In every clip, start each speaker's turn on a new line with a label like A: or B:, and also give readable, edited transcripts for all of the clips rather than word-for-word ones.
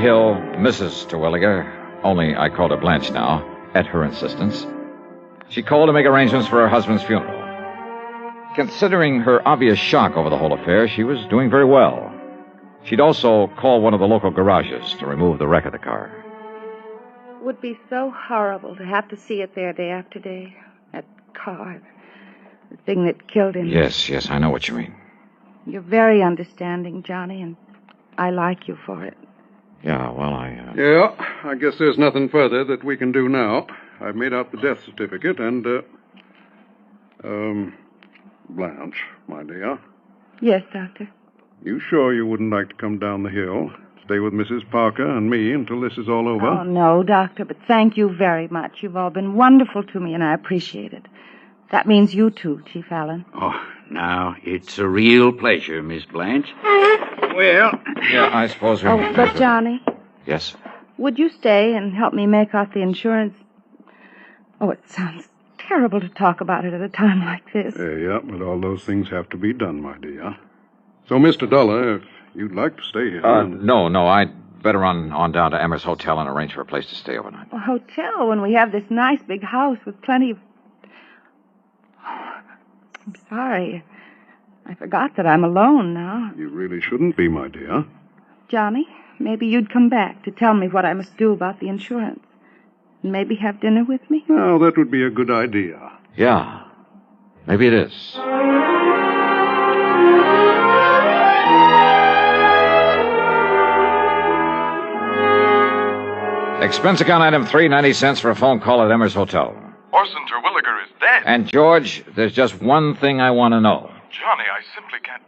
A: Hill, Mrs. Terwilliger, only I called her Blanche now, at her insistence. She called to make arrangements for her husband's funeral. Considering her obvious shock over the whole affair, she was doing very well. She'd also called one of the local garages to remove the wreck of the car.
B: It would be so horrible to have to see it there day after day. That car, the thing that killed him.
A: Yes, I know what you mean.
B: You're very understanding, Johnny, and I like you for it.
A: Yeah, well,
C: Yeah, I guess there's nothing further that we can do now. I've made out the death certificate and, Blanche, my dear.
B: Yes, Doctor.
C: You sure you wouldn't like to come down the hill, stay with Mrs. Parker and me until this is all over?
B: Oh, no, Doctor, but thank you very much. You've all been wonderful to me, and I appreciate it. That means you too, Chief Allen.
D: Oh, now, it's a real pleasure, Miss Blanche. Well...
A: Yeah, I suppose we...
B: Oh, but Johnny...
A: Yes?
B: Would you stay and help me make out the insurance? Oh, it sounds terrible to talk about it at a time like this.
C: Yeah, but all those things have to be done, my dear. So, Mr. Dollar, if you'd like to stay here...
A: No, I'd better run on down to Emmer's Hotel and arrange for a place to stay overnight.
B: A hotel when we have this nice big house with plenty of... I'm sorry. I forgot that I'm alone now.
C: You really shouldn't be, my dear.
B: Johnny, maybe you'd come back to tell me what I must do about the insurance. And maybe have dinner with me?
C: Well, that would be a good idea.
A: Yeah, maybe it is. Expense account item 3, 90 cents for a phone call at Emmer's Hotel.
E: Orson Terwilliger is dead.
A: And, George, there's just one thing I want to know.
E: Johnny, I simply can't...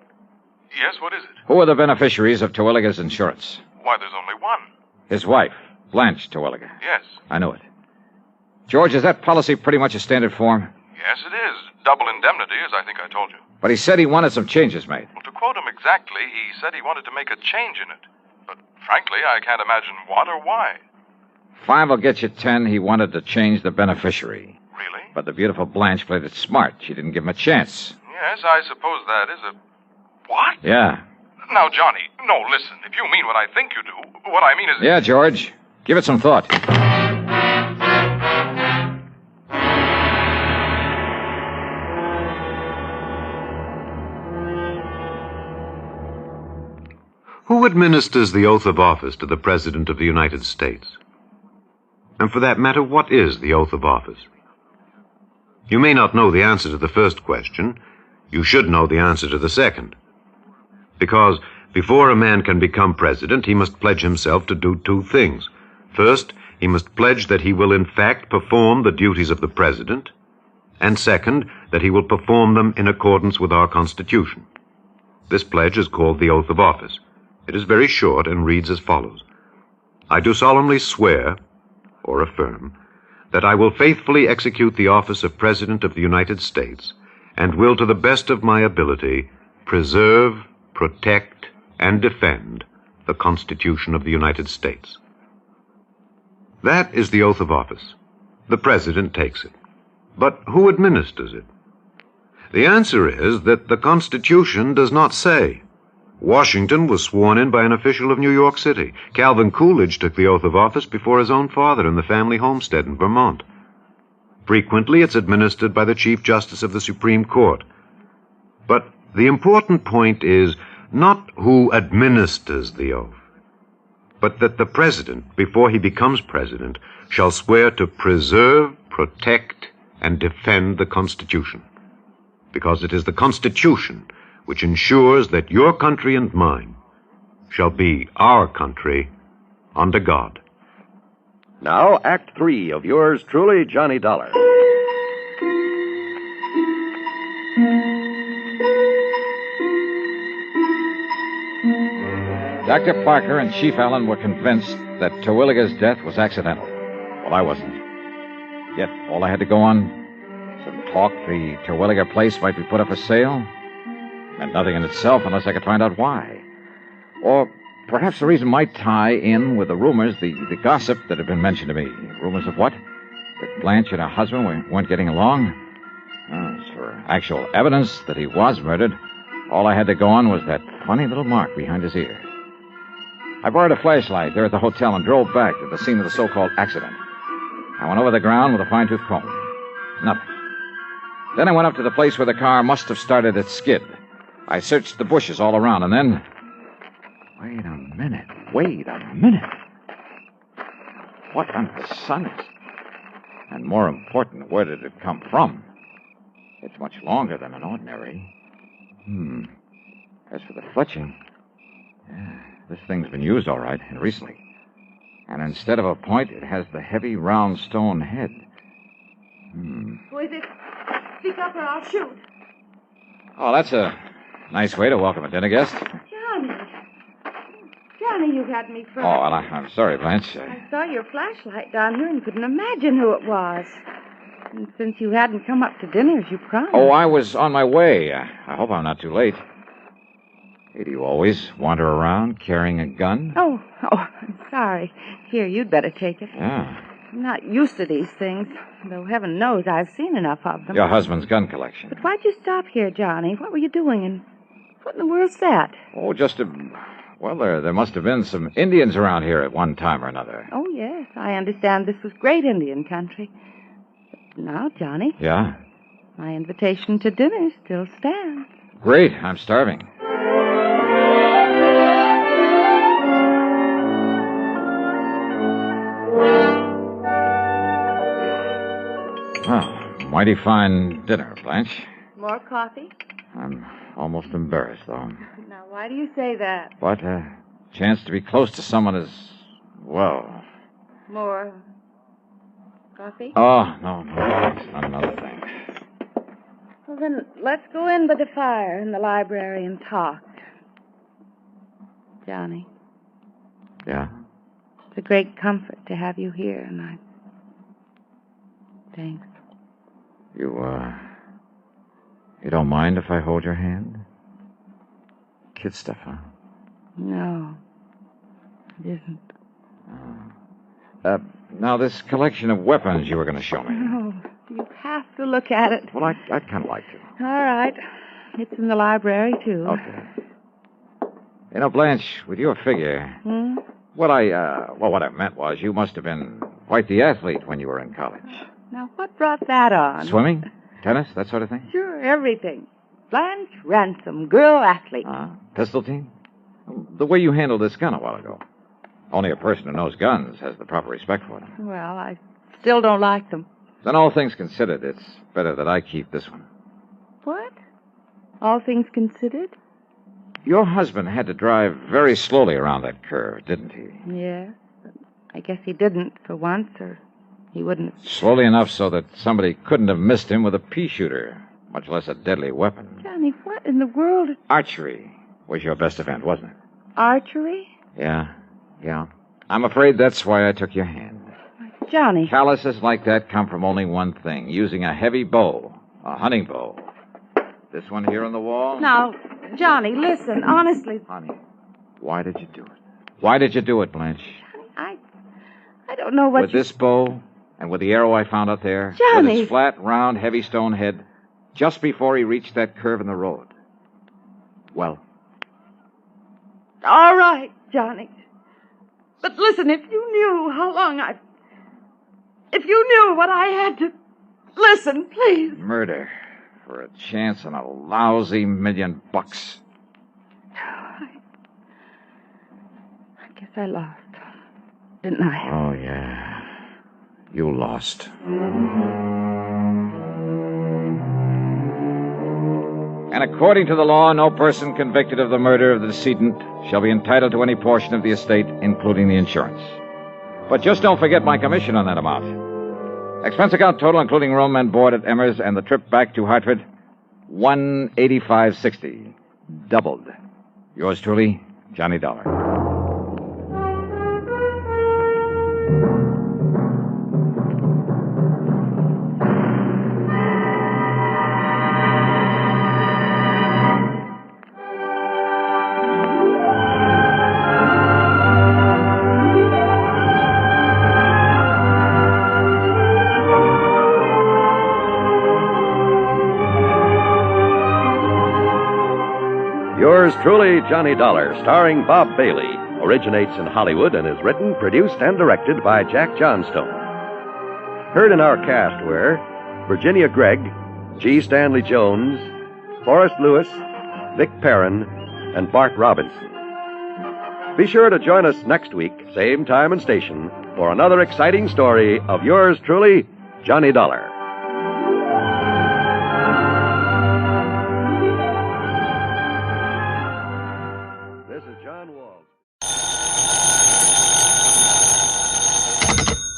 E: Yes, what is it?
A: Who are the beneficiaries of Terwilliger's insurance?
E: Why, there's only one.
A: His wife, Blanche Terwilliger.
E: Yes.
A: I knew it. George, is that policy pretty much a standard form?
E: Yes, it is. Double indemnity, as I think I told you.
A: But he said he wanted some changes made.
E: Well, to quote him exactly, he said he wanted to make a change in it. But frankly, I can't imagine what or why.
A: 5 will get you 10. He wanted to change the beneficiary.
E: Really?
A: But the beautiful Blanche played it smart. She didn't give him a chance.
E: Yes, I suppose that is a... What?
A: Yeah.
E: Now, Johnny, no, listen. If you mean what I think you do, what I mean is...
A: Yeah, George. Give it some thought.
F: Who administers the oath of office to the President of the United States? And for that matter, what is the oath of office? You may not know the answer to the first question. You should know the answer to the second. Because before a man can become president, he must pledge himself to do 2 things. First, he must pledge that he will in fact perform the duties of the president, and second, that he will perform them in accordance with our Constitution. This pledge is called the oath of office. It is very short and reads as follows. I do solemnly swear, or affirm, that I will faithfully execute the office of President of the United States, and will, to the best of my ability, preserve, protect, and defend the Constitution of the United States. That is the oath of office. The President takes it. But who administers it? The answer is that the Constitution does not say. Washington was sworn in by an official of New York City. Calvin Coolidge took the oath of office before his own father in the family homestead in Vermont. Frequently, it's administered by the Chief Justice of the Supreme Court. But the important point is not who administers the oath, but that the President, before he becomes President, shall swear to preserve, protect, and defend the Constitution. Because it is the Constitution which ensures that your country and mine shall be our country under God.
G: Now, Act 3 of yours truly, Johnny Dollar.
A: Dr. Parker and Chief Allen were convinced that Terwilliger's death was accidental. Well, I wasn't. Yet, all I had to go on, some talk the Terwilliger place might be put up for sale, meant nothing in itself unless I could find out why. Or perhaps the reason might tie in with the rumors, the gossip that had been mentioned to me. Rumors of what? That Blanche and her husband weren't getting along? As for actual evidence that he was murdered, all I had to go on was that funny little mark behind his ear. I borrowed a flashlight there at the hotel and drove back to the scene of the so-called accident. I went over the ground with a fine-tooth comb. Nothing. Then I went up to the place where the car must have started its skid. I searched the bushes all around, and then... Wait a minute. What under the sun is... And more important, where did it come from? It's much longer than an ordinary. As for the fletching... Yeah, this thing's been used all right, and recently. And instead of a point, it has the heavy, round stone head.
B: Who is it? Speak up or I'll shoot.
A: Oh, that's a nice way to welcome a dinner guest.
B: Johnny, you had me frightened.
A: Oh, well, I'm sorry, Blanche.
B: I saw your flashlight down here and couldn't imagine who it was. And since you hadn't come up to dinner as you promised...
A: Oh, I was on my way. I hope I'm not too late. Hey, do you always wander around carrying a gun?
B: Oh, I'm sorry. Here, you'd better take it.
A: Yeah.
B: I'm not used to these things, though heaven knows I've seen enough of them.
A: Your husband's gun collection.
B: But why'd you stop here, Johnny? What were you doing, and what in the world's that?
A: Oh, just a... Well, there must have been some Indians around here at one time or another.
B: Oh, yes. I understand this was great Indian country. But now, Johnny...
A: Yeah?
B: My invitation to dinner still stands.
A: Great. I'm starving. Oh, mighty fine dinner, Blanche.
B: More coffee?
A: I'm almost embarrassed, though.
B: Now, why do you say that?
A: What, a chance to be close to someone is, well...
B: More coffee?
A: Oh, no, it's not another thing.
B: Well, then, let's go in by the fire in the library and talk. Johnny.
A: Yeah?
B: It's a great comfort to have you here, and Thanks.
A: You don't mind if I hold your hand? Kid stuff, huh?
B: No, it isn't.
A: Now, this collection of weapons you were going to show me.
B: No, you have to look at it.
A: Well, I'd kind of like to.
B: All right. It's in the library, too.
A: Okay. You know, Blanche, with your figure... What I meant was you must have been quite the athlete when you were in college.
B: Now, what brought that on?
A: Swimming? Tennis? That sort of thing?
B: Sure, everything. Blanche Ransom, girl athlete.
A: Pistol team? The way you handled this gun a while ago. Only a person who knows guns has the proper respect for them.
B: Well, I still don't like them.
A: Then all things considered, it's better that I keep this one.
B: What? All things considered?
A: Your husband had to drive very slowly around that curve, didn't he?
B: Yes. I guess he didn't for once, or he wouldn't have...
A: Slowly enough so that somebody couldn't have missed him with a pea shooter, much less a deadly weapon.
B: Johnny, what in the world...
A: Archery was your best event, wasn't it?
B: Archery?
A: Yeah. I'm afraid that's why I took your hand.
B: Johnny.
A: Calluses like that come from only one thing, using a heavy bow, a hunting bow. This one here on the wall?
B: Now, Johnny, listen, honestly.
A: Honey, why did you do it? Why did you do it, Blanche?
B: I don't know what
A: With this bow and with the arrow I found out there.
B: Johnny.
A: With its flat, round, heavy stone head, just before he reached that curve in the road. Well?
B: All right, Johnny. But listen, if you knew how long If you knew what I had to... Listen, please.
A: Murder. For a chance and a lousy $1,000,000.
B: I guess I lost, didn't I?
A: Oh, yeah. You lost. And according to the law, no person convicted of the murder of the decedent shall be entitled to any portion of the estate, including the insurance. But just don't forget my commission on that amount. Expense account total, including room and board at Emmer's and the trip back to Hartford, $185.60. Doubled. Yours truly, Johnny Dollar.
G: Yours truly, Johnny Dollar, starring Bob Bailey. originates in Hollywood and is written, produced, and directed by Jack Johnstone. Heard in our cast were Virginia Gregg, G. Stanley Jones, Forrest Lewis, Vic Perrin, and Bart Robinson. Be sure to join us next week, same time and station, for another exciting story of yours truly, Johnny Dollar. This is John Walls.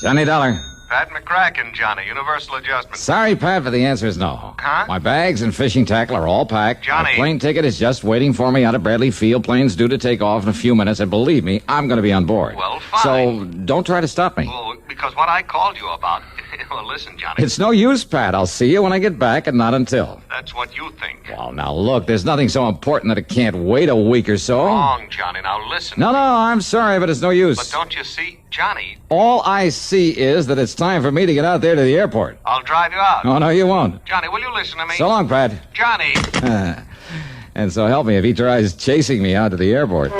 A: Johnny Dollar.
F: Pat McCracken, Johnny. Universal adjustment.
A: Sorry, Pat, but the answer is no.
F: Huh?
A: My bags and fishing tackle are all packed.
F: Johnny.
A: My plane ticket is just waiting for me out of Bradley Field. Plane's due to take off in a few minutes, and believe me, I'm going to be on board.
F: Well, fine.
A: So don't try to stop me.
F: Well, because what I called you about... Well, listen, Johnny.
A: It's no use, Pat. I'll see you when I get back, and not until.
F: That's what you think.
A: Well, now, look, there's nothing so important that it can't wait a week or so.
F: Wrong, Johnny. Now, listen.
A: No, I'm sorry, but it's no use.
F: But don't you see, Johnny?
A: All I see is that it's time for me to get out there to the airport.
F: I'll drive you out.
A: Oh, no, you won't.
F: Johnny, will you listen to me?
A: So long, Pat.
F: Johnny!
A: And so help me if he tries chasing me out to the airport.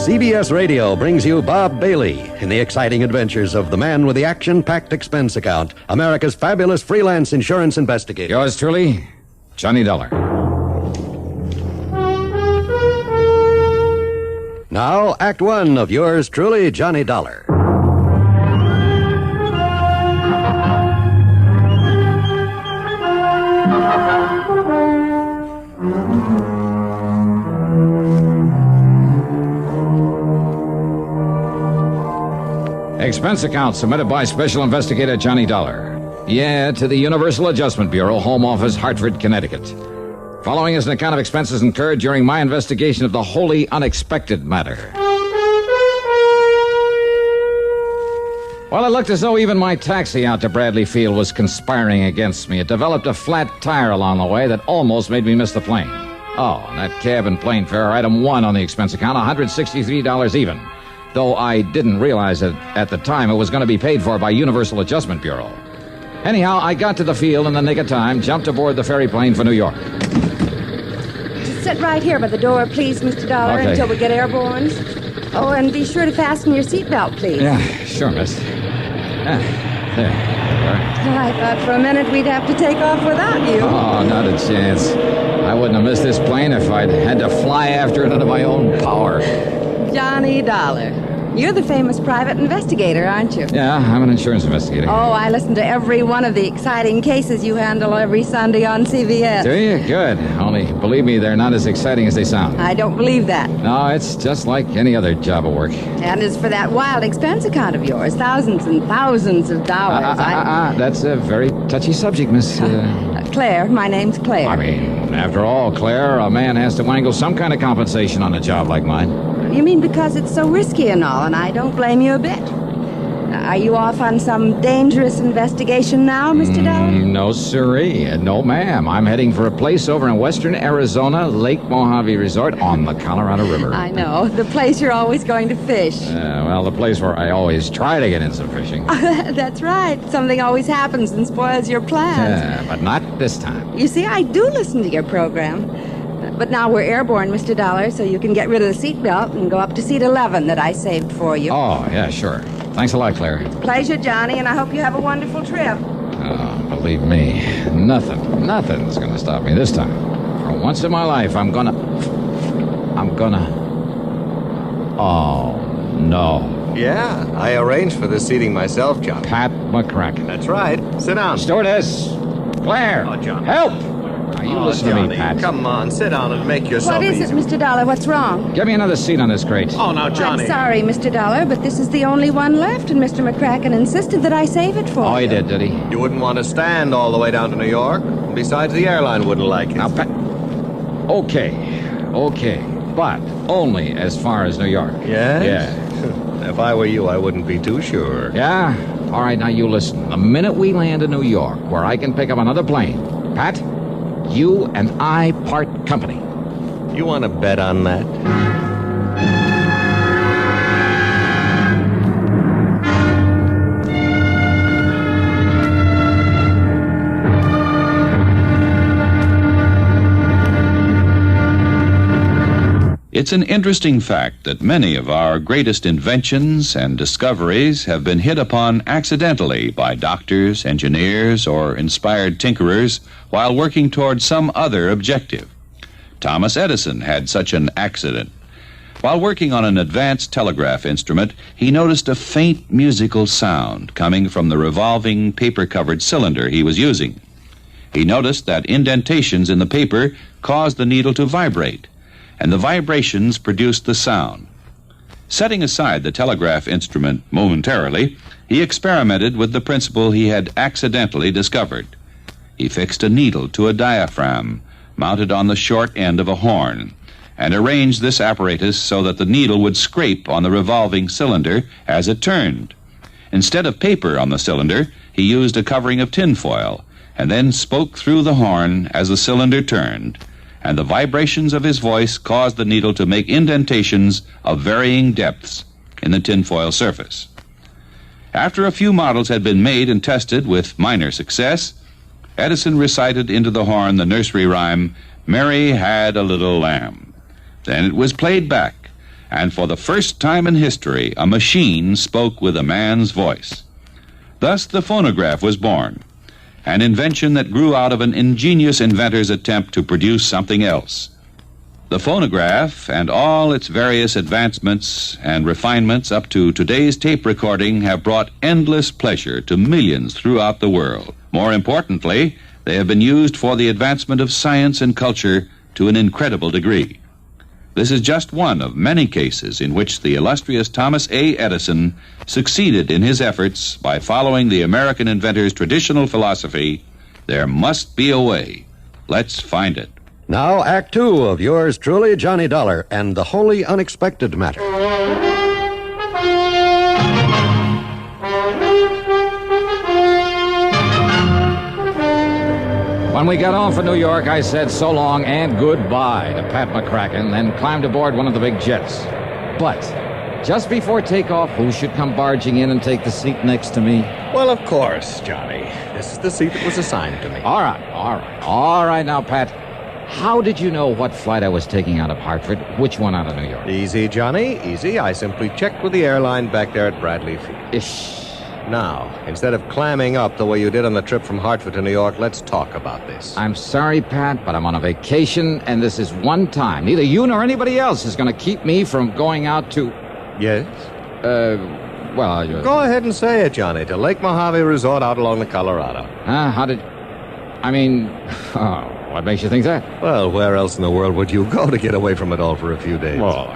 G: CBS Radio brings you Bob Bailey in the exciting adventures of the man with the action-packed expense account, America's fabulous freelance insurance investigator.
A: Yours truly, Johnny Dollar.
G: Now, Act One of yours truly, Johnny Dollar.
A: Expense account submitted by Special Investigator Johnny Dollar. Yeah, to the Universal Adjustment Bureau, Home Office, Hartford, Connecticut. Following is an account of expenses incurred during my investigation of the wholly unexpected matter. Well, it looked as though even my taxi out to Bradley Field was conspiring against me. It developed a flat tire along the way that almost made me miss the plane. Oh, and that cab and plane fare, item 1 on the expense account, $163 even. Though I didn't realize that at the time it was going to be paid for by Universal Adjustment Bureau. Anyhow, I got to the field in the nick of time, jumped aboard the ferry plane for New York.
H: Just sit right here by the door, please, Mr. Dollar,
A: Okay.
H: until we get airborne. Oh, and be sure to fasten your seatbelt, please.
A: Yeah, sure, miss. There.
H: I thought for a minute we'd have to take off without you.
A: Oh, not a chance. I wouldn't have missed this plane if I'd had to fly after it under my own power.
H: Johnny Dollar. You're the famous private investigator, aren't you?
A: Yeah, I'm an insurance investigator.
H: Oh, I listen to every one of the exciting cases you handle every Sunday on CBS.
A: Do you? Good. Only, believe me, they're not as exciting as they sound.
H: I don't believe that.
A: No, it's just like any other job of work.
H: And as for that wild expense account of yours, thousands and thousands of dollars,
A: That's a very touchy subject, Miss...
H: Claire, my name's Claire.
A: I mean, after all, Claire, a man has to wangle some kind of compensation on a job like mine.
H: You mean because it's so risky and all, and I don't blame you a bit. Are you off on some dangerous investigation now, Mr. Dollar?
A: No, sirree. No, ma'am. I'm heading for a place over in western Arizona, Lake Mojave Resort on the Colorado River.
H: I know. The place you're always going to fish.
A: Well, the place where I always try to get in some fishing.
H: That's right. Something always happens and spoils your plans.
A: But not this time.
H: You see, I do listen to your program. But now we're airborne, Mr. Dollar, so you can get rid of the seatbelt and go up to seat 11 that I saved for you.
A: Oh, yeah, sure. Thanks a lot, Claire.
H: Pleasure, Johnny, and I hope you have a wonderful trip.
A: Oh, believe me, nothing's gonna stop me this time. For once in my life, I'm gonna... Oh, no.
I: Yeah, I arranged for this seating myself, John.
A: Pat McCracken.
I: That's right. Sit down.
A: Stewardess! Claire!
I: Oh, John.
A: Help! Now, you listen to me, Pat.
I: Come on, sit down and make yourself
H: What is it,
I: easy.
H: Mr. Dollar? What's wrong?
A: Give me another seat on this crate.
I: Oh, now, Johnny.
H: I'm sorry, Mr. Dollar, but this is the only one left, and Mr. McCracken insisted that I save it for you.
A: Oh, he did he?
I: You wouldn't want to stand all the way down to New York. Besides, the airline wouldn't like it.
A: Now, Pat... Okay. But only as far as New York.
I: Yes?
A: Yeah.
I: If I were you, I wouldn't be too sure.
A: Yeah? All right, now you listen. The minute we land in New York, where I can pick up another plane, Pat, you and I part company.
I: You want to bet on that?
J: It's an interesting fact that many of our greatest inventions and discoveries have been hit upon accidentally by doctors, engineers, or inspired tinkerers while working toward some other objective. Thomas Edison had such an accident. While working on an advanced telegraph instrument, he noticed a faint musical sound coming from the revolving paper-covered cylinder he was using. He noticed that indentations in the paper caused the needle to vibrate, and the vibrations produced the sound. Setting aside the telegraph instrument momentarily, he experimented with the principle he had accidentally discovered. He fixed a needle to a diaphragm mounted on the short end of a horn, and arranged this apparatus so that the needle would scrape on the revolving cylinder as it turned. Instead of paper on the cylinder, he used a covering of tinfoil, and then spoke through the horn as the cylinder turned, and the vibrations of his voice caused the needle to make indentations of varying depths in the tinfoil surface. After a few models had been made and tested with minor success, Edison recited into the horn the nursery rhyme, "Mary Had a Little Lamb." Then it was played back, and for the first time in history, a machine spoke with a man's voice. Thus the phonograph was born, an invention that grew out of an ingenious inventor's attempt to produce something else. The phonograph and all its various advancements and refinements up to today's tape recording have brought endless pleasure to millions throughout the world. More importantly, they have been used for the advancement of science and culture to an incredible degree. This is just one of many cases in which the illustrious Thomas A. Edison succeeded in his efforts by following the American inventor's traditional philosophy, there must be a way. Let's find it.
G: Now, Act Two of yours truly, Johnny Dollar, and the wholly unexpected matter.
A: When we got on for New York, I said so long and goodbye to Pat McCracken, then climbed aboard one of the big jets. But just before takeoff, who should come barging in and take the seat next to me?
I: Well, of course, Johnny. This is the seat that was assigned to me.
A: All right now, Pat. How did you know what flight I was taking out of Hartford? Which one out of New York?
I: Easy, Johnny, easy. I simply checked with the airline back there at Bradley Field.
A: Ish.
I: Now, instead of clamming up the way you did on the trip from Hartford to New York, let's talk about this.
A: I'm sorry, Pat, but I'm on a vacation, and this is one time. Neither you nor anybody else is going to keep me from going out to...
I: Yes?
A: Well...
I: Go ahead and say it, Johnny, to Lake Mojave Resort out along the Colorado.
A: How did... I mean... Oh, what makes you think that?
I: Well, where else in the world would you go to get away from it all for a few days?
A: Well,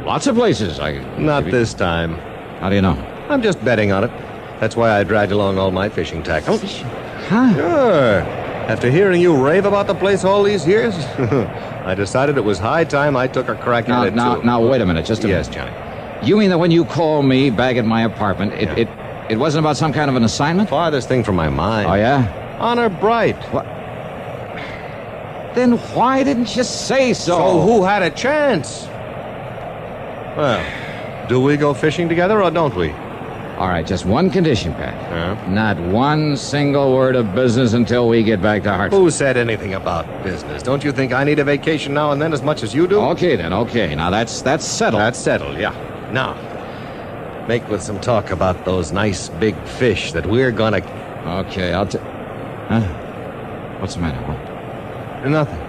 A: lots of places.
I: Not this time.
A: How do you know?
I: I'm just betting on it. That's why I dragged along all my fishing tackle.
A: Huh?
I: Sure. After hearing you rave about the place all these years, I decided it was high time I took a crack at it, too.
A: Now, wait a minute, just a minute.
I: Yes, Johnny.
A: You mean that when you called me back at my apartment, it wasn't about some kind of an assignment?
I: Farthest thing from my mind.
A: Oh, yeah?
I: Honor bright.
A: What? Then why didn't you say so?
I: So who had a chance? Well, do we go fishing together or don't we?
A: All right, just one condition, Pat.
I: Yeah?
A: Not one single word of business until we get back to Hartford.
I: Who said anything about business? Don't you think I need a vacation now and then as much as you do?
A: Okay, then, okay. Now, that's settled.
I: That's settled, yeah. Now, make with some talk about those nice big fish that we're gonna...
A: Okay, Huh? What's the matter? What?
I: Nothing.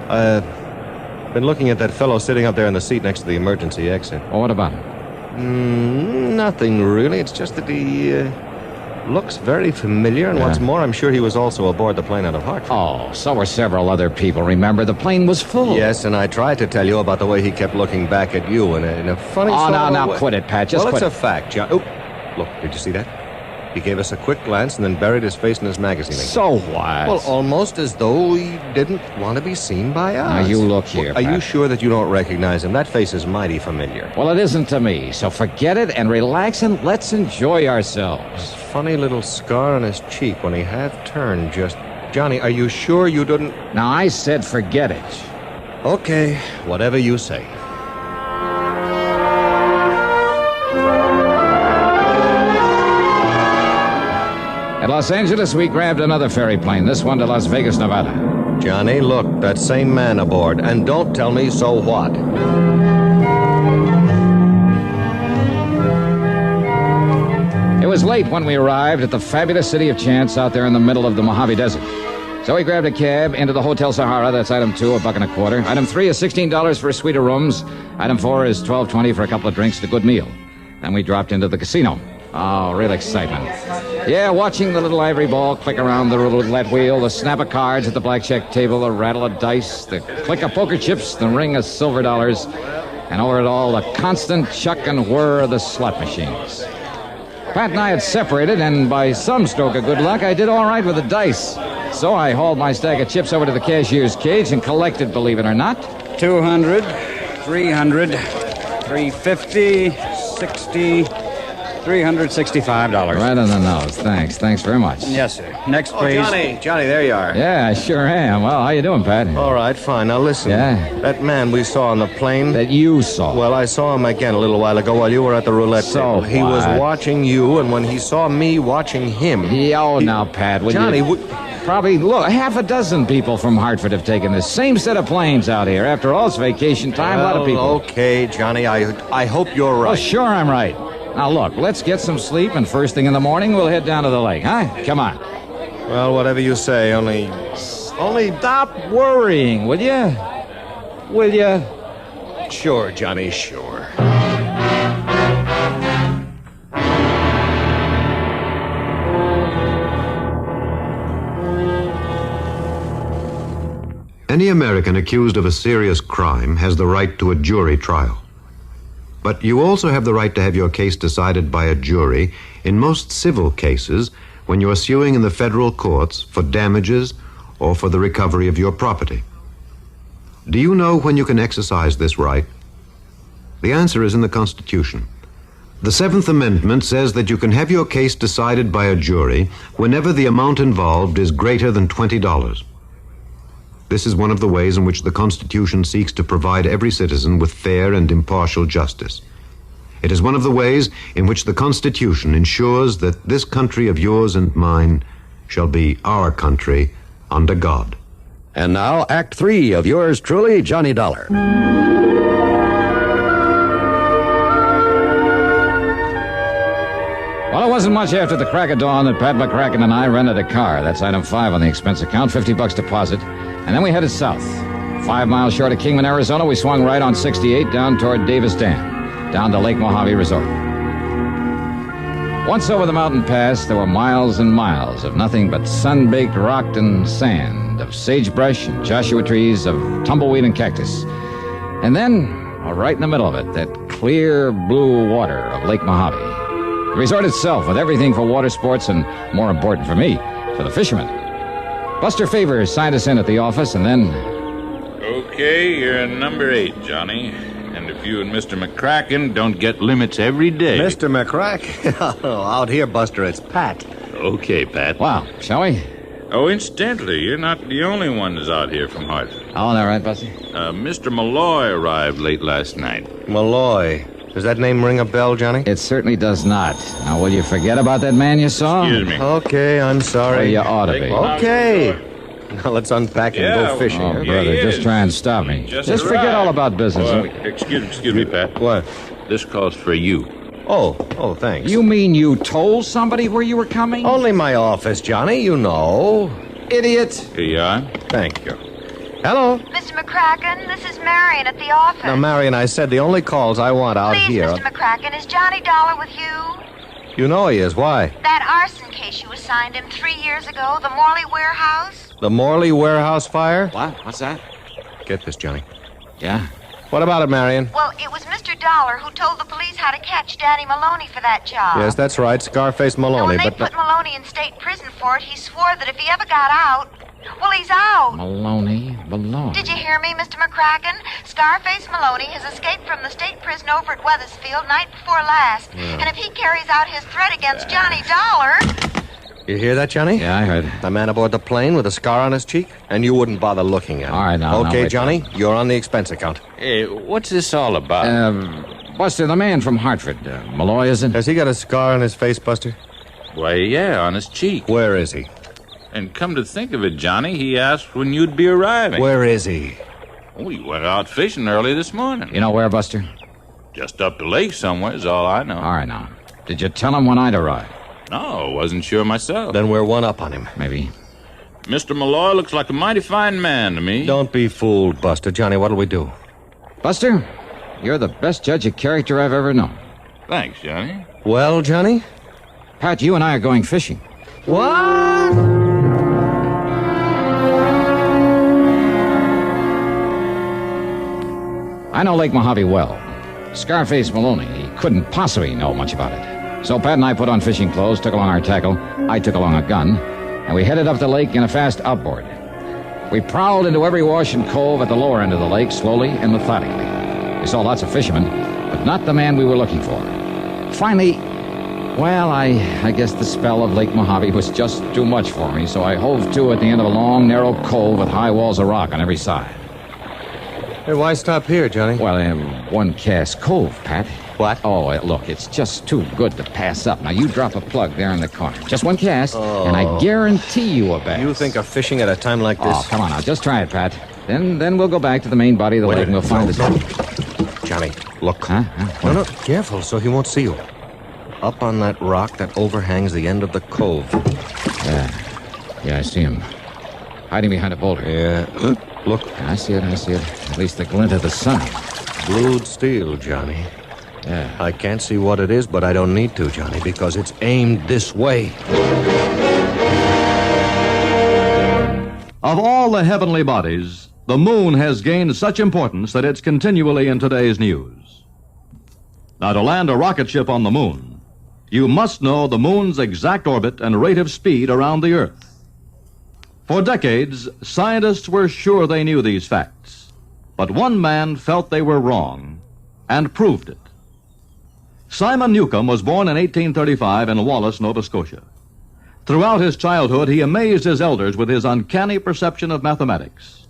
I: I've been looking at that fellow sitting up there in the seat next to the emergency exit.
A: Oh, what about him?
I: Nothing really. It's just that he looks very familiar, and what's more, I'm sure he was also aboard the plane out of Hartford.
A: Oh, so were several other people. Remember, the plane was full.
I: Yes, and I tried to tell you about the way he kept looking back at you in a funny sort of way.
A: Oh, now, quit it, Pat. Just
I: quit
A: quit
I: it. Well, it's a fact, John. Oh, look, did you see that? He gave us a quick glance and then buried his face in his magazine again.
A: So what?
I: Well, almost as though he didn't want to be seen by us.
A: Now, you look here,
I: Are
A: Pat.
I: you sure that you don't recognize him? That face is mighty familiar.
A: Well, it isn't to me, so forget it and relax and let's enjoy ourselves.
I: Funny little scar on his cheek when he half turned just... Johnny, are you sure you didn't...
A: Now, I said forget it.
I: Okay, whatever you say.
A: At Los Angeles, we grabbed another ferry plane, this one to Las Vegas, Nevada.
I: Johnny, look, that same man aboard. And don't tell me so what.
A: It was late when we arrived at the fabulous city of Chance out there in the middle of the Mojave Desert. So we grabbed a cab into the Hotel Sahara. That's item 2, $1.25. Item 3 is $16 for a suite of rooms. Item 4 is $12.20 for a couple of drinks and a good meal. Then we dropped into the casino. Oh, real excitement. Yeah, watching the little ivory ball click around the roulette wheel, the snap of cards at the blackjack table, the rattle of dice, the click of poker chips, the ring of silver dollars, and over it all, the constant chuck and whir of the slot machines. Pat and I had separated, and by some stroke of good luck, I did all right with the dice. So I hauled my stack of chips over to the cashier's cage and collected, believe it or not.
D: 200, 300, 350, 60, $365.
A: Right on the nose. Thanks very much.
D: Yes, sir. Next, please.
I: Johnny, there you are.
A: Yeah, I sure am. Well, how you doing, Pat?
I: All right, fine. Now listen.
A: Yeah?
I: That man we saw on the plane.
A: That you saw.
I: Well, I saw him again a little while ago while you were at the roulette table. He was watching you, and when he saw me watching him...
A: Now, Pat, would
I: Johnny,
A: you... Probably, look, half a dozen people from Hartford have taken this same set of planes out here. After all, it's vacation time. A lot of people.
I: Okay, Johnny, I hope you're right.
A: Well, sure I'm right. Now, look, let's get some sleep, and first thing in the morning, we'll head down to the lake, huh? Come on.
I: Well, whatever you say, only
A: stop worrying, will you? Will you?
I: Sure, Johnny, sure.
F: Any American accused of a serious crime has the right to a jury trial. But you also have the right to have your case decided by a jury in most civil cases when you are suing in the federal courts for damages or for the recovery of your property. Do you know when you can exercise this right? The answer is in the Constitution. The 7th Amendment says that you can have your case decided by a jury whenever the amount involved is greater than $20. This is one of the ways in which the Constitution seeks to provide every citizen with fair and impartial justice. It is one of the ways in which the Constitution ensures that this country of yours and mine shall be our country under God.
G: And now, Act 3 of yours truly, Johnny Dollar.
A: Well, it wasn't much after the crack of dawn that Pat McCracken and I rented a car. That's item 5 on the expense account, $50 deposit. And then we headed south. 5 miles short of Kingman, Arizona, we swung right on 68 down toward Davis Dam, down to Lake Mojave Resort. Once over the mountain pass, there were miles and miles of nothing but sun-baked rock and sand, of sagebrush and Joshua trees, of tumbleweed and cactus. And then, right in the middle of it, that clear blue water of Lake Mojave. The resort itself, with everything for water sports and, more important for me, for the fishermen. Buster Favors signed us in at the office, and then...
K: Okay, you're number 8, Johnny. And if you and Mr. McCracken don't get limits every day...
I: Mr. McCracken? Out here, Buster, it's Pat.
K: Okay, Pat.
A: Wow, shall we?
K: Oh, incidentally, you're not the only one that's out here from Hartford.
A: Oh, all right, Buster?
K: Mr. Malloy arrived late last night.
I: Malloy. Does that name ring a bell, Johnny?
A: It certainly does not. Now, will you forget about that man you saw?
K: Excuse me.
I: Okay, I'm sorry.
A: Well, you ought to be.
I: Okay. Now let's unpack and go fishing.
A: Oh, brother, just try and stop me. Just forget all about business.
K: Excuse me, Pat.
I: What?
K: This calls for you.
I: Oh, thanks.
A: You mean you told somebody where you were coming?
I: Only my office, Johnny, you know.
A: Idiot.
K: Here you are.
I: Thank you. Hello?
L: Mr. McCracken, this is Marion at the office.
I: Now, Marion, I said the only calls I want out
L: Please,
I: here...
L: Mr. McCracken, is Johnny Dollar with you?
I: You know he is. Why?
L: That arson case you assigned him 3 years ago, the Morley warehouse.
I: The Morley warehouse fire?
A: What? What's that?
I: Get this, Johnny.
A: Yeah?
I: What about it, Marion?
L: Well, it was Mr. Dollar who told the police how to catch Danny Maloney for that job.
I: Yes, that's right, Scarface Maloney,
L: and when they put Maloney in state prison for it, he swore that if he ever got out... Well, he's out.
A: Maloney.
L: Did you hear me, Mr. McCracken? Scarface Maloney has escaped from the state prison over at Weathersfield night before last. Yeah. And if he carries out his threat against Johnny Dollar...
I: You hear that, Johnny?
A: Yeah, I heard.
I: The man aboard the plane with a scar on his cheek? And you wouldn't bother looking at him.
A: All right, now.
I: Okay, Johnny, you're on the expense account.
K: Hey, what's this all about?
A: Buster, the man from Hartford. Malloy, is it?
I: Has he got a scar on his face, Buster?
K: Why, yeah, on his cheek.
I: Where is he?
K: And come to think of it, Johnny, he asked when you'd be arriving.
I: Where is he?
K: Oh, he went out fishing early this morning.
A: You know where, Buster?
K: Just up the lake somewhere is all I know.
A: All right, now. Did you tell him when I'd arrive?
K: No, wasn't sure myself.
I: Then we're one up on him.
A: Maybe.
K: Mr. Malloy looks like a mighty fine man to me.
I: Don't be fooled, Buster. Johnny, what'll we do?
A: Buster, you're the best judge of character I've ever known.
K: Thanks, Johnny.
I: Well, Johnny?
A: Pat, you and I are going fishing.
I: What?
A: I know Lake Mojave well. Scarface Maloney, he couldn't possibly know much about it. So Pat and I put on fishing clothes, took along our tackle, I took along a gun, and we headed up the lake in a fast outboard. We prowled into every wash and cove at the lower end of the lake, slowly and methodically. We saw lots of fishermen, but not the man we were looking for. Finally, well, I guess the spell of Lake Mojave was just too much for me, so I hove to at the end of a long, narrow cove with high walls of rock on every side.
I: Hey, why stop here, Johnny?
A: Well, one cast cove, Pat.
I: What?
A: Oh, look, it's just too good to pass up. Now, you drop a plug there in the corner. Just one cast, and I guarantee you a bass.
I: You think of fishing at a time like this?
A: Oh, come on now. Just try it, Pat. Then we'll go back to the main body of the lake and we'll find the...
I: Johnny, look.
A: Huh?
I: No, careful so he won't see you. Up on that rock that overhangs the end of the cove.
A: Yeah, I see him. Hiding behind a boulder.
I: Yeah. Look.
A: I see it. At least the glint of the sun.
I: Blued steel, Johnny.
A: Yeah.
I: I can't see what it is, but I don't need to, Johnny, because it's aimed this way.
M: Of all the heavenly bodies, the moon has gained such importance that it's continually in today's news. Now, to land a rocket ship on the moon, you must know the moon's exact orbit and rate of speed around the Earth. For decades, scientists were sure they knew these facts, but one man felt they were wrong and proved it. Simon Newcomb was born in 1835 in Wallace, Nova Scotia. Throughout his childhood, he amazed his elders with his uncanny perception of mathematics.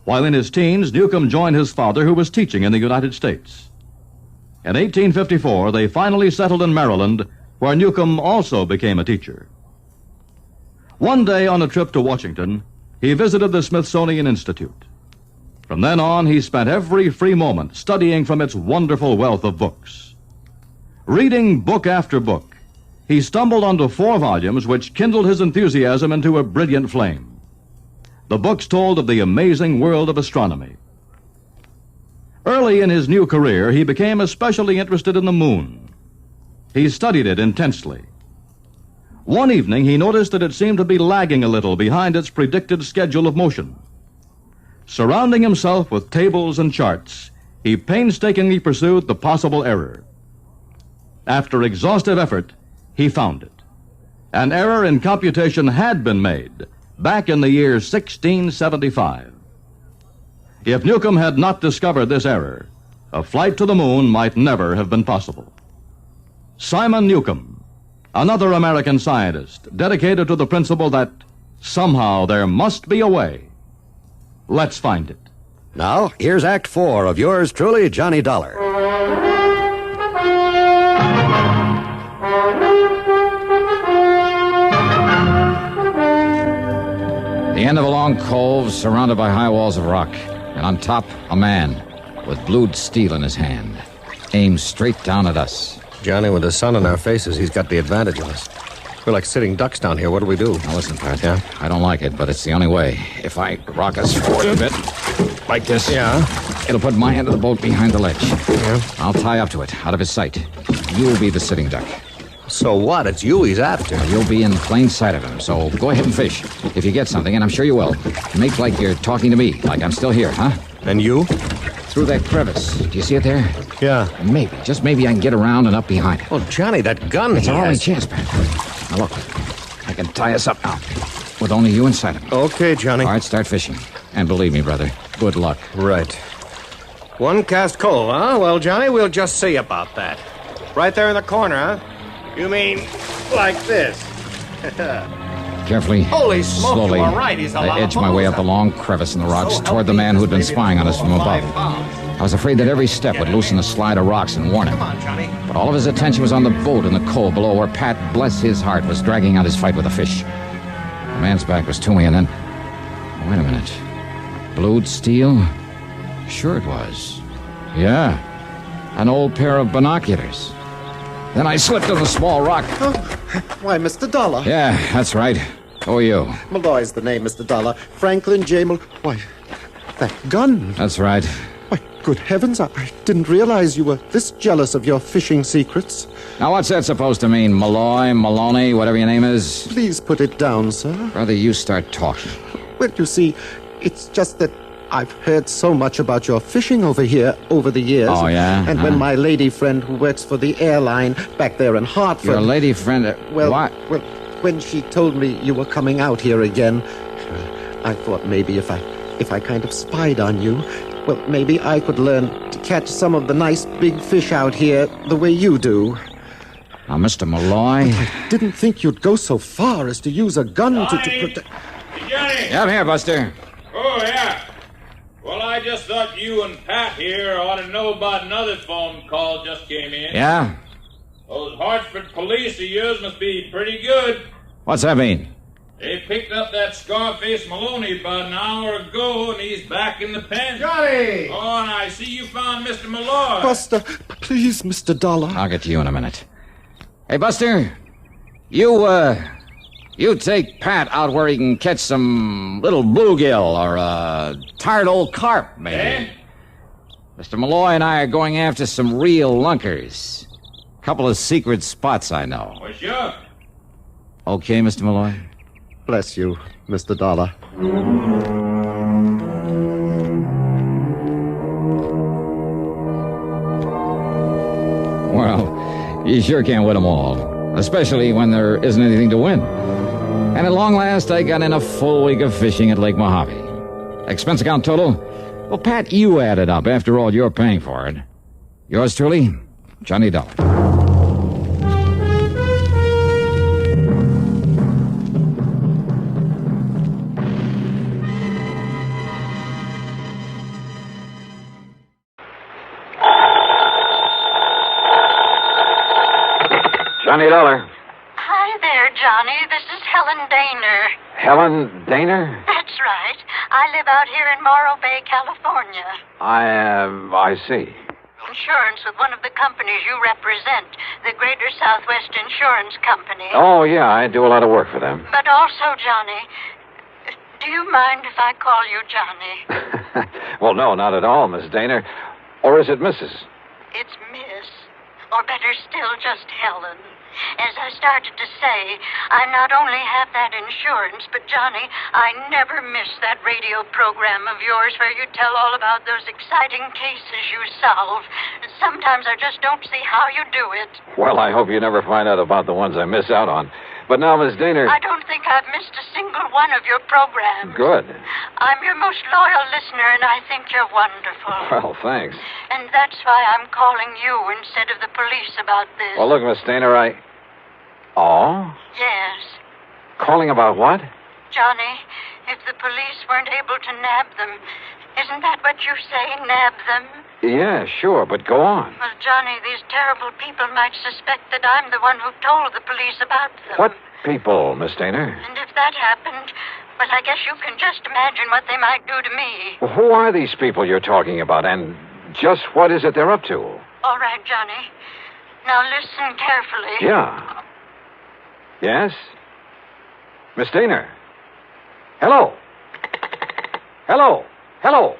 M: While in his teens, Newcomb joined his father, who was teaching in the United States. In 1854, they finally settled in Maryland, where Newcomb also became a teacher. One day on a trip to Washington, he visited the Smithsonian Institute. From then on, he spent every free moment studying from its wonderful wealth of books. Reading book after book, he stumbled onto 4 volumes which kindled his enthusiasm into a brilliant flame. The books told of the amazing world of astronomy. Early in his new career, he became especially interested in the moon. He studied it intensely. One evening, he noticed that it seemed to be lagging a little behind its predicted schedule of motion. Surrounding himself with tables and charts, he painstakingly pursued the possible error. After exhaustive effort, he found it. An error in computation had been made back in the year 1675. If Newcomb had not discovered this error, a flight to the moon might never have been possible. Simon Newcomb, another American scientist, dedicated to the principle that somehow there must be a way. Let's find it.
G: Now, here's Act 4 of yours truly, Johnny Dollar.
A: The end of a long cove surrounded by high walls of rock, and on top, a man with blued steel in his hand, aimed straight down at us.
I: Johnny, with the sun on our faces, he's got the advantage of us. We're like sitting ducks down here. What do we do?
A: Now listen, Pat. Yeah? I don't like it, but it's the only way. If I rock us forward a bit, like this, it'll put my end of the boat behind the ledge.
I: Yeah?
A: I'll tie up to it, out of his sight. You'll be the sitting duck.
I: So what? It's you he's after.
A: You'll be in plain sight of him, so go ahead and fish. If you get something, and I'm sure you will, make like you're talking to me, like I'm still here, huh?
I: And you?
A: Through that crevice. Do you see it there?
I: Yeah.
A: Maybe, just maybe I can get around and up behind it.
I: Oh, Johnny, that gun
A: It's our only chance, Pat. Now look, I can tie us up now, with only you inside of me.
I: Okay, Johnny.
A: All right, start fishing. And believe me, brother, good luck.
I: Right. One cast cove, huh? Well, Johnny, we'll just see about that. Right there in the corner, huh? You mean like this?
A: Carefully,
I: Holy smoke,
A: slowly,
I: you are right. He's a lot
A: I
I: of
A: edged my way up the
I: balls.
A: long crevice in the rocks toward the man who'd been spying on us from above. I was afraid that every step would loosen a slide of rocks and warn him.
I: Come on, Johnny.
A: But all of his attention was on the boat in the cove below where Pat, bless his heart, was dragging out his fight with the fish. The man's back was to me, and then... Wait a minute. Blued steel? Sure it was. Yeah. An old pair of binoculars. Then I slipped on a small rock.
N: Oh, why, Mr. Dollar.
A: Yeah, that's right. Who are you?
N: Malloy's the name, Mr. Dollar. Franklin J. Why, that gun.
A: That's right.
N: Why, good heavens, I didn't realize you were this jealous of your fishing secrets.
A: Now, what's that supposed to mean? Malloy, Maloney, whatever your name is?
N: Please put it down, sir.
A: Rather you start talking.
N: Well, you see, it's just that I've heard so much about your fishing over here over the years.
A: Oh, yeah?
N: And when my lady friend who works for the airline back there in Hartford...
A: Your lady friend...
N: what? Well, when she told me you were coming out here again, I thought maybe if I kind of spied on you, well, maybe I could learn to catch some of the nice big fish out here the way you do.
A: Now, Mr. Malloy...
N: I didn't think you'd go so far as to use a gun to protect...
K: Johnny!
A: Yeah, I'm here, Buster.
K: Oh, yeah. Well, I just thought you and Pat here ought to know about another phone call just came in.
A: Yeah?
K: Those Hartford police of yours must be pretty good.
A: What's that mean?
K: They picked up that Scarface Maloney about an hour ago, and he's back in the pen.
I: Johnny!
K: Oh, and I see you found Mr. Malloy.
N: Buster, please, Mr. Dollar.
A: I'll get to you in a minute. Hey, Buster, you take Pat out where he can catch some little bluegill or a tired old carp, maybe.
K: Eh?
A: Mr. Malloy and I are going after some real lunkers. Couple of secret spots I know.
K: Well, sure.
A: Okay, Mr. Malloy?
N: Bless you, Mr. Dollar.
A: Well, you sure can't win them all, especially when there isn't anything to win. And at long last, I got in a full week of fishing at Lake Mojave. Expense account total? Well, Pat, you add it up. After all, you're paying for it. Yours truly, Johnny Dollar. Johnny Dollar.
L: Hi there, Johnny. This is Helen Daner.
A: Helen Daner?
L: That's right. I live out here in Morro Bay, California.
A: I see.
L: Insurance with one of the companies you represent, the Greater Southwest Insurance Company.
A: Oh, yeah, I do a lot of work for them.
L: But also, Johnny, do you mind if I call you Johnny?
A: Well, no, not at all, Miss Daner. Or is it Mrs.?
L: It's Miss. Or better still, just Helen. As I started to say, I not only have that insurance, but, Johnny, I never miss that radio program of yours where you tell all about those exciting cases you solve. Sometimes I just don't see how you do it.
A: Well, I hope you never find out about the ones I miss out on. But now, Miss Daner...
L: I don't think I've missed a single one of your programs.
A: Good.
L: I'm your most loyal listener, and I think you're wonderful.
A: Well, thanks.
L: And that's why I'm calling you instead of the police about this.
A: Well, look, Miss Daner, Oh?
L: Yes.
A: Calling about what?
L: Johnny, if the police weren't able to nab them, isn't that what you say, nab them?
A: Yeah, sure, but go on.
L: Well, Johnny, these terrible people might suspect that I'm the one who told the police about them.
A: What people, Miss Daner?
L: And if that happened, well, I guess you can just imagine what they might do to me.
A: Well, who are these people you're talking about, and just what is it they're up to?
L: All right, Johnny. Now listen carefully.
A: Yeah. Yes? Miss Daner? Hello? Hello? Hello?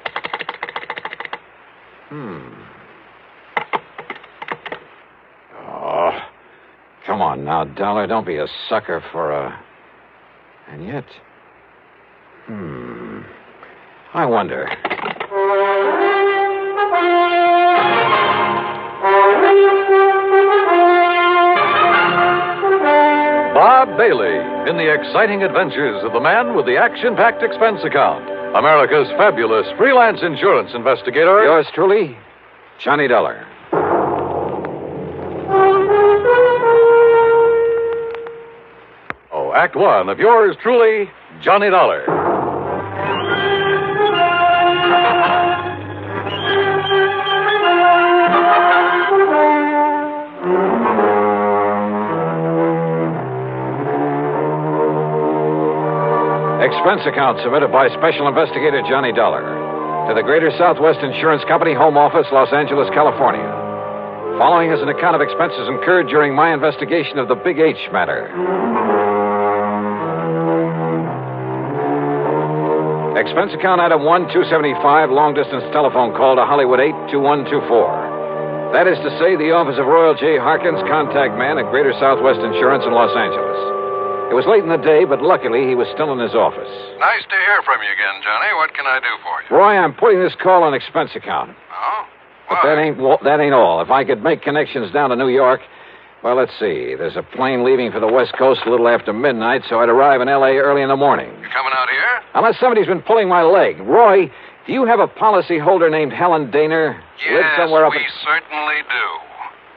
A: Oh, come on now, Dollar. Don't be a sucker for a... And yet... I wonder...
O: Bob Bailey in the exciting adventures of the man with the action-packed expense account. America's fabulous freelance insurance investigator.
A: Yours truly, Johnny Dollar.
O: Oh, Act One of yours truly, Johnny Dollar. Expense account submitted by Special Investigator Johnny Dollar to the Greater Southwest Insurance Company, Home Office, Los Angeles, California. Following is an account of expenses incurred during my investigation of the Big H matter. Expense account item 1, 275, long-distance telephone call to Hollywood 82124. That is to say, the office of Royal J. Harkins, contact man at Greater Southwest Insurance in Los Angeles. It was late in the day, but luckily he was still in his office.
C: Nice to hear from you again, Johnny. What can I do for you?
O: Roy, I'm putting this call on expense account.
C: Oh?
O: But that ain't all. If I could make connections down to New York, well, let's see. There's a plane leaving for the West Coast a little after midnight, so I'd arrive in L.A. early in the morning.
C: You coming out here?
O: Unless somebody's been pulling my leg. Roy, do you have a policy holder named Helen Daner?
C: Yes,
O: somewhere up
C: we certainly do.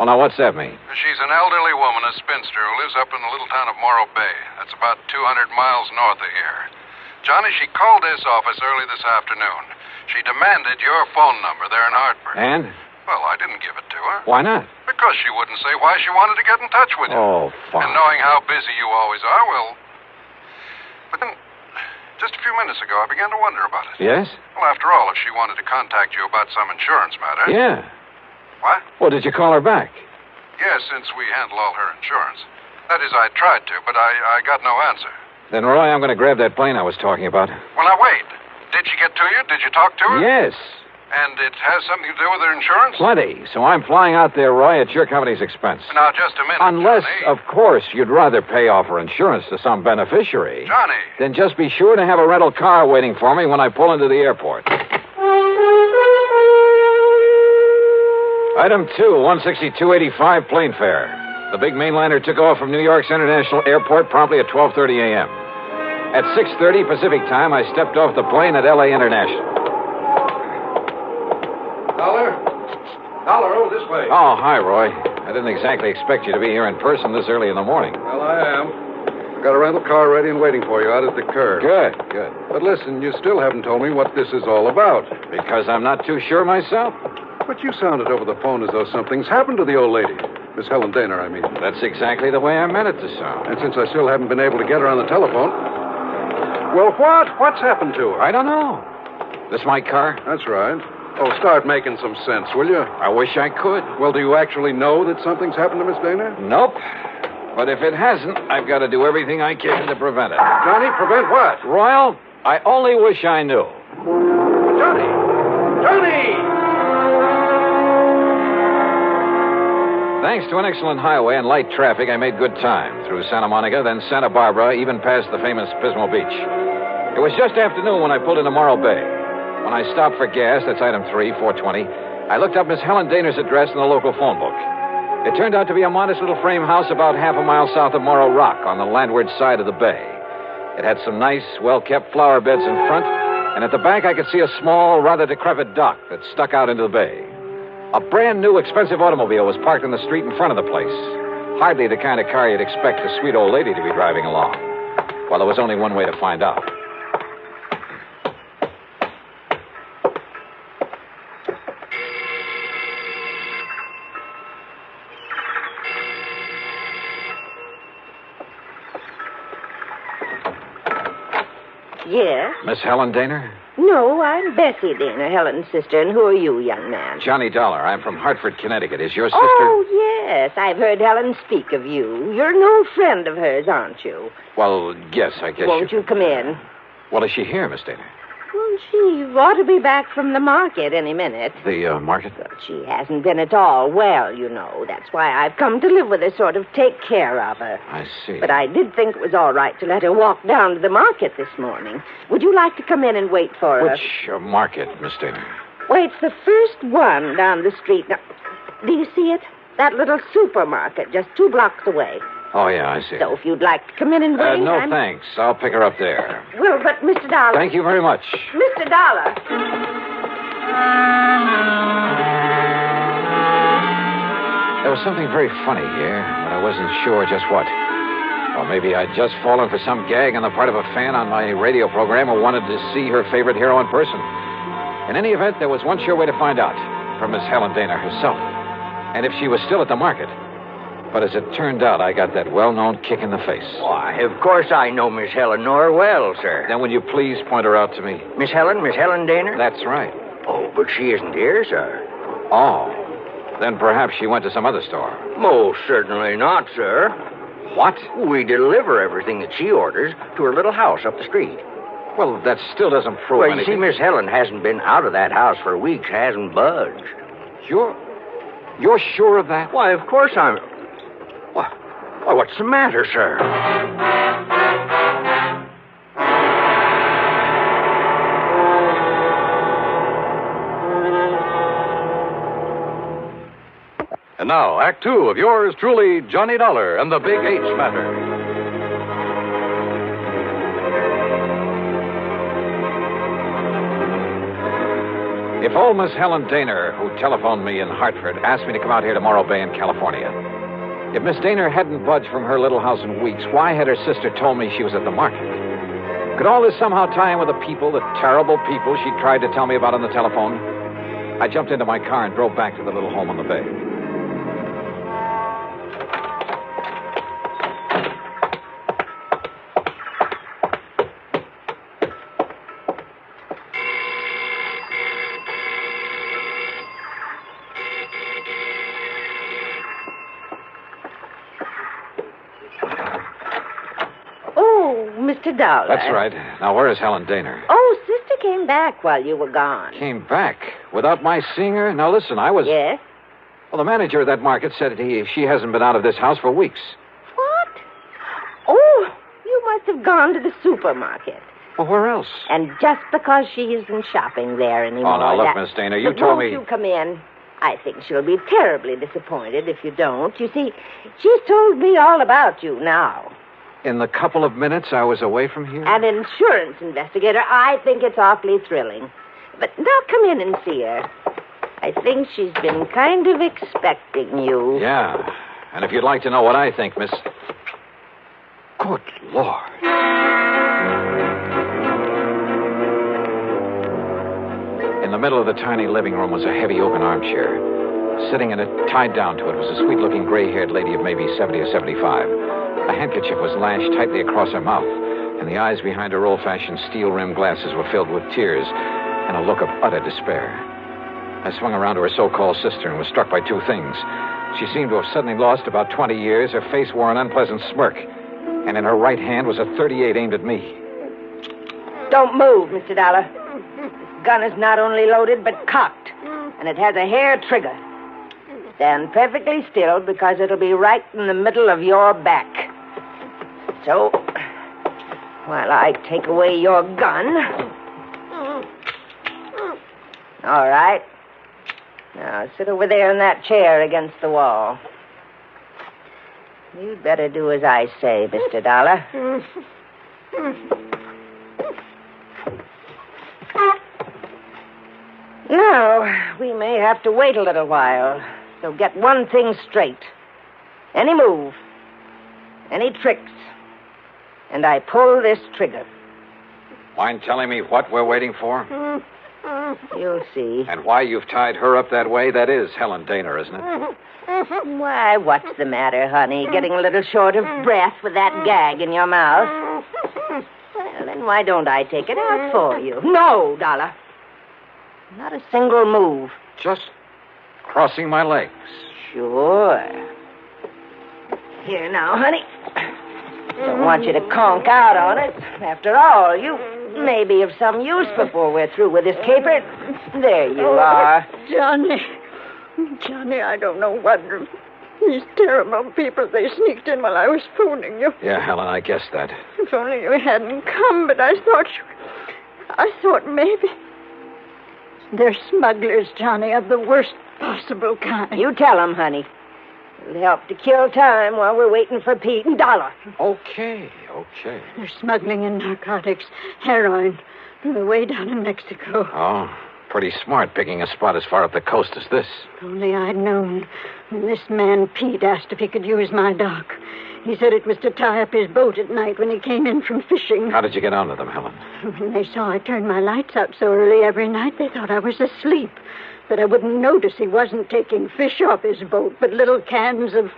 O: Well, now, what's that mean?
C: She's an elderly woman, a spinster, who lives up in the little town of Morro Bay. That's about 200 miles north of here. Johnny, she called this office early this afternoon. She demanded your phone number there in Hartford.
O: And?
C: Well, I didn't give it to her.
O: Why not?
C: Because she wouldn't say why she wanted to get in touch with you.
O: Oh, fine.
C: And knowing how busy you always are, well... But then, just a few minutes ago, I began to wonder about it.
O: Yes?
C: Well, after all, if she wanted to contact you about some insurance matter...
O: Yeah.
C: What?
O: Well, did you call her back?
C: Yes, since we handle all her insurance. That is, I tried to, but I got no answer.
O: Then, Roy, I'm going to grab that plane I was talking about.
C: Well, now, wait. Did she get to you? Did you talk to her?
O: Yes.
C: And it has something to do with her insurance?
O: Plenty. So I'm flying out there, Roy, at your company's expense.
C: Now, just a minute,
O: Unless,
C: Johnny.
O: of course, you'd rather pay off her insurance to some beneficiary.
C: Johnny.
O: Then just be sure to have a rental car waiting for me when I pull into the airport. Item 2, 162.85 plane fare. The big mainliner took off from New York's International Airport promptly at 12:30 a.m. At 6:30 Pacific time, I stepped off the plane at L.A. International.
C: Dollar, oh, this way.
O: Oh, hi, Roy. I didn't exactly expect you to be here in person this early in the morning.
C: Well, I am. Got a rental car ready and waiting for you out at the curb.
O: Good.
C: But listen, you still haven't told me what this is all about.
O: Because I'm not too sure myself.
C: But you sounded over the phone as though something's happened to the old lady. Miss Helen Daner, I mean.
O: That's exactly the way I meant it to sound.
C: And since I still haven't been able to get her on the telephone... Well, what? What's happened to her?
O: I don't know. This my car?
C: That's right. Oh, start making some sense, will you?
O: I wish I could.
C: Well, do you actually know that something's happened to Miss Daner?
O: Nope. But if it hasn't, I've got to do everything I can to prevent it.
C: Johnny, prevent what?
O: Royal, I only wish I knew.
C: Johnny!
O: Thanks to an excellent highway and light traffic, I made good time through Santa Monica, then Santa Barbara, even past the famous Pismo Beach. It was just afternoon when I pulled into Morro Bay. When I stopped for gas, that's item 3, 420, I looked up Miss Helen Daner's address in the local phone book. It turned out to be a modest little frame house about half a mile south of Morro Rock on the landward side of the bay. It had some nice, well-kept flower beds in front, and at the back I could see a small, rather decrepit dock that stuck out into the bay. A brand-new, expensive automobile was parked in the street in front of the place. Hardly the kind of car you'd expect a sweet old lady to be driving along. Well, there was only one way to find out.
P: Yes?
O: Miss Helen Daner?
P: No, I'm Bessie Daner, Helen's sister. And who are you, young man?
O: Johnny Dollar. I'm from Hartford, Connecticut. Is your sister...
P: Oh, yes. I've heard Helen speak of you. You're an old friend of hers, aren't you?
O: Well, yes, I guess
P: Won't you come in?
O: Well, is she here, Miss Daner?
P: Well, she ought to be back from the market any minute.
O: The market?
P: She hasn't been at all well, you know. That's why I've come to live with her, sort of take care of her.
O: I see.
P: But I did think it was all right to let her walk down to the market this morning. Would you like to come in and wait for her?
O: Which market, Miss Daner?
P: Well, it's the first one down the street. Now, do you see it? That little supermarket just 2 blocks away.
O: Oh, yeah, I see.
P: So if you'd like to come in and wait...
O: No, thanks. I'll pick her up there.
P: Well, but Mr. Dollar...
O: Thank you very much.
P: Mr. Dollar...
O: There was something very funny here, but I wasn't sure just what. Or maybe I'd just fallen for some gag on the part of a fan on my radio program who wanted to see her favorite hero in person. In any event, there was one sure way to find out, from Miss Helen Daner herself. And if she was still at the market. But as it turned out, I got that well-known kick in the face.
Q: Why, of course I know Miss Helen Nor well, sir.
O: Then will you please point her out to me?
Q: Miss Helen Daner?
O: That's right.
Q: Oh, but she isn't here, sir.
O: Oh. Then perhaps she went to some other store.
Q: Most certainly not, sir.
O: What?
Q: We deliver everything that she orders to her little house up the street.
O: Well, that still doesn't prove
Q: Well,
O: anything.
Q: you see, Miss Helen hasn't been out of that house for weeks, hasn't budged.
O: You're sure of that?
Q: Why, of course I'm... Why, what's the matter, sir?
R: And now, Act Two of yours truly, Johnny Dollar and the Big H Matter.
O: If old Miss Helen Daner, who telephoned me in Hartford, asked me to come out here to Morro Bay in California, if Miss Daner hadn't budged from her little house in weeks, why had her sister told me she was at the market? Could all this somehow tie in with the people, the terrible people she tried to tell me about on the telephone? I jumped into my car and drove back to the little home on the bay.
P: Mr. Dollar.
O: That's right. Now, where is Helen Daner?
P: Oh, Sister came back while you were gone.
O: Came back? Without my seeing her? Now, listen, I was...
P: Yes?
O: Well, the manager of that market said she hasn't been out of this house for weeks.
P: What? Oh, you must have gone to the supermarket.
O: Well, where else?
P: And just because she isn't shopping there anymore...
O: Oh, now, look, Miss Daner, you
P: But
O: told me...
P: Won't you come in? I think she'll be terribly disappointed if you don't. You see, she's told me all about you now.
O: In the couple of minutes I was away from here?
P: An insurance investigator. I think it's awfully thrilling. But now come in and see her. I think she's been kind of expecting you.
O: Yeah. And if you'd like to know what I think, Miss... Good Lord. In the middle of the tiny living room was a heavy open armchair. Sitting in it, tied down to it, was a sweet-looking gray-haired lady of maybe 70 or 75. A handkerchief was lashed tightly across her mouth, and the eyes behind her old-fashioned steel-rimmed glasses were filled with tears and a look of utter despair. I swung around to her so-called sister and was struck by two things. She seemed to have suddenly lost about 20 years. Her face wore an unpleasant smirk, and in her right hand was a .38 aimed at me.
P: Don't move, Mr. Dollar. This gun is not only loaded, but cocked, and it has a hair trigger. Stand perfectly still, because it'll be right in the middle of your back. So, while I take away your gun... All right. Now, sit over there in that chair against the wall. You'd better do as I say, Mr. Dollar. Now, we may have to wait a little while. So get one thing straight. Any move, any tricks, and I pull this trigger.
O: Mind telling me what we're waiting for?
P: You'll see.
O: And why you've tied her up that way? That is Helen Daner, isn't it?
P: Why, what's the matter, honey? Getting a little short of breath with that gag in your mouth? Well, then why don't I take it out for you? No, Dollar. Not a single move.
O: Just crossing my legs.
P: Sure. Here now, honey. Don't want you to conk out on it. After all, you may be of some use before we're through with this caper. There you are.
B: Johnny, I don't know what... These terrible people, they sneaked in while I was phoning you.
O: Yeah, Helen, I guessed that.
B: If only you hadn't come, but I thought maybe... They're smugglers, Johnny, of the worst possible kind.
P: You tell them, honey. It'll help to kill time while we're waiting for Pete and Dollar.
O: Okay.
B: They're smuggling in narcotics, heroin, from the way down in Mexico.
O: Oh, pretty smart picking a spot as far up the coast as this.
B: If only I'd known. When this man, Pete, asked if he could use my dock. He said it was to tie up his boat at night when he came in from fishing.
O: How did you get onto them, Helen?
B: When they saw I turned my lights out so early every night, they thought I was asleep. That I wouldn't notice he wasn't taking fish off his boat, but little cans of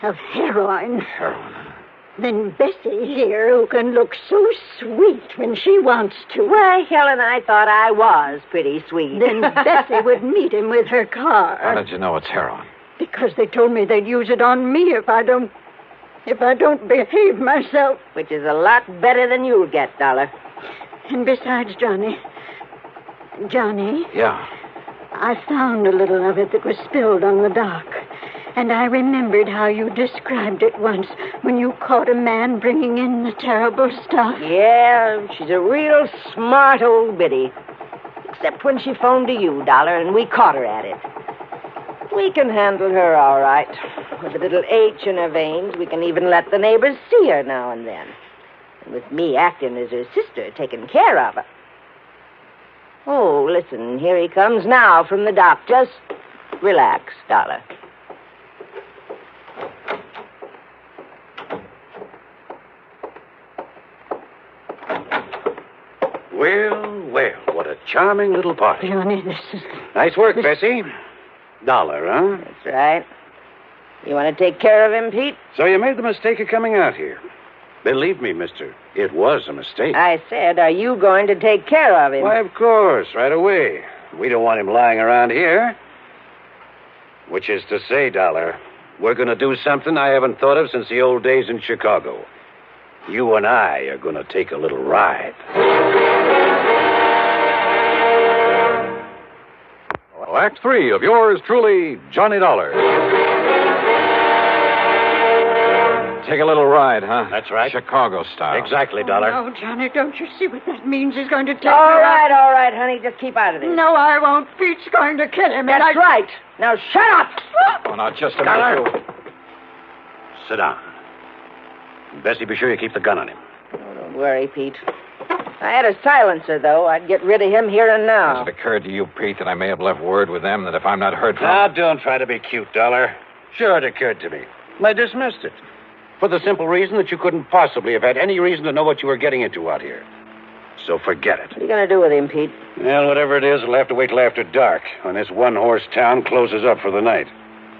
B: Of heroin.
O: Heroin.
B: Then Bessie here, who can look so sweet when she wants to.
P: Why, Helen, I thought I was pretty sweet.
B: Then Bessie would meet him with her car.
O: How did you know it's heroin?
B: Because they told me they'd use it on me if I don't behave myself.
P: Which is a lot better than you'll get, Dollar.
B: And besides, Johnny.
O: Yeah.
B: I found a little of it that was spilled on the dock. And I remembered how you described it once when you caught a man bringing in the terrible stuff.
P: Yeah, she's a real smart old biddy. Except when she phoned to you, Dollar, and we caught her at it. We can handle her all right. With a little H in her veins, we can even let the neighbors see her now and then. And with me acting as her sister, taking care of her. Oh, listen, here he comes now from the dock. Just relax, Dollar.
R: Well, what a charming little party.
B: Johnny, this is...
R: Nice work, Bessie. Dollar, huh?
P: That's right. You want to take care of him, Pete?
R: So you made the mistake of coming out here. Believe me, mister, it was a mistake.
P: I said, are you going to take care of him?
R: Why, of course, right away. We don't want him lying around here. Which is to say, Dollar, we're going to do something I haven't thought of since the old days in Chicago. You and I are going to take a little ride.
E: Act 3 of yours truly, Johnny Dollar.
O: Take a little ride, huh?
R: That's right.
O: Chicago style.
R: Exactly, Dollar.
B: Oh, Johnny, don't you see what that means? He's going to take
P: All
B: her
P: right,
B: out.
P: honey. Just keep out of this.
B: No, I won't. Pete's going to kill him.
P: That's right. Now, shut up.
O: Oh, now, just a
R: Dollar.
O: minute.
R: Sit down. Bessie, be sure you keep the gun on him.
P: Oh, don't worry, Pete. I had a silencer, though. I'd get rid of him here and now.
O: Has it occurred to you, Pete, that I may have left word with them that if I'm not heard from...
R: Now, don't try to be cute, Dollar. Sure, it occurred to me. I dismissed it. For the simple reason that you couldn't possibly have had any reason to know what you were getting into out here. So forget it.
P: What are you going to do with him, Pete?
R: Well, whatever it is, it'll have to wait till after dark, when this one-horse town closes up for the night.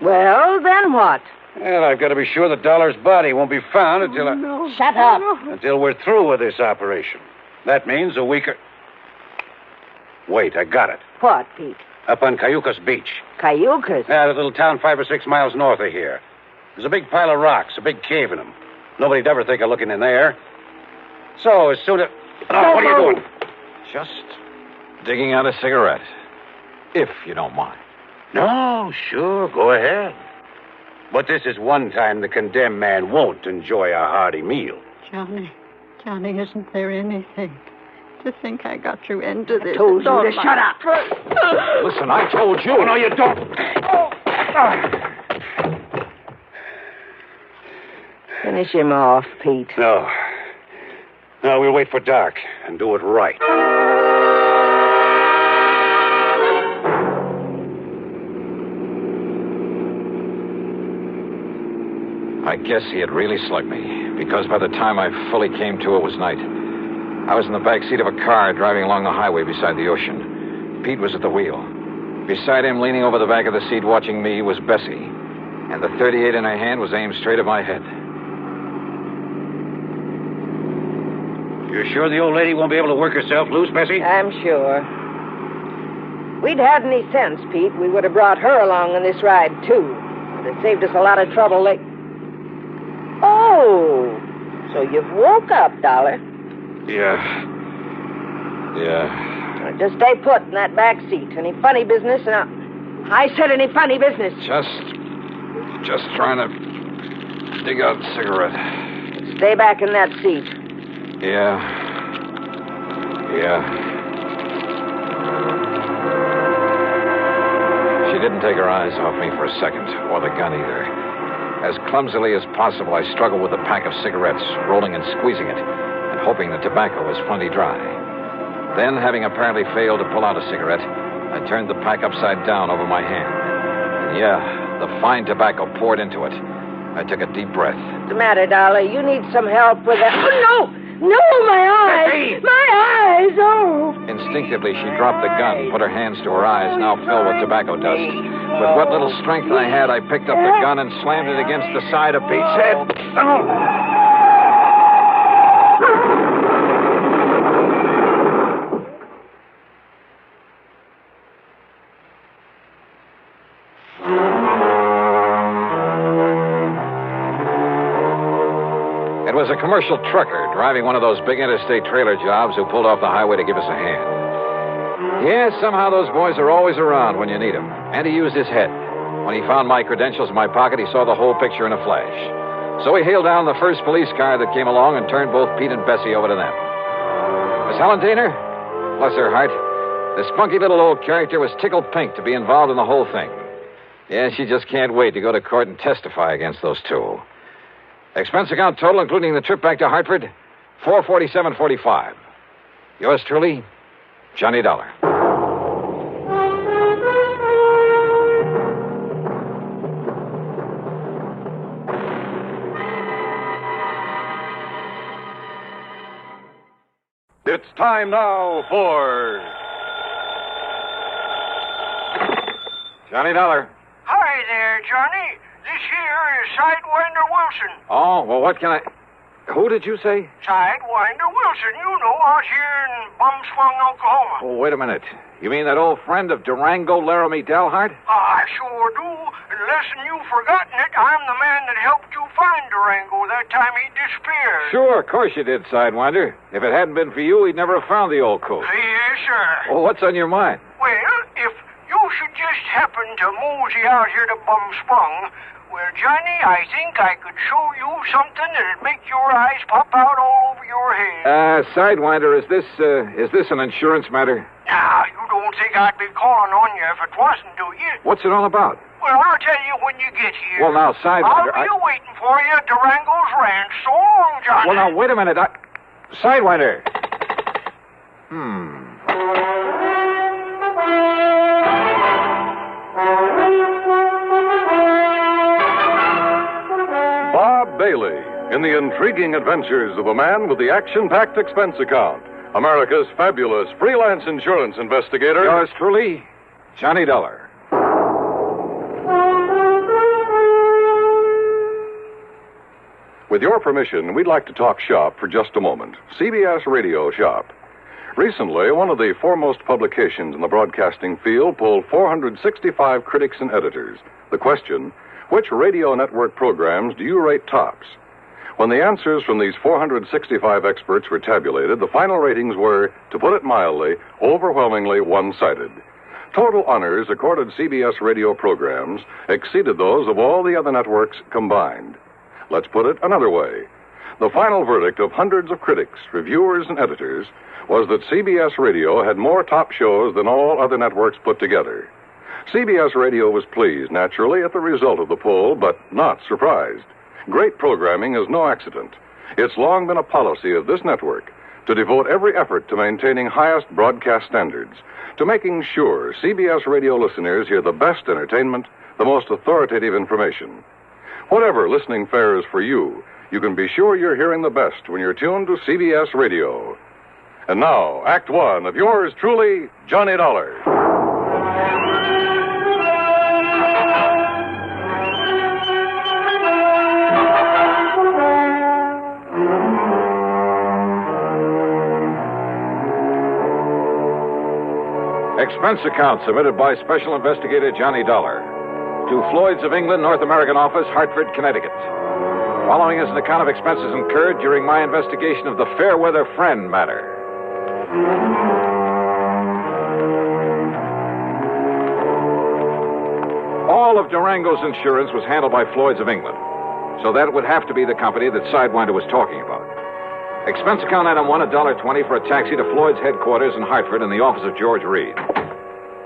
P: Well, then what?
R: Well, I've got to be sure that Dollar's body won't be found until
P: Shut up.
R: until we're through with this operation. That means a week or... Wait, I got it.
P: What, Pete?
R: Up on Cayucas Beach.
P: Cayucas?
R: Yeah, that little town 5 or 6 miles north of here. There's a big pile of rocks, a big cave in them. Nobody'd ever think of looking in there. So, as soon as... Oh, what are you doing?
O: Just digging out a cigarette. If you don't mind.
R: No, sure, go ahead. But this is one time the condemned man won't enjoy a hearty meal.
B: Johnny, isn't there anything? To think I got you into this.
P: I told you to shut up.
O: Listen, I told you.
R: Oh, no, you don't.
P: Finish him off, Pete.
R: No, we'll wait for dark and do it right.
O: I guess he had really slugged me, because by the time I fully came to, it was night. I was in the back seat of a car driving along the highway beside the ocean. Pete was at the wheel. Beside him, leaning over the back of the seat watching me, was Bessie. And the .38 in her hand was aimed straight at my head.
R: You're sure the old lady won't be able to work herself loose, Bessie?
P: I'm sure. If we'd had any sense, Pete, we would have brought her along on this ride, too. It would have saved us a lot of trouble. Oh, so you've woke up, Dollar.
O: Yeah.
P: Well, just stay put in that back seat. Any funny business? And I said any funny business.
O: Just trying to dig out a cigarette.
P: Stay back in that seat.
O: Yeah. She didn't take her eyes off me for a second, or the gun either. As clumsily as possible, I struggled with a pack of cigarettes, rolling and squeezing it, and hoping the tobacco was plenty dry. Then, having apparently failed to pull out a cigarette, I turned the pack upside down over my hand. And the fine tobacco poured into it. I took a deep breath.
P: What's the matter, Dollar? You need some help with that. Oh, no!
B: No, my eyes! My eyes! Oh!
O: Instinctively, she dropped the gun, put her hands to her eyes, now filled with tobacco dust. With what little strength I had, I picked up the gun and slammed it against the side of Pete's head. It was a commercial trucker driving one of those big interstate trailer jobs who pulled off the highway to give us a hand. Yeah, somehow those boys are always around when you need them. And he used his head. When he found my credentials in my pocket, he saw the whole picture in a flash. So he hailed down the first police car that came along and turned both Pete and Bessie over to them. Miss Helen Daner? Bless her heart. The spunky little old character was tickled pink to be involved in the whole thing. Yeah, she just can't wait to go to court and testify against those two. Expense account total, including the trip back to Hartford, $447.45. Yours truly, Johnny Dollar.
E: It's time now for
O: Johnny Dollar.
S: Hi there, Johnny. This here is Sidewinder Wilson.
O: Oh, well, what can I... Who did you say?
S: Sidewinder Wilson, you know, out here in Bumswung, Oklahoma.
O: Oh, wait a minute. You mean that old friend of Durango, Laramie Dalhart?
S: I sure do. Unless you've forgotten it, I'm the man that helped you find Durango that time he disappeared.
O: Sure, of course you did, Sidewinder. If it hadn't been for you, we'd never have found the old coot.
S: Yes, sir.
O: Well, what's on your mind?
S: Well, if you should just happen to mosey out here to Bumspung, well, Johnny, I think I could show you something that'd make your eyes pop out all over your head.
O: Sidewinder, is this an insurance matter?
S: Now, you don't think I'd be calling on you if it wasn't, do you?
O: What's it all about?
S: Well, I'll tell you when you get here.
O: Well, now, Sidewinder,
S: I'll be waiting for you at Durango's ranch. So long, Johnny.
O: Well, now, wait a minute. Sidewinder.
E: Bob Bailey in the intriguing adventures of a man with the action-packed expense account. America's fabulous freelance insurance investigator.
O: Yours truly, Johnny Dollar.
E: With your permission, we'd like to talk shop for just a moment. CBS Radio Shop. Recently, one of the foremost publications in the broadcasting field polled 465 critics and editors. The question, which radio network programs do you rate tops? When the answers from these 465 experts were tabulated, the final ratings were, to put it mildly, overwhelmingly one-sided. Total honors accorded CBS radio programs exceeded those of all the other networks combined. Let's put it another way. The final verdict of hundreds of critics, reviewers, and editors was that CBS Radio had more top shows than all other networks put together. CBS Radio was pleased, naturally, at the result of the poll, but not surprised. Great programming is no accident. It's long been a policy of this network to devote every effort to maintaining highest broadcast standards, to making sure CBS Radio listeners hear the best entertainment, the most authoritative information. Whatever listening fare is for you, you can be sure you're hearing the best when you're tuned to CBS Radio. And now, Act One of yours truly, Johnny Dollar.
O: Expense account submitted by Special Investigator Johnny Dollar to Floyd's of England, North American Office, Hartford, Connecticut. Following is an account of expenses incurred during my investigation of the Fairweather friend matter. All of Durango's insurance was handled by Floyd's of England, so that would have to be the company that Sidewinder was talking about. Expense account item one, $1.20 for a taxi to Floyd's headquarters in Hartford in the office of George Reed.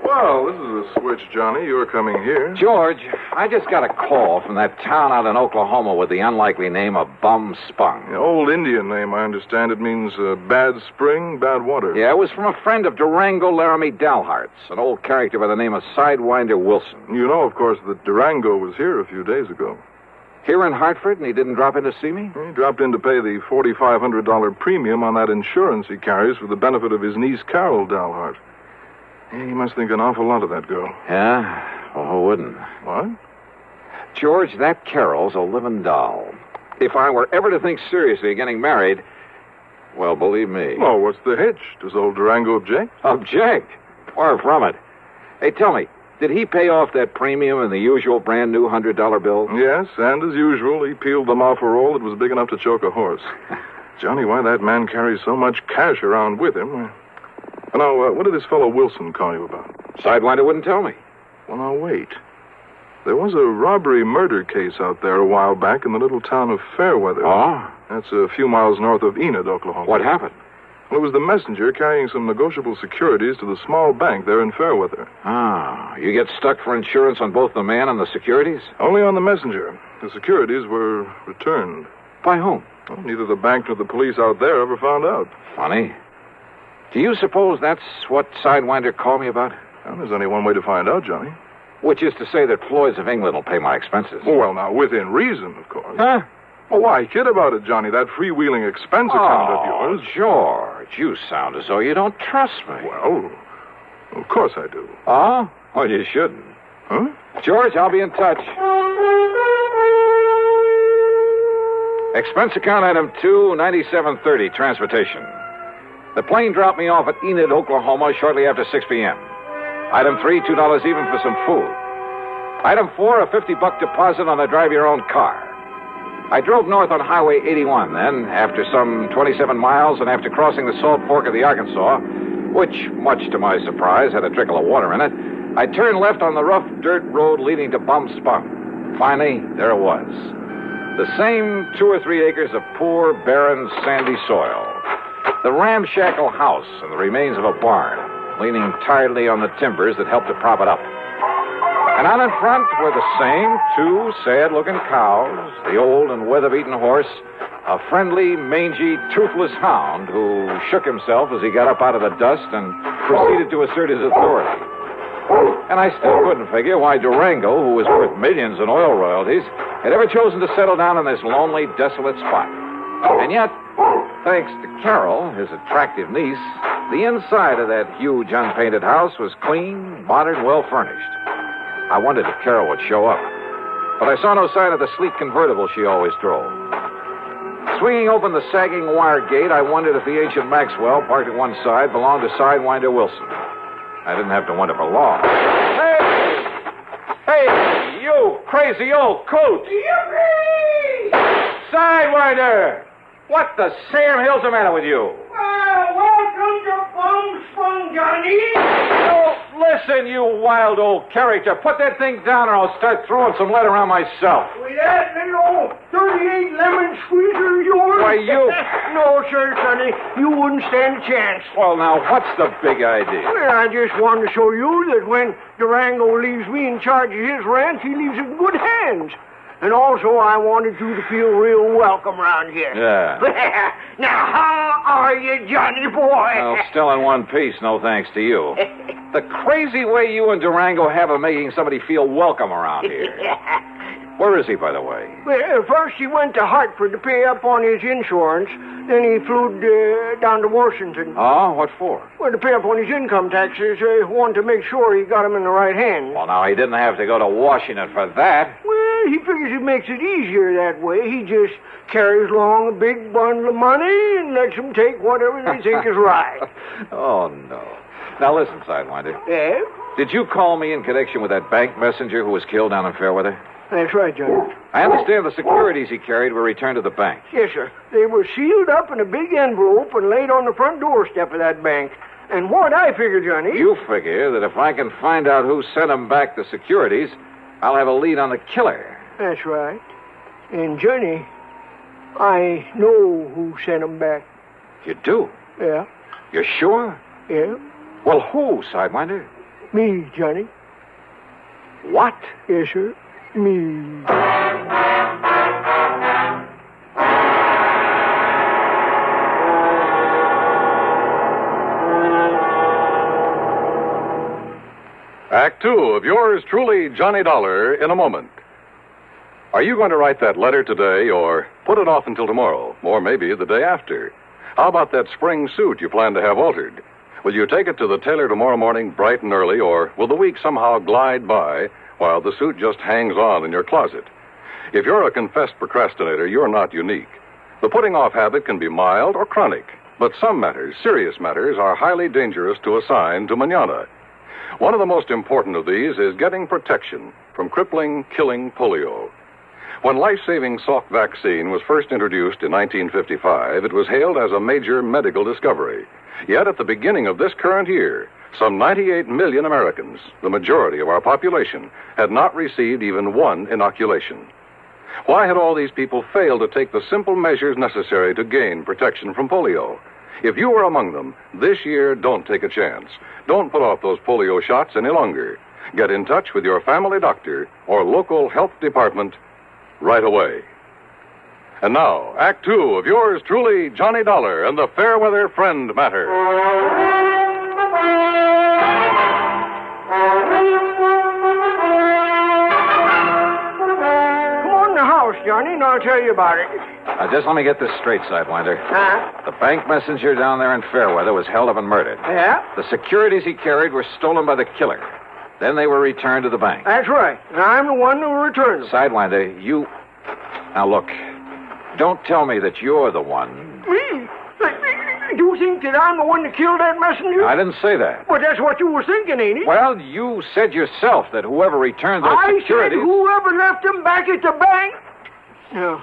E: Well, this is a switch, Johnny. You're coming here.
O: George, I just got a call from that town out in Oklahoma with the unlikely name of Bum Spung.
E: The old Indian name, I understand. It means bad spring, bad water.
O: Yeah, it was from a friend of Durango, Laramie Dalhart's, an old character by the name of Sidewinder Wilson.
E: You know, of course, that Durango was here a few days ago.
O: Here in Hartford, and he didn't drop in to see me?
E: He dropped in to pay the $4,500 premium on that insurance he carries for the benefit of his niece, Carol Dalhart. He must think an awful lot of that girl.
O: Yeah? Well, who wouldn't?
E: What?
O: George, that Carol's a living doll. If I were ever to think seriously of getting married, well, believe me.
E: Oh, what's the hitch? Does old Durango object?
O: Object? Far from it. Hey, tell me, did he pay off that premium in the usual brand new $100 bill?
E: Yes, and as usual, he peeled them off a roll that was big enough to choke a horse. Johnny, why that man carries so much cash around with him? Now, what did this fellow Wilson call you about?
O: Sidewinder wouldn't tell me.
E: Well, now, wait. There was a robbery-murder case out there a while back in the little town of Fairweather.
O: Oh?
E: That's a few miles north of Enid, Oklahoma.
O: What happened?
E: Well, it was the messenger carrying some negotiable securities to the small bank there in Fairweather.
O: Ah, you get stuck for insurance on both the man and the securities?
E: Only on the messenger. The securities were returned.
O: By whom?
E: Well, neither the bank nor the police out there ever found out.
O: Funny. Do you suppose that's what Sidewinder called me about?
E: Well, there's only one way to find out, Johnny.
O: Which is to say that Floyd's of England will pay my expenses.
E: Well, now, within reason, of course.
O: Huh?
E: Well, why kid about it, Johnny? That freewheeling expense account of yours.
O: George, you sound as though you don't trust me.
E: Well, of course I do.
O: Oh? Well, you shouldn't.
E: Huh?
O: George, I'll be in touch. Expense account item 2, 9730, transportation. The plane dropped me off at Enid, Oklahoma, shortly after 6 p.m. Item 3, $2 even for some food. Item 4, a $50 deposit on a drive-your-own car. I drove north on Highway 81, then, after some 27 miles and after crossing the Salt Fork of the Arkansas, which, much to my surprise, had a trickle of water in it, I turned left on the rough dirt road leading to Bum Spung. Finally, there it was. The same 2 or 3 acres of poor, barren, sandy soil. The ramshackle house and the remains of a barn, leaning tiredly on the timbers that helped to prop it up. And out in front were the same 2 sad-looking cows, the old and weather-beaten horse, a friendly, mangy, toothless hound who shook himself as he got up out of the dust and proceeded to assert his authority. And I still couldn't figure why Durango, who was worth millions in oil royalties, had ever chosen to settle down in this lonely, desolate spot. And yet, thanks to Carol, his attractive niece, the inside of that huge, unpainted house was clean, modern, well-furnished. I wondered if Carol would show up, but I saw no sign of the sleek convertible she always drove. Swinging open the sagging wire gate, I wondered if the ancient Maxwell, parked at one side, belonged to Sidewinder Wilson. I didn't have to wonder for long. Hey, you crazy old coot! Sidewinder! What the Sam Hill's the matter with you?
S: Welcome to Bum Spung, Johnny.
O: Oh, listen, you wild old character. Put that thing down or I'll start throwing some lead around myself.
S: With that little 38 lemon squeezer of yours?
O: Why, you...
S: No, sir, Sonny. You wouldn't stand a chance.
O: Well, now, what's the big idea?
S: Well, I just wanted to show you that when Durango leaves me in charge of his ranch, he leaves it in good hands. And also, I wanted you to feel real welcome around here.
O: Yeah.
S: Now, how are you, Johnny boy?
O: Well, still in one piece, no thanks to you. The crazy way you and Durango have of making somebody feel welcome around here. Where is he, by the way?
S: Well, first he went to Hartford to pay up on his insurance. Then he flew down to Washington.
O: Oh, what for?
S: Well, to pay up on his income taxes. Wanted to make sure he got them in the right hands.
O: Well, now, he didn't have to go to Washington for that.
S: Well, he figures it makes it easier that way. He just carries along a big bundle of money and lets them take whatever they think is right.
O: Oh, no. Now, listen, Sidewinder.
S: Yeah?
O: Did you call me in connection with that bank messenger who was killed down in Fairweather?
S: That's right, Johnny.
O: I understand the securities he carried were returned to the bank.
S: Yes, sir. They were sealed up in a big envelope and laid on the front doorstep of that bank. And what I figure, Johnny...
O: You figure that if I can find out who sent him back the securities, I'll have a lead on the killer.
S: That's right. And, Johnny, I know who sent them back.
O: You do?
S: Yeah.
O: You're sure?
S: Yeah.
O: Well, who, Sidewinder?
S: Me, Johnny.
O: What?
S: Yes, sir. Me.
E: Act 2 of yours truly, Johnny Dollar, in a moment. Are you going to write that letter today or put it off until tomorrow, or maybe the day after? How about that spring suit you plan to have altered? Will you take it to the tailor tomorrow morning bright and early, or will the week somehow glide by while the suit just hangs on in your closet? If you're a confessed procrastinator, you're not unique. The putting off habit can be mild or chronic, but some matters, serious matters, are highly dangerous to assign to mañana. One of the most important of these is getting protection from crippling, killing polio. When life-saving Salk vaccine was first introduced in 1955, it was hailed as a major medical discovery. Yet at the beginning of this current year, some 98 million Americans, the majority of our population, had not received even one inoculation. Why had all these people failed to take the simple measures necessary to gain protection from polio? If you were among them, this year, don't take a chance. Don't put off those polio shots any longer. Get in touch with your family doctor or local health department right away. And now, Act Two of yours truly, Johnny Dollar and the Fairweather Friend Matter.
S: Come on in the house, Johnny, and I'll tell you about it.
O: Just let me get this straight, Sidewinder.
S: Huh?
O: The bank messenger down there in Fairweather was held up and murdered.
S: Yeah?
O: The securities he carried were stolen by the killer. Then they were returned to the bank.
S: That's right. And I'm the one who returned them.
O: Sidewinder, you... Now, look. Don't tell me that you're the one.
S: Me? You think that I'm the one that killed that messenger?
O: I didn't say that.
S: But that's what you were thinking, ain't it?
O: Well, you said yourself that whoever returned those securities...
S: I said whoever left them back at the bank. Now,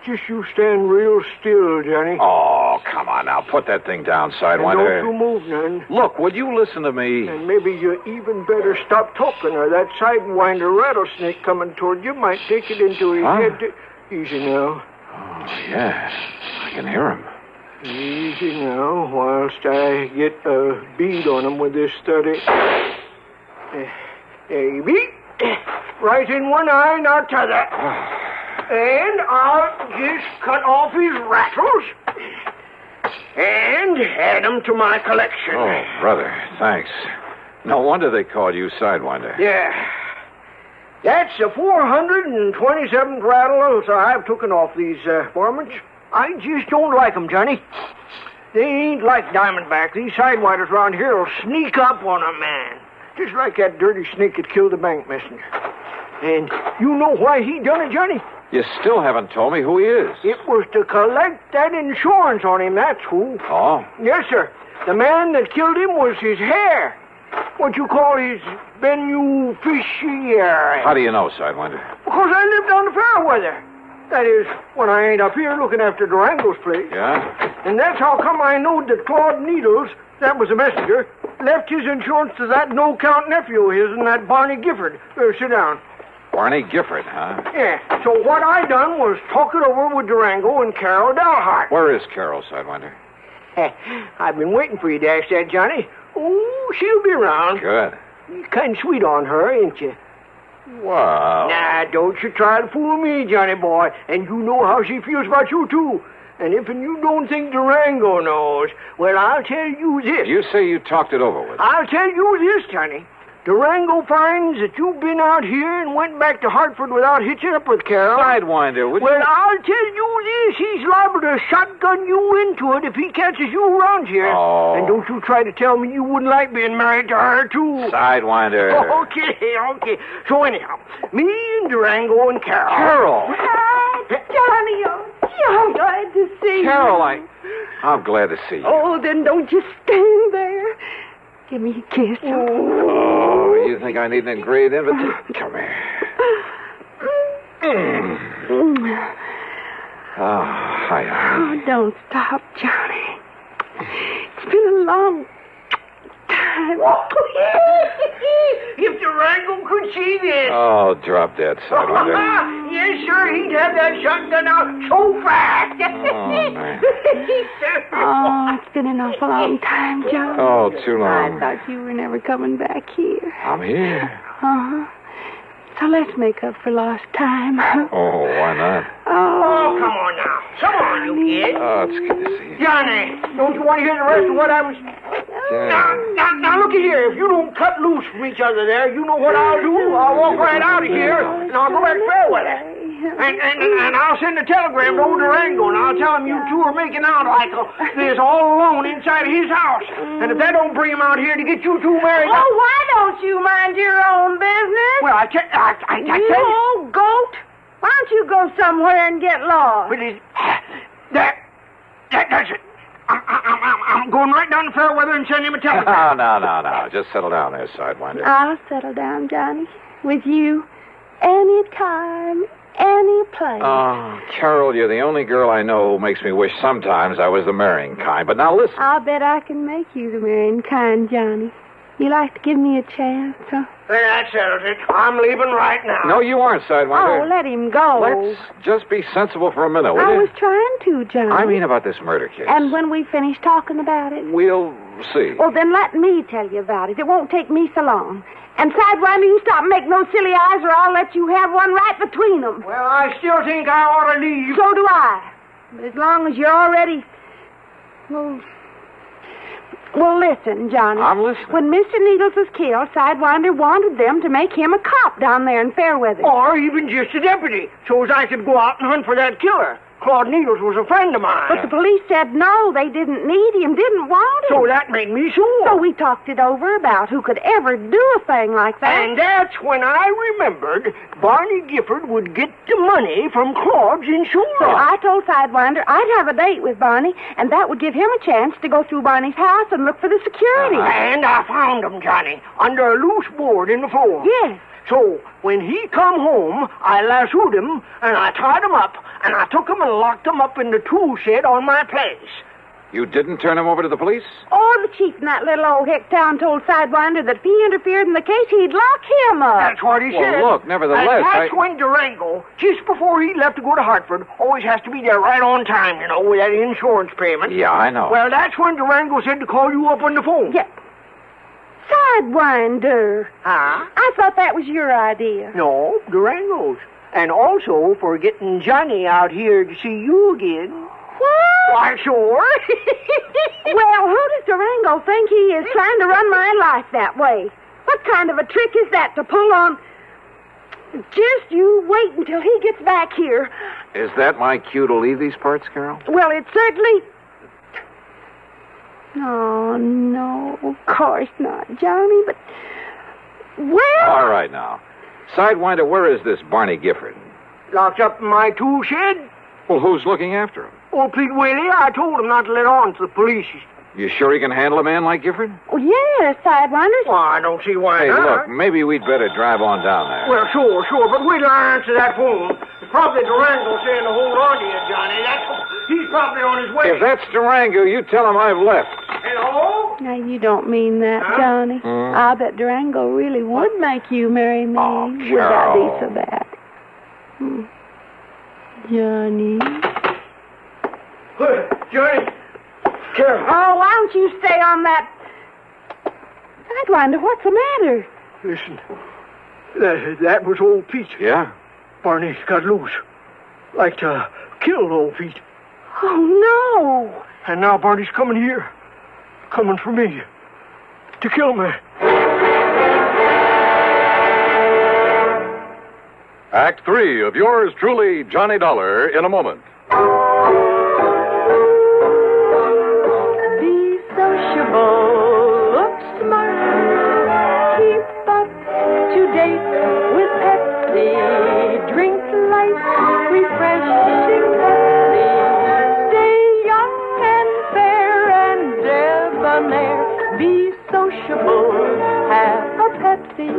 S: just you stand real still, Johnny.
O: Oh, come on now. Put that thing down, Sidewinder.
S: And don't you move none.
O: Look, will you listen to me?
S: And maybe you even better stop talking, or that Sidewinder rattlesnake coming toward you might take it into his head to... Easy now.
O: Oh, yeah. I can hear him.
S: Easy now, whilst I get a bead on him with this study. There you be. Right in one eye, not t'other. And I'll just cut off his rattles and add them to my collection.
O: Oh, brother, thanks. No wonder they called you Sidewinder.
S: Yeah. That's the 427th rattle so I've taken off these varmints. I just don't like them, Johnny. They ain't like Diamondback. These Sidewinders around here will sneak up on a man. Just like that dirty snake that killed the bank messenger. And you know why he done it, Johnny?
O: You still haven't told me who he is.
S: It was to collect that insurance on him, that's who.
O: Oh?
S: Yes, sir. The man that killed him was his hair. What you call his beneficiary.
O: How do you know, Sidewinder?
S: Because I lived on the Fairweather. That is, when I ain't up here looking after Durango's place.
O: Yeah?
S: And that's how come I knowed that Claude Needles, that was a messenger, left his insurance to that no-count nephew of his and that Barney Gifford. Sit down.
O: Barney Gifford, huh?
S: Yeah. So what I done was talk it over with Durango and Carol Dalhart.
O: Where is Carol, Sidewinder?
S: I've been waiting for you to ask that, Johnny. Oh, she'll be around.
O: Good.
S: You're kind of sweet on her, ain't you?
O: Wow.
S: Nah, don't you try to fool me, Johnny boy. And you know how she feels about you, too. And if you don't think Durango knows, well, I'll tell you this.
O: You say you talked it over with her.
S: I'll tell you this, Johnny. Durango finds that you've been out here and went back to Hartford without hitching up with Carol.
O: Sidewinder, would you...
S: Well, I'll tell you this. He's liable to shotgun you into it if he catches you around here.
O: Oh.
S: And don't you try to tell me you wouldn't like being married to her, too.
O: Sidewinder.
S: Okay. So anyhow, me and Durango and Carol.
O: Carol.
B: Hi, Johnny. Oh, I'm glad to see you.
O: Carol, I'm glad to see you.
B: Oh, then don't just stand there. Give me a kiss.
O: Oh, you think I need an engraved invitation? Come here. Oh, hi.
B: Oh, don't stop, Johnny. It's been a long time.
S: If Durango could see this.
O: Oh, drop that, Sidewinder.
S: Yes, sir. He'd have that shotgun out so fast.
O: Oh, man.
B: Oh, it's been an awful long time, Johnny.
O: Oh, too long.
B: I thought you were never coming back here.
O: I'm here.
B: Uh-huh. So let's make up for lost time.
A: Oh, why not?
S: Oh, come on now. Come on, you kid.
A: Oh, it's good to see you.
S: Johnny, don't you want to hear the rest of what I was... Now, look at here. If you don't cut loose from each other there, you know what I'll do. I'll walk right out of here, and I'll go back to Fairweather. And I'll send a telegram to old Durango, and I'll tell him you two are making out like this all alone inside of his house. And if that don't bring him out here to get you two married...
P: Oh, why don't you mind your own business?
S: Well, I tell
P: You
S: you...
P: old goat. Why don't you go somewhere and get lost?
S: That's it. I'm going right down to Fairweather and send him a telegram.
A: No. Just settle down there, Sidewinder.
B: I'll settle down, Johnny. With you. Anytime, any place.
A: Oh, Carol, you're the only girl I know who makes me wish sometimes I was the marrying kind. But now listen.
B: I'll bet I can make you the marrying kind, Johnny. You like to give me a chance, huh?
S: Well, that settles it. I'm leaving right now.
A: No, you aren't, Sidewinder.
B: Oh, let him go.
A: Let's just be sensible for a minute, will
B: I
A: you?
B: was trying to, Johnny.
A: I mean about this murder case.
B: And when we finish talking about it...
A: We'll see.
B: Well, then let me tell you about it. It won't take me so long. And Sidewinder, you stop making those silly eyes or I'll let you have one right between them.
S: Well, I still think I ought to leave.
B: So do I. But as long as you're already... Well, listen, Johnny.
A: I'm listening.
B: When Mr. Needles was killed, Sidewinder wanted them to make him a cop down there in Fairweather.
S: Or even just a deputy, so as I could go out and hunt for that killer. Claude Needles was a friend of mine.
B: But the police said no, they didn't need him, didn't want him.
S: So that made me sure.
B: So we talked it over about who could ever do a thing like that.
S: And that's when I remembered Barney Gifford would get the money from Claude's insurance.
B: So I told Sidewinder I'd have a date with Barney, and that would give him a chance to go through Barney's house and look for the security.
S: And I found him, Johnny, under a loose board in the floor.
B: Yes.
S: So, when he come home, I lassoed him, and I tied him up, and I took him and locked him up in the tool shed on my place.
A: You didn't turn him over to the police?
B: Oh, the chief in that little old hick town told Sidewinder that if he interfered in the case, he'd lock him up.
S: That's what he said.
A: Well, look, nevertheless,
S: And that's when Durango, just before he left to go to Hartford, always has to be there right on time, you know, with that insurance payment.
A: Yeah, I know.
S: Well, that's when Durango said to call you up on the phone.
B: Yeah. Sidewinder.
S: Huh?
B: I thought that was your idea.
S: No, Durango's. And also for getting Johnny out here to see you again.
B: What?
S: Why, sure.
B: Well, who does Durango think he is trying to run my life that way? What kind of a trick is that to pull on? Just you wait until he gets back here.
A: Is that my cue to leave these parts, Carol?
B: Well, it certainly... Oh, no, of course not, Johnny, but... Well...
A: All right, now. Sidewinder, where is this Barney Gifford?
S: Locked up in my tool shed.
A: Well, who's looking after him?
S: Oh, Pete Willie, I told him not to let on to the police.
A: You sure he can handle a man like Gifford?
B: Oh, yes, Sidewinder.
S: Well, I don't see why
A: Hey,
S: not.
A: look, maybe we'd better drive on down there.
S: Well, sure, but wait till I answer that phone. It's probably Durango saying to hold on to you, Johnny. He's probably on his way.
A: If that's Durango, you tell him I've left.
S: Hello?
B: Now, you don't mean that, Johnny. I bet Durango really would make you marry me.
A: Oh,
B: would that be
A: Carol.
B: so bad? Johnny.
S: Johnny. Carol.
B: Oh, why don't you stay on that... Sidewinder, what's the matter?
S: Listen, that was old Pete.
A: Yeah?
S: Barney got loose. Like to kill old Pete.
B: Oh, no.
S: And now Barney's coming here. Coming for me. To kill me.
E: Act 3 of yours truly, Johnny Dollar, in a moment.
B: Be sociable, look smart, keep up to date with Pepsi, drink light, refreshing Pepsi, stay young and fair and debonair, be sociable, have a Pepsi.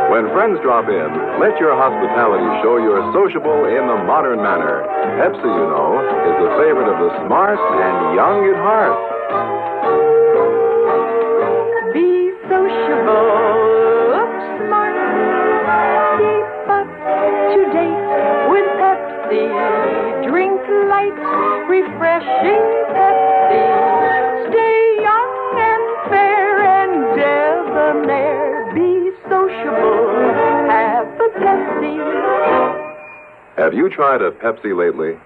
E: When friends drop in, let your hospitality show you're sociable in the modern manner. Pepsi, you know, is the favorite of the smart and young at heart.
B: Be sociable, look smart, keep up to date with Pepsi, drink light, refreshing Pepsi, stay young and fair and debonair, be sociable,
E: Have you tried a Pepsi lately?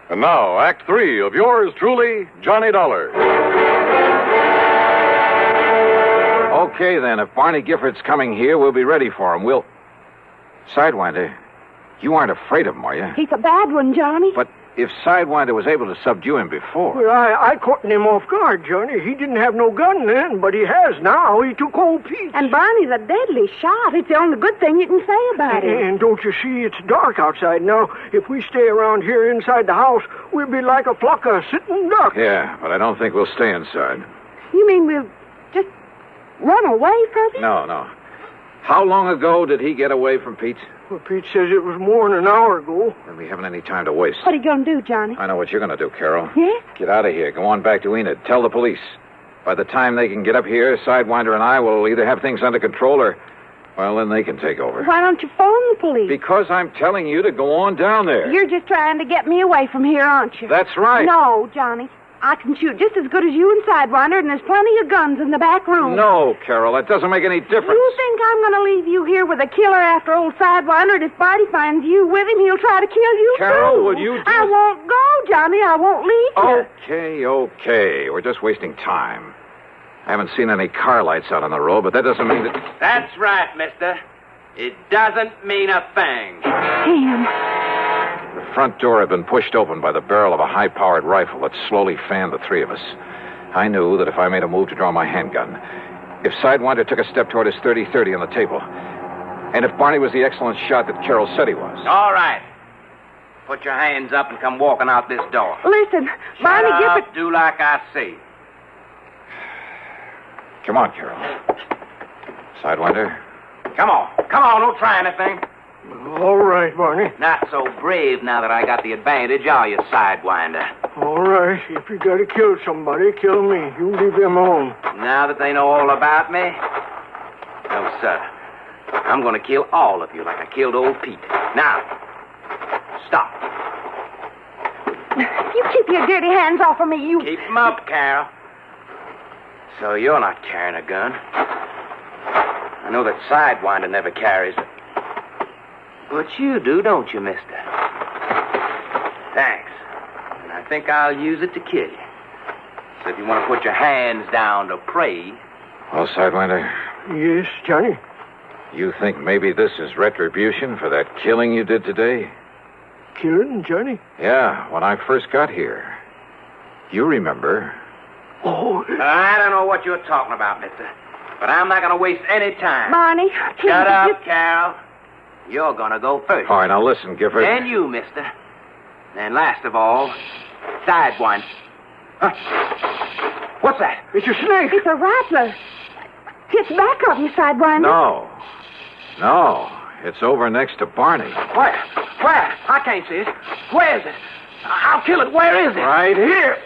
E: And now, Act 3 of yours truly, Johnny Dollar.
O: Okay, then. If Barney Gifford's coming here, we'll be ready for him. We'll... Sidewinder, you aren't afraid of him, are you?
B: He's a bad one, Johnny.
O: But if Sidewinder was able to subdue him before...
S: Well, I caught him off guard, Johnny. He didn't have no gun then, but he has now. He took old Pete.
B: And Barney's a deadly shot. It's the only good thing you can say about him.
S: And don't you see, it's dark outside now. If we stay around here inside the house, we'll be like a flock of sitting ducks.
O: Yeah, but I don't think we'll stay inside.
B: You mean we'll just run away from him?
O: No. How long ago did he get away from Pete?
S: Well, Pete says it was more than an hour ago.
O: Then we haven't any time to waste.
B: What are you going to do, Johnny?
O: I know what you're going to do, Carol.
B: Yes?
O: Get out of here. Go on back to Enid. Tell the police. By the time they can get up here, Sidewinder and I will either have things under control or, well, then they can take over.
B: Why don't you phone the police?
O: Because I'm telling you to go on down there.
B: You're just trying to get me away from here, aren't you?
O: That's right.
B: No, Johnny. I can shoot just as good as you and Sidewinder, and there's plenty of guns in the back room.
O: No, Carol, that doesn't make any difference.
B: You think I'm going to leave you here with a killer after old Sidewinder, and if Barney finds you with him, he'll try to kill you,
O: Carol,
B: too.
O: will you just...
B: I won't go, Johnny. I won't leave you.
O: Okay. We're just wasting time. I haven't seen any car lights out on the road, but that doesn't mean that...
Q: That's right, mister. It doesn't mean a thing.
B: Damn.
O: The front door had been pushed open by the barrel of a high-powered rifle that slowly fanned the three of us. I knew that if I made a move to draw my handgun, if Sidewinder took a step toward his .30-30 on the table, and if Barney was the excellent shot that Carol said he was...
Q: All right. Put your hands up and come walking out this door.
B: Listen, Barney Gifford...
Q: Do like I say.
O: Come on, Carol. Sidewinder.
Q: Come on, don't try anything.
S: All right, Barney.
Q: Not so brave now that I got the advantage, are you, Sidewinder?
S: All right, if you gotta kill somebody, kill me. You leave them alone.
Q: Now that they know all about me? No, sir. I'm gonna kill all of you like I killed old Pete. Now, stop.
B: You keep your dirty hands off of me, you...
Q: Keep them up, Carol. So you're not carrying a gun. I know that Sidewinder never carries it. But you do, don't you, mister? Thanks. And I think I'll use it to kill you. So if you want to put your hands down to pray...
O: Well, Sidewinder...
S: Yes, Johnny?
O: You think maybe this is retribution for that killing you did today?
S: Killing, Johnny?
O: Yeah, when I first got here. You remember.
S: Oh...
Q: I don't know what you're talking about, mister. But I'm not going to waste any time.
B: Barney,
Q: Shut up, Carol. You're going to go first.
O: All right, now listen, Gifford.
Q: And you, mister. And last of all, Sidewinder. Huh? What's that?
S: It's a snake.
B: It's a rattler. It's back of you, Sidewinder.
O: No. It's over next to Barney.
Q: Where? I can't see it. Where is it? I'll kill it. Where is it?
O: Right here.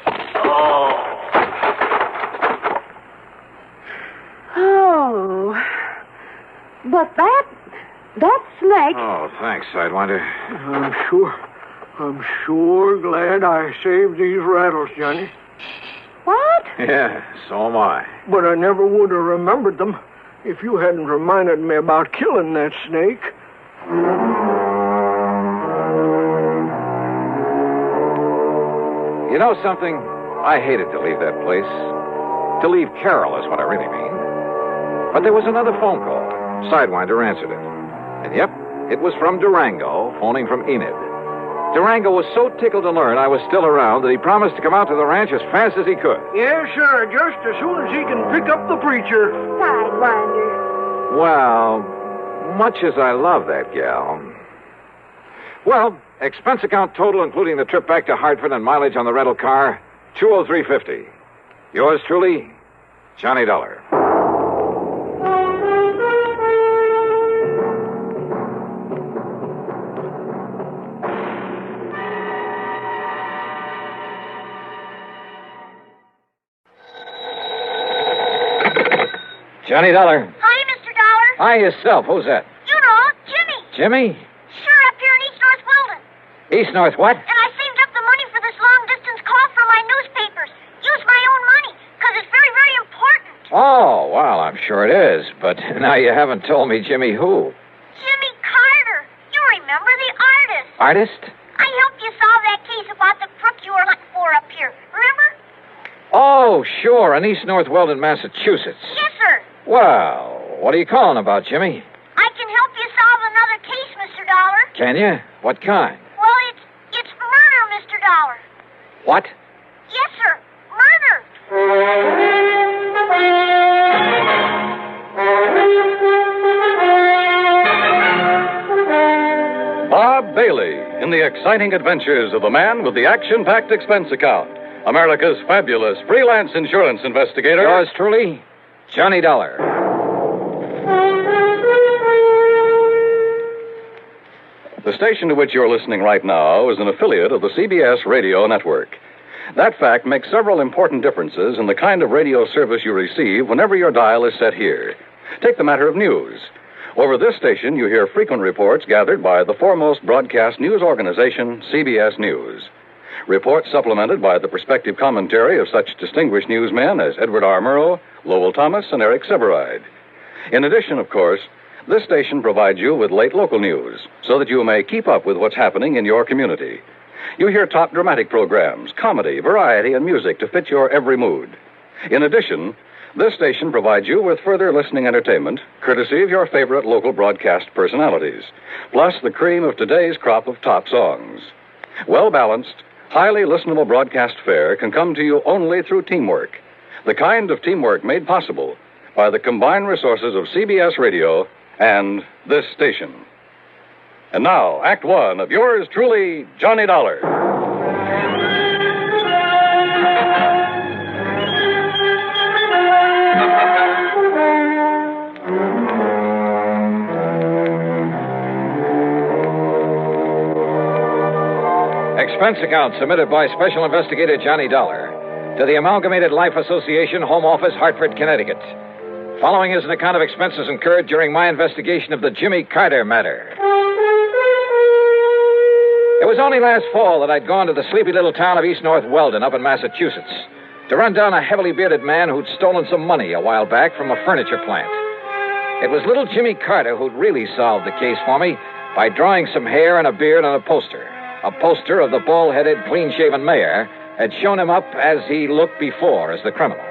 B: Oh. But that snake...
O: Oh, thanks, Sidewinder.
S: I'm sure glad I saved these rattles, Johnny.
B: What?
O: Yeah, so am I.
S: But I never would have remembered them if you hadn't reminded me about killing that snake.
O: You know something? I hated to leave that place. To leave Carol is what I really mean. But there was another phone call. Sidewinder answered it. And yep, it was from Durango, phoning from Enid. Durango was so tickled to learn I was still around that he promised to come out to the ranch as fast as he could.
S: Yes, sir, just as soon as he can pick up the preacher.
B: Sidewinder.
O: Well, much as I love that gal. Well, expense account total, including the trip back to Hartford and mileage on the rental car, $203.50. Yours truly, Johnny Dollar. Johnny Dollar.
L: Hi, Mr. Dollar.
O: Hi, yourself. Who's that?
L: You know, Jimmy.
O: Jimmy?
L: Sure, up here in East North Weldon.
O: East-North what?
L: And I saved up the money for this long-distance call from my newspapers. Use my own money, because it's very, very important.
O: Oh, well, I'm sure it is. But now you haven't told me Jimmy who.
L: Jimmy Carter. You remember the artist.
O: Artist?
L: I helped you solve that case about the crook you were looking for up here. Remember?
O: Oh, sure, in East North Weldon, Massachusetts.
L: Yes, sir.
O: Well, what are you calling about, Jimmy?
L: I can help you solve another case, Mr. Dollar.
O: Can you? What kind?
L: Well, it's murder, Mr. Dollar.
O: What?
L: Yes, sir. Murder.
E: Bob Bailey in the exciting adventures of the man with the action-packed expense account. America's fabulous freelance insurance investigator.
O: Yours truly, Johnny Dollar.
E: The station to which you're listening right now is an affiliate of the CBS radio network. That fact makes several important differences in the kind of radio service you receive whenever your dial is set here. Take the matter of news. Over this station, you hear frequent reports gathered by the foremost broadcast news organization, CBS News. Reports supplemented by the perspective commentary of such distinguished newsmen as Edward R. Murrow, Lowell Thomas, and Eric Severide. In addition, of course, this station provides you with late local news so that you may keep up with what's happening in your community. You hear top dramatic programs, comedy, variety, and music to fit your every mood. In addition, this station provides you with further listening entertainment, courtesy of your favorite local broadcast personalities, plus the cream of today's crop of top songs. Well-balanced, highly listenable broadcast fare can come to you only through teamwork, the kind of teamwork made possible by the combined resources of CBS Radio and this station. And now, Act One of yours truly, Johnny Dollar.
O: Expense account submitted by Special Investigator Johnny Dollar to the Amalgamated Life Association, Home Office, Hartford, Connecticut. Following is an account of expenses incurred during my investigation of the Jimmy Carter matter. It was only last fall that I'd gone to the sleepy little town of East North Weldon up in Massachusetts to run down a heavily bearded man who'd stolen some money a while back from a furniture plant. It was little Jimmy Carter who'd really solved the case for me by drawing some hair and a beard on a poster. A poster of the bald-headed, clean-shaven mayor had shown him up as he looked before as the criminal.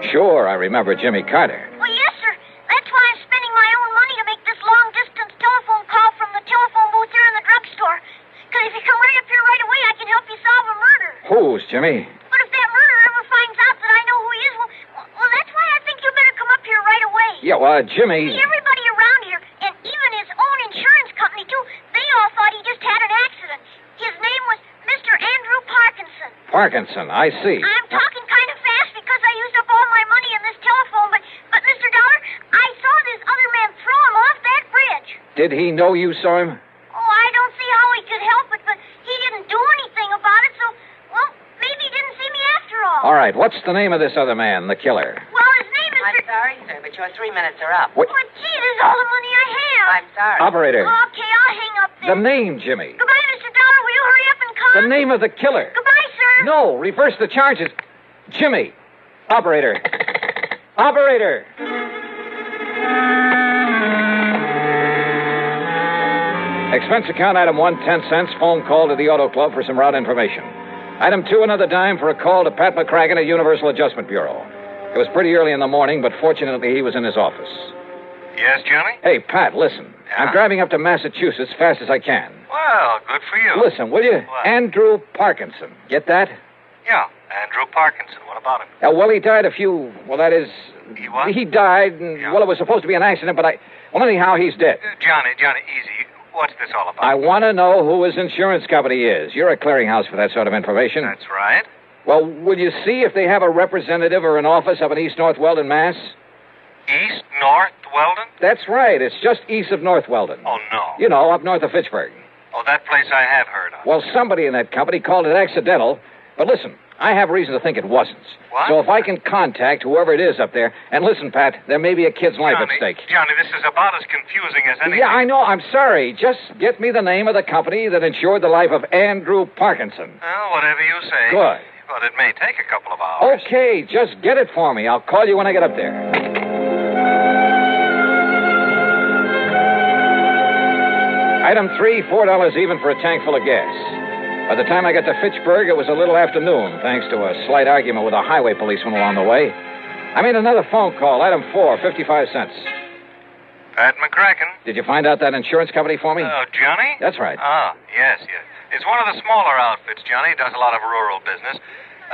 O: Sure, I remember Jimmy Carter.
L: Well, yes, sir. That's why I'm spending my own money to make this long-distance telephone call from the telephone booth here in the drugstore. Because if you come right up here right away, I can help you solve a murder.
O: Whose, Jimmy?
L: But if that murderer ever finds out that I know who he is, well, that's why I think you better come up here right away.
O: Yeah, well, Jimmy...
L: See, everybody around here, and even his own insurance company, too, they all thought he just had an accident. His name was Mr. Andrew Parkinson.
O: Parkinson, I see.
L: I'm talking kind of fast because I used up all my money in this telephone, but Mr. Dollar, I saw this other man throw him off that bridge.
O: Did he know you saw him?
L: Oh, I don't see how he could help it, but he didn't do anything about it, so, well, maybe he didn't see me after all.
O: All right, what's the name of this other man, the killer?
L: Well, his name is...
T: I'm sorry, sir, but your 3 minutes are up.
O: What?
L: But, gee, this is all the money I have.
T: I'm sorry.
O: Operator.
L: Okay, I'll hang up then.
O: The name, Jimmy.
L: Goodbye, Mr. Dollar. Will you hurry up and come?
O: The name of the killer.
L: Goodbye, sir.
O: No, reverse the charges. Jimmy. Operator. Operator. Expense account item 1, 10 cents. Phone call to the Auto Club for some route information. Item 2, another dime for a call to Pat McCracken at Universal Adjustment Bureau. It was pretty early in the morning, but fortunately he was in his office.
C: Yes, Johnny?
O: Hey, Pat, listen.
C: Yeah?
O: I'm driving up to Massachusetts fast as I can.
C: Well, good for you.
O: Listen, will you?
C: What?
O: Andrew Parkinson. Get that?
C: Yeah, Andrew Parkinson. What about him?
O: Well, he died a few... Well, that is...
C: He what?
O: He died, and, well, it was supposed to be an accident, but Well, anyhow, he's dead.
C: Johnny, easy. What's this all about?
O: I want to know who his insurance company is. You're a clearinghouse for that sort of information.
C: That's right.
O: Well, will you see if they have a representative or an office up in East North Weldon, Mass?
C: East North Weldon?
O: That's right. It's just east of North Weldon.
C: Oh, no.
O: You know, up north of Fitchburg.
C: Oh, that place I have heard of.
O: Well, somebody in that company called it accidental. But listen, I have reason to think it wasn't.
C: What?
O: So if I can contact whoever it is up there, and listen, Pat, there may be a kid's life at stake.
C: Johnny, this is about as confusing as anything.
O: Yeah, I know. I'm sorry. Just get me the name of the company that insured the life of Andrew Parkinson.
C: Well, whatever you say.
O: Good.
C: But it may take a couple of hours.
O: Okay, just get it for me. I'll call you when I get up there. Item 3, $4 even for a tank full of gas. By the time I got to Fitchburg, it was a little after noon, thanks to a slight argument with a highway policeman along the way. I made another phone call. Item 4, 55 cents.
U: Pat McCracken.
O: Did you find out that insurance company for me?
U: Oh, Johnny?
O: That's right.
U: Ah, yes. It's one of the smaller outfits, Johnny. Does a lot of rural business.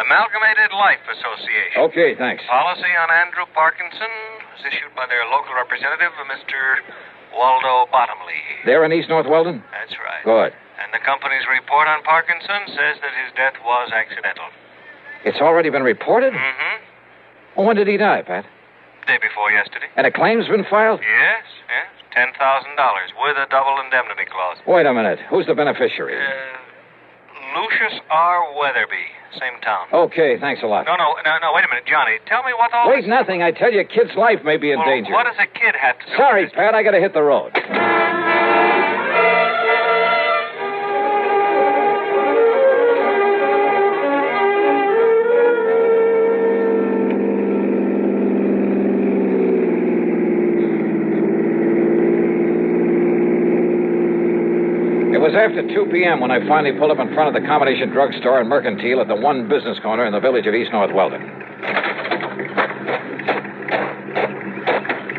U: Amalgamated Life Association.
O: Okay, thanks.
U: Policy on Andrew Parkinson was issued by their local representative, Mr. Waldo Bottomley.
O: They're in East North Weldon?
U: That's right.
O: Good.
U: And the company's report on Parkinson says that his death was accidental.
O: It's already been reported?
U: Mm-hmm.
O: Well, when did he die, Pat?
U: Day before yesterday.
O: And a claim's been filed?
U: Yes. $10,000 with a double indemnity clause.
O: Wait a minute. Who's the beneficiary?
U: Lucius R. Weatherby. Same town.
O: Okay, thanks a lot.
U: No, wait a minute, Johnny. Tell me what all
O: Wait,
U: this...
O: nothing. I tell you, a kid's life may be in danger.
U: What does a kid have to do
O: Sorry,
U: with this?
O: Pat, I gotta hit the road. It was after 2 p.m. when I finally pulled up in front of the combination drugstore and mercantile at the one business corner in the village of East North Weldon.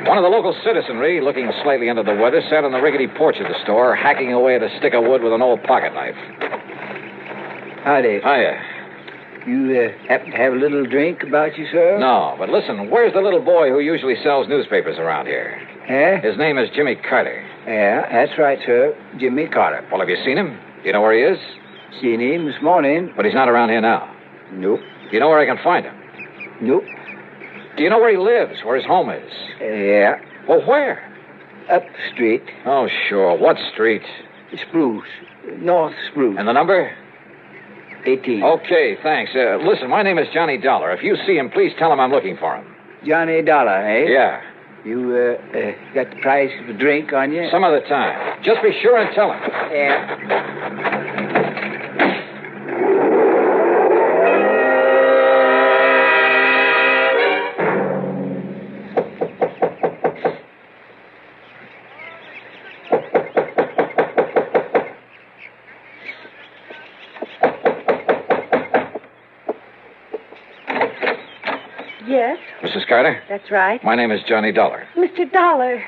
O: One of the local citizenry, looking slightly under the weather, sat on the rickety porch of the store, hacking away at a stick of wood with an old pocket knife.
V: Howdy.
O: Hiya.
V: You happen to have a little drink about you, sir?
O: No, but listen, where's the little boy who usually sells newspapers around here? His name is Jimmy Carter.
V: Yeah, that's right, sir. Jimmy Carter.
O: Well, have you seen him? Do you know where he is?
V: Seen him this morning.
O: But he's not around here now.
V: Nope.
O: Do you know where I can find him?
V: Nope.
O: Do you know where he lives, where his home is?
V: Yeah.
O: Well, where?
V: Up the street.
O: Oh, sure. What street?
V: Spruce. North Spruce.
O: And the number?
V: 18.
O: Okay, thanks. Listen, my name is Johnny Dollar. If you see him, please tell him I'm looking for him.
V: Johnny Dollar, eh?
O: Yeah.
V: You got the price of a drink on you?
O: Some other time. Just be sure and tell him.
V: Yeah.
B: Yes,
O: Mrs. Carter?
B: that's right.
O: My name is Johnny Dollar.
B: Mr. Dollar,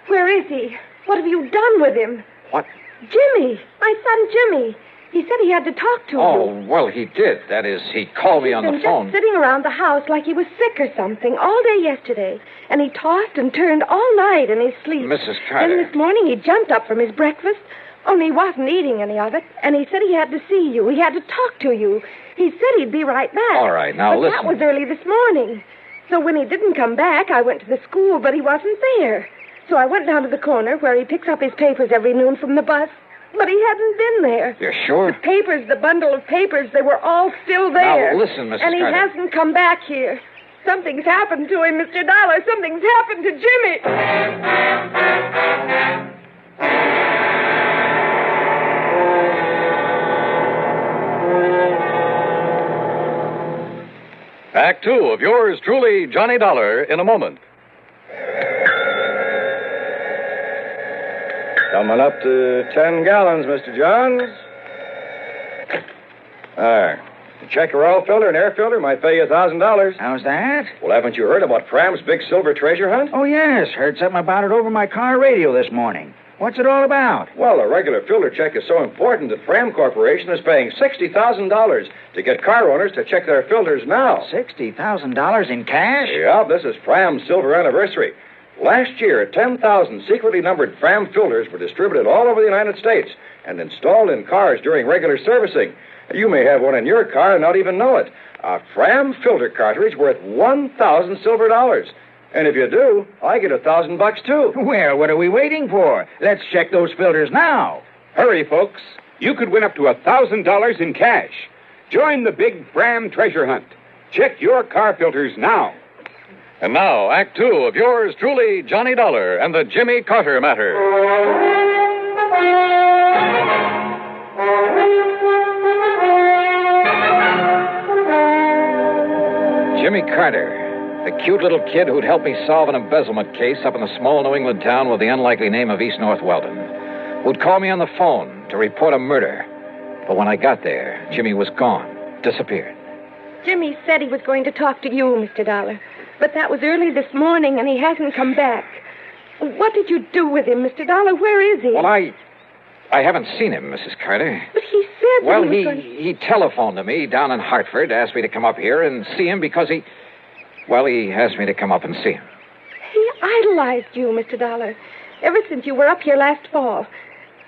B: where is he? What have you done with him?
O: What?
B: Jimmy, my son Jimmy. He said he had to talk to you.
O: Oh, well, he did. That is, he called me on the
B: He's been
O: phone.
B: just sitting around the house like he was sick or something all day yesterday. And he tossed and turned all night in his sleep.
O: Mrs. Carter.
B: Then this morning he jumped up from his breakfast, only he wasn't eating any of it. And he said he had to see you. He had to talk to you. He said he'd be right back.
O: All right, now
B: but
O: listen.
B: that was early this morning. So when he didn't come back, I went to the school, but he wasn't there. So I went down to the corner where he picks up his papers every noon from the bus. But he hadn't been there.
O: You're sure?
B: The papers, the bundle of papers, they were all still there.
O: Now, listen, Mrs.
B: And he
O: Carter.
B: hasn't come back here. Something's happened to him, Mr. Dollar. Something's happened to Jimmy.
E: Act 2 of yours truly, Johnny Dollar, in a moment.
I: Coming up to 10 gallons, Mr. Johns. There. To check your oil filter and air filter might pay you $1,000.
V: How's that?
I: Well, haven't you heard about Fram's big silver treasure hunt?
V: Oh, yes. Heard something about it over my car radio this morning. What's it all about?
I: Well, a regular filter check is so important that Fram Corporation is paying $60,000 to get car owners to check their filters now.
V: $60,000 in cash?
I: Yeah, this is Fram's silver anniversary. Last year, 10,000 secretly numbered Fram filters were distributed all over the United States and installed in cars during regular servicing. You may have one in your car and not even know it. A Fram filter cartridge worth 1,000 silver dollars. And if you do, I get $1,000 too.
V: Well, what are we waiting for? Let's check those filters now.
W: Hurry, folks. You could win up to $1,000 in cash. Join the big Fram treasure hunt. Check your car filters now.
E: And now, Act 2 of yours truly, Johnny Dollar and the Jimmy Carter matter.
O: Jimmy Carter, the cute little kid who'd helped me solve an embezzlement case up in the small New England town with the unlikely name of East North Weldon. who'd call me on the phone to report a murder. But when I got there, Jimmy was gone, disappeared.
B: Jimmy said he was going to talk to you, Mr. Dollar. But that was early this morning, and he hasn't come back. What did you do with him, Mr. Dollar? Where is he?
O: Well, I haven't seen him, Mrs. Carter.
B: But he said
O: Well,
B: that he was
O: he telephoned to me down in Hartford, asked me to come up here and see him because he asked me to come up and see him.
B: He idolized you, Mr. Dollar, ever since you were up here last fall.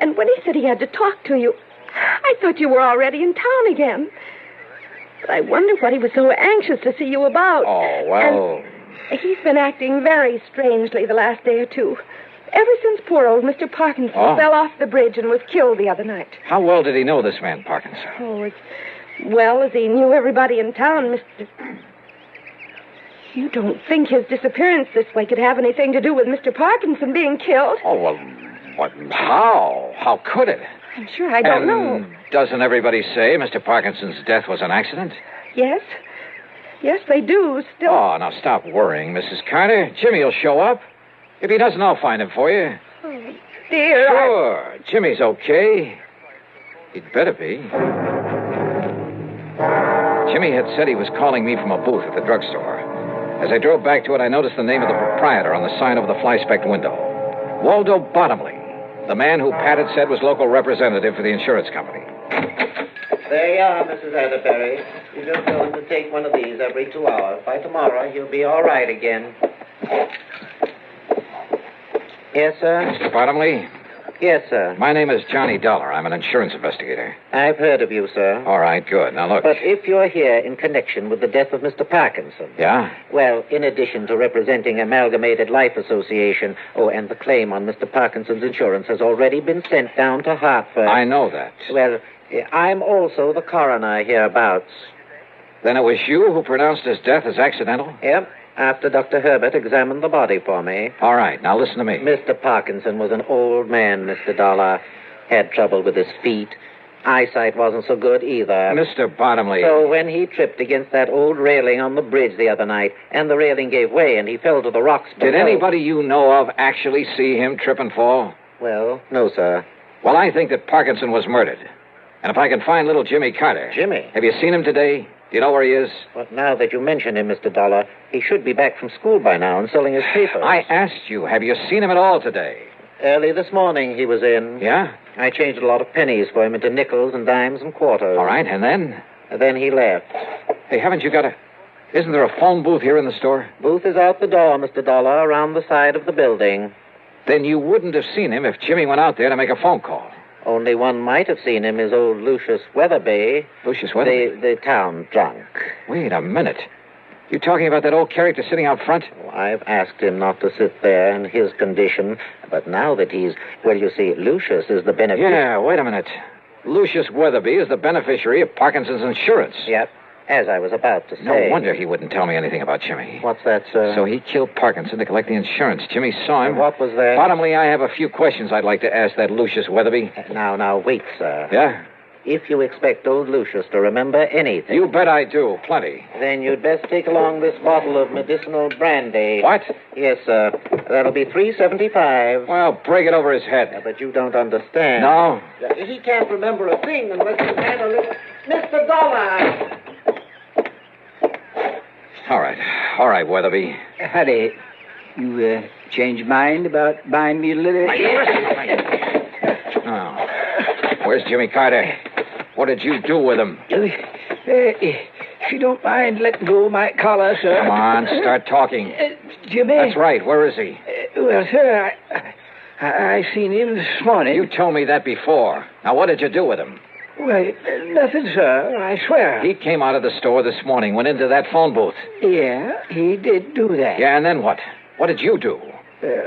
B: And when he said he had to talk to you, I thought you were already in town again. But I wonder what he was so anxious to see you about.
O: Oh, well...
B: And he's been acting very strangely the last day or two. Ever since poor old Mr. Parkinson fell off the bridge and was killed the other night.
O: How well did he know this man, Parkinson?
B: Oh, as well as he knew everybody in town, Mr. You don't think his disappearance this way could have anything to do with Mr. Parkinson being killed?
O: Oh, well, what? How? How could it?
B: I'm sure I don't know.
O: Doesn't everybody say Mr. Parkinson's death was an accident?
B: Yes. Yes, they do. Still.
O: Oh, now stop worrying, Mrs. Carter. Jimmy will show up. If he doesn't, I'll find him for you.
B: Oh, dear.
O: Sure. Jimmy's okay. He'd better be. Jimmy had said he was calling me from a booth at the drugstore. As I drove back to it, I noticed the name of the proprietor on the sign over the fly-specked window. Waldo Bottomley, the man who Pat had said was local representative for the insurance company.
N: There you are, Mrs. Atterbury. You just tell him to take one of these every 2 hours. By tomorrow, he'll be all right again. Yes, sir?
O: Mr. Bottomley?
N: Yes, sir.
O: My name is Johnny Dollar. I'm an insurance investigator.
N: I've heard of you, sir.
O: All right, good. Now, look.
N: But if you're here in connection with the death of Mr. Parkinson...
O: Yeah?
N: Well, in addition to representing Amalgamated Life Association, and the claim on Mr. Parkinson's insurance has already been sent down to Hartford...
O: I know that.
N: Well, I'm also the coroner hereabouts.
O: Then it was you who pronounced his death as accidental?
N: Yep. After Dr. Herbert examined the body for me.
O: All right, now listen to me.
N: Mr. Parkinson was an old man, Mr. Dollar. Had trouble with his feet. Eyesight wasn't so good either.
O: Mr. Bottomley.
N: So when he tripped against that old railing on the bridge the other night, and the railing gave way and he fell to the rocks below...
O: Did anybody you know of actually see him trip and fall?
N: Well, no, sir.
O: Well, I think that Parkinson was murdered. And if I can find little Jimmy Carter...
N: Jimmy?
O: Have you seen him today? Do you know where he is?
N: Well, now that you mention him, Mr. Dollar, he should be back from school by now and selling his papers.
O: I asked you, have you seen him at all today?
N: Early this morning he was in.
O: Yeah?
N: I changed a lot of pennies for him into nickels and dimes and quarters.
O: All right, and then?
N: And then he left.
O: Hey, haven't you got a... Isn't there a phone booth here in the store?
N: Booth is out the door, Mr. Dollar, around the side of the building.
O: Then you wouldn't have seen him if Jimmy went out there to make a phone call.
N: Only one might have seen him is old Lucius Weatherby.
O: Lucius Weatherby?
N: The town drunk.
O: Wait a minute. You talking about that old character sitting out front?
N: Oh, I've asked him not to sit there in his condition, but now that he's... Well, you see, Lucius is the beneficiary...
O: Yeah, wait a minute. Lucius Weatherby is the beneficiary of Parkinson's insurance.
N: Yep, as I was about to say.
O: No wonder he wouldn't tell me anything about Jimmy.
N: What's that, sir?
O: So he killed Parkinson to collect the insurance. Jimmy saw him.
N: And what was that?
O: Bottomley, I have a few questions I'd like to ask that Lucius Weatherby.
N: Now, wait, sir.
O: Yeah?
N: If you expect old Lucius to remember anything...
O: You bet I do. Plenty.
N: Then you'd best take along this bottle of medicinal brandy.
O: What?
N: Yes, sir. That'll be $3.75.
O: Well, break it over his head.
N: Yeah, but you don't understand.
O: No?
N: He can't remember a thing unless he's had a little... Mr. Dollar!
O: All right, Weatherby.
D: Howdy. You changed your mind about buying me a little...
O: Oh. Where's Jimmy Carter? What did you do with him?
D: If you don't mind letting go of my collar, sir.
O: Come on, start talking.
D: Jimmy?
O: That's right. Where is he?
D: Well, sir, I seen him this morning.
O: You told me that before. Now, what did you do with him?
D: Well, nothing, sir. I swear.
O: He came out of the store this morning, went into that phone booth.
D: Yeah, he did do that.
O: Yeah, and then what? What did you do?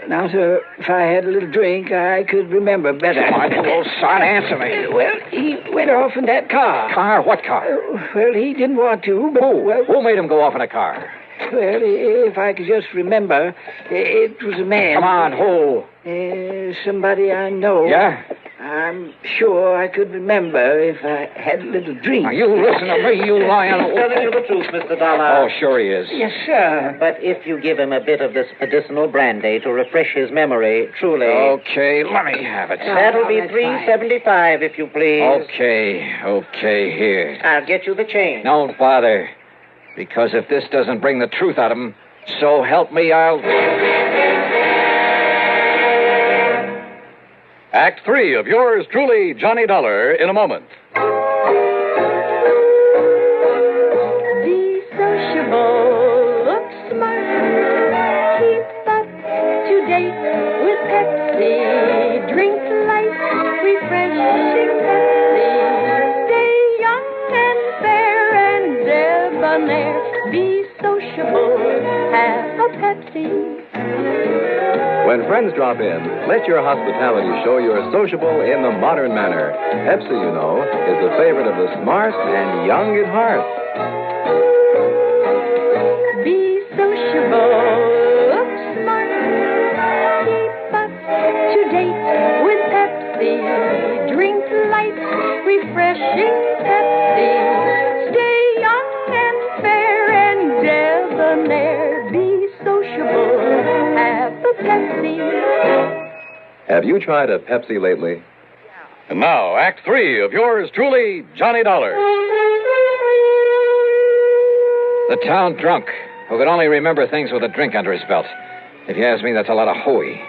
D: Now, sir, if I had a little drink, I could remember better.
O: Come on, you old son, answer me.
D: Well, he went off in that car.
O: Car? What car?
D: Well, he didn't want to, but...
O: Who?
D: Well,
O: who made him go off in a car?
D: Well, if I could just remember, it was a man.
O: Come on, who?
D: Somebody I know.
O: Yeah?
D: I'm sure I could remember if I had a little drink.
O: Now, you listen to me, you lying...
N: He's telling you the truth, Mr. Dollar.
O: Oh, sure he is.
D: Yes, sir.
N: But if you give him a bit of this medicinal brandy to refresh his memory, truly...
O: Okay, let me have it.
N: That'll be $3.75, if you please.
O: Okay, here.
N: I'll get you the change.
O: Don't bother. Because if this doesn't bring the truth out of him, so help me, I'll...
G: Act 3 of yours truly, Johnny Dollar, in a moment.
F: Be sociable, look smart, keep up to date with Pepsi. Drink light, refreshing Pepsi. Stay young and fair and debonair. Be sociable, have a Pepsi.
G: When friends drop in, let your hospitality show you're sociable in the modern manner. Pepsi, you know, is the favorite of the smart and young at heart.
F: Be sociable, look smart, keep up to date with Pepsi. Drink light, refreshing Pepsi. Stay young and fair and debonair. Be sociable, have a Pepsi.
G: Have you tried a Pepsi lately? And now, Act 3 of yours truly, Johnny Dollar.
O: The town drunk, who could only remember things with a drink under his belt. If you ask me, that's a lot of hooey.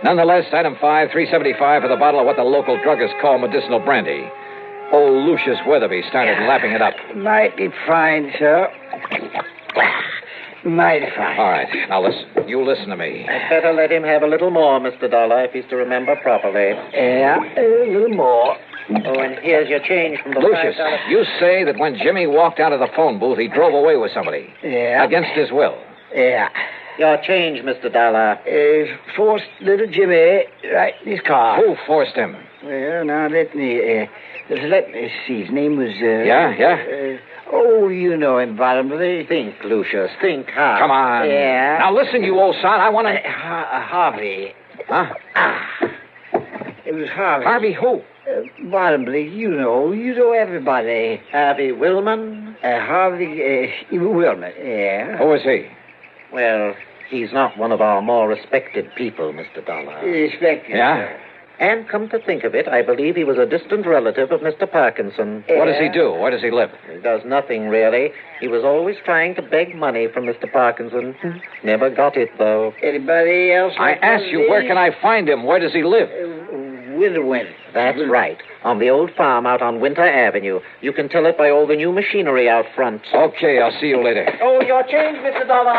O: Nonetheless, item 5, $3.75 for the bottle of what the local druggists call medicinal brandy. Old Lucius Weatherby started lapping it up.
D: Mighty fine, sir. Mighty fine.
O: All right, now listen. You listen to me.
N: I'd better let him have a little more, Mr. Dollar, if he's to remember properly.
D: Yeah, a little more.
N: Oh, and here's your change from the
O: Lucius,
N: $5.
O: you say that when Jimmy walked out of the phone booth, he drove away with somebody.
D: Yeah.
O: Against his will.
D: Yeah.
N: Your change, Mr. Dollar.
D: Forced little Jimmy right in his car.
O: Who forced him?
D: Well, now let me see. His name was...
O: Yeah?
D: You know him, Barron.
N: Think, Lucius. Think hard.
O: Come on.
D: Yeah.
O: Now listen, you old son. I want to...
D: Harvey.
O: Huh?
D: It was Harvey.
O: Harvey who?
D: Barron, you know everybody.
N: Harvey Willman?
D: Harvey Willman, yeah.
O: Who is he?
N: Well, he's not one of our more respected people, Mr. Dollar.
D: Respected,
O: Yeah?
D: sir.
N: And come to think of it, I believe he was a distant relative of Mr. Parkinson.
O: What does he do? Where does he live?
N: He does nothing, really. He was always trying to beg money from Mr. Parkinson. Never got it, though.
D: Anybody else?
O: I ask you, where can I find him? Where does he live?
D: Winter.
N: That's right. On the old farm out on Winter Avenue. You can tell it by all the new machinery out front.
O: Okay, I'll see you later.
N: Oh, your change, Mr. Dollar.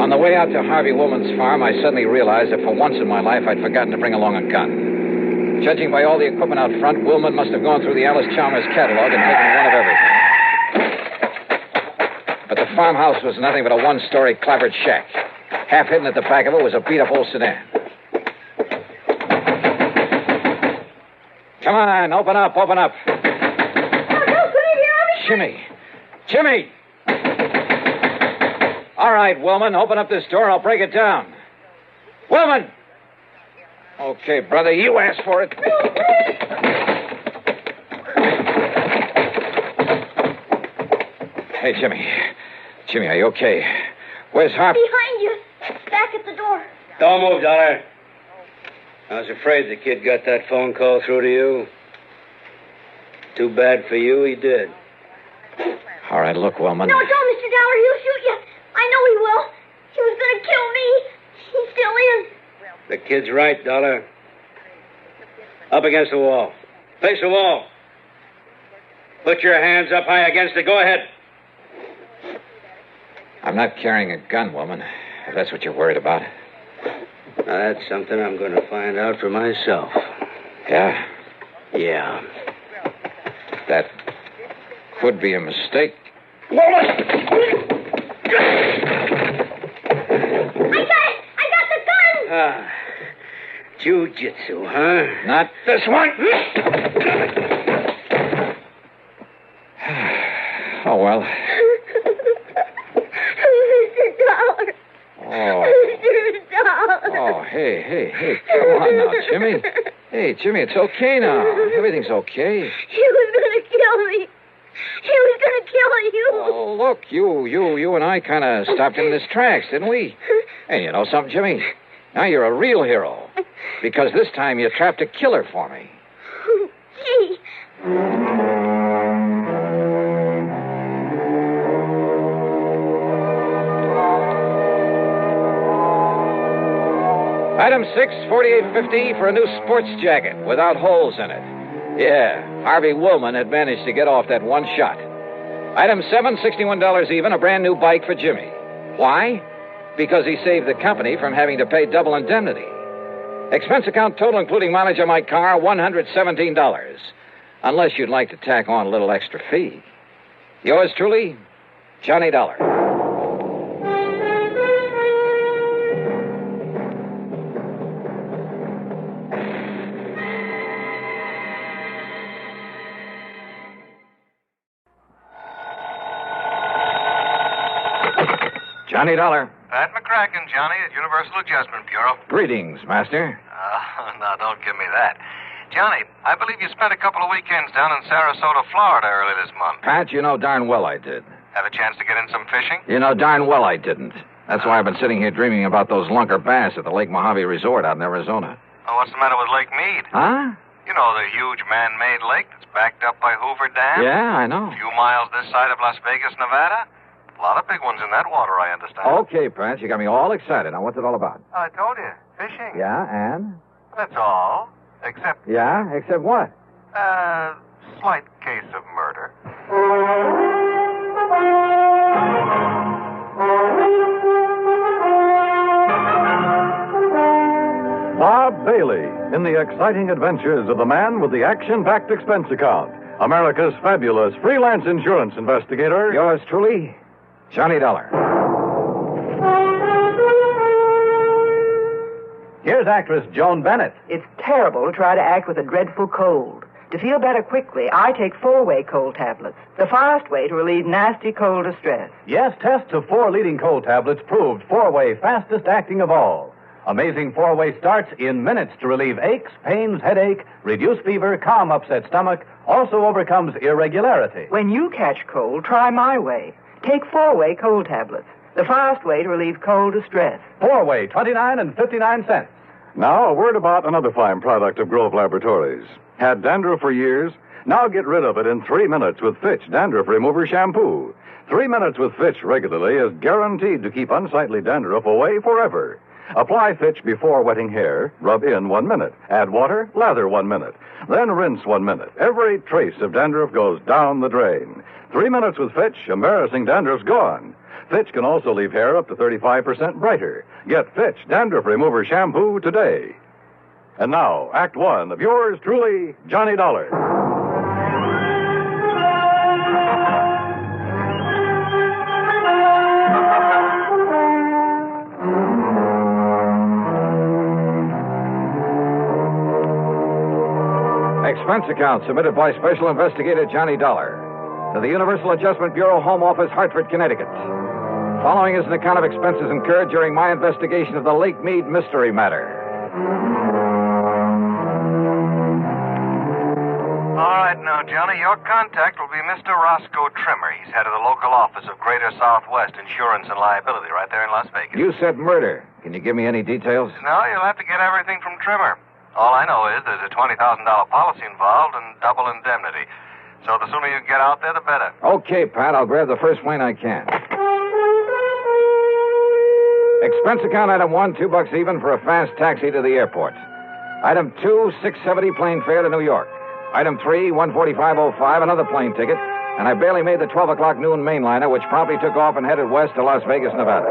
O: On the way out to Harvey Woolman's farm, I suddenly realized that for once in my life, I'd forgotten to bring along a gun. Judging by all the equipment out front, Woolman must have gone through the Alice Chalmers catalog and taken one of everything. But the farmhouse was nothing but a one-story clapboard shack. Half hidden at the back of it was a beat-up old sedan. Come on, open up. Jimmy! All right, Willman, open up this door. I'll break it down. Willman! Okay, brother, you asked for it. Hey, Jimmy. Jimmy, are you okay? Where's Harp?
H: Behind you. Back at the door.
R: Don't move, Dollar. I was afraid the kid got that phone call through to you. Too bad for you, he did.
O: All right, look, Willman.
H: No, don't, Mr. Dollar. He'll shoot you. I know he will. He was going to kill me. He still is.
R: The kid's right, Dollar. Up against the wall. Face the wall. Put your hands up high against it. Go ahead.
O: I'm not carrying a gun, woman, if that's what you're worried about.
R: Now, that's something I'm going to find out for myself.
O: Yeah?
R: Yeah.
O: That could be a mistake.
H: I got the gun!
R: Ah. Jiu-jitsu, huh?
O: Not this one. Oh, well. Oh, hey, come on now, Jimmy. Hey, Jimmy, it's okay now. Everything's okay.
H: He was going to kill me. He was going to kill you.
O: Oh, look, you and I kind of stopped him in his tracks, didn't we? Hey, you know something, Jimmy? Now you're a real hero. Because this time you trapped a killer for me.
H: Gee.
O: Item 6, 4850 for a new sports jacket without holes in it. Yeah, Harvey Woolman had managed to get off that one shot. Item 7, $61 even, a brand new bike for Jimmy. Why? Because he saved the company from having to pay double indemnity. Expense account total, including mileage on my car, $117. Unless you'd like to tack on a little extra fee. Yours truly, Johnny Dollar. Johnny Dollar.
U: Pat McCracken, Johnny, at Universal Adjustment Bureau.
O: Greetings, Master.
U: No, don't give me that. Johnny, I believe you spent a couple of weekends down in Sarasota, Florida early this month.
O: Pat, you know darn well I did.
U: Have a chance to get in some fishing?
O: You know darn well I didn't. That's why I've been sitting here dreaming about those lunker bass at the Lake Mojave Resort out in Arizona.
U: Oh, what's the matter with Lake Mead?
O: Huh?
U: You know, the huge man-made lake that's backed up by Hoover Dam?
O: Yeah, I know.
U: A few miles this side of Las Vegas, Nevada. A lot of big ones in that water, I understand.
O: Okay, Pat, you got me all excited. Now, what's it all about?
U: I told you, fishing.
O: Yeah, and?
U: That's all. Except...
O: Yeah, except what?
U: Slight case of murder.
E: Bob Bailey in the exciting adventures of the man with the action-packed expense account. America's fabulous freelance insurance investigator.
O: Yours truly, Johnny Dollar.
J: Here's actress Joan Bennett.
K: It's terrible to try to act with a dreadful cold. To feel better quickly, I take 4-way cold tablets. The fast way to relieve nasty cold distress.
J: Yes, tests of 4 leading cold tablets proved 4-way fastest acting of all. Amazing 4-way starts in minutes to relieve aches, pains, headache, reduce fever, calm upset stomach, also overcomes irregularity.
K: When you catch cold, try my way. Take 4-way cold tablets. The fast way to relieve cold distress.
J: 4-way, 29 and 59 cents.
E: Now, a word about another fine product of Grove Laboratories. Had dandruff for years? Now get rid of it in 3 minutes with Fitch Dandruff Remover Shampoo. 3 minutes with Fitch regularly is guaranteed to keep unsightly dandruff away forever. Apply Fitch before wetting hair, rub in 1 minute. Add water, lather 1 minute. Then rinse 1 minute. Every trace of dandruff goes down the drain. 3 minutes with Fitch, embarrassing dandruff's gone. Fitch can also leave hair up to 35% brighter. Get Fitch Dandruff Remover Shampoo today. And now, Act 1 of yours truly, Johnny Dollar.
O: Expense account submitted by Special Investigator Johnny Dollar to the Universal Adjustment Bureau, Home Office, Hartford, Connecticut. Following is an account of expenses incurred during my investigation of the Lake Mead mystery matter.
U: All right, now, Johnny, your contact will be Mr. Roscoe Trimmer. He's head of the local office of Greater Southwest Insurance and Liability right there in Las Vegas.
O: You said murder. Can you give me any details?
U: No, you'll have to get everything from Trimmer. All I know is there's a $20,000 policy involved and double indemnity. So the sooner you get out there, the better.
O: Okay, Pat, I'll grab the first plane I can. Expense account item 1, $2 even for a fast taxi to the airport. Item 2, $6.70 plane fare to New York. Item 3, $145.05, another plane ticket. And I barely made the 12 o'clock noon mainliner, which promptly took off and headed west to Las Vegas, Nevada.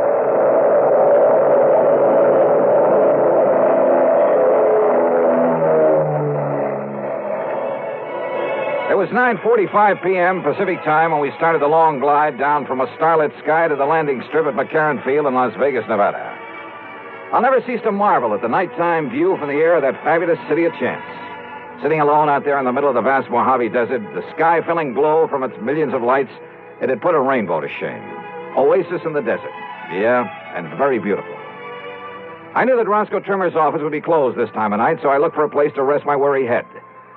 O: It was 9:45 p.m. Pacific time when we started the long glide down from a starlit sky to the landing strip at McCarran Field in Las Vegas, Nevada. I'll never cease to marvel at the nighttime view from the air of that fabulous city of chance. Sitting alone out there in the middle of the vast Mojave Desert, the sky filling glow from its millions of lights, it had put a rainbow to shame. Oasis in the desert.
J: Yeah, and very beautiful. I knew that Roscoe Trimmer's office would be closed this time of night, so I looked for a place to rest my weary head.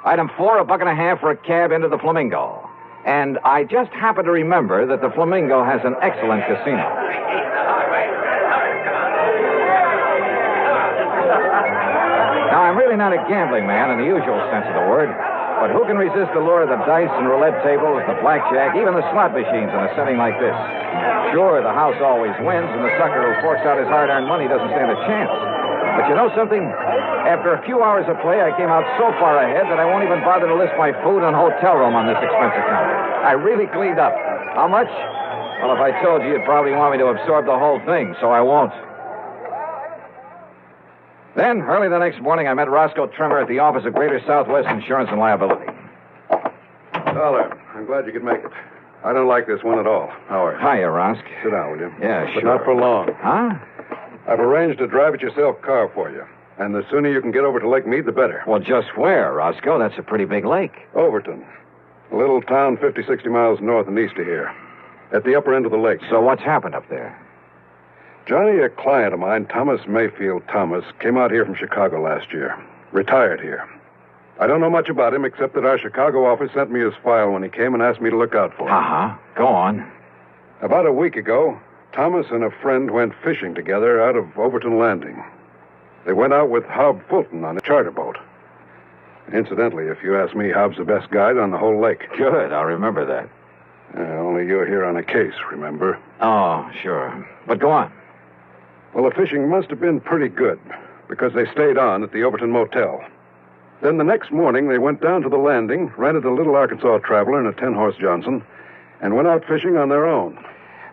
J: Item 4, $1.50 for a cab into the Flamingo. And I just happened to remember that the Flamingo has an excellent casino. Now, I'm really not a gambling man in the usual sense of the word, but who can resist the lure of the dice and roulette tables, the blackjack, even the slot machines in a setting like this? Sure, the house always wins, and the sucker who forks out his hard-earned money doesn't stand a chance. But you know something? After a few hours of play, I came out so far ahead that I won't even bother to list my food and hotel room on this expense account. I really cleaned up. How much? Well, if I told you, you'd probably want me to absorb the whole thing, so I won't. Then, early the next morning, I met Roscoe Trimmer at the office of Greater Southwest Insurance and Liability.
E: Dollar, I'm glad you could make it. I don't like this one at all. How are you?
J: Hiya, Rosk.
E: Sit down, will you?
J: Yeah,
E: But
J: sure.
E: not for long.
J: Huh?
E: I've arranged a drive-it-yourself car for you. And the sooner you can get over to Lake Mead, the better.
J: Well, just where, Roscoe? That's a pretty big lake.
E: Overton. A little town 50, 60 miles north and east of here. At the upper end of the lake.
J: So what's happened up there?
E: Johnny, a client of mine, Thomas Mayfield Thomas, came out here from Chicago last year. Retired here. I don't know much about him, except that our Chicago office sent me his file when he came and asked me to look out for him.
J: Uh-huh. Go on.
E: About a week ago, Thomas and a friend went fishing together out of Overton Landing. They went out with Hob Fulton on a charter boat. Incidentally, if you ask me, Hob's the best guide on the whole lake.
J: Good, I'll remember that.
E: Only you're here on a case, remember?
J: Oh, sure. But go on.
E: Well, the fishing must have been pretty good, because they stayed on at the Overton Motel. Then the next morning, they went down to the landing, rented a little Arkansas Traveler and a 10-horse Johnson, and went out fishing on their own.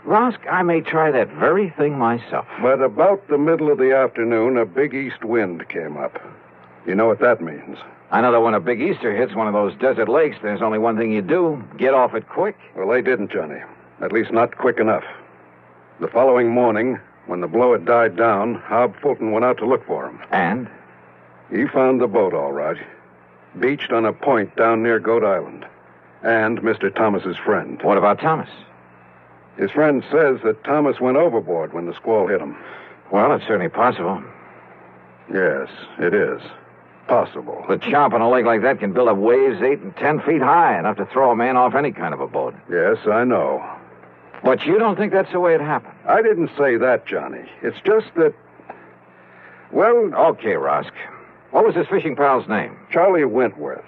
J: Rosk, I may try that very thing myself.
E: But about the middle of the afternoon, a big east wind came up. You know what that means?
J: I know that when a big Easter hits one of those desert lakes, there's only one thing you do. Get off it quick.
E: Well, they didn't, Johnny. At least not quick enough. The following morning, when the blow had died down, Hob Fulton went out to look for him.
J: And?
E: He found the boat, all right. Beached on a point down near Goat Island. And Mr. Thomas's friend.
J: What about Thomas?
E: His friend says that Thomas went overboard when the squall hit him.
J: Well, it's certainly possible.
E: Yes, it is. Possible.
J: The chomp on a lake like that can build up waves 8 and 10 feet high, enough to throw a man off any kind of a boat.
E: Yes, I know.
J: But you don't think that's the way it happened?
E: I didn't say that, Johnny. It's just that... Well...
J: Okay, Rosk. What was his fishing pal's name?
E: Charlie Wentworth.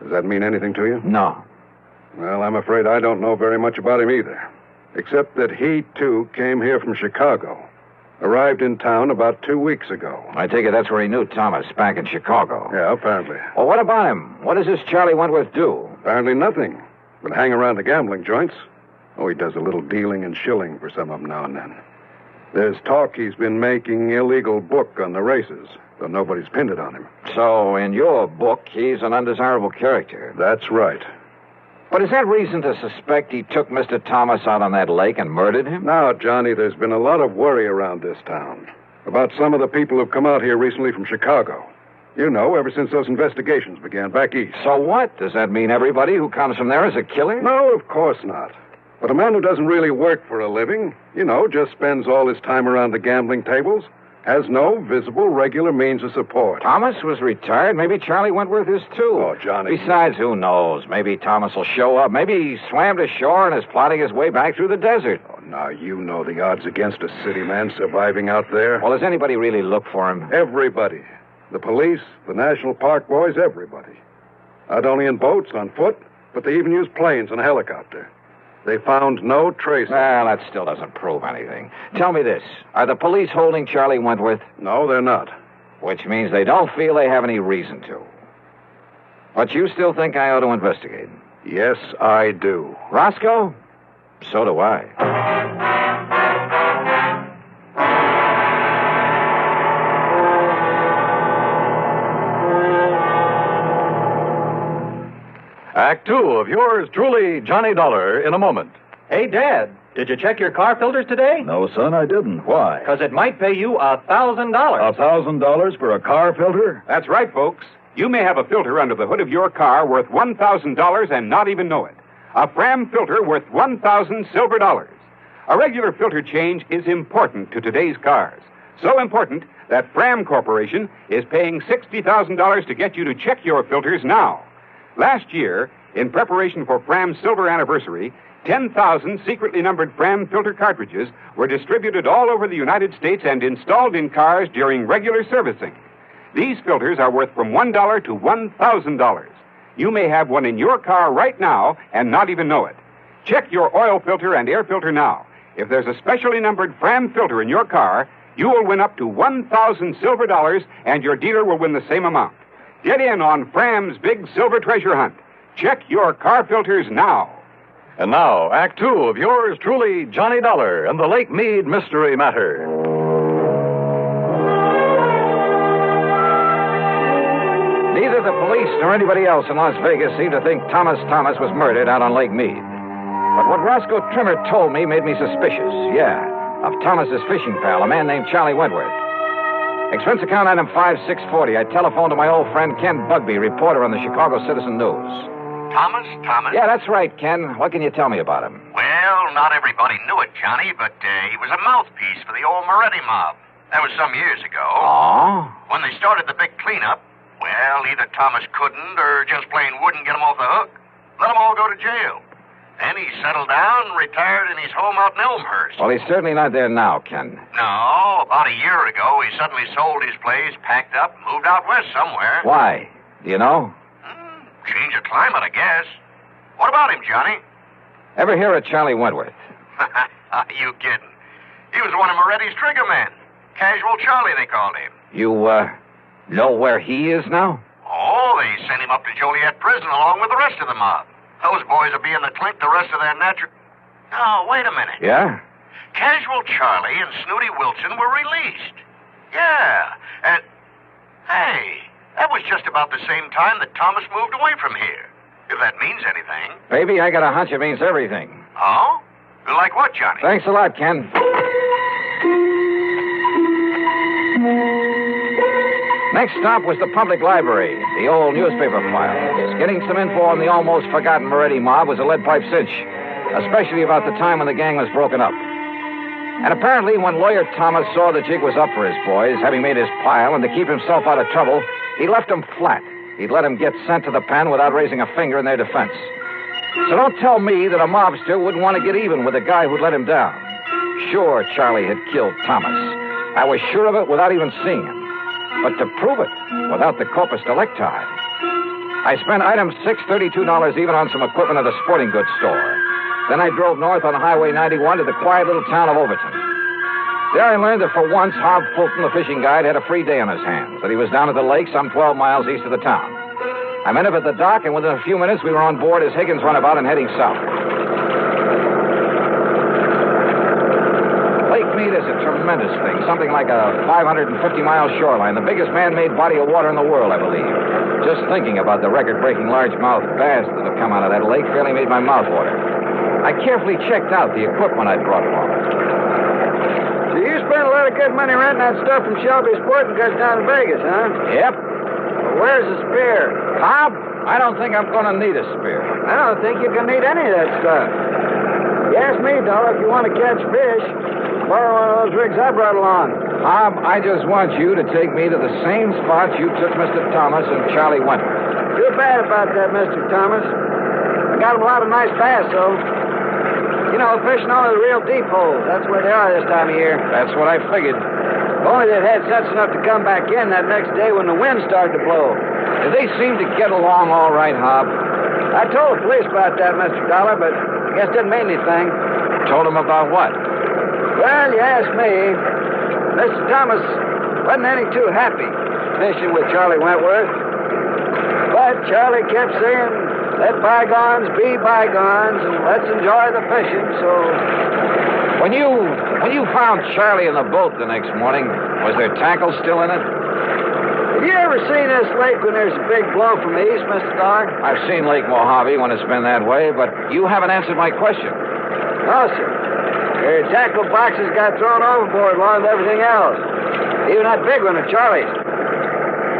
E: Does that mean anything to you?
J: No.
E: Well, I'm afraid I don't know very much about him either. Except that he, too, came here from Chicago. Arrived in town about 2 weeks ago.
J: I take it that's where he knew Thomas, back in Chicago.
E: Yeah, apparently.
J: Well, what about him? What does this Charlie Wentworth do?
E: Apparently nothing. But hang around the gambling joints. Oh, he does a little dealing and shilling for some of them now and then. There's talk he's been making illegal book on the races, though nobody's pinned it on him.
J: So, in your book, he's an undesirable character.
E: That's right.
J: But is that reason to suspect he took Mr. Thomas out on that lake and murdered him?
E: Now, Johnny, there's been a lot of worry around this town about some of the people who've come out here recently from Chicago. You know, ever since those investigations began back east.
J: So what? Does that mean everybody who comes from there is a killer?
E: No, of course not. But a man who doesn't really work for a living, you know, just spends all his time around the gambling tables, has no visible, regular means of support.
J: Thomas was retired. Maybe Charlie Wentworth is, too.
E: Oh, Johnny.
J: Besides, who knows? Maybe Thomas will show up. Maybe he swam to shore and is plotting his way back through the desert.
E: Oh, now, you know the odds against a city man surviving out there.
J: Well, does anybody really look for him?
E: Everybody. The police, the National Park boys, everybody. Not only in boats, on foot, but they even use planes and a helicopter. They found no trace.
J: Well, that still doesn't prove anything. Tell me this. Are the police holding Charlie Wentworth?
E: No, they're not.
J: Which means they don't feel they have any reason to. But you still think I ought to investigate?
E: Yes, I do.
J: Roscoe? So do I.
A: Act 2 of yours truly, Johnny Dollar, in a moment.
M: Hey, Dad, did you check your car filters today?
A: No, son, I didn't. Why?
M: Because it might pay you $1,000.
A: $1,000 for a car filter?
W: That's right, folks. You may have a filter under the hood of your car worth $1,000 and not even know it. A Fram filter worth 1,000 silver dollars. A regular filter change is important to today's cars. So important that Fram Corporation is paying $60,000 to get you to check your filters now. Last year, in preparation for Fram's silver anniversary, 10,000 secretly numbered Fram filter cartridges were distributed all over the United States and installed in cars during regular servicing. These filters are worth from $1 to $1,000. You may have one in your car right now and not even know it. Check your oil filter and air filter now. If there's a specially numbered Fram filter in your car, you will win up to 1,000 silver dollars, and your dealer will win the same amount. Get in on Fram's big silver treasure hunt. Check your car filters now.
A: And now, Act Two of yours truly, Johnny Dollar and the Lake Mead Mystery Matter.
O: Neither the police nor anybody else in Las Vegas seemed to think Thomas was murdered out on Lake Mead. But what Roscoe Trimmer told me made me suspicious, of Thomas's fishing pal, a man named Charlie Wentworth. Expense account item 5640. I telephoned to my old friend Ken Bugby, reporter on the Chicago Citizen News.
P: Thomas?
O: Yeah, that's right, Ken. What can you tell me about him?
P: Well, not everybody knew it, Johnny, but he was a mouthpiece for the old Moretti mob. That was some years ago.
O: Oh?
P: When they started the big cleanup, well, either Thomas couldn't or just plain wouldn't get him off the hook. Let them all go to jail. Then he settled down, retired in his home out in Elmhurst.
O: Well, he's certainly not there now, Ken.
P: No, about a year ago, he suddenly sold his place, packed up, and moved out west somewhere.
O: Why? Do you know?
P: Change of climate, I guess. What about him, Johnny?
O: Ever hear of Charlie Wentworth?
P: Are you kidding? He was one of Moretti's trigger men. Casual Charlie, they called him.
O: You, know where he is now?
P: Oh, they sent him up to Joliet prison along with the rest of the mob. Those boys will be in the clink the rest of their natural... Oh, wait a minute.
O: Yeah?
P: Casual Charlie and Snooty Wilson were released. Yeah, and... Hey, that was just about the same time that Thomas moved away from here. If that means anything.
O: Baby, I got a hunch it means everything.
P: Oh? Like what, Johnny?
O: Thanks a lot, Ken. Next stop was the public library, the old newspaper files. Getting some info on the almost forgotten Moretti mob was a lead pipe cinch, especially about the time when the gang was broken up. And apparently, when Lawyer Thomas saw the jig was up for his boys, having made his pile, and to keep himself out of trouble, he left them flat. He'd let them get sent to the pen without raising a finger in their defense. So don't tell me that a mobster wouldn't want to get even with the guy who'd let him down. Sure, Charlie had killed Thomas. I was sure of it without even seeing him. But to prove it, without the corpus delicti, I spent item $632 even on some equipment at a sporting goods store. Then I drove north on Highway 91 to the quiet little town of Overton. There I learned that for once, Hob Fulton, the fishing guide, had a free day on his hands, that he was down at the lake some 12 miles east of the town. I met him at the dock, and within a few minutes, we were on board as Higgins runabout and heading south. Lake Mead is a tremendous thing, something like a 550-mile shoreline, the biggest man-made body of water in the world, I believe. Just thinking about the record-breaking largemouth bass that have come out of that lake fairly made my mouth water. I carefully checked out the equipment I'd brought along.
Q: So you spent a lot of good money renting that stuff from Shelby's Sporting Goods down in Vegas, huh?
O: Yep.
Q: Well, where's the spear?
O: Hob, I don't think I'm going to need a spear.
Q: I don't think you can need any of that stuff. You ask me, Dollar, if you want to catch fish, borrow one of those rigs I brought along.
O: Hob, I just want you to take me to the same spot you took Mr. Thomas and Charlie Wentworth.
Q: Too bad about that, Mr. Thomas. I got him a lot of nice bass, though. You know, fishing only the real deep holes. That's where they are this time of year.
O: That's what I figured.
Q: If only they'd had sense enough to come back in that next day when the wind started to blow.
O: Did they seem to get along all right, Hob?
Q: I told the police about that, Mr. Dollar, but I guess it didn't mean anything.
O: Told them about what?
Q: Well, you ask me. Mr. Thomas wasn't any too happy fishing with Charlie Wentworth. But Charlie kept saying, let bygones be bygones, and let's enjoy the fishing, so...
O: When you found Charlie in the boat the next morning, was there tackle still in it?
Q: Have you ever seen this lake when there's a big blow from the east, Mr. Dollar?
O: I've seen Lake Mojave when it's been that way, but you haven't answered my question.
Q: No, sir. Their tackle boxes got thrown overboard along with everything else. Even that big one of Charlie's.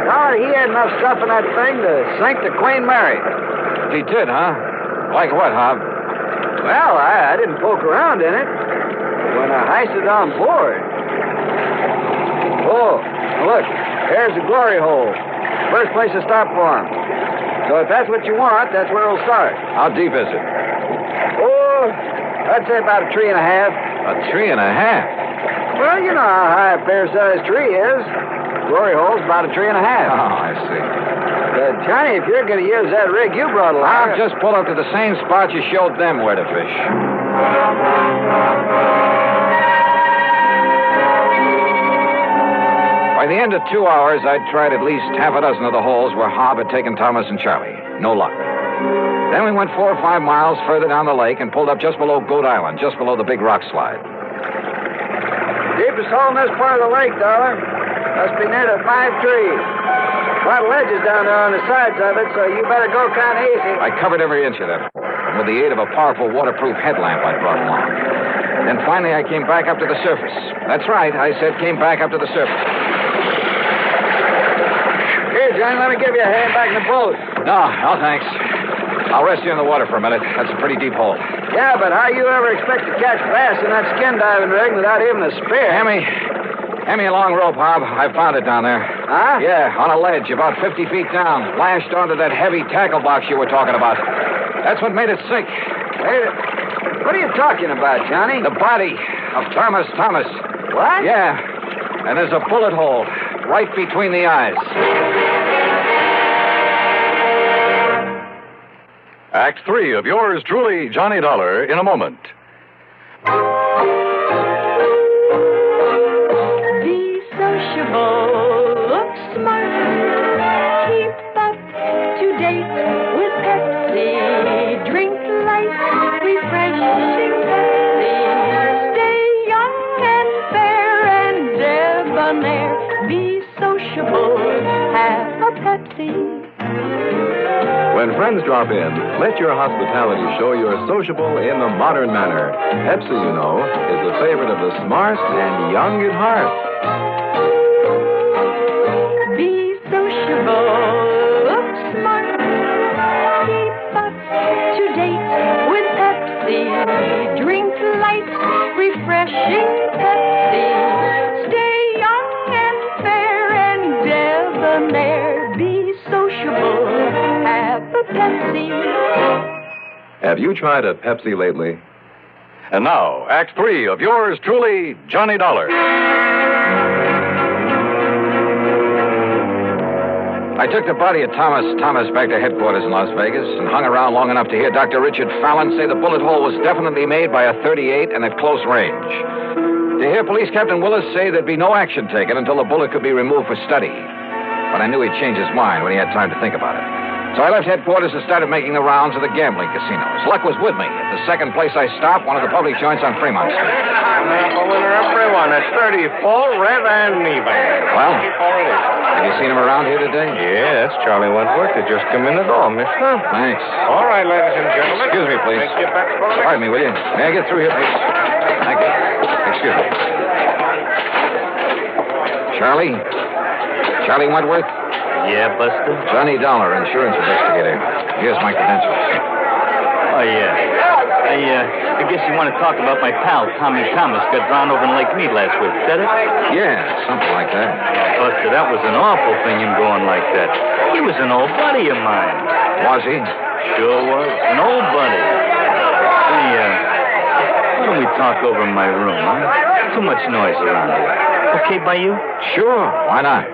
Q: Dollar, he had enough stuff in that thing to sink the Queen Mary.
O: He did, huh? Like what, Hob?
Q: Well, I didn't poke around in it. when I heisted on board. Oh, look, there's the glory hole. First place to stop for him. So if that's what you want, that's where we'll start.
O: How deep is it?
Q: Oh, I'd say about a 3 1/2.
O: A 3 1/2?
Q: Well, you know how high a fair-sized tree is. Glory hole's about a 3 1/2.
O: Oh, I see.
Q: Johnny, if you're going to use that rig you brought along...
O: I'll just pull up to the same spot you showed them where to fish. By the end of 2 hours, I'd tried at least half a dozen of the holes where Hob had taken Thomas and Charlie. No luck. Then we went 4 or 5 miles further down the lake and pulled up just below Goat Island, just below the big rock slide.
Q: Deepest hole in this part of the lake, Dollar. Must be near the 5 trees. A lot of ledges down there on the sides of it, so you better go kind of easy.
O: I covered every inch of that hole, and with the aid of a powerful waterproof headlamp I brought along. Then finally I came back up to the surface. That's right, I said came back up to the surface.
Q: Here, Johnny, let me give you a hand back in the boat.
O: No, thanks. I'll rest you in the water for a minute. That's a pretty deep hole.
Q: Yeah, but how you ever expect to catch bass in that skin diving rig without even a spear?
O: Hand me a long rope, Hob. I found it down there.
Q: Huh?
O: Yeah, on a ledge about 50 feet down, lashed onto that heavy tackle box you were talking about. That's what made it sink.
Q: Hey, what are you talking about, Johnny?
O: The body of Thomas.
Q: What?
O: Yeah, and there's a bullet hole right between the eyes.
A: Act 3 of yours truly, Johnny Dollar, in a moment.
F: Be sociable, look smart, keep up to date with Pepsi, drink light, refreshing Pepsi, stay young and fair and debonair, be sociable, have a Pepsi.
L: When friends drop in, let your hospitality show you're sociable in the modern manner. Pepsi, you know, is the favorite of the smart and young at heart.
F: Be sociable, look smart, keep up to date with Pepsi, drink light, refreshing Pepsi, stay young and fair and debonair, be sociable, have a Pepsi.
L: Have you tried a Pepsi lately?
A: And now, Act 3 of yours truly, Johnny Dollar.
O: I took the body of Thomas back to headquarters in Las Vegas and hung around long enough to hear Dr. Richard Fallon say the bullet hole was definitely made by a .38 and at close range. To hear Police Captain Willis say there'd be no action taken until the bullet could be removed for study. But I knew he'd change his mind when he had time to think about it. So I left headquarters and started making the rounds of the gambling casinos. Luck was with me. At the second place I stopped, one of the public joints on Fremont Street.
S: A winner, everyone. That's 34, red and even.
O: Well, have you seen him around here today?
S: Yeah, that's Charlie Wentworth. They just come in the door, mister.
O: Thanks.
S: All right, ladies and gentlemen.
O: Excuse me, please.
S: Make your bets for the
O: Pardon me, will you? May I get through here, please? Thank you. Excuse me. Charlie Wentworth?
T: Yeah, Buster?
O: Johnny Dollar, insurance investigator. Here's my credentials.
T: Oh, yeah. I guess you want to talk about my pal, Tommy Thomas, got drowned over in Lake Mead last week. Is that it?
O: Yeah, something like that.
T: Oh, Buster, that was an awful thing, him going like that. He was an old buddy of mine.
O: Was he?
T: Sure was. An old buddy. Hey, why don't we talk over in my room, huh? Too much noise around here. Okay by you?
O: Sure. Why not?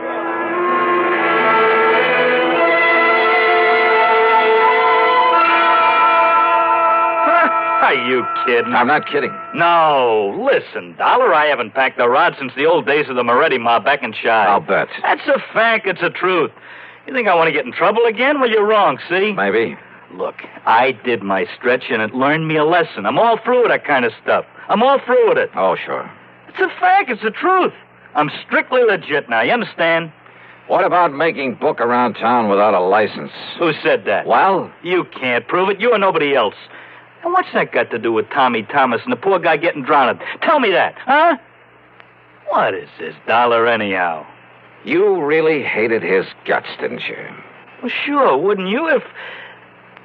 T: Are you kidding?
O: I'm not kidding.
T: No. Listen, Dollar, I haven't packed a rod since the old days of the Moretti mob back in Chi.
O: I'll bet.
T: That's a fact. It's the truth. You think I want to get in trouble again? Well, you're wrong, see?
O: Maybe.
T: Look, I did my stretch, and it learned me a lesson. I'm all through with that kind of stuff. I'm all through with it.
O: Oh, sure.
T: It's a fact. It's the truth. I'm strictly legit now. You understand?
O: What about making book around town without a license?
T: Who said that?
O: Well?
T: You can't prove it. You or nobody else. And what's that got to do with Tommy Thomas and the poor guy getting drowned? Tell me that, huh? What is this, Dollar, anyhow?
O: You really hated his guts, didn't you?
T: Well, sure, wouldn't you if...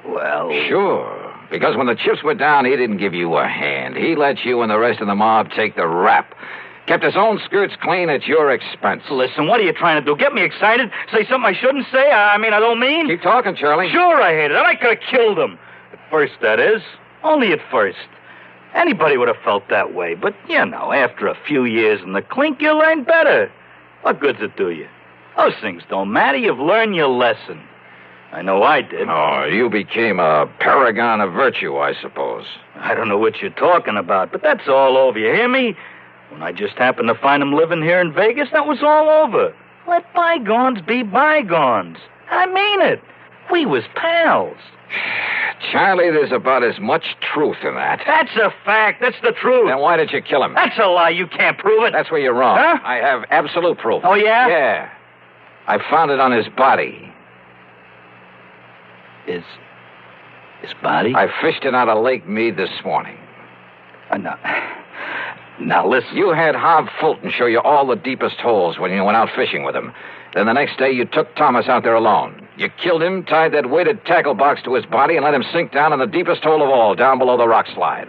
T: Well...
O: Sure. Because when the chips were down, he didn't give you a hand. He let you and the rest of the mob take the rap. Kept his own skirts clean at your expense.
T: Listen, what are you trying to do? Get me excited? Say something I shouldn't say? I don't mean.
O: Keep talking, Charlie.
T: Sure I hated it. I could have killed him. At first, that is. Only at first. Anybody would have felt that way. But, after a few years in the clink, you learn better. What good's it do you? Those things don't matter. You've learned your lesson. I know I did.
O: Oh, you became a paragon of virtue, I suppose.
T: I don't know what you're talking about, but that's all over. You hear me? When I just happened to find him living here in Vegas, that was all over. Let bygones be bygones. I mean it. We was pals.
O: Charlie, there's about as much truth in that.
T: That's a fact. That's the truth.
O: Then why did you kill him?
T: That's a lie. You can't prove it.
O: That's where you're wrong.
T: Huh?
O: I have absolute proof.
T: Oh, yeah?
O: Yeah. I found it on his body.
T: His body?
O: I fished it out of Lake Mead this morning.
T: Now, listen.
O: You had Hob Fulton show you all the deepest holes when you went out fishing with him. Then the next day, you took Thomas out there alone. You killed him, tied that weighted tackle box to his body, and let him sink down in the deepest hole of all, down below the rock slide.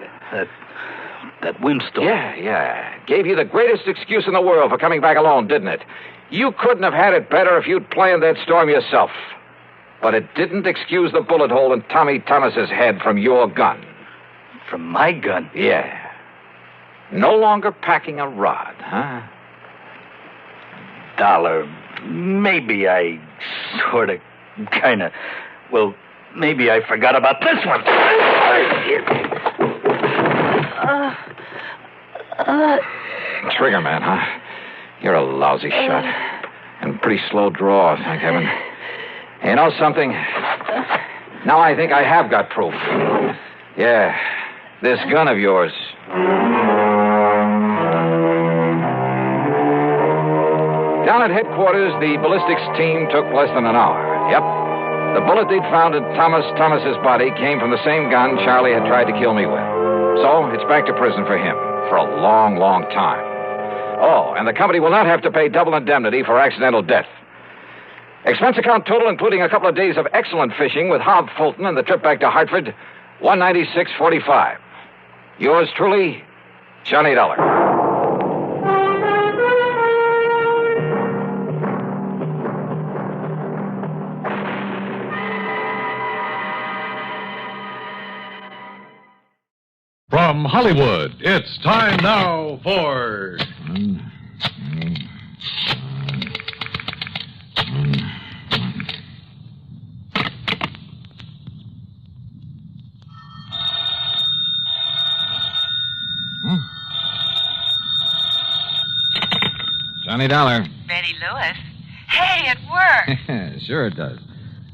T: That windstorm.
O: Yeah. Gave you the greatest excuse in the world for coming back alone, didn't it? You couldn't have had it better if you'd planned that storm yourself. But it didn't excuse the bullet hole in Tommy Thomas's head from your gun.
T: From my gun?
O: Yeah. No longer packing a rod, huh?
T: Dollar, maybe I sort of, kind of, maybe I forgot about this one.
O: Trigger man, huh? You're a lousy shot. And pretty slow draw, thank heaven. You know something? Now I think I have got proof. Yeah, this gun of yours. Down at headquarters, the ballistics team took less than an hour. Yep. The bullet they'd found in Thomas's body came from the same gun Charlie had tried to kill me with. So it's back to prison for him for a long, long time. Oh, and the company will not have to pay double indemnity for accidental death. Expense account total, including a couple of days of excellent fishing with Hob Fulton and the trip back to Hartford, $196.45. Yours truly, Johnny Dollar.
C: From Hollywood, it's time now for...
O: Johnny Dollar.
I: Betty Lewis. Hey, it worked.
O: Sure it does.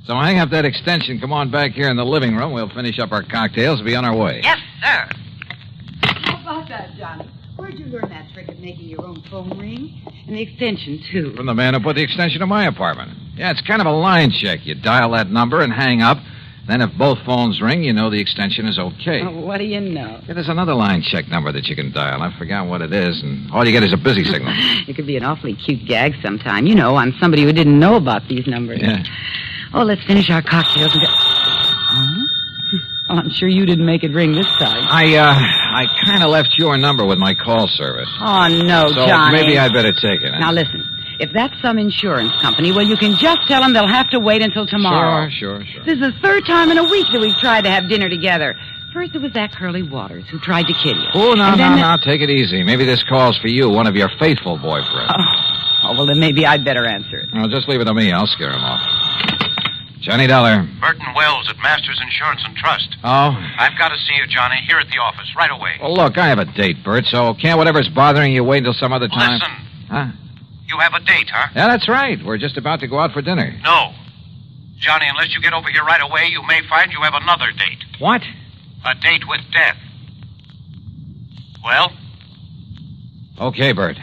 O: So hang up that extension. Come on back here in the living room. We'll finish up our cocktails and be on our way.
I: Yes, sir.
V: How about that, Johnny? Where'd you learn that trick of making your own phone ring? And the extension, too.
O: From the man who put the extension to my apartment. Yeah, it's kind of a line check. You dial that number and hang up. Then if both phones ring, you know the extension is okay.
V: Oh, what do you know?
O: Yeah, there's another line check number that you can dial. I forgot what it is, and all you get is a busy signal.
V: It could be an awfully cute gag sometime, on somebody who didn't know about these numbers.
O: Yeah.
V: Oh, let's finish our cocktails and go... Oh? Well, I'm sure you didn't make it ring this time.
O: I kind of left your number with my call service.
V: Oh, no,
O: so
V: Johnny.
O: Maybe I'd better take it. Huh?
V: Now, listen. If that's some insurance company, well, you can just tell them they'll have to wait until tomorrow.
O: Sure.
V: This is the third time in a week that we've tried to have dinner together. First, it was that Curly Waters who tried to kill you.
O: Oh, no. Take it easy. Maybe this call's for you, one of your faithful boyfriends.
V: Oh, well, then maybe I'd better answer it.
O: Well, just leave it to me. I'll scare him off. Johnny Dollar.
R: Burton Wells at Masters Insurance and Trust.
O: Oh?
R: I've got to see you, Johnny, here at the office, right away.
O: Well, look, I have a date, Bert, so can't whatever's bothering you wait until some other time?
R: Listen.
O: Huh?
R: You have a date, huh?
O: Yeah, that's right. We're just about to go out for dinner.
R: No. Johnny, unless you get over here right away, you may find you have another date.
O: What?
R: A date with death. Well?
O: Okay, Bert.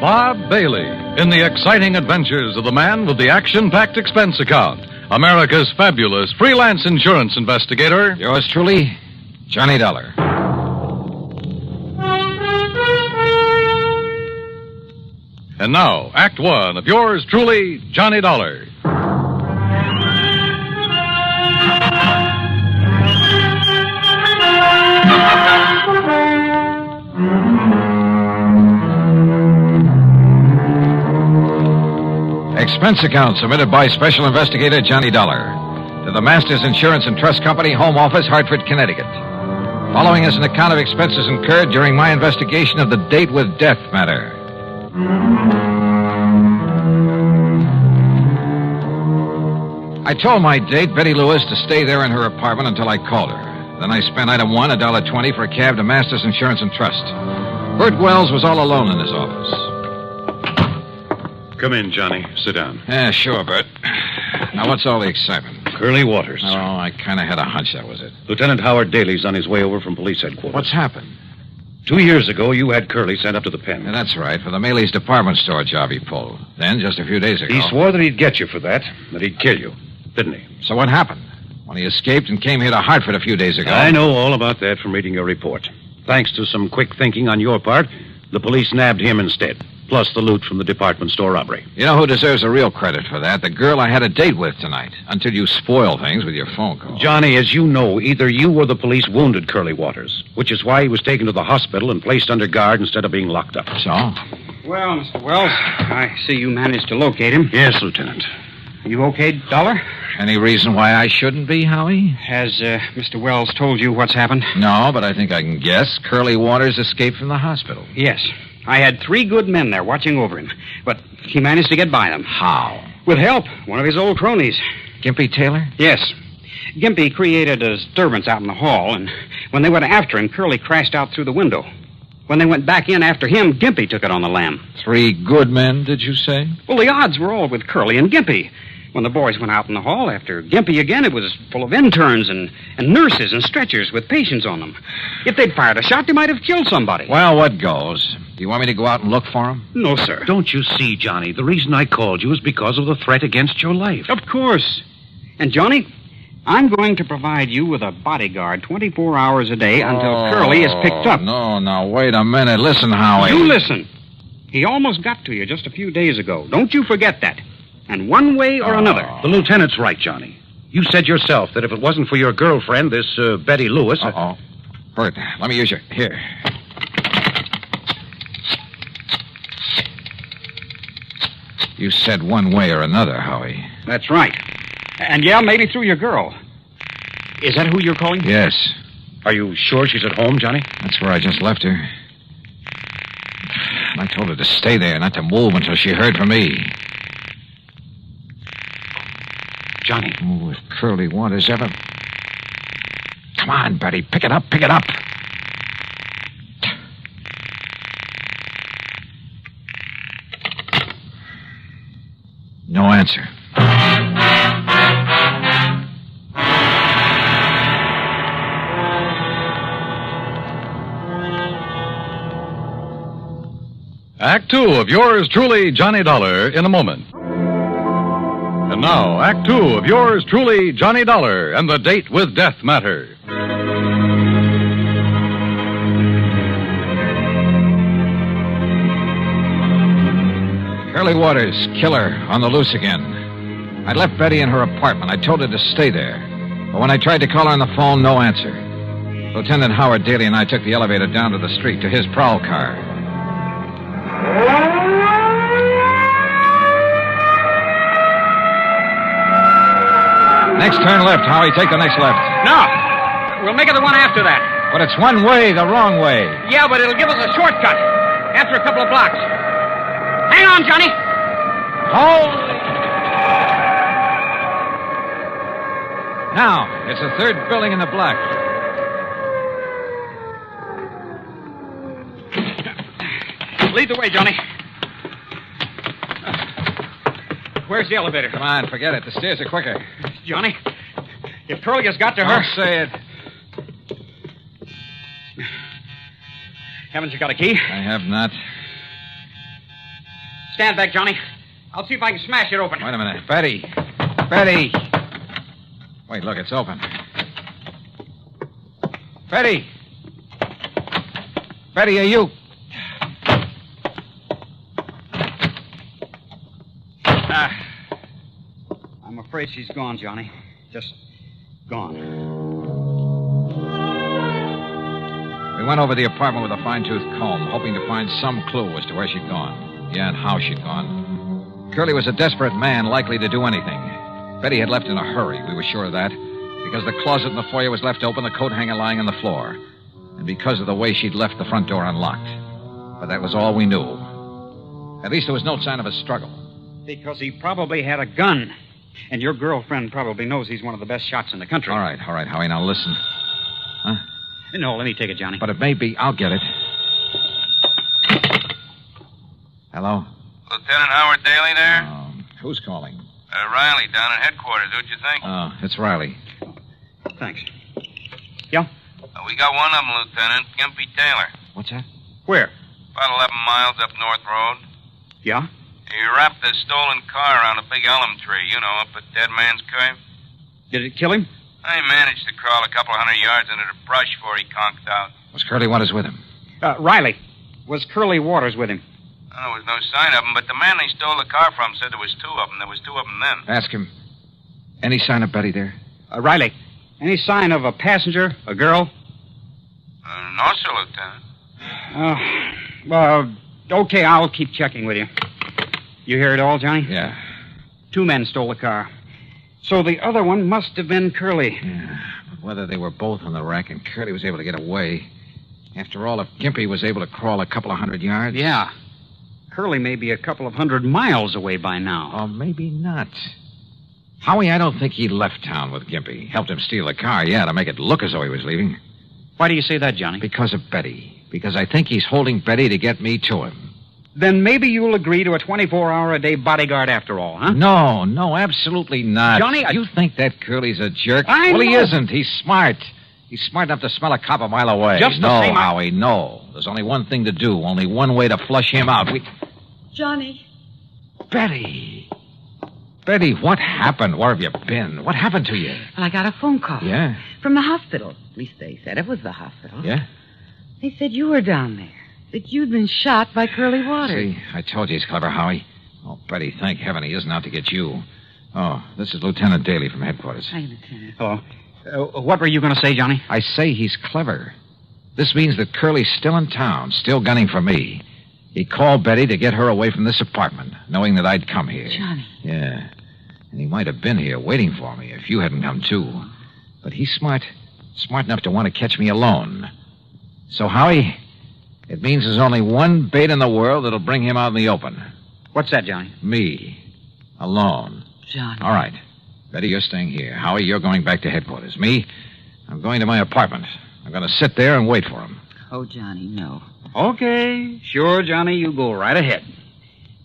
C: Bob Bailey in the exciting adventures of the man with the action-packed expense account. America's fabulous freelance insurance investigator.
O: Yours truly, Johnny Dollar.
C: And now, Act One of yours truly, Johnny Dollar.
O: Expense account submitted by Special Investigator Johnny Dollar to the Masters Insurance and Trust Company, Home Office, Hartford, Connecticut. Following is an account of expenses incurred during my investigation of the date with death matter. I told my date, Betty Lewis, to stay there in her apartment until I called her. Then I spent item one, $1.20 for a cab to Masters Insurance and Trust. Bert Wells was all alone in his office.
B: Come in, Johnny. Sit down.
O: Yeah, sure, Bert. Now, what's all the excitement?
B: Curly Waters.
O: Oh, I kind of had a hunch that was it.
B: Lieutenant Howard Daly's on his way over from police headquarters.
O: What's happened?
B: 2 years ago, you had Curly sent up to the pen.
O: Yeah, that's right, for the Maley's department store job he pulled. Then, just a few days ago...
B: He swore that he'd get you for that he'd kill you, didn't he?
O: So what happened? When he escaped and came here to Hartford a few days ago...
B: I know all about that from reading your report. Thanks to some quick thinking on your part, the police nabbed him instead. Plus the loot from the department store robbery.
O: You know who deserves the real credit for that? The girl I had a date with tonight. Until you spoil things with your phone call.
B: Johnny, as you know, either you or the police wounded Curly Waters, which is why he was taken to the hospital and placed under guard instead of being locked up.
O: So?
D: Well, Mr. Wells, I see you managed to locate him.
B: Yes, Lieutenant.
D: You okay, Dollar?
O: Any reason why I shouldn't be, Howie?
D: Has Mr. Wells told you what's happened?
O: No, but I think I can guess. Curly Waters escaped from the hospital.
D: Yes. I had 3 good men there watching over him, but he managed to get by them.
O: How?
D: With help. One of his old cronies.
O: Gimpy Taylor?
D: Yes. Gimpy created a disturbance out in the hall, and when they went after him, Curly crashed out through the window. When they went back in after him, Gimpy took it on the lam.
O: 3 good men, did you say?
D: Well, the odds were all with Curly and Gimpy. When the boys went out in the hall after Gimpy again, it was full of interns and nurses and stretchers with patients on them. If they'd fired a shot, they might have killed somebody.
O: Well, what goes? Do you want me to go out and look for him?
D: No, sir.
B: Don't you see, Johnny? The reason I called you is because of the threat against your life.
D: Of course. And, Johnny, I'm going to provide you with a bodyguard 24 hours a day until Curly is picked up.
O: No, wait a minute. Listen, Howie.
D: You listen. He almost got to you just a few days ago. Don't you forget that. And one way or another.
B: The lieutenant's right, Johnny. You said yourself that if it wasn't for your girlfriend, this Betty Lewis...
O: Uh-oh. Bert, let me use your... Here. You said one way or another, Howie.
D: That's right. And, yeah, maybe through your girl. Is that who you're calling?
O: Yes.
B: Are you sure she's at home, Johnny?
O: That's where I just left her. And I told her to stay there, not to move until she heard from me.
B: Johnny.
O: Oh, if Curly Waters ever... Come on, Betty. Pick it up. No answer.
C: Act Two of yours truly, Johnny Dollar, in a moment. And now, Act Two of yours truly, Johnny Dollar, and the date with death matter.
O: Curly Waters, killer, on the loose again. I left Betty in her apartment. I told her to stay there. But when I tried to call her on the phone, no answer. Lieutenant Howard Daly and I took the elevator down to the street to his prowl car. Next turn left, Howie. Take the next left.
D: No. We'll make it the one after that.
O: But it's one way, the wrong way.
D: Yeah, but it'll give us a shortcut. After a couple of blocks. Hang on, Johnny.
O: Hold. Now, it's the third building in the block.
D: Lead the way, Johnny. Where's the elevator?
O: Come on, forget it. The stairs are quicker.
D: Johnny, if Curly has got to her...
O: Don't say it.
D: Haven't you got a key?
O: I have not.
D: Stand back, Johnny. I'll see if I can smash it open.
O: Wait a minute. Betty. Wait, look, it's open. Betty, are you...
D: I'm afraid she's gone, Johnny. Just gone.
G: We went over the apartment with a fine-tooth comb, hoping to find some clue as to where she'd gone. Yeah, and how she'd gone. Curly was a desperate man, likely to do anything. Betty had left in a hurry, we were sure of that, because the closet in the foyer was left open, the coat hanger lying on the floor, and because of the way she'd left the front door unlocked. But that was all we knew. At least there was no sign of a struggle.
D: Because he probably had a gun. And your girlfriend probably knows he's one of the best shots in the country.
G: All right, Howie, now listen. Huh?
D: No, let me take it, Johnny.
G: But it may be. I'll get it. Hello?
H: Lieutenant Howard Daly there?
G: Who's calling?
H: Riley down at headquarters. Who'd you think?
G: Oh, it's Riley.
D: Thanks. Yeah?
H: We got one of them, Lieutenant. Gimpy Taylor.
G: What's that?
D: Where?
H: About 11 miles up North Road.
D: Yeah?
H: He wrapped a stolen car around a big elm tree, up at Dead Man's Cave.
D: Did it kill him?
H: I managed to crawl a couple of 100 yards into the brush before he conked out.
G: Was Curly Waters with him?
D: Riley. Was Curly Waters with him?
H: There was no sign of him, but the man they stole the car from said there was two of them. There was two of them then.
G: Ask him. Any sign of Betty there?
D: Riley, any sign of a passenger, a girl?
H: No, sir, Lieutenant.
D: Okay, I'll keep checking with you. You hear it all, Johnny?
G: Yeah.
D: 2 men stole the car. So the other one must have been Curly.
G: Yeah, but whether they were both on the rack and Curly was able to get away. After all, if Gimpy was able to crawl a couple of 100 yards...
D: Yeah. Curly may be a couple of 100 miles away by now.
G: Or maybe not. Howie, I don't think he left town with Gimpy. Helped him steal the car, yeah, to make it look as though he was leaving.
D: Why do you say that, Johnny?
G: Because of Betty. Because I think he's holding Betty to get me to him.
D: Then maybe you'll agree to a 24-hour-a-day bodyguard after all, huh?
G: No, absolutely not.
D: Johnny,
G: You think that Curly's a jerk?
D: I
G: Well, he
D: know.
G: isn't. He's smart. He's smart enough to smell a cop a mile away.
D: Just the
G: no,
D: same,
G: Howie, no. There's only one thing to do. Only one way to flush him out.
V: Johnny.
G: Betty, what happened? Where have you been? What happened to you?
V: Well, I got a phone call.
G: Yeah?
V: From the hospital. At least they said it was the hospital.
G: Yeah?
V: They said you were down there. That you'd been shot by Curly Waters.
G: See, I told you he's clever, Howie. Oh, Betty, thank heaven he isn't out to get you. Oh, this is Lieutenant Daly from headquarters.
V: Hi, Lieutenant.
D: Hello. What were you going to say, Johnny?
G: I say he's clever. This means that Curly's still in town, still gunning for me. He called Betty to get her away from this apartment, knowing that I'd come here.
V: Johnny.
G: Yeah. And he might have been here waiting for me if you hadn't come, too. But he's smart enough to want to catch me alone. So, Howie, it means there's only one bait in the world that'll bring him out in the open.
D: What's that, Johnny?
G: Me. Alone.
V: Johnny.
G: All right. Betty, you're staying here. Howie, you're going back to headquarters. Me, I'm going to my apartment. I'm going to sit there and wait for him.
V: Oh, Johnny, no.
D: Okay. Sure, Johnny, you go right ahead.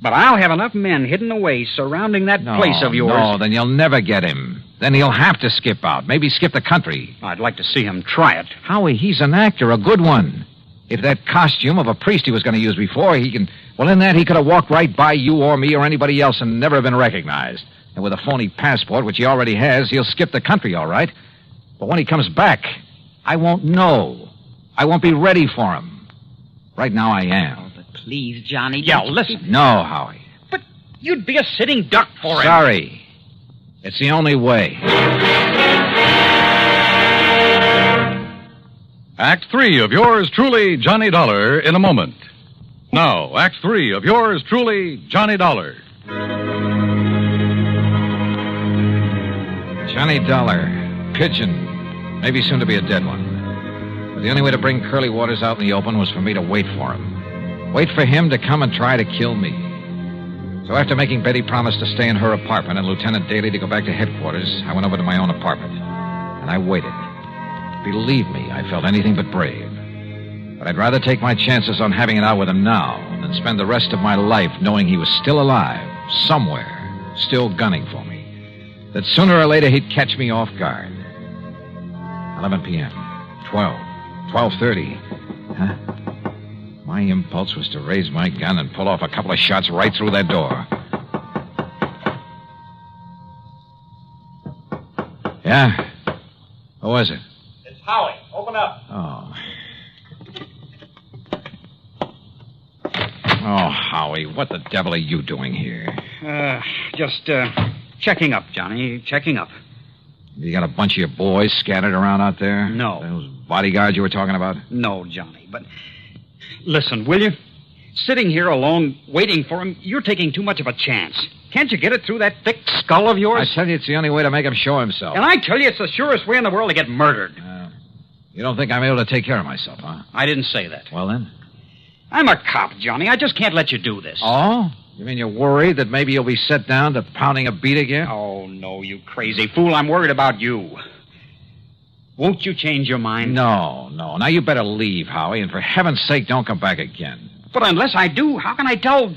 D: But I'll have enough men hidden away surrounding that place of yours.
G: No, then you'll never get him. Then he'll have to skip out. Maybe skip the country.
D: I'd like to see him try it.
G: Howie, he's an actor, a good one. If that costume of a priest he was going to use before, he can... Well, in that, he could have walked right by you or me or anybody else and never have been recognized. And with a phony passport, which he already has, he'll skip the country, all right. But when he comes back, I won't know. I won't be ready for him. Right now, I am.
V: Oh, but please, Johnny.
D: Yeah,
V: don't
D: listen.
V: keep-
G: No, Howie.
D: But you'd be a sitting duck for him.
G: Sorry. It's the only way.
C: Act 3 of yours truly, Johnny Dollar, in a moment. Now, Act 3 of yours truly, Johnny Dollar.
G: Johnny Dollar. Pigeon. Maybe soon to be a dead one. But the only way to bring Curly Waters out in the open was for me to wait for him. Wait for him to come and try to kill me. So after making Betty promise to stay in her apartment and Lieutenant Daly to go back to headquarters, I went over to my own apartment. And I waited. Believe me, I felt anything but brave. But I'd rather take my chances on having it out with him now than spend the rest of my life knowing he was still alive, somewhere, still gunning for me. That sooner or later he'd catch me off guard. 11 p.m., 12, 12:30. Huh? My impulse was to raise my gun and pull off a couple of shots right through that door. Yeah? Who was it?
D: It's Howie. Open up.
G: Oh. Oh, Howie, what the devil are you doing here?
D: Just Checking up, Johnny. Checking up.
G: You got a bunch of your boys scattered around out there?
D: No.
G: Those bodyguards you were talking about?
D: No, Johnny, but... Listen, will you? Sitting here alone, waiting for him, you're taking too much of a chance. Can't you get it through that thick skull of yours?
G: I tell you, it's the only way to make him show himself.
D: And I tell you, it's the surest way in the world to get murdered.
G: You don't think I'm able to take care of myself, huh?
D: I didn't say that.
G: Well, then?
D: I'm a cop, Johnny. I just can't let you do this.
G: Oh? You mean you're worried that maybe you'll be set down to pounding a beat again?
D: Oh, no, you crazy fool. I'm worried about you. Won't you change your mind?
G: No. Now, you better leave, Howie, and for heaven's sake, don't come back again.
D: But unless I do, how can I tell?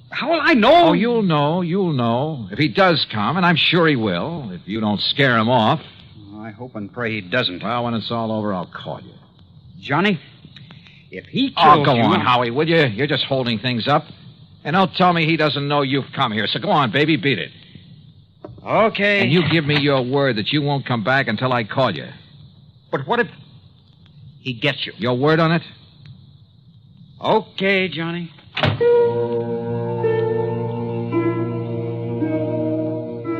D: How will I know?
G: Oh, you'll know. If he does come, and I'm sure he will, if you don't scare him off.
D: I hope and pray he doesn't.
G: Well, when it's all over, I'll call you.
D: Johnny, if he kills
G: Oh, go
D: you...
G: on, Howie, will you? You're just holding things up. And don't tell me he doesn't know you've come here. So go on, baby, beat it.
D: Okay.
G: And you give me your word that you won't come back until I call you.
D: But what if he gets you?
G: Your word on it?
D: Okay, Johnny.
G: I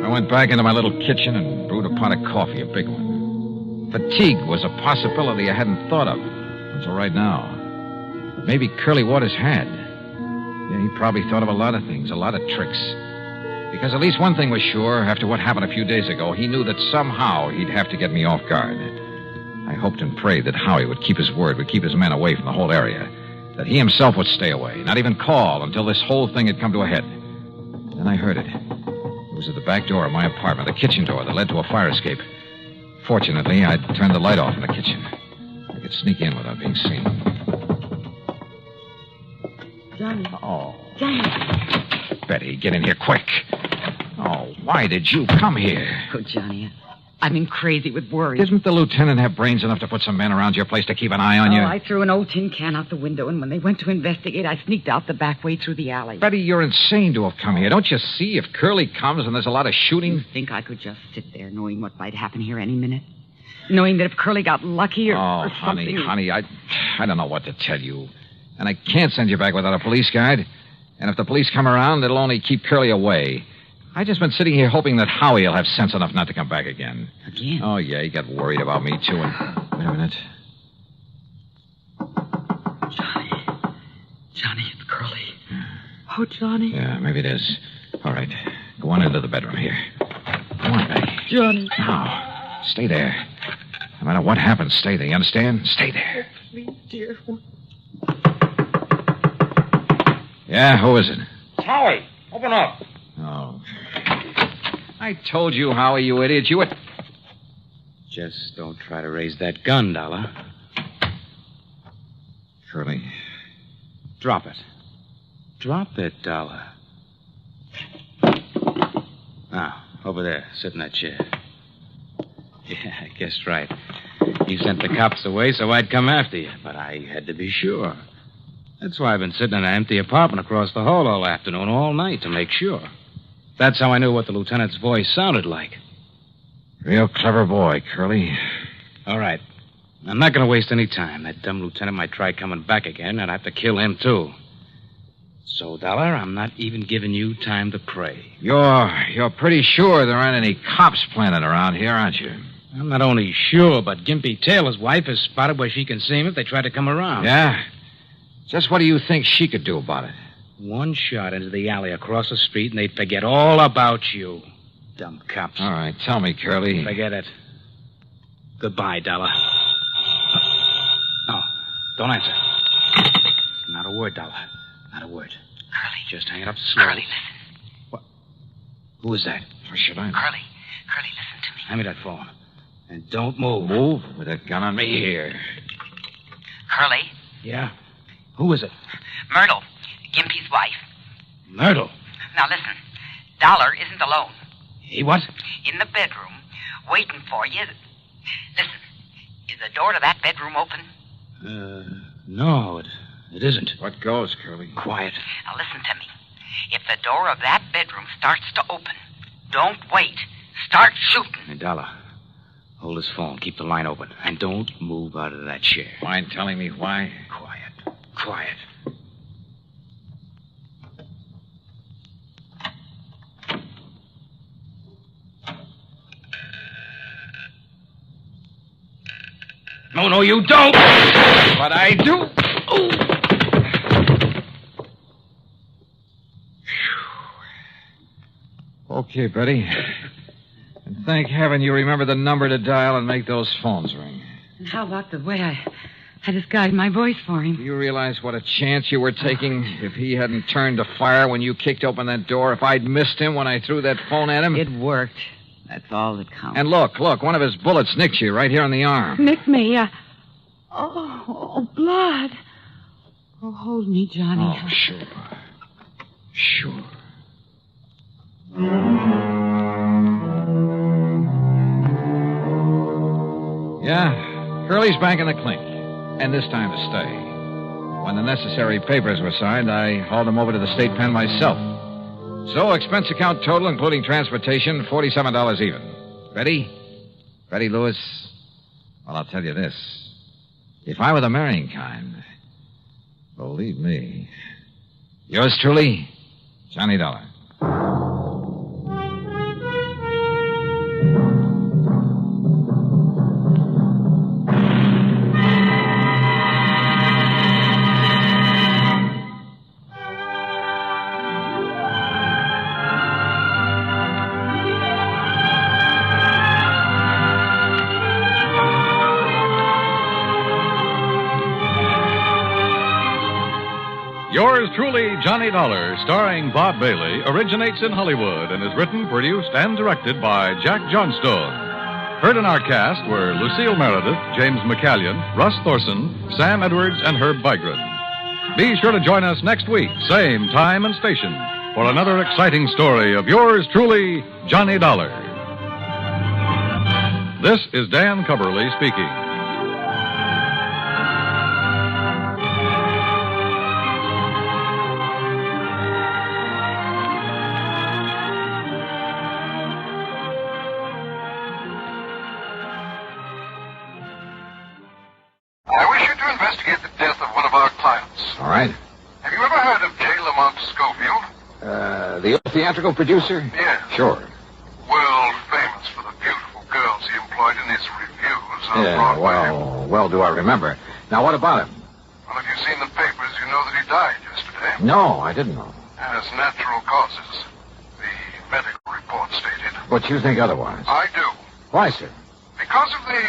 G: went back into my little kitchen and brewed a pot of coffee, a big one. Fatigue was a possibility I hadn't thought of until right now. Maybe Curly Waters had. Yeah, he probably thought of a lot of things, a lot of tricks. Because at least one thing was sure, after what happened a few days ago, he knew that somehow he'd have to get me off guard. I hoped and prayed that Howie would keep his word, would keep his men away from the whole area. That he himself would stay away, not even call until this whole thing had come to a head. Then I heard it. It was at the back door of my apartment, the kitchen door that led to a fire escape. Fortunately, I'd turned the light off in the kitchen. I could sneak in without being seen.
V: Johnny.
G: Oh.
V: Johnny.
G: Betty, get in here quick. Oh, why did you come here?
V: Oh, Johnny, I've been crazy with worry.
G: Didn't the lieutenant have brains enough to put some men around your place to keep an eye on you?
V: I threw an old tin can out the window, and when they went to investigate, I sneaked out the back way through the alley.
G: Betty, you're insane to have come here. Don't you see if Curly comes and there's a lot of shooting?
V: You think I could just sit there knowing what might happen here any minute? Knowing that if Curly got lucky or something...
G: honey, I don't know what to tell you. And I can't send you back without a police guide. And if the police come around, it'll only keep Curly away. I've just been sitting here hoping that Howie will have sense enough not to come back again.
V: Again?
G: Oh, yeah, he got worried about me, too. And... Wait a minute.
V: Johnny, it's Curly. Oh, Johnny.
G: Yeah, maybe it is. All right. Go on into the bedroom here. Go on, Betty.
V: Johnny.
G: Now, stay there. No matter what happens, stay there. You understand? Stay there.
V: Please, dear.
G: Yeah, who is it?
D: Howie, open up.
G: Oh. I told you, Howie, you idiot. You would...
D: Just don't try to raise that gun, Dollar.
G: Curly.
D: Drop it. Drop it, Dollar. Now, over there. Sit in that chair. Yeah, I guessed right. You sent the cops away so I'd come after you, but I had to be sure. That's why I've been sitting in an empty apartment across the hall all afternoon, all night, to make sure. That's how I knew what the lieutenant's voice sounded like.
G: Real clever boy, Curly.
D: All right. I'm not going to waste any time. That dumb lieutenant might try coming back again. I'd have to kill him, too. So, Dollar, I'm not even giving you time to pray.
G: You're pretty sure there aren't any cops planted around here, aren't you?
D: I'm not only sure, but Gimpy Taylor's wife is spotted where she can see him if they try to come around.
G: Yeah? Just what do you think she could do about it?
D: One shot into the alley across the street, and they'd forget all about you. Dumb cops.
G: All right, tell me, Curly.
D: Forget it. Goodbye, Dollar. No, don't answer. Not a word, Dollar. Not a word.
I: Curly.
D: Just hang it up slowly.
I: Curly, listen.
D: What? Who is that?
G: Or should I?
I: Curly, listen to me.
D: Hand me that phone. And don't move.
G: Move? With that gun on me here.
I: Curly?
D: Yeah? Who is it?
I: Myrtle, Gimpy's wife.
D: Myrtle?
I: Now listen, Dollar isn't alone.
D: He what?
I: In the bedroom, waiting for you. Listen, is the door to that bedroom open?
D: No, it isn't.
G: What goes, Curly?
D: Quiet.
I: Now listen to me. If the door of that bedroom starts to open, don't wait. Start shooting.
D: Hey, Dollar, hold this phone. Keep the line open. And don't move out of that chair.
G: Mind telling me why?
D: Quiet. No, you don't. But I do.
G: Okay, Betty. And thank heaven you remember the number to dial and make those phones ring.
V: And how about the way I disguised my voice for him?
G: Do you realize what a chance you were taking if he hadn't turned to fire when you kicked open that door? If I'd missed him when I threw that phone at him?
V: It worked. That's all that counts.
G: And look, one of his bullets nicked you right here on the arm.
V: Nicked me? Oh, blood. Oh, hold me, Johnny.
G: Oh, sure. Sure. Yeah, Curly's back in the clink. And this time to stay. When the necessary papers were signed, I hauled him over to the state pen myself. So, expense account total, including transportation, $47 even. Ready? Ready, Lewis? Well, I'll tell you this. If I were the marrying kind, believe me. Yours truly, Johnny Dollar.
C: Yours truly, Johnny Dollar, starring Bob Bailey, originates in Hollywood and is written, produced, and directed by Jack Johnstone. Heard in our cast were Lucille Meredith, James McCallion, Russ Thorson, Sam Edwards, and Herb Bygren. Be sure to join us next week, same time and station, for another exciting story of yours truly, Johnny Dollar. This is Dan Cubberly speaking.
G: All right.
E: Have you ever heard of J. Lamont Schofield?
G: The theatrical producer?
E: Yeah.
G: Sure.
E: World famous for the beautiful girls he employed in his reviews on Broadway.
G: Well, do I remember. Now, what about him?
E: Well, if you've seen the papers, you know that he died yesterday.
G: No, I didn't know.
E: As natural causes, the medical report stated.
G: But you think otherwise?
E: I do.
G: Why, sir?
E: Because of the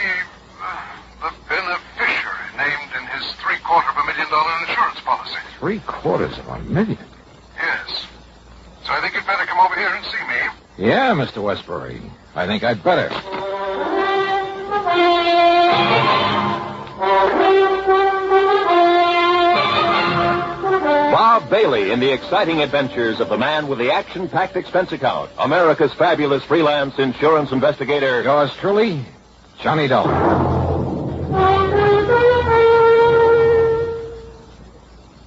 E: beneficiary named in his $750,000 insurance policy.
G: $750,000?
E: Yes. So I think you'd better come over here and see me.
G: Yeah, Mr. Westbury. I think I'd better.
K: Bob Bailey in the exciting adventures of the man with the action-packed expense account. America's fabulous freelance insurance investigator.
G: Yours truly, Johnny Dollar.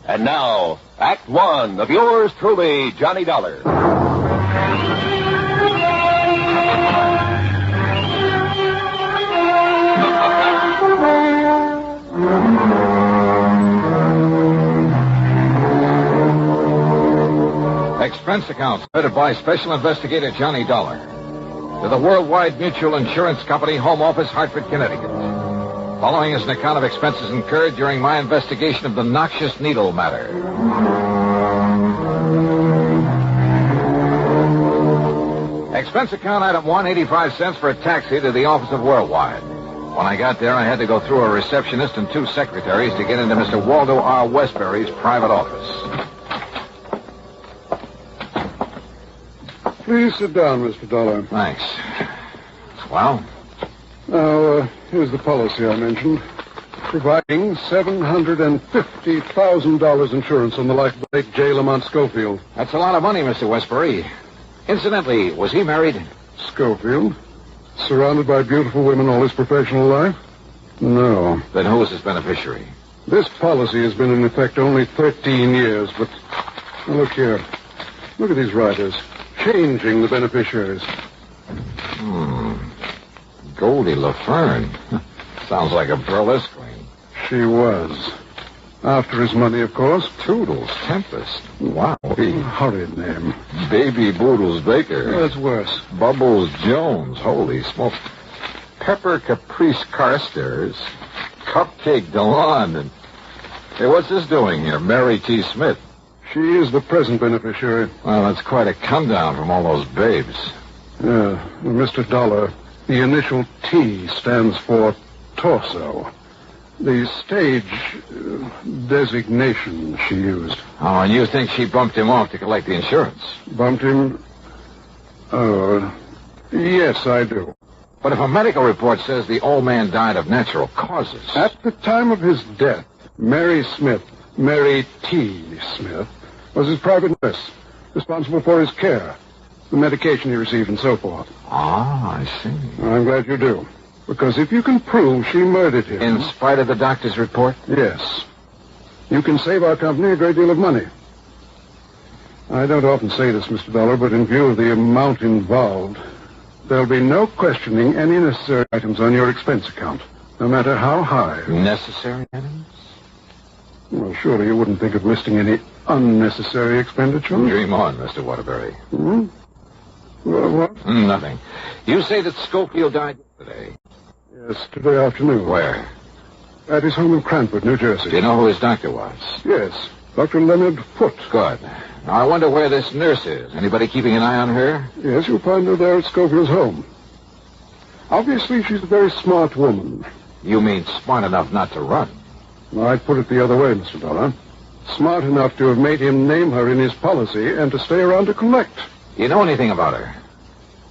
K: And now, Act One of yours truly, Johnny Dollar.
G: Expense account submitted by Special Investigator Johnny Dollar to the Worldwide Mutual Insurance Company, Home Office, Hartford, Connecticut. Following is an account of expenses incurred during my investigation of the Noxious needle matter. Expense account item 1, 85 cents for a taxi to the office of Worldwide. When I got there, I had to go through a receptionist and 2 secretaries to get into Mr. Waldo R. Westbury's private office.
N: Please sit down, Mr. Dollar.
G: Thanks. Well?
N: Now, here's the policy I mentioned. Providing $750,000 insurance on the life of the late J. Lamont Schofield.
G: That's a lot of money, Mr. Westbury. Incidentally, was he married?
N: Schofield? Surrounded by beautiful women all his professional life? No.
G: Then who was his beneficiary?
N: This policy has been in effect only 13 years, but... Now, look here. Look at these riders. Changing the beneficiaries.
G: Goldie LaFern. Sounds like a burlesque queen.
N: She was. After his money, of course.
G: Toodles Tempest. Wow.
N: Horrid name.
G: Baby Boodles Baker.
N: That's worse.
G: Bubbles Jones. Holy smoke. Pepper Caprice Carstairs.
O: Cupcake de London. Hey, what's this doing here? Mary T. Smith.
N: She is the present beneficiary.
O: Well, that's quite a come down from all those babes.
N: Yeah, Mr. Dollar, the initial T stands for torso. The stage designation she used.
O: Oh, and you think she bumped him off to collect the insurance?
N: Bumped him? Oh, yes, I do.
O: But if a medical report says the old man died of natural causes...
N: At the time of his death, Mary Smith, Mary T. Smith, was his private nurse, responsible for his care, the medication he received, and so forth.
O: Ah, I see.
N: I'm glad you do. Because if you can prove she murdered him...
O: In spite of the doctor's report?
N: Yes. You can save our company a great deal of money. I don't often say this, Mr. Dollar, but in view of the amount involved, there'll be no questioning any necessary items on your expense account, no matter how high.
O: Necessary items?
N: Well, surely you wouldn't think of listing any unnecessary expenditures?
O: Dream on, Mr. Waterbury.
N: Hmm? Well, what?
O: Nothing. You say that Schofield died yesterday?
N: Yes, today afternoon.
O: Where?
N: At his home in Cranford, New Jersey.
O: Do you know who his doctor was?
N: Yes, Dr. Leonard Foote.
O: Good. Now, I wonder where this nurse is. Anybody keeping an eye on her?
N: Yes, you'll find her there at Schofield's home. Obviously, she's a very smart woman.
O: You mean smart enough not to run?
N: Well, I'd put it the other way, Mr. Dollar. Smart enough to have made him name her in his policy and to stay around to collect.
O: You know anything about her?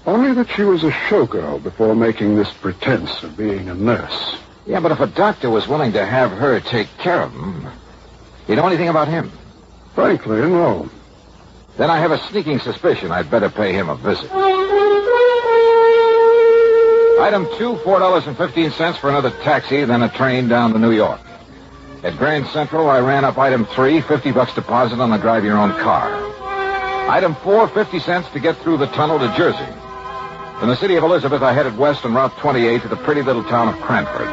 N: Only that she was a showgirl before making this pretense of being a nurse.
O: Yeah, but if a doctor was willing to have her take care of him, you know anything about him?
N: Frankly, no.
O: Then I have a sneaking suspicion I'd better pay him a visit. Item 2, $4.15 for another taxi, then a train down to New York. At Grand Central, I ran up item 3, $50 deposit on a drive-your-own-car. Item 4, 50 cents to get through the tunnel to Jersey. From the city of Elizabeth, I headed west on Route 28 to the pretty little town of Cranford.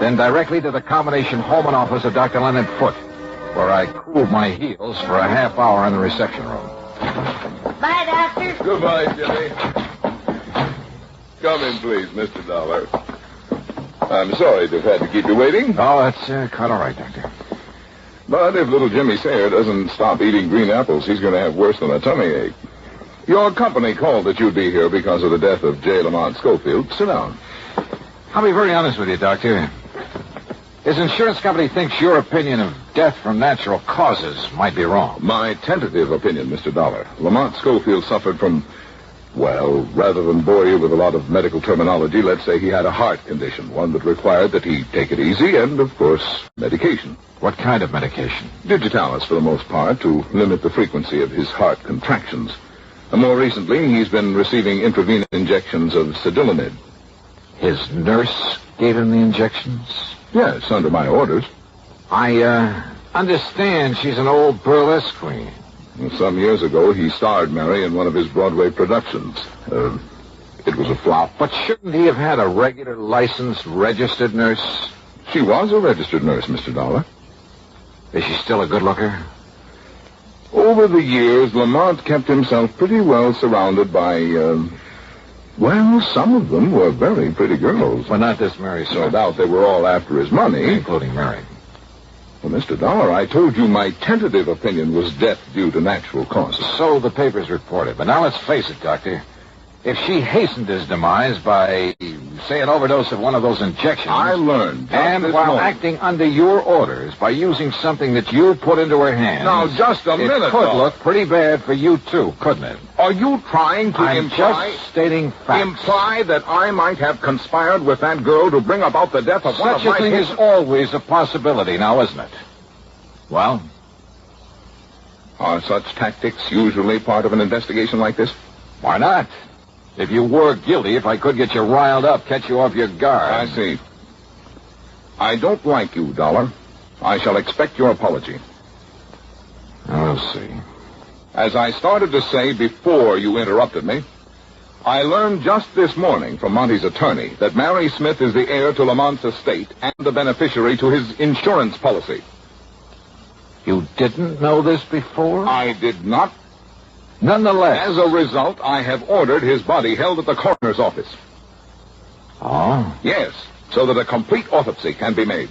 O: Then directly to the combination home and office of Dr. Leonard Foote, where I cooled my heels for a half hour in the reception room.
J: Bye, Doctor.
M: Goodbye, Jimmy. Come in, please, Mr. Dollar. I'm sorry to have had to keep you waiting.
O: Oh, that's quite all right, Doctor.
M: But if little Jimmy Sayer doesn't stop eating green apples, he's going to have worse than a tummy ache. Your company called that you'd be here because of the death of J. Lamont Schofield. Sit down.
O: I'll be very honest with you, Doctor. His insurance company thinks your opinion of death from natural causes might be wrong.
M: My tentative opinion, Mr. Dollar. Lamont Schofield suffered from, well, rather than bore you with a lot of medical terminology, let's say he had a heart condition, one that required that he take it easy and, of course, medication.
O: What kind of medication?
M: Digitalis, for the most part, to limit the frequency of his heart contractions. And more recently, he's been receiving intravenous injections of Sedulimid.
O: His nurse gave him the injections?
M: Yes, under my orders.
O: I understand she's an old burlesque queen.
M: Some years ago, he starred Mary in one of his Broadway productions. It was a flop.
O: But shouldn't he have had a regular, licensed, registered nurse?
M: She was a registered nurse, Mr. Dollar.
O: Is she still a good looker?
M: Over the years, Lamont kept himself pretty well surrounded by, well, some of them were very pretty girls.
O: Well, not this Mary Smith.
M: No doubt they were all after his money.
O: Including Mary.
M: Well, Mr. Dollar, I told you my tentative opinion was death due to natural causes.
O: So the papers reported. But now let's face it, Doctor. If she hastened his demise by, say, an overdose of one of those injections...
M: I learned.
O: And while acting under your orders by using something that you put into her hands...
M: Now, just a minute,
O: it could look pretty bad for you, too, couldn't it?
M: Are you trying to imply...
O: just stating facts.
M: Imply that I might have conspired with that girl to bring about the death of one of my...
O: Such a thing is always a possibility now, isn't it? Well?
M: Are such tactics usually part of an investigation like this?
O: Why not? If you were guilty, if I could get you riled up, catch you off your guard.
M: I see. I don't like you, Dollar. I shall expect your apology.
O: We'll see.
M: As I started to say before you interrupted me, I learned just this morning from Monty's attorney that Mary Smith is the heir to Lamont's estate and the beneficiary to his insurance policy.
O: You didn't know this before?
M: I did not.
O: Nonetheless.
M: As a result, I have ordered his body held at the coroner's office.
O: Oh?
M: Yes, so that a complete autopsy can be made.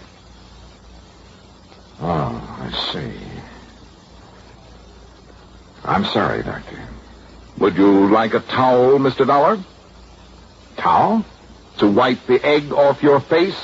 N: Oh, I see. I'm sorry, Doctor.
M: Would you like a towel, Mr. Dollar?
N: Towel?
M: To wipe the egg off your face?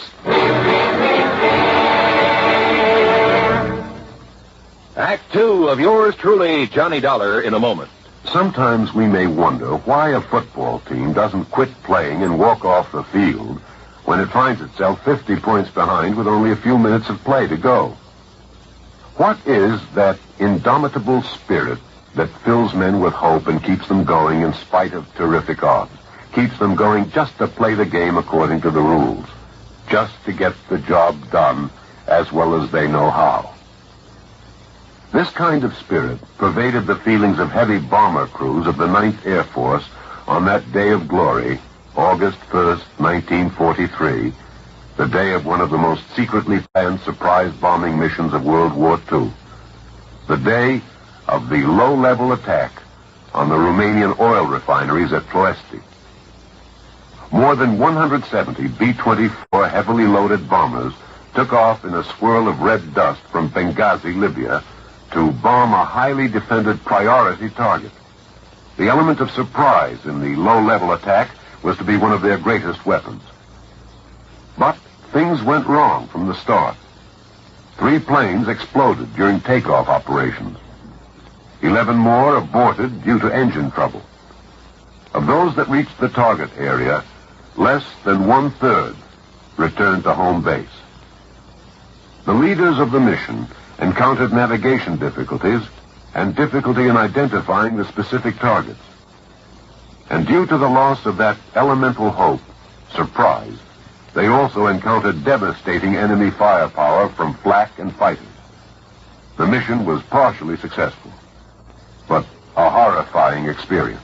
K: Act 2 of yours truly, Johnny Dollar, in a moment.
P: Sometimes we may wonder why a football team doesn't quit playing and walk off the field when it finds itself 50 points behind with only a few minutes of play to go. What is that indomitable spirit that fills men with hope and keeps them going in spite of terrific odds? Keeps them going just to play the game according to the rules, just to get the job done as well as they know how. This kind of spirit pervaded the feelings of heavy bomber crews of the 9th Air Force on that day of glory, August 1st, 1943, the day of one of the most secretly planned surprise bombing missions of World War II. The day of the low-level attack on the Romanian oil refineries at Felicity. More than 170 B-24 heavily loaded bombers took off in a swirl of red dust from Benghazi, Libya, to bomb a highly defended priority target. The element of surprise in the low-level attack was to be one of their greatest weapons. But things went wrong from the start. 3 planes exploded during takeoff operations. 11 more aborted due to engine trouble. Of those that reached the target area, less than 1/3 returned to home base. The leaders of the mission encountered navigation difficulties and difficulty in identifying the specific targets. And due to the loss of that elemental hope, surprise, they also encountered devastating enemy firepower from flak and fighters. The mission was partially successful, but a horrifying experience.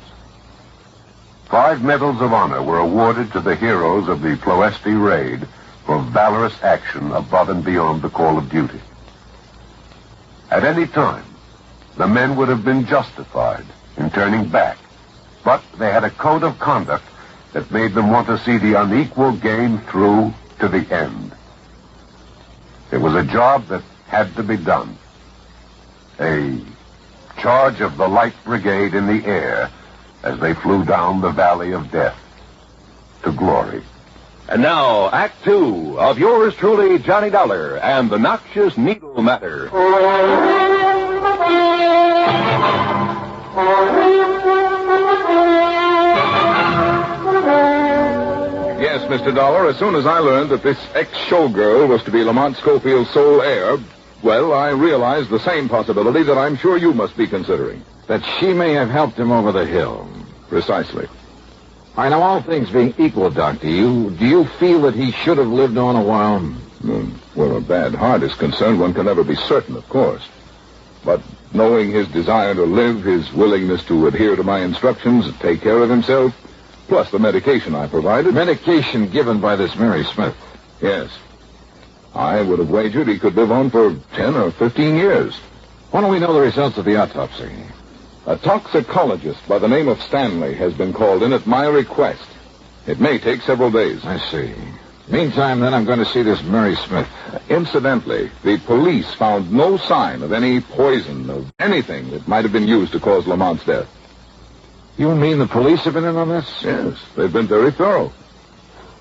P: 5 medals of honor were awarded to the heroes of the Felicity raid for valorous action above and beyond the call of duty. At any time, the men would have been justified in turning back, but they had a code of conduct that made them want to see the unequal game through to the end. It was a job that had to be done. A charge of the Light Brigade in the air as they flew down the valley of death to glory.
K: And now, Act 2 of yours truly, Johnny Dollar, and the Noxious Needle Matter.
M: Yes, Mr. Dollar, as soon as I learned that this ex-showgirl was to be Lamont Schofield's sole heir, well, I realized the same possibility that I'm sure you must be considering.
N: That she may have helped him over the hill.
M: Precisely.
N: I know, all things being equal, Doctor, do you feel that he should have lived on a while?
M: Where a bad heart is concerned, one can never be certain, of course. But knowing his desire to live, his willingness to adhere to my instructions and take care of himself, plus the medication I provided.
N: Medication given by this Mary Smith?
M: Yes. I would have wagered he could live on for 10 or 15 years.
N: When do we know the results of the autopsy?
M: A toxicologist by the name of Stanley has been called in at my request. It may take several days.
N: I see. Meantime, then, I'm going to see this Mary Smith.
M: Incidentally, the police found no sign of any poison, of anything that might have been used to cause Lamont's death.
N: You mean the police have been in on this?
M: Yes, they've been very thorough.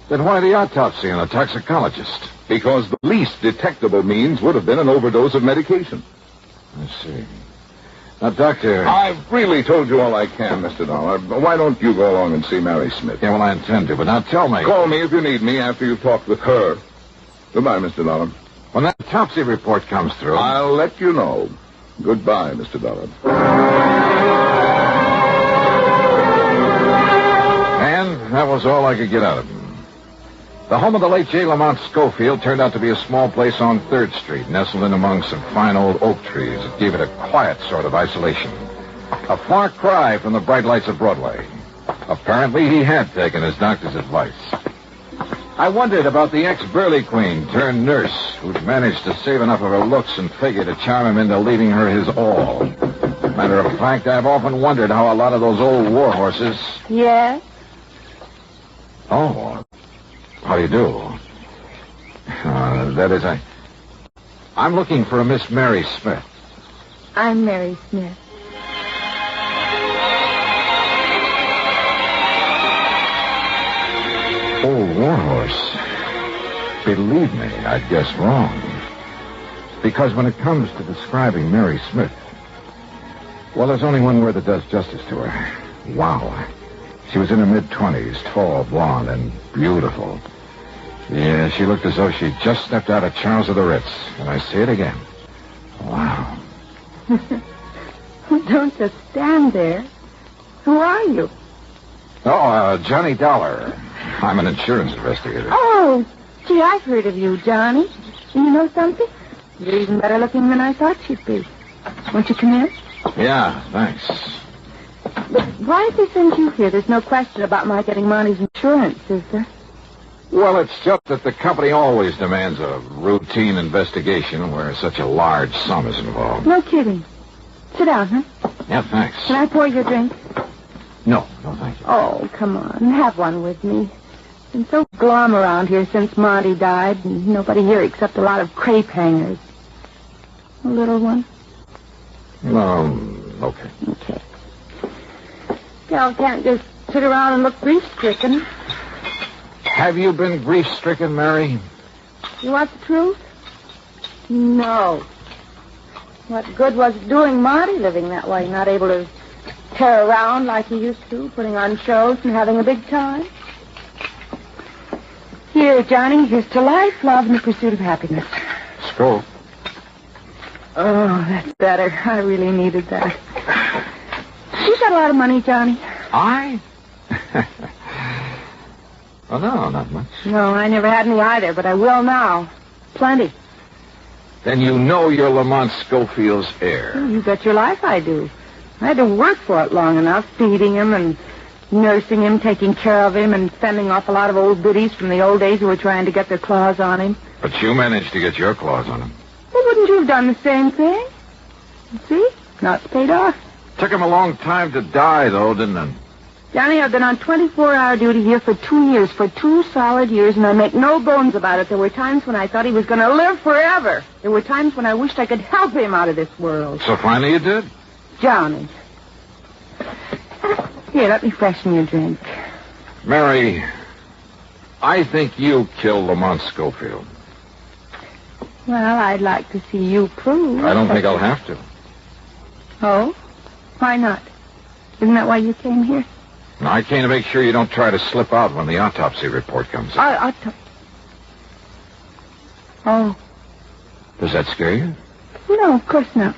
N: Then why the autopsy and a toxicologist?
M: Because the least detectable means would have been an overdose of medication.
N: I see. Now, Doctor...
M: I've really told you all I can, Mr. Dollar. Why don't you go along and see Mary Smith?
N: Yeah, well, I intend to, but now tell me...
M: Call me if you need me after you've talked with her. Goodbye, Mr. Dollar.
N: When that autopsy report comes through...
M: I'll let you know. Goodbye, Mr. Dollar.
N: And that was all I could get out of him. The home of the late J. Lamont Schofield turned out to be a small place on 3rd Street, nestled in among some fine old oak trees that gave it a quiet sort of isolation. A far cry from the bright lights of Broadway. Apparently, he had taken his doctor's advice. I wondered about the ex-Burley Queen turned nurse who'd managed to save enough of her looks and figure to charm him into leaving her his all. Matter of fact, I've often wondered how a lot of those old war horses...
F: Yes?
N: Oh, how do you do? That is,
G: I'm looking for a Miss Mary Smith.
Q: I'm Mary Smith.
G: Old Warhorse. Believe me, I'd guess wrong. Because when it comes to describing Mary Smith, well, there's only one word that does justice to her. Wow. She was in her mid-20s, tall, blonde, and beautiful. Yeah, she looked as though she'd just stepped out of Charles of the Ritz. And I say it again. Wow.
Q: Don't just stand there. Who are you?
G: Oh, Johnny Dollar. I'm an insurance investigator.
Q: Oh, gee, I've heard of you, Johnny. You know something? You're even better looking than I thought you'd be. Won't you come in?
G: Yeah, thanks.
Q: But why did they send you here? There's no question about my getting Monty's insurance, is there?
G: Well, it's just that the company always demands a routine investigation where such a large sum is involved.
Q: No kidding. Sit down, huh?
G: Yeah, thanks.
Q: Can I pour you a drink?
G: No, thank you.
Q: Oh, come on. Have one with me. It's been so glum around here since Monty died, and nobody here except a lot of crepe hangers. A little one?
G: Okay.
Q: Okay. Belle can't just sit around and look grief-stricken.
G: Have you been grief-stricken, Mary?
Q: You want the truth? No. What good was it doing Monty living that way, not able to tear around like he used to, putting on shows and having a big time? Here, Johnny, here's to life, love, and the pursuit of happiness.
G: Skull.
Q: Oh, that's better. I really needed that. You got a lot of money, Johnny?
G: I? Oh, no, not much.
Q: No, I never had any either, but I will now. Plenty.
G: Then you know you're Lamont Schofield's heir.
Q: Oh, you bet your life I do. I had to work for it long enough, feeding him and nursing him, taking care of him, and fending off a lot of old biddies from the old days who were trying to get their claws on him.
G: But you managed to get your claws on him.
Q: Well, wouldn't you have done the same thing? See? Now it's paid off.
G: Took him a long time to die, though, didn't it?
Q: Johnny, I've been on 24-hour duty here for 2 years, for 2 solid years, and I make no bones about it. There were times when I thought he was going to live forever. There were times when I wished I could help him out of this world.
G: So finally you did?
Q: Johnny. Here, let me freshen your drink.
G: Mary, I think you killed Lamont Schofield.
Q: Well, I'd like to see you prove.
G: I don't think I'll have to.
Q: Oh? Why not? Isn't that why you came here?
G: No, I came to make sure you don't try to slip out when the autopsy report comes in.
Q: Oh.
G: Does that scare you?
Q: No, of course not.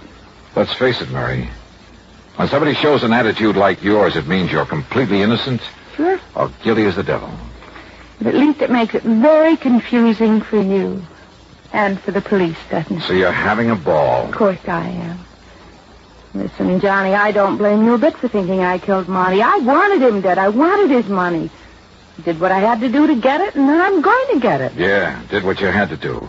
G: Let's face it, Mary. When somebody shows an attitude like yours, it means you're completely innocent.
Q: Sure.
G: Or guilty as the devil.
Q: But at least it makes it very confusing for you. And for the police, doesn't it?
G: So you're having a ball.
Q: Of course I am. Listen, Johnny, I don't blame you a bit for thinking I killed Monty. I wanted him dead. I wanted his money. I did what I had to do to get it, and then I'm going to get it.
G: Yeah, did what you had to do.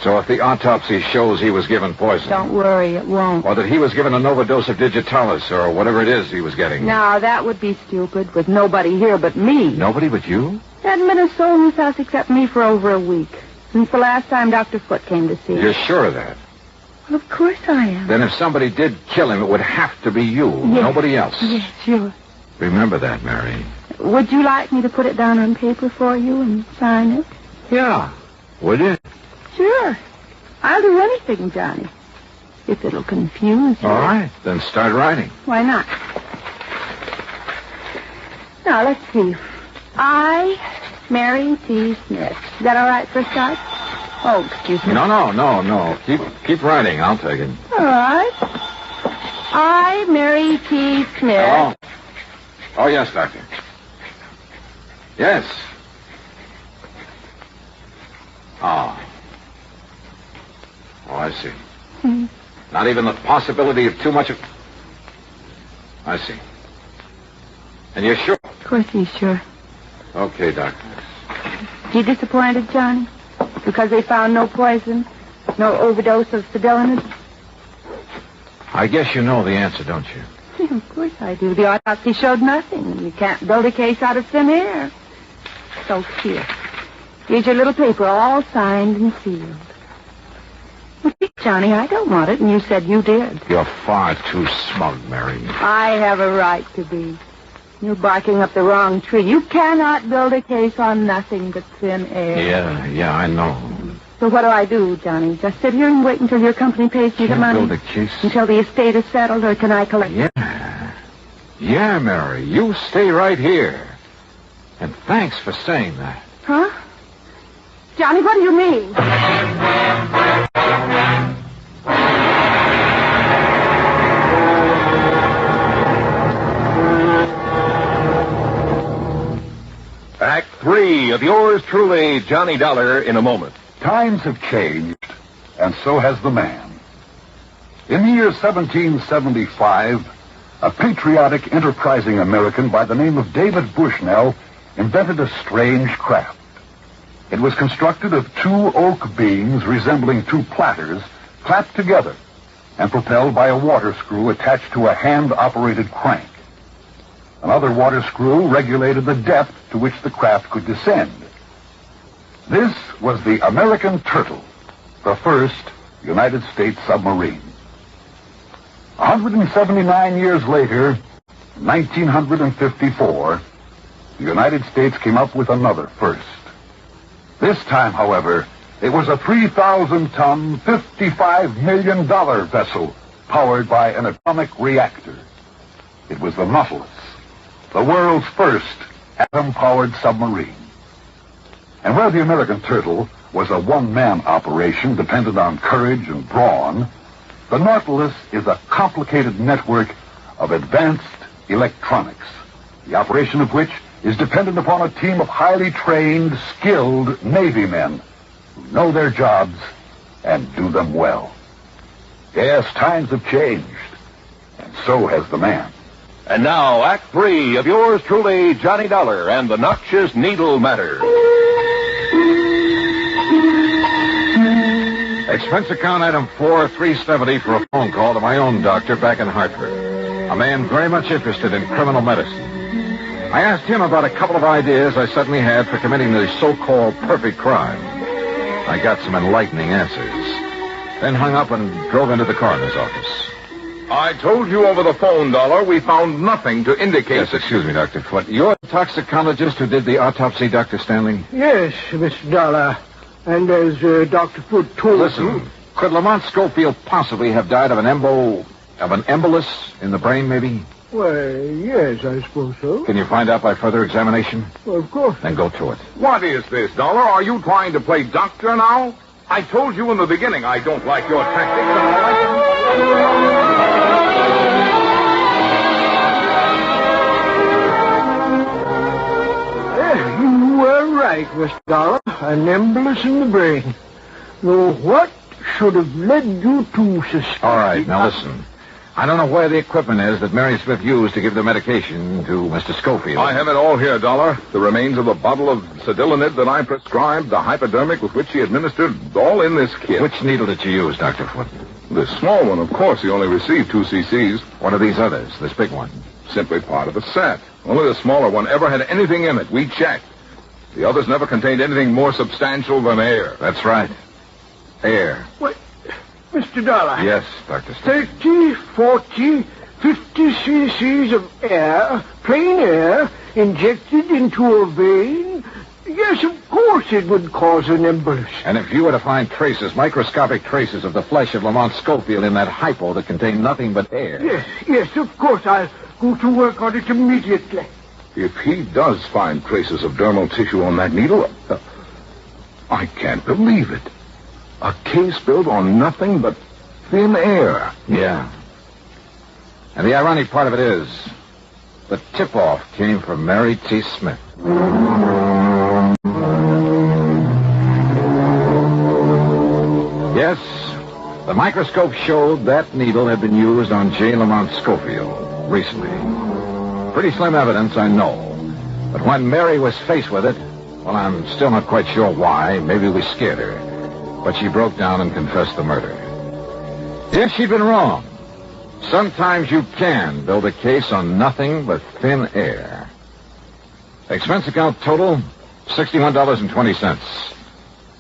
G: So if the autopsy shows he was given poison...
Q: Don't worry, it won't.
G: Or that he was given an overdose of digitalis, or whatever it is he was getting...
Q: No, that would be stupid, with nobody here but me.
G: Nobody but you?
Q: There hadn't been a soul in this house except me for over a week. Since the last time Dr. Foote came to see us.
G: You're sure of that?
Q: Well, of course I am.
G: Then if somebody did kill him, it would have to be you,
Q: yes.
G: Nobody else.
Q: Yes, sure.
G: Remember that, Mary.
Q: Would you like me to put it down on paper for you and sign it?
G: Yeah. Would you?
Q: Sure. I'll do anything, Johnny. If it'll confuse you.
G: All right. Then start writing.
Q: Why not? Now, let's see. I, Mary T. Smith. Is that all right for a start? Oh, excuse me.
G: No. Keep writing. I'll take it.
Q: All right. I, Mary T. Smith.
G: Oh, yes, Doctor. Yes. Oh, I see. Not even the possibility of too much of... I see. And you're sure?
Q: Of course he's sure.
G: Okay, Doctor.
Q: You disappointed, Johnny? Because they found no poison? No overdose of sedalinid?
G: I guess you know the answer, don't you?
Q: Of course I do. The autopsy showed nothing. You can't build a case out of thin air. So here. Here's your little paper, all signed and sealed. Johnny, I don't want it, and you said you did.
G: You're far too smug, Mary.
Q: I have a right to be. You're barking up the wrong tree. You cannot build a case on nothing but thin air.
G: Yeah, I know.
Q: So what do I do, Johnny? Just sit here and wait until your company pays you the money?
G: Build a case.
Q: Until the estate is settled, or can I collect it?
G: Yeah, Mary. You stay right here. And thanks for saying that.
Q: Huh? Johnny, what do you mean?
K: Act 3 of yours truly, Johnny Dollar, in a moment.
M: Times have changed, and so has the man. In the year 1775, a patriotic, enterprising American by the name of David Bushnell invented a strange craft. It was constructed of two oak beams resembling two platters clapped together and propelled by a water screw attached to a hand-operated crank. Another water screw regulated the depth to which the craft could descend. This was the American Turtle, the first United States submarine. 179 years later, in 1954, the United States came up with another first. This time, however, it was a 3,000-ton, $55 million vessel powered by an atomic reactor. It was the Nautilus, the world's first atom-powered submarine. And where the American Turtle was a one-man operation dependent on courage and brawn, the Nautilus is a complicated network of advanced electronics, the operation of which is dependent upon a team of highly trained, skilled Navy men who know their jobs and do them well. Yes, times have changed, and so has the man.
K: And now, Act 3 of yours truly, Johnny Dollar and the Noxious Needle Matter.
G: Expense account item 4370 for a phone call to my own doctor back in Hartford. A man very much interested in criminal medicine. I asked him about a couple of ideas I suddenly had for committing the so-called perfect crime. I got some enlightening answers. Then hung up and drove into the coroner's office.
M: I told you over the phone, Dollar, we found nothing to indicate...
G: Yes, excuse me, Dr. Foote. You're the toxicologist who did the autopsy, Dr. Stanley?
L: Yes, Mr. Dollar. And as Dr. Foote told
G: Listen, could Lamont Schofield possibly have died of an embolus in the brain, maybe?
L: Well, yes, I suppose so.
G: Can you find out by further examination?
L: Well, of course.
G: Then go to it.
M: What is this, Dollar? Are you trying to play doctor now? I told you in the beginning I don't like your tactics, and I like
L: them. You were right, Mr. Dollar. An embolus in the brain. Though what should have led you to suspect...
G: All right, now listen. I don't know where the equipment is that Mary Smith used to give the medication to Mr. Schofield.
M: I have it all here, Dollar. The remains of the bottle of Cedilanid that I prescribed, the hypodermic with which she administered, all in this kit.
G: Which needle did you use, Dr. Foote?
M: The small one, of course. He only received 2 cc's.
G: What are these others, this big one?
M: Simply part of the set. Only the smaller one ever had anything in it. We checked. The others never contained anything more substantial than air.
G: That's right. Air.
L: What? Mr. Dollar.
G: Yes, Dr. Stanley.
L: 30, 40, 50 cc's of air, plain air, injected into a vein? Yes, of course it would cause an embolus.
G: And if you were to find traces, microscopic traces of the flesh of Lamont Schofield in that hypo that contained nothing but air...
L: Yes, of course. I'll go to work on it immediately.
M: If he does find traces of dermal tissue on that needle, I can't believe it. A case built on nothing but thin air.
G: Yeah. And the ironic part of it is, the tip-off came from Mary T. Smith. Yes, the microscope showed that needle had been used on J. Lamont Schofield recently. Pretty slim evidence, I know. But when Mary was faced with it, well, I'm still not quite sure why. Maybe we scared her. But she broke down and confessed the murder. Yes, she'd been wrong. Sometimes you can build a case on nothing but thin air. Expense account total, $61.20.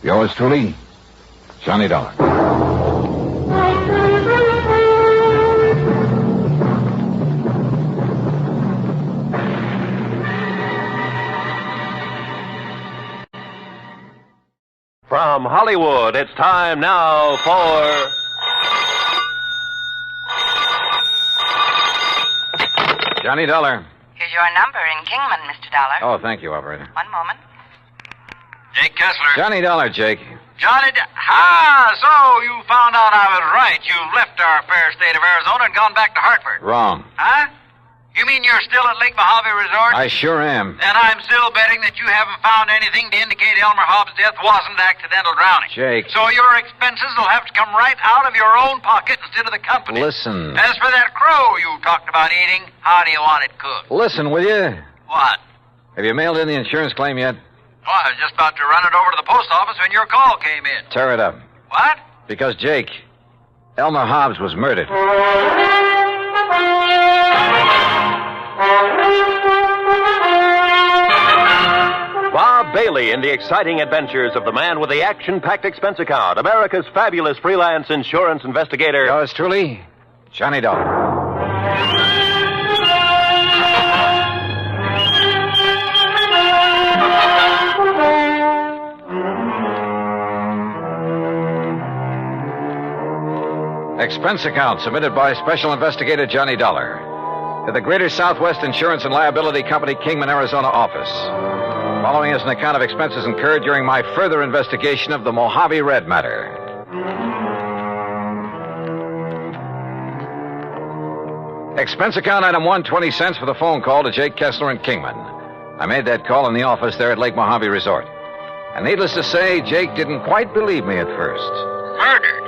G: Yours truly, Johnny Dollar.
A: From Hollywood, it's time now for...
G: Johnny Dollar.
I: Here's your number in Kingman, Mr. Dollar.
G: Oh, thank you, operator.
I: One moment.
H: Jake Kessler.
G: Johnny Dollar, Jake.
H: Johnny... so you found out I was right. You've left our fair state of Arizona and gone back to Hartford.
G: Wrong.
H: Huh? You mean you're still at Lake Mojave Resort?
G: I sure am.
H: Then I'm still betting that you haven't found anything to indicate Elmer Hobbs' death wasn't accidental drowning.
G: Jake.
H: So your expenses will have to come right out of your own pocket instead of the company.
G: Listen.
H: As for that crow you talked about eating, how do you want it cooked?
G: Listen, will you?
H: What?
G: Have you mailed in the insurance claim yet?
H: Well, I was just about to run it over to the post office when your call came in.
G: Tear it up.
H: What?
G: Because, Jake, Elmer Hobbs was murdered.
A: Bob Bailey in the exciting adventures of the man with the action-packed expense account, America's fabulous freelance insurance investigator.
G: Yours truly, Johnny Dollar. Expense account submitted by Special Investigator Johnny Dollar to the Greater Southwest Insurance and Liability Company, Kingman, Arizona office. Following is an account of expenses incurred during my further investigation of the Mojave Red matter. Expense account item 1, 20 cents for the phone call to Jake Kessler in Kingman. I made that call in the office there at Lake Mojave Resort. And needless to say, Jake didn't quite believe me at first.
H: Murdered?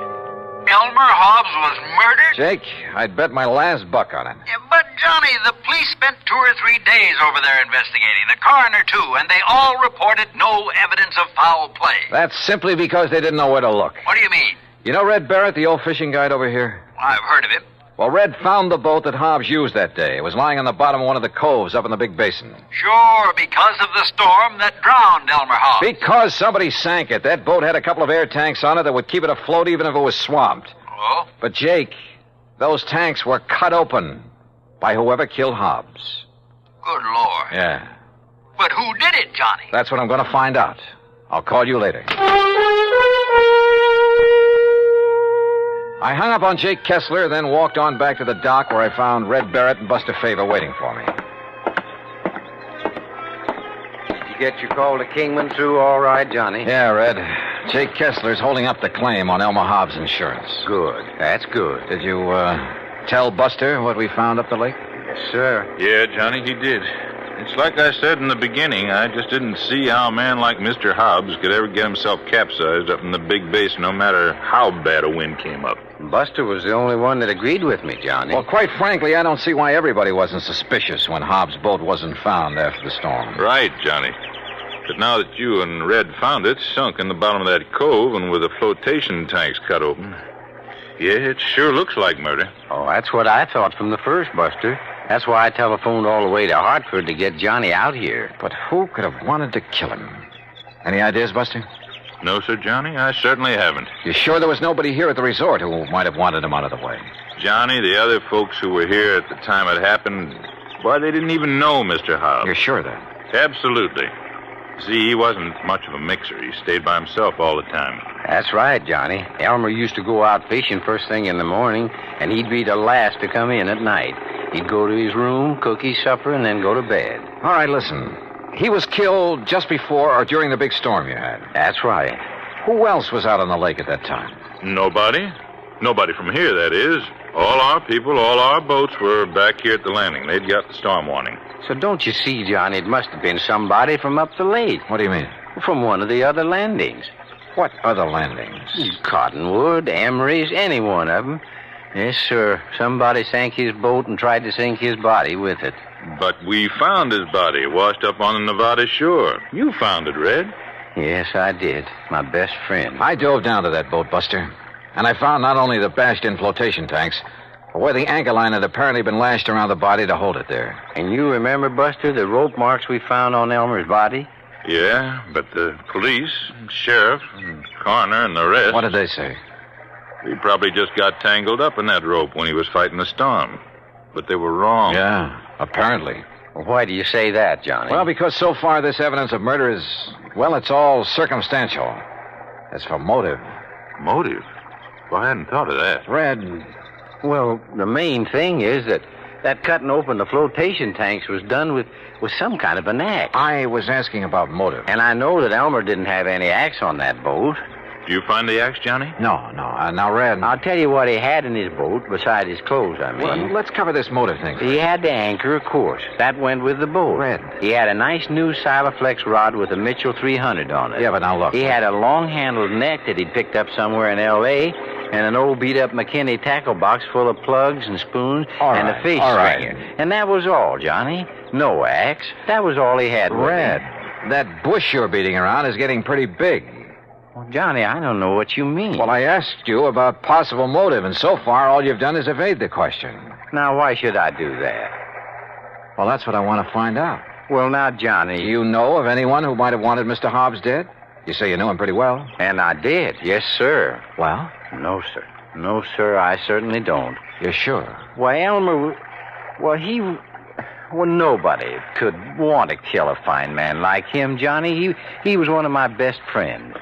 H: Elmer Hobbs was murdered?
G: Jake, I'd bet my last buck on it.
H: Yeah, but, Johnny, the police spent 2 or 3 days over there investigating. The coroner, too, and they all reported no evidence of foul play.
G: That's simply because they didn't know where to look.
H: What do you mean?
G: You know Red Barrett, the old fishing guide over here?
H: Well, I've heard of him.
G: Well, Red found the boat that Hobbs used that day. It was lying on the bottom of one of the coves up in the big basin.
H: Sure, because of the storm that drowned Elmer Hobbs.
G: Because somebody sank it. That boat had a couple of air tanks on it that would keep it afloat even if it was swamped.
H: Oh?
G: But, Jake, those tanks were cut open by whoever killed Hobbs.
H: Good Lord.
G: Yeah.
H: But who did it, Johnny?
G: That's what I'm going to find out. I'll call you later. I hung up on Jake Kessler, then walked on back to the dock where I found Red Barrett and Buster Favor waiting for me.
U: Did you get your call to Kingman through all right, Johnny?
G: Yeah, Red. Jake Kessler's holding up the claim on Elmer Hobbs' insurance.
U: Good. That's good.
G: Did you, tell Buster what we found up the lake?
U: Yes, sir.
W: Yeah, Johnny, he did. It's like I said in the beginning, I just didn't see how a man like Mr. Hobbs could ever get himself capsized up in the big basin, no matter how bad a wind came up.
U: Buster was the only one that agreed with me, Johnny.
G: Well, quite frankly, I don't see why everybody wasn't suspicious when Hobbs' boat wasn't found after the storm.
W: Right, Johnny. But now that you and Red found it, sunk in the bottom of that cove and with the flotation tanks cut open, yeah, it sure looks like murder.
U: Oh, that's what I thought from the first, Buster. That's why I telephoned all the way to Hartford to get Johnny out here.
G: But who could have wanted to kill him? Any ideas, Buster?
W: No, sir, Johnny, I certainly haven't.
G: You sure there was nobody here at the resort who might have wanted him out of the way?
W: Johnny, the other folks who were here at the time it happened, why, they didn't even know Mr. Hobbs.
G: You're sure of that?
W: Absolutely. See, he wasn't much of a mixer. He stayed by himself all the time.
U: That's right, Johnny. Elmer used to go out fishing first thing in the morning, and he'd be the last to come in at night. He'd go to his room, cook his supper, and then go to bed.
G: All right, listen. He was killed just before or during the big storm you had.
U: That's right.
G: Who else was out on the lake at that time?
W: Nobody. Nobody from here, that is. All our people, all our boats were back here at the landing. They'd got the storm warning.
U: So don't you see, Johnny, it must have been somebody from up the lake.
G: What do you mean?
U: From one of the other landings.
G: What other landings?
U: Cottonwood, Emery's, any one of them. Yes, sir. Somebody sank his boat and tried to sink his body with it.
W: But we found his body washed up on the Nevada shore. You found it, Red.
U: Yes, I did. My best friend.
G: I dove down to that boat, Buster. And I found not only the bashed-in flotation tanks, but where the anchor line had apparently been lashed around the body to hold it there.
U: And you remember, Buster, the rope marks we found on Elmer's body?
W: Yeah, but the police, sheriff, and coroner, and the rest...
G: What did they say?
W: He probably just got tangled up in that rope when he was fighting the storm. But they were wrong.
G: Yeah, apparently.
U: Well, why do you say that, Johnny?
G: Well, because so far this evidence of murder is, well, it's all circumstantial. As for motive...
W: Motive? Well, I hadn't thought of that.
U: Red, well, the main thing is that cutting open the flotation tanks was done with some kind of an axe.
G: I was asking about motive.
U: And I know that Elmer didn't have any axe on that boat.
W: Did you find the axe, Johnny?
G: No. Now, Red...
U: I'll tell you what he had in his boat, besides his clothes, I mean.
G: Well, let's cover this motive thing.
U: He had the anchor, of course. That went with the boat.
G: Red.
U: He had a nice new Silaflex rod with a Mitchell 300 on it.
G: Yeah, but now look.
U: He had a long-handled net that he'd picked up somewhere in L.A., and an old beat-up McKinney tackle box full of plugs and spoons and a fish stringer. And that was all, Johnny. No axe. That was all he had.
G: Red, that bush you're beating around is getting pretty big.
U: Well, Johnny, I don't know what you mean.
G: Well, I asked you about possible motive, and so far all you've done is evade the question.
U: Now, why should I do that?
G: Well, that's what I want to find out.
U: Well, now, Johnny...
G: Do you know of anyone who might have wanted Mr. Hobbs dead? You say you knew him pretty well.
U: And I did, yes, sir.
G: Well?
U: No, sir. No, sir, I certainly don't.
G: You're sure?
U: Why, Elmer... Well, nobody could want to kill a fine man like him, Johnny. He was one of my best friends.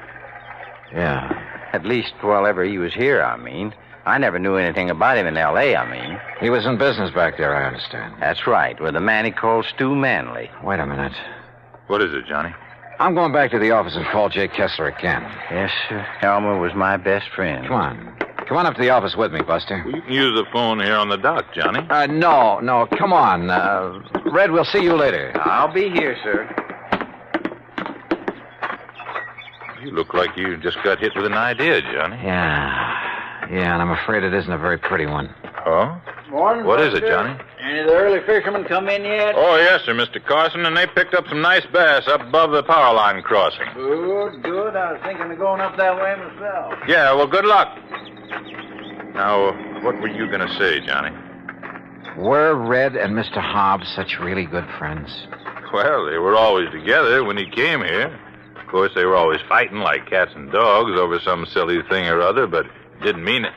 G: Yeah.
U: At least while ever he was here, I mean. I never knew anything about him in L.A., I mean.
G: He was in business back there, I understand.
U: That's right, with a man he called Stu Manley.
G: Wait a minute.
W: What is it, Johnny?
G: I'm going back to the office and call Jake Kessler again.
U: Yes, sir. Elmer was my best friend.
G: Come on up to the office with me, Buster.
W: Well, you can use the phone here on the dock, Johnny.
G: No, come on. Red, we'll see you later.
U: I'll be here, sir.
W: You look like you just got hit with an idea, Johnny.
G: Yeah, and I'm afraid it isn't a very pretty one.
W: Oh?
R: Morning,
W: What
R: Buster.
W: is it, Johnny?
R: Any of the early fishermen come in yet?
W: Oh, yes, sir, Mr. Carson, and they picked up some nice bass up above the power line crossing.
R: Good. I was thinking of going up that way myself.
W: Yeah, well, good luck. Now, what were you going to say, Johnny?
G: Were Red and Mr. Hobbs such really good friends?
W: Well, they were always together when he came here. Of course, they were always fighting like cats and dogs over some silly thing or other, but didn't mean it.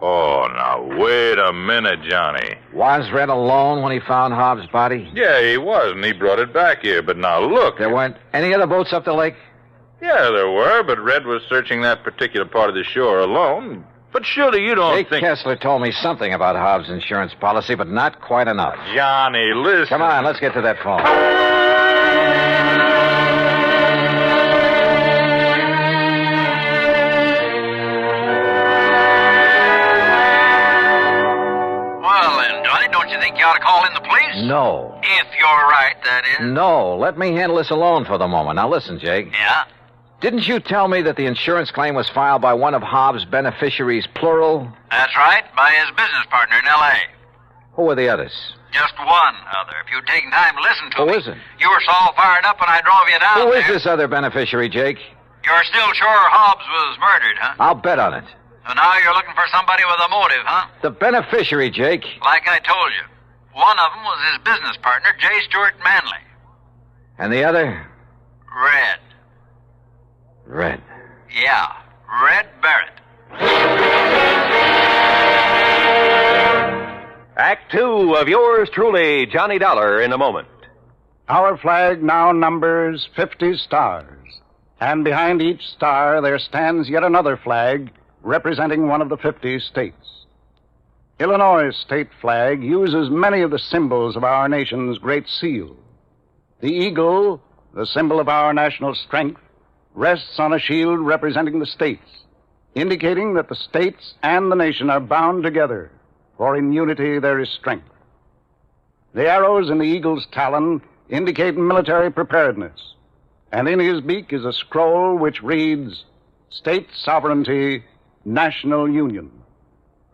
W: Oh, now, wait a minute, Johnny.
G: Was Red alone when he found Hobbs' body?
W: Yeah, he was, and he brought it back here. But now, look.
G: There weren't any other boats up the lake?
W: Yeah, there were, but Red was searching that particular part of the shore alone. But surely you don't
G: Jake
W: think...
G: Kessler told me something about Hobbs' insurance policy, but not quite enough.
W: Johnny, listen.
G: Come on, let's get to that phone.
H: Well, then, Johnny, don't you think you ought to call in the police?
G: No.
H: If you're right, that is.
G: No, let me handle this alone for the moment. Now listen, Jake.
H: Yeah?
G: Didn't you tell me that the insurance claim was filed by one of Hobbs' beneficiaries, plural?
H: That's right, by his business partner in L.A.
G: Who were the others?
H: Just one other. If you'd taken time to listen to me.
G: Who is it?
H: You were so all fired up when I drove you down
G: Who
H: there.
G: is this other beneficiary, Jake?
H: You're still sure Hobbs was murdered, huh?
G: I'll bet on it.
H: So now you're looking for somebody with a motive, huh?
G: The beneficiary, Jake.
H: Like I told you. One of them was his business partner, J. Stuart Manley.
G: And the other?
H: Red.
G: Red.
H: Yeah, Red Barrett.
A: Act 2 of yours truly, Johnny Dollar, in a moment.
N: Our flag now numbers 50 stars, and behind each star there stands yet another flag representing one of the 50 states. Illinois' state flag uses many of the symbols of our nation's great seal. The eagle, the symbol of our national strength, rests on a shield representing the states, indicating that the states and the nation are bound together, for in unity there is strength. The arrows in the eagle's talon indicate military preparedness, and in his beak is a scroll which reads, State Sovereignty, National Union,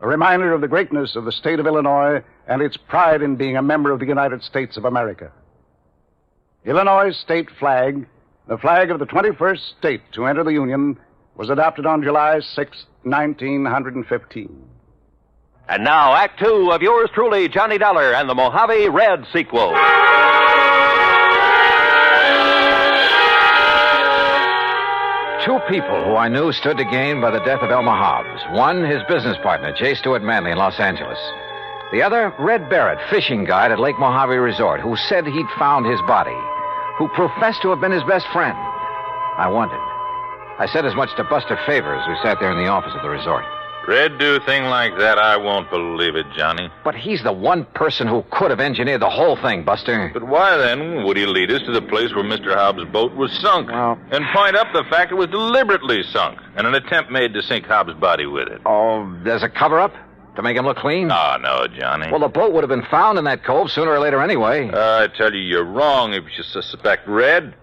N: a reminder of the greatness of the state of Illinois and its pride in being a member of the United States of America. Illinois' state flag, the flag of the 21st state to enter the Union, was adopted on July 6, 1915.
A: And now, Act 2 of yours truly, Johnny Dollar, and the Mojave Red sequel.
G: Two people who I knew stood to gain by the death of Elmer Hobbs. One, his business partner, J. Stuart Manley in Los Angeles. The other, Red Barrett, fishing guide at Lake Mojave Resort, who said he'd found his body, who professed to have been his best friend. I wondered. I said as much to Buster Favor as we sat there in the office of the resort.
W: Red do a thing like that, I won't believe it, Johnny.
G: But he's the one person who could have engineered the whole thing, Buster.
W: But why, then, would he lead us to the place where Mr. Hobbs' boat was sunk? And point up the fact it was deliberately sunk, and an attempt made to sink Hobbs' body with it?
G: Oh, there's a cover-up? To make him look clean?
W: Oh, no, Johnny.
G: Well, the boat would have been found in that cove sooner or later anyway.
W: I tell you, you're wrong if you suspect Red.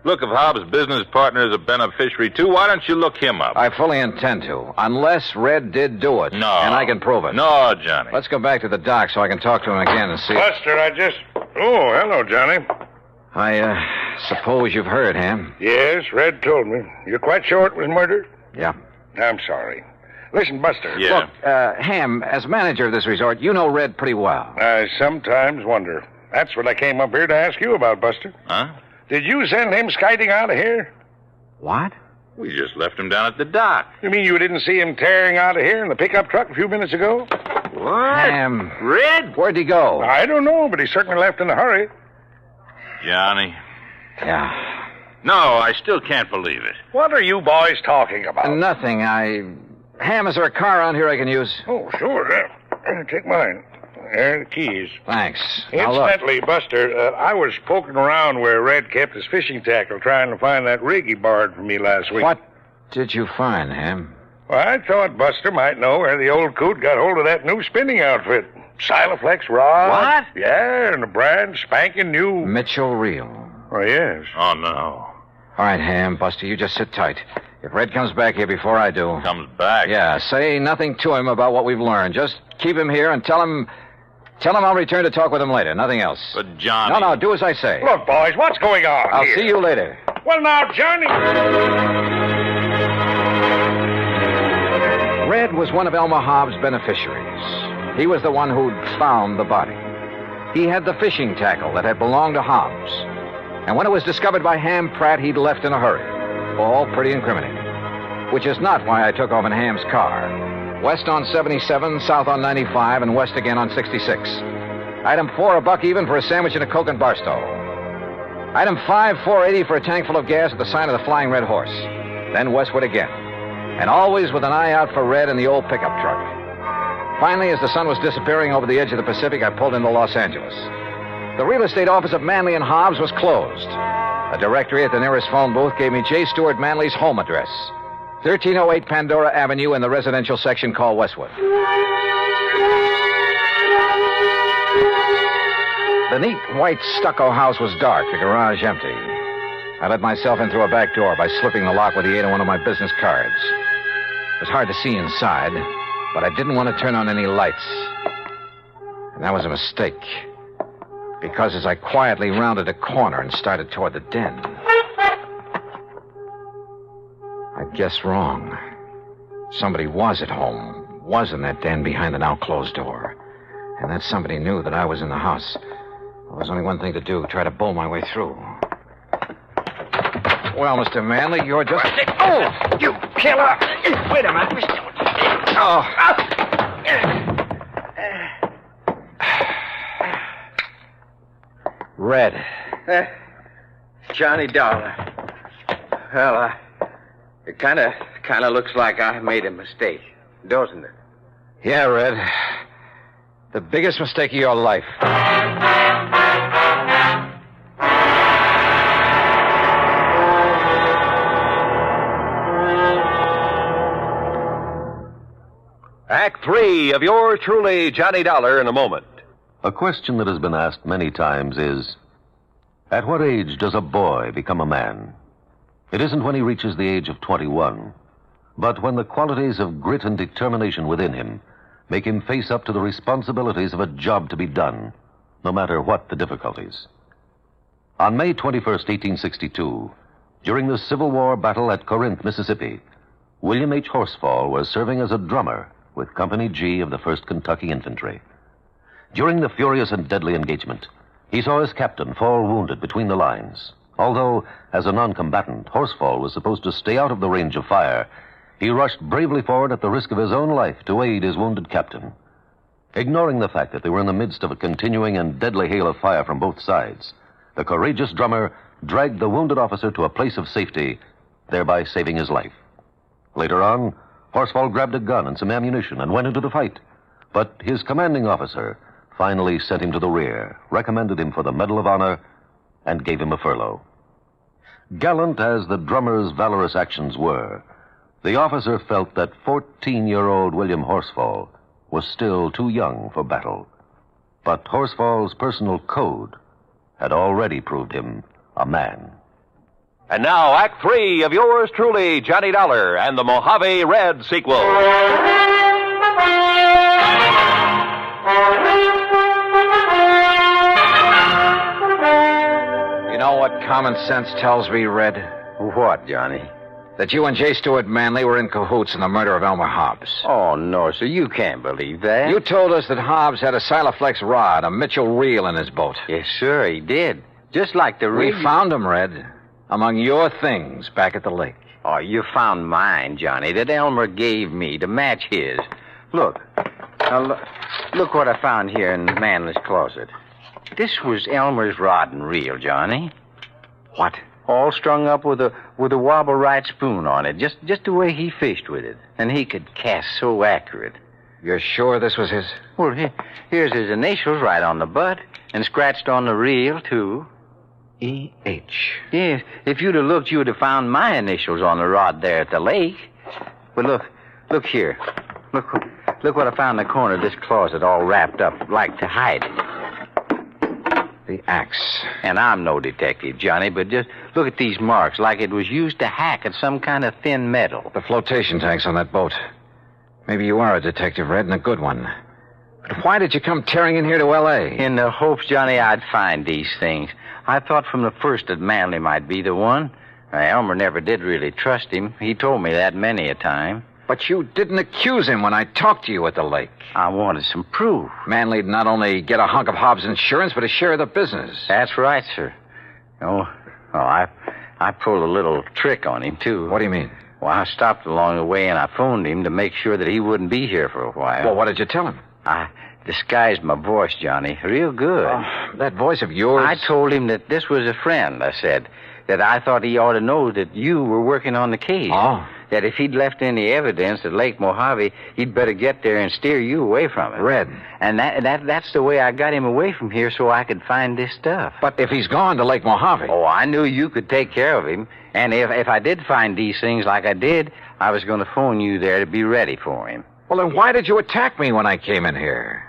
W: Look, if Hobbs' business partner is a beneficiary, too, why don't you look him up?
G: I fully intend to, unless Red did do it.
W: No.
G: And I can prove it.
W: No, Johnny.
G: Let's go back to the dock so I can talk to him again and see...
B: Buster, Oh, hello, Johnny.
G: I suppose you've heard, Ham.
B: Yes, Red told me. You're quite sure it was murder?
G: Yeah.
B: I'm sorry. Listen, Buster.
W: Yeah.
G: Look, Ham, as manager of this resort, you know Red pretty well.
B: I sometimes wonder. That's what I came up here to ask you about, Buster.
W: Huh?
B: Did you send him skiting out of here?
G: What?
W: We just left him down at the dock.
B: You mean you didn't see him tearing out of here in the pickup truck a few minutes ago?
W: What?
G: Ham.
W: Red?
G: Where'd he go?
B: I don't know, but he certainly left in a hurry.
W: Johnny.
G: Yeah.
W: No, I still can't believe it.
B: What are you boys talking about?
G: Nothing. Ham, is there a car around here I can use?
B: Oh, sure. Take mine. There are the keys.
G: Thanks. Now, look.
B: Incidentally, Buster, I was poking around where Red kept his fishing tackle trying to find that rig he borrowed from me last week.
G: What did you find, Ham?
B: Well, I thought Buster might know where the old coot got hold of that new spinning outfit. Silaflex rod.
W: What?
B: Yeah, and a brand spanking new...
G: Mitchell Reel.
B: Oh, yes.
W: Oh, no.
G: All right, Ham, Buster, you just sit tight. If Red comes back here before I do...
W: Comes back?
G: Yeah, say nothing to him about what we've learned. Just keep him here and tell him I'll return to talk with him later. Nothing else.
W: But, Johnny...
G: No, do as I say.
B: Look, boys, what's going on
G: I'll
B: here?
G: see you later.
B: Well, now, Johnny...
G: Red was one of Elmer Hobbs' beneficiaries. He was the one who'd found the body. He had the fishing tackle that had belonged to Hobbs. And when it was discovered by Ham Pratt, he'd left in a hurry. All pretty incriminating. Which is not why I took off in Ham's car. West on 77, south on 95, and west again on 66. Item 4, a buck even for a sandwich and a Coke and Barstow. Item 5, $4.80 for a tank full of gas at the sign of the Flying Red Horse. Then westward again. And always with an eye out for Red and the old pickup truck. Finally, as the sun was disappearing over the edge of the Pacific, I pulled into Los Angeles. The real estate office of Manley and Hobbs was closed. A directory at the nearest phone booth gave me J. Stewart Manley's home address. 1308 Pandora Avenue in the residential section called Westwood. The neat white stucco house was dark, the garage empty. I let myself in through a back door by slipping the lock with the aid of one of my business cards. It was hard to see inside, but I didn't want to turn on any lights. And that was a mistake. Because as I quietly rounded a corner and started toward the den, I'd guessed wrong. Somebody was at home, was in that den behind the now closed door. And that somebody knew that I was in the house. There was only one thing to do, try to bull my way through. Well, Mr. Manley, you're just... Oh, you killer! Wait a minute. Oh. Red.
U: Johnny Dollar. Well, it kind of looks like I made a mistake, doesn't it?
G: Yeah, Red. The biggest mistake of your life.
A: Act 3 of yours truly, Johnny Dollar, in a moment.
K: A question that has been asked many times is, at what age does a boy become a man? It isn't when he reaches the age of 21, but when the qualities of grit and determination within him make him face up to the responsibilities of a job to be done, no matter what the difficulties. On May 21st, 1862, during the Civil War battle at Corinth, Mississippi, William H. Horsfall was serving as a drummer with Company G of the 1st Kentucky Infantry. During the furious and deadly engagement, he saw his captain fall wounded between the lines. Although, as a non-combatant, Horsfall was supposed to stay out of the range of fire, he rushed bravely forward at the risk of his own life to aid his wounded captain. Ignoring the fact that they were in the midst of a continuing and deadly hail of fire from both sides, the courageous drummer dragged the wounded officer to a place of safety thereby saving his life. Later on, Horsfall grabbed a gun and some ammunition and went into the fight. But his commanding officer finally sent him to the rear, recommended him for the Medal of Honor, and gave him a furlough. Gallant as the drummer's valorous actions were, the officer felt that 14-year-old William Horsfall was still too young for battle. But Horsfall's personal code had already proved him a man.
A: And now, Act 3 of yours truly, Johnny Dollar, and the Mojave Red sequel.
G: You know what common sense tells me, Red?
U: What, Johnny?
G: That you and J. Stewart Manley were in cahoots in the murder of Elmer Hobbs.
U: Oh, no, sir. You can't believe that.
G: You told us that Hobbs had a Silaflex rod, a Mitchell reel in his boat.
U: Yes, sir, he did. Just like the
G: We found him, Red, among your things back at the lake.
U: Oh, you found mine, Johnny, that Elmer gave me to match his. Look. Now, look what I found here in Manley's closet. This was Elmer's rod and reel, Johnny.
G: What?
U: All strung up with a wobble right spoon on it, just the way he fished with it. And he could cast so accurate.
G: You're sure this was his?
U: Well, here's his initials right on the butt, and scratched on the reel, too.
G: E.H.
U: Yes, if you'd have looked, you would have found my initials on the rod there at the lake. But look here. Look what I found in the corner of this closet, all wrapped up, like to hide it.
G: The axe.
U: And I'm no detective, Johnny, but just look at these marks, like it was used to hack at some kind of thin metal.
G: The flotation tanks on that boat. Maybe you are a detective, Red, and a good one. But why did you come tearing in here to L.A.?
U: In the hopes, Johnny, I'd find these things. I thought from the first that Manley might be the one. Elmer never did really trust him. He told me that many a time.
G: But you didn't accuse him when I talked to you at the lake.
U: I wanted some proof.
G: Manley'd not only get a hunk of Hobbs' insurance, but a share of the business.
U: That's right, sir. I pulled a little trick on him, too.
G: What do you mean?
U: Well, I stopped along the way and I phoned him to make sure that he wouldn't be here for a while.
G: Well, what did you tell him?
U: I disguised my voice, Johnny, real good.
G: That voice of yours?
U: I told him that this was a friend, I said. That I thought he ought to know that you were working on the case.
G: Oh.
U: That if he'd left any evidence at Lake Mojave, he'd better get there and steer you away from it.
G: Red.
U: And that's the way I got him away from here so I could find this stuff.
G: But if he's gone to Lake Mojave...
U: Oh, I knew you could take care of him. And if I did find these things like I did, I was going to phone you there to be ready for him.
G: Well, then why did you attack me when I came in here?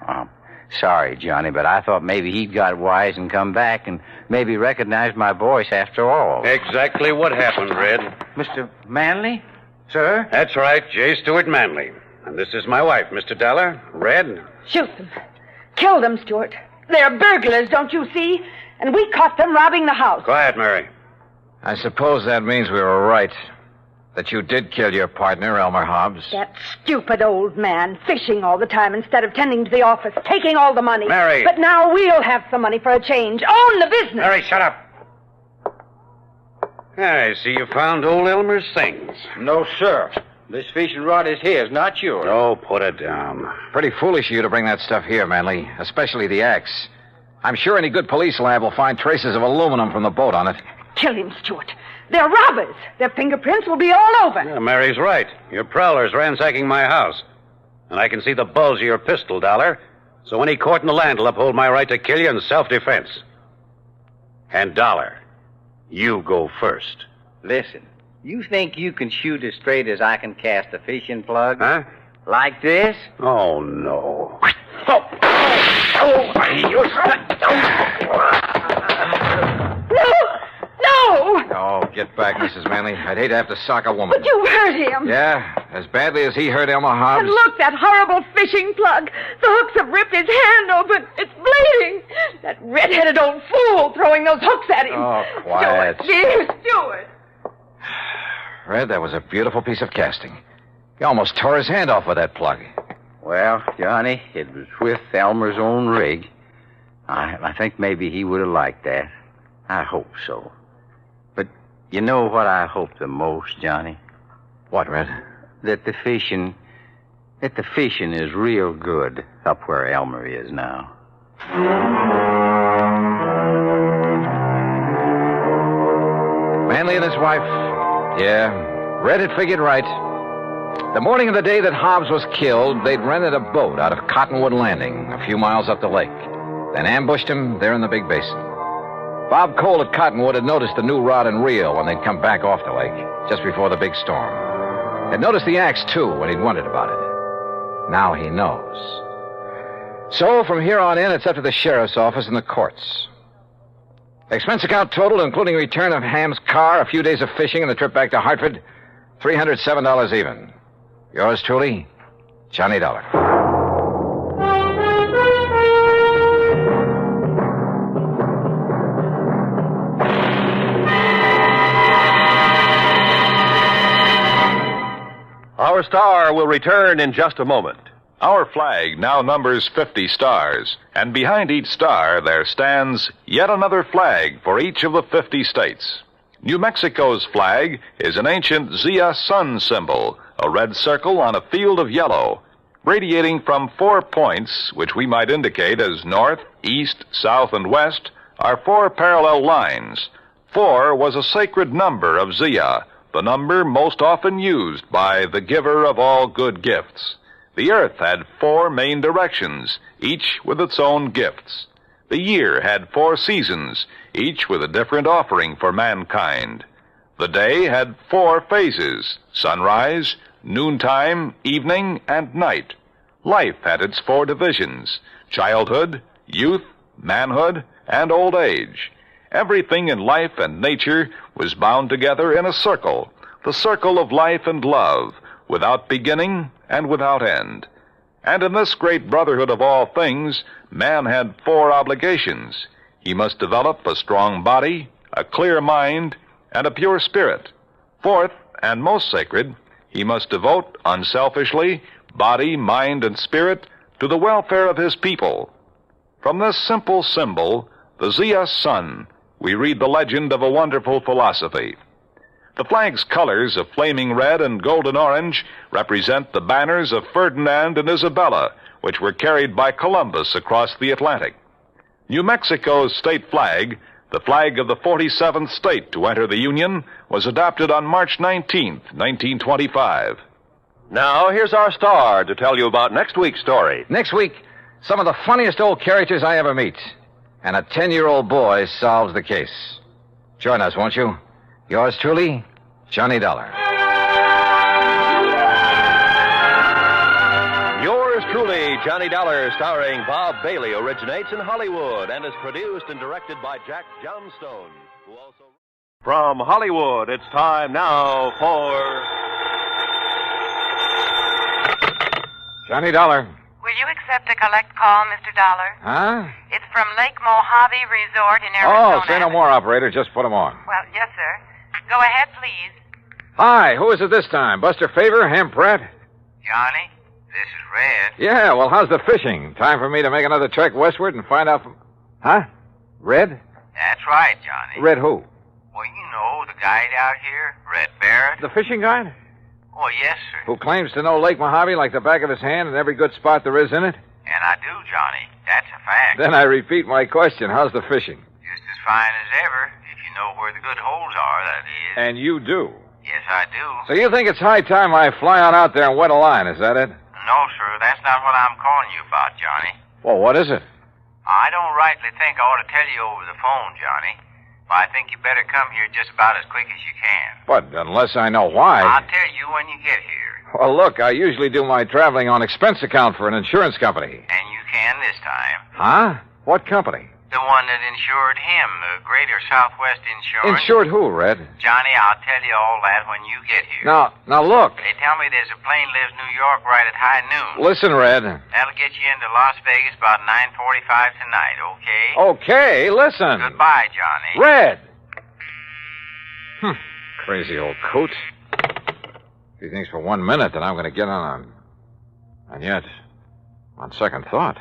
U: Sorry, Johnny, but I thought maybe he'd got wise and come back and maybe recognized my voice after all.
D: Exactly what happened, Red.
U: Mr. Manley? Sir?
D: That's right, J. Stewart Manley. And this is my wife, Mr. Dollar. Red.
Q: Shoot them. Kill them, Stewart. They're burglars, don't you see? And we caught them robbing the house.
D: Quiet, Mary.
G: I suppose that means we were right. That you did kill your partner, Elmer Hobbs.
Q: That stupid old man, fishing all the time instead of tending to the office, taking all the money.
D: Mary.
Q: But now we'll have some money for a change. Own the business.
D: Mary, shut up. I see you found old Elmer's things.
U: No, sir. This fishing rod is his, not yours.
D: Oh, put it down.
G: Pretty foolish of you to bring that stuff here, Manley. Especially the axe. I'm sure any good police lab will find traces of aluminum from the boat on it.
Q: Kill him, Stewart. They're robbers. Their fingerprints will be all over.
D: Yeah, Mary's right. Your prowler's ransacking my house. And I can see the bulge of your pistol, Dollar. So any court in the land will uphold my right to kill you in self-defense. And Dollar, you go first.
U: Listen, you think you can shoot as straight as I can cast a fishing plug?
D: Huh?
U: Like this?
D: Oh, no.
Q: No!
G: Oh, get back, Mrs. Manley. I'd hate to have to sock a woman.
Q: But you hurt him.
G: Yeah, as badly as he hurt Elmer Hobbs.
Q: And look, that horrible fishing plug. The hooks have ripped his hand open. It's bleeding. That red-headed old fool throwing those hooks at him.
G: Oh, quiet.
Q: Stewart, dear Stewart.
G: Red, that was a beautiful piece of casting. He almost tore his hand off with that plug.
U: Well, Johnny, it was with Elmer's own rig. I think maybe he would have liked that. I hope so. But you know what I hope the most, Johnny?
G: What, Red?
U: That the fishing is real good up where Elmer is now.
G: Manley and his wife
O: Yeah, Red had figured right. The morning of the day that Hobbs was killed, they'd rented a boat out of Cottonwood Landing, a few miles up the lake. Then ambushed him there in the big basin. Bob Cole at Cottonwood had noticed the new rod and reel when they'd come back off the lake, just before the big storm. Had noticed the axe, too, when he'd wondered about it. Now he knows. So, from here on in, it's up to the sheriff's office and the courts. Expense account total, including return of Ham's car, a few days of fishing, and the trip back to Hartford, $307 even. Yours truly, Johnny Dollar.
A: Our star will return in just a moment.
C: Our flag now numbers 50 stars, and behind each star there stands yet another flag for each of the 50 states. New Mexico's flag is an ancient Zia sun symbol, a red circle on a field of yellow. Radiating from 4 points, which we might indicate as north, east, south, and west, are 4 parallel lines. 4 was a sacred number of Zia, the number most often used by the giver of all good gifts. The earth had 4 main directions, each with its own gifts. The year had 4 seasons, each with a different offering for mankind. The day had 4 phases: sunrise, noontime, evening, and night. Life had its 4 divisions: childhood, youth, manhood, and old age. Everything in life and nature was bound together in a circle, the circle of life and love, without beginning and without end. And in this great brotherhood of all things, man had 4 obligations. He must develop a strong body, a clear mind, and a pure spirit. 4th, and most sacred, he must devote unselfishly body, mind, and spirit to the welfare of his people. From this simple symbol, the Zia sun, we read the legend of a wonderful philosophy. The flag's colors of flaming red and golden orange represent the banners of Ferdinand and Isabella, which were carried by Columbus across the Atlantic. New Mexico's state flag, the flag of the 47th state to enter the Union, was adopted on March 19th, 1925.
A: Now, here's our star to tell you about next week's story.
O: Next week, some of the funniest old characters I ever meet. And a 10-year-old boy solves the case. Join us, won't you? Yours truly, Johnny Dollar.
A: Yours truly, Johnny Dollar, starring Bob Bailey, originates in Hollywood and is produced and directed by Jack Johnstone, who also... From Hollywood, it's time now for...
O: Johnny Dollar.
I: Will you accept a collect call, Mr. Dollar?
O: Huh?
I: It's from Lake Mojave Resort in Arizona.
O: Oh, say no more, operator. Just put him on.
I: Well, yes, sir. Go ahead, please.
O: Hi, who is it this time? Buster Favor, Ham Pratt?
H: Johnny, this is Red.
O: Yeah, well, how's the fishing? Time for me to make another trek westward and find out from... Huh? Red?
H: That's right, Johnny.
O: Red who?
H: Well, you know, the guide out here, Red Barron.
O: The fishing guide?
H: Oh, yes, sir.
O: Who claims to know Lake Mojave like the back of his hand and every good spot there is in it?
H: And I do, Johnny. That's a fact.
O: Then I repeat my question. How's the fishing?
H: Just as fine as ever, if you know where the good holes are, that is.
O: And you do?
H: Yes, I do.
O: So you think it's high time I fly on out there and wet a line, is that it?
H: No, sir, that's not what I'm calling you about, Johnny.
O: Well, what is it?
H: I don't rightly think I ought to tell you over the phone, Johnny. But I think you better come here just about as quick as you can.
O: But unless I know why...
H: I'll tell you when you get here.
O: Well, look, I usually do my traveling on expense account for an insurance company.
H: And you can this time.
O: Huh? What company?
H: The one that insured him, the Greater Southwest Insurance.
O: Insured who, Red?
H: Johnny, I'll tell you all that when you get here.
O: Now look.
H: They tell me there's a plane leaves New York right at high noon.
O: Listen, Red.
H: That'll get you into Las Vegas about 9:45 tonight, okay?
O: Okay, listen.
H: Goodbye, Johnny.
O: Red! Crazy old coot. He thinks for 1 minute that I'm going to get on. And yet, on second thought.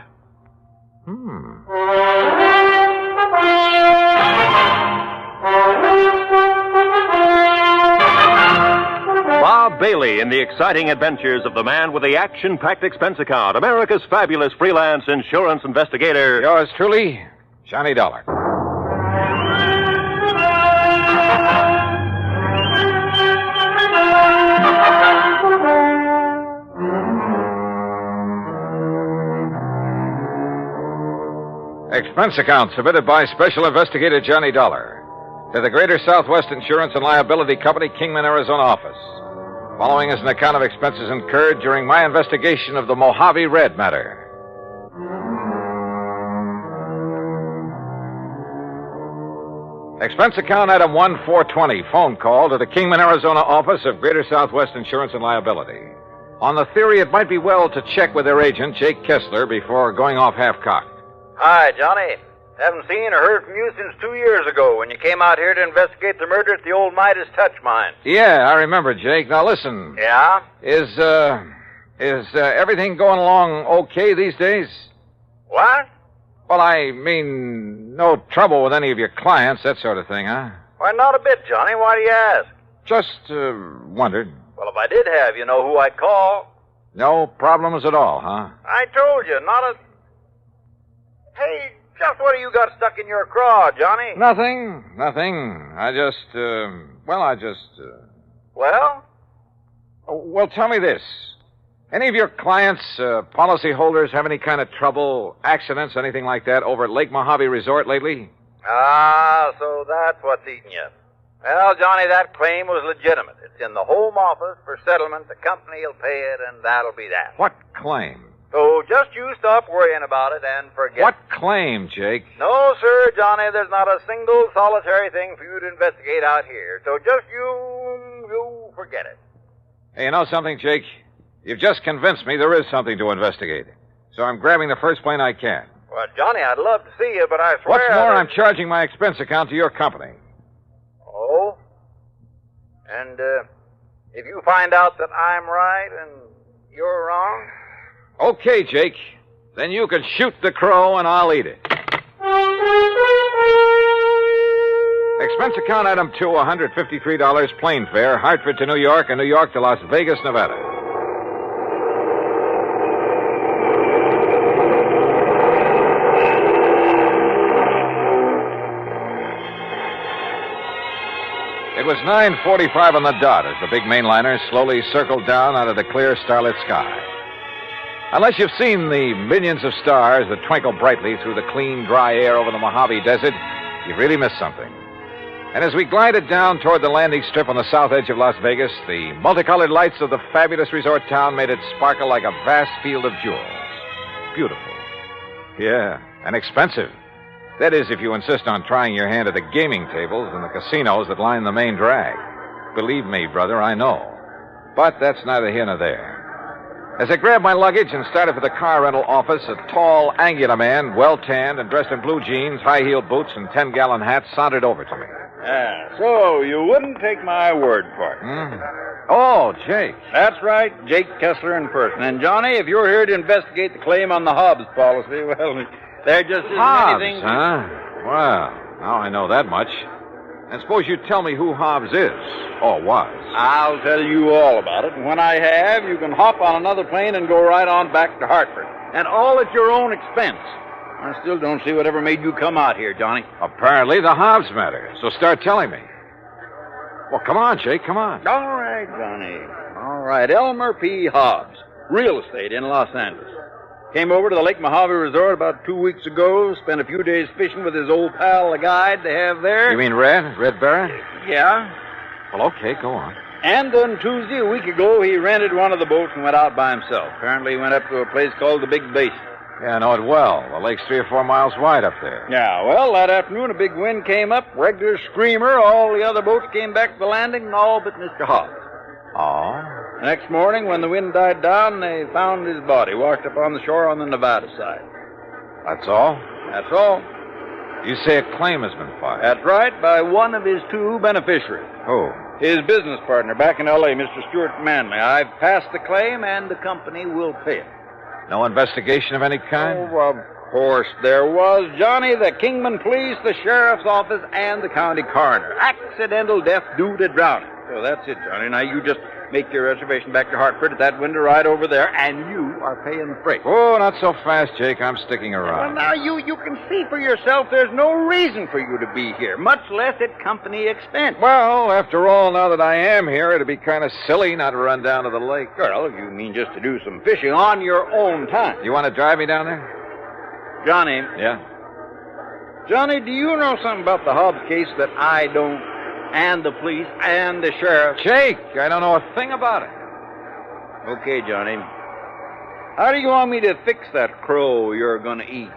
A: Bob Bailey in the exciting adventures of the man with the action-packed expense account, America's fabulous freelance insurance investigator.
O: Yours truly, Johnny Dollar. Expense account submitted by Special Investigator Johnny Dollar to the Greater Southwest Insurance and Liability Company, Kingman, Arizona office. Following is an account of expenses incurred during my investigation of the Mojave Red matter. Expense account item 1420, phone call to the Kingman, Arizona office of Greater Southwest Insurance and Liability. On the theory it might be well to check with their agent, Jake Kessler, before going off half-cocked.
R: Hi, Johnny. Haven't seen or heard from you since 2 years ago when you came out here to investigate the murder at the old Midas Touch mine.
O: Yeah, I remember, Jake. Now listen.
R: Yeah?
O: Is everything going along okay these days?
R: What?
O: Well, I mean, no trouble with any of your clients, that sort of thing, huh?
R: Why, not a bit, Johnny. Why do you ask?
O: Just wondered.
R: Well, if I did have, you know who I'd call.
O: No problems at all, huh?
R: I told you, not a... Hey, just what do you got stuck in your craw, Johnny?
O: Nothing. I just...
R: Well?
O: Well, tell me this. Any of your clients, policyholders, have any kind of trouble, accidents, anything like that over at Lake Mojave Resort lately?
R: Ah, so that's what's eating you. Well, Johnny, that claim was legitimate. It's in the home office for settlement. The company will pay it, and that'll be that.
O: What claim?
R: So just you stop worrying about it and forget.
O: What claim, Jake?
R: No, sir, Johnny, there's not a single solitary thing for you to investigate out here. So just you forget it.
O: Hey, you know something, Jake? You've just convinced me there is something to investigate. So I'm grabbing the first plane I can.
R: Well, Johnny, I'd love to see you, but I swear...
O: What's more, I'm charging my expense account to your company.
R: Oh? And, if you find out that I'm right and you're wrong...
O: Okay, Jake. Then you can shoot the crow and I'll eat it. Expense account item 2, $153 plane fare, Hartford to New York and New York to Las Vegas, Nevada. It was 9:45 on the dot as the big mainliner slowly circled down out of the clear, starlit sky. Unless you've seen the millions of stars that twinkle brightly through the clean, dry air over the Mojave Desert, you've really missed something. And as we glided down toward the landing strip on the south edge of Las Vegas, the multicolored lights of the fabulous resort town made it sparkle like a vast field of jewels. Beautiful. Yeah, and expensive. That is, if you insist on trying your hand at the gaming tables and the casinos that line the main drag. Believe me, brother, I know. But that's neither here nor there. As I grabbed my luggage and started for the car rental office, a tall, angular man, well-tanned and dressed in blue jeans, high-heeled boots, and 10-gallon hat sauntered over to me.
R: Yeah, so you wouldn't take my word for it.
O: Oh, Jake.
R: That's right, Jake Kessler in person. And, Johnny, if you're here to investigate the claim on the Hobbs policy, well, there just isn't
O: Hobbs,
R: anything...
O: huh? Well, now I know that much. And suppose you tell me who Hobbs is, or was.
R: I'll tell you all about it, and when I have, you can hop on another plane and go right on back to Hartford. And all at your own expense. I still don't see whatever made you come out here, Johnny.
O: Apparently the Hobbs matter, so start telling me. Well, come on, Jake, come on.
R: All right, Johnny. All right, Elmer P. Hobbs, real estate in Los Angeles. Came over to the Lake Mojave Resort about 2 weeks ago, spent a few days fishing with his old pal, the guide they have there.
O: You mean Red Barron?
R: Yeah.
O: Well, okay, go on.
R: And on Tuesday, a week ago, he rented one of the boats and went out by himself. Apparently he went up to a place called the Big Basin.
O: Yeah, I know it well. The lake's 3 or 4 miles wide up there.
R: Yeah, well, that afternoon, a big wind came up, regular screamer. All the other boats came back to the landing, all but Mr. Hobbs.
O: Oh?
R: The next morning, when the wind died down, they found his body washed up on the shore on the Nevada side.
O: That's all?
R: That's all.
O: You say a claim has been filed?
R: That's right, by one of his 2 beneficiaries.
O: Who?
R: His business partner back in L.A., Mr. Stuart Manley. I've passed the claim, and the company will pay it.
O: No investigation of any kind?
R: Oh, of course there was, Johnny. The Kingman Police, the Sheriff's Office, and the County Coroner. Accidental death due to drowning. So that's it, Johnny. Now you just make your reservation back to Hartford at that window right over there, and you are paying the freight.
O: Oh, not so fast, Jake. I'm sticking around.
R: Well, now you can see for yourself there's no reason for you to be here, much less at company expense.
O: Well, after all, now that I am here, it'd be kind of silly not to run down to the lake.
R: Well, you mean just to do some fishing on your own time.
O: You want to drive me down there?
R: Johnny.
O: Yeah?
R: Johnny, do you know something about the Hobbs case that I don't, and the police, and the sheriff?
O: Jake, I don't know a thing about it.
R: Okay, Johnny. How do you want me to fix that crow you're gonna eat?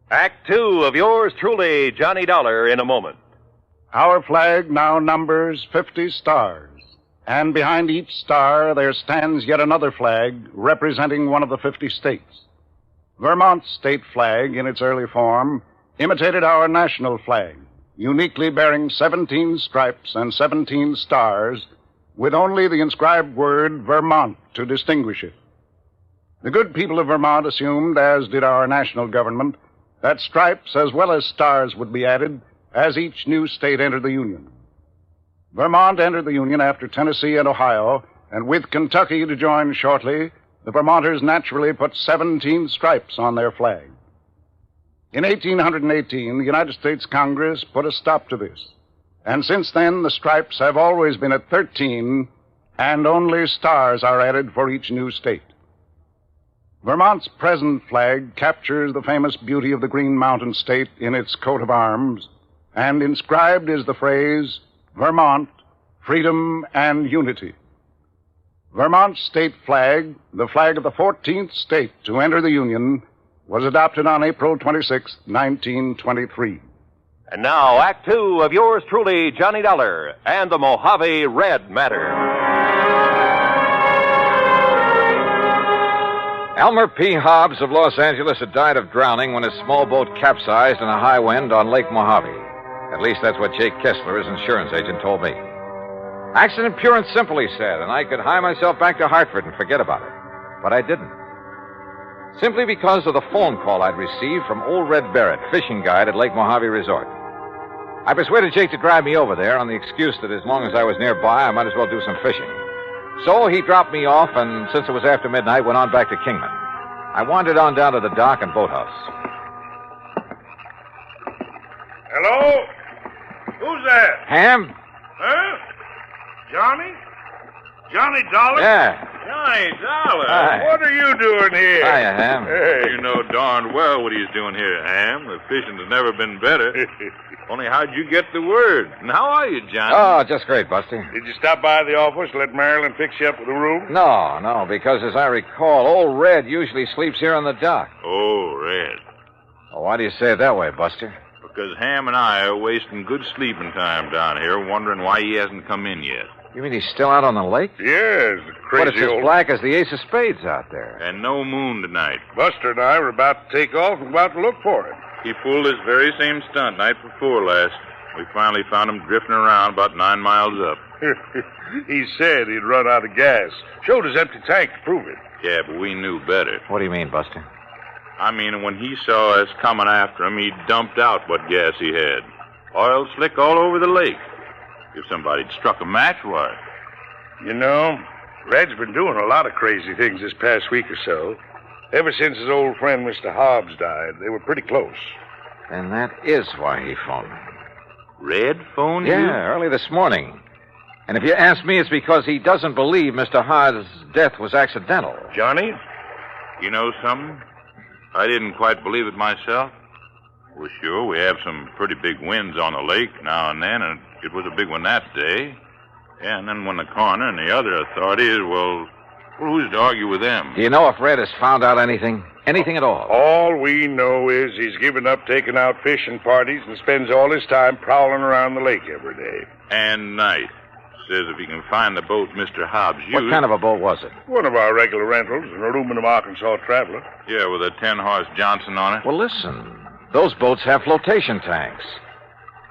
A: Act two of yours truly, Johnny Dollar, in a moment.
N: Our flag now numbers 50 stars, and behind each star there stands yet another flag representing one of the 50 states. Vermont's state flag, in its early form, imitated our national flag, uniquely bearing 17 stripes and 17 stars, with only the inscribed word Vermont to distinguish it. The good people of Vermont assumed, as did our national government, that stripes as well as stars would be added as each new state entered the Union. Vermont entered the Union after Tennessee and Ohio, and with Kentucky to join shortly, the Vermonters naturally put 17 stripes on their flag. In 1818, the United States Congress put a stop to this, and since then the stripes have always been at 13, and only stars are added for each new state. Vermont's present flag captures the famous beauty of the Green Mountain State in its coat of arms, and inscribed is the phrase, Vermont, Freedom and Unity. Vermont's state flag, the flag of the 14th state to enter the Union, was adopted on April 26, 1923.
A: And now, Act two of yours truly, Johnny Dollar, and the Mojave Red Matter.
O: Elmer P. Hobbs of Los Angeles had died of drowning when his small boat capsized in a high wind on Lake Mojave. At least that's what Jake Kessler, his insurance agent, told me. Accident pure and simple, he said, and I could hie myself back to Hartford and forget about it. But I didn't. Simply because of the phone call I'd received from old Red Barrett, fishing guide at Lake Mojave Resort. I persuaded Jake to drive me over there on the excuse that as long as I was nearby, I might as well do some fishing. So he dropped me off, and since it was after midnight, went on back to Kingman. I wandered on down to the dock and boathouse.
B: Hello? Who's that?
O: Ham?
B: Huh? Johnny? Johnny Dollar?
O: Yeah.
W: Johnny Dollar.
O: Hi.
B: What are you doing here?
O: Hiya, Ham.
B: Hey.
W: You know darn well what he's doing here, Ham. The fishing has never been better. Only how'd you get the word? And how are you, Johnny?
O: Oh, just great, Buster.
B: Did you stop by the office, let Marilyn fix you up with a room?
O: No, because as I recall, old Red usually sleeps here on the dock.
W: Oh, Red.
O: Well, why do you say it that way, Buster?
W: Because Ham and I are wasting good sleeping time down here, wondering why he hasn't come in yet.
O: You mean he's still out on the lake?
B: Yes, the crazy
O: But it's as black as the ace of spades out there.
W: And no moon tonight.
B: Buster and I were about to take off and about to look for it.
W: He pulled this very same stunt night before last. We finally found him drifting around about 9 miles up.
B: He said he'd run out of gas. Showed his empty tank to prove it.
W: Yeah, but we knew better.
O: What do you mean, Buster?
W: I mean, when he saw us coming after him, he dumped out what gas he had. Oil slick all over the lake. If somebody'd struck a match, why?
B: You know, Red's been doing a lot of crazy things this past week or so. Ever since his old friend, Mr. Hobbs, died, they were pretty close.
O: And that is why he phoned me.
W: Red phoned you?
O: Yeah, early this morning. And if you ask me, it's because he doesn't believe Mr. Hobbs' death was accidental.
B: Johnny?
W: You know something? I didn't quite believe it myself. Well, sure, we have some pretty big winds on the lake now and then, and it was a big one that day. Yeah, and then when the coroner and the other authorities, well, who's to argue with them?
O: Do you know if Red has found out anything? Anything at all?
B: All we know is he's given up taking out fishing parties and spends all his time prowling around the lake every day.
W: And night. Says if he can find the boat Mr. Hobbs used.
O: What kind of a boat was it?
B: One of our regular rentals, an aluminum Arkansas Traveler.
W: Yeah, with a 10-horse Johnson on it.
O: Well, listen. Those boats have flotation tanks.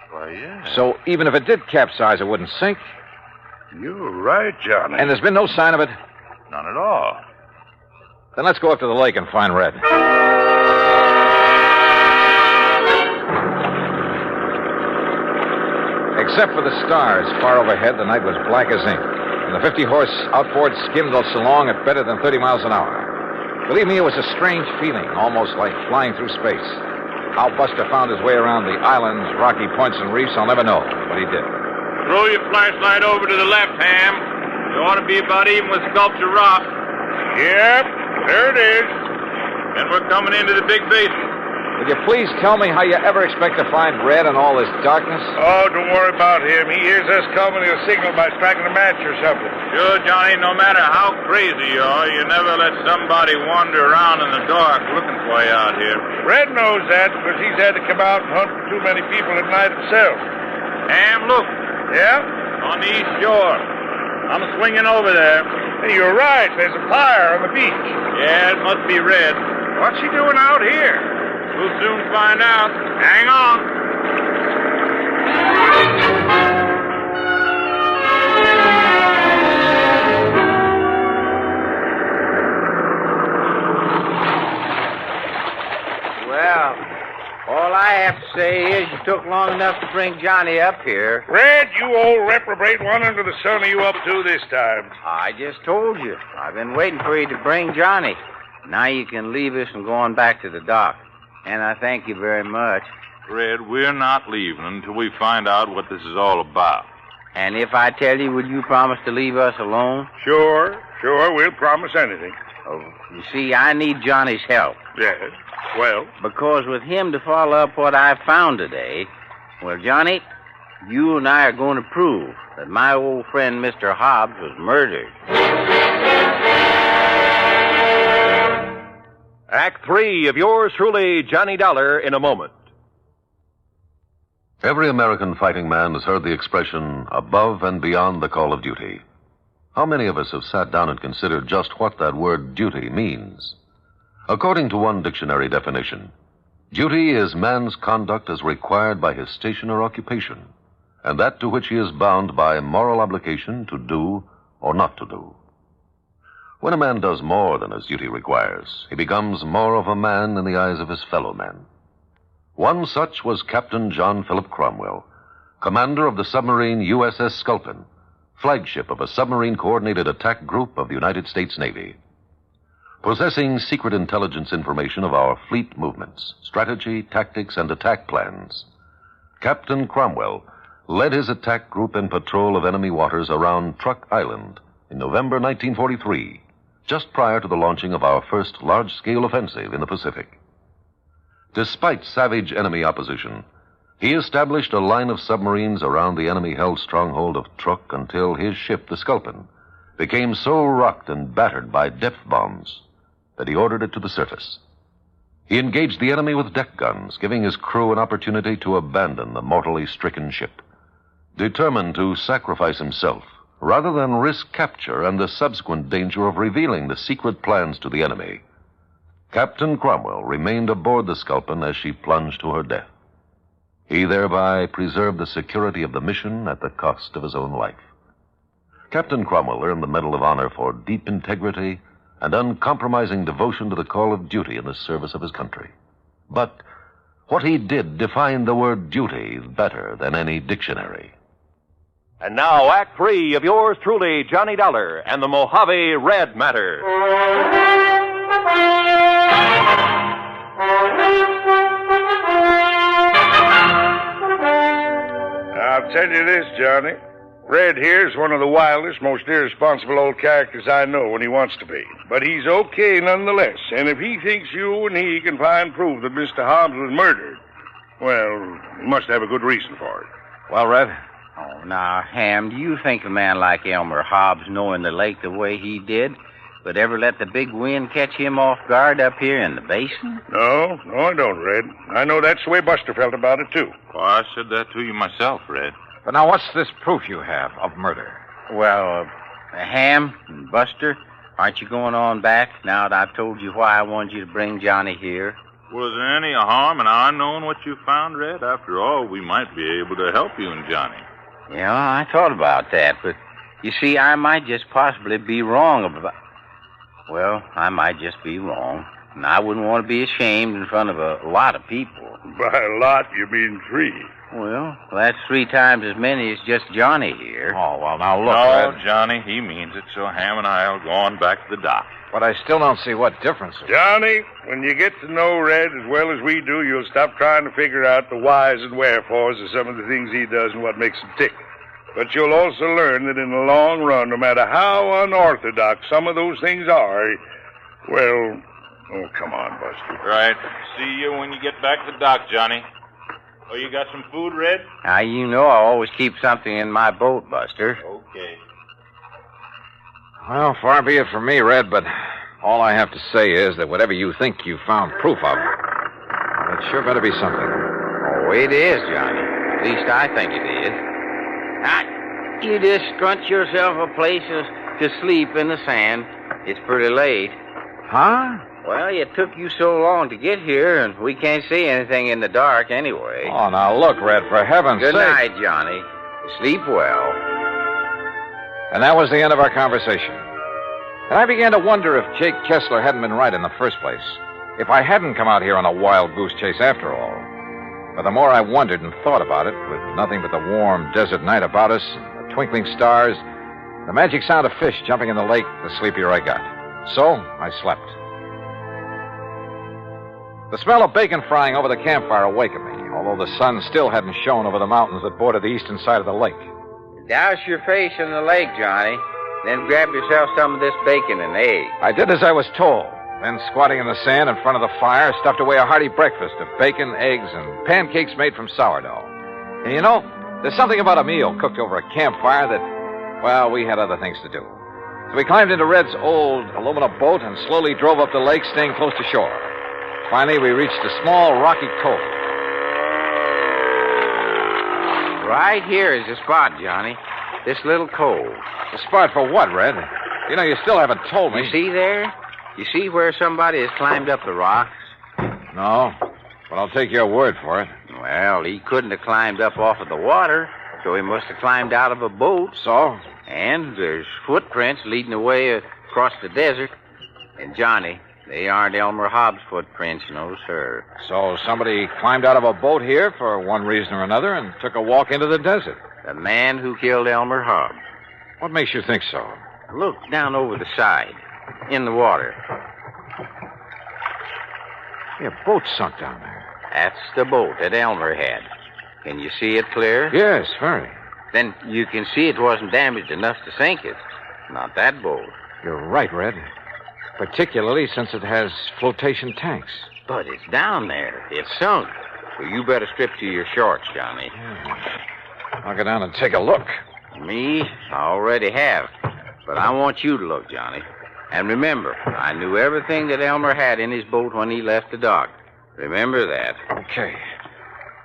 W: Why, yeah.
O: So even if it did capsize, it wouldn't sink.
B: You're right, Johnny.
O: And there's been no sign of it?
W: None at all.
O: Then let's go up to the lake and find Red. Except for the stars far overhead, the night was black as ink. And the 50-horse outboard skimmed us along at better than 30 miles an hour. Believe me, it was a strange feeling, almost like flying through space. How Buster found his way around the islands, rocky points, and reefs, I'll never know. But he did.
W: Throw your flashlight over to the left, Ham. You ought to be about even with Sculpture Rock.
B: Yep, there it is.
W: And we're coming into the big basin.
O: Would you please tell me how you ever expect to find Red in all this darkness?
B: Oh, don't worry about him. He hears us coming. He'll signal by striking a match or something.
W: Sure, Johnny, no matter how crazy you are, you never let somebody wander around in the dark looking for you out here.
B: Red knows that because he's had to come out and hunt for too many people at night himself.
W: Ham, look.
B: Yeah?
W: On the east shore. I'm swinging over there.
B: Hey, you're right. There's a fire on the beach.
W: Yeah, it must be Red.
B: What's he doing out here?
W: We'll soon find out. Hang on.
U: Well, all I have to say is you took long enough to bring Johnny up here.
B: Red, you old reprobate, what under the sun are you up to this time?
U: I just told you. I've been waiting for you to bring Johnny. Now you can leave us and go on back to the dock. And I thank you very much.
W: Red, we're not leaving until we find out what this is all about.
U: And if I tell you, will you promise to leave us alone?
B: Sure, we'll promise anything.
U: Oh, you see, I need Johnny's help.
B: Yes, well?
U: Because with him to follow up what I found today, well, Johnny, you and I are going to prove that my old friend Mr. Hobbs was murdered.
A: Act 3 of yours truly, Johnny Dollar, in a moment.
K: Every American fighting man has heard the expression, above and beyond the call of duty. How many of us have sat down and considered just what that word duty means? According to one dictionary definition, duty is man's conduct as required by his station or occupation, and that to which he is bound by moral obligation to do or not to do. When a man does more than his duty requires, he becomes more of a man in the eyes of his fellow men. One such was Captain John Philip Cromwell, commander of the submarine USS Sculpin, flagship of a submarine-coordinated attack group of the United States Navy. Possessing secret intelligence information of our fleet movements, strategy, tactics, and attack plans, Captain Cromwell led his attack group in patrol of enemy waters around Truck Island in November 1943, just prior to the launching of our first large-scale offensive in the Pacific. Despite savage enemy opposition, he established a line of submarines around the enemy-held stronghold of Truk until his ship, the Sculpin, became so rocked and battered by depth bombs that he ordered it to the surface. He engaged the enemy with deck guns, giving his crew an opportunity to abandon the mortally stricken ship. Determined to sacrifice himself, rather than risk capture and the subsequent danger of revealing the secret plans to the enemy, Captain Cromwell remained aboard the Sculpin as she plunged to her death. He thereby preserved the security of the mission at the cost of his own life. Captain Cromwell earned the Medal of Honor for deep integrity and uncompromising devotion to the call of duty in the service of his country. But what he did defined the word duty better than any dictionary.
A: And now, Act 3 of yours truly, Johnny Dollar, and the Mojave Red Matter.
B: I'll tell you this, Johnny. Red here's one of the wildest, most irresponsible old characters I know when he wants to be. But he's okay nonetheless. And if he thinks you and he can find proof that Mr. Hobbs was murdered, well, he must have a good reason for it.
U: Well, Red? Oh, now, Ham, do you think a man like Elmer Hobbs, knowing the lake the way he did, would ever let the big wind catch him off guard up here in the basin?
B: No, I don't, Red. I know that's the way Buster felt about it, too.
W: Well, I said that to you myself, Red.
O: But now, what's this proof you have of murder?
U: Well, Ham and Buster, aren't you going on back now that I've told you why I wanted you to bring Johnny here?
W: Was there any harm in our knowing what you found, Red? After all, we might be able to help you and Johnny.
U: Yeah, I thought about that, but you see, I might just possibly be wrong about... Well, I might just be wrong, and I wouldn't want to be ashamed in front of a lot of people.
B: By a lot, you mean 3.
U: Well, that's 3 times as many as just Johnny here.
W: Oh, well, now look,
O: No,
W: Red. Johnny, he means it, so Ham and I'll go on back to the dock.
O: But I still don't see what difference.
B: Johnny, when you get to know Red as well as we do, you'll stop trying to figure out the whys and wherefores of some of the things he does and what makes him tick. But you'll also learn that in the long run, no matter how unorthodox some of those things are, well, oh, come on, Buster.
W: Right. See you when you get back to the dock, Johnny. Oh, you got some food, Red?
U: Now, you know I always keep something in my boat, Buster.
W: Okay.
O: Well, far be it from me, Red, but all I have to say is that whatever you think you found proof of, it sure better be something.
U: Oh, it is, Johnny. At least I think it is. Now, you just scrunch yourself a place to sleep in the sand. It's pretty late.
O: Huh?
U: Well, it took you so long to get here, and we can't see anything in the dark anyway.
O: Oh, now look, Red, for heaven's sake.
U: Good night, Johnny. Sleep well.
O: And that was the end of our conversation. And I began to wonder if Jake Kessler hadn't been right in the first place. If I hadn't come out here on a wild goose chase after all. But the more I wondered and thought about it, with nothing but the warm desert night about us, the twinkling stars, the magic sound of fish jumping in the lake, the sleepier I got. So I slept. The smell of bacon frying over the campfire awakened me, although the sun still hadn't shone over the mountains that border the eastern side of the lake.
U: Douse your face in the lake, Johnny. Then grab yourself some of this bacon and egg.
O: I did as I was told. Then, squatting in the sand in front of the fire, stuffed away a hearty breakfast of bacon, eggs, and pancakes made from sourdough. And you know, there's something about a meal cooked over a campfire that, well, we had other things to do. So we climbed into Red's old aluminum boat and slowly drove up the lake, staying close to shore. Finally, we reached a small rocky cove.
U: Right here is the spot, Johnny. This little cove.
O: The spot for what, Red? You know, you still haven't told me.
U: You see there? You see where somebody has climbed up the rocks?
O: No, but I'll take your word for it.
U: Well, he couldn't have climbed up off of the water, so he must have climbed out of a boat.
O: So?
U: And there's footprints leading away across the desert. And, Johnny, they aren't Elmer Hobbs' footprints, no, sir.
O: So somebody climbed out of a boat here for one reason or another and took a walk into the desert.
U: The man who killed Elmer Hobbs.
O: What makes you think so?
U: Look down over the side, in the water.
O: Yeah, a boat sunk down there.
U: That's the boat that Elmer had. Can you see it clear?
O: Yes, very.
U: Then you can see it wasn't damaged enough to sink it. Not that boat.
O: You're right, Red. Particularly since it has flotation tanks.
U: But it's down there. It's sunk. So you better strip to your shorts, Johnny.
O: Yeah. I'll go down and take a look.
U: Me? I already have. But I want you to look, Johnny. And remember, I knew everything that Elmer had in his boat when he left the dock. Remember that.
O: Okay.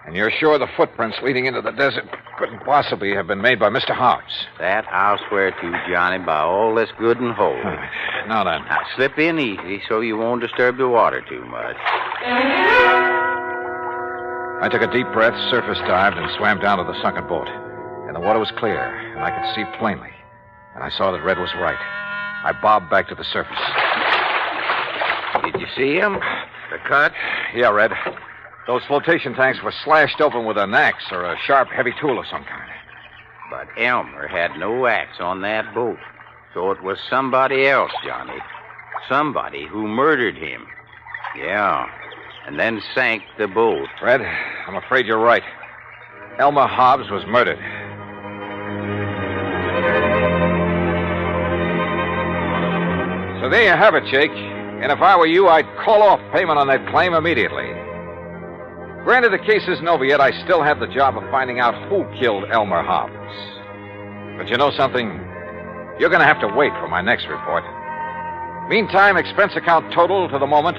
O: And you're sure the footprints leading into the desert couldn't possibly have been made by Mr. Hobbs?
U: That I'll swear to, Johnny, by all that's good and holy.
O: All right. Now then.
U: Now, slip in easy so you won't disturb the water too much.
O: I took a deep breath, surface dived, and swam down to the sunken boat. And the water was clear, and I could see plainly. And I saw that Red was right. I bobbed back to the surface.
U: Did you see him? The cut?
O: Yeah, Red. Those flotation tanks were slashed open with an axe or a sharp, heavy tool of some kind.
U: But Elmer had no axe on that boat. So it was somebody else, Johnny. Somebody who murdered him. Yeah. And then sank the boat.
O: Red, I'm afraid you're right. Elmer Hobbs was murdered. So there you have it, Jake. And if I were you, I'd call off payment on that claim immediately. Granted, the case isn't over yet. I still have the job of finding out who killed Elmer Hobbs. But you know something? You're going to have to wait for my next report. Meantime, expense account total to the moment,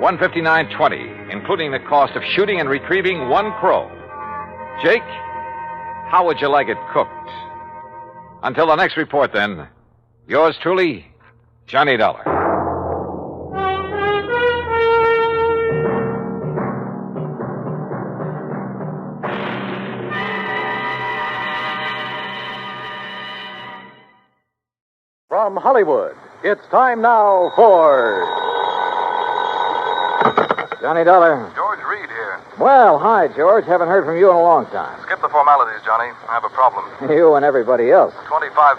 O: $159.20, including the cost of shooting and retrieving one crow. Jake, how would you like it cooked? Until the next report, then, yours truly, Johnny Dollar.
A: From Hollywood, it's time now for
O: Johnny Dollar.
E: George
S: Reed here.
O: Well, hi, George. Haven't heard from you in a long time.
S: Skip the formalities, Johnny. I have a problem.
O: You and everybody else.
S: $25,000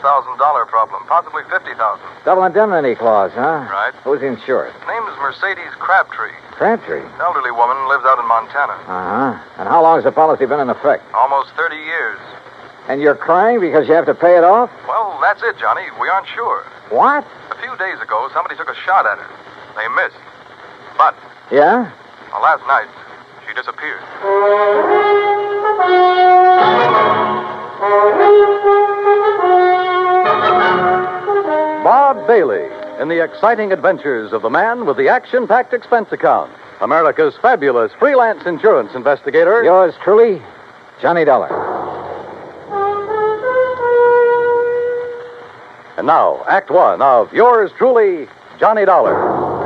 S: problem, possibly $50,000.
O: Double indemnity clause, huh?
S: Right.
O: Who's insured?
S: Name is Mercedes Crabtree.
O: Crabtree.
S: Elderly woman, lives out in Montana.
O: Uh-huh. And how long has the policy been in effect?
S: Almost 30 years.
O: And you're crying because you have to pay it off?
S: Well, that's it, Johnny. We aren't sure.
O: What?
S: A few days ago, somebody took a shot at her. They missed. But,
O: Yeah?
S: last night, she disappeared.
A: Bob Bailey in the exciting adventures of the man with the action-packed expense account. America's fabulous freelance insurance investigator.
O: Yours truly, Johnny Dollar.
A: And now, Act One of yours truly, Johnny Dollar.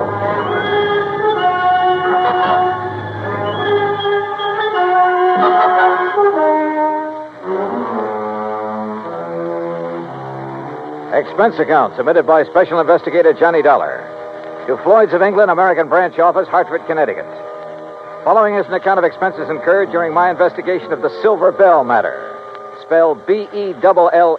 O: Expense account submitted by Special Investigator Johnny Dollar to Floyd's of England, American Branch Office, Hartford, Connecticut. Following is an account of expenses incurred during my investigation of the Silver Belle matter, spelled Belle.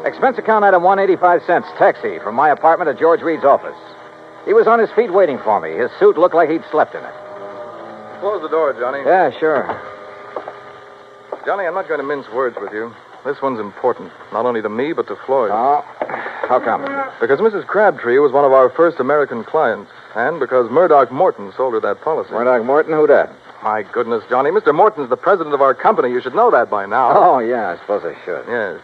O: Expense account item 185 cents, taxi from my apartment to George Reed's office. He was on his feet waiting for me. His suit looked like he'd slept in it.
S: Close the door, Johnny.
O: Yeah, sure.
S: Johnny, I'm not going to mince words with you. This one's important, not only to me, but to Floyd.
O: Oh, how come?
S: Because Mrs. Crabtree was one of our first American clients, and because Murdoch Morton sold her that policy.
O: Murdoch Morton? Who that?
S: My goodness, Johnny. Mr. Morton's the president of our company. You should know that by now.
O: Oh, yeah, I suppose I should.
S: Yes.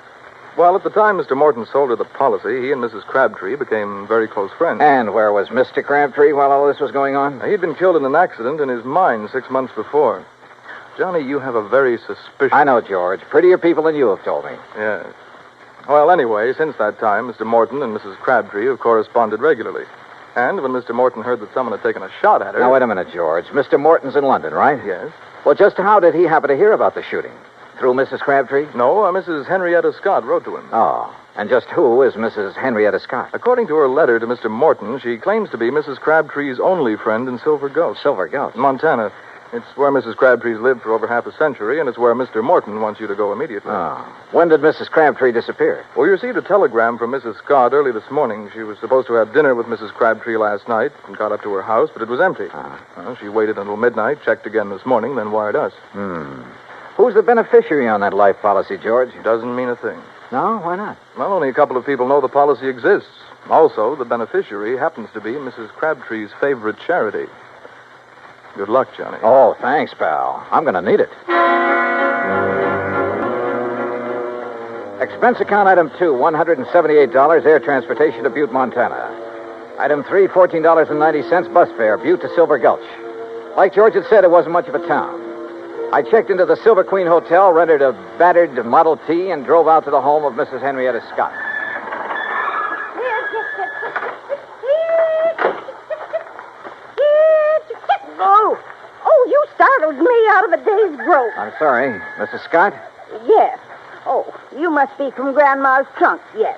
S: Well, at the time Mr. Morton sold her the policy, he and Mrs. Crabtree became very close friends.
O: And where was Mr. Crabtree while all this was going on?
S: He'd been killed in an accident in his mine 6 months before. Johnny, you have a very suspicious...
O: I know, George. Prettier people than you have told me.
S: Yes. Well, anyway, since that time, Mr. Morton and Mrs. Crabtree have corresponded regularly. And when Mr. Morton heard that someone had taken a shot at her...
O: Now, wait a minute, George. Mr. Morton's in London, right?
S: Yes.
O: Well, just how did he happen to hear about the shooting? Through Mrs. Crabtree?
S: No, Mrs. Henrietta Scott wrote to him.
O: Oh. And just who is Mrs. Henrietta Scott?
S: According to her letter to Mr. Morton, she claims to be Mrs. Crabtree's only friend in Silver Gulch.
O: Silver Gulch?
S: Montana. It's where Mrs. Crabtree's lived for over half a century, and it's where Mr. Morton wants you to go immediately.
O: Oh. When did Mrs. Crabtree disappear?
S: Well, we received a telegram from Mrs. Scott early this morning. She was supposed to have dinner with Mrs. Crabtree last night and got up to her house, but it was empty. Well, she waited until midnight, checked again this morning, then wired us.
O: Who's the beneficiary on that life policy, George?
S: Doesn't mean a thing.
O: No? Why not?
S: Well, only a couple of people know the policy exists. Also, the beneficiary happens to be Mrs. Crabtree's favorite charity. Good luck, Johnny.
O: Oh, thanks, pal. I'm going to need it. Expense account item 2, $178, air transportation to Butte, Montana. Item 3, $14.90, bus fare, Butte to Silver Gulch. Like George had said, it wasn't much of a town. I checked into the Silver Queen Hotel, rented a battered Model T, and drove out to the home of Mrs. Henrietta Scott.
J: Oh, you startled me out of a day's growth.
O: I'm sorry. Mrs. Scott?
J: Yes. Oh, you must be from Grandma's trunk, yes.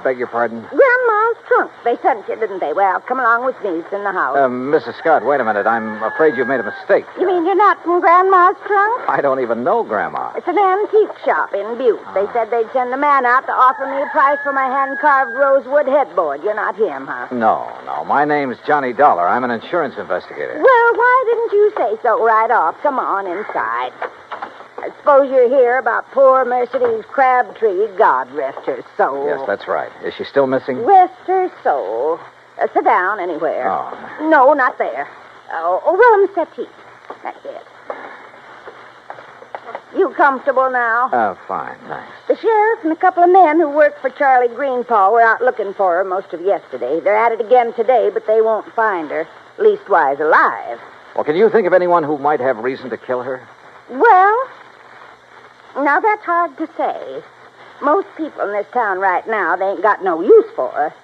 O: Beg your pardon?
J: Grandma's trunk. They sent you, didn't they? Well, come along with me. It's in the house.
O: Mrs. Scott, wait a minute. I'm afraid you've made a mistake.
J: You mean you're not from Grandma's trunk?
O: I don't even know Grandma.
J: It's an antique shop in Butte. They said they'd send a man out to offer me a price for my hand-carved rosewood headboard. You're not him, huh?
O: No. My name's Johnny Dollar. I'm an insurance investigator.
J: Well, why didn't you say so right off? Come on inside. I suppose you're here about poor Mercedes Crabtree. God rest her soul.
O: Yes, that's right. Is she still missing?
J: Rest her soul. Sit down anywhere.
O: Oh.
J: No, not there. Room settee. That's it. You comfortable now?
O: Fine, thanks.
J: The sheriff and a couple of men who work for Charlie Greenpaw were out looking for her most of yesterday. They're at it again today, but they won't find her. Leastwise alive.
O: Well, can you think of anyone who might have reason to kill her?
J: Well, now that's hard to say. Most people in this town right now, they ain't got no use for her.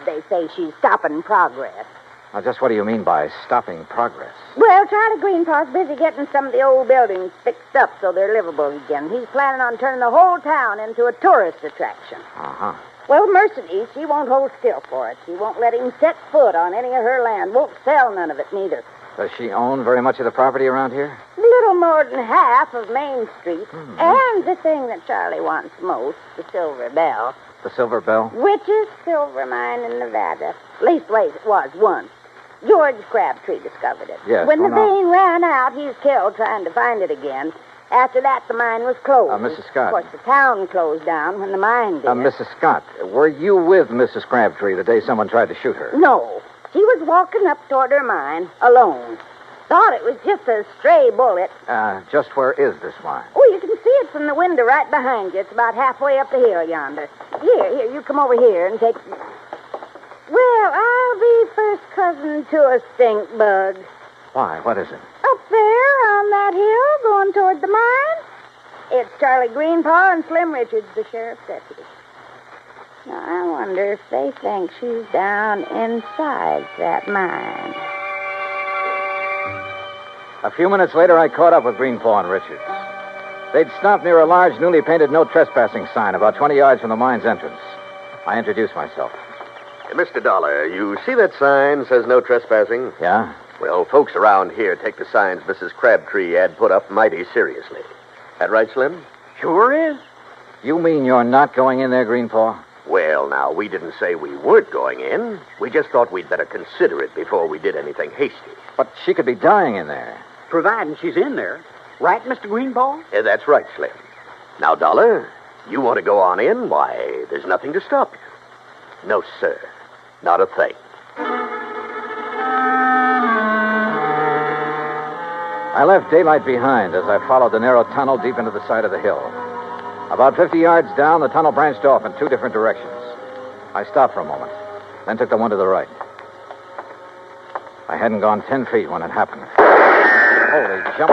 J: They say she's stopping progress.
O: Now, just what do you mean by stopping progress?
J: Well, Charlie Greenpaw's busy getting some of the old buildings fixed up so they're livable again. He's planning on turning the whole town into a tourist attraction.
O: Uh-huh.
J: Well, Mercedes, she won't hold still for it. She won't let him set foot on any of her land. Won't sell none of it, neither.
O: Does she own very much of the property around here?
J: Little more than half of Main Street. And the thing that Charlie wants most, the Silver Belle.
O: The Silver Belle?
J: Richest silver mine in Nevada. Leastways, it was once. George Crabtree discovered it.
O: Yes,
J: when the
O: no.
J: vein ran out, he's killed trying to find it again. After that, the mine was closed.
O: Mrs. Scott.
J: Of course, the town closed down when the mine did.
O: Mrs. Scott, were you with Mrs. Crabtree the day someone tried to shoot her?
J: No. She was walking up toward her mine, alone. Thought it was just a stray bullet.
O: Just where is this mine?
J: Oh, you can see it from the window right behind you. It's about halfway up the hill yonder. Here, you come over here and take... Well, I'll be first cousin to a stink bug.
O: Why, what is it?
J: Up there on that hill, going toward the mine. It's Charlie Greenpaw and Slim Richards, the sheriff's deputy. Now, I wonder if they think she's down inside that mine.
O: A few minutes later, I caught up with Greenpaw and Richards. They'd stopped near a large, newly painted no trespassing sign about 20 yards from the mine's entrance. I introduced myself.
P: Mr. Dollar, you see that sign says no trespassing?
O: Yeah?
P: Well, folks around here take the signs Mrs. Crabtree had put up mighty seriously. That right, Slim?
O: Sure is. You mean you're not going in there, Greenpaw?
P: Well, now, we didn't say we weren't going in. We just thought we'd better consider it before we did anything hasty.
O: But she could be dying in there.
T: Providing she's in there. Right, Mr. Greenpaw?
P: That's right, Slim. Now, Dollar, you want to go on in? Why, there's nothing to stop you. No, sir. Not a thing.
O: I left daylight behind as I followed the narrow tunnel deep into the side of the hill. About 50 yards down, the tunnel branched off in two different directions. I stopped for a moment, then took the one to the right. I hadn't gone 10 feet when it happened. Holy jump.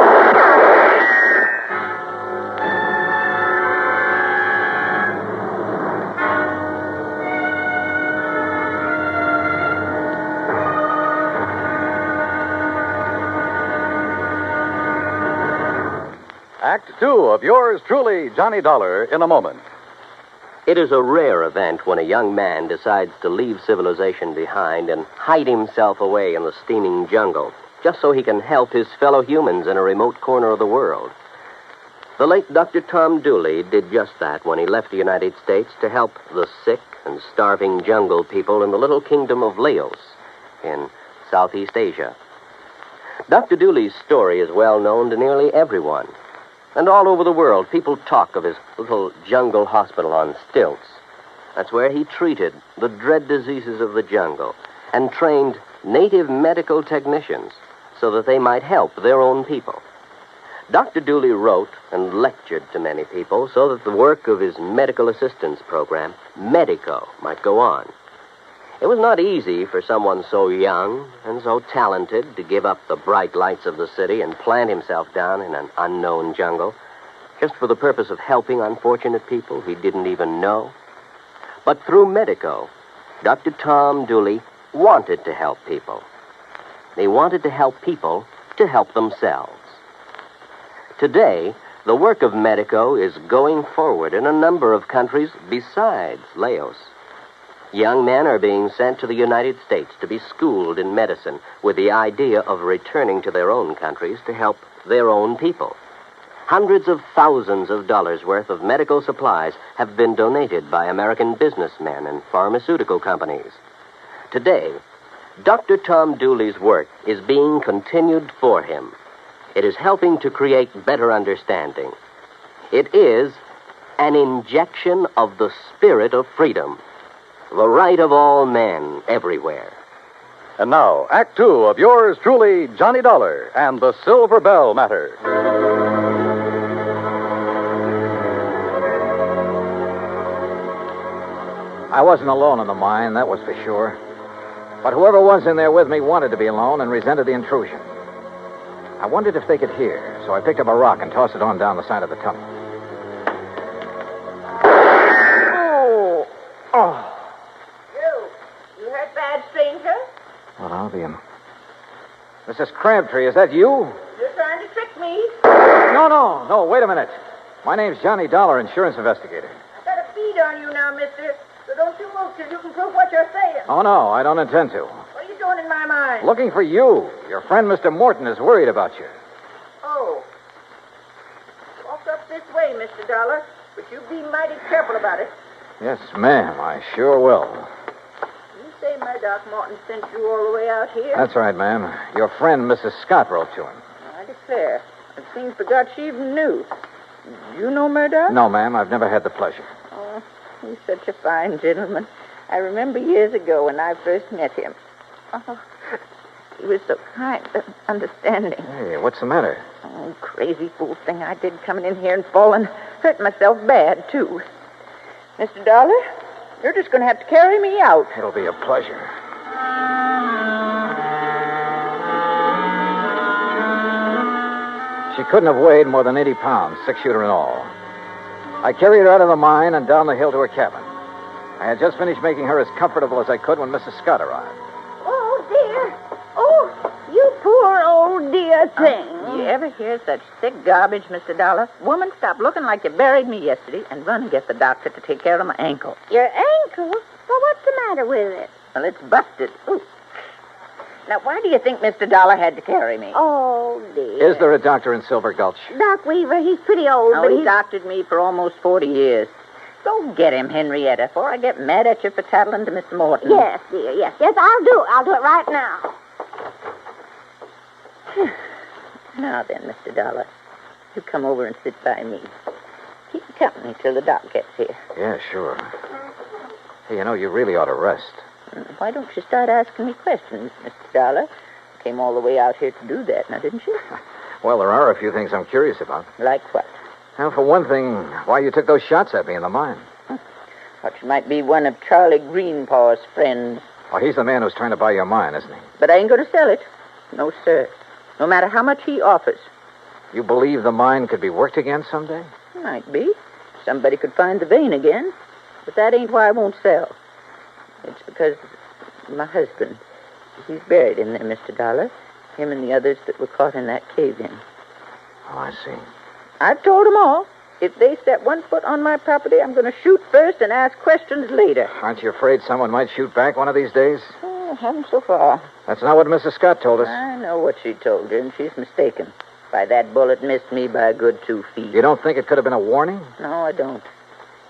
K: Act 2 of yours truly, Johnny Dollar, in a moment.
P: It is a rare event when a young man decides to leave civilization behind and hide himself away in the steaming jungle, just so he can help his fellow humans in a remote corner of the world. The late Dr. Tom Dooley did just that when he left the United States to help the sick and starving jungle people in the little kingdom of Laos in Southeast Asia. Dr. Dooley's story is well known to nearly everyone. And all over the world, people talk of his little jungle hospital on stilts. That's where he treated the dread diseases of the jungle and trained native medical technicians so that they might help their own people. Dr. Dooley wrote and lectured to many people so that the work of his medical assistance program, Medico, might go on. It was not easy for someone so young and so talented to give up the bright lights of the city and plant himself down in an unknown jungle just for the purpose of helping unfortunate people he didn't even know. But through Medico, Dr. Tom Dooley wanted to help people. He wanted to help people to help themselves. Today, the work of Medico is going forward in a number of countries besides Laos. Young men are being sent to the United States to be schooled in medicine with the idea of returning to their own countries to help their own people. Hundreds of thousands of dollars worth of medical supplies have been donated by American businessmen and pharmaceutical companies. Today, Dr. Tom Dooley's work is being continued for him. It is helping to create better understanding. It is an injection of the spirit of freedom. The right of all men everywhere.
K: And now, Act 2 of yours truly, Johnny Dollar and the Silver Bell Matter.
O: I wasn't alone in the mine, that was for sure. But whoever was in there with me wanted to be alone and resented the intrusion. I wondered if they could hear, so I picked up a rock and tossed it on down the side of the tunnel.
J: Oh. You hurt bad, stranger?
O: Well, I'll be him. Mrs. Crabtree, is that you?
J: You're trying to trick me.
O: No, wait a minute. My name's Johnny Dollar, insurance investigator.
J: I got a bead on you now, mister. So don't you move till you can prove what you're saying.
O: Oh, no, I don't intend to.
J: What are you doing in my mind?
O: Looking for you. Your friend, Mr. Morton, is worried about you.
J: Oh. Walk up this way, Mr. Dollar. But you be mighty careful about it.
O: Yes, ma'am, I sure will.
J: You say my Doc Morton sent you all the way out here?
O: That's right, ma'am. Your friend, Mrs. Scott, wrote to him.
J: I declare. It seems forgot she even knew. You know Murdoch?
O: No, ma'am, I've never had the pleasure.
J: Oh, he's such a fine gentleman. I remember years ago when I first met him. Oh, he was so kind and understanding.
O: Hey, what's the matter?
J: Oh, crazy fool thing I did coming in here and falling. Hurt myself bad, too. Mr. Dollar, you're just going to have to carry me out.
O: It'll be a pleasure. She couldn't have weighed more than 80 pounds, 6-shooter and all. I carried her out of the mine and down the hill to her cabin. I had just finished making her as comfortable as I could when Mrs. Scott arrived.
J: Oh, dear. Oh, you poor old dear thing. You ever hear such sick garbage, Mr. Dollar? Woman, stop looking like you buried me yesterday and run and get the doctor to take care of my ankle.
F: Your ankle? Well, what's the matter with it?
J: Well, it's busted. Ooh. Now, why do you think Mr. Dollar had to carry me?
F: Oh, dear.
O: Is there a doctor in Silver Gulch?
F: Doc Weaver, he's pretty old,
J: Oh,
F: but
J: he
F: he's...
J: doctored me for almost 40 years. Go get him, Henrietta, before I get mad at you for tattling to Mr. Morton.
F: Yes, dear, yes. Yes, I'll do it. I'll do it right now.
J: Now then, Mr. Dollar, you come over and sit by me. Keep company till the doc gets here.
O: Yeah, sure. Hey, you know, you really ought to rest.
J: Why don't you start asking me questions, Mr. Dollar? You came all the way out here to do that, now, didn't you?
O: Well, there are a few things I'm curious about.
J: Like what?
O: Well, for one thing, why you took those shots at me in the mine.
J: Thought you might be one of Charlie Greenpaw's friends.
O: Oh, he's the man who's trying to buy your mine, isn't he?
J: But I ain't going to sell it. No, sir. No matter how much he offers.
O: You believe the mine could be worked again someday?
J: Might be. Somebody could find the vein again. But that ain't why I won't sell. It's because my husband, he's buried in there, Mr. Dollar. Him and the others that were caught in that cave-in.
O: Oh, I see.
J: I've told them all. If they set one foot on my property, I'm going to shoot first and ask questions later.
O: Aren't you afraid someone might shoot back one of these days?
J: Oh, haven't so far.
O: That's not what Mrs. Scott told us.
J: I know what she told her, and she's mistaken. Why, that bullet missed me by a good 2 feet.
O: You don't think it could have been a warning?
J: No, I don't.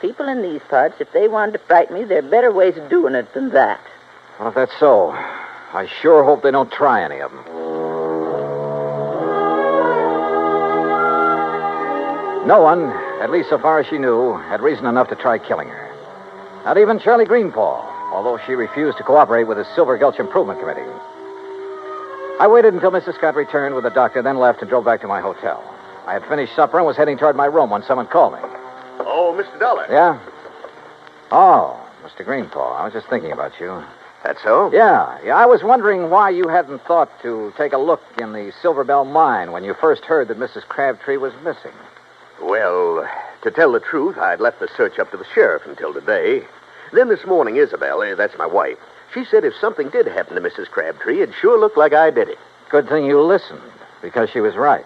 J: People in these parts, if they wanted to frighten me, there are better ways of doing it than that.
O: Well, if that's so, I sure hope they don't try any of them. No one, at least so far as she knew, had reason enough to try killing her. Not even Charlie Greenpaw, although she refused to cooperate with the Silver Gulch Improvement Committee. I waited until Mrs. Scott returned with the doctor, then left and drove back to my hotel. I had finished supper and was heading toward my room when someone called me.
L: Oh, Mr. Dollar.
O: Yeah? Oh, Mr. Greenpaw, I was just thinking about you.
L: That's so?
O: Yeah. I was wondering why you hadn't thought to take a look in the Silver Bell mine when you first heard that Mrs. Crabtree was missing.
L: Well, to tell the truth, I'd left the search up to the sheriff until today. Then this morning, Isabel, that's my wife, she said if something did happen to Mrs. Crabtree, it'd sure look like I did it.
O: Good thing you listened, because she was right.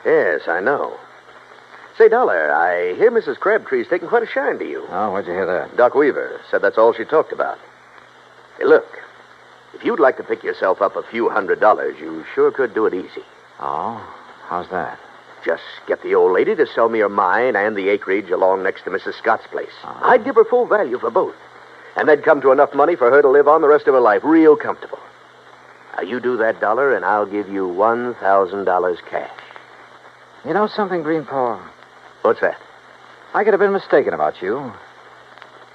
L: Yes, I know. Say, Dollar, I hear Mrs. Crabtree's taking quite a shine to you.
O: Oh, where'd you hear that?
L: Doc Weaver said that's all she talked about. Hey, look, if you'd like to pick yourself up a few $100s, you sure could do it easy.
O: Oh? How's that?
L: Just get the old lady to sell me her mine and the acreage along next to Mrs. Scott's place. I'd give her full value for both. And that'd come to enough money for her to live on the rest of her life real comfortable. Now, you do that, Dollar, and I'll give you $1,000 cash.
O: You know something, Greenpaw?
L: What's that?
O: I could have been mistaken about you.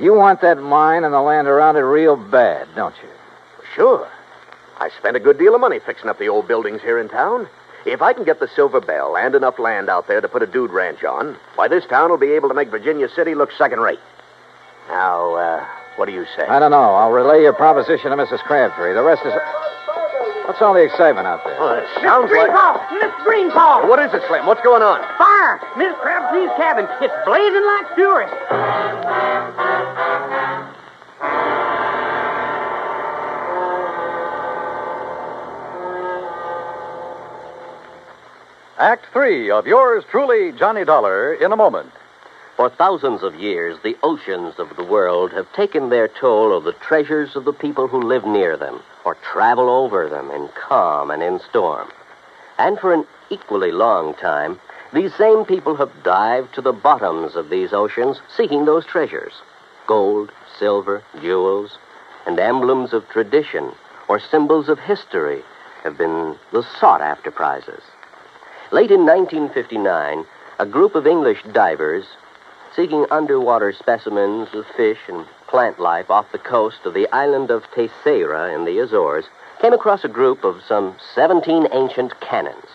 O: You want that mine and the land around it real bad, don't you?
L: Sure. I spent a good deal of money fixing up the old buildings here in town. If I can get the Silver Bell and enough land out there to put a dude ranch on, why, this town will be able to make Virginia City look second-rate. Now, what do you say?
O: I don't know. I'll relay your proposition to Mrs. Crabtree. The rest is... What's all the excitement out there?
L: Oh, it sounds like...
T: Miss Greenpaw!
L: What is it, Slim? What's going on?
T: Fire! Miss Crabtree's cabin. It's blazing like fury.
C: Act 3 of yours truly, Johnny Dollar, in a moment.
P: For thousands of years, the oceans of the world have taken their toll of the treasures of the people who live near them or travel over them in calm and in storm. And for an equally long time, these same people have dived to the bottoms of these oceans seeking those treasures. Gold, silver, jewels, and emblems of tradition or symbols of history have been the sought-after prizes. Late in 1959, a group of English divers seeking underwater specimens of fish and plant life off the coast of the island of Terceira in the Azores came across a group of some 17 ancient cannons.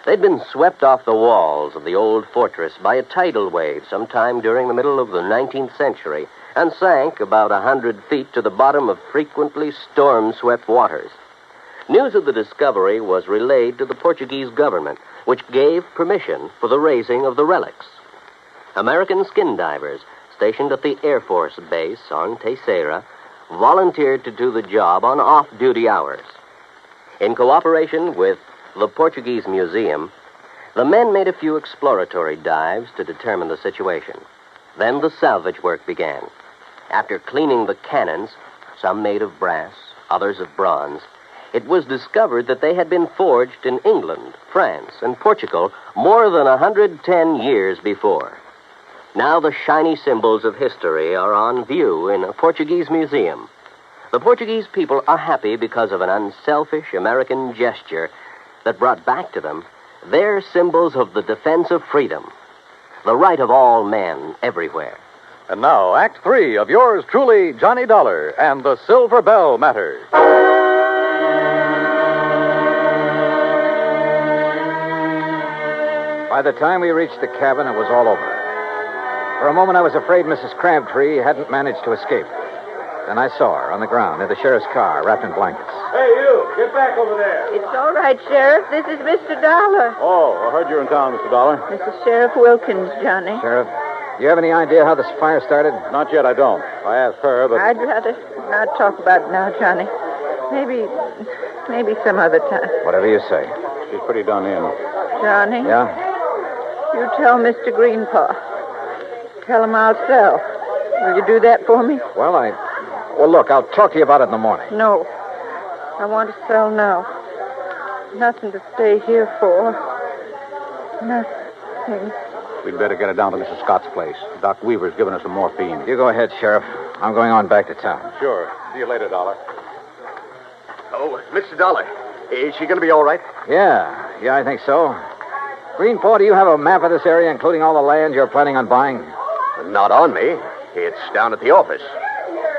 P: They'd been swept off the walls of the old fortress by a tidal wave sometime during the middle of the 19th century and sank about 100 feet to the bottom of frequently storm-swept waters. News of the discovery was relayed to the Portuguese government, which gave permission for the raising of the relics. American skin divers stationed at the Air Force Base on Terceira volunteered to do the job on off-duty hours. In cooperation with the Portuguese Museum, the men made a few exploratory dives to determine the situation. Then the salvage work began. After cleaning the cannons, some made of brass, others of bronze, it was discovered that they had been forged in England, France, and Portugal more than 110 years before. Now the shiny symbols of history are on view in a Portuguese museum. The Portuguese people are happy because of an unselfish American gesture that brought back to them their symbols of the defense of freedom, the right of all men everywhere.
E: And now, Act 3 of yours truly, Johnny Dollar and the Silver Bell Matter.
O: By the time we reached the cabin, it was all over. For a moment, I was afraid Mrs. Crabtree hadn't managed to escape. Then I saw her on the ground in the sheriff's car, wrapped in blankets.
R: Hey, you! Get back over there!
J: It's all right, Sheriff. This is Mr. Dollar.
E: Oh, I heard you were in town, Mr. Dollar.
J: This is Sheriff Wilkins, Johnny.
O: Sheriff, do you have any idea how this fire started?
E: Not yet, I don't. I asked her, but...
J: I'd rather not talk about it now, Johnny. Maybe some other time.
O: Whatever you say.
E: She's pretty done in.
J: Johnny?
O: Yeah?
J: You tell Mr. Greenpaw. Tell him I'll sell. Will you do that for me?
O: Well, look, I'll talk to you about it in the morning.
J: No. I want to sell now. Nothing to stay here for. Nothing.
E: We'd better get her down to Mrs. Scott's place. Doc Weaver's given us some morphine.
O: You go ahead, Sheriff. I'm going on back to town.
E: Sure. See you later, Dollar.
L: Oh, Mr. Dollar, is she going to be all right?
O: Yeah, I think so. Greenpaw, do you have a map of this area, including all the land you're planning on buying?
L: Not on me. It's down at the office.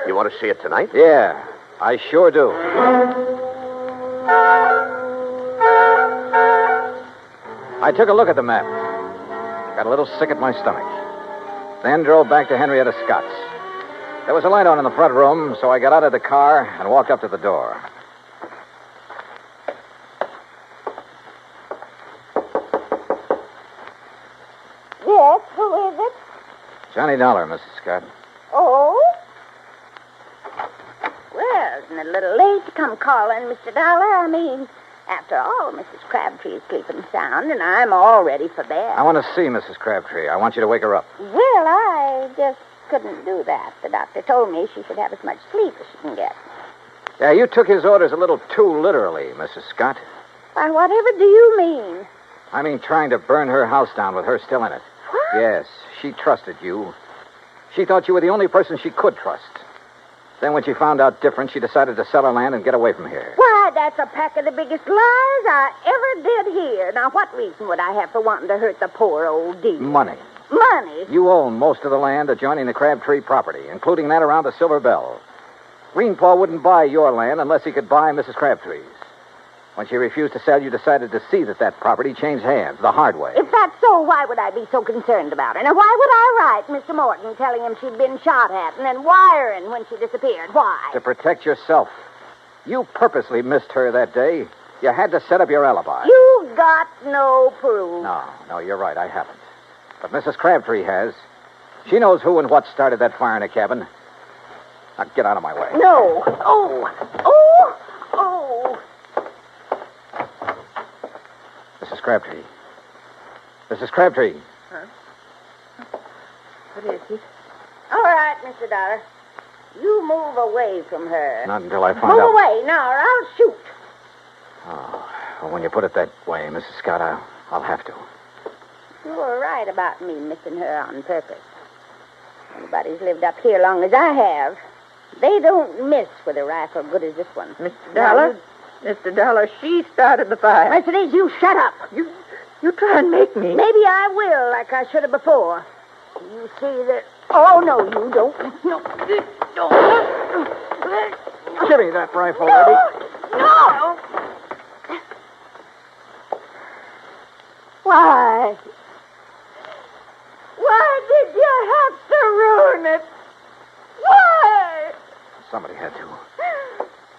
L: You want to see it tonight?
O: Yeah, I sure do. I took a look at the map. Got a little sick at my stomach. Then drove back to Henrietta Scott's. There was a light on in the front room, so I got out of the car and walked up to the door.
F: Yes, who is it?
O: Johnny Dollar, Mrs. Scott.
F: Oh? Well, isn't it a little late to come calling, Mr. Dollar? I mean, after all, Mrs. Crabtree is sleeping sound, and I'm all ready for bed.
O: I want to see Mrs. Crabtree. I want you to wake her up.
F: Well, I just couldn't do that. The doctor told me she should have as much sleep as she can get.
O: Yeah, you took his orders a little too literally, Mrs. Scott.
F: Why, whatever do you mean?
O: I mean trying to burn her house down with her still in it.
F: What?
O: Yes, she trusted you. She thought you were the only person she could trust. Then when she found out different, she decided to sell her land and get away from here.
F: Why, that's a pack of the biggest lies I ever did hear. Now, what reason would I have for wanting to hurt the poor old dear?
O: Money.
F: Money?
O: You own most of the land adjoining the Crabtree property, including that around the Silver Bell. Greenpaw wouldn't buy your land unless he could buy Mrs. Crabtree's. When she refused to sell, you decided to see that property changed hands the hard way.
F: If that's so, why would I be so concerned about her? Now, why would I write Mr. Morton telling him she'd been shot at and then wiring when she disappeared? Why?
O: To protect yourself. You purposely missed her that day. You had to set up your alibi.
F: You've got no proof.
O: No, you're right. I haven't. But Mrs. Crabtree has. She knows who and what started that fire in the cabin. Now, get out of my way.
F: No. Oh.
O: Mrs. Crabtree. Mrs. Crabtree.
F: Huh?
Q: What is he?
F: All right, Mr. Dollar. You move away from her.
O: Not until I find
F: Move
O: out.
F: away now, or I'll shoot.
O: Oh, well, when you put it that way, Mrs. Scott, I'll have to.
F: You were right about me missing her on purpose. Anybody's lived up here long as I have. They don't miss with a rifle good as this one.
Q: Mr. Dollar? Mr. Dollar, she started the fire.
F: Mercedes, you shut up.
Q: You try and make me.
F: Maybe I will, like I should have before. You see that... Oh, no, you don't. No.
O: Give me that rifle, Eddie.
F: No. Why? Why did you have to ruin it? Why?
O: Somebody had to.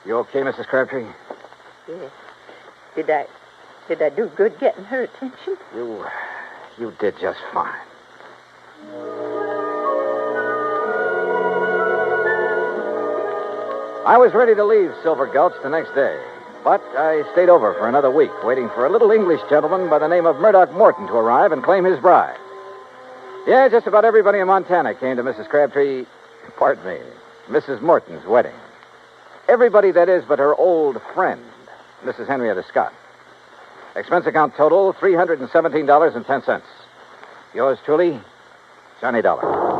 O: You okay, Mrs. Crabtree?
Q: Yes. Did I do good getting her attention?
O: You did just fine. I was ready to leave Silver Gulch the next day, but I stayed over for another week, waiting for a little English gentleman by the name of Murdoch Morton to arrive and claim his bride. Yeah, just about everybody in Montana came to Mrs. Crabtree, pardon me, Mrs. Morton's wedding. Everybody, that is, but her old friend, Mrs. Henrietta Scott. Expense account total, $317.10. Yours truly, Johnny Dollar.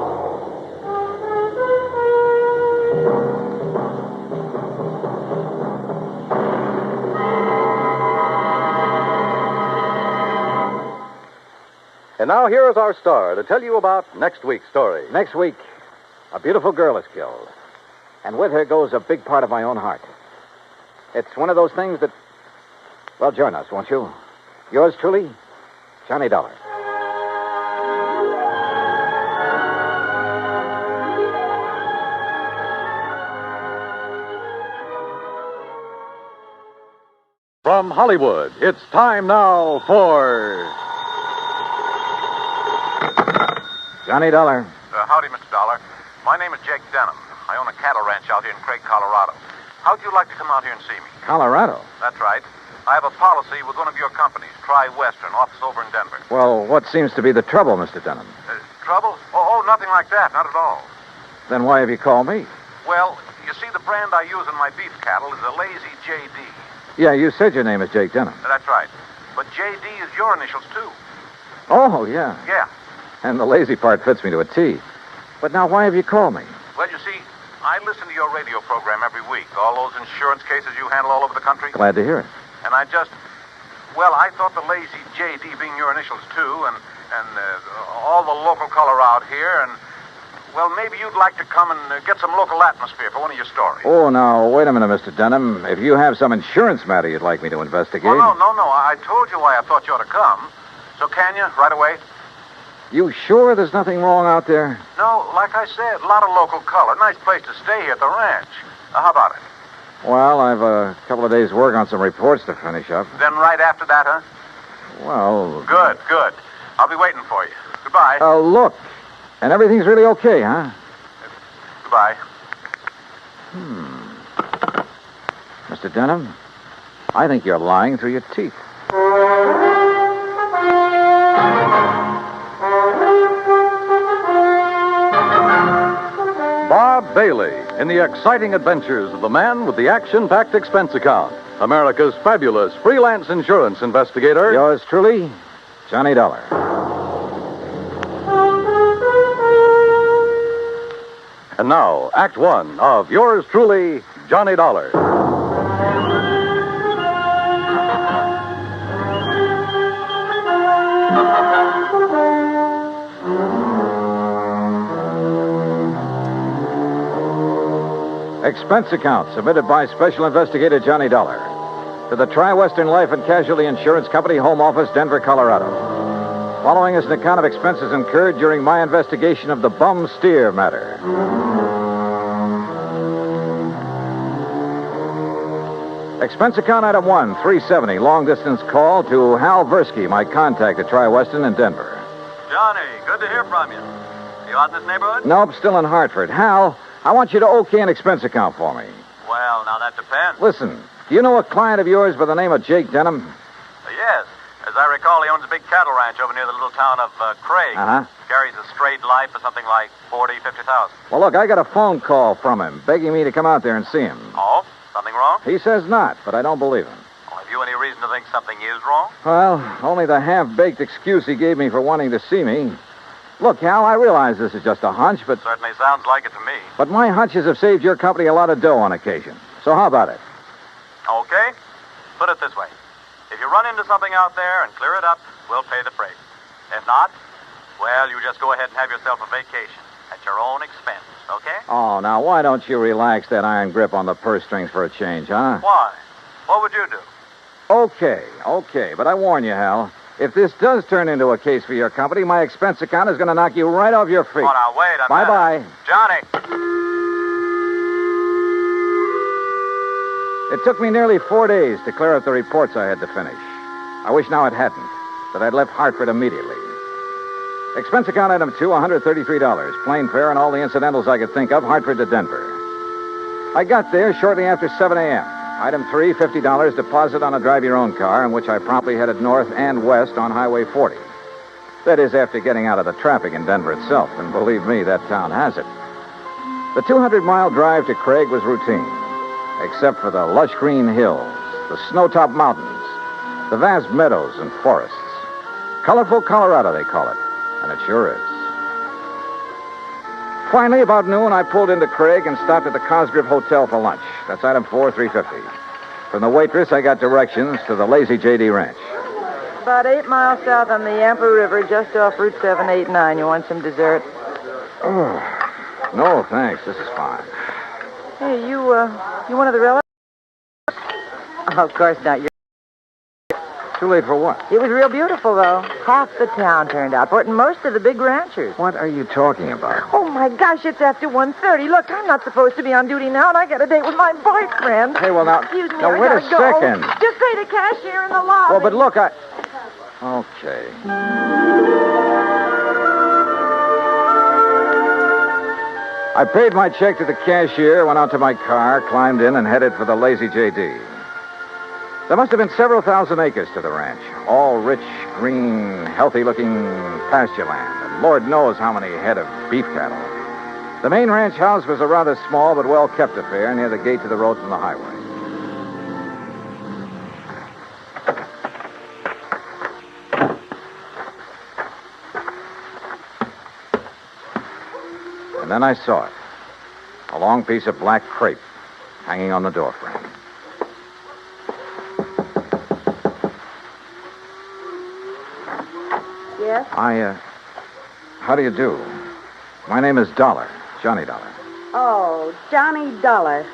E: And now here is our star to tell you about next week's story.
O: Next week, a beautiful girl is killed. And with her goes a big part of my own heart. It's one of those things that... Well, join us, won't you? Yours truly, Johnny Dollar.
E: From Hollywood, it's time now for...
O: Johnny Dollar.
D: Howdy, Mr. Dollar. My name is Jake Denham. I own a cattle ranch out here in Craig, Colorado. How'd you like to come out here and see me?
O: Colorado?
D: That's right. I have a policy with one of your companies, Tri-Western, office over in Denver.
O: Well, what seems to be the trouble, Mr. Denham?
D: Trouble? Oh, nothing like that. Not at all.
O: Then why have you called me?
D: Well, you see, the brand I use in my beef cattle is a Lazy JD.
O: Yeah, you said your name is Jake Denham.
D: That's right. But JD is your initials, too.
O: Oh, yeah.
D: Yeah.
O: And the lazy part fits me to a T. But now why have you called me?
D: Well, you see, I listen to your radio program every week. All those insurance cases you handle all over the country.
O: Glad to hear it.
D: And I thought the Lazy JD being your initials, too, and all the local color out here, and, well, maybe you'd like to come and get some local atmosphere for one of your stories.
O: Oh, now, wait a minute, Mr. Denham. If you have some insurance matter you'd like me to investigate...
D: Well, no. I told you why I thought you ought to come. So can you, right away?
O: You sure there's nothing wrong out there?
D: No, like I said, a lot of local color. Nice place to stay here at the ranch. How about it?
O: Well, I've a couple of days' work on some reports to finish up.
D: Then right after that, huh?
O: Well...
D: Good. I'll be waiting for you. Goodbye.
O: Look. And everything's really okay, huh?
D: Goodbye.
O: Mr. Denham, I think you're lying through your teeth.
E: Bob Bailey in the exciting adventures of the man with the action-packed expense account. America's fabulous freelance insurance investigator.
O: Yours truly, Johnny Dollar.
E: And now, Act One of yours truly, Johnny Dollar.
O: Expense account submitted by Special Investigator Johnny Dollar to the Tri-Western Life and Casualty Insurance Company, Home Office, Denver, Colorado. Following is an account of expenses incurred during my investigation of the bum steer matter. Expense account item 1, 370, long-distance call to Hal Versky, my contact at Tri-Western in Denver.
D: Johnny, good to hear from you. You out in this neighborhood?
O: Nope, still in Hartford. Hal, I want you to okay an expense account for me.
D: Well, now that depends.
O: Listen, do you know a client of yours by the name of Jake Denham?
D: Yes. As I recall, he owns a big cattle ranch over near the little town of Craig.
O: Uh-huh.
D: Carries a straight life for something like 40,000, 50,000.
O: Well, look, I got a phone call from him begging me to come out there and see him.
D: Oh? Something wrong?
O: He says not, but I don't believe him.
D: Well, have you any reason to think something is wrong?
O: Well, only the half-baked excuse he gave me for wanting to see me. Look, Hal, I realize this is just a hunch, but...
D: Certainly sounds like it to me.
O: But my hunches have saved your company a lot of dough on occasion. So how about it?
D: Okay. Put it this way. If you run into something out there and clear it up, we'll pay the freight. If not, well, you just go ahead and have yourself a vacation at your own expense, okay?
O: Oh, now, why don't you relax that iron grip on the purse strings for a change, huh?
D: Why? What would you do?
O: Okay. But I warn you, Hal, if this does turn into a case for your company, my expense account is going to knock you right off your feet.
D: Oh, now, wait a minute.
O: Bye-bye.
D: Johnny!
O: It took me nearly 4 days to clear up the reports I had to finish. I wish now it hadn't, that I'd left Hartford immediately. Expense account item 2, $133. Plane fare and all the incidentals I could think of, Hartford to Denver. I got there shortly after 7 a.m. Item 3, $50 deposit on a drive-your-own car, in which I promptly headed north and west on Highway 40. That is, after getting out of the traffic in Denver itself, and believe me, that town has it. The 200-mile drive to Craig was routine, except for the lush green hills, the snow-topped mountains, the vast meadows and forests. Colorful Colorado, they call it, and it sure is. Finally, about noon, I pulled into Craig and stopped at the Cosgrove Hotel for lunch. That's item 4, $350. From the waitress, I got directions to the Lazy JD Ranch.
Q: About 8 miles south on the Yampa River, just off Route 789. You want some dessert?
O: Oh, no, thanks. This is fine.
Q: Hey, you one of the relatives? Oh, of course not. You're...
O: Too late for what?
Q: It was real beautiful, though. Half the town turned out for it, and most of the big ranchers.
O: What are you talking about?
Q: Oh, my gosh, it's after 1:30. Look, I'm not supposed to be on duty now, and I got a date with my boyfriend.
O: Hey, well, now...
Q: Excuse me,
O: now,
Q: I
O: wait
Q: gotta
O: a
Q: go.
O: second.
Q: Just say the cashier in the lobby.
O: Well, but look, Okay. I paid my check to the cashier, went out to my car, climbed in, and headed for the Lazy JD. There must have been several thousand acres to the ranch, all rich, green, healthy-looking pasture land, and Lord knows how many head of beef cattle. The main ranch house was a rather small but well-kept affair near the gate to the road from the highway. And then I saw it. A long piece of black crepe hanging on the doorframe.
Q: Yes?
O: How do you do? My name is Dollar, Johnny Dollar.
J: Oh, Johnny Dollar.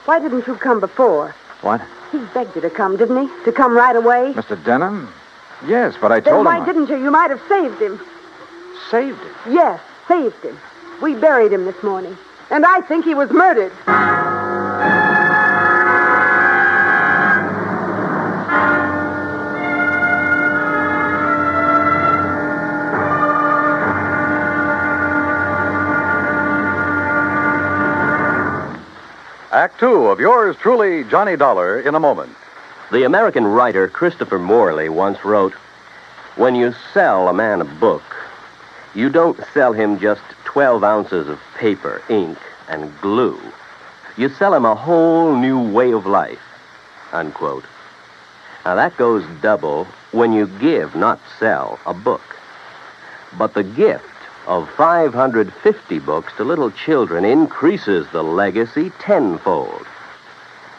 J: Why didn't you come before?
O: What?
J: He begged you to come, didn't he? To come right away?
O: Mr. Denham? Yes, but I
J: Then
O: told him...
J: why didn't you? You might have saved him.
O: Saved him?
J: Yes, saved him. We buried him this morning. And I think he was murdered.
E: Act 2 of yours truly, Johnny Dollar, in a moment.
P: The American writer Christopher Morley once wrote, "When you sell a man a book, you don't sell him just 12 ounces of paper, ink, and glue. You sell him a whole new way of life," unquote. Now that goes double when you give, not sell, a book. But the gift of 550 books to little children increases the legacy tenfold.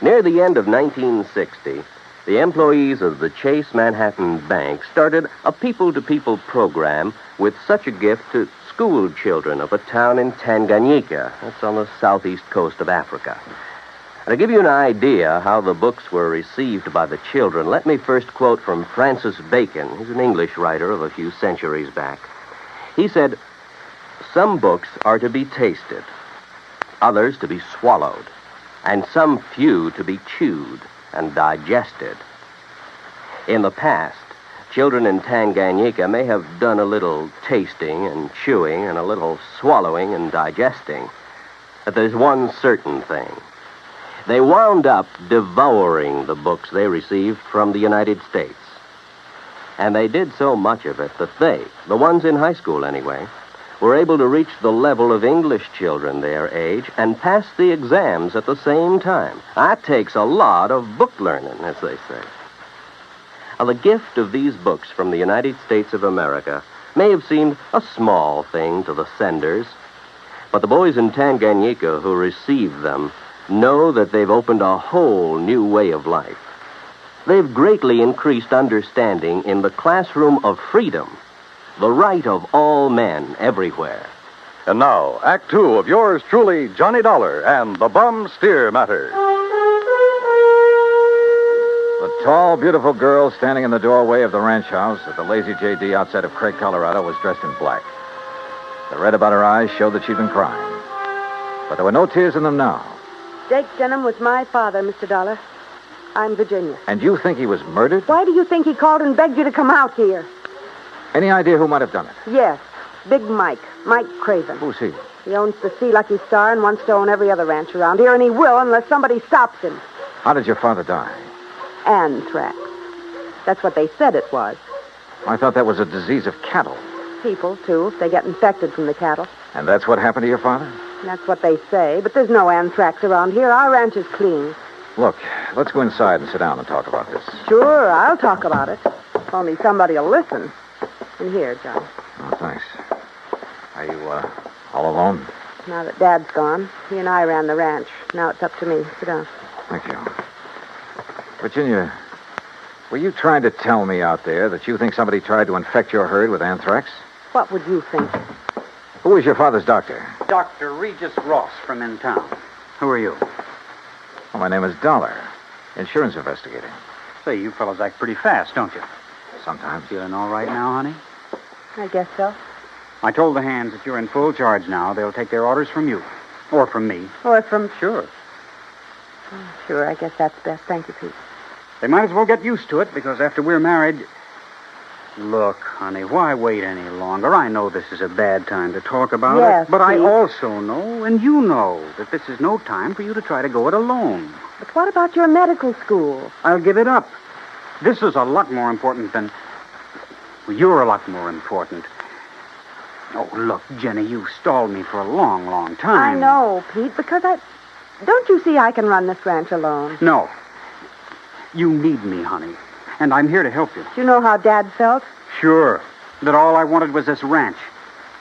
P: Near the end of 1960, the employees of the Chase Manhattan Bank started a people-to-people program with such a gift to school children of a town in Tanganyika. That's on the southeast coast of Africa. And to give you an idea how the books were received by the children, let me first quote from Francis Bacon. He's an English writer of a few centuries back. He said, "Some books are to be tasted, others to be swallowed, and some few to be chewed and digested." In the past, children in Tanganyika may have done a little tasting and chewing and a little swallowing and digesting. But there's one certain thing. They wound up devouring the books they received from the United States. And they did so much of it that they, the ones in high school anyway, were able to reach the level of English children their age and pass the exams at the same time. That takes a lot of book learning, as they say. Now, the gift of these books from the United States of America may have seemed a small thing to the senders, but the boys in Tanganyika who received them know that they've opened a whole new way of life. They've greatly increased understanding in the classroom of freedom, the right of all men everywhere.
E: And now, Act Two of yours truly, Johnny Dollar and the Bum Steer Matter.
O: The tall, beautiful girl standing in the doorway of the ranch house at the Lazy JD outside of Craig, Colorado, was dressed in black. The red about her eyes showed that she'd been crying. But there were no tears in them now.
Q: Jake Denham was my father, Mr. Dollar. I'm Virginia.
O: And you think he was murdered?
Q: Why do you think he called and begged you to come out here?
O: Any idea who might have done it?
Q: Yes, Big Mike Craven.
O: Who's he?
Q: He owns the Sea Lucky Star and wants to own every other ranch around here, and he will unless somebody stops him.
O: How did your father die?
Q: Anthrax. That's what they said it was.
O: I thought that was a disease of cattle.
Q: People, too, if they get infected from the cattle.
O: And that's what happened to your father?
Q: That's what they say, but there's no anthrax around here. Our ranch is clean.
O: Look, let's go inside and sit down and talk about this.
Q: Sure, I'll talk about it. If only somebody will listen. And here, John.
O: Oh, thanks. Are you, all alone?
Q: Now that Dad's gone, he and I ran the ranch. Now it's up to me. Sit down.
O: Thank you. Virginia, were you trying to tell me out there that you think somebody tried to infect your herd with anthrax?
Q: What would you think?
O: Who was your father's doctor?
T: Dr. Regis Ross from in town. Who are you?
O: Well, my name is Dollar, insurance investigator.
T: Say, you fellas act pretty fast, don't you?
O: Sometimes.
T: Feeling all right now, honey?
Q: I guess so.
T: I told the hands that you're in full charge now. They'll take their orders from you. Or from me.
Q: Or from...
T: Sure.
Q: Sure, I guess that's best. Thank you, Pete.
T: They might as well get used to it, because after we're married... Look, honey, why wait any longer? I know this is a bad time to talk about
Q: Yes,
T: it, but I
Q: Pete.
T: also know, and you know, that this is no time for you to try to go it alone.
Q: But what about your medical school?
T: I'll give it up. This is a lot more important than... Well, you're a lot more important. Oh, look, Jenny, you've stalled me for a long, long time.
Q: I know, Pete, because Don't you see I can run this ranch alone?
T: No. You need me, honey. And I'm here to help you.
Q: Do you know how Dad felt?
T: Sure. That all I wanted was this ranch.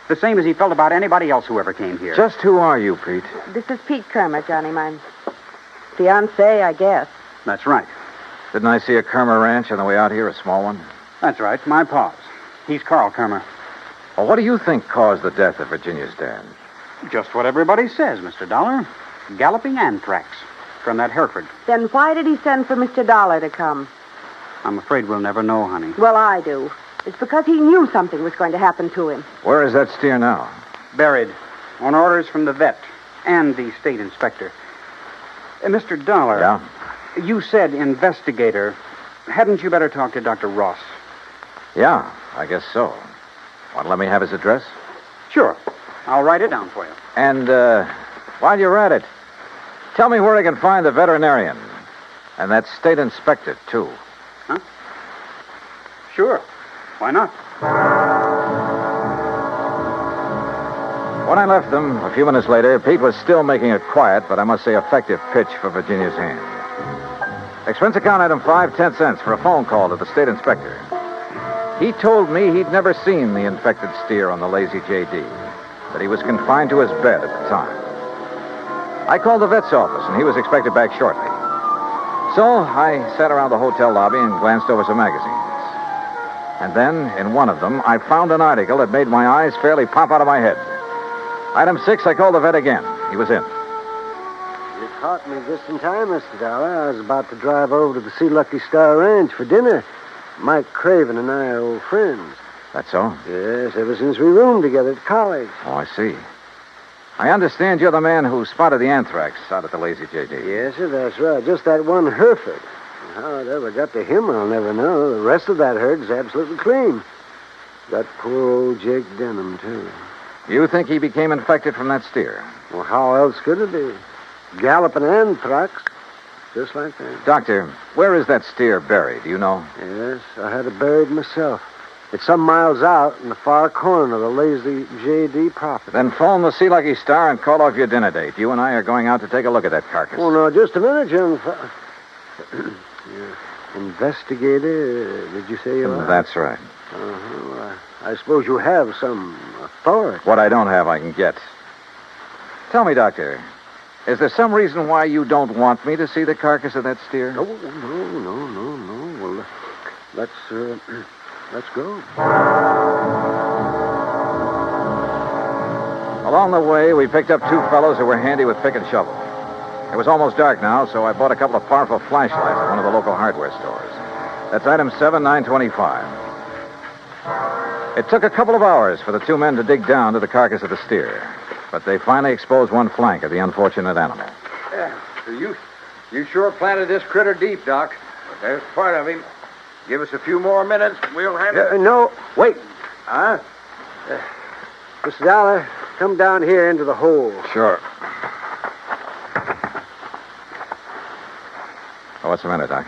T: The same as he felt about anybody else who ever came here.
O: Just who are you, Pete?
Q: This is Pete Kermer, Johnny, my fiancé, I guess.
T: That's right.
O: Didn't I see a Kermer ranch on the way out here, a small one?
T: That's right, my pa's. He's Carl Kermer.
O: Well, what do you think caused the death of Virginia's dad?
T: Just what everybody says, Mr. Dollar. Galloping anthrax from that Hereford.
Q: Then why did he send for Mr. Dollar to come?
T: I'm afraid we'll never know, honey.
Q: Well, I do. It's because he knew something was going to happen to him.
O: Where is that steer now?
T: Buried. On orders from the vet and the state inspector. Mr. Dollar.
O: Yeah?
T: You said investigator. Hadn't you better talk to Dr. Ross?
O: Yeah, I guess so. Want to let me have his address?
T: Sure. I'll write it down for you.
O: And, while you're at it, tell me where I can find the veterinarian. And that state inspector, too.
T: Huh? Sure. Why not?
O: When I left them, a few minutes later, Pete was still making a quiet, but I must say effective pitch for Virginia's hand. Expense account item 5 cents for a phone call to the state inspector. He told me he'd never seen the infected steer on the Lazy JD, that he was confined to his bed at the time. I called the vet's office, and he was expected back shortly. So I sat around the hotel lobby and glanced over some magazines. And then, in one of them, I found an article that made my eyes fairly pop out of my head. Item 6, I called the vet again. He was in.
G: You caught me just in time, Mr. Dollar. I was about to drive over to the Sea Lucky Star Ranch for dinner. Mike Craven and I are old friends.
O: That's so?
G: Yes, ever since we roomed together at college.
O: Oh, I see. I understand you're the man who spotted the anthrax out at the Lazy JD.
G: Yes, sir, that's right. Just that one Hereford. How it ever got to him, I'll never know. The rest of that herd's absolutely clean. That poor old Jake Denham, too.
O: You think he became infected from that steer?
G: Well, how else could it be? Galloping anthrax. just like that.
O: Doctor, where is that steer buried? Do you know?
G: Yes, I had it buried myself. It's some miles out in the far corner of the lazy JD property.
O: Then phone the Sea Lucky Star and call off your dinner date. You and I are going out to take a look at that carcass.
G: Oh, no, just a minute, young Investigator, did you say you are?
O: That's right.
G: Uh-huh. I suppose you have some authority.
O: What I don't have, I can get. Tell me, Doctor, is there some reason why you don't want me to see the carcass of that steer?
G: No. Well, let's go.
O: Along the way, we picked up two fellows who were handy with pick and shovel. It was almost dark now, so I bought a couple of powerful flashlights at one of the local hardware stores. That's item 7925. It took a couple of hours for the two men to dig down to the carcass of the steer, but they finally exposed one flank of the unfortunate animal.
I: Yeah, you sure planted this critter deep, Doc. But there's part of him. Give us a few more minutes, we'll have it.
G: No, wait. Mr. Dollar, come down here into the hole.
O: Sure. Oh, what's the matter, Doc?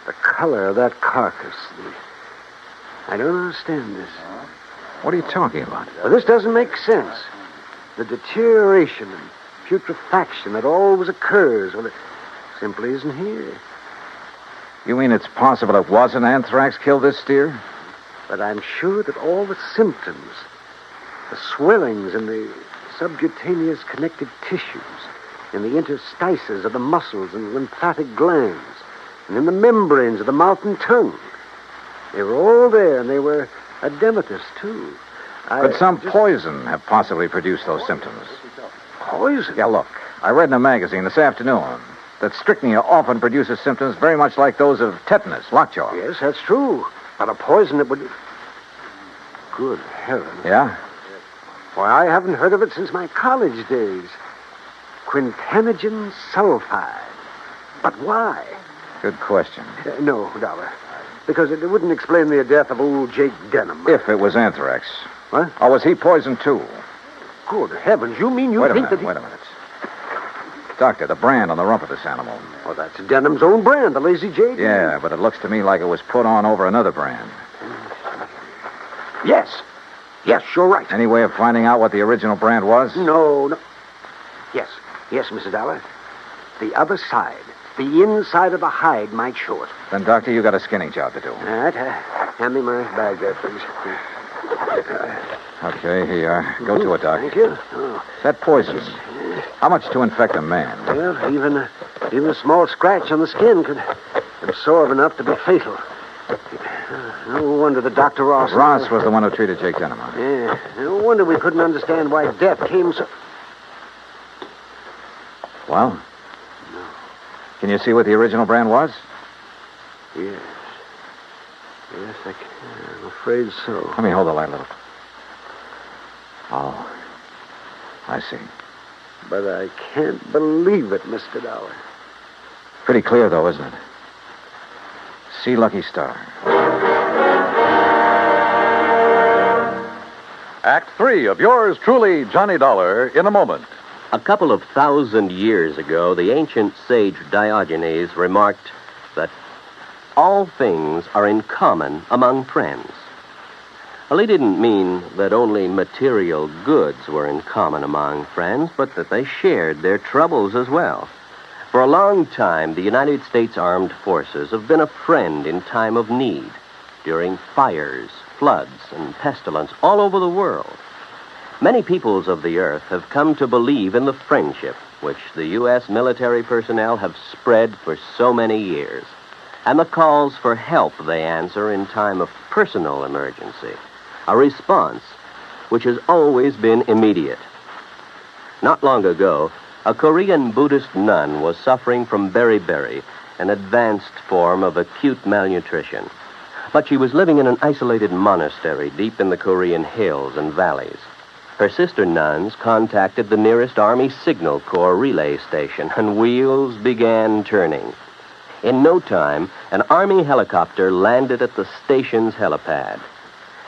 G: The color of that carcass. I don't understand this.
O: What are you talking about?
G: Well, this doesn't make sense. The deterioration and putrefaction that always occurs, well, it simply isn't here.
O: You mean it's possible it wasn't anthrax killed this steer?
G: But I'm sure that all the symptoms, the swellings in the subcutaneous connective tissues, in the interstices of the muscles and lymphatic glands, and in the membranes of the mouth and tongue, they were all there, and they were edematous, too.
O: Could some poison have possibly produced those symptoms?
G: Poison?
O: Yeah, look, I read in a magazine this afternoon that strychnia often produces symptoms very much like those of tetanus, lockjaw.
G: Yes, that's true. But a poison that would... Good heavens.
O: Yeah?
G: Why, I haven't heard of it since my college days. Quintanogen sulfide. But why?
O: Good question.
G: No, Dollar. Because it wouldn't explain the death of old Jake Denham.
O: If it was anthrax.
G: What?
O: Or was he poisoned, too?
G: Good heavens, you mean you think that...
O: Wait a minute. Doctor, the brand on the rump of this animal.
G: Oh, that's Denham's own brand, the Lazy JD.
O: Yeah, but it looks to me like it was put on over another brand.
G: Yes. Yes, you're right.
O: Any way of finding out what the original brand was?
G: No. Yes, Mr. Dollar. The other side, the inside of the hide might show it.
O: Then, Doctor, you got a skinning job to do.
G: All right. Hand me my bag there, please.
O: Okay, here you are. Go to it, Doc.
G: Thank you. Oh.
O: That poisons. How much to infect a man?
G: Well, even a small scratch on the skin could absorb enough to be fatal. No wonder the Dr. Ross...
O: Ross was the one who treated Jake Denham.
G: Yeah. No wonder we couldn't understand why death came so...
O: Well? No. Can you see what the original brand was?
G: Yes. Yes, I can. I'm afraid so.
O: Let me hold the light a little. Oh. I see.
G: But I can't believe it, Mr. Dollar.
O: Pretty clear, though, isn't it? Sea Lucky Star.
C: Act 3 of yours truly, Johnny Dollar, in a moment.
P: A couple of 1,000 years ago, the ancient sage Diogenes remarked that all things are in common among friends. Well, he didn't mean that only material goods were in common among friends, but that they shared their troubles as well. For a long time, the United States Armed Forces have been a friend in time of need, during fires, floods, and pestilence all over the world. Many peoples of the earth have come to believe in the friendship which the U.S. military personnel have spread for so many years, and the calls for help they answer in time of personal emergency, a response which has always been immediate. Not long ago, a Korean Buddhist nun was suffering from beriberi, an advanced form of acute malnutrition. But she was living in an isolated monastery deep in the Korean hills and valleys. Her sister nuns contacted the nearest Army Signal Corps relay station, and wheels began turning. In no time, an Army helicopter landed at the station's helipad.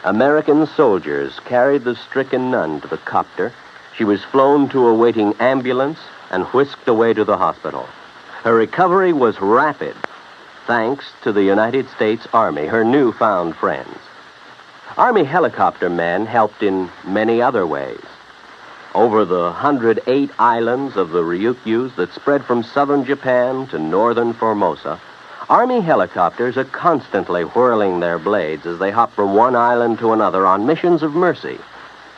P: American soldiers carried the stricken nun to the copter. She was flown to a waiting ambulance and whisked away to the hospital. Her recovery was rapid, thanks to the United States Army, her newfound friends. Army helicopter men helped in many other ways. Over the 108 islands of the Ryukyus that spread from southern Japan to northern Formosa, Army helicopters are constantly whirling their blades as they hop from one island to another on missions of mercy.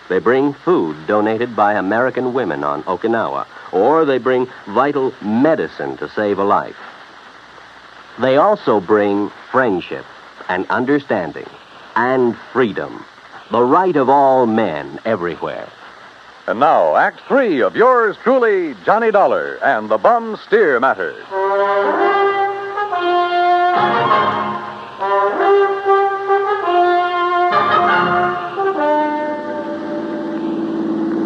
P: They bring food donated by American women on Okinawa, or they bring vital medicine to save a life. They also bring friendship and understanding and freedom, the right of all men everywhere.
E: And now, Act 3 of yours truly, Johnny Dollar and the Bum Steer Matter.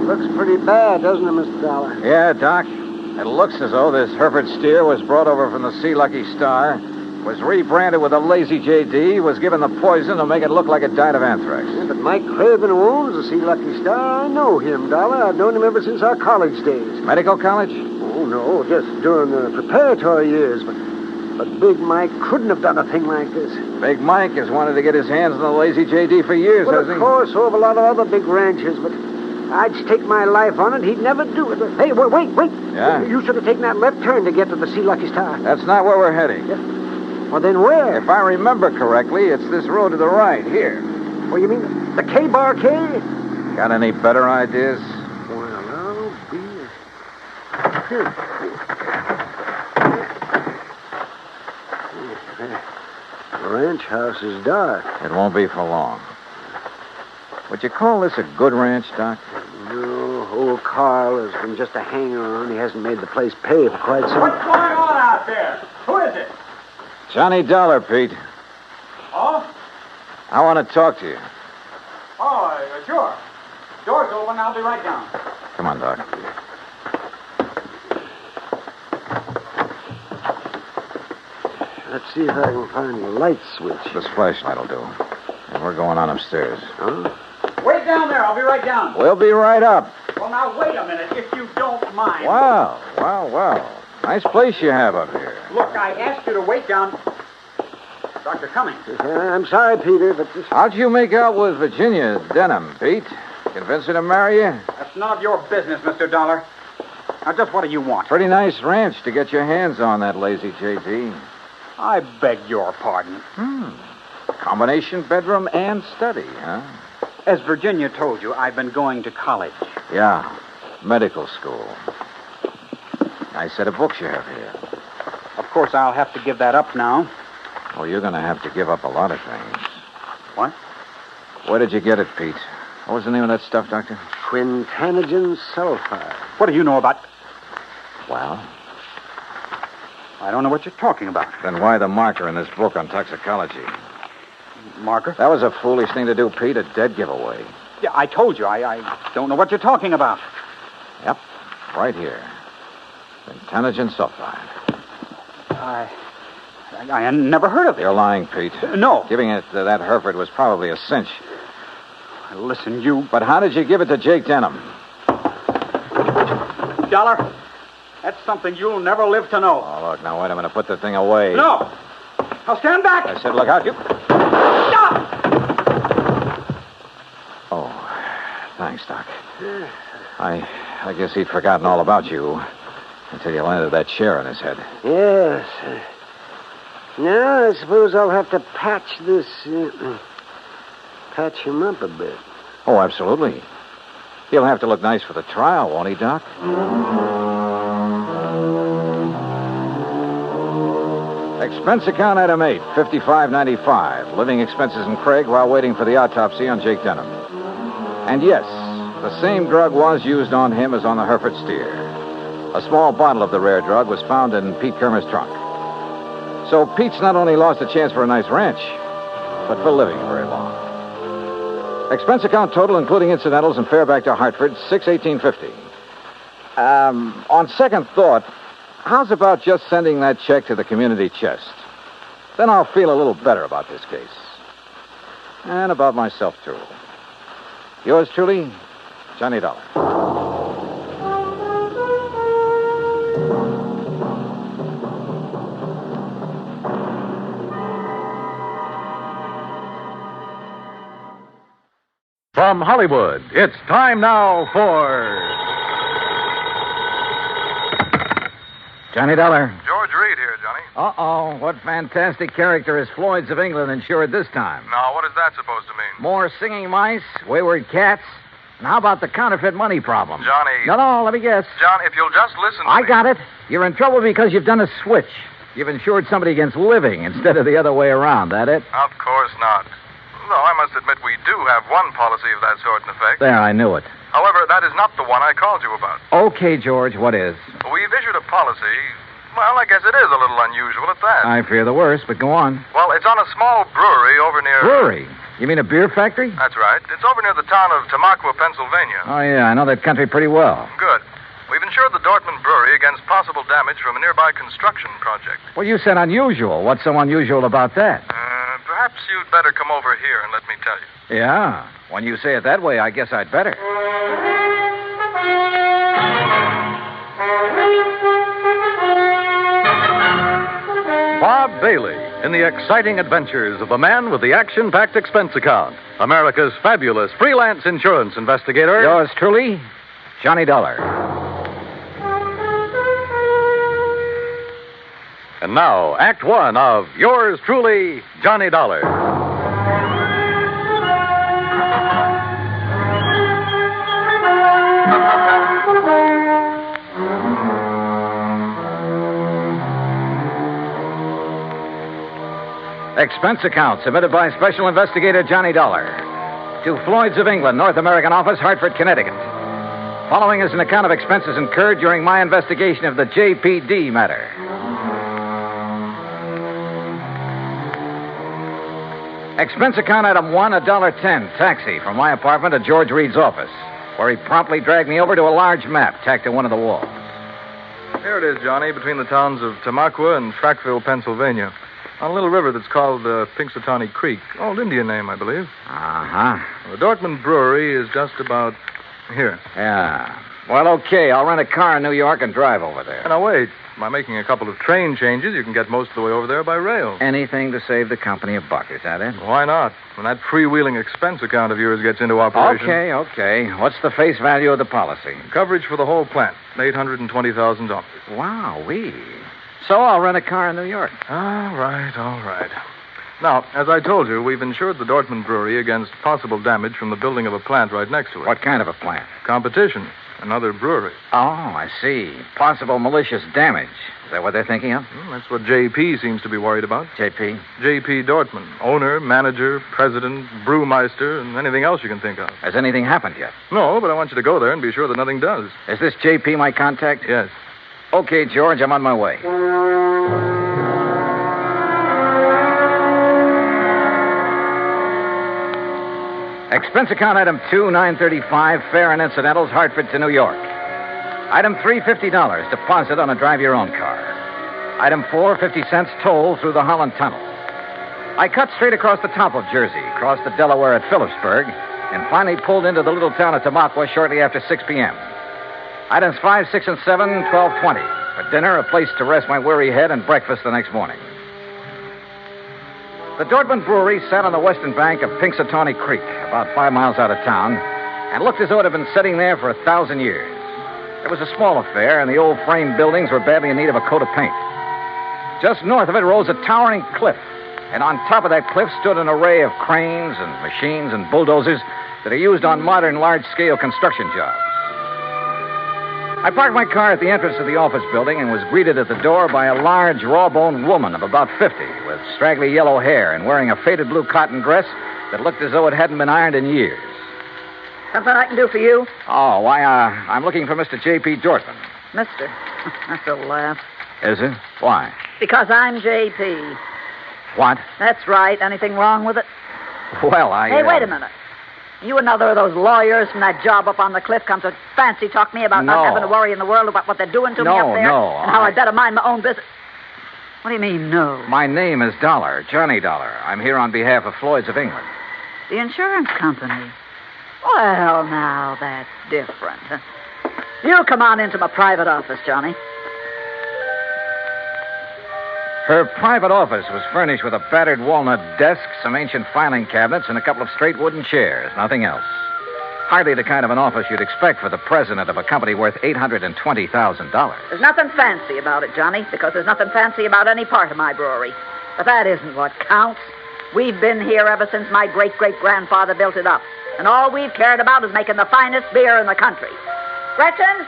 G: Looks pretty bad, doesn't it, Mr. Dollar?
I: Yeah, Doc. It looks as though this Hereford steer was brought over from the Sea Lucky Star, was rebranded with a lazy JD, was given the poison to make it look like it died of anthrax.
G: Yeah, but Mike Craven, who owns the Sea Lucky Star, I know him, Dollar. I've known him ever since our college days.
I: Medical college?
G: Oh, no, just during the preparatory years. But Big Mike couldn't have done a thing like this.
I: Big Mike has wanted to get his hands on the lazy JD for years,
G: well,
I: hasn't he?
G: Of course, so have a lot of other big ranches, but I'd stake my life on it. He'd never do it. Hey, wait.
I: Yeah?
G: You should have taken that left turn to get to the Sea Lucky Star.
I: That's not where we're heading.
G: Yeah. Well, then where?
I: If I remember correctly, it's this road to the right, here.
G: Well, you mean the K-Bar K?
I: Got any better ideas?
G: Well, I'll be... The ranch house is dark.
I: It won't be for long. Would you call this a good ranch, Doc?
G: No, old Carl has been just a hanger-on. He hasn't made the place pay for quite some...
T: What's going on out there? Who is it?
I: Johnny Dollar, Pete.
T: Oh?
I: I want to talk to you.
T: Oh, sure. Door's open. I'll be right down.
I: Come on, Doc.
G: Let's see if I can find the light switch.
I: This flashlight will do. And we're going on upstairs.
G: Huh?
T: Wait down there. I'll be right down.
I: We'll be right up.
T: Well, now, wait a minute, if you don't mind.
I: Wow. Nice place you have up here.
T: Look, I asked you to wait down. Dr. Cummings.
G: I'm sorry, Peter, but this...
I: How'd you make out with Virginia Denham, Pete? Convince her to marry you?
T: That's none of your business, Mr. Dollar. Now, just what do you want?
I: Pretty nice ranch to get your hands on, that lazy JD.
T: I beg your pardon.
I: Combination bedroom and study, huh?
T: As Virginia told you, I've been going to college.
I: Yeah, medical school. Nice set of books you have here.
T: Of course, I'll have to give that up now.
I: Well, you're going to have to give up a lot of things.
T: What?
I: Where did you get it, Pete? What was the name of that stuff, Doctor?
G: Quintanogen sulfide.
T: What do you know about...
I: Well?
T: I don't know what you're talking about.
I: Then why the marker in this book on toxicology?
T: Marker?
I: That was a foolish thing to do, Pete. A dead giveaway.
T: Yeah, I told you. I don't know what you're talking about.
I: Yep. Right here. Quintanogen sulfide.
T: I never heard of it.
I: You're lying, Pete.
T: No.
I: Giving it to that Hereford was probably a cinch.
T: Listen, you...
I: But how did you give it to Jake Denham?
T: Dollar, that's something you'll never live to know.
I: Oh, look, now wait a minute. Put the thing away.
T: No. Now stand back.
I: I said look out. You...
T: Stop!
I: Oh, thanks, Doc. I guess he'd forgotten all about you until you landed that chair on his head.
G: Yes. Now, I suppose I'll have to patch this... patch him up a bit.
I: Oh, absolutely. He'll have to look nice for the trial, won't he, Doc? Expense account item 8, $55.95. Living expenses in Craig while waiting for the autopsy on Jake Denham. And yes, the same drug was used on him as on the Hereford steer. A small bottle of the rare drug was found in Pete Kermer's trunk. So Pete's not only lost a chance for a nice ranch, but for living very long. Expense account total, including incidentals and fare back to Hartford, $618.50. On second thought, how's about just sending that check to the community chest? Then I'll feel a little better about this case. And about myself, too. Yours truly, Johnny Dollar.
C: From Hollywood, it's time now for...
I: Johnny Dollar.
S: George Reed here, Johnny.
I: Uh-oh. What fantastic character is Floyd's of England insured this time?
S: Now, what is that supposed to mean?
I: More singing mice, wayward cats, and how about the counterfeit money problem?
S: Johnny.
I: No, let me guess.
S: John, if you'll just listen to
I: I
S: me.
I: got it. You're in trouble because you've done a switch. You've insured somebody against living instead of the other way around, that it?
S: Of course not. Though I must admit we do have one policy of that sort in effect.
I: There, I knew it.
S: However, that is not the one I called you about.
I: Okay, George, what is?
S: We've issued a policy. Well, I guess it is a little unusual at that.
I: I fear the worst, but go on.
S: Well, it's on a small brewery over near...
I: Brewery? You mean a beer factory?
S: That's right. It's over near the town of Tamaqua, Pennsylvania.
I: Oh, yeah, I know that country pretty well.
S: Good. We've insured the Dortmund Brewery against possible damage from a nearby construction project.
I: Well, you said unusual. What's so unusual about that?
S: Perhaps you'd better come over here and let me tell you.
I: Yeah. When you say it that way, I guess I'd better.
C: Bob Bailey in the exciting adventures of the man with the action-packed expense account. America's fabulous freelance insurance investigator.
I: Yours truly, Johnny Dollar.
C: And now, Act One of yours truly, Johnny Dollar.
I: Expense account submitted by Special Investigator Johnny Dollar to Floyd's of England, North American Office, Hartford, Connecticut. Following is an account of expenses incurred during my investigation of the JPD matter. Expense account item 1, $1.10, taxi from my apartment to George Reed's office, where he promptly dragged me over to a large map tacked to one of the walls.
S: Here it is, Johnny, between the towns of Tamaqua and Frackville, Pennsylvania. On a little river that's called Pinxatawney Creek. Old Indian name, I believe.
I: Uh-huh.
S: The Dortmund Brewery is just about here.
I: Yeah. Well, okay. I'll rent a car in New York and drive over there.
S: Now, wait. By making a couple of train changes, you can get most of the way over there by rail.
I: Anything to save the company a buck, is that it?
S: Why not? When that freewheeling expense account of yours gets into operation.
I: Okay. What's the face value of the policy?
S: Coverage for the whole plant, $820,000.
I: Wow-wee. So I'll rent a car in New York.
S: All right. Now, as I told you, we've insured the Dortmund Brewery against possible damage from the building of a plant right next to it.
I: What kind of a plant?
S: Competition. Another brewery.
I: Oh, I see. Possible malicious damage. Is that what they're thinking of?
S: That's what JP seems to be worried about.
I: JP?
S: JP Dortmund. Owner, manager, president, brewmeister, and anything else you can think of.
I: Has anything happened yet?
S: No, but I want you to go there and be sure that nothing does.
I: Is this JP my contact?
S: Yes.
I: Okay, George, I'm on my way. Expense account item 2, $935, fare and incidentals, Hartford to New York. Item 3, $50, deposit on a drive-your-own car. Item 4, 50 cents toll through the Holland Tunnel. I cut straight across the top of Jersey, crossed the Delaware at Phillipsburg, and finally pulled into the little town of Tamaqua shortly after 6 p.m. Items 5, 6, and 7, $12.20. For dinner, a place to rest my weary head, and breakfast the next morning. The Dortmund Brewery sat on the western bank of Pinxatawney Creek, about 5 miles out of town, and looked as though it had been sitting there for 1,000 years. It was a small affair, and the old frame buildings were badly in need of a coat of paint. Just north of it rose a towering cliff, and on top of that cliff stood an array of cranes and machines and bulldozers that are used on modern large-scale construction jobs. I parked my car at the entrance of the office building and was greeted at the door by a large, raw-boned woman of about 50 with straggly yellow hair and wearing a faded blue cotton dress that looked as though it hadn't been ironed in years.
H: Something I can do for you?
I: Oh, why, I'm looking for Mr. J.P. Dortmund.
H: Mister. That's a laugh.
I: Is it? Why?
H: Because I'm J.P.
I: What?
H: That's right. Anything wrong with it?
I: Well,
H: Hey, wait a minute. You another of those lawyers from that job up on the cliff come to fancy talk me about not having to worry in the world about what they're doing to me up there?
I: No,
H: and how I'd better mind my own business. What do you mean, no?
I: My name is Dollar, Johnny Dollar. I'm here on behalf of Floyd's of England.
H: The insurance company? Well, now, that's different. You come on into my private office, Johnny.
I: Her private office was furnished with a battered walnut desk, some ancient filing cabinets, and a couple of straight wooden chairs. Nothing else. Hardly the kind of an office you'd expect for the president of a company worth $820,000.
H: There's nothing fancy about it, Johnny, because there's nothing fancy about any part of my brewery. But that isn't what counts. We've been here ever since my great-great-grandfather built it up. And all we've cared about is making the finest beer in the country. Gretchen?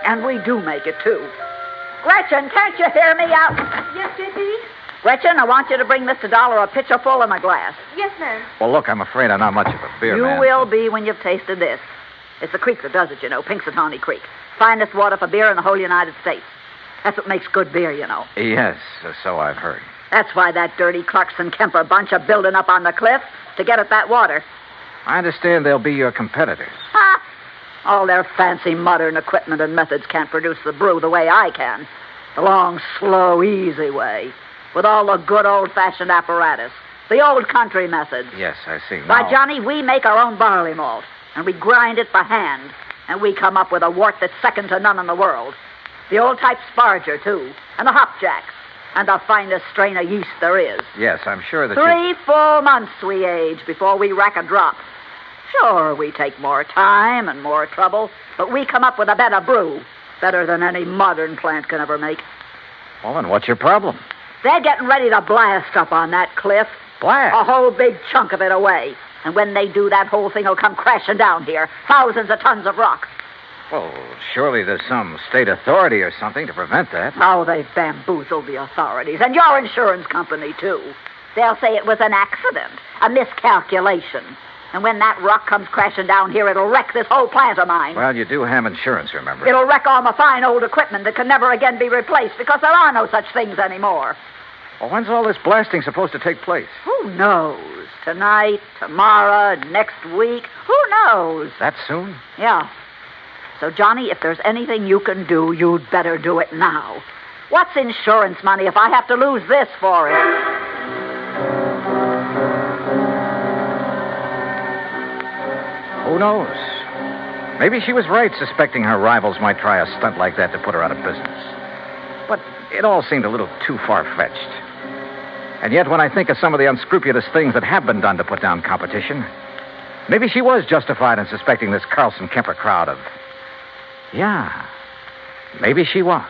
H: And we do make it, too. Gretchen, can't you hear me out?
Q: Yes, J.P.?
H: Gretchen, I want you to bring Mr. Dollar a pitcher full and a glass.
Q: Yes, ma'am.
I: Well, look, I'm afraid I'm not much of a beer man.
H: You will be when you've tasted this. It's the creek that does it, you know, Pinxitawney Creek. Finest water for beer in the whole United States. That's what makes good beer, you know.
I: Yes, so I've heard.
H: That's why that dirty Clarkson Kemper bunch are building up on the cliff to get at that water.
I: I understand they'll be your competitors.
H: Ha! All their fancy modern equipment and methods can't produce the brew the way I can. The long, slow, easy way. With all the good old-fashioned apparatus. The old country methods.
I: Yes, I see.
H: By Johnny, we make our own barley malt. And we grind it by hand. And we come up with a wort that's second to none in the world. The old-type Sparger, too. And the hopjacks. And the finest strain of yeast there is.
I: Yes, I'm sure that
H: 3 full months we age before we rack a drop. Sure, we take more time and more trouble, but we come up with a better brew. Better than any modern plant can ever make.
I: Well, then what's your problem?
H: They're getting ready to blast up on that cliff.
I: Blast?
H: A whole big chunk of it away. And when they do, that whole thing will come crashing down here. Thousands of tons of rock.
I: Well, surely there's some state authority or something to prevent that.
H: Oh, they've bamboozled the authorities. And your insurance company, too. They'll say it was an accident, a miscalculation. And when that rock comes crashing down here, it'll wreck this whole plant of mine.
I: Well, you do have insurance, remember?
H: It'll wreck all my fine old equipment that can never again be replaced because there are no such things anymore.
I: Well, when's all this blasting supposed to take place?
H: Who knows? Tonight, tomorrow, next week. Who knows?
I: That soon?
H: Yeah. So, Johnny, if there's anything you can do, you'd better do it now. What's insurance money if I have to lose this for it?
I: Who knows? Maybe she was right suspecting her rivals might try a stunt like that to put her out of business. But it all seemed a little too far-fetched. And yet, when I think of some of the unscrupulous things that have been done to put down competition, maybe she was justified in suspecting this Carlson Kemper crowd of... Yeah, maybe she was.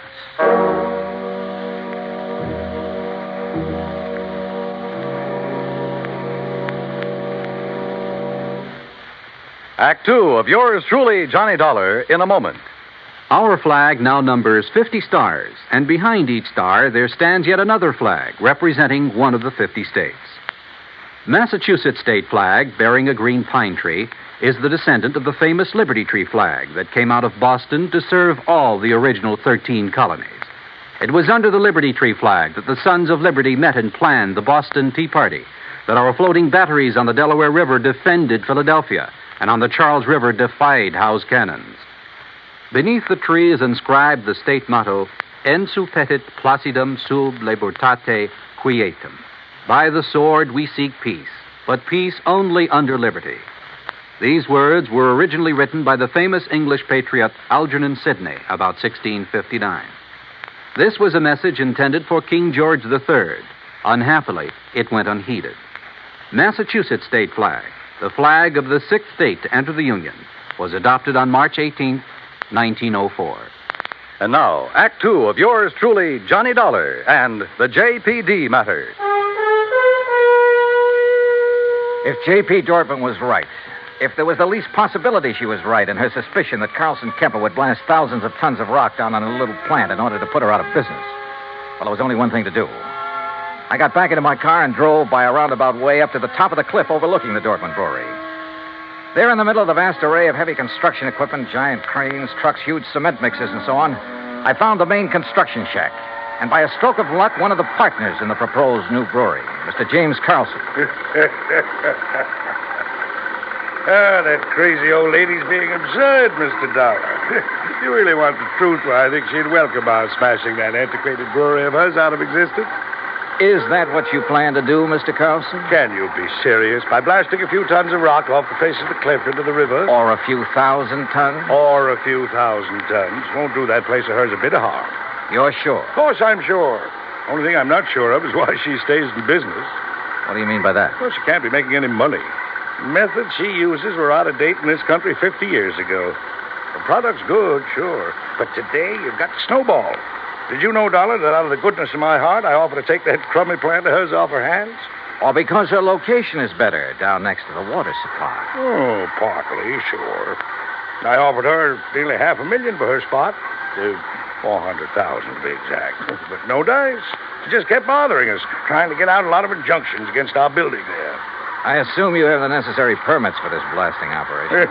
C: Act two of yours truly, Johnny Dollar, in a moment.
M: Our flag now numbers 50 stars, and behind each star there stands yet another flag representing one of the 50 states. Massachusetts state flag, bearing a green pine tree, is the descendant of the famous Liberty Tree flag that came out of Boston to serve all the original 13 colonies. It was under the Liberty Tree flag that the Sons of Liberty met and planned the Boston Tea Party, that our floating batteries on the Delaware River defended Philadelphia, and on the Charles River defied Howe's cannons. Beneath the tree is inscribed the state motto, Ensu petit placidum sub libertate quietum. By the sword we seek peace, but peace only under liberty. These words were originally written by the famous English patriot Algernon Sidney about 1659. This was a message intended for King George III. Unhappily, it went unheeded. Massachusetts state flag, the flag of the sixth state to enter the Union, was adopted on March 18, 1904.
C: And now, Act two of yours truly, Johnny Dollar, and the JPD matter.
I: If J.P. Dorfman was right, if there was the least possibility she was right in her suspicion that Carlson Kemper would blast thousands of tons of rock down on a little plant in order to put her out of business, well, there was only one thing to do. I got back into my car and drove by a roundabout way up to the top of the cliff overlooking the Dorfman Brewery. There in the middle of the vast array of heavy construction equipment, giant cranes, trucks, huge cement mixers, and so on, I found the main construction shack. And by a stroke of luck, one of the partners in the proposed new brewery, Mr. James Carlson.
B: That crazy old lady's being absurd, Mr. Dollar. If you really want the truth, well, I think she'd welcome our smashing that antiquated brewery of hers out of existence.
I: Is that what you plan to do, Mr. Carlson?
B: Can you be serious? By blasting a few tons of rock off the face of the cliff into the river?
I: Or a few thousand tons?
B: Or a few thousand tons. Won't do that place of hers a bit of harm.
I: You're sure?
B: Of course I'm sure. Only thing I'm not sure of is why she stays in business.
I: What do you mean by that?
B: Well, she can't be making any money. Methods she uses were out of date in this country 50 years ago. The product's good, sure, but today you've got to snowball. Did you know, Dollar, that out of the goodness of my heart, I offer to take that crummy plant of hers off her hands?
I: Or because her location is better down next to the water supply.
B: Oh, partly, sure. I offered her nearly $500,000 for her spot. 400,000 to be exact. But no dice. She just kept bothering us, trying to get out a lot of injunctions against our building there.
I: I assume you have the necessary permits for this blasting operation.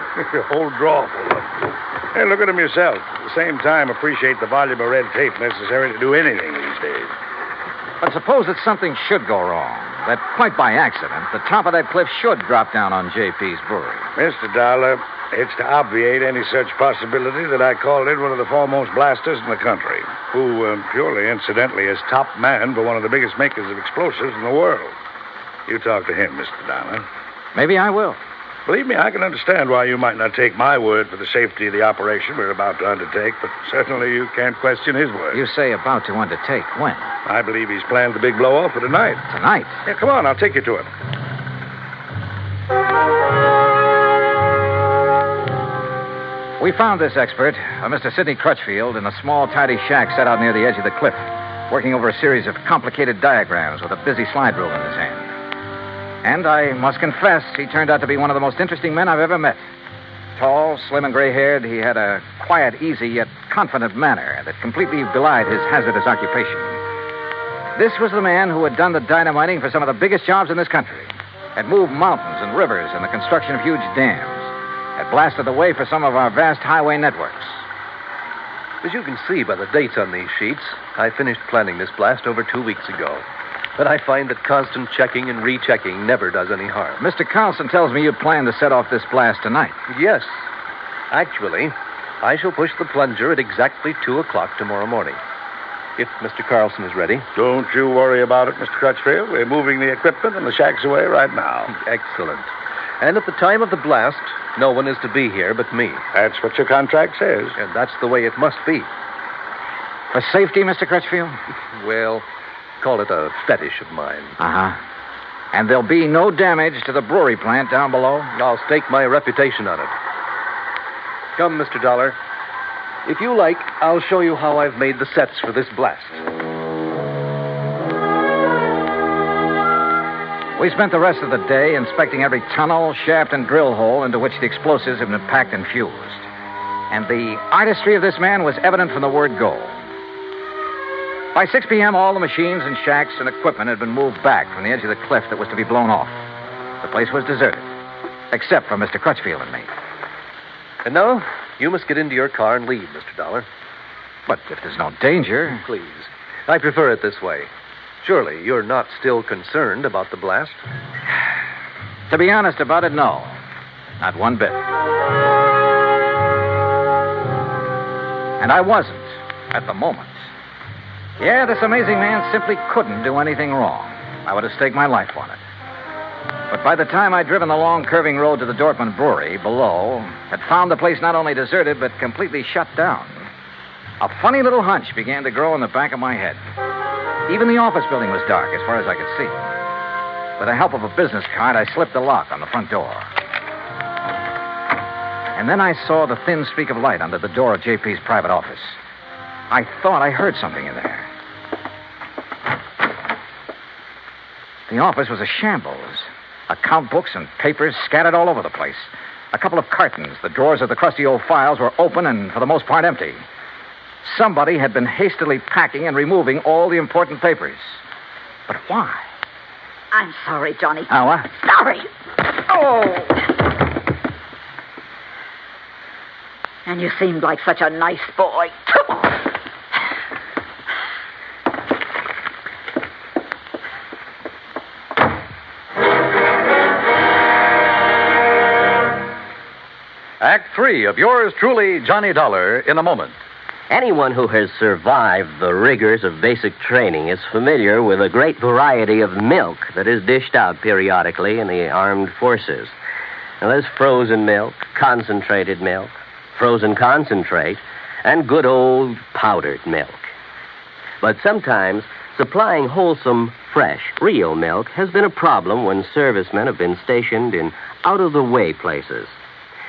B: Whole drawer full of them. Hey, look at them yourself. At the same time, appreciate the volume of red tape necessary to do anything these days.
I: But suppose that something should go wrong, that quite by accident, the top of that cliff should drop down on JP's brewery.
B: Mr. Dollar, it's to obviate any such possibility that I called in one of the foremost blasters in the country, who, purely incidentally, is top man for one of the biggest makers of explosives in the world. You talk to him, Mr. Dollar.
I: Maybe I will.
B: Believe me, I can understand why you might not take my word for the safety of the operation we're about to undertake, but certainly you can't question his word.
I: You say about to undertake. When?
B: I believe he's planned the big blow-off for tonight.
I: Tonight?
B: Yeah, come on, I'll take you to him.
I: We found this expert, Mr. Sidney Crutchfield, in a small, tidy shack set out near the edge of the cliff, working over a series of complicated diagrams with a busy slide rule in his hand. And I must confess, he turned out to be one of the most interesting men I've ever met. Tall, slim, and gray-haired, he had a quiet, easy, yet confident manner that completely belied his hazardous occupation. This was the man who had done the dynamiting for some of the biggest jobs in this country, had moved mountains and rivers in the construction of huge dams, had blasted the way for some of our vast highway networks.
N: As you can see by the dates on these sheets, I finished planning this blast over 2 weeks ago. But I find that constant checking and rechecking never does any harm.
I: Mr. Carlson tells me you plan to set off this blast tonight.
N: Yes. Actually, I shall push the plunger at exactly 2 o'clock tomorrow morning. If Mr. Carlson is ready.
B: Don't you worry about it, Mr. Crutchfield. We're moving the equipment and the shack's away right now.
N: Excellent. And at the time of the blast, no one is to be here but me.
B: That's what your contract says.
N: And that's the way it must be.
I: For safety, Mr. Crutchfield?
N: Well, call it a fetish of mine.
I: Uh-huh. And there'll be no damage to the brewery plant down below?
N: I'll stake my reputation on it. Come, Mr. Dollar. If you like, I'll show you how I've made the sets for this blast.
I: We spent the rest of the day inspecting every tunnel, shaft, and drill hole into which the explosives have been packed and fused. And the artistry of this man was evident from the word go. By 6 p.m., all the machines and shacks and equipment had been moved back from the edge of the cliff that was to be blown off. The place was deserted, except for Mr. Crutchfield and me.
N: And now, you must get into your car and leave, Mr. Dollar.
I: But if there's no danger...
N: Please. I prefer it this way. Surely you're not still concerned about the blast?
I: To be honest about it, no. Not one bit. And I wasn't, at the moment. Yeah, this amazing man simply couldn't do anything wrong. I would have staked my life on it. But by the time I'd driven the long, curving road to the Dortmund Brewery below, had found the place not only deserted, but completely shut down, a funny little hunch began to grow in the back of my head. Even the office building was dark as far as I could see. With the help of a business card, I slipped the lock on the front door. And then I saw the thin streak of light under the door of JP's private office. I thought I heard something in there. The office was a shambles. Account books and papers scattered all over the place. A couple of cartons. The drawers of the crusty old files were open and, for the most part, empty. Somebody had been hastily packing and removing all the important papers. But why?
H: I'm sorry, Johnny.
I: Oh, what?
H: Sorry. Oh! And you seemed like such a nice boy.
C: Act 3 of yours truly, Johnny Dollar, in a moment.
P: Anyone who has survived the rigors of basic training is familiar with a great variety of milk that is dished out periodically in the armed forces. Now, there's frozen milk, concentrated milk, frozen concentrate, and good old powdered milk. But sometimes supplying wholesome, fresh, real milk has been a problem when servicemen have been stationed in out-of-the-way places.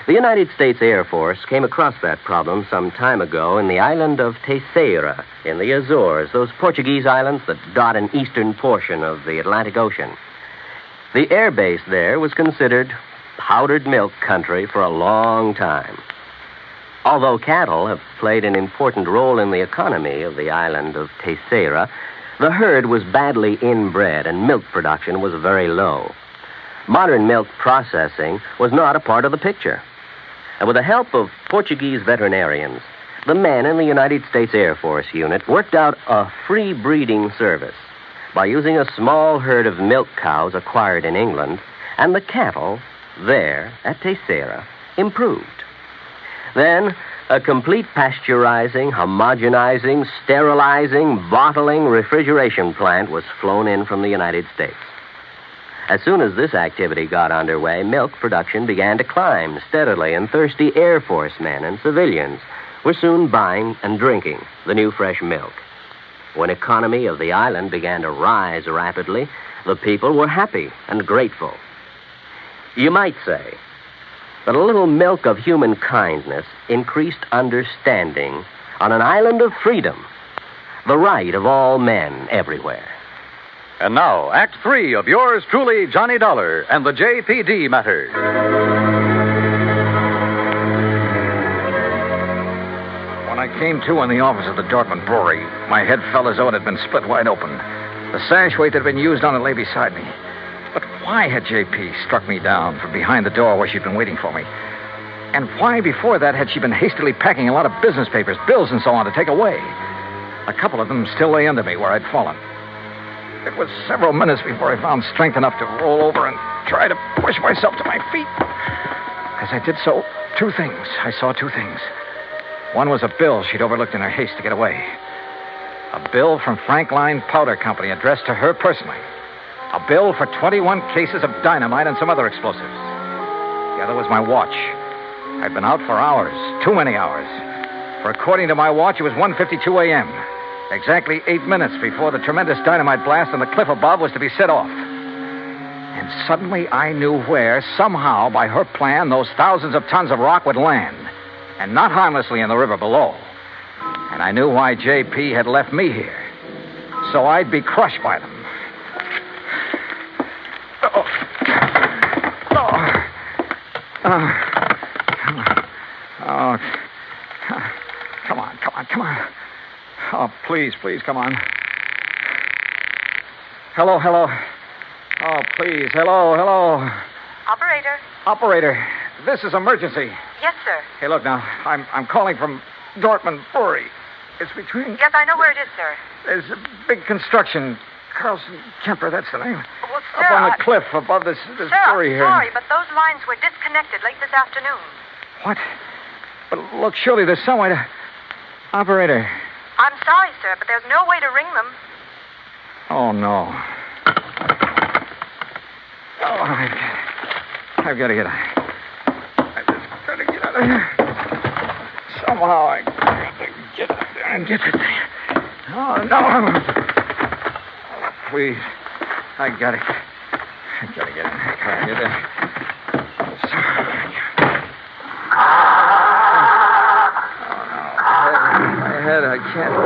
P: The United States Air Force came across that problem some time ago in the island of Terceira in the Azores, those Portuguese islands that dot an eastern portion of the Atlantic Ocean. The air base there was considered powdered milk country for a long time. Although cattle have played an important role in the economy of the island of Terceira, the herd was badly inbred and milk production was very low. Modern milk processing was not a part of the picture. And with the help of Portuguese veterinarians, the men in the United States Air Force unit worked out a free breeding service by using a small herd of milk cows acquired in England, and the cattle there at Terceira improved. Then, a complete pasteurizing, homogenizing, sterilizing, bottling, refrigeration plant was flown in from the United States. As soon as this activity got underway, milk production began to climb steadily, and thirsty Air Force men and civilians were soon buying and drinking the new fresh milk. When economy of the island began to rise rapidly, the people were happy and grateful. You might say that a little milk of human kindness increased understanding on an island of freedom, the right of all men everywhere.
C: And now, Act 3 of yours truly, Johnny Dollar, and the JPD matter.
I: When I came to in the office of the Dortmund Brewery, my head fell as though it had been split wide open. The sash weight that had been used on it lay beside me. But why had JP struck me down from behind the door where she'd been waiting for me? And why, before that, had she been hastily packing a lot of business papers, bills, and so on to take away? A couple of them still lay under me where I'd fallen. It was several minutes before I found strength enough to roll over and try to push myself to my feet. As I did so, I saw two things. One was a bill she'd overlooked in her haste to get away. A bill from Frankline Powder Company addressed to her personally. A bill for 21 cases of dynamite and some other explosives. The other was my watch. I'd been out for hours, too many hours. For according to my watch, it was 1:52 a.m., exactly 8 minutes before the tremendous dynamite blast on the cliff above was to be set off. And suddenly I knew where, somehow, by her plan, those thousands of tons of rock would land, and not harmlessly in the river below. And I knew why JP had left me here, so I'd be crushed by them. Come on. Oh, please, come on. Hello. Oh, please, hello. Operator, this is emergency.
U: Yes, sir.
I: Hey, look now, I'm calling from Dortmund Brewery. It's between...
U: Yes, I know where it is, sir.
I: There's a big construction. Carlson Kemper, that's the name.
U: Well, sir,
I: up on the cliff above this
U: sir,
I: brewery here.
U: I'm sorry, but those lines were disconnected late this afternoon.
I: What? But look, surely there's some way to... Operator.
U: I'm sorry, sir, but there's no way to ring them.
I: Oh, no. Oh, I've got to get out. I've just got to get out of here. Somehow I got to get out there and get the thing. Oh, no. Oh, please. I got to get in. I got to get in. My head, I can't...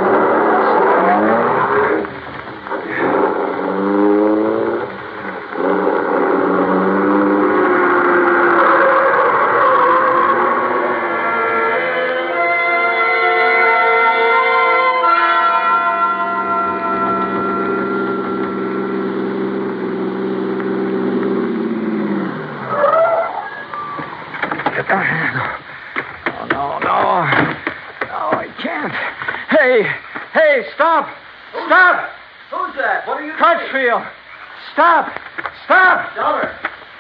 I: Hey, stop! Stop!
N: Who's that? What are you
I: Crutchfield! Stop!
N: Dollar,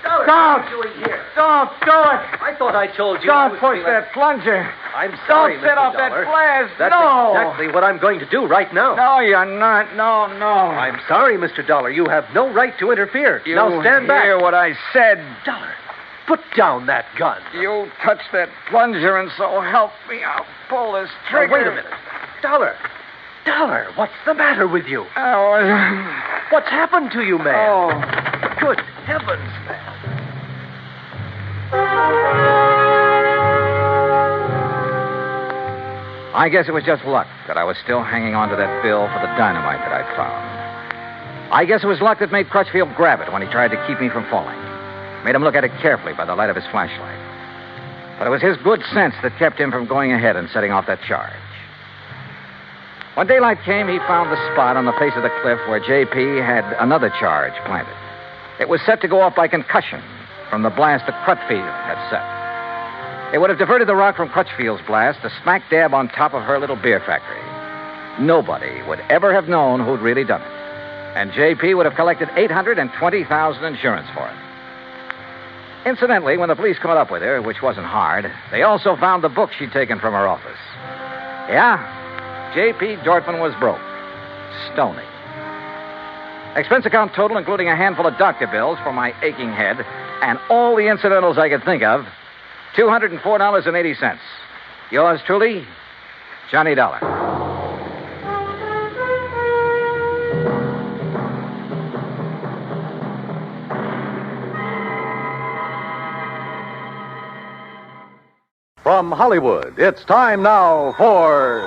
I: Don't!
N: what are you doing here?
I: Don't do it!
N: I thought I told you.
I: Don't push that plunger!
N: I'm sorry,
I: Don't set
N: Mr.
I: off
N: Dollar.
I: that blast!
N: That's
I: no!
N: exactly what I'm going to do right now.
I: No, you're not. No.
N: I'm sorry, Mr. Dollar. You have no right to interfere.
I: You
N: now stand back.
I: hear what I said.
N: Dollar, put down that gun.
I: You touch that plunger, and so help me, I'll pull this trigger.
N: Now, wait a minute. Dollar, what's the matter with you?
I: Oh,
N: What's happened to you, man?
I: Oh.
N: Good heavens, man.
I: I guess it was just luck that I was still hanging on to that bill for the dynamite that I'd found. I guess it was luck that made Crutchfield grab it when he tried to keep me from falling. Made him look at it carefully by the light of his flashlight. But it was his good sense that kept him from going ahead and setting off that charge. When daylight came, he found the spot on the face of the cliff where J.P. had another charge planted. It was set to go off by concussion from the blast that Crutchfield had set. It would have diverted the rock from Crutchfield's blast to smack dab on top of her little beer factory. Nobody would ever have known who'd really done it. And J.P. would have collected $820,000 insurance for it. Incidentally, when the police caught up with her, which wasn't hard, they also found the book she'd taken from her office. Yeah, J.P. Dortmund was broke. Stony. Expense account total, including a handful of doctor bills for my aching head and all the incidentals I could think of, $204.80. Yours truly, Johnny Dollar.
E: From Hollywood, it's time now for...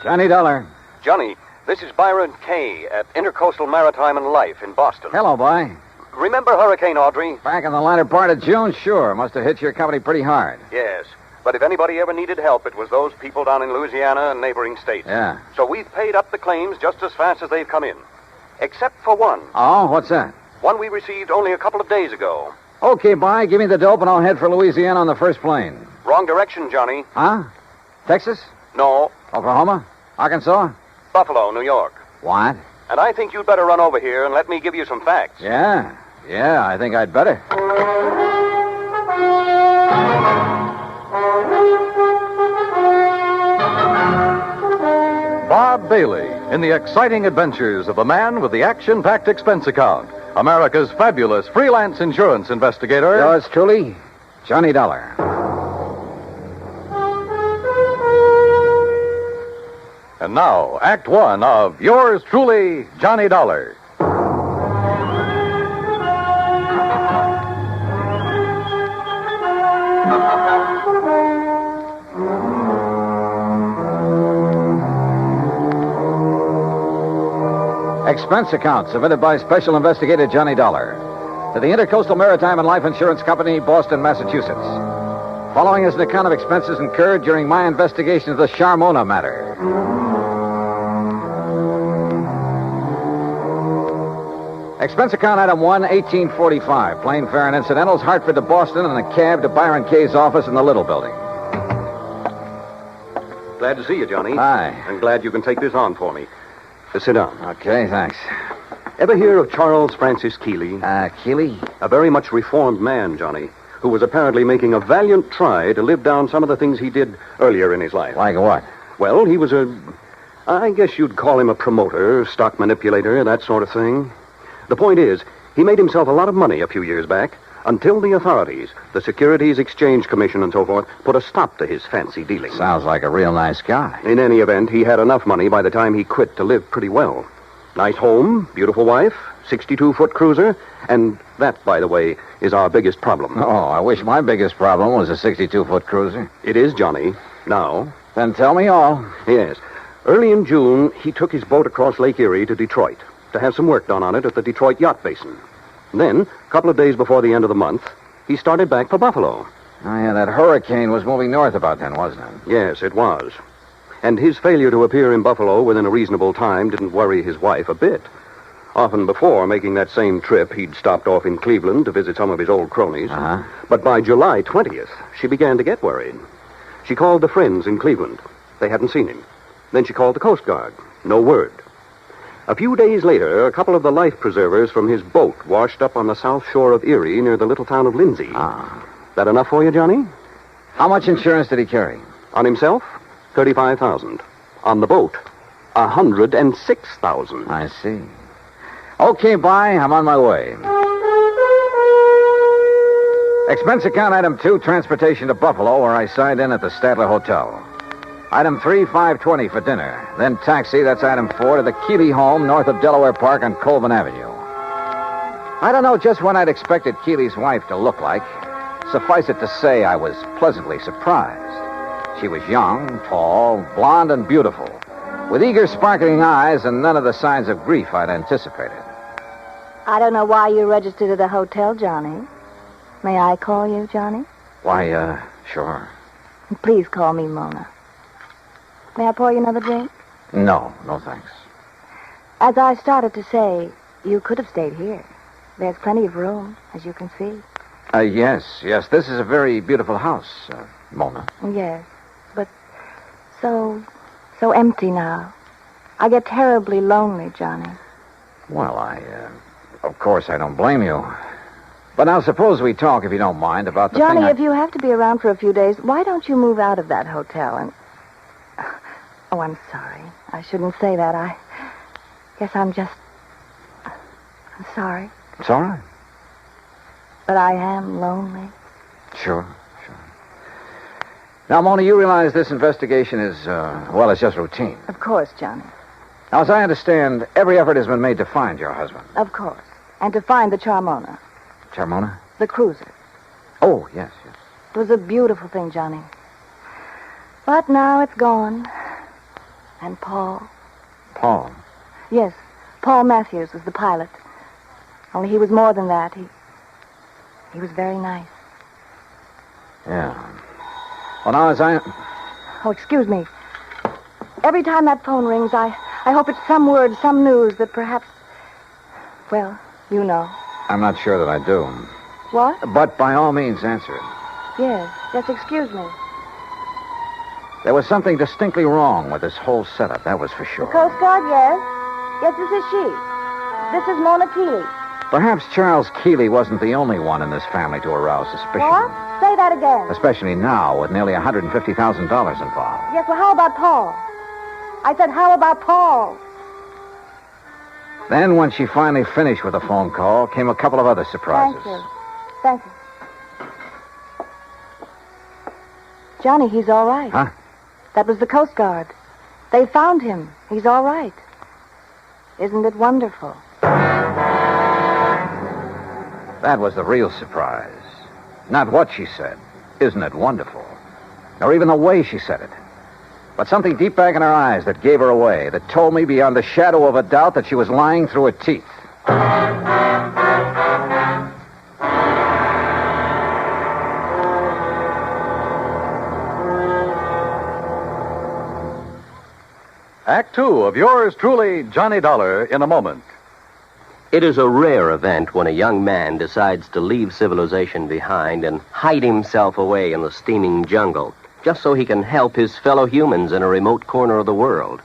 I: Johnny Dollar.
A: Johnny, this is Byron Kay at Intercoastal Maritime and Life in Boston.
I: Hello, boy.
A: Remember Hurricane Audrey?
I: Back in the latter part of June, sure. Must have hit your company pretty hard.
A: Yes. But if anybody ever needed help, it was those people down in Louisiana and neighboring states.
I: Yeah.
A: So we've paid up the claims just as fast as they've come in. Except for one.
I: Oh, what's that?
A: One we received only a couple of days ago.
I: Okay, bye. Give me the dope and I'll head for Louisiana on the first plane.
A: Wrong direction, Johnny.
I: Huh? Texas?
A: No.
I: Oklahoma? Arkansas?
A: Buffalo, New York.
I: What?
A: And I think you'd better run over here and let me give you some facts.
I: Yeah, I think I'd better.
E: Bob Bailey in the exciting adventures of a man with the action-packed expense account. America's fabulous freelance insurance investigator.
I: Yours truly, Johnny Dollar.
E: And now, Act One of Yours Truly, Johnny Dollar.
I: Expense account submitted by Special Investigator Johnny Dollar to the Intercoastal Maritime and Life Insurance Company, Boston, Massachusetts. Following is an account of expenses incurred during my investigation of the Charmona matter. Expense account item 1, 1845. Plane fare and incidentals, Hartford to Boston, and a cab to Byron Kay's office in the Little Building.
A: Glad to see you, Johnny.
I: Hi.
A: I'm glad you can take this on for me. Sit down.
I: Okay, thanks.
A: Ever hear of Charles Francis Keeley?
I: Keeley?
A: A very much reformed man, Johnny, who was apparently making a valiant try to live down some of the things he did earlier in his life.
I: Like what?
A: Well, he was I guess you'd call him a promoter, stock manipulator, that sort of thing. The point is, he made himself a lot of money a few years back until the authorities, the Securities Exchange Commission and so forth, put a stop to his fancy dealing.
I: Sounds like a real nice guy.
A: In any event, he had enough money by the time he quit to live pretty well. Nice home, beautiful wife, 62-foot cruiser, and that, by the way, is our biggest problem.
I: Oh, I wish my biggest problem was a 62-foot cruiser.
A: It is, Johnny. Now.
I: Then tell me all.
A: Yes. Early in June, he took his boat across Lake Erie to Detroit to have some work done on it at the Detroit Yacht Basin. Then, a couple of days before the end of the month, he started back for Buffalo.
I: Oh, yeah, that hurricane was moving north about then, wasn't it?
A: Yes, it was. And his failure to appear in Buffalo within a reasonable time didn't worry his wife a bit. Often before making that same trip, he'd stopped off in Cleveland to visit some of his old cronies.
I: Uh-huh.
A: But by July 20th, she began to get worried. She called the friends in Cleveland. They hadn't seen him. Then she called the Coast Guard. No word. A few days later, a couple of the life preservers from his boat washed up on the south shore of Erie near the little town of Lindsay. That enough for you, Johnny?
I: How much insurance did he carry?
A: On himself, $35,000. On the boat, $106,000.
I: I see. Okay, bye. I'm on my way. Expense account item 2, transportation to Buffalo, where I signed in at the Statler Hotel. Item 3, $520 for dinner. Then taxi, that's item 4, to the Keeley home north of Delaware Park on Colvin Avenue. I don't know just what I'd expected Keeley's wife to look like. Suffice it to say, I was pleasantly surprised. She was young, tall, blonde, and beautiful, with eager, sparkling eyes and none of the signs of grief I'd anticipated.
J: I don't know why you registered at a hotel, Johnny. May I call you, Johnny?
I: Why, sure.
J: Please call me Mona. May I pour you another drink?
I: No, thanks.
J: As I started to say, you could have stayed here. There's plenty of room, as you can see.
I: Yes. This is a very beautiful house, Mona.
J: Yes, but so empty now. I get terribly lonely, Johnny.
I: Well, of course I don't blame you. But now suppose we talk, if you don't mind, about the
J: Johnny,
I: thing
J: if you have to be around for a few days, why don't you move out of that hotel and... Oh, I'm sorry. I shouldn't say that. I guess I'm sorry.
I: It's all right.
J: But I am lonely.
I: Sure. Now, Mona, you realize this investigation is, it's just routine.
J: Of course, Johnny.
I: Now, as I understand, every effort has been made to find your husband.
J: Of course. And to find the Charmona.
I: Charmona?
J: The cruiser.
I: Oh, yes.
J: It was a beautiful thing, Johnny. But now it's gone. And Paul.
I: Paul?
J: Yes. Paul Matthews was the pilot. Only he was more than that. He was very nice.
I: Yeah. Well, now, as I...
J: Oh, excuse me. Every time that phone rings, I hope it's some word, some news that perhaps... Well, you know.
I: I'm not sure that I do.
J: What?
I: But by all means, answer it.
J: Yes, excuse me.
I: There was something distinctly wrong with this whole setup, that was for sure.
J: The Coast Guard, yes. Yes, this is she. This is Mona Keeley.
I: Perhaps Charles Keeley wasn't the only one in this family to arouse suspicion.
J: What? Say that again.
I: Especially now, with nearly $150,000 involved.
J: Yes, well, how about Paul? I said, how about Paul?
I: Then, when she finally finished with the phone call, came a couple of other surprises.
J: Thank you. Johnny, he's all right.
I: Huh?
J: That was the Coast Guard. They found him. He's all right. Isn't it wonderful?
I: That was the real surprise. Not what she said. Isn't it wonderful? Or even the way she said it. But something deep back in her eyes that gave her away, that told me beyond the shadow of a doubt that she was lying through her teeth.
E: Act two of yours truly, Johnny Dollar, in a moment.
P: It is a rare event when a young man decides to leave civilization behind and hide himself away in the steaming jungle, just so he can help his fellow humans in a remote corner of the world.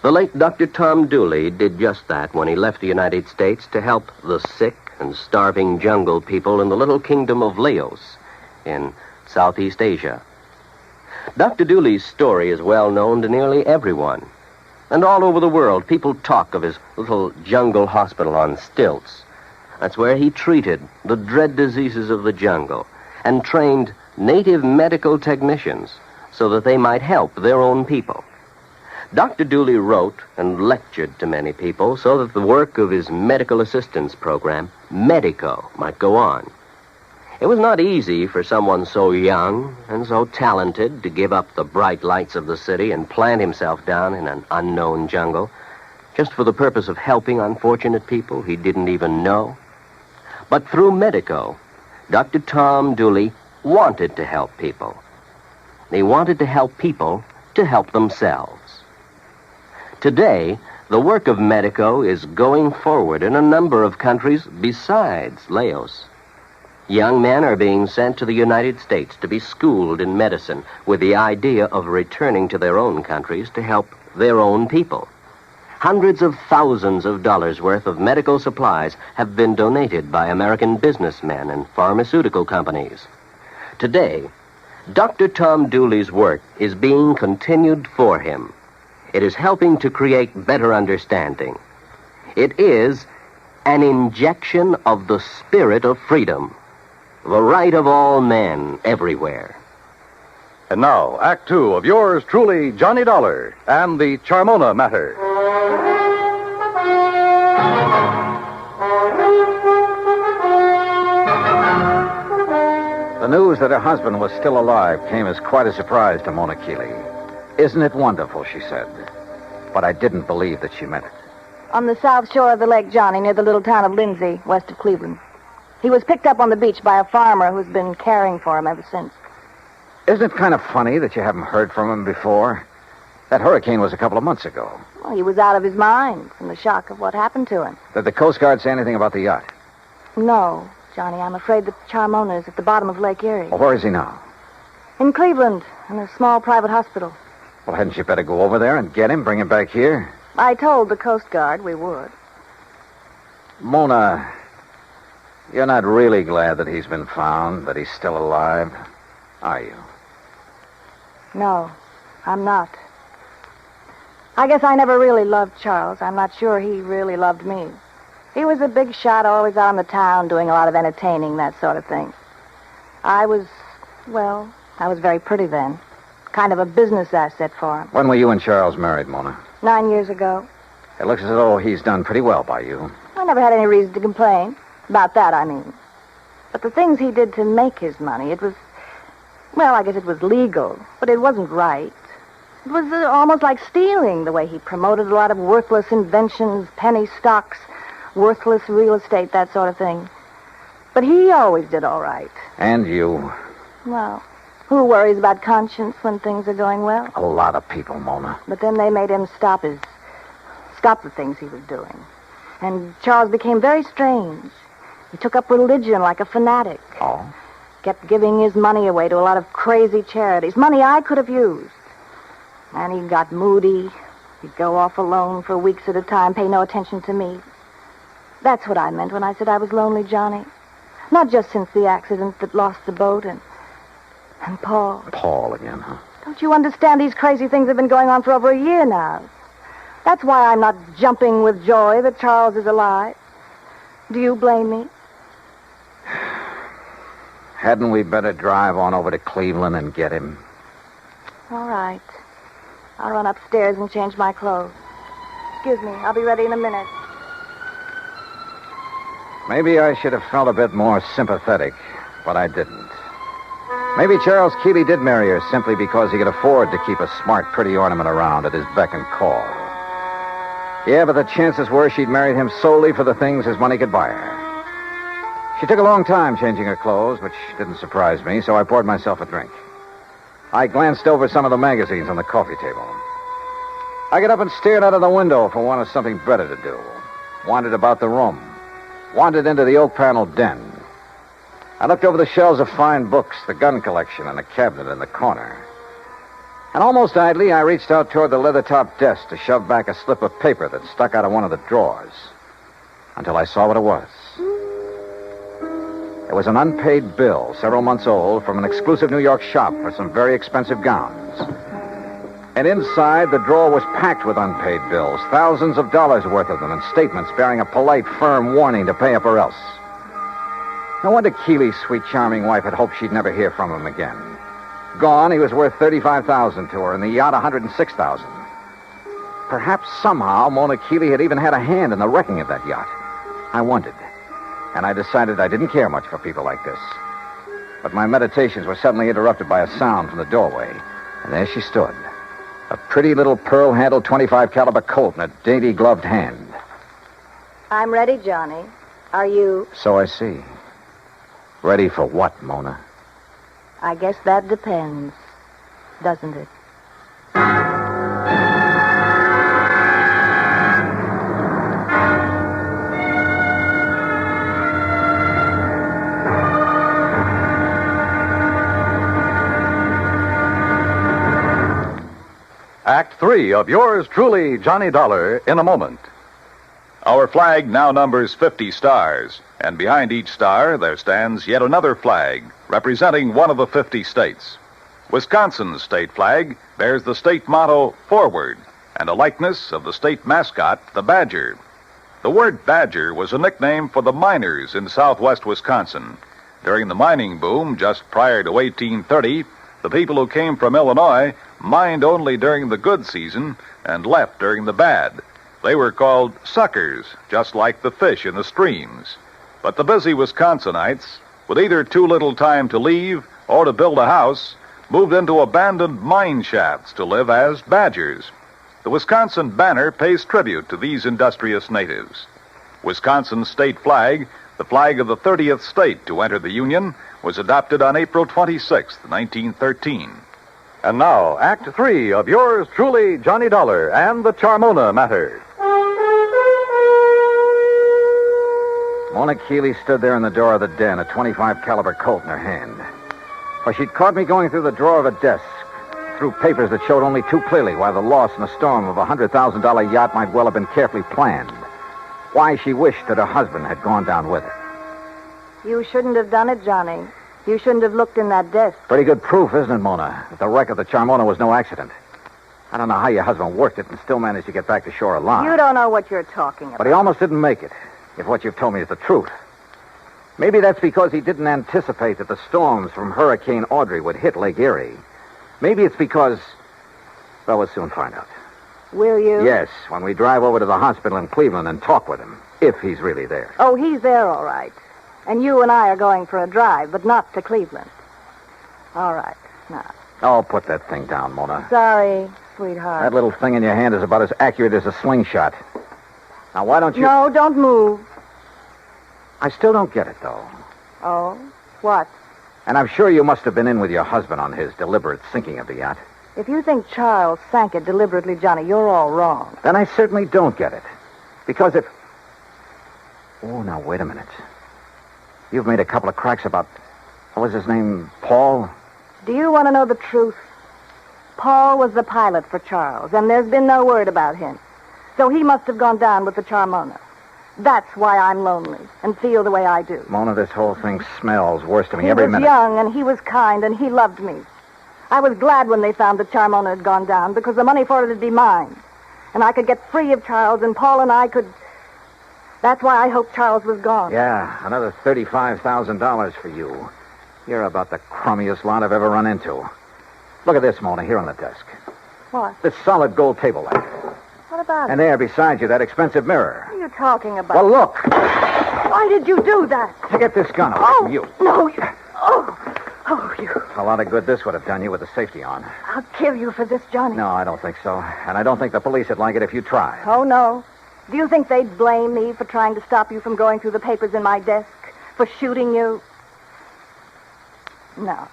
P: The late Dr. Tom Dooley did just that when he left the United States to help the sick and starving jungle people in the little kingdom of Laos in Southeast Asia. Dr. Dooley's story is well known to nearly everyone. And all over the world, people talk of his little jungle hospital on stilts. That's where he treated the dread diseases of the jungle and trained native medical technicians so that they might help their own people. Dr. Dooley wrote and lectured to many people so that the work of his medical assistance program, Medico, might go on. It was not easy for someone so young and so talented to give up the bright lights of the city and plant himself down in an unknown jungle just for the purpose of helping unfortunate people he didn't even know. But through Medico, Dr. Tom Dooley wanted to help people. He wanted to help people to help themselves. Today, the work of Medico is going forward in a number of countries besides Laos. Young men are being sent to the United States to be schooled in medicine with the idea of returning to their own countries to help their own people. Hundreds of thousands of dollars worth of medical supplies have been donated by American businessmen and pharmaceutical companies. Today, Dr. Tom Dooley's work is being continued for him. It is helping to create better understanding. It is an injection of the spirit of freedom. The right of all men everywhere.
E: And now, Act two of yours truly, Johnny Dollar, and the Charmona matter.
I: The news that her husband was still alive came as quite a surprise to Mona Keeley. Isn't it wonderful, she said. But I didn't believe that she meant it.
Q: On the south shore of the lake, Johnny, near the little town of Lindsay, west of Cleveland. He was picked up on the beach by a farmer who's been caring for him ever since.
I: Isn't it kind of funny that you haven't heard from him before? That hurricane was a couple of months ago.
Q: Well, he was out of his mind from the shock of what happened to him.
I: Did the Coast Guard say anything about the yacht?
Q: No, Johnny, I'm afraid that Charmona is at the bottom of Lake Erie.
I: Well, where is he now?
Q: In Cleveland, in a small private hospital.
I: Well, hadn't you better go over there and get him, bring him back here?
Q: I told the Coast Guard we would.
I: Mona, you're not really glad that he's been found, that he's still alive, are you?
Q: No, I'm not. I guess I never really loved Charles. I'm not sure he really loved me. He was a big shot, always out in the town, doing a lot of entertaining, that sort of thing. I was very pretty then. Kind of a business asset for him.
I: When were you and Charles married, Mona?
Q: 9 years ago.
I: It looks as though he's done pretty well by you.
Q: I never had any reason to complain. About that, I mean. But the things he did to make his money, it was... Well, I guess it was legal, but it wasn't right. It was almost like stealing, the way he promoted a lot of worthless inventions, penny stocks, worthless real estate, that sort of thing. But he always did all right.
I: And you?
Q: Well, who worries about conscience when things are going well?
I: A lot of people, Mona.
Q: But then they made him stop the things he was doing. And Charles became very strange. He took up religion like a fanatic.
I: Oh?
Q: Kept giving his money away to a lot of crazy charities. Money I could have used. And he got moody. He'd go off alone for weeks at a time, pay no attention to me. That's what I meant when I said I was lonely, Johnny. Not just since the accident that lost the boat and Paul.
I: Paul again, huh?
Q: Don't you understand? These crazy things have been going on for over a year now. That's why I'm not jumping with joy that Charles is alive. Do you blame me?
I: Hadn't we better drive on over to Cleveland and get him?
Q: All right. I'll run upstairs and change my clothes. Excuse me, I'll be ready in a minute.
I: Maybe I should have felt a bit more sympathetic, but I didn't. Maybe Charles Keeley did marry her simply because he could afford to keep a smart, pretty ornament around at his beck and call. Yeah, but the chances were she'd married him solely for the things his money could buy her. She took a long time changing her clothes, which didn't surprise me, so I poured myself a drink. I glanced over some of the magazines on the coffee table. I got up and stared out of the window for want of something better to do. Wandered about the room. Wandered into the oak-paneled den. I looked over the shelves of fine books, the gun collection, and the cabinet in the corner. And almost idly, I reached out toward the leather-topped desk to shove back a slip of paper that stuck out of one of the drawers. Until I saw what it was. It was an unpaid bill, several months old, from an exclusive New York shop for some very expensive gowns. And inside, the drawer was packed with unpaid bills, thousands of dollars worth of them, and statements bearing a polite, firm warning to pay up or else. No wonder Keeley's sweet, charming wife had hoped she'd never hear from him again. Gone, he was worth $35,000 to her, and the yacht $106,000. Perhaps somehow Mona Keeley had even had a hand in the wrecking of that yacht. I wondered. And I decided I didn't care much for people like this. But my meditations were suddenly interrupted by a sound from the doorway. And there she stood. A pretty little pearl-handled .25 caliber Colt in a dainty gloved hand.
Q: I'm ready, Johnny. Are you?
I: So I see. Ready for what, Mona?
Q: I guess that depends, doesn't it?
E: Act 3 of yours truly, Johnny Dollar, in a moment.
K: Our flag now numbers 50 stars, and behind each star there stands yet another flag representing one of the 50 states. Wisconsin's state flag bears the state motto, Forward, and a likeness of the state mascot, the badger. The word badger was a nickname for the miners in southwest Wisconsin. During the mining boom just prior to 1830, the people who came from Illinois mined only during the good season and left during the bad. They were called suckers, just like the fish in the streams. But the busy Wisconsinites with either too little time to leave or to build a house, moved into abandoned mine shafts to live as badgers. The Wisconsin banner pays tribute to these industrious natives. Wisconsin's state flag, the flag of the 30th state to enter the Union, was adopted on April 26, 1913.
E: And now, Act 3 of yours truly, Johnny Dollar and the Charmona Matter.
I: Mona Keeley stood there in the door of the den, a .25 caliber Colt in her hand. For she'd caught me going through the drawer of a desk, through papers that showed only too clearly why the loss in a storm of a $100,000 yacht might well have been carefully planned. Why she wished that her husband had gone down with her.
Q: You shouldn't have done it, Johnny. You shouldn't have looked in that desk.
I: Pretty good proof, isn't it, Mona, that the wreck of the Charmona was no accident. I don't know how your husband worked it and still managed to get back to shore alive.
Q: You don't know what you're talking about.
I: But he almost didn't make it, if what you've told me is the truth. Maybe that's because he didn't anticipate that the storms from Hurricane Audrey would hit Lake Erie. Maybe it's because... Well, we'll soon find out.
Q: Will you?
I: Yes, when we drive over to the hospital in Cleveland and talk with him, if he's really there.
Q: Oh, he's there, all right. And you and I are going for a drive, but not to Cleveland. All right, now.
I: Oh, put that thing down, Mona.
Q: Sorry, sweetheart.
I: That little thing in your hand is about as accurate as a slingshot. Now, why don't you...
Q: No, don't move.
I: I still don't get it, though.
Q: Oh? What?
I: And I'm sure you must have been in with your husband on his deliberate sinking of the yacht.
Q: If you think Charles sank it deliberately, Johnny, you're all wrong.
I: Then I certainly don't get it. Because if... Oh, now, wait a minute. You've made a couple of cracks about... What was his name? Paul?
Q: Do you want to know the truth? Paul was the pilot for Charles, and there's been no word about him. So he must have gone down with the Charmona. That's why I'm lonely and feel the way I do.
I: Mona, this whole thing smells worse to me every minute.
Q: He was young, and he was kind, and he loved me. I was glad when they found that Charmona had gone down, because the money for it would be mine. And I could get free of Charles, and Paul and I could... That's why I hoped Charles was gone.
I: Yeah, another $35,000 for you. You're about the crummiest lot I've ever run into. Look at this, Mona, here on the desk.
Q: What?
I: This solid gold table lamp.
Q: What about it?
I: And there beside you, that expensive mirror.
Q: What are you talking about?
I: Well, look.
Q: Why did you do that?
I: To get this gun away from you.
Q: No, you... Oh, you...
I: A lot of good this would have done you with the safety on.
Q: I'll kill you for this, Johnny.
I: No, I don't think so. And I don't think the police would like it if you tried.
Q: Oh, no. Do you think they'd blame me for trying to stop you from going through the papers in my desk? For shooting you? No.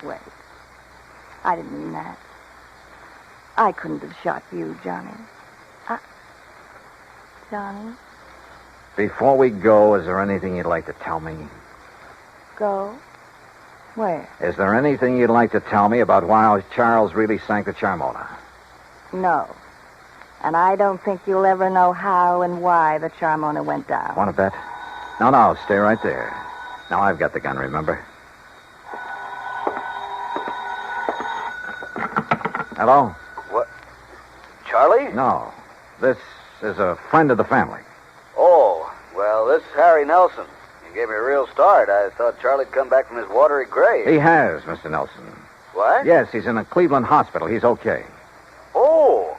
Q: Wait. I didn't mean that. I couldn't have shot you, Johnny. Johnny?
I: Before we go, is there anything you'd like to tell me?
Q: Go? Where?
I: Is there anything you'd like to tell me about why Charles really sank the Charmona?
Q: No. And I don't think you'll ever know how and why the Charmona went down.
I: Want to bet? No, stay right there. Now I've got the gun, remember? Hello?
L: What? Charlie?
I: No. This is a friend of the family.
L: Oh, well, this is Harry Nelson. You gave me a real start. I thought Charlie'd come back from his watery grave.
I: He has, Mr. Nelson.
L: What?
I: Yes, he's in a Cleveland hospital. He's okay.
L: Oh.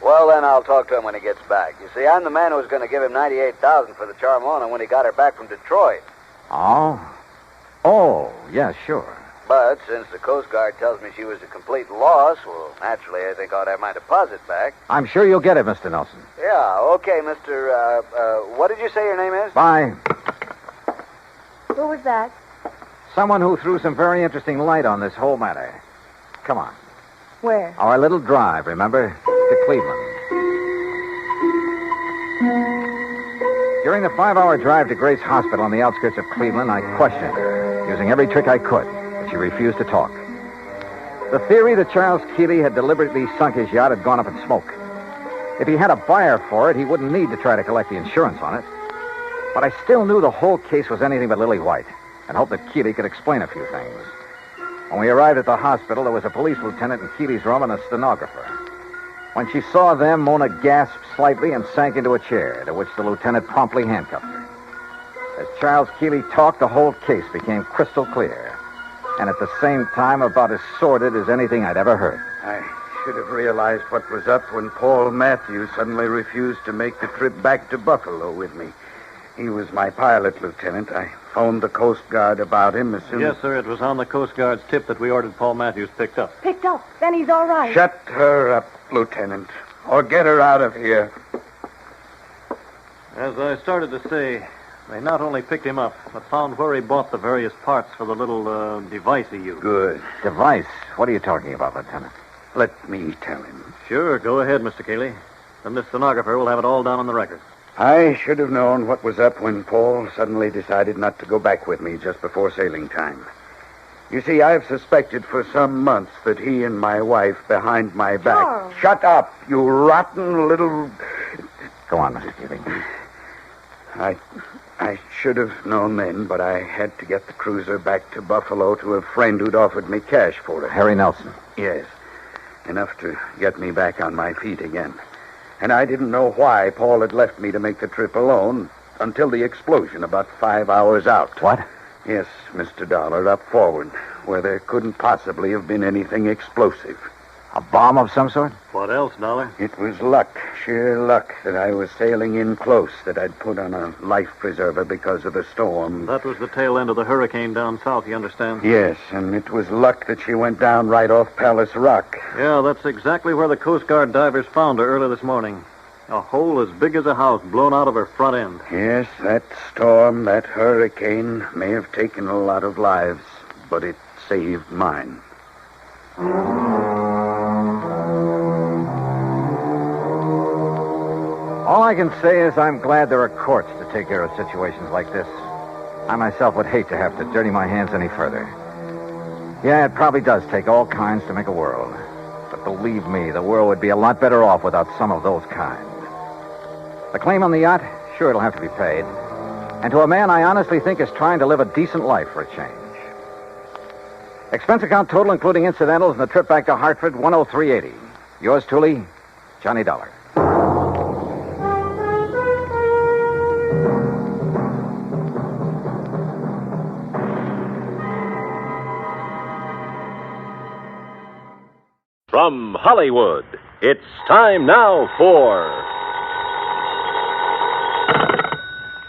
L: Well, then I'll talk to him when he gets back. You see, I'm the man who was going to give him $98,000 for the Charmona when he got her back from Detroit.
I: Oh, yeah, sure.
L: But since the Coast Guard tells me she was a complete loss, well, naturally, I think I'll have my deposit back.
I: I'm sure you'll get it, Mr. Nelson.
L: Yeah, okay, Mr. What did you say your name is?
I: Bye.
Q: Who was that?
I: Someone who threw some very interesting light on this whole matter. Come on.
Q: Where?
I: Our little drive, remember? To Cleveland. During the 5-hour drive to Grace Hospital on the outskirts of Cleveland, I questioned her, using every trick I could, but she refused to talk. The theory that Charles Keeley had deliberately sunk his yacht had gone up in smoke. If he had a buyer for it, he wouldn't need to try to collect the insurance on it. But I still knew the whole case was anything but lily white, and hoped that Keeley could explain a few things. When we arrived at the hospital, there was a police lieutenant in Keeley's room and a stenographer. When she saw them, Mona gasped slightly and sank into a chair, to which the lieutenant promptly handcuffed her. As Charles Keeley talked, the whole case became crystal clear, and at the same time about as sordid as anything I'd ever heard.
R: I should have realized what was up when Paul Matthews suddenly refused to make the trip back to Buffalo with me.
F: He was my pilot, Lieutenant. I phoned the Coast Guard about him as soon
V: Yes, sir. It was on the Coast Guard's tip that we ordered Paul Matthews picked up.
Q: Picked up. Then he's all right.
F: Shut her up, Lieutenant, or get her out of here.
V: As I started to say, they not only picked him up, but found where he bought the various parts for the little device he used.
F: Good.
I: Device? What are you talking about, Lieutenant?
F: Let me tell him.
V: Sure, go ahead, Mr. Cayley. Then this stenographer will have it all down on the record.
F: I should have known what was up when Paul suddenly decided not to go back with me just before sailing time. You see, I've suspected for some months that he and my wife behind my back...
Q: Charles.
F: Shut up, you rotten little...
I: Go on, Mr. Keeling.
F: I should have known then, but I had to get the cruiser back to Buffalo to a friend who'd offered me cash for it.
I: Harry Nelson.
F: Yes. Enough to get me back on my feet again. And I didn't know why Paul had left me to make the trip alone until the explosion about 5 hours out.
I: What?
F: Yes, Mr. Dollar, up forward, where there couldn't possibly have been anything explosive.
I: A bomb of some sort?
V: What else, Dollar?
F: It was luck, sheer luck, that I was sailing in close, that I'd put on a life preserver because of the storm.
V: That was the tail end of the hurricane down south, you understand?
F: Yes, and it was luck that she went down right off Palace Rock.
V: Yeah, that's exactly where the Coast Guard divers found her early this morning. A hole as big as a house blown out of her front end.
F: Yes, that storm, that hurricane may have taken a lot of lives, but it saved mine.
I: All I can say is I'm glad there are courts to take care of situations like this. I myself would hate to have to dirty my hands any further. Yeah, it probably does take all kinds to make a world. But believe me, the world would be a lot better off without some of those kinds. The claim on the yacht, sure, it'll have to be paid. And to a man I honestly think is trying to live a decent life for a change. Expense account total, including incidentals and the trip back to Hartford, $103.80. Yours truly, Johnny Dollar.
W: From Hollywood, it's time now for...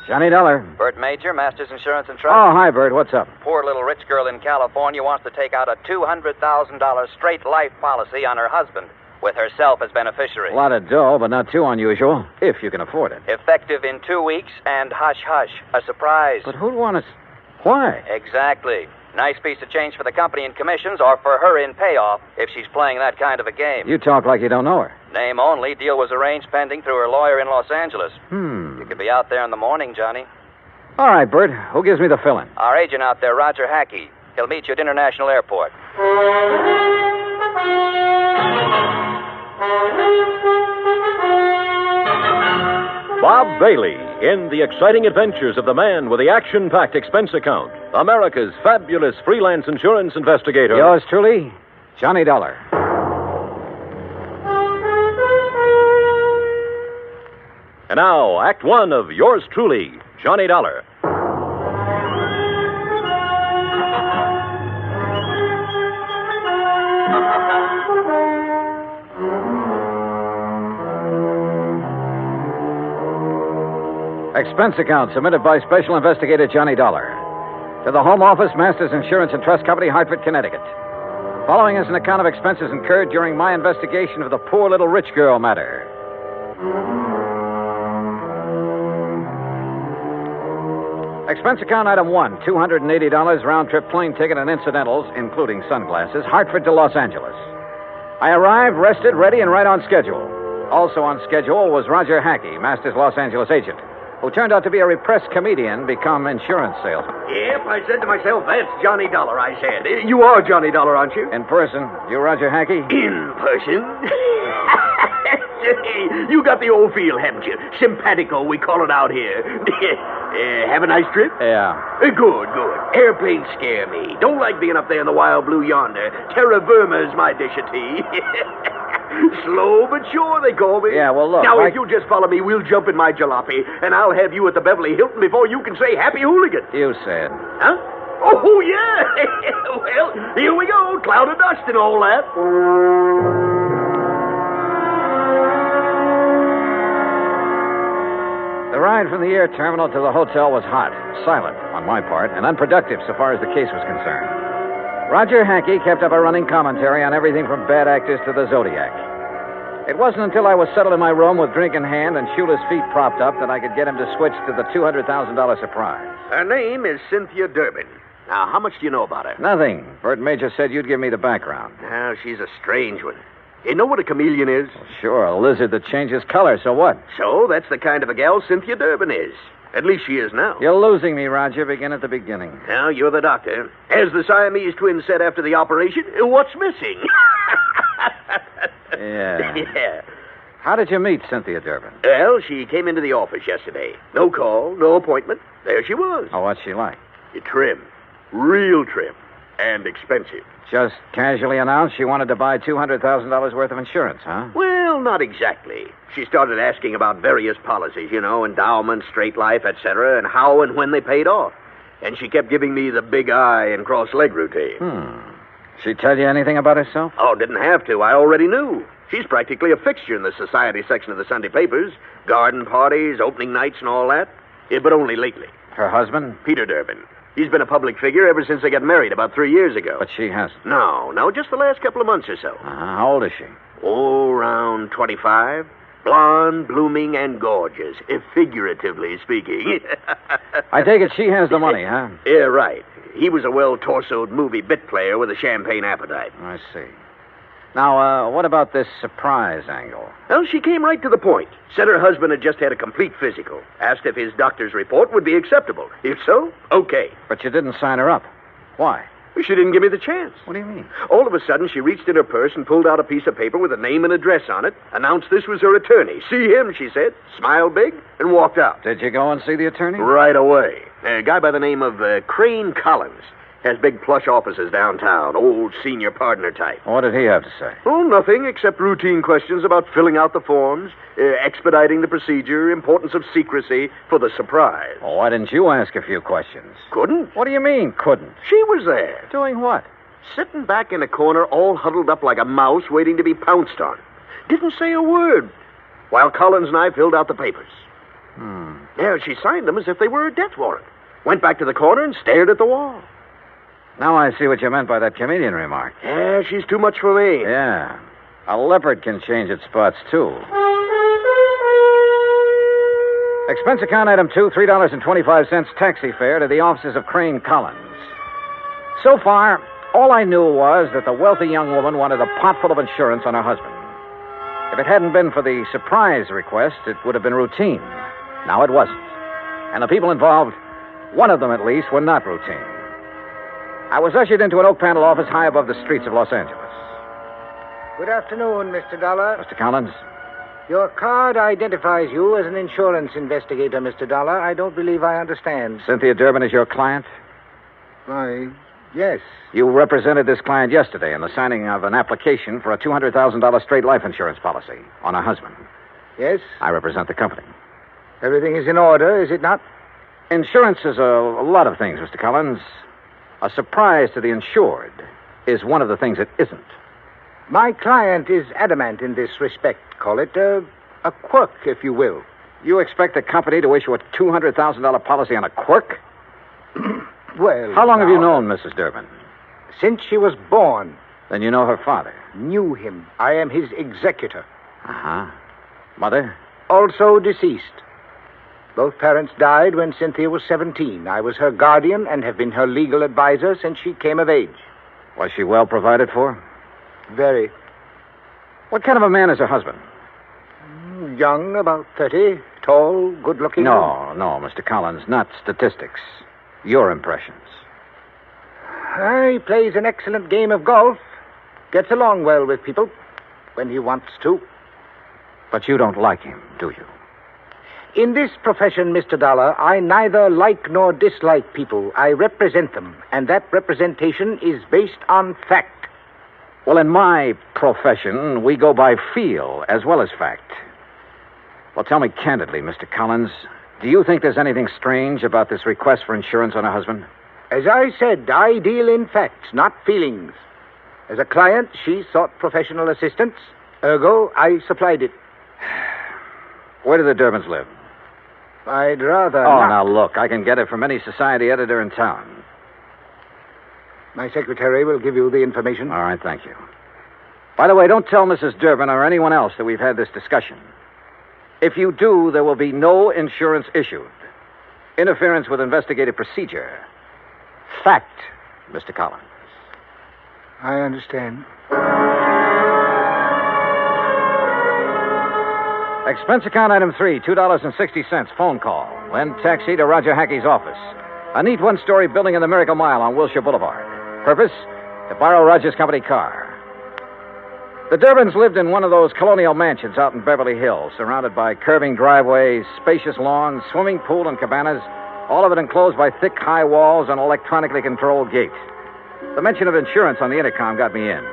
I: Johnny Dollar.
X: Bert Major, Masters Insurance and Trust.
I: Oh, hi, Bert. What's up?
X: Poor little rich girl in California wants to take out a $200,000 straight life policy on her husband, with herself as beneficiary.
I: A lot of dough, but not too unusual, if you can afford it.
X: Effective in 2 weeks, and hush-hush, a surprise.
I: But who'd want to... Why?
X: Exactly. Nice piece of change for the company in commissions, or for her in payoff, if she's playing that kind of a game.
I: You talk like you don't know her.
X: Name only. Deal was arranged pending through her lawyer in Los Angeles.
I: Hmm.
X: You could be out there in the morning, Johnny.
I: All right, Bert. Who gives me the fill-in?
X: Our agent out there, Roger Hackey. He'll meet you at International Airport.
W: Bob Bailey in the exciting adventures of the man with the action-packed expense account, America's fabulous freelance insurance investigator.
I: Yours truly, Johnny Dollar.
W: And now, Act One of yours truly, Johnny Dollar.
I: Expense account submitted by Special Investigator Johnny Dollar. To the Home Office, Masters Insurance and Trust Company, Hartford, Connecticut. Following is an account of expenses incurred during my investigation of the poor little rich girl matter. Expense account item 1, $280 round-trip plane ticket and incidentals, including sunglasses, Hartford to Los Angeles. I arrived, rested, ready, and right on schedule. Also on schedule was Roger Hackey, Masters Los Angeles agent, who turned out to be a repressed comedian become insurance salesman.
L: Yep, I said to myself, that's Johnny Dollar, I said. You are Johnny Dollar, aren't you?
I: In person. You Roger Hackey?
L: In person? You got the old feel, haven't you? Simpatico, we call it out here. Have a nice trip?
I: Yeah.
L: Good. Airplanes scare me. Don't like being up there in the wild blue yonder. Terra firma's my dish of tea. Slow but sure, they call me.
I: Yeah, well, look.
L: Now, if you'll just follow me, we'll jump in my jalopy, and I'll have you at the Beverly Hilton before you can say happy hooligan.
I: You said.
L: Huh? Oh, yeah. Well, here we go. Cloud of dust and all that.
I: The ride from the air terminal to the hotel was hot, silent on my part, and unproductive so far as the case was concerned. Roger Hackey kept up a running commentary on everything from bad actors to the Zodiac. It wasn't until I was settled in my room with drink in hand and Shula's feet propped up that I could get him to switch to the $200,000 surprise.
L: Her name is Cynthia Durbin. Now, how much do you know about her?
I: Nothing. Bert Major said you'd give me the background.
L: Now, she's a strange one. You know what a chameleon is?
I: Well, sure, a lizard that changes color, so what?
L: So, that's the kind of a gal Cynthia Durbin is. At least she is now.
I: You're losing me, Roger. Begin at the beginning.
L: Now, you're the doctor. As the Siamese twins said after the operation, what's missing?
I: Yeah.
L: Yeah.
I: How did you meet Cynthia Durbin?
L: Well, she came into the office yesterday. No call, no appointment. There she was.
I: Oh, what's she like?
L: Trim. Real trim. And expensive.
I: Just casually announced she wanted to buy $200,000 worth of insurance, huh?
L: Well, not exactly. She started asking about various policies, endowments, straight life, etc., and how and when they paid off. And she kept giving me the big eye and cross-leg routine.
I: She tell you anything about herself?
L: Oh, didn't have to. I already knew. She's practically a fixture in the society section of the Sunday papers. Garden parties, opening nights, and all that. Yeah, but only lately.
I: Her husband?
L: Peter Durbin. He's been a public figure ever since they got married about 3 years ago.
I: But she hasn't.
L: No, just the last couple of months or so.
I: How old is she?
L: Oh, around 25. Blonde, blooming, and gorgeous, figuratively speaking.
I: I take it she has the money, huh?
L: Yeah, right. He was a well-torsoed movie bit player with a champagne appetite.
I: I see. Now, what about this surprise angle?
L: Well, she came right to the point. Said her husband had just had a complete physical. Asked if his doctor's report would be acceptable. If so, okay.
I: But you didn't sign her up. Why?
L: She didn't give me the chance.
I: What do you mean?
L: All of a sudden, she reached in her purse and pulled out a piece of paper with a name and address on it, announced this was her attorney. See him, she said, smiled big, and walked out.
I: Did you go and see the attorney?
L: Right away. A guy by the name of Crane Collins. Has big plush offices downtown, old senior partner type.
I: What did he have to say?
L: Oh, nothing except routine questions about filling out the forms, expediting the procedure, importance of secrecy for the surprise.
I: Well, why didn't you ask a few questions?
L: Couldn't.
I: What do you mean, couldn't?
L: She was there.
I: Doing what?
L: Sitting back in a corner, all huddled up like a mouse waiting to be pounced on. Didn't say a word, while Collins and I filled out the papers. Yeah, she signed them as if they were a death warrant. Went back to the corner and stared at the wall.
I: Now I see what you meant by that chameleon remark.
L: Yeah, she's too much for me.
I: Yeah. A leopard can change its spots, too. Expense account item 2, $3.25 taxi fare to the offices of Crane Collins. So far, all I knew was that the wealthy young woman wanted a pot full of insurance on her husband. If it hadn't been for the surprise request, it would have been routine. Now it wasn't. And the people involved, one of them at least, were not routine. I was ushered into an oak panel office high above the streets of Los Angeles.
D: Good afternoon, Mr. Dollar.
I: Mr. Collins?
D: Your card identifies you as an insurance investigator, Mr. Dollar. I don't believe I understand.
I: Cynthia Durbin is your client?
D: Why, yes.
I: You represented this client yesterday in the signing of an application for a $200,000 straight life insurance policy on her husband.
D: Yes?
I: I represent the company.
D: Everything is in order, is it not?
I: Insurance is a lot of things, Mr. Collins. A surprise to the insured is one of the things it isn't.
D: My client is adamant in this respect. Call it a quirk, if you will.
I: You expect the company to issue a $200,000 policy on a quirk?
D: Well,
I: how long have you known Mrs. Durbin?
D: Since she was born.
I: Then you know her father?
D: Knew him. I am his executor.
I: Uh-huh. Mother?
D: Also deceased. Both parents died when Cynthia was 17. I was her guardian and have been her legal advisor since she came of age.
I: Was she well provided for?
D: Very.
I: What kind of a man is her husband?
D: Young, about 30. Tall, good-looking.
I: No, Mr. Collins, not statistics. Your impressions.
D: He plays an excellent game of golf. Gets along well with people when he wants to.
I: But you don't like him, do you?
D: In this profession, Mr. Dollar, I neither like nor dislike people. I represent them, and that representation is based on fact.
I: Well, in my profession, we go by feel as well as fact. Well, tell me candidly, Mr. Collins, do you think there's anything strange about this request for insurance on her husband?
D: As I said, I deal in facts, not feelings. As a client, she sought professional assistance. Ergo, I supplied it.
I: Where do the Durbins live?
D: I'd rather
I: Oh,
D: not.
I: now look, I can get it from any society editor in town.
D: My secretary will give you the information.
I: All right, thank you. By the way, don't tell Mrs. Durbin or anyone else that we've had this discussion. If you do, there will be no insurance issued. Interference with investigative procedure. Fact, Mr. Collins.
D: I understand.
I: Expense account item 3, $2.60, phone call. Then taxi to Roger Hackey's office. A neat one-story building in the Miracle Mile on Wilshire Boulevard. Purpose? To borrow Roger's company car. The Durbins lived in one of those colonial mansions out in Beverly Hills, surrounded by curving driveways, spacious lawns, swimming pool, and cabanas, all of it enclosed by thick, high walls and electronically controlled gates. The mention of insurance on the intercom got me in.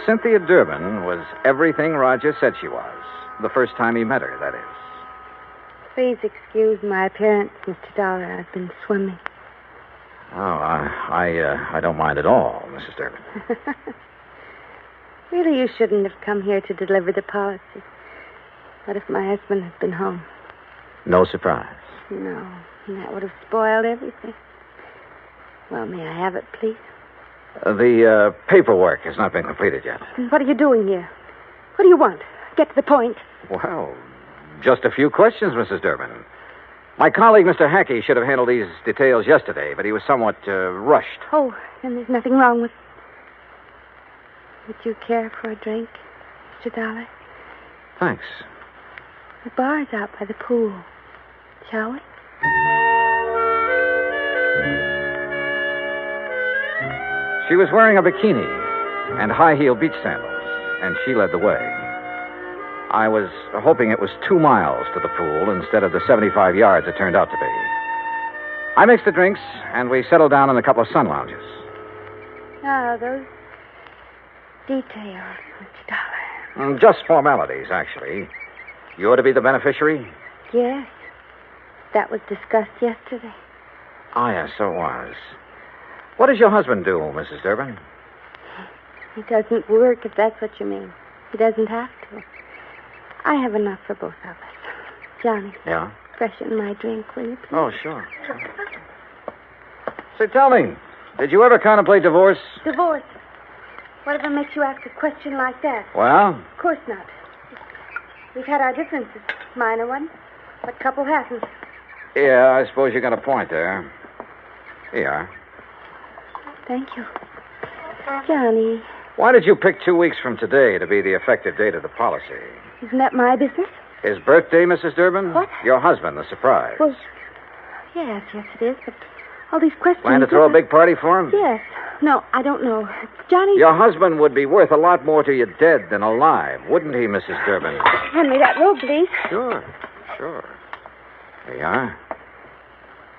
I: Cynthia Durbin was everything Roger said she was. The first time he met her, that is.
J: Please excuse my appearance, Mr. Dollar. I've been swimming.
I: Oh, I don't mind at all, Mrs. Durbin.
J: Really, you shouldn't have come here to deliver the policy. What if my husband had been home?
I: No surprise.
J: No, that would have spoiled everything. Well, may I have it, please?
I: The paperwork has not been completed yet.
J: And what are you doing here? What do you want? Get to the point.
I: Well, just a few questions, Mrs. Durbin. My colleague, Mr. Hackey, should have handled these details yesterday, but he was somewhat rushed.
J: Oh, then there's nothing wrong with... Would you care for a drink, Mr. Dollar?
I: Thanks.
J: The bar's out by the pool. Shall we?
I: She was wearing a bikini and high-heeled beach sandals, and she led the way. I was hoping it was 2 miles to the pool instead of the 75 yards it turned out to be. I mixed the drinks, and we settled down in a couple of sun lounges.
J: Ah, those details, Mr. Dollar.
I: Just formalities, actually. You're to be the beneficiary?
J: Yes. That was discussed yesterday.
I: Oh, yes, so it was. What does your husband do, Mrs. Durbin?
J: He doesn't work, if that's what you mean. He doesn't have to. I have enough for both of us. Johnny.
I: Yeah?
J: Freshen my drink, will you, please?
I: Oh, sure. Say, tell me, did you ever contemplate divorce?
J: Divorce? Whatever makes you ask a question like that?
I: Well?
J: Of course not. We've had our differences, minor ones. What couple hasn't?
I: Yeah, I suppose you got a point there. Here.
J: Thank you. Johnny.
I: Why did you pick 2 weeks from today to be the effective date of the policy?
J: Isn't that my business?
I: His birthday, Mrs. Durbin?
J: What?
I: Your husband, the surprise.
J: Well, yes, it is, but all these questions...
I: Plan to throw a big party for him?
J: Yes. No, I don't know. Johnny...
I: Your husband would be worth a lot more to you dead than alive, wouldn't he, Mrs. Durbin?
J: Hand me that robe, please.
I: Sure. There you are.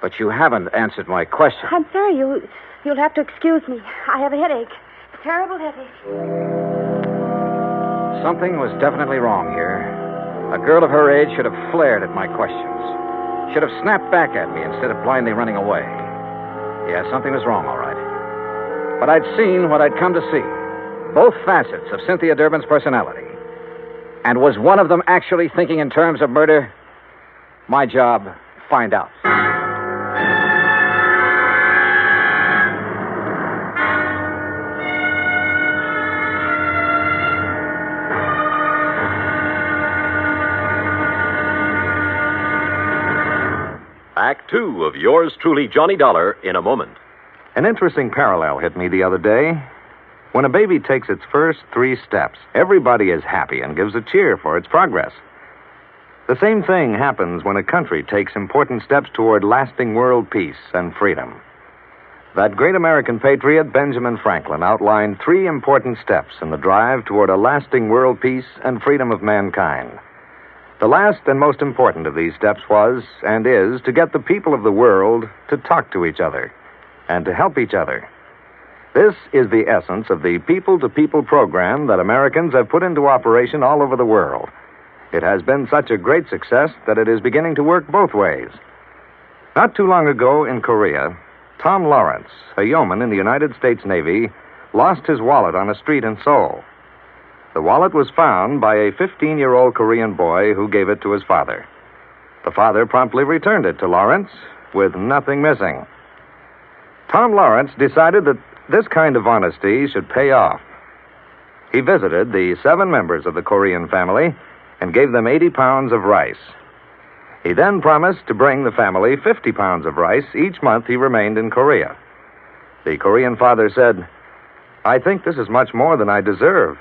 I: But you haven't answered my question.
J: I'm sorry, you'll have to excuse me. I have a headache. A terrible headache.
I: Something was definitely wrong here. A girl of her age should have flared at my questions. Should have snapped back at me instead of blindly running away. Yeah, something was wrong, all right. But I'd seen what I'd come to see. Both facets of Cynthia Durbin's personality. And was one of them actually thinking in terms of murder? My job, find out.
W: Act 2 of yours truly, Johnny Dollar, in a moment.
E: An interesting parallel hit me the other day. When a baby takes its first 3 steps, everybody is happy and gives a cheer for its progress. The same thing happens when a country takes important steps toward lasting world peace and freedom. That great American patriot, Benjamin Franklin, outlined 3 important steps in the drive toward a lasting world peace and freedom of mankind. The last and most important of these steps was, and is, to get the people of the world to talk to each other and to help each other. This is the essence of the people-to-people program that Americans have put into operation all over the world. It has been such a great success that it is beginning to work both ways. Not too long ago in Korea, Tom Lawrence, a yeoman in the United States Navy, lost his wallet on a street in Seoul. The wallet was found by a 15-year-old Korean boy who gave it to his father.
I: The father promptly returned it to Lawrence with nothing missing. Tom Lawrence decided that this kind of honesty should pay off. He visited the 7 members of the Korean family and gave them 80 pounds of rice. He then promised to bring the family 50 pounds of rice each month he remained in Korea. The Korean father said, "I think this is much more than I deserve."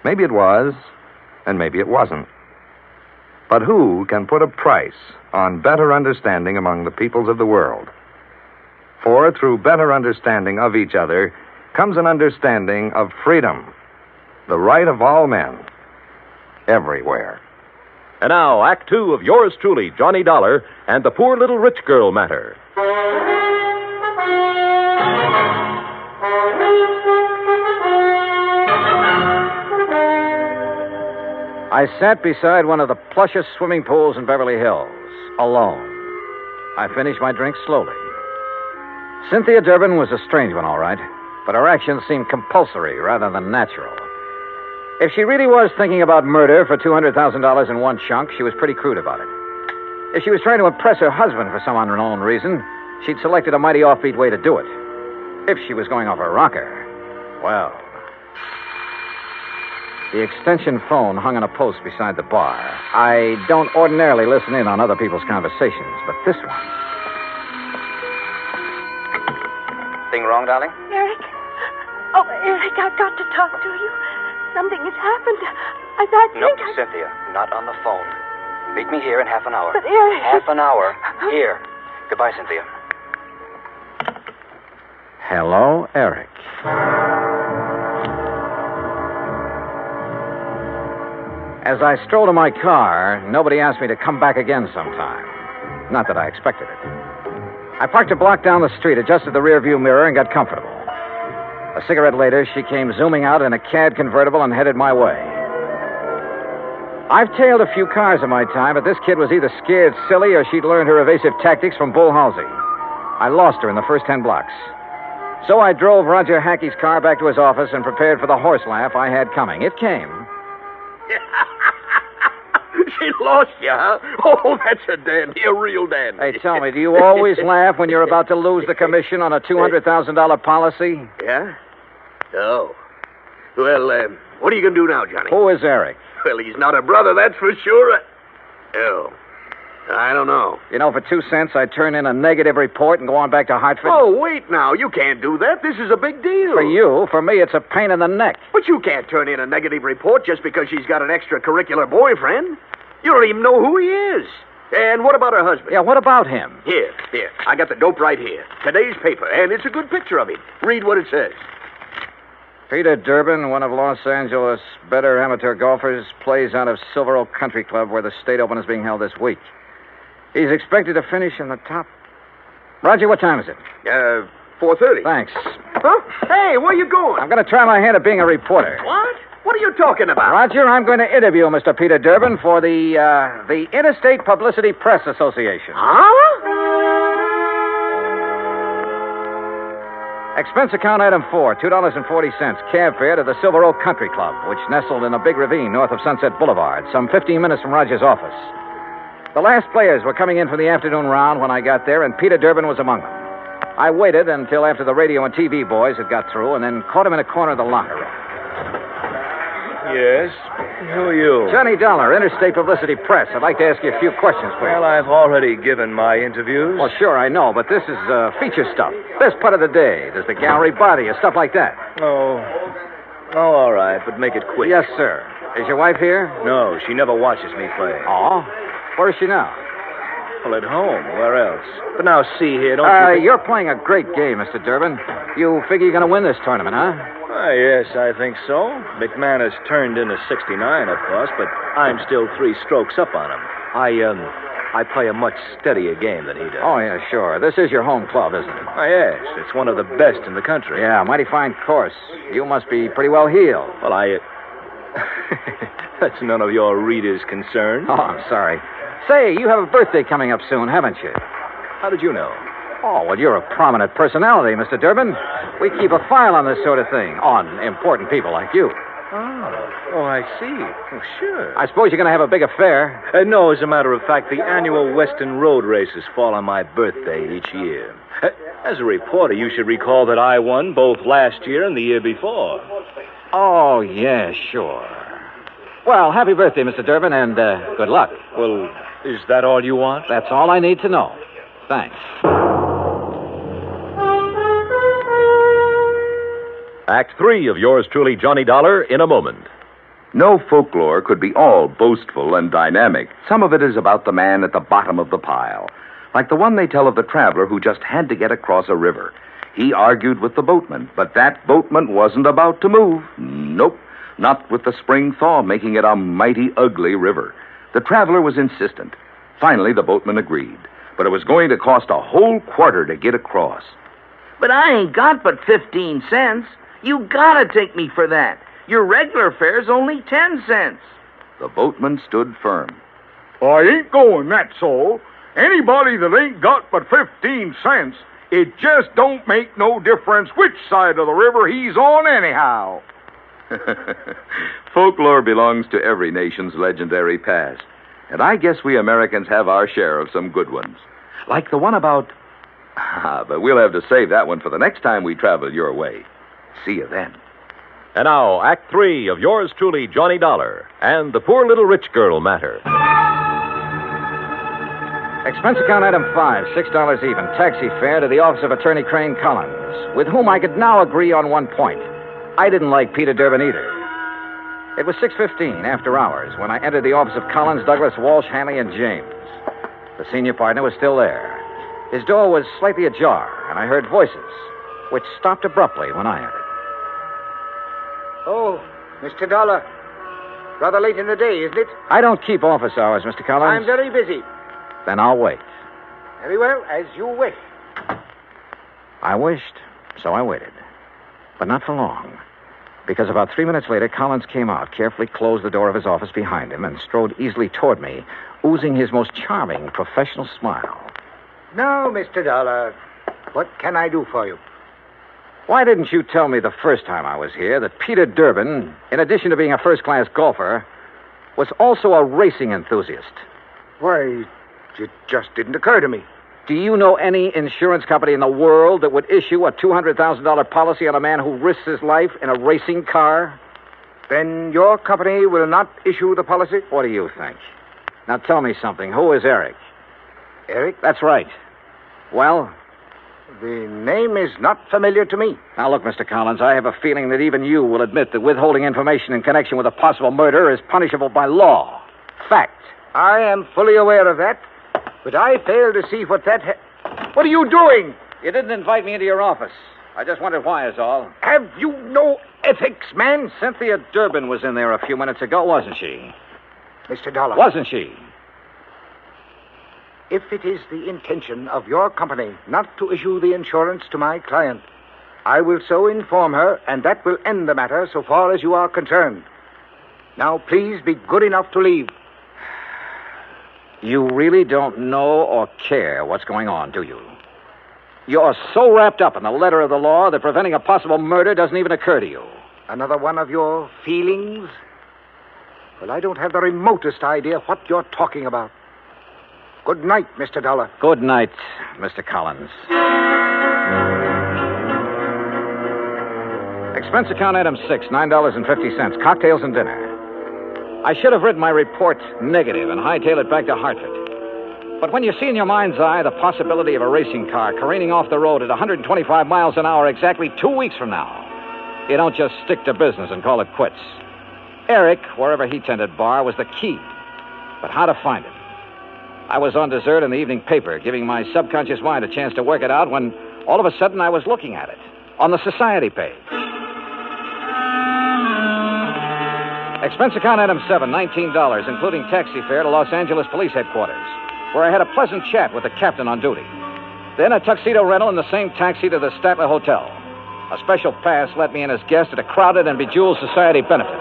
I: Maybe it was, and maybe it wasn't. But who can put a price on better understanding among the peoples of the world? For through better understanding of each other comes an understanding of freedom, the right of all men, everywhere.
W: And now, Act 2 of yours truly, Johnny Dollar, and the Poor Little Rich Girl Matter.
I: I sat beside one of the plushest swimming pools in Beverly Hills, alone. I finished my drink slowly. Cynthia Durbin was a strange one, all right, but her actions seemed compulsory rather than natural. If she really was thinking about murder for $200,000 in one chunk, she was pretty crude about it. If she was trying to impress her husband for some unknown reason, she'd selected a mighty offbeat way to do it. If she was going off her rocker, well... The extension phone hung on a post beside the bar. I don't ordinarily listen in on other people's conversations, but this one...
X: Thing wrong, darling?
U: Eric? Oh, Eric, I've got to talk to you. Something has happened. I think
X: No, Cynthia, not on the phone. Meet me here in half an hour.
U: But Eric...
X: Half an hour. Here. Goodbye, Cynthia.
I: Hello, Eric. As I strolled to my car, nobody asked me to come back again sometime. Not that I expected it. I parked a block down the street, adjusted the rearview mirror, and got comfortable. A cigarette later, she came zooming out in a CAD convertible and headed my way. I've tailed a few cars in my time, but this kid was either scared silly or she'd learned her evasive tactics from Bull Halsey. I lost her in the first 10 blocks. So I drove Roger Hackey's car back to his office and prepared for the horse laugh I had coming. It came.
L: She lost you, huh? Oh, that's a dandy, a real dandy.
I: Hey, tell me, do you always laugh when you're about to lose the commission on a $200,000 policy?
L: Yeah? Oh. Well, what are you going to do now, Johnny?
I: Who is Eric?
L: Well, he's not a brother, that's for sure. Oh. I don't know.
I: You know, for 2 cents, I'd turn in a negative report and go on back to Hartford.
L: Oh, wait now. You can't do that. This is a big deal.
I: For you. For me, it's a pain in the neck.
L: But you can't turn in a negative report just because she's got an extracurricular boyfriend. You don't even know who he is. And what about her husband?
I: Yeah, what about him?
L: Here. I got the dope right here. Today's paper, and it's a good picture of him. Read what it says.
I: Peter Durbin, one of Los Angeles' better amateur golfers, plays out of Silver Oak Country Club, where the state open is being held this week. He's expected to finish in the top... Roger, what time is it?
L: 4:30.
I: Thanks.
L: Huh? Hey, where you going?
I: I'm going to try my hand at being a reporter.
L: What? What are you talking about?
I: Roger, I'm going to interview Mr. Peter Durbin for the Interstate Publicity Press Association.
L: Huh?
I: Expense account item 4, $2.40, cab fare to the Silver Oak Country Club, which nestled in a big ravine north of Sunset Boulevard, some 15 minutes from Roger's office. The last players were coming in for the afternoon round when I got there, and Peter Durbin was among them. I waited until after the radio and TV boys had got through, and then caught him in a corner of the locker room.
G: Yes? Who are you?
I: Johnny Dollar, Interstate Publicity Press. I'd like to ask you a few questions, please.
G: Well, I've already given my interviews.
I: Well, sure, I know, but this is feature stuff. Best part of the day. There's the gallery body or stuff like that.
G: Oh, all right, but make it quick.
I: Yes, sir. Is your wife here?
G: No, she never watches me play.
I: Oh? Where is she now?
G: Well, at home. Where else? But now, see here, don't you think...
I: You're playing a great game, Mr. Durbin. You figure you're going to win this tournament, huh?
G: Yes, I think so. McMahon has turned into 69, of course, but I'm still 3 strokes up on him. I play a much steadier game than he does.
I: Oh, yeah, sure. This is your home club, isn't it?
G: Oh, yes. It's one of the best in the country.
I: Yeah, mighty fine course. You must be pretty well heeled.
G: Well, That's none of your readers' concern.
I: Oh, I'm sorry. Say, you have a birthday coming up soon, haven't you?
G: How did you know?
I: Oh, well, you're a prominent personality, Mr. Durbin. We keep a file on this sort of thing, on important people like you.
G: Oh, I see. Oh, sure.
I: I suppose you're going to have a big affair.
G: No, as a matter of fact, the annual Western Road races fall on my birthday each year. As a reporter, you should recall that I won both last year and the year before.
I: Oh, yeah, sure. Well, happy birthday, Mr. Durbin, and good luck.
G: Well, is that all you want?
I: That's all I need to know. Thanks.
W: Act 3 of yours truly, Johnny Dollar, in a moment.
M: No folklore could be all boastful and dynamic. Some of it is about the man at the bottom of the pile, like the one they tell of the traveler who just had to get across a river. He argued with the boatman, but that boatman wasn't about to move. Nope, not with the spring thaw making it a mighty ugly river. The traveler was insistent. Finally, the boatman agreed, but it was going to cost a whole quarter to get across.
O: But I ain't got but 15 cents. You gotta take me for that. Your regular fare's only 10 cents.
M: The boatman stood firm.
S: I ain't going, that's all. Anybody that ain't got but 15 cents, it just don't make no difference which side of the river he's on anyhow.
M: Folklore belongs to every nation's legendary past. And I guess we Americans have our share of some good ones. Like the one about... but we'll have to save that one for the next time we travel your way. See you then.
W: And now, Act 3 of yours truly, Johnny Dollar, and the poor little rich girl matter.
I: Expense account item 5, $6 even. Taxi fare to the office of Attorney Crane Collins, with whom I could now agree on one point. I didn't like Peter Durbin either. It was 6:15 after hours when I entered the office of Collins, Douglas, Walsh, Hanley, and James. The senior partner was still there. His door was slightly ajar, and I heard voices, which stopped abruptly when I entered.
D: Oh, Mr. Dollar. Rather late in the day, isn't it?
I: I don't keep office hours, Mr. Collins.
D: I'm very busy.
I: Then I'll wait.
D: Very well, as you wish.
I: I wished, so I waited. But not for long. Because about 3 minutes later, Collins came out, carefully closed the door of his office behind him, and strode easily toward me, oozing his most charming professional smile.
D: Now, Mr. Dollar, what can I do for you?
I: Why didn't you tell me the first time I was here that Peter Durbin, in addition to being a first-class golfer, was also a racing enthusiast?
D: Why, it just didn't occur to me.
I: Do you know any insurance company in the world that would issue a $200,000 policy on a man who risks his life in a racing car?
D: Then your company will not issue the policy?
I: What do you think? Now tell me something. Who is Eric?
D: Eric?
I: That's right. Well?
D: The name is not familiar to me.
I: Now, look, Mr. Collins, I have a feeling that even you will admit that withholding information in connection with a possible murder is punishable by law. Fact.
D: I am fully aware of that, but I fail to see what that... What are you doing?
I: You didn't invite me into your office. I just wondered why is all.
D: Have you no ethics, man?
I: Cynthia Durbin was in there a few minutes ago, wasn't she?
D: Mr. Dollar.
I: Wasn't she?
D: If it is the intention of your company not to issue the insurance to my client, I will so inform her, and that will end the matter so far as you are concerned. Now, please be good enough to leave.
I: You really don't know or care what's going on, do you? You're so wrapped up in the letter of the law that preventing a possible murder doesn't even occur to you.
D: Another one of your feelings? Well, I don't have the remotest idea what you're talking about. Good night, Mr. Dollar.
I: Good night, Mr. Collins. Expense account item 6, $9.50, cocktails and dinner. I should have written my report negative and hightailed it back to Hartford. But when you see in your mind's eye the possibility of a racing car careening off the road at 125 miles an hour exactly 2 weeks from now, you don't just stick to business and call it quits. Eric, wherever he tended bar, was the key. But how to find him? I was on dessert in the evening paper, giving my subconscious mind a chance to work it out when all of a sudden I was looking at it on the society page. Expense account item 7, $19, including taxi fare to Los Angeles Police Headquarters, where I had a pleasant chat with the captain on duty. Then a tuxedo rental in the same taxi to the Statler Hotel. A special pass let me in as guest at a crowded and bejeweled society benefit.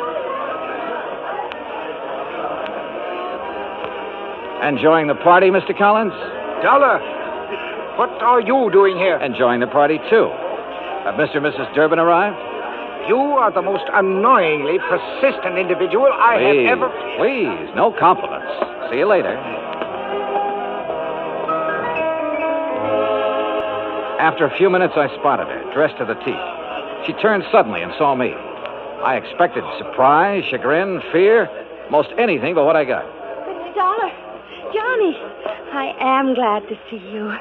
I: Enjoying the party, Mr. Collins?
D: Dollar, what are you doing here?
I: Enjoying the party, too. Have Mr. and Mrs. Durbin arrived?
D: You are the most annoyingly persistent individual I have ever...
I: Please, no compliments. See you later. After a few minutes, I spotted her, dressed to the teeth. She turned suddenly and saw me. I expected surprise, chagrin, fear, most anything but what I got.
U: Mr. Dollar, Johnny, I am glad to see you.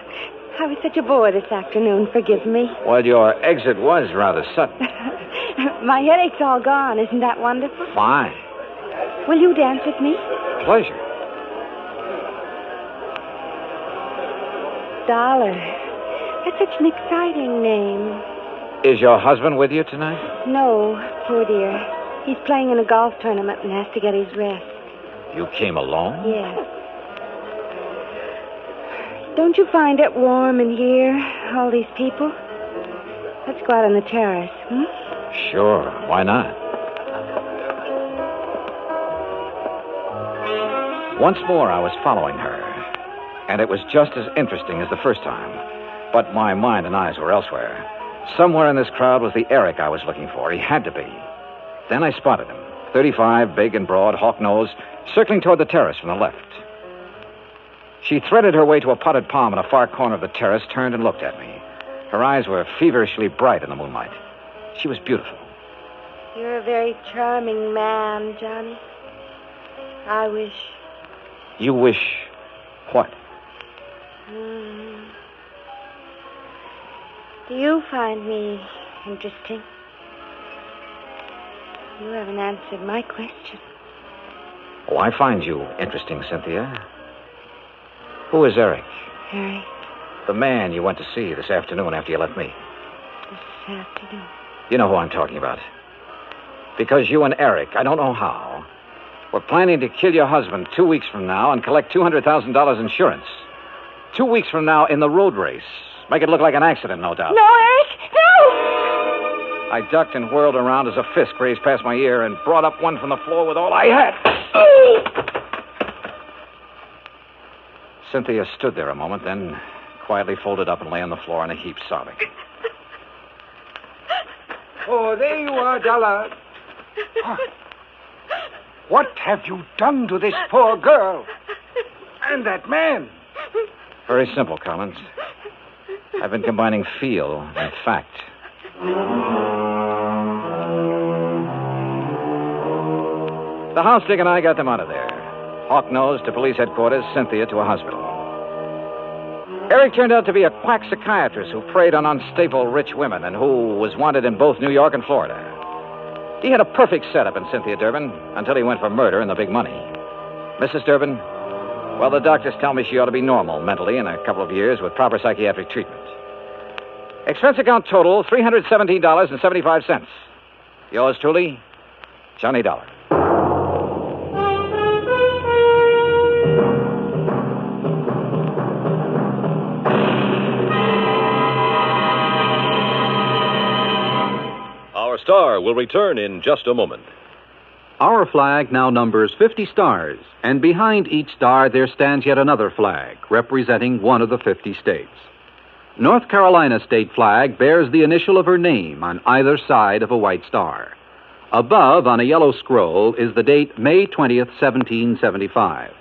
U: I was such a bore this afternoon. Forgive me.
I: Well, your exit was rather sudden.
U: My headache's all gone. Isn't that wonderful?
I: Fine.
U: Will you dance with me?
I: Pleasure.
U: Dollar. That's such an exciting name.
I: Is your husband with you tonight?
U: No, poor dear. He's playing in a golf tournament and has to get his rest.
I: You came alone?
U: Yes. Don't you find it warm in here, all these people? Let's go out on the terrace, hmm?
I: Sure, why not? Once more I was following her, and it was just as interesting as the first time. But my mind and eyes were elsewhere. Somewhere in this crowd was the Eric I was looking for. He had to be. Then I spotted him, 35, big and broad, hawk-nosed, circling toward the terrace from the left. She threaded her way to a potted palm in a far corner of the terrace, turned and looked at me. Her eyes were feverishly bright in the moonlight. She was beautiful.
U: You're a very charming man, Johnny. I wish...
I: You wish what?
U: Do you find me interesting? You haven't answered my question.
I: Oh, I find you interesting, Cynthia. Who is Eric?
U: Eric?
I: The man you went to see this afternoon after you left me.
U: This afternoon?
I: You know who I'm talking about. Because you and Eric, I don't know how, were planning to kill your husband 2 weeks from now and collect $200,000 insurance. 2 weeks from now in the road race. Make it look like an accident, no doubt.
U: No, Eric! No!
I: I ducked and whirled around as a fist grazed past my ear and brought up one from the floor with all I had. Cynthia stood there a moment, then quietly folded up and lay on the floor in a heap, sobbing.
D: Oh, there you are, Dollar. What have you done to this poor girl? And that man?
I: Very simple, Collins. I've been combining feel and fact. The house dick and I got them out of there. Hawk-nosed to police headquarters, Cynthia to a hospital. Eric turned out to be a quack psychiatrist who preyed on unstable rich women and who was wanted in both New York and Florida. He had a perfect setup in Cynthia Durbin until he went for murder and the big money. Mrs. Durbin, well, the doctors tell me she ought to be normal mentally in a couple of years with proper psychiatric treatment. Expense account total, $317.75. Yours truly, Johnny Dollar.
W: Our star will return in just a moment.
B: Our flag now numbers 50 stars, and behind each star there stands yet another flag, representing one of the 50 states. North Carolina state flag bears the initial of her name on either side of a white star. Above, on a yellow scroll, is the date May 20th, 1775.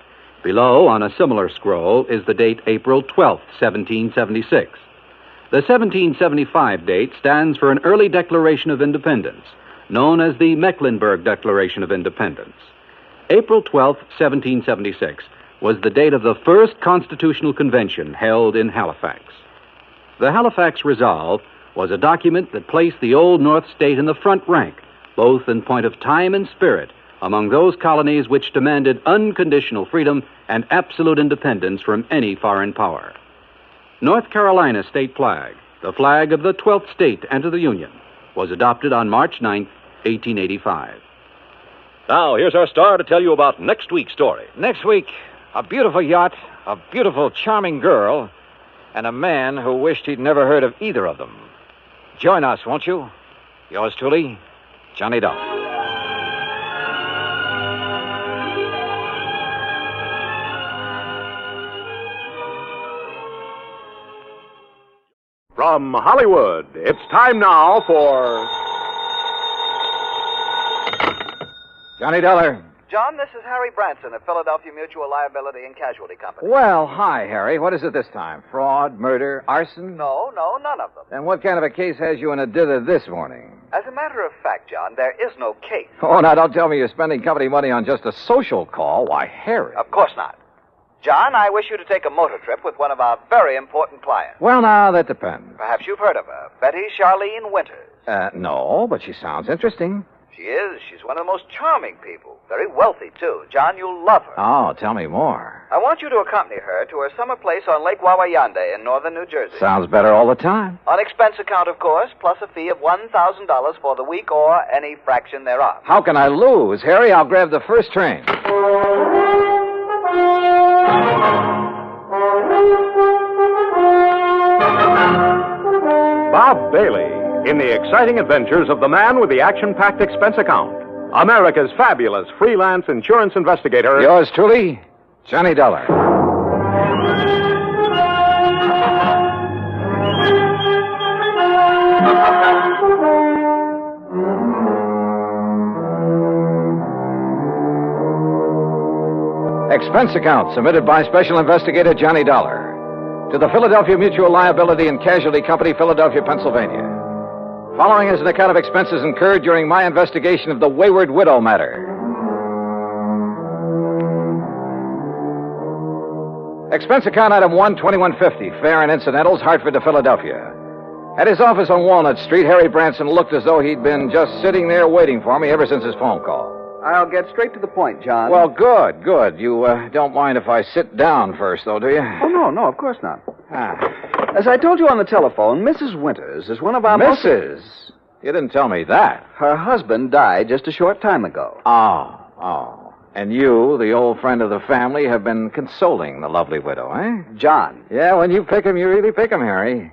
B: Below, on a similar scroll, is the date April 12th, 1776. The 1775 date stands for an early Declaration of Independence, known as the Mecklenburg Declaration of Independence. April 12, 1776, was the date of the first Constitutional Convention held in Halifax. The Halifax Resolve was a document that placed the Old North State in the front rank, both in point of time and spirit, among those colonies which demanded unconditional freedom and absolute independence from any foreign power. North Carolina state flag, the flag of the 12th state to enter the Union, was adopted on March 9, 1885.
W: Now, here's our star to tell you about next week's story.
I: Next week, a beautiful yacht, a beautiful, charming girl, and a man who wished he'd never heard of either of them. Join us, won't you? Yours truly, Johnny Dollar.
C: From Hollywood, it's time now for
I: Johnny Dollar.
C: John, this is Harry Branson of Philadelphia Mutual Liability and Casualty Company.
I: Well, hi, Harry. What is it this time? Fraud, murder, arson?
C: No, none of them.
I: Then what kind of a case has you in a dither this morning?
C: As a matter of fact, John, there is no case.
I: Oh, now don't tell me you're spending company money on just a social call. Why, Harry.
C: Of course not. John, I wish you to take a motor trip with one of our very important clients.
I: Well, now, that depends.
C: Perhaps you've heard of her, Betty Charlene Winters.
I: No, but she sounds interesting.
C: She is. She's one of the most charming people. Very wealthy, too. John, you'll love her.
I: Oh, tell me more.
C: I want you to accompany her to her summer place on Lake Wawayanda in northern New Jersey.
I: Sounds better all the time.
C: On expense account, of course, plus a fee of $1,000 for the week or any fraction thereof.
I: How can I lose? Harry, I'll grab the first train.
H: Bob Bailey in the exciting adventures of the man with the action-packed expense account. America's fabulous freelance insurance investigator.
I: Yours truly, Johnny Dollar. Expense account submitted by Special Investigator Johnny Dollar to the Philadelphia Mutual Liability and Casualty Company, Philadelphia, Pennsylvania. Following is an account of expenses incurred during my investigation of the Wayward widow matter. Expense account item 12150, fare and incidentals, Hartford to Philadelphia. At his office on Walnut Street, Harry Branson looked as though he'd been just sitting there waiting for me ever since his phone call.
C: I'll get straight to the point, John.
I: Well, good. You don't mind if I sit down first, though, do you?
C: Oh, no, of course not. As I told you on the telephone, Mrs. Winters is one of our
I: Mrs.? You didn't tell me that.
C: Her husband died just a short time ago.
I: Oh. And you, the old friend of the family, have been consoling the lovely widow, eh?
C: John.
I: Yeah, when you pick 'em, you really pick 'em, Harry.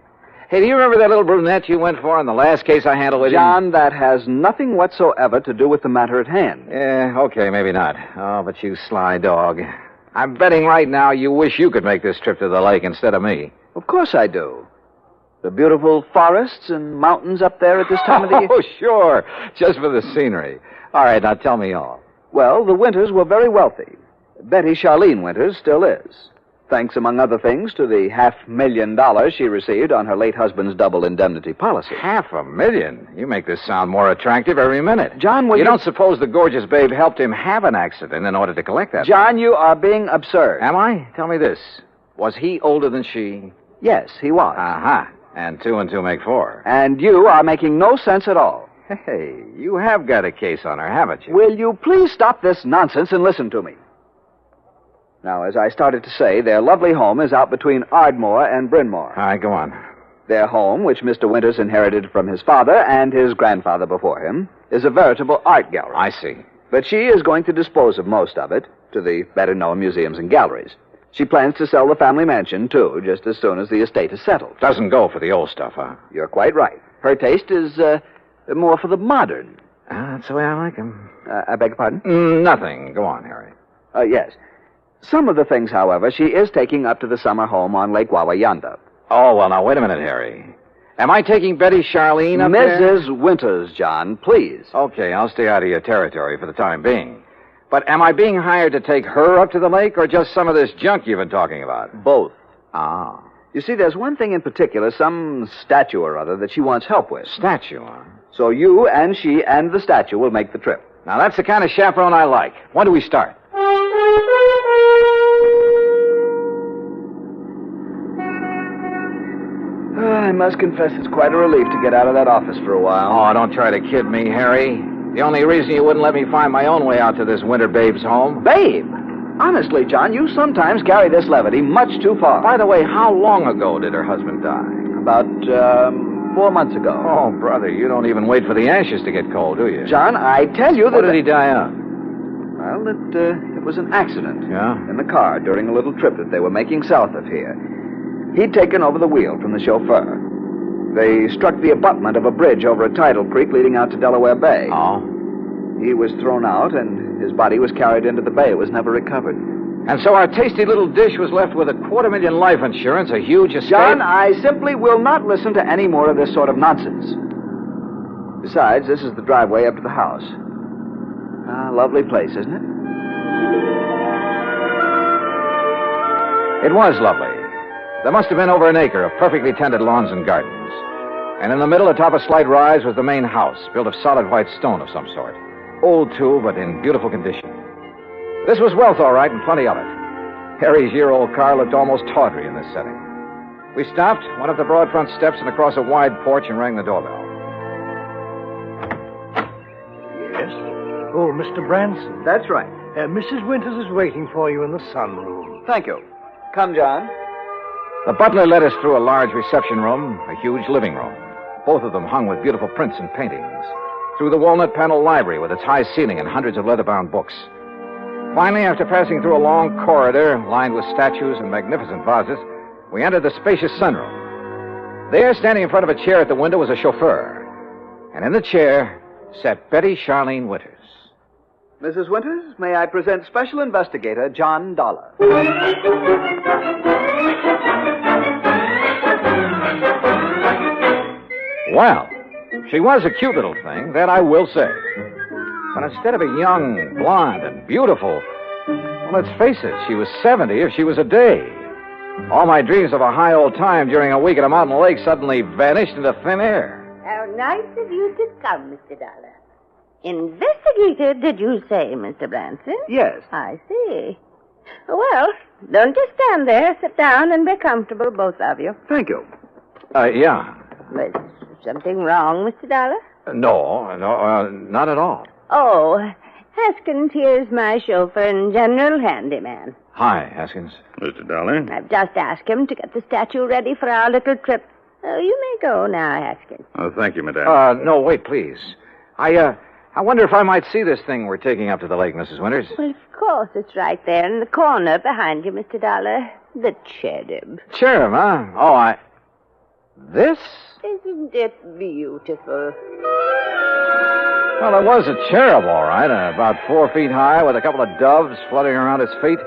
I: Hey, do you remember that little brunette you went for in the last case I handled with you?
C: John, that has nothing whatsoever to do with the matter at hand.
I: Yeah, okay, maybe not. Oh, but you sly dog. I'm betting right now you wish you could make this trip to the lake instead of me.
C: Of course I do. The beautiful forests and mountains up there at this time of the year.
I: Oh, sure. Just for the scenery. All right, now tell me all.
C: Well, the Winters were very wealthy. Betty Charlene Winters still is. Thanks, among other things, to the $500,000 she received on her late husband's double indemnity policy.
I: $500,000? You make this sound more attractive every minute.
C: John,
I: you don't suppose the gorgeous babe helped him have an accident in order to collect that?
C: John, you are being absurd.
I: Am I? Tell me this. Was he older than she?
C: Yes, he was.
I: Aha. And 2 and 2 make 4.
C: And you are making no sense at all.
I: Hey, you have got a case on her, haven't you?
C: Will you please stop this nonsense and listen to me? Now, as I started to say, their lovely home is out between Ardmore and Bryn Mawr.
I: All right, go on.
C: Their home, which Mr. Winters inherited from his father and his grandfather before him, is a veritable art gallery.
I: I see.
C: But she is going to dispose of most of it to the better-known museums and galleries. She plans to sell the family mansion, too, just as soon as the estate is settled.
I: Doesn't go for the old stuff, huh?
C: You're quite right. Her taste is more for the modern.
I: That's the way I like 'em.
C: I beg your pardon?
I: Nothing. Go on, Harry.
C: Yes. Some of the things, however, she is taking up to the summer home on Lake Wawayanda.
I: Oh, well, now, wait a minute, Harry. Am I taking Betty Charlene up there?
C: Mrs. Winters, John, please.
I: Okay, I'll stay out of your territory for the time being. But am I being hired to take her up to the lake or just some of this junk you've been talking about?
C: Both.
I: Ah.
C: You see, there's one thing in particular, some statue or other that she wants help with.
I: Statue, huh?
C: So you and she and the statue will make the trip.
I: Now, that's the kind of chaperone I like. When do we start?
C: I must confess it's quite a relief to get out of that office for a while.
I: Oh, don't try to kid me, Harry. The only reason you wouldn't let me find my own way out to this winter babe's home.
C: Babe? Honestly, John, you sometimes carry this levity much too far.
I: By the way, how long ago did her husband die?
C: About, 4 months ago.
I: Oh, brother, you don't even wait for the ashes to get cold, do you?
C: John, I tell you that...
I: What did he die of?
C: Well, it was an accident.
I: Yeah?
C: In the car during a little trip that they were making south of here. He'd taken over the wheel from the chauffeur. They struck the abutment of a bridge over a tidal creek leading out to Delaware Bay.
I: Oh?
C: He was thrown out, and his body was carried into the bay. It was never recovered.
I: And so our tasty little dish was left with $250,000 life insurance, a huge estate...
C: John, I simply will not listen to any more of this sort of nonsense. Besides, this is the driveway up to the house. Lovely place, isn't it?
I: It was lovely. There must have been over an acre of perfectly tended lawns and gardens. And in the middle, atop a slight rise, was the main house, built of solid white stone of some sort. Old, too, but in beautiful condition. This was wealth, all right, and plenty of it. Harry's year-old car looked almost tawdry in this setting. We stopped, went up the broad front steps and across a wide porch and rang the doorbell.
A: Yes? Oh, Mr. Branson.
C: That's right.
A: Mrs. Winters is waiting for you in the sunroom.
C: Thank you. Come, John.
I: The butler led us through a large reception room, a huge living room, both of them hung with beautiful prints and paintings, through the walnut-paneled library with its high ceiling and hundreds of leather-bound books. Finally, after passing through a long corridor lined with statues and magnificent vases, we entered the spacious sunroom. There, standing in front of a chair at the window, was a chauffeur. And in the chair sat Betty Charlene Winters.
C: Mrs. Winters, may I present Special Investigator John Dollar.
I: Well, she was a cute little thing, that I will say. But instead of a young, blonde, and beautiful, well, let's face it, she was 70 if she was a day. All my dreams of a high old time during a week at a mountain lake suddenly vanished into thin air.
U: How nice of you to come, Mr. Dollar. Investigator, did you say, Mr. Branson?
C: Yes.
U: I see. Well, don't just stand there. Sit down and be comfortable, both of you.
C: Thank you.
I: Yeah.
U: Is something wrong, Mr. Dollar?
I: No, not at all.
U: Oh, Haskins here's my chauffeur and general handyman.
I: Hi, Haskins.
N: Mr. Dollar?
U: I've just asked him to get the statue ready for our little trip. You may go now, Haskins.
N: Oh, thank you, madame.
I: No, wait, please. I wonder if I might see this thing we're taking up to the lake, Mrs. Winters.
U: Well, of course, it's right there in the corner behind you, Mr. Dollar. The cherub.
I: Cherub, huh? Oh, This?
U: Isn't it beautiful?
I: Well, it was a cherub, all right. About 4 feet high with a couple of doves fluttering around its feet.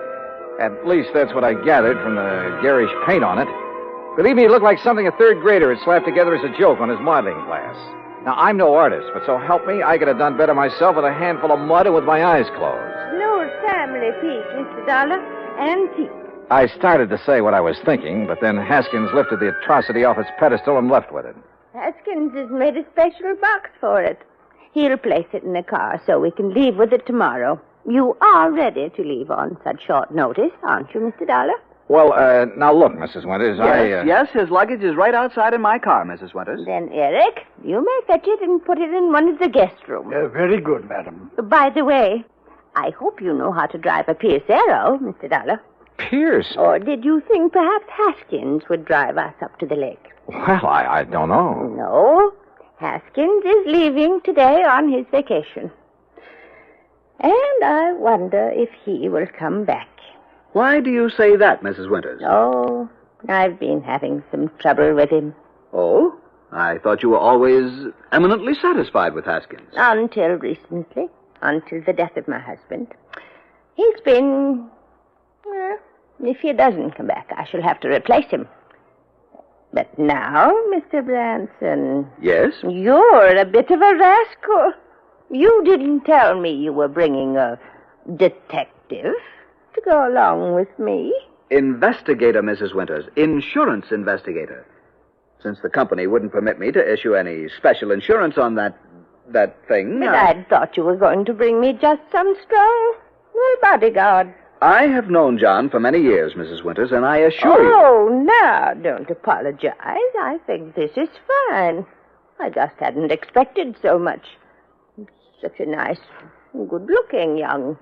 I: At least that's what I gathered from the garish paint on it. Believe me, it looked like something a third grader had slapped together as a joke on his modeling class. Now, I'm no artist, but so help me, I could have done better myself with a handful of mud and with my eyes closed.
U: An old family piece, Mr. Dollar. Antique.
I: I started to say what I was thinking, but then Haskins lifted the atrocity off its pedestal and left with it.
U: Haskins has made a special box for it. He'll place it in the car so we can leave with it tomorrow. You are ready to leave on such short notice, aren't you, Mr. Dollar?
I: Well, now look, Mrs. Winters,
C: Yes, his luggage is right outside in my car, Mrs. Winters.
U: Then, Eric, you may fetch it and put it in one of the guest rooms.
A: Very good, madam.
U: By the way, I hope you know how to drive a Pierce Arrow, Mr. Dollar.
I: Pierce?
U: Or did you think perhaps Haskins would drive us up to the lake?
I: Well, I don't know.
U: No. Haskins is leaving today on his vacation. And I wonder if he will come back.
C: Why do you say that, Mrs. Winters?
U: Oh, I've been having some trouble with him.
C: Oh? I thought you were always eminently satisfied with Haskins.
U: Until recently. Until the death of my husband. He's been... if he doesn't come back, I shall have to replace him. But now, Mr. Branson...
C: Yes?
U: You're a bit of a rascal. You didn't tell me you were bringing a detective to go along with me.
C: Investigator, Mrs. Winters. Insurance investigator. Since the company wouldn't permit me to issue any special insurance on that thing...
U: But I'd thought you were going to bring me just some strong bodyguard.
C: I have known John for many years, Mrs. Winters, and I assure you...
U: Oh, now, don't apologize. I think this is fine. I just hadn't expected so much. Such a nice, good-looking young...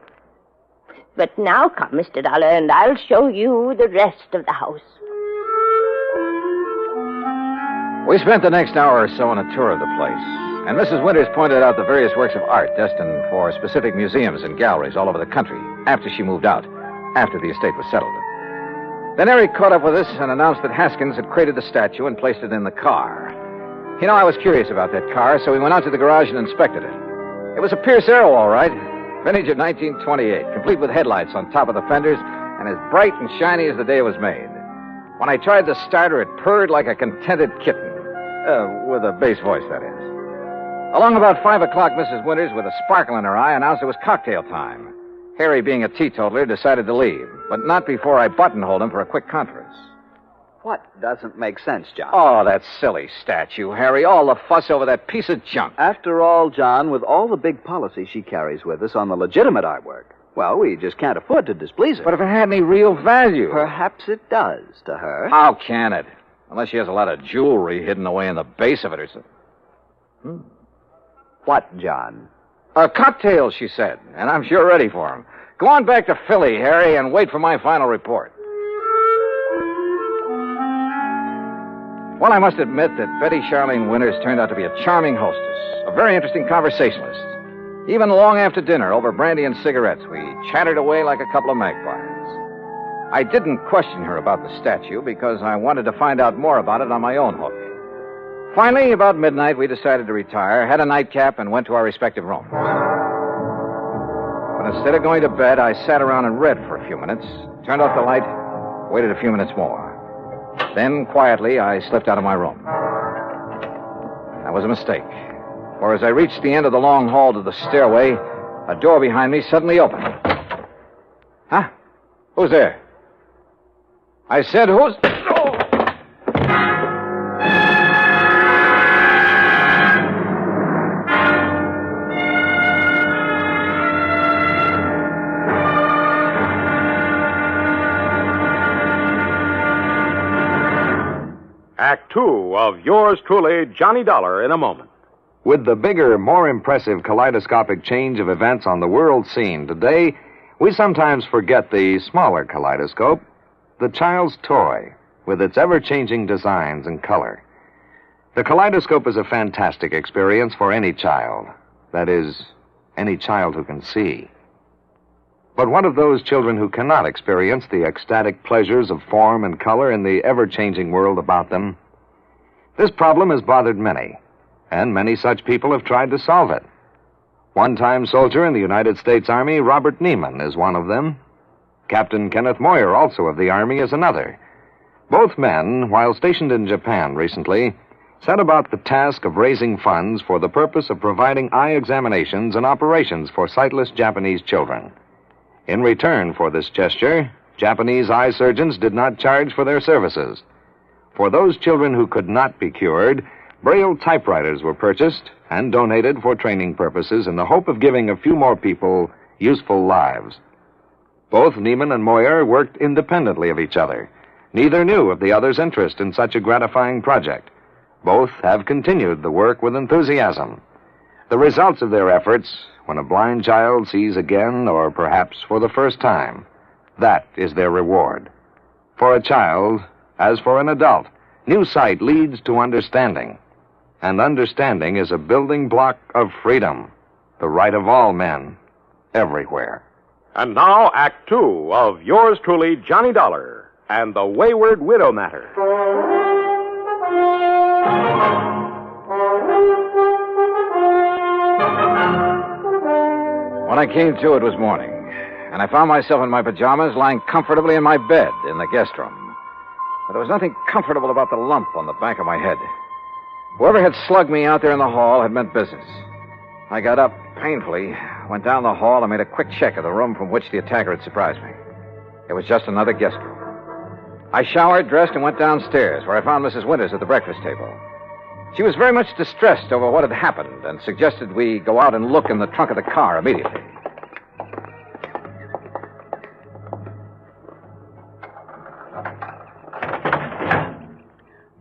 U: But now come, Mr. Dollar, and I'll show you the rest of the house.
I: We spent the next hour or so on a tour of the place, and Mrs. Winters pointed out the various works of art destined for specific museums and galleries all over the country after she moved out, after the estate was settled. Then Eric caught up with us and announced that Haskins had created the statue and placed it in the car. You know, I was curious about that car, so we went out to the garage and inspected it. It was a Pierce Arrow, all right. Vintage of 1928, complete with headlights on top of the fenders and as bright and shiny as the day it was made. When I tried the starter, it purred like a contented kitten. With a bass voice, that is. Along about 5 o'clock, Mrs. Winters, with a sparkle in her eye, announced it was cocktail time. Harry, being a teetotaler, decided to leave, but not before I buttonholed him for a quick conference.
C: What doesn't make sense, John?
I: Oh, that silly statue, Harry. All the fuss over that piece of junk.
C: After all, John, with all the big policy she carries with us on the legitimate artwork, well, we just can't afford to displease her.
I: But if it had any real value...
C: Perhaps it does to her.
I: How can it? Unless she has a lot of jewelry hidden away in the base of it or something.
C: What, John?
I: Cocktails, she said, and I'm sure ready for them. Go on back to Philly, Harry, and wait for my final report. Well, I must admit that Betty Charlene Winters turned out to be a charming hostess, a very interesting conversationalist. Even long after dinner, over brandy and cigarettes, we chattered away like a couple of magpies. I didn't question her about the statue because I wanted to find out more about it on my own hook. Finally, about midnight, we decided to retire, had a nightcap, and went to our respective rooms. But instead of going to bed, I sat around and read for a few minutes, turned off the light, waited a few minutes more. Then, quietly, I slipped out of my room. That was a mistake. For as I reached the end of the long hall to the stairway, a door behind me suddenly opened. Huh? Who's there? I said, who's... Oh!
H: Act two of yours truly, Johnny Dollar, in a moment.
E: With the bigger, more impressive kaleidoscopic change of events on the world scene today, we sometimes forget the smaller kaleidoscope, the child's toy, with its ever-changing designs and color. The kaleidoscope is a fantastic experience for any child. That is, any child who can see. But what of those children who cannot experience the ecstatic pleasures of form and color in the ever-changing world about them? This problem has bothered many, and many such people have tried to solve it. One-time soldier in the United States Army, Robert Neiman, is one of them. Captain Kenneth Moyer, also of the Army, is another. Both men, while stationed in Japan recently, set about the task of raising funds for the purpose of providing eye examinations and operations for sightless Japanese children. In return for this gesture, Japanese eye surgeons did not charge for their services. For those children who could not be cured, Braille typewriters were purchased and donated for training purposes in the hope of giving a few more people useful lives. Both Neiman and Moyer worked independently of each other. Neither knew of the other's interest in such a gratifying project. Both have continued the work with enthusiasm. The results of their efforts, when a blind child sees again, or perhaps for the first time, that is their reward. For a child, as for an adult, new sight leads to understanding. And understanding is a building block of freedom, the right of all men, everywhere.
H: And now, Act two of yours truly, Johnny Dollar, and the Wayward Widow Matter.
I: When I came to, it was morning, and I found myself in my pajamas lying comfortably in my bed in the guest room. But there was nothing comfortable about the lump on the back of my head. Whoever had slugged me out there in the hall had meant business. I got up painfully, went down the hall, and made a quick check of the room from which the attacker had surprised me. It was just another guest room. I showered, dressed, and went downstairs, where I found Mrs. Winters at the breakfast table. She was very much distressed over what had happened and suggested we go out and look in the trunk of the car immediately.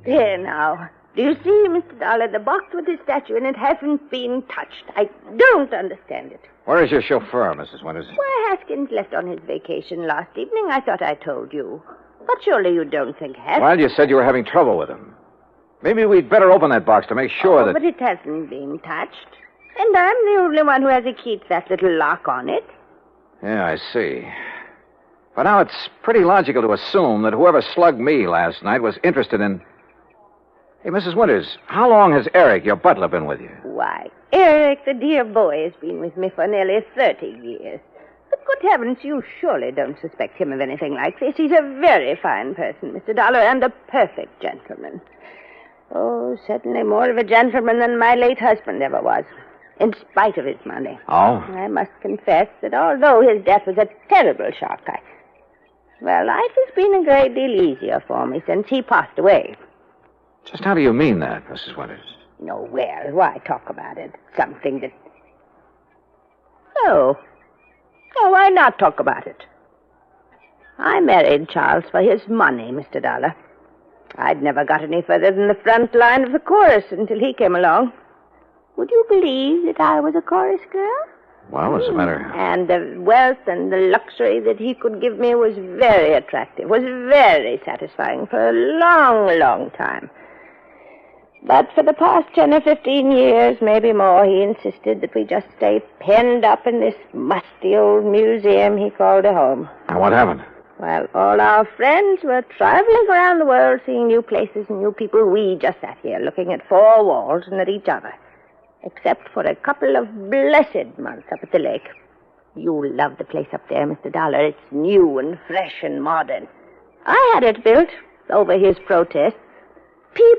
U: There now. Do you see, Mr. Dollar, the box with the statue in it hasn't been touched. I don't understand it.
I: Where is your chauffeur, Mrs. Winters?
U: Why, Haskins left on his vacation last evening. I thought I told you. But surely you don't think Haskins...
I: Well, you said you were having trouble with him. Maybe we'd better open that box to make sure that...
U: But it hasn't been touched. And I'm the only one who has a key to that little lock on it.
I: Yeah, I see. But now it's pretty logical to assume that whoever slugged me last night was interested in... Hey, Mrs. Winters, how long has Eric, your butler, been with you?
U: Why, Eric, the dear boy, has been with me for nearly 30 years. But good heavens, you surely don't suspect him of anything like this. He's a very fine person, Mr. Dollar, and a perfect gentleman. Oh, certainly more of a gentleman than my late husband ever was, in spite of his money.
I: Oh?
U: I must confess that although his death was a terrible shock, life has been a great deal easier for me since he passed away.
I: Just how do you mean that, Mrs. Winters?
U: No, well, why talk about it? Something that... Oh, why not talk about it? I married Charles for his money, Mr. Dollar. I'd never got any further than the front line of the chorus until he came along. Would you believe that I was a chorus girl?
I: Well, as a matter...
U: And the wealth and the luxury that he could give me was very attractive, was very satisfying for a long, long time. But for the past 10 or 15 years, maybe more, he insisted that we just stay penned up in this musty old museum he called a home.
I: And what happened?
U: Well, all our friends were traveling around the world, seeing new places and new people. We just sat here looking at four walls and at each other. Except for a couple of blessed months up at the lake. You'll love the place up there, Mr. Dollar. It's new and fresh and modern. I had it built over his protest.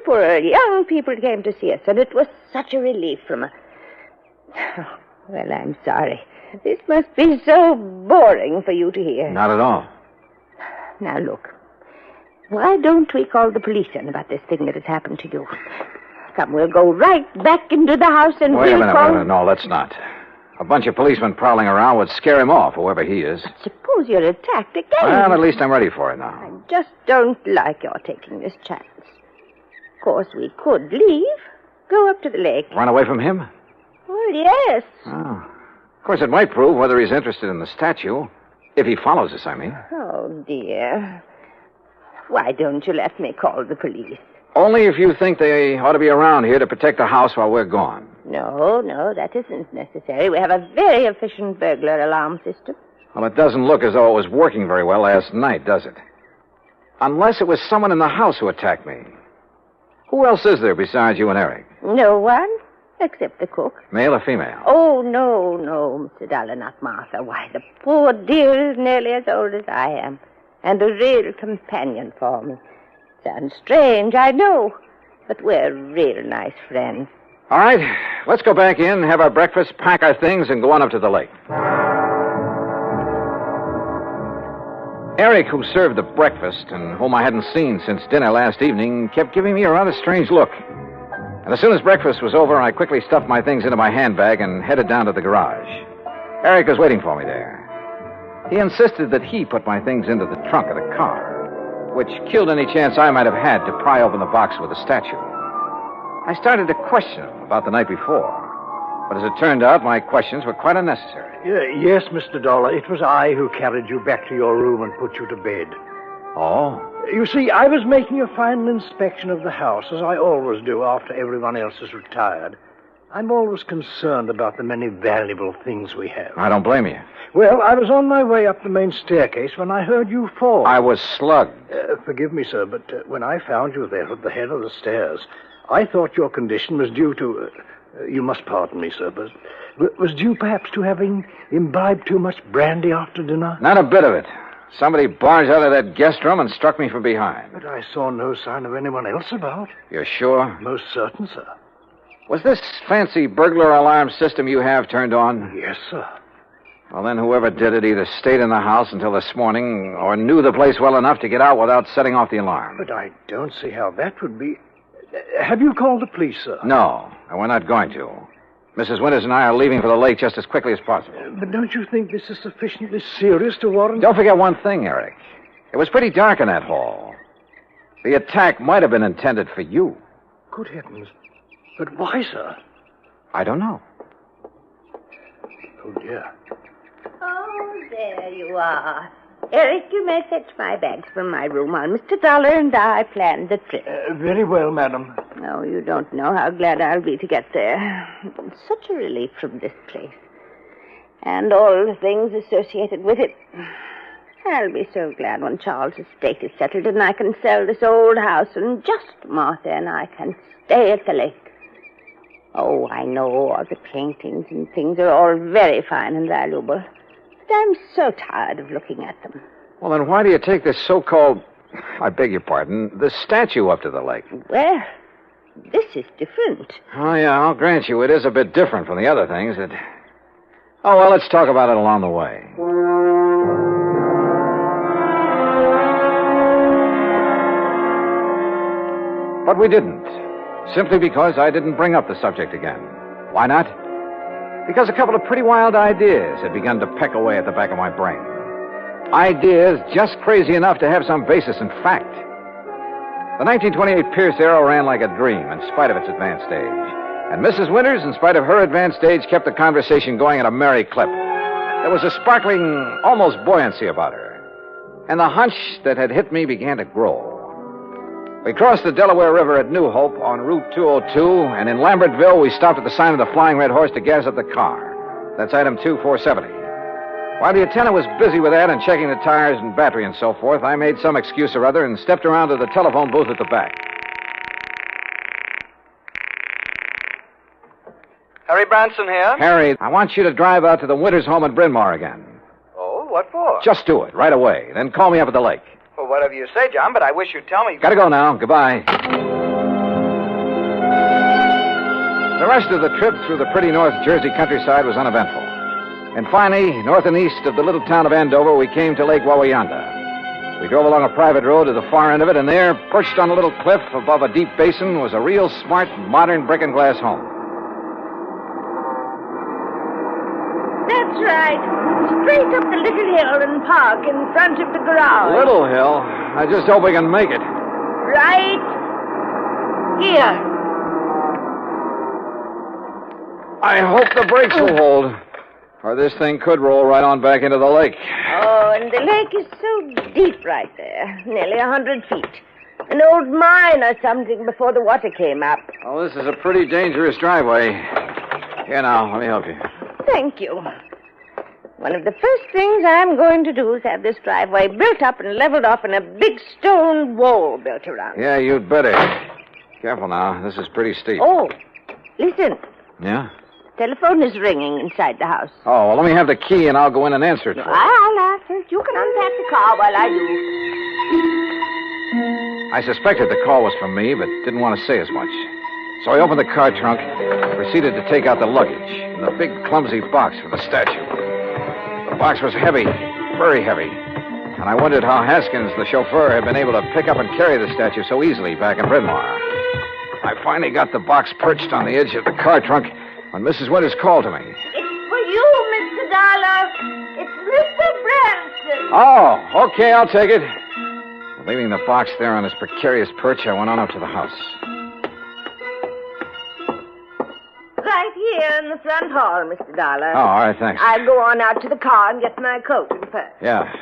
U: Young people came to see us, and it was such a relief from a... Well, I'm sorry. This must be so boring for you to hear.
I: Not at all.
U: Now, look. Why don't we call the police in about this thing that has happened to you? Come, we'll go right back into the house and
I: Wait a
U: we'll
I: minute. No, let's not. A bunch of policemen prowling around would scare him off, whoever he is.
U: Suppose you're attacked again.
I: Well, at least I'm ready for it now.
U: I just don't like your taking this chance. Of course, we could leave. Go up to the lake.
I: Run away from him?
U: Well, yes.
I: Oh. Of course, it might prove whether he's interested in the statue. If he follows us, I mean.
U: Oh, dear. Why don't you let me call the police?
I: Only if you think they ought to be around here to protect the house while we're gone.
U: No, that isn't necessary. We have a very efficient burglar alarm system.
I: Well, it doesn't look as though it was working very well last night, does it? Unless it was someone in the house who attacked me. Who else is there besides you and Eric?
U: No one, except the cook.
I: Male or female?
U: Oh, no, Mr. Dollar, not Martha. Why, the poor dear is nearly as old as I am, and a real companion for me. Sounds strange, I know, but we're real nice friends.
I: All right, let's go back in, have our breakfast, pack our things, and go on up to the lake. Eric, who served the breakfast and whom I hadn't seen since dinner last evening, kept giving me a rather strange look. And as soon as breakfast was over, I quickly stuffed my things into my handbag and headed down to the garage. Eric was waiting for me there. He insisted that he put my things into the trunk of the car, which killed any chance I might have had to pry open the box with the statue. I started to question him about the night before, but as it turned out, my questions were quite unnecessary.
A: Yes, Mr. Dollar, it was I who carried you back to your room and put you to bed.
I: Oh?
A: You see, I was making a final inspection of the house, as I always do after everyone else is retired. I'm always concerned about the many valuable things we have.
I: I don't blame you.
A: Well, I was on my way up the main staircase when I heard you fall.
I: I was slugged.
A: Forgive me, sir, but when I found you there at the head of the stairs, I thought your condition was due to... you must pardon me, sir, but was due perhaps to having imbibed too much brandy after dinner?
I: Not a bit of it. Somebody barged out of that guest room and struck me from behind.
A: But I saw no sign of anyone else about.
I: You're sure?
A: Most certain, sir.
I: Was this fancy burglar alarm system you have turned on?
A: Yes, sir.
I: Well, then whoever did it either stayed in the house until this morning or knew the place well enough to get out without setting off the alarm.
A: But I don't see how that would be... Have you called the police, sir?
I: No, and we're not going to. Mrs. Winters and I are leaving for the lake just as quickly as possible.
A: But don't you think this is sufficiently serious to warrant...
I: Don't forget one thing, Eric. It was pretty dark in that hall. The attack might have been intended for you.
A: Good heavens. But why, sir?
I: I don't know.
A: Oh, dear.
U: Oh, there you are. Eric, you may fetch my bags from my room while Mr. Dollar and I planned the trip.
A: Very well, madam.
U: No, you don't know how glad I'll be to get there. It's such a relief from this place. And all the things associated with it. I'll be so glad when Charles' estate is settled and I can sell this old house and just Martha and I can stay at the lake. Oh, I know all the paintings and things are all very fine and valuable. But I'm so tired of looking at them.
I: Well, then why do you take this so-called, I beg your pardon, the statue up to the lake?
U: Well, this is different.
I: Oh, yeah, I'll grant you it is a bit different from the other things that... Oh, well, let's talk about it along the way. But we didn't. Simply because I didn't bring up the subject again. Why not? Because a couple of pretty wild ideas had begun to peck away at the back of my brain. Ideas just crazy enough to have some basis in fact. The 1928 Pierce Arrow ran like a dream in spite of its advanced age. And Mrs. Winters, in spite of her advanced age, kept the conversation going at a merry clip. There was a sparkling, almost buoyancy about her. And the hunch that had hit me began to grow. We crossed the Delaware River at New Hope on Route 202, and in Lambertville, we stopped at the sign of the Flying Red Horse to gas up the car. That's item 2470. While the attendant was busy with that and checking the tires and battery and so forth, I made some excuse or other and stepped around to the telephone booth at the back.
K: Harry Branson here.
I: Harry, I want you to drive out to the Winters home in Bryn Mawr again.
K: Oh, what for?
I: Just do it, right away. Then call me up at the lake.
K: Well, whatever you say, John, but I wish you'd tell me...
I: Gotta go now. Goodbye. The rest of the trip through the pretty North Jersey countryside was uneventful. And finally, north and east of the little town of Andover, we came to Lake Wawayanda. We drove along a private road to the far end of it, and there, perched on a little cliff above a deep basin, was a real smart, modern brick and glass home.
U: That's right. Straight up the little hill and park in front of the garage.
I: Little hill? I just hope we can make it.
U: Right here.
I: I hope the brakes will hold, or this thing could roll right on back into the lake.
U: Oh, and the lake is so deep right there, nearly 100 feet. An old mine or something before the water came up.
I: Oh, this is a pretty dangerous driveway. Here now, let me help you.
U: Thank you. One of the first things I'm going to do is have this driveway built up and leveled off and a big stone wall built around it.
I: Yeah, you'd better. Careful now. This is pretty steep.
U: Oh, listen.
I: Yeah?
U: Telephone is ringing inside the house.
I: Oh, well, let me have the key and I'll go in and answer it for you.
U: I'll answer it. You can unpack the car while I do.
I: I suspected the call was from me, but didn't want to say as much. So I opened the car trunk, proceeded to take out the luggage and the big, clumsy box for the statue. The box was heavy, very heavy. And I wondered how Haskins, the chauffeur, had been able to pick up and carry the statue so easily back in Bryn Mawr. I finally got the box perched on the edge of the car trunk when Mrs. Winters called to me.
U: It's for you, Mr. Dollar. It's Mr. Branson.
I: Oh, okay, I'll take it. Leaving the box there on his precarious perch, I went on up to the house.
U: Right here in the front hall, Mr. Dollar.
I: Oh, all right, thanks.
U: I'll go on out to the car and get my coat and purse.
I: Yeah.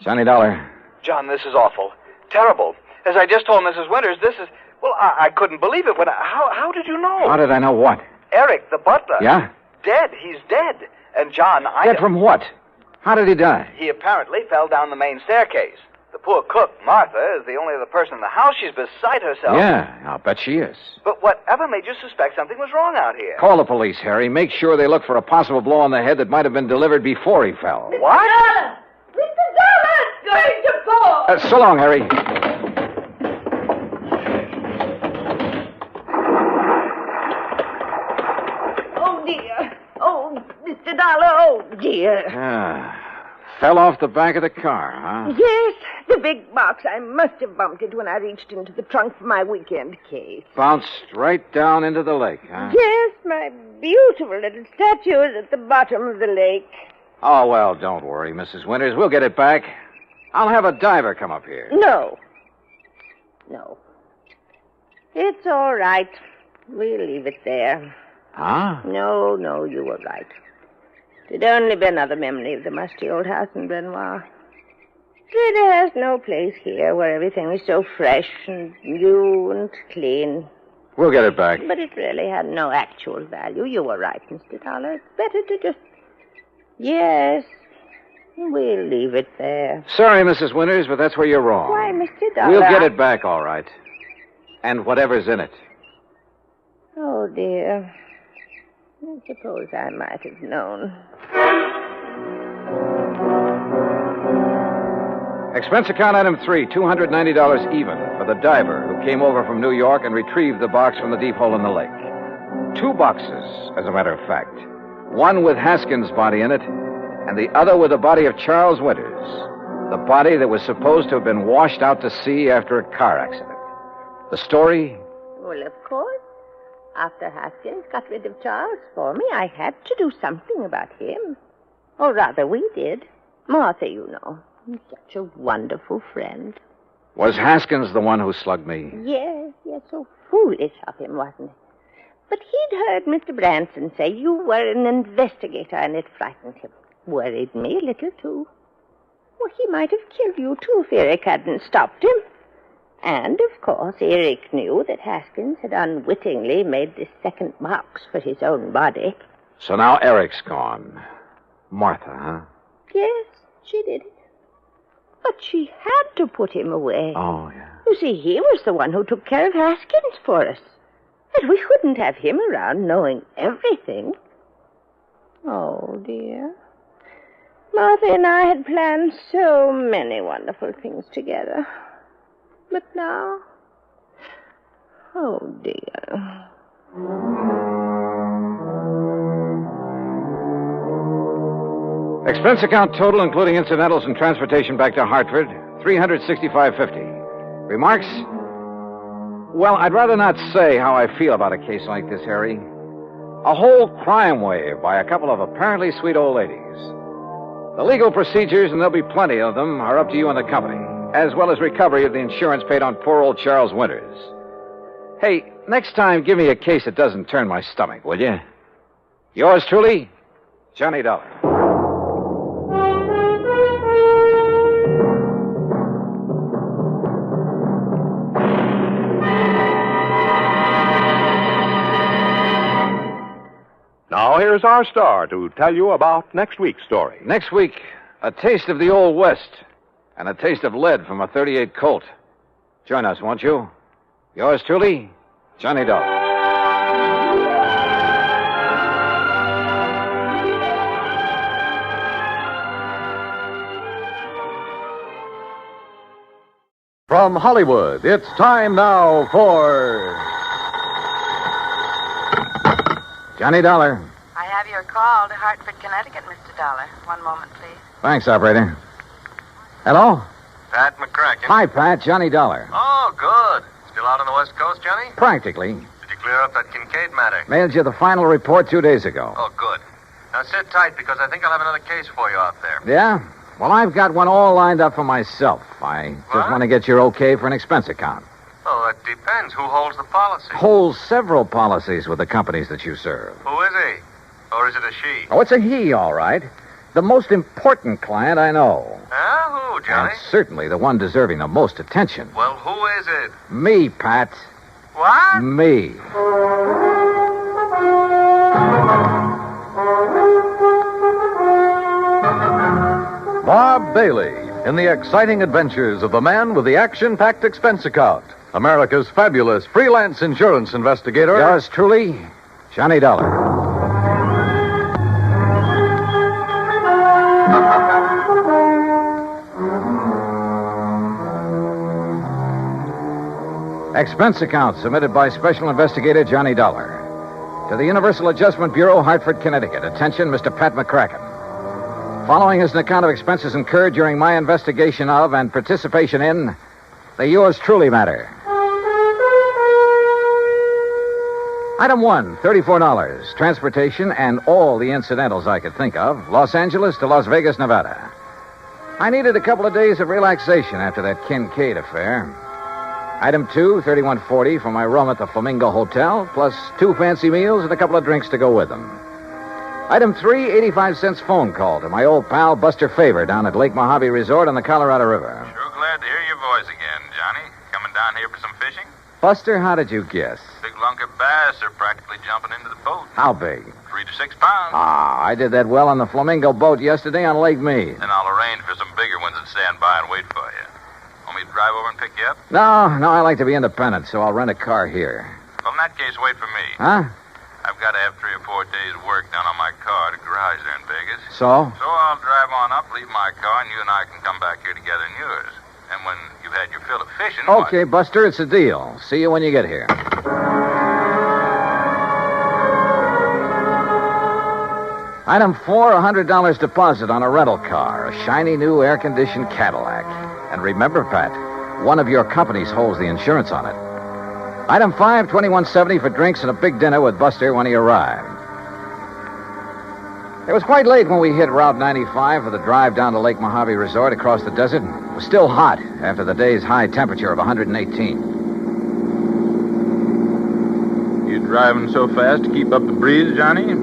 I: Johnny Dollar.
K: John, this is awful. Terrible. As I just told Mrs. Winters, this is... Well, I couldn't believe it. How did you know?
I: How did I know what?
K: Eric, the butler.
I: Yeah?
K: Dead. He's dead. And John,
I: Dead from what? How did he die?
K: He apparently fell down the main staircase. The poor cook, Martha, is the only other person in the house. She's beside herself.
I: Yeah, I'll bet she is.
K: But whatever made you suspect something was wrong out here?
I: Call the police, Harry. Make sure they look for a possible blow on the head that might have been delivered before he fell.
K: What?
U: Mr. Dollar's going to fall.
I: So long, Harry.
U: Oh, dear. Oh, Mr. Dollar, oh, dear.
I: Fell off the back of the car, huh?
U: Yes, the big box. I must have bumped it when I reached into the trunk for my weekend case.
I: Bounced right down into the lake, huh?
U: Yes, my beautiful little statue is at the bottom of the lake.
I: Oh, well, don't worry, Mrs. Winters. We'll get it back. I'll have a diver come up here.
U: No. It's all right. We'll leave it there.
I: Huh?
U: No, you were right. It'd only be another memory of the musty old house in Bryn Mawr. It has no place here where everything is so fresh and new and clean.
I: We'll get it back.
U: But it really had no actual value. You were right, Mr. Dollar. It's better to just... Yes, we'll leave it there.
I: Sorry, Mrs. Winters, but that's where you're wrong.
U: Why, Mr. Dollar...
I: We'll get it back, all right. And whatever's in it.
U: Oh, dear. I suppose I might have known.
I: Expense account item 3, $290 even for the diver who came over from New York and retrieved the box from the deep hole in the lake. 2 boxes, as a matter of fact. One with Haskins' body in it, and the other with the body of Charles Winters. The body that was supposed to have been washed out to sea after a car accident. The story?
U: Well, of course. After Haskins got rid of Charles for me, I had to do something about him. Or rather, we did. Martha, you know. He's such a wonderful friend.
I: Was Haskins the one who slugged me?
U: Yes, so foolish of him, wasn't it? But he'd heard Mr. Branson say you were an investigator, and it frightened him. Worried me a little, too. Well, he might have killed you, too, if Eric hadn't stopped him. And, of course, Eric knew that Haskins had unwittingly made this second box for his own body.
I: So now Eric's gone. Martha, huh?
U: Yes, she did it. But she had to put him away.
I: Oh, yeah.
U: You see, he was the one who took care of Haskins for us. And we couldn't have him around knowing everything. Oh, dear. Martha and I had planned so many wonderful things together. But now... Oh, dear.
I: Expense account total, including incidentals and transportation back to Hartford, $365.50. Remarks? Well, I'd rather not say how I feel about a case like this, Harry. A whole crime wave by a couple of apparently sweet old ladies. The legal procedures, and there'll be plenty of them, are up to you and the company, as well as recovery of the insurance paid on poor old Charles Winters. Hey, next time, give me a case that doesn't turn my stomach, will you? Yours truly, Johnny Dollar.
H: Now, here's our star to tell you about next week's story.
I: Next week, a taste of the Old West and a taste of lead from a .38 Colt. Join us, won't you? Yours truly, Johnny Dollar.
H: From Hollywood, it's time now for...
I: Johnny Dollar.
P: I have your call to Hartford, Connecticut, Mr. Dollar. One moment, please.
I: Thanks, operator. Hello?
Q: Pat McCracken.
I: Hi, Pat. Johnny Dollar.
Q: Oh, good. Still out on the West Coast, Johnny?
I: Practically.
Q: Did you clear up that Kincaid matter?
I: Mailed you the final report 2 days ago.
Q: Oh, good. Now sit tight, because I think I'll have another case for you out there.
I: Yeah? Well, I've got one all lined up for myself. I just want to get your okay for an expense account.
Q: Oh, that depends. Who holds the policy?
I: Holds several policies with the companies that you serve.
Q: Who is he? Or is it a she?
I: Oh, it's a he, all right. The most important client I know.
Q: Who, Johnny?
I: And certainly the one deserving the most attention.
Q: Well, who is it?
I: Me, Pat.
Q: What?
I: Me.
R: Bob Bailey in the exciting adventures of the man with the action-packed expense account. America's fabulous freelance insurance investigator.
I: Yours truly, Johnny Dollar. Expense account submitted by Special Investigator Johnny Dollar. To the Universal Adjustment Bureau, Hartford, Connecticut. Attention, Mr. Pat McCracken. Following is an account of expenses incurred during my investigation of and participation in the Yours Truly matter. Item 1, $34. Transportation and all the incidentals I could think of. Los Angeles to Las Vegas, Nevada. I needed a couple of days of relaxation after that Kincaid affair. Item 2, $31.40 for my room at the Flamingo Hotel, plus 2 fancy meals and a couple of drinks to go with them. Item 3, 85 cents phone call to my old pal Buster Favor down at Lake Mojave Resort on the Colorado River.
Q: Sure glad to hear your voice again, Johnny. Coming down here for some fishing?
I: Buster, how did you guess?
Q: Big lunker bass are practically jumping into the boat.
I: How big?
Q: 3 to 6 pounds.
I: Ah, I did that well on the Flamingo boat yesterday on Lake Mead.
Q: Then I'll arrange for some bigger ones that stand by and wait for you. Want me to drive over and pick you up?
I: No, I like to be independent, so I'll rent a car here.
Q: Well, in that case, wait for me.
I: Huh?
Q: I've got to have 3 or 4 days' work done on my car at a garage there in Vegas.
I: So?
Q: So I'll drive on up, leave my car, and you and I can come back here together in yours. Then time when you've had your fill of fishing.
I: Okay, Buster, it's a deal. See you when you get here. Item 4, $100 deposit on a rental car, a shiny new air-conditioned Cadillac. And remember, Pat, one of your companies holds the insurance on it. Item 5, $21.70 for drinks and a big dinner with Buster when he arrived. It was quite late when we hit Route 95 for the drive down to Lake Mojave Resort across the desert. It was still hot after the day's high temperature of 118.
F: You driving so fast to keep up the breeze, Johnny?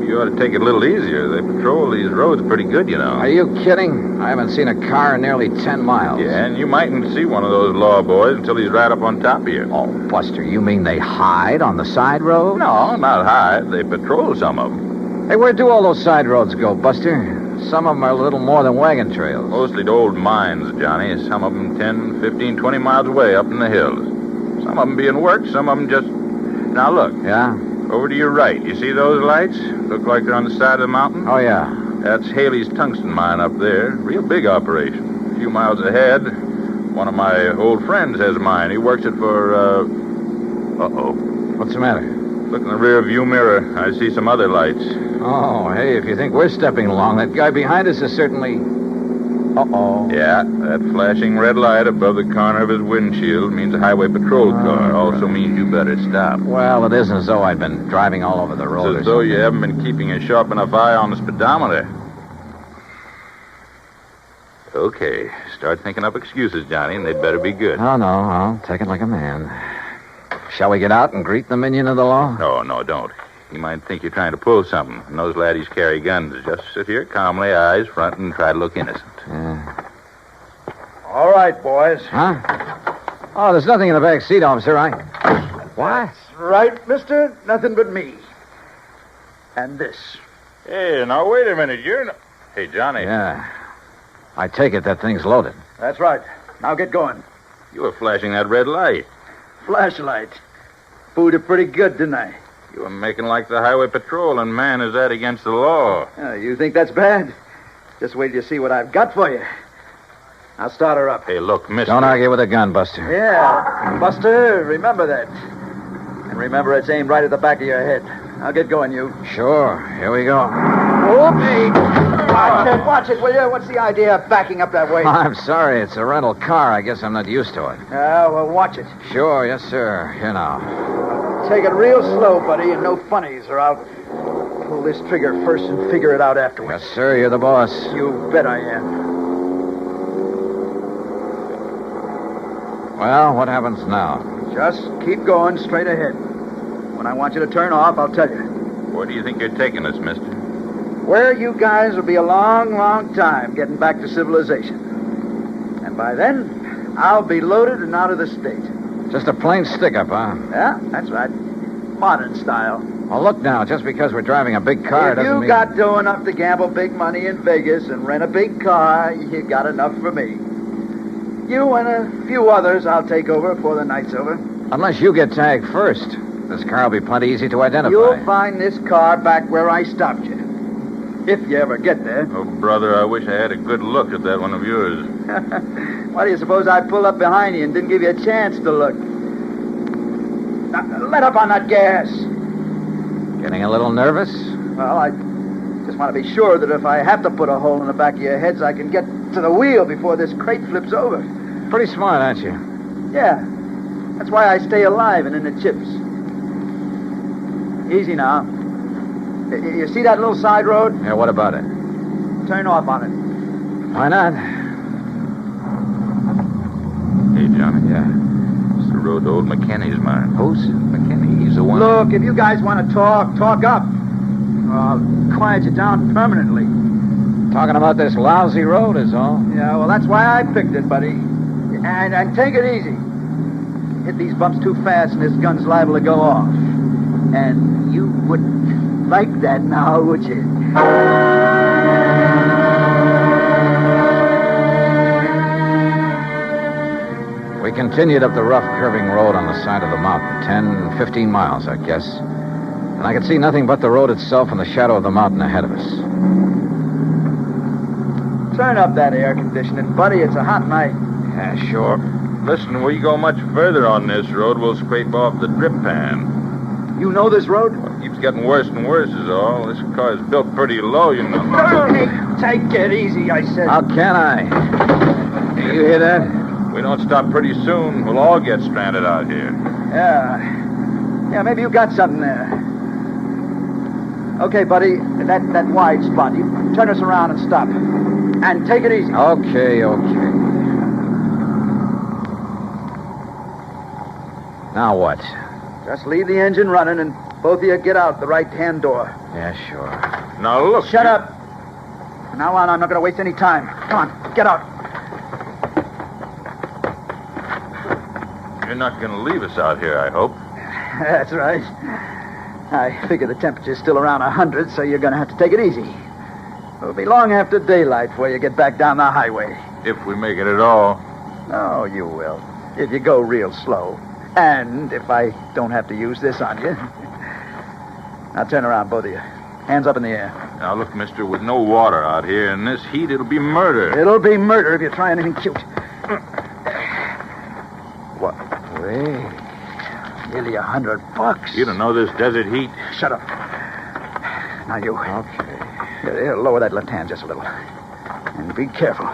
F: You ought to take it a little easier. They patrol these roads pretty good, you know.
I: Are you kidding? I haven't seen a car in nearly 10 miles.
F: Yeah, and you mightn't see one of those law boys until he's right up on top of you.
I: Oh, Buster, you mean they hide on the side road?
F: No, not hide. They patrol some of them.
I: Hey, where do all those side roads go, Buster? Some of them are a little more than wagon trails.
F: Mostly to old mines, Johnny. Some of them 10, 15, 20 miles away up in the hills. Some of them being worked, some of them just... Now, look.
I: Yeah?
F: Over to your right. You see those lights? Look like they're on the side of the mountain?
I: Oh, yeah.
F: That's Haley's tungsten mine up there. Real big operation. A few miles ahead, one of my old friends has a mine. He works it for, Uh-oh.
I: What's the matter?
F: Look in the rear view mirror. I see some other lights.
I: Oh, hey, if you think we're stepping along, that guy behind us is certainly... Uh-oh.
F: Yeah, that flashing red light above the corner of his windshield means a highway patrol car. Also means you better stop.
I: Well, it isn't as though I'd been driving all over the road.
F: It's as though you haven't been keeping a sharp enough eye on the speedometer. Okay, start thinking up excuses, Johnny, and they'd better be good.
I: Oh, no, I'll take it like a man. Shall we get out and greet the minion of the law?
F: No, don't. He might think you're trying to pull something. And those laddies carry guns. Just sit here calmly, eyes front, and try to look innocent.
I: Yeah.
J: All right, boys.
I: Huh? Oh, there's nothing in the back seat, officer. What?
J: That's right, mister. Nothing but me. And this.
F: Hey, now, wait a minute. You're not... Hey, Johnny.
I: Yeah. I take it that thing's loaded.
J: That's right. Now get going.
F: You were flashing that red light.
J: Flashlight. Fooled it pretty good, didn't I?
F: You were making like the highway patrol, and man, is that against the law.
J: You think that's bad? Just wait till you see what I've got for you. I'll start her up.
F: Hey, look, mister.
I: Don't argue with a gun, Buster.
J: Yeah, Buster, remember that. And remember it's aimed right at the back of your head. Now get going, you.
I: Sure. Here we go.
J: Whoopee! Watch it, will you? What's the idea of backing up that way?
I: I'm sorry. It's a rental car. I guess I'm not used to it.
J: Well, watch it.
I: Sure, yes, sir. Here now.
J: Take it real slow, buddy, and no funnies, or I'll pull this trigger first and figure it out afterwards.
I: Yes, sir. You're the boss.
J: You bet I am.
I: Well, what happens now?
J: Just keep going straight ahead. When I want you to turn off, I'll tell you.
F: Where do you think you're taking us, mister?
J: Where you guys will be a long, long time getting back to civilization. And by then, I'll be loaded and out of the state.
I: Just a plain stick-up, huh?
J: Yeah, that's right. Modern style.
I: Well, look now, just because we're driving a big car doesn't mean...
J: If you got dough enough to gamble big money in Vegas and rent a big car, you got enough for me. You and a few others I'll take over before the night's over.
I: Unless you get tagged first. This car will be plenty easy to identify.
J: You'll find this car back where I stopped you. If you ever get there.
F: Oh, brother, I wish I had a good look at that one of yours.
J: Why do you suppose I pulled up behind you and didn't give you a chance to look? Now, let up on that gas.
I: Getting a little nervous?
J: Well, I just want to be sure that if I have to put a hole in the back of your heads, I can get to the wheel before this crate flips over.
I: Pretty smart, aren't you?
J: Yeah. That's why I stay alive and in the chips. Easy now. You see that little side road?
I: Yeah, what about it?
J: Turn off on it.
I: Why not?
F: Hey, Johnny.
I: Yeah?
F: It's the road to old McKinney's mine.
I: Who's?
F: McKinney. He's the one...
J: Look, if you guys want to talk up. I'll quiet you down permanently.
I: Talking about this lousy road is all.
J: Yeah, well, that's why I picked it, buddy. And take it easy. Hit these bumps too fast and this gun's liable to go off. And you wouldn't like that now, would you?
I: We continued up the rough, curving road on the side of the mountain. 10, 15 miles, I guess. And I could see nothing but the road itself and the shadow of the mountain ahead of us.
J: Turn up that air conditioning, buddy. It's a hot night.
I: Yeah, sure.
F: Listen, we go much further on this road, we'll scrape off the drip pan.
J: You know this road?
F: Well, it keeps getting worse and worse is all. This car's built pretty low, you know.
J: Take it easy, I said.
I: How can I? Do you hear that?
F: We don't stop pretty soon, we'll all get stranded out here.
J: Yeah, maybe you got something there. Okay, buddy, that wide spot. You turn us around and stop. And take it easy.
I: Okay. Now what?
J: Just leave the engine running and both of you get out the right-hand door.
I: Yeah, sure.
F: Now, look.
J: Shut up. From now on, I'm not going to waste any time. Come on, get out.
F: You're not going to leave us out here, I hope.
J: That's right. I figure the temperature's still around 100, so you're going to have to take it easy. It'll be long after daylight before you get back down the highway.
F: If we make it at all.
J: Oh, you will. If you go real slow. And if I don't have to use this on you. Now turn around, both of you. Hands up in the air.
F: Now, look, mister, with no water out here in this heat, it'll be murder.
J: It'll be murder if you try anything cute. What? Wait. Nearly $100.
F: You don't know this desert heat.
J: Shut up. Now you.
I: Okay.
J: Here, lower that left hand just a little. And be careful.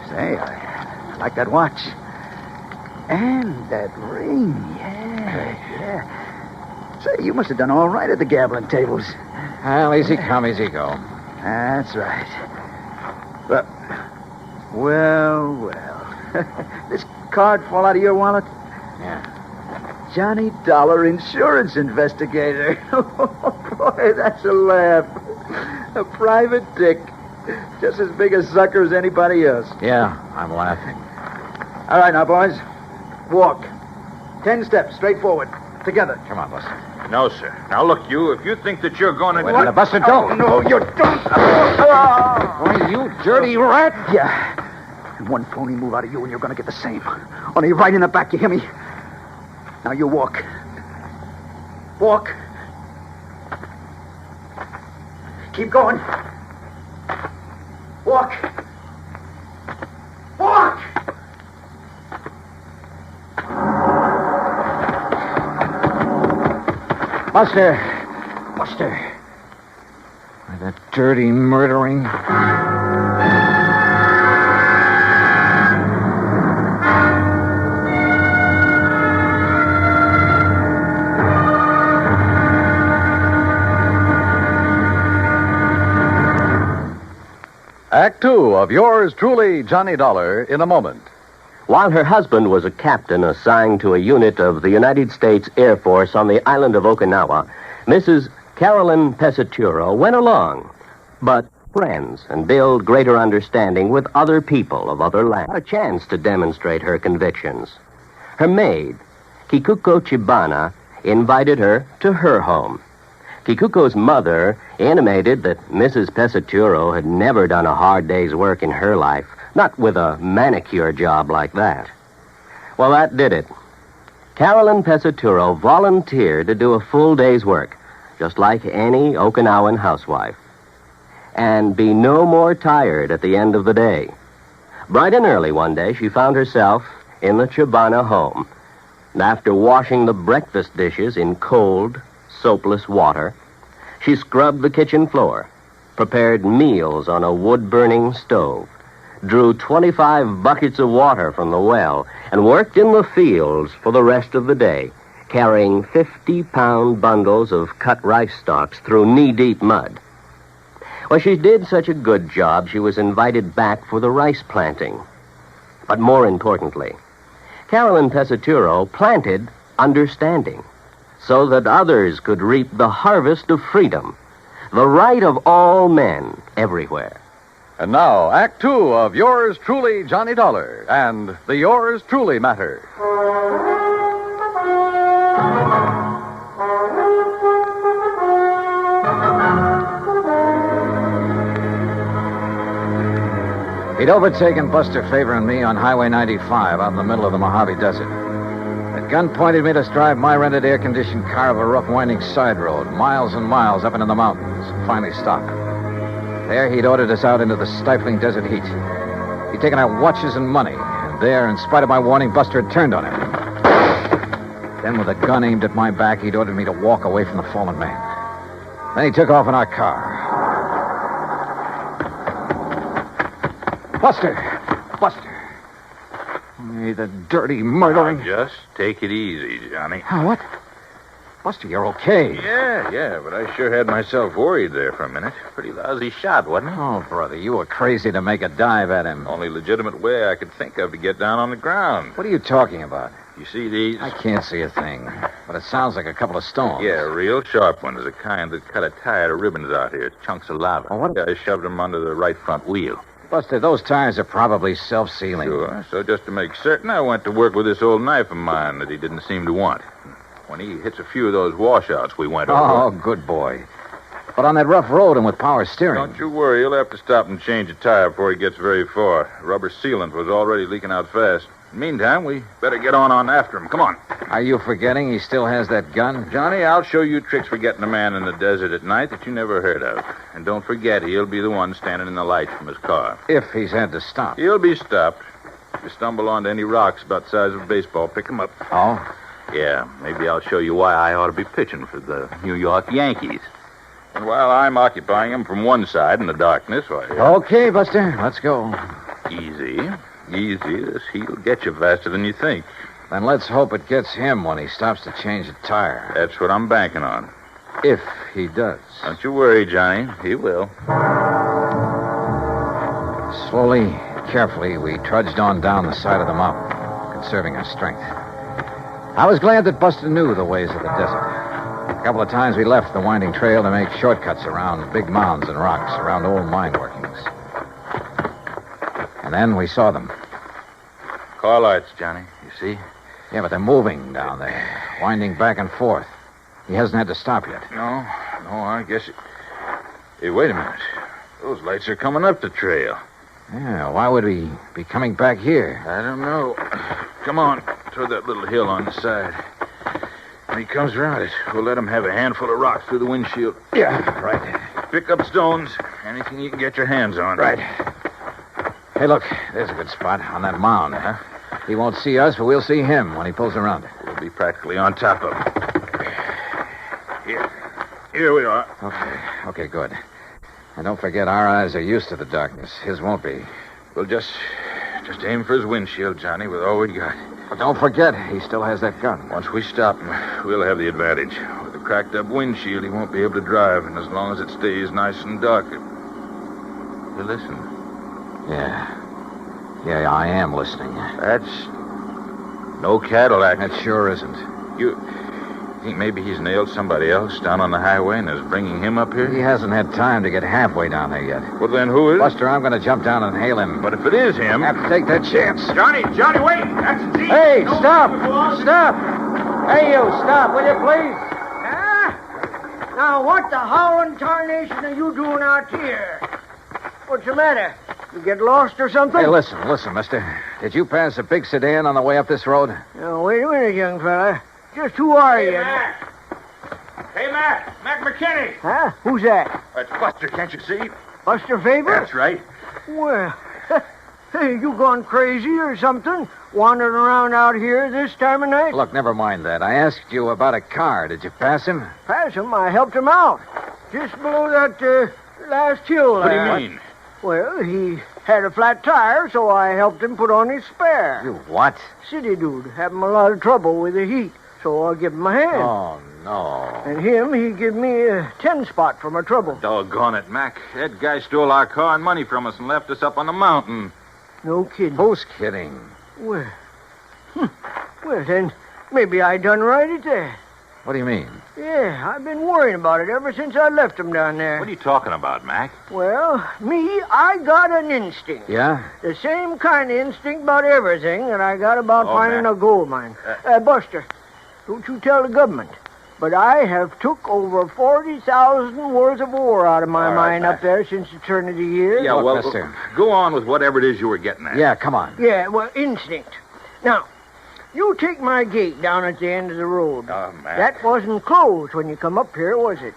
J: Say, I like that watch. And that ring. Yeah. Say, you must have done all right at the gambling tables.
I: Well, easy come, easy go.
J: That's right. But, well. This card fall out of your wallet?
I: Yeah.
J: Johnny Dollar, insurance investigator. Oh, boy, that's a laugh. A private dick. Just as big a sucker as anybody else.
I: Yeah, I'm laughing.
J: All right, now, boys. Walk. 10 steps, straight forward. Together.
I: Come on, Buster.
F: No, sir. Now, look, if you think that you're going to...
I: Wait a minute, Buster, don't.
J: Oh, no, you don't.
I: Why, you dirty rat.
J: Yeah. And one phony move out of you and you're going to get the same. Only right in the back, you hear me? Now you walk. Walk. Keep going. Walk. Walk!
I: Buster. Why, that dirty murdering...
R: Act Two of yours truly, Johnny Dollar, in a moment.
L: While her husband was a captain assigned to a unit of the United States Air Force on the island of Okinawa, Mrs. Carolyn Pesaturo went along, but friends and build greater understanding with other people of other lands. A chance to demonstrate her convictions. Her maid, Kikuko Chibana, invited her to her home. Kikuko's mother intimated that Mrs. Pesaturo had never done a hard day's work in her life, not with a manicure job like that. Well, that did it. Carolyn Pesaturo volunteered to do a full day's work, just like any Okinawan housewife, and be no more tired at the end of the day. Bright and early one day, she found herself in the Chibana home. And after washing the breakfast dishes in cold, soapless water, she scrubbed the kitchen floor, prepared meals on a wood-burning stove, drew 25 buckets of water from the well, and worked in the fields for the rest of the day, carrying 50-pound bundles of cut rice stalks through knee-deep mud. Well, she did such a good job, she was invited back for the rice planting. But more importantly, Carolyn Pesaturo planted understanding, so that others could reap the harvest of freedom, the right of all men everywhere.
R: And now, Act Two of yours truly, Johnny Dollar, and the Yours Truly Matter.
I: He'd overtaken Buster Favor and me on Highway 95 out in the middle of the Mojave Desert. The gun pointed me to drive my rented air-conditioned car of a rough, winding side road, miles and miles up into the mountains, and finally stop. There, he'd ordered us out into the stifling desert heat. He'd taken our watches and money. And there, in spite of my warning, Buster had turned on him. Then, with a gun aimed at my back, he'd ordered me to walk away from the fallen man. Then he took off in our car. Buster! Hey, the dirty murdering...
F: Just take it easy, Johnny.
I: What? Buster, you're okay.
F: Yeah, but I sure had myself worried there for a minute. Pretty lousy shot, wasn't it?
I: Oh, brother, you were crazy to make a dive at him.
F: Only legitimate way I could think of to get down on the ground.
I: What are you talking about?
F: You see these?
I: I can't see a thing, but it sounds like a couple of stones.
F: Yeah, real sharp ones, the kind that cut a tire to ribbons out here, chunks of lava.
I: Oh, what?
F: I shoved them under the right front wheel.
I: Buster, those tires are probably self-sealing.
F: Sure, so just to make certain, I went to work with this old knife of mine that he didn't seem to want. When he hits a few of those washouts, we went over.
I: Oh, good boy. But on that rough road and with power steering...
F: Don't you worry, he'll have to stop and change a tire before he gets very far. Rubber sealant was already leaking out fast. Meantime, we better get on after him. Come on.
I: Are you forgetting he still has that gun?
F: Johnny, I'll show you tricks for getting a man in the desert at night that you never heard of. And don't forget, he'll be the one standing in the lights from his car.
I: If he's had to stop.
F: He'll be stopped. If you stumble onto any rocks about the size of a baseball, pick them up.
I: Oh?
F: Yeah, maybe I'll show you why I ought to be pitching for the New York Yankees. And while I'm occupying them from one side in the darkness, why...
I: Okay, Buster, let's go.
F: Easy. This heat'll get you faster than you think.
I: Then let's hope it gets him when he stops to change a tire.
F: That's what I'm banking on.
I: If he does.
F: Don't you worry, Johnny. He will.
I: Slowly, carefully, we trudged on down the side of the mountain, conserving our strength. I was glad that Buster knew the ways of the desert. A couple of times we left the winding trail to make shortcuts around big mounds and rocks, around old mine workings. And then we saw them.
F: Car lights, Johnny. You see?
I: Yeah, but they're moving down there, winding back and forth. He hasn't had to stop yet.
F: No, I guess it... Hey, wait a minute. Those lights are coming up the trail.
I: Yeah, why would we be coming back here?
F: I don't know. Come on, toward that little hill on the side. When he comes around it, we'll let him have a handful of rocks through the windshield.
I: Yeah, right.
F: Pick up stones, anything you can get your hands on.
I: Right. Hey, look, there's a good spot on that mound. Huh? He won't see us, but we'll see him when he pulls around it.
F: We'll be practically on top of him. Here we are.
I: Okay, good. And don't forget, our eyes are used to the darkness. His won't be.
F: We'll just aim for his windshield, Johnny, with all we got.
I: But don't forget, he still has that gun.
F: Once we stop him, we'll have the advantage. With a cracked-up windshield, he won't be able to drive, and as long as it stays nice and dark... You listen.
I: Yeah, I am listening.
F: That's no Cadillac.
I: That sure isn't.
F: You think maybe he's nailed somebody else down on the highway and is bringing him up here?
I: He hasn't had time to get halfway down there yet.
F: Well, then who is?
I: Buster, I'm going to jump down and hail him.
F: But if it is him...
I: I have to take that chance.
S: Johnny, wait! That's easy.
I: Hey, stop! Hey, you, stop, will you, please?
G: Now, what the howling tarnation are you doing out here? What's the matter? You get lost or something?
I: Hey, listen, mister. Did you pass a big sedan on the way up this road?
G: Now, wait a minute, young fella. Just who are you?
S: Mac. Hey, Mac. Mac McKinney.
G: Huh? Who's that?
S: That's Buster, can't you see?
G: Buster Faber?
S: That's right.
G: Well, hey, you gone crazy or something? Wandering around out here this time of night?
I: Look, never mind that. I asked you about a car. Did you pass him?
G: Pass him? I helped him out. Just below that last hill
F: What do
G: there.
F: you mean?
G: Well, he had a flat tire, so I helped him put on his spare.
I: You what?
G: City dude, having a lot of trouble with the heat, so I'll give him a hand.
I: Oh, no.
G: And him, he give me a 10-spot for my trouble.
F: Doggone it, Mac. That guy stole our car and money from us and left us up on the mountain.
G: No kidding.
I: Who's kidding?
G: Well, well, then, maybe I done right at that.
I: What do you mean?
G: Yeah, I've been worrying about it ever since I left him down there.
F: What are you talking about, Mac?
G: Well, I got an instinct.
I: Yeah?
G: The same kind of instinct about everything that I got about finding
F: Mac.
G: a gold mine. Buster, don't you tell the government, but I have took over 40,000 worth of ore out of my mine up there since the turn of the year.
F: Yeah, well, go on with whatever it is you were getting at.
I: Yeah, come on.
G: Yeah, well, instinct. Now, you take my gate down at the end of the road.
F: Oh, Mac.
G: That wasn't closed when you come up here, was it?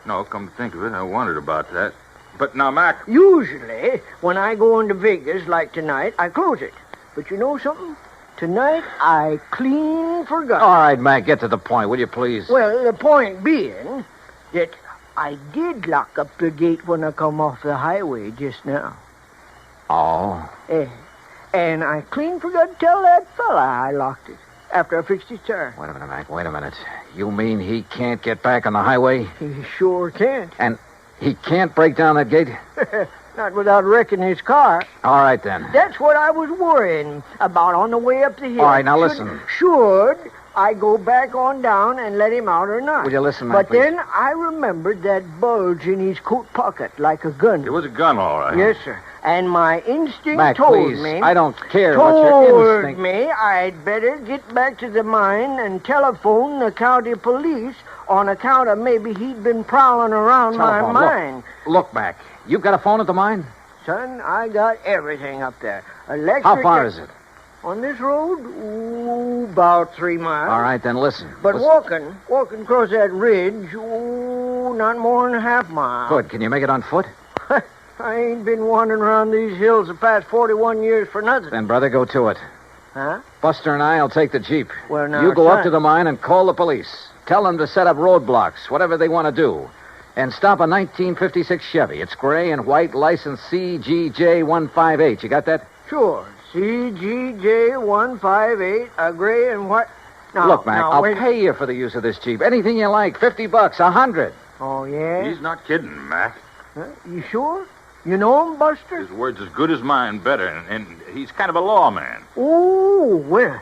F: No, come to think of it, I wondered about that. But now, Mac...
G: Usually, when I go into Vegas, like tonight, I close it. But you know something? Tonight, I clean forgot.
I: All right, Mac, get to the point, will you please?
G: Well, the point being that I did lock up the gate when I come off the highway just now.
I: Oh?
G: And I clean forgot to tell that fella I locked it after I fixed his tire.
I: Wait a minute, Mac, wait a minute. You mean he can't get back on the highway?
G: He sure can't.
I: And he can't break down that gate?
G: Not without wrecking his car.
I: All right, then.
G: That's what I was worrying about on the way up the hill.
I: All right, now listen.
G: Should I go back on down and let him out or not?
I: Will you listen, Mac,
G: But then I remembered that bulge in his coat pocket like a gun.
F: It was a gun, all right.
G: Yes, sir. And my instinct
I: Mac,
G: told
I: please,
G: me...
I: I don't care what your instinct...
G: me I'd better get back to the mine and telephone the county police on account of maybe he'd been prowling around my mine.
I: Look, Mac, you've got a phone at the mine?
G: Son, I got everything up there. Electric...
I: How far is it?
G: On this road? Ooh, about 3 miles.
I: All right, then listen.
G: But walking across that ridge, not more than a half mile.
I: Good. Can you make it on foot?
G: I ain't been wandering around these hills the past 41 years for nothing.
I: Then, brother, go to it.
G: Huh?
I: Buster and I'll take the Jeep.
G: Well, now,
I: you go
G: son.
I: up to the mine and call the police. Tell them to set up roadblocks, whatever they want to do. And stop a 1956 Chevy. It's gray and white, license CGJ158. You got that?
G: Sure. CGJ158, a gray and white... Now,
I: look, Mac, I'll pay you for the use of this Jeep. Anything you like. $50, $100.
G: Oh, yeah?
F: He's not kidding, Mac.
G: You sure? You know him, Buster?
F: His word's as good as mine, better, and he's kind of a lawman.
G: Oh, well...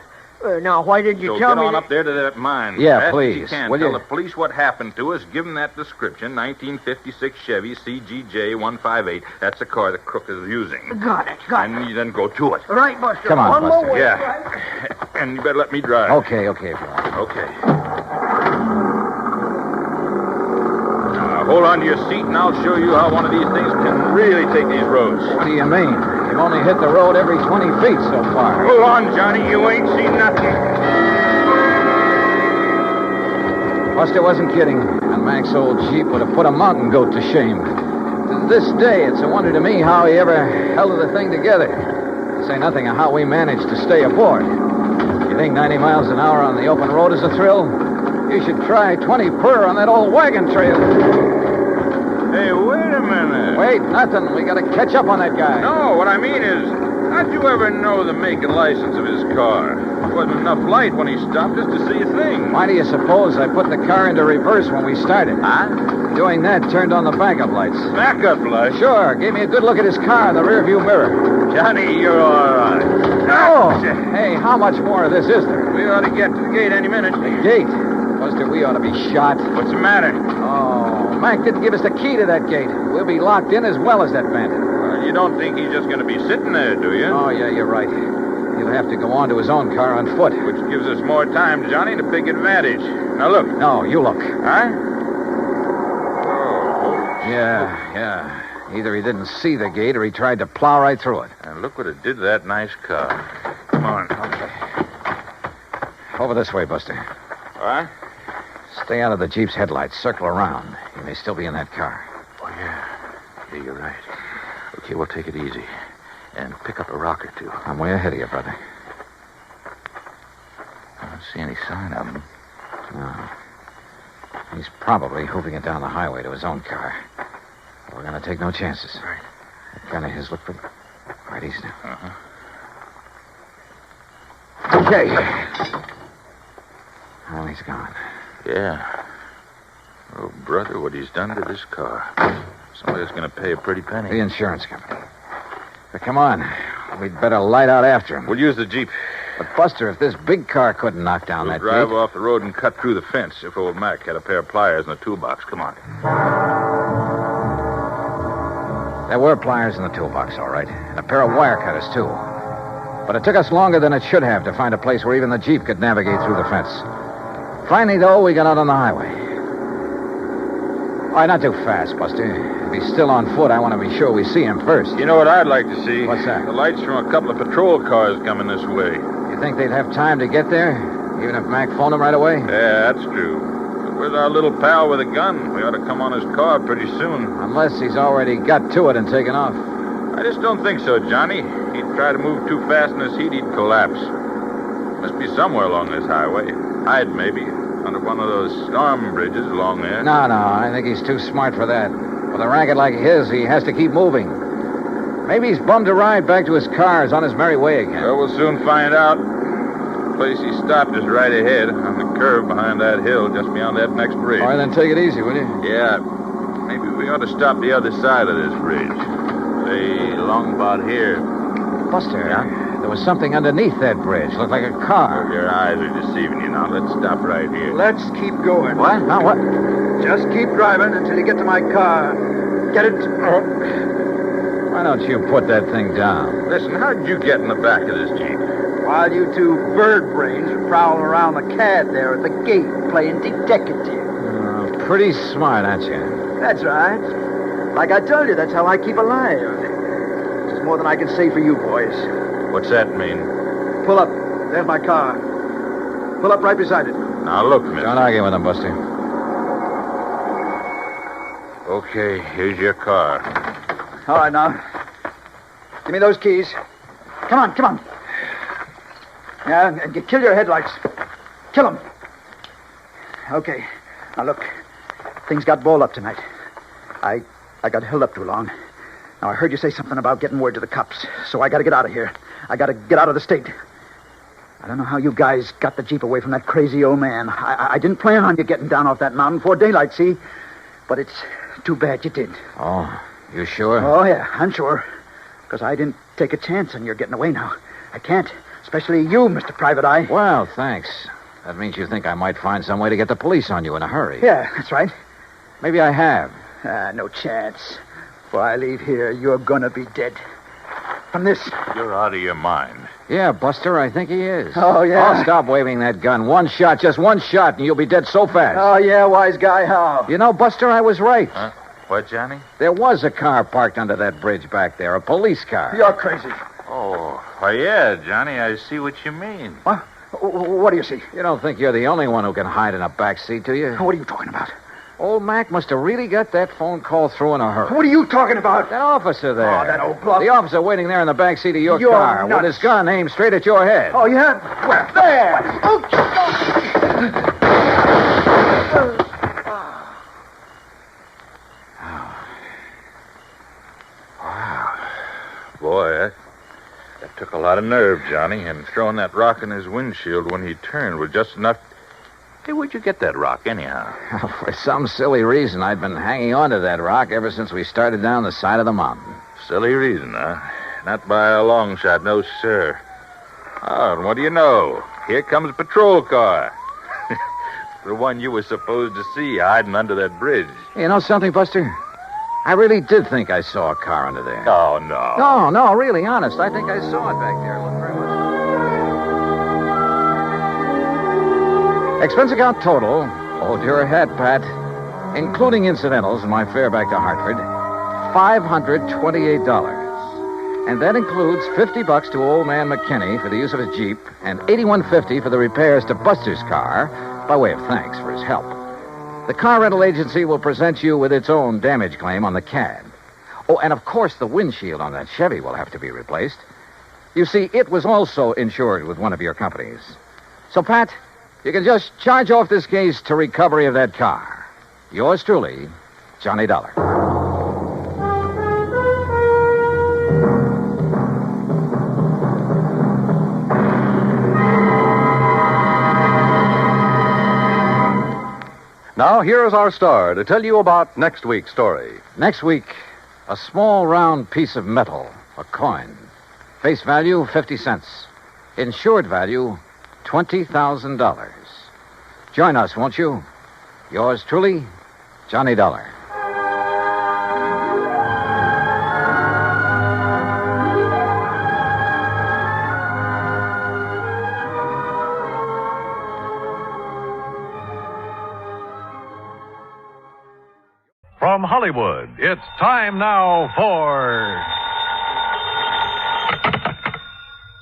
G: now, why did you tell me...
F: get on up there to that mine.
I: Yeah,
F: Fast
I: please.
F: As you can.
I: Will
F: Tell
I: you?
F: the police what happened to us. Give them that description. 1956 Chevy CGJ158. That's the car the crook is using.
G: Got it.
F: And you then go to it.
G: Right, Buster.
I: Come on,
G: One
I: Buster.
G: more way.
F: Yeah.
G: Right?
F: And you better let me drive.
I: Okay, Bill.
F: Okay. Now, hold on to your seat, and I'll show you how one of these things can really take these roads.
I: What do you mean? You've only hit the road every 20 feet so far.
F: Hold on, Johnny. You ain't seen nothing.
I: Buster wasn't kidding. And Mac's old Jeep would have put a mountain goat to shame. To this day, it's a wonder to me how he ever held the thing together. To say nothing of how we managed to stay aboard. You think 90 miles an hour on the open road is a thrill? You should try 20 per on that old wagon trail.
F: Hey, wait a minute.
I: Wait, nothing. We got to catch up on that guy.
F: No, what I mean is, how'd you ever know the make and license of his car? There wasn't enough light when he stopped us to see a thing.
I: Why do you suppose I put the car into reverse when we started?
F: Huh?
I: Doing that turned on the backup lights.
F: Backup lights?
I: Sure. Gave me a good look at his car in the rearview mirror.
F: Johnny, you're all right.
I: Oh! Hey, how much more of this is there?
F: We ought to get to the gate any minute.
I: The gate? Buster, we ought to be shot.
F: What's the matter?
I: Oh, Mac didn't give us the key to that gate. We'll be locked in as well as that bandit.
F: Well, you don't think he's just going to be sitting there, do you?
I: Oh, yeah, you're right. He'll have to go on to his own car on foot.
F: Which gives us more time, Johnny, to take advantage. Now, look.
I: No, you look.
F: Huh? Oh.
I: Yeah. Either he didn't see the gate or he tried to plow right through it.
F: And look what it did to that nice car. Come on.
I: Okay. Over this way, Buster.
F: All right?
I: Stay out of the Jeep's headlights. Circle around. He may still be in that car.
F: Oh, yeah. Yeah, you're right. Okay, we'll take it easy. And pick up a rock or two.
I: I'm way ahead of you, brother.
F: I don't see any sign of him.
I: No. He's probably hoofing it down the highway to his own car. We're going to take no chances.
F: Right.
I: That gun of his looked pretty... Right, easy now.
F: Uh-huh.
I: Okay. Well, he's gone.
F: Yeah. Oh, brother, what he's done to this car. Somebody's going to pay a pretty penny.
I: The insurance company. But come on. We'd better light out after him.
F: We'll use the Jeep.
I: But, Buster, if this big car couldn't knock down
F: We'll
I: that
F: drive
I: gate...
F: off the road and cut through the fence if old Mac had a pair of pliers in the toolbox. Come on.
I: There were pliers in the toolbox, all right. And a pair of wire cutters, too. But it took us longer than it should have to find a place where even the Jeep could navigate through the fence. Finally, though, we got out on the highway. All right, not too fast, Buster. If he's still on foot, I want to be sure we see him first.
F: You know what I'd like to see?
I: What's that?
F: The lights from a couple of patrol cars coming this way.
I: You think they'd have time to get there? Even if Mac phoned him right away?
F: Yeah, that's true. Where's our little pal with a gun? We ought to come on his car pretty soon.
I: Unless he's already got to it and taken off.
F: I just don't think so, Johnny. He'd try to move too fast in this heat, he'd collapse. Must be somewhere along this highway. Hide, maybe, under one of those storm bridges along there.
I: No, I think he's too smart for that. With a racket like his, he has to keep moving. Maybe he's bummed a ride back to his car. Is on his merry way again.
F: Well, we'll soon find out. The place he stopped is right ahead, on the curve behind that hill, just beyond that next bridge.
I: All right, then take it easy, will you?
F: Yeah. Maybe we ought to stop the other side of this bridge. Say, along about here.
I: Buster, there was something underneath that bridge. Looked like a car.
F: Your eyes are deceiving you now. Let's stop right here.
J: Let's keep going.
I: What? Now what?
J: Just keep driving until you get to my car. Get it?
I: Why don't you put that thing down?
F: Listen, how'd you get in the back of this Jeep?
J: While you two bird brains are prowling around the cad there at the gate playing detective.
I: Pretty smart, aren't you?
J: That's right. Like I told you, that's how I keep alive. Which is more than I can say for you boys.
F: What's that mean?
J: Pull up. There's my car. Pull up right beside it.
F: Now, look, mister.
I: Don't argue with him, Buster.
F: Okay, here's your car.
J: All right, now. Give me those keys. Come on. Yeah, and kill your headlights. Kill them. Okay. Now, look. Things got balled up tonight. I got held up too long. Now, I heard you say something about getting word to the cops, so I got to get out of here. I got to get out of the state. I don't know how you guys got the Jeep away from that crazy old man. I didn't plan on you getting down off that mountain before daylight, see? But it's too bad you did.
I: Oh, you sure?
J: Oh, yeah, I'm sure. Because I didn't take a chance on your getting away now. I can't. Especially you, Mr. Private Eye.
I: Well, thanks. That means you think I might find some way to get the police on you in a hurry.
J: Yeah, that's right.
I: Maybe I have.
J: No chance. Before I leave here, you're gonna be dead. From this.
F: You're out of your mind.
I: Yeah, Buster, I think he is.
J: Oh, yeah?
I: Oh, stop waving that gun. One shot, just one shot, and you'll be dead so fast.
J: Oh, yeah, wise guy, how?
I: You know, Buster, I was right.
F: Huh? What, Johnny?
I: There was a car parked under that bridge back there, a police car.
J: You're crazy.
F: Oh, yeah, Johnny, I see what you mean.
J: What? What do you see?
I: You don't think you're the only one who can hide in a back seat, do you?
J: What are you talking about?
I: Old Mac must have really got that phone call through in a hurry.
J: What are you talking about?
I: That officer there.
J: Oh, that old bluff.
I: The officer waiting there in the back seat of your
J: You're
I: car
J: nuts.
I: with his gun aimed straight at your head.
J: Oh, yeah? Where? There! Oh,
F: Wow. Boy, that took a lot of nerve, Johnny, and throwing that rock in his windshield when he turned was just enough. Hey, where'd you get that rock, anyhow?
I: For some silly reason, I'd been hanging on to that rock ever since we started down the side of the mountain.
F: Silly reason, huh? Not by a long shot, no, sir. Oh, and what do you know? Here comes a patrol car. The one you were supposed to see hiding under that bridge.
I: You know something, Buster? I really did think I saw a car under there.
F: Oh, no.
I: No, really, honest. I think I saw it back there. Look very much. Expense account total, hold your head, Pat, including incidentals and my fare back to Hartford, $528. And that includes $50 to old man McKinney for the use of his Jeep and $81.50 for the repairs to Buster's car by way of thanks for his help. The car rental agency will present you with its own damage claim on the cab. Oh, and of course the windshield on that Chevy will have to be replaced. You see, it was also insured with one of your companies. So, Pat, you can just charge off this case to recovery of that car. Yours truly, Johnny Dollar.
R: Now, here is our star to tell you about next week's story.
I: Next week, a small round piece of metal, a coin. Face value, 50 cents. Insured value, $20,000. Join us, won't you? Yours truly, Johnny Dollar.
R: From Hollywood, it's time now for...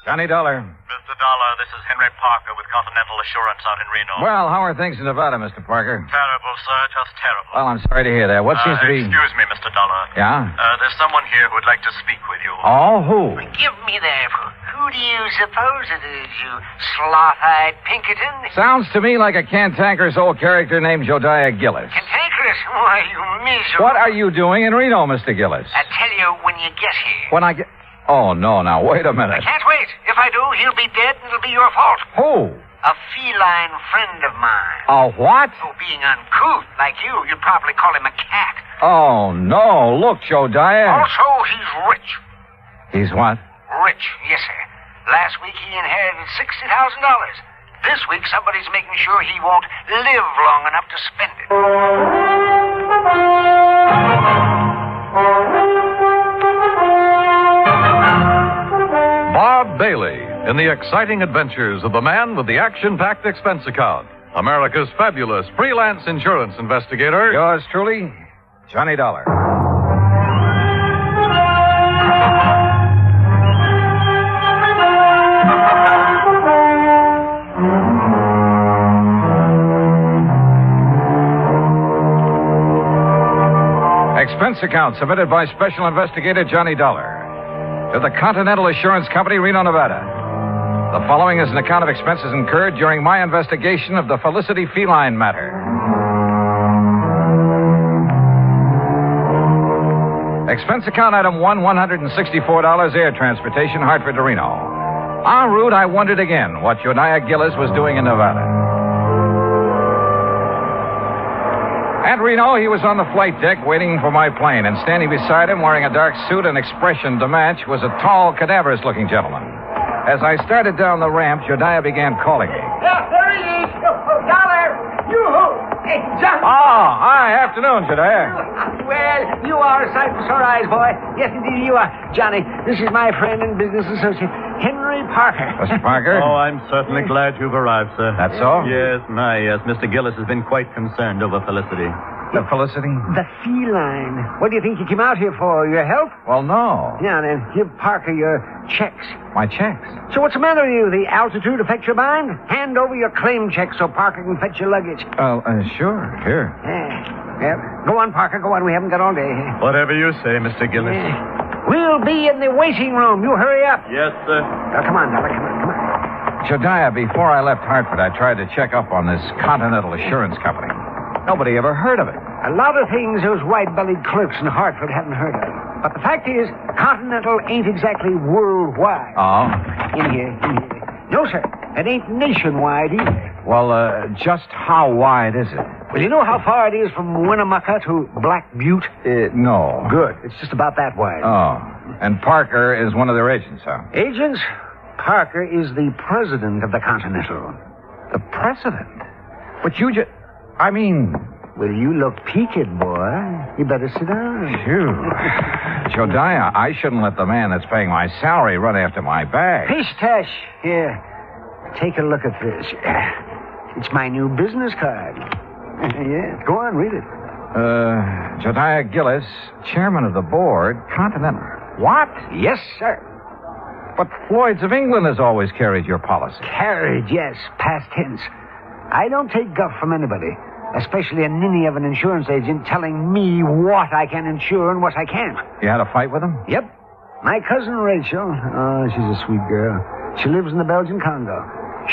R: Johnny Dollar.
O: Mr. Dollar, this is Henry Henry Parker with Continental Assurance out in Reno.
I: Well, how are things in Nevada, Mr. Parker?
O: Terrible, sir, just terrible.
I: Well, I'm sorry to hear that. What seems to be...
O: Excuse me, Mr. Dollar.
I: Yeah?
O: There's someone here who would like to speak with you.
I: Oh, who?
T: Give me that. Who do you suppose it is, you sloth-eyed Pinkerton?
I: Sounds to me like a cantankerous old character named Jodiah Gillis.
T: Cantankerous? Why, you miserable...
I: What are you doing in Reno, Mr. Gillis?
T: I'll tell you when you get here.
I: When I get... Oh, no, now, wait a minute.
T: I can't wait. If I do, he'll be dead and it'll be your fault.
I: Who?
T: A feline friend of mine.
I: A what?
T: Oh, being uncouth like you'd probably call him a cat.
I: Oh, no. Look, Jodiah.
T: Also, he's rich.
I: He's what?
T: Rich, yes, sir. Last week he inherited $60,000. This week somebody's making sure he won't live long enough to spend it.
R: Bob Bailey in the exciting adventures of the man with the action-packed expense account. America's fabulous freelance insurance investigator.
I: Yours truly, Johnny Dollar. Expense account submitted by Special Investigator Johnny Dollar to the Continental Assurance Company, Reno, Nevada. The following is an account of expenses incurred during my investigation of the Felicity Feline matter. Expense account item 1, $164 air transportation, Hartford to Reno. En route, I wondered again what Jodiah Gillis was doing in Nevada. At Reno, he was on the flight deck waiting for my plane, and standing beside him, wearing a dark suit and expression to match, was a tall, cadaverous-looking gentleman. As I started down the ramp, Jodiah began calling me.
T: Yeah, there he is. Dollar, yoo-hoo. Hey, John.
I: Oh, hi. Afternoon, Jodiah.
T: Well, you are a sight for sore eyes, boy. Yes, indeed, you are. Johnny, this is my friend and business associate, Henry Parker.
I: Mr. Parker?
V: Oh, I'm certainly glad you've arrived, sir.
I: That's so?
V: Yes, Mr. Gillis has been quite concerned over Felicity.
I: The Felicity?
T: The feline. What do you think you came out here for? Your help?
I: Well, no.
T: Yeah, then give Parker your checks.
I: My checks?
T: So what's the matter with you? The altitude affect your mind? Hand over your claim check so Parker can fetch your luggage.
I: Sure. Here.
T: Yeah. Go on, Parker. Go on. We haven't got all day.
V: Whatever you say, Mr. Gillis.
T: Yeah. We'll be in the waiting room. You hurry up.
V: Yes, sir.
T: Now, come on, Dollar. Come on.
I: Jodiah, before I left Hartford, I tried to check up on this Continental Assurance Company. Nobody ever heard of it.
T: A lot of things those white-bellied clerks in Hartford haven't heard of. But the fact is, Continental ain't exactly worldwide.
I: Oh?
T: In here. No, sir. It ain't nationwide either.
I: Well, just how wide is it?
T: Well, you know how far it is from Winnemucca to Black Butte?
I: No.
T: Good. It's just about that wide.
I: Oh. And Parker is one of their agents, huh?
T: Agents? Parker is the president of the Continental.
I: The president? But you just... I mean...
T: Well, you look peaked, boy. You better sit down.
I: Phew. Jodiah, I shouldn't let the man that's paying my salary run after my bag.
T: Pish-tash. Here. Take a look at this. It's my new business card. Yeah, go on, read it.
I: Jodiah Gillis, chairman of the board, Continental. What?
T: Yes, sir.
I: But Floyd's of England has always carried your policy.
T: Carried, yes, past tense. I don't take guff from anybody, especially a ninny of an insurance agent telling me what I can insure and what I can't.
I: You had a fight with him?
T: Yep. My cousin Rachel, oh, she's a sweet girl. She lives in the Belgian Congo.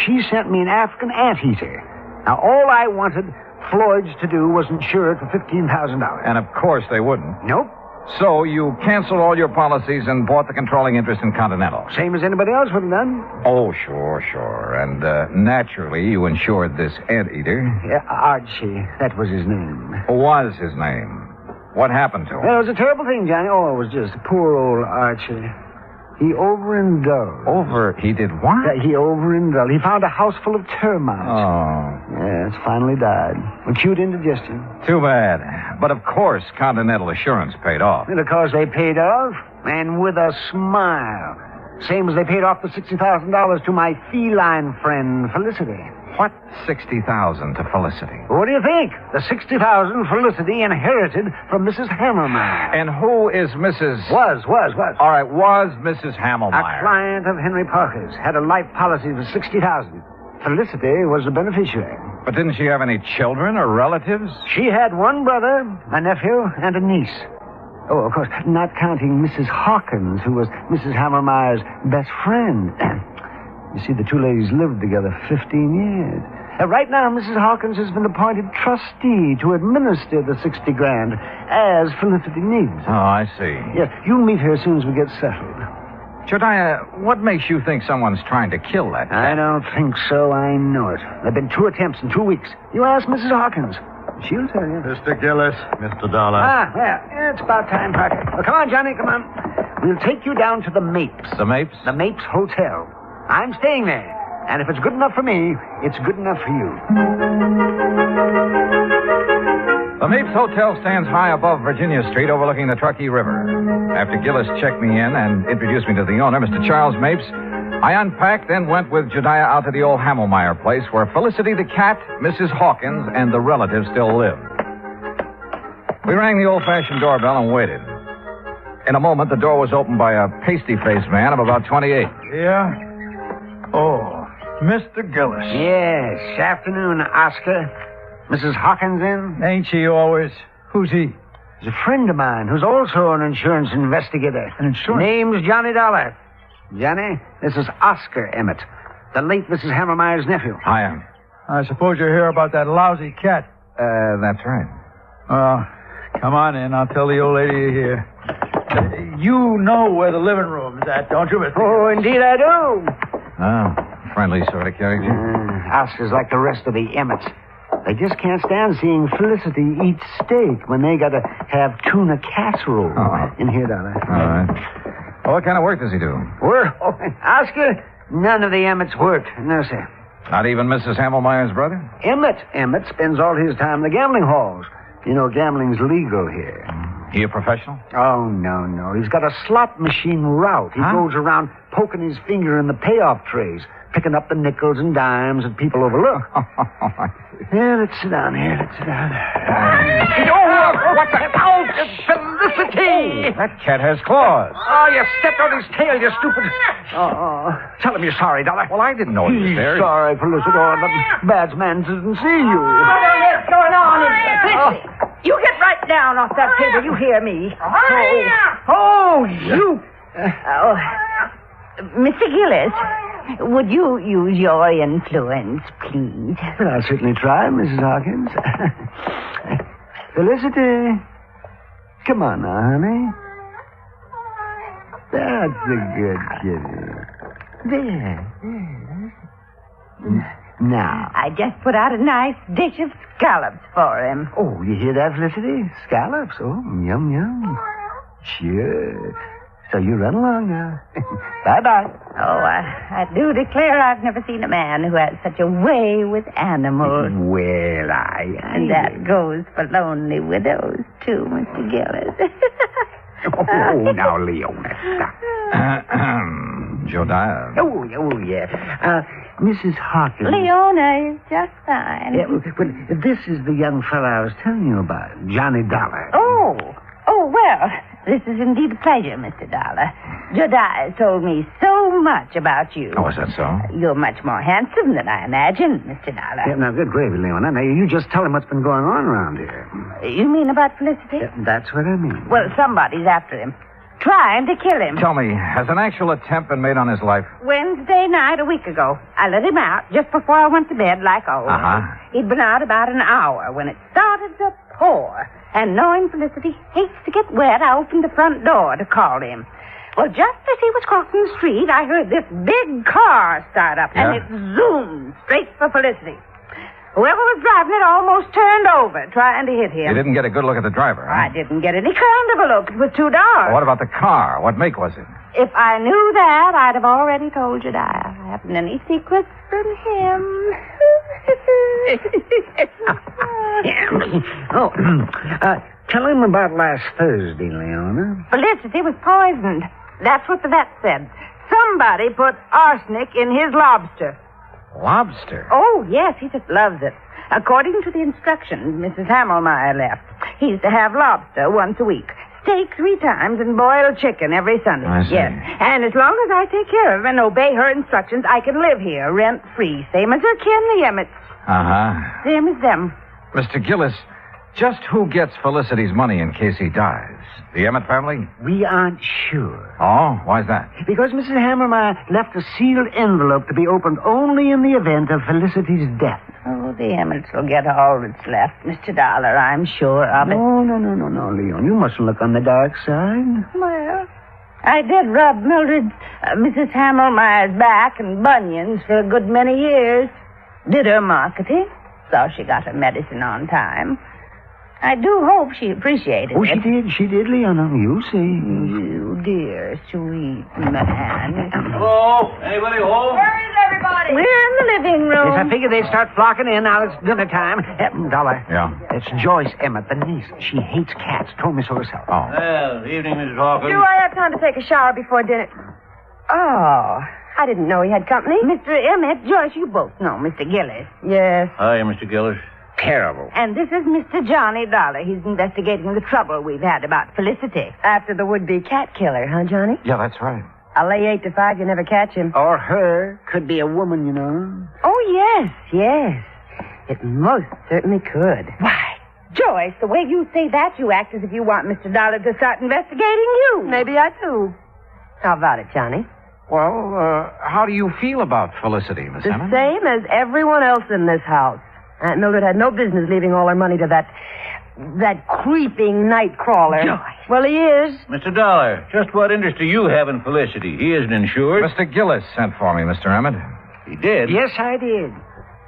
T: She sent me an African anteater. Now, all I wanted Floyd's to do was insure it for $15,000.
I: And of course they wouldn't.
T: Nope.
I: So you canceled all your policies and bought the controlling interest in Continental.
T: Same as anybody else would have done.
I: Oh, sure. And naturally, you insured this anteater.
T: Yeah, Archie. That was his name.
I: Was his name. What happened to him?
T: Well, it was a terrible thing, Johnny. Oh, it was just poor old Archie. He overindulged.
I: He did what?
T: Yeah, he overindulged. He found a house full of termites.
I: Oh.
T: Yes, finally died. Acute indigestion.
I: Too bad. But of course, Continental Assurance paid off.
T: And of course they paid off, and with a smile. Same as they paid off the $60,000 to my feline friend, Felicity.
I: What 60,000 to Felicity?
T: What do you think? The 60,000 Felicity inherited from Mrs. Hammermeyer.
I: And who is Mrs.
T: Was.
I: All right, was Mrs. Hammermeyer.
T: A client of Henry Parker's. Had a life policy for 60,000. Felicity was the beneficiary.
I: But didn't she have any children or relatives?
T: She had one brother, a nephew, and a niece. Oh, of course, not counting Mrs. Hawkins, who was Mrs. Hammermeyer's best friend. You see, the two ladies lived together 15 years. Right now, Mrs. Hawkins has been appointed trustee to administer the 60 grand as Felicity needs.
I: Oh, I see.
T: Yes, you'll meet her as soon as we get settled.
I: Jediah, what makes you think someone's trying to kill that cat?
T: I don't think so. I know it. There have been 2 attempts in 2 weeks. You ask Mrs. Hawkins. She'll tell you.
V: Mr. Gillis. Mr. Dollar.
T: Well, it's about time, Parker. Well, come on, Johnny, come on. We'll take you down to the Mapes.
I: The Mapes?
T: The Mapes Hotel. I'm staying there. And if it's good enough for me, it's good enough for you.
I: The Mapes Hotel stands high above Virginia Street overlooking the Truckee River. After Gillis checked me in and introduced me to the owner, Mr. Charles Mapes, I unpacked, then went with Jediah out to the old Hammelmeyer place where Felicity the cat, Mrs. Hawkins, and the relatives still lived. We rang the old-fashioned doorbell and waited. In a moment, the door was opened by a pasty-faced man of about 28.
B: Yeah? Oh, Mr. Gillis.
T: Yes, afternoon, Oscar. Mrs. Hawkins in?
B: Ain't she always? Who's he?
T: He's a friend of mine who's also an insurance investigator.
B: An insurance?
T: Name's Johnny Dollar. Johnny, this is Oscar Emmett, the late Mrs. Hammermeyer's nephew.
I: I am.
B: I suppose you're here about that lousy cat.
I: That's right.
B: Come on in. I'll tell the old lady you're here. You know where the living room is at, don't you, Mr.
T: Oh, indeed I do.
I: Oh, friendly sort of character.
T: Oscar's like the rest of the Emmets. They just can't stand seeing Felicity eat steak when they got to have tuna casserole. In here, Dollar.
I: All right. Well, what kind of work does he do?
T: Work? Oh, Oscar, none of the Emmets worked. No, sir.
I: Not even Mrs. Hammelmeyer's brother?
T: Emmett spends all his time in the gambling halls. You know, gambling's legal here.
I: He a professional?
T: Oh, no. He's got a slot machine route. He goes around poking his finger in the payoff trays, picking up the nickels and dimes that people overlook. Yeah, let's sit down here.
I: What the?
T: Oh, Felicity!
I: That cat has claws.
T: Oh, you stepped on his tail, you stupid. Tell him you're sorry, Dollar.
I: Well, I didn't know he was there.
T: Sorry, Felicity. The bad man didn't see you.
U: What's going on? Felicity, you get right down off that table. You hear me. You. Mr. Gillis, would you use your influence, please?
T: Well, I'll certainly try, Mrs. Hawkins. Felicity, come on now, honey. That's a good kitty. There. Now.
U: I just put out a nice dish of scallops for him.
T: Oh, you hear that, Felicity? Scallops. Oh, yum. Sure. So you run along now. Bye-bye.
U: Oh, I do declare I've never seen a man who has such a way with animals.
T: Well,
U: And that goes for lonely widows, too, Mr. Gillis.
T: Oh, now, Leona, stop.
I: Jediah.
T: Oh, yeah. Mrs. Hawkins.
U: Leona is just fine.
T: Yeah, well, this is the young fellow I was telling you about, Johnny Dollar.
U: Oh, well, this is indeed a pleasure, Mr. Dollar. Jediah told me so much about you.
I: Oh, is that so?
U: You're much more handsome than I imagined, Mr. Dollar.
T: Yeah, now, good gravy, Leona. Now, you just tell him what's been going on around here.
U: You mean about Felicity?
T: Yeah, that's what I mean.
U: Well, somebody's after him. Trying to kill him.
I: Tell me, has an actual attempt been made on his life?
U: Wednesday night a week ago. I let him out just before I went to bed like always. He'd been out about an hour when it started to pour. And knowing Felicity hates to get wet, I opened the front door to call him. Well, just as he was crossing the street, I heard this big car start up, and it zoomed straight for Felicity. Whoever was driving it almost turned over, trying to hit him.
I: You didn't get a good look at the driver, huh?
U: I didn't get any kind of a look. It was too dark.
I: Well, what about the car? What make was it?
U: If I knew that, I'd have already told you, Jediah. I haven't any secrets from him.
T: Tell him about last Thursday, Leona.
U: Felicity was poisoned. That's what the vet said. Somebody put arsenic in his lobster.
B: Lobster?
D: Oh, yes, he just loves it. According to the instructions Mrs. Hammelmeyer left, he's to have lobster once a week, steak 3 times, and boiled chicken every Sunday.
B: I see.
D: Yes, and as long as I take care of him and obey her instructions, I can live here rent-free, same as her kin, the Emmets.
B: Uh-huh.
D: Same as them.
B: Mr. Gillis, just who gets Felicity's money in case he dies? The Emmett family?
T: We aren't sure.
B: Oh, why's that?
T: Because Mrs. Hammermeyer left a sealed envelope to be opened only in the event of Felicity's death.
D: Oh, the Emmets will get all that's left, Mr. Dollar, I'm sure of it.
T: No, Leon. You mustn't look on the dark side.
D: Well, I did rub Mildred's, Mrs. Hammelmeyer's back and bunions for a good many years. Did her marketing. Saw she got her medicine on time. I do hope she appreciated
T: Oh,
D: it.
T: she did, Leon. You see.
D: You dear, sweet man.
B: Hello? Anybody home?
D: Where is everybody? We're in the living room.
T: Yes, I figured they'd start flocking in. Now it's dinner time. Dollar.
B: Yeah?
T: It's Joyce Emmett, the niece. She hates cats. Told me so herself.
B: Oh.
M: Well, evening, Mrs. Hawkins.
W: Do I have time to take a shower before dinner? Oh, I didn't know he had company.
D: Mr. Emmett, Joyce, you both know Mr. Gillis.
W: Yes.
M: Hi, Mr. Gillis.
B: Terrible.
D: And this is Mr. Johnny Dollar. He's investigating the trouble we've had about Felicity.
W: After the would-be cat killer, huh, Johnny?
B: Yeah, that's right.
W: I'll lay 8 to 5 you never catch him.
T: Or her. Could be a woman, you know.
W: Oh, yes. It most certainly could.
D: Why, Joyce, the way you say that, you act as if you want Mr. Dollar to start investigating you.
W: Maybe I do. How about it, Johnny?
B: Well, how do you feel about Felicity, Miss
W: The
B: Emmett?
W: same as everyone else in this house. Aunt Mildred had no business leaving all her money to that creeping night crawler.
M: Joyce.
W: Well, he is.
M: Mr. Dollar, just what interest do you have in Felicity? He isn't insured.
B: Mr. Gillis sent for me, Mr. Emmett.
M: He did?
T: Yes, I did.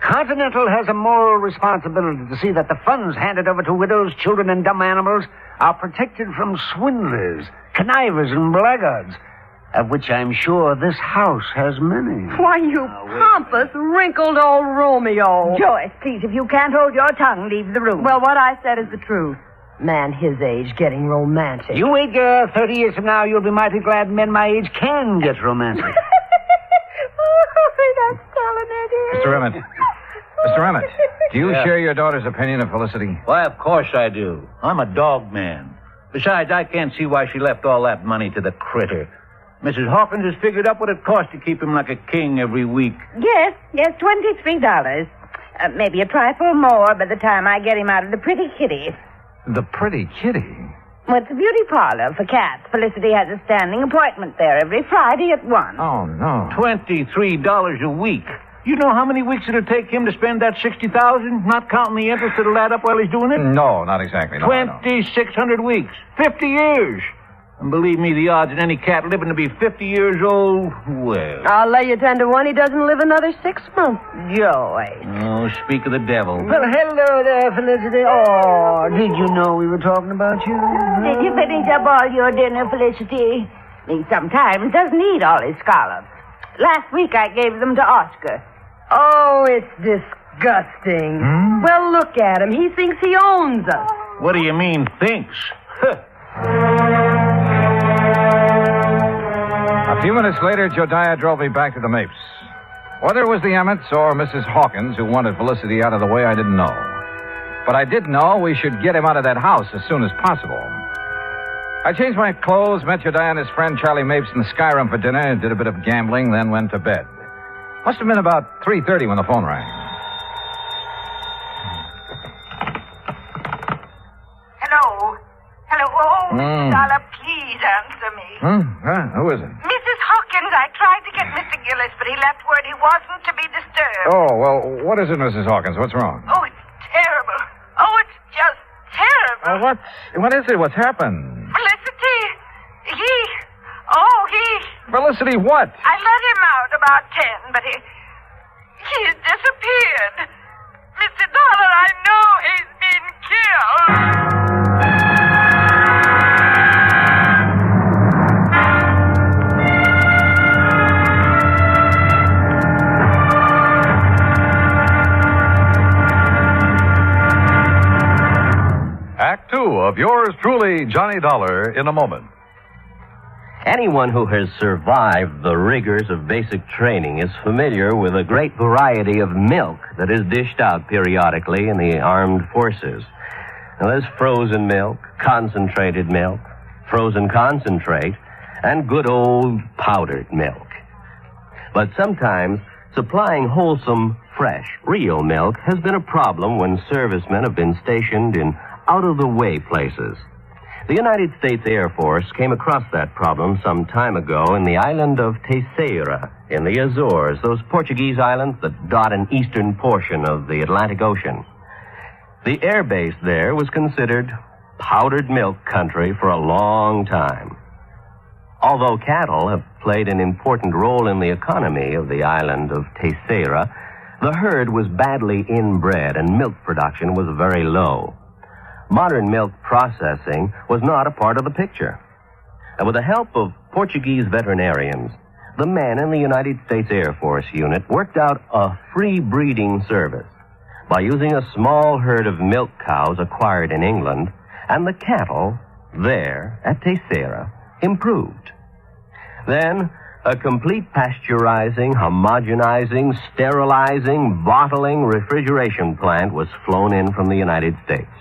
T: Continental has a moral responsibility to see that the funds handed over to widows, children, and dumb animals are protected from swindlers, connivers, and blackguards, of which I'm sure this house has many.
W: Why, you pompous, wrinkled old Romeo.
D: Joyce, please, if you can't hold your tongue, leave the room.
W: Well, what I said is the truth. Man his age getting romantic.
T: You wait, girl. 30 years from now, you'll be mighty glad men my age can get romantic.
D: Oh, that's telling it.
B: Mr. Emmett. Mr. Emmett, do you share your daughter's opinion of Felicity?
M: Why, of course I do. I'm a dog man. Besides, I can't see why she left all that money to the critter. Mrs. Hawkins has figured up what it costs to keep him like a king every week.
D: Yes, $23. Maybe a trifle more by the time I get him out of the pretty kitty.
B: The pretty kitty?
D: Well, it's a beauty parlor for cats. Felicity has a standing appointment there every Friday at 1.
B: Oh, no.
M: $23 a week. You know how many weeks it'll take him to spend that $60,000, not counting the interest that'll add up while he's doing it?
B: No, not exactly. No,
M: 2,600 weeks. 50 years. And believe me, the odds of any cat living to be 50 years old, well...
W: I'll lay you 10 to 1 he doesn't live another 6 months. Joyce.
M: Oh, speak of the devil.
T: Well, hello there, Felicity. Oh, did you know we were talking about you?
D: Did you finish up all your dinner, Felicity? He sometimes doesn't eat all his scallops. Last week I gave them to Oscar.
W: Oh, it's disgusting. Well, look at him. He thinks he owns us.
M: What do you mean, thinks?
B: A few minutes later, Jodiah drove me back to the Mapes. Whether it was the Emmets or Mrs. Hawkins who wanted Felicity out of the way, I didn't know. But I did know we should get him out of that house as soon as possible. I changed my clothes, met Jodiah and his friend Charlie Mapes in the Skyrim for dinner, did a bit of gambling, then went to bed. Must have been about 3:30 when the phone rang.
P: Hello? Oh, Dollar, please answer me.
B: Who is it?
P: Mrs. Hawkins, I tried to get Mr. Gillis, but he left word he wasn't to be disturbed.
B: Oh, well, what is it, Mrs. Hawkins? What's wrong?
P: Oh, it's terrible. Oh, it's just terrible.
B: What is it? What's happened?
P: Felicity, he...
B: Felicity, what?
P: I let him out about 10, but he's disappeared. Mr. Dollar, I know he's been killed.
R: Act 2 of yours truly, Johnny Dollar, in a moment.
L: Anyone who has survived the rigors of basic training is familiar with a great variety of milk that is dished out periodically in the armed forces. Now, there's frozen milk, concentrated milk, frozen concentrate, and good old powdered milk. But sometimes supplying wholesome, fresh, real milk has been a problem when servicemen have been stationed in out-of-the-way places. The United States Air Force came across that problem some time ago in the island of Terceira in the Azores, those Portuguese islands that dot an eastern portion of the Atlantic Ocean. The air base there was considered powdered milk country for a long time. Although cattle have played an important role in the economy of the island of Terceira, the herd was badly inbred and milk production was very low. Modern milk processing was not a part of the picture. And with the help of Portuguese veterinarians, the men in the United States Air Force unit worked out a free breeding service by using a small herd of milk cows acquired in England, and the cattle there at Terceira improved. Then, a complete pasteurizing, homogenizing, sterilizing, bottling refrigeration plant was flown in from the United States.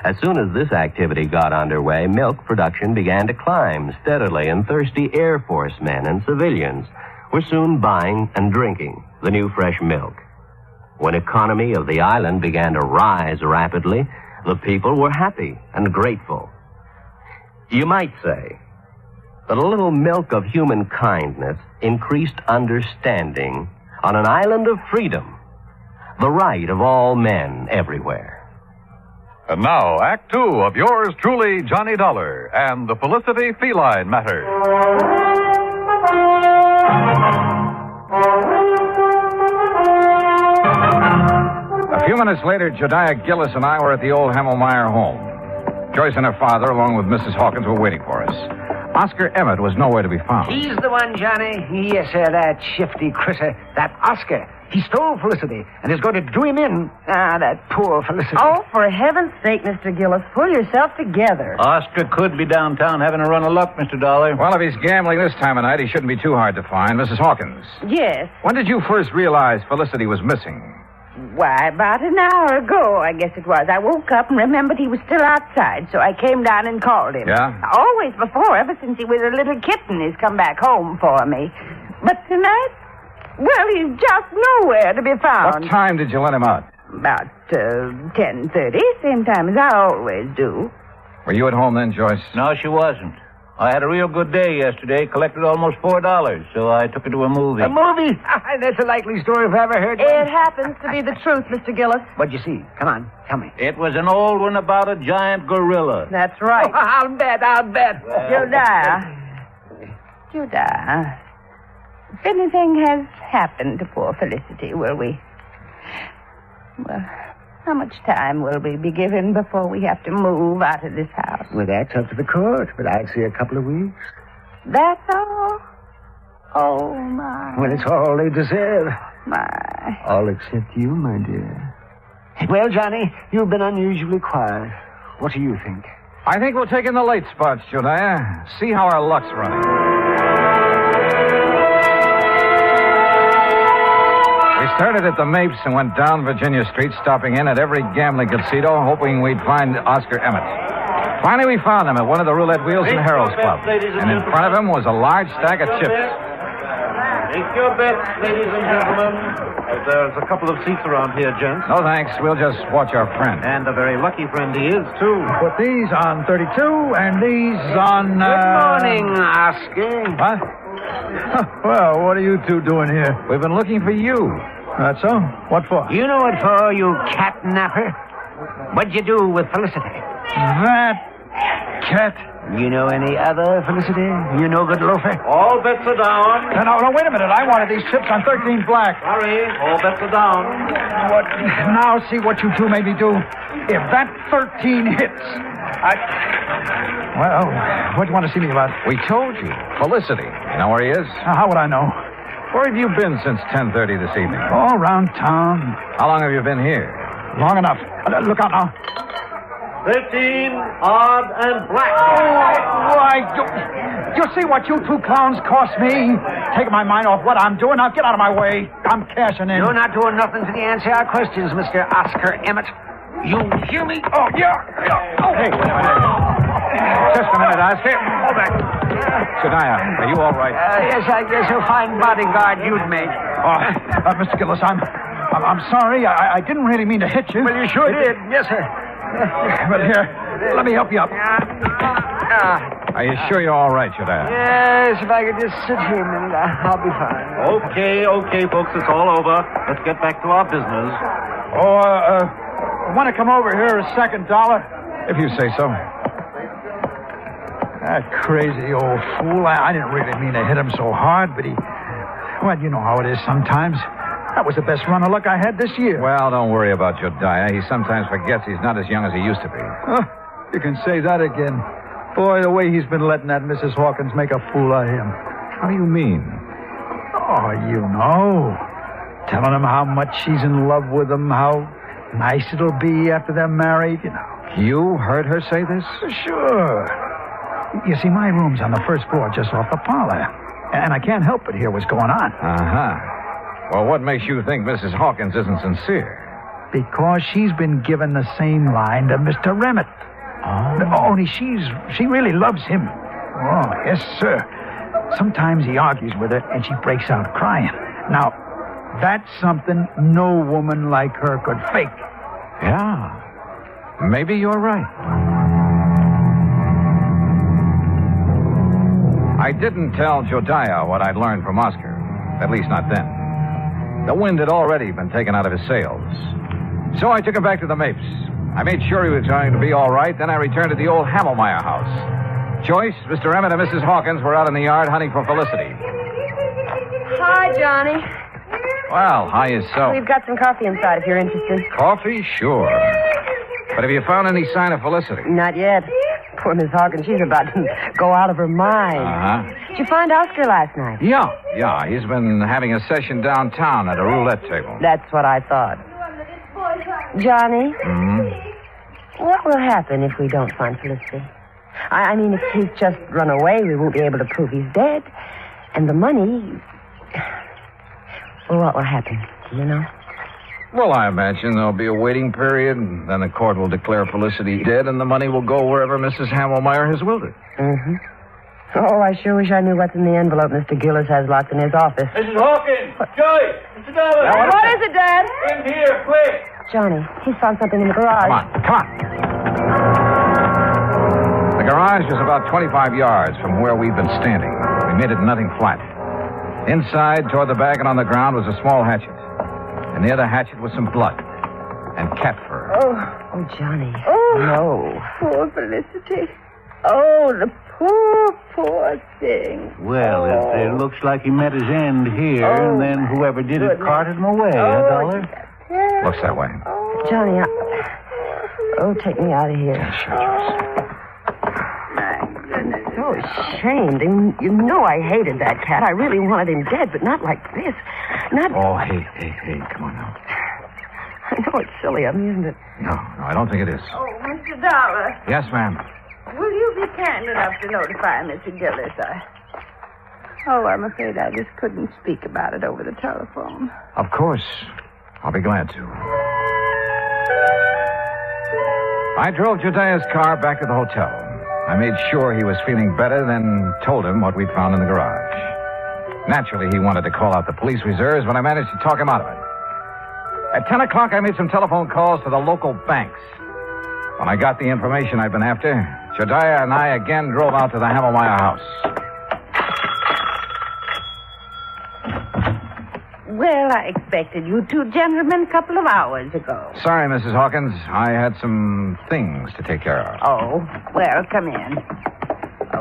L: As soon as this activity got underway, milk production began to climb steadily, and thirsty Air Force men and civilians were soon buying and drinking the new fresh milk. When economy of the island began to rise rapidly, the people were happy and grateful. You might say that a little milk of human kindness increased understanding on an island of freedom, the right of all men everywhere.
R: And now, Act Two of yours truly, Johnny Dollar, and the Felicity Feline Matter.
B: A few minutes later, Jediah Gillis and I were at the old Hammelmeyer home. Joyce and her father, along with Mrs. Hawkins, were waiting for us. Oscar Emmett was nowhere to be found.
T: He's the one, Johnny. Yes, sir, that shifty critter, that Oscar. He stole Felicity and is going to do him in. Ah, that poor Felicity.
W: Oh, for heaven's sake, Mr. Gillis, pull yourself together.
M: Oscar could be downtown having a run of luck, Mr. Dollar.
B: Well, if he's gambling this time of night, he shouldn't be too hard to find. Mrs. Hawkins.
D: Yes.
B: When did you first realize Felicity was missing?
D: Why, about an hour ago, I guess it was. I woke up and remembered he was still outside, so I came down and called him.
B: Yeah?
D: Always before, ever since he was a little kitten, he's come back home for me. But tonight, well, he's just nowhere to be found.
B: What time did you let him out?
D: About 10:30, same time as I always do.
B: Were you at home then, Joyce?
M: No, she wasn't. I had a real good day yesterday, collected almost $4, so I took her to a movie.
T: A movie? That's a likely story if I ever heard one.
W: It happens to be the truth, Mr. Gillis.
T: What'd you see? Come on, tell me.
M: It was an old one about a giant gorilla.
W: That's right.
T: Oh, I'll bet.
D: Jediah, if anything has happened to poor Felicity, will we... Well, how much time will we be given before we have to move out of this house?
T: Well, that's up to the court, but I'd say a couple of weeks.
D: That's all? Oh, my.
T: Well, it's all they deserve.
D: My.
T: All except you, my dear. Well, Johnny, you've been unusually quiet. What do you think?
B: I think we'll take in the late spots, Jediah. See how our luck's running. We started at the Mapes and went down Virginia Street, stopping in at every gambling casino, hoping we'd find Oscar Emmett. Finally, we found him at one of the roulette wheels in Harold's Club. And in front of him was a large stack of chips.
C: Take your bets, ladies and gentlemen. There's a couple of seats around here, gents.
B: No, thanks. We'll just watch our friend.
C: And a very lucky friend he is, too.
J: Put these on 32 and these on...
T: Good morning, Oscar.
J: What? Well, what are you two doing here?
B: We've been looking for you.
J: That's so? What for?
T: You know what for, you catnapper? What'd you do with Felicity?
J: That cat.
T: You know any other Felicity? You no good loafer?
C: All bets are down.
J: No, wait a minute. I wanted these chips on 13 black.
C: Hurry, all bets are down.
J: What? Now see what you two made me do. If that 13 hits, Well, what do you want to see me about?
B: We told you. Felicity. You know where he is?
J: How would I know?
B: Where have you been since 10:30 this evening?
J: All around town.
B: How long have you been here?
J: Long enough. Look out now.
C: 13, odd, and black.
J: Oh, why,
A: You see what you two clowns cost me? Taking my mind off what I'm doing. Now get out of my way. I'm cashing in.
T: You're not doing nothing to answer our questions, Mr. Oscar Emmett. You hear me?
A: Oh, yeah. Oh. Hey, wait a minute. Just a minute, Oscar. Hold back.
B: Jediah, are you all right?
T: Yes, I guess a fine bodyguard you'd make.
A: Mr. Gillis, I'm sorry. I didn't really mean to hit you.
T: Well, you sure did. Yes, sir.
A: But here, let me help you up.
B: Are you sure you're all right, Jediah?
T: Yes, if I could just sit here a minute, I'll be fine.
C: Okay, folks, it's all over. Let's get back to our business.
A: Want to come over here a second, Dollar?
B: If you say so.
A: That crazy old fool. I didn't really mean to hit him so hard, but well, you know how it is sometimes. That was the best run of luck I had this year.
B: Well, don't worry about Jediah. He sometimes forgets he's not as young as he used to be.
A: You can say that again. Boy, the way he's been letting that Mrs. Hawkins make a fool of him.
B: How do you mean?
A: Oh, you know. Telling him how much she's in love with him, how nice it'll be after they're married, you know.
B: You heard her say this?
A: Sure. You see, my room's on the first floor just off the parlor. And I can't help but hear what's going on.
B: Uh-huh. Well, what makes you think Mrs. Hawkins isn't sincere?
A: Because she's been given the same line to Mr. Emmett. Oh. Only she really loves him. Oh, yes, sir. Sometimes he argues with her and she breaks out crying. Now, that's something no woman like her could fake.
B: Yeah. Maybe you're right. I didn't tell Jediah what I'd learned from Oscar. At least not then. The wind had already been taken out of his sails. So I took him back to the Mapes. I made sure he was going to be all right. Then I returned to the old Hamelmeyer house. Joyce, Mr. Emmett, and Mrs. Hawkins were out in the yard hunting for Felicity.
W: Hi, Johnny.
B: Well, how is so?
W: We've got some coffee inside if you're interested.
B: Coffee? Sure. But have you found any sign of Felicity?
W: Not yet. Poor Miss Hawkins, she's about to go out of her mind.
B: Uh-huh.
W: Did you find Oscar last night?
B: Yeah. He's been having a session downtown at a roulette table.
W: That's what I thought. Johnny? What will happen if we don't find Felicity? I mean, if he's just run away, we won't be able to prove he's dead. And the money... Well, what will happen? Do you know?
B: Well, I imagine there'll be a waiting period, and then the court will declare Felicity dead, and the money will go wherever Mrs. Hamelmeyer has willed it.
W: Mm-hmm. Oh, I sure wish I knew what's in the envelope Mr. Gillis has locked in his office.
C: Mrs. Hawkins! Joyce! Mr. Dollar!
W: What is it, Dad?
C: In here, quick!
W: Johnny, he found something in the garage.
B: Come on. The garage was about 25 yards from where we've been standing. We made it nothing flat. Inside, toward the back and on the ground, was a small hatchet. And near the hatchet was some blood and cat fur.
W: Oh, Johnny.
D: Oh,
W: no.
D: Poor Felicity. Oh, the poor thing.
M: Well, it looks like he met his end here, and then whoever did it carted him away, Dollar?
B: Looks that way.
W: Johnny, take me out of here.
B: Yeah, sure.
W: So ashamed. And you know I hated that cat. I really wanted him dead, but not like this. Not...
B: Oh, hey, come on now.
W: I know it's silly of me, isn't it?
B: No, I don't think it is.
D: Oh, Mr. Dollar.
B: Yes, ma'am.
D: Will you be kind enough to notify Mr. Gillis? I'm afraid I just couldn't speak about it over the telephone.
B: Of course. I'll be glad to. I drove Jediah's car back to the hotel. I made sure he was feeling better, then told him what we'd found in the garage. Naturally, he wanted to call out the police reserves, but I managed to talk him out of it. At 10 o'clock, I made some telephone calls to the local banks. When I got the information I'd been after, Jediah and I again drove out to the Hamelmeyer house.
D: Well, I expected you two gentlemen a couple of hours ago.
B: Sorry, Mrs. Hawkins. I had some things to take care of.
D: Oh, well, come in.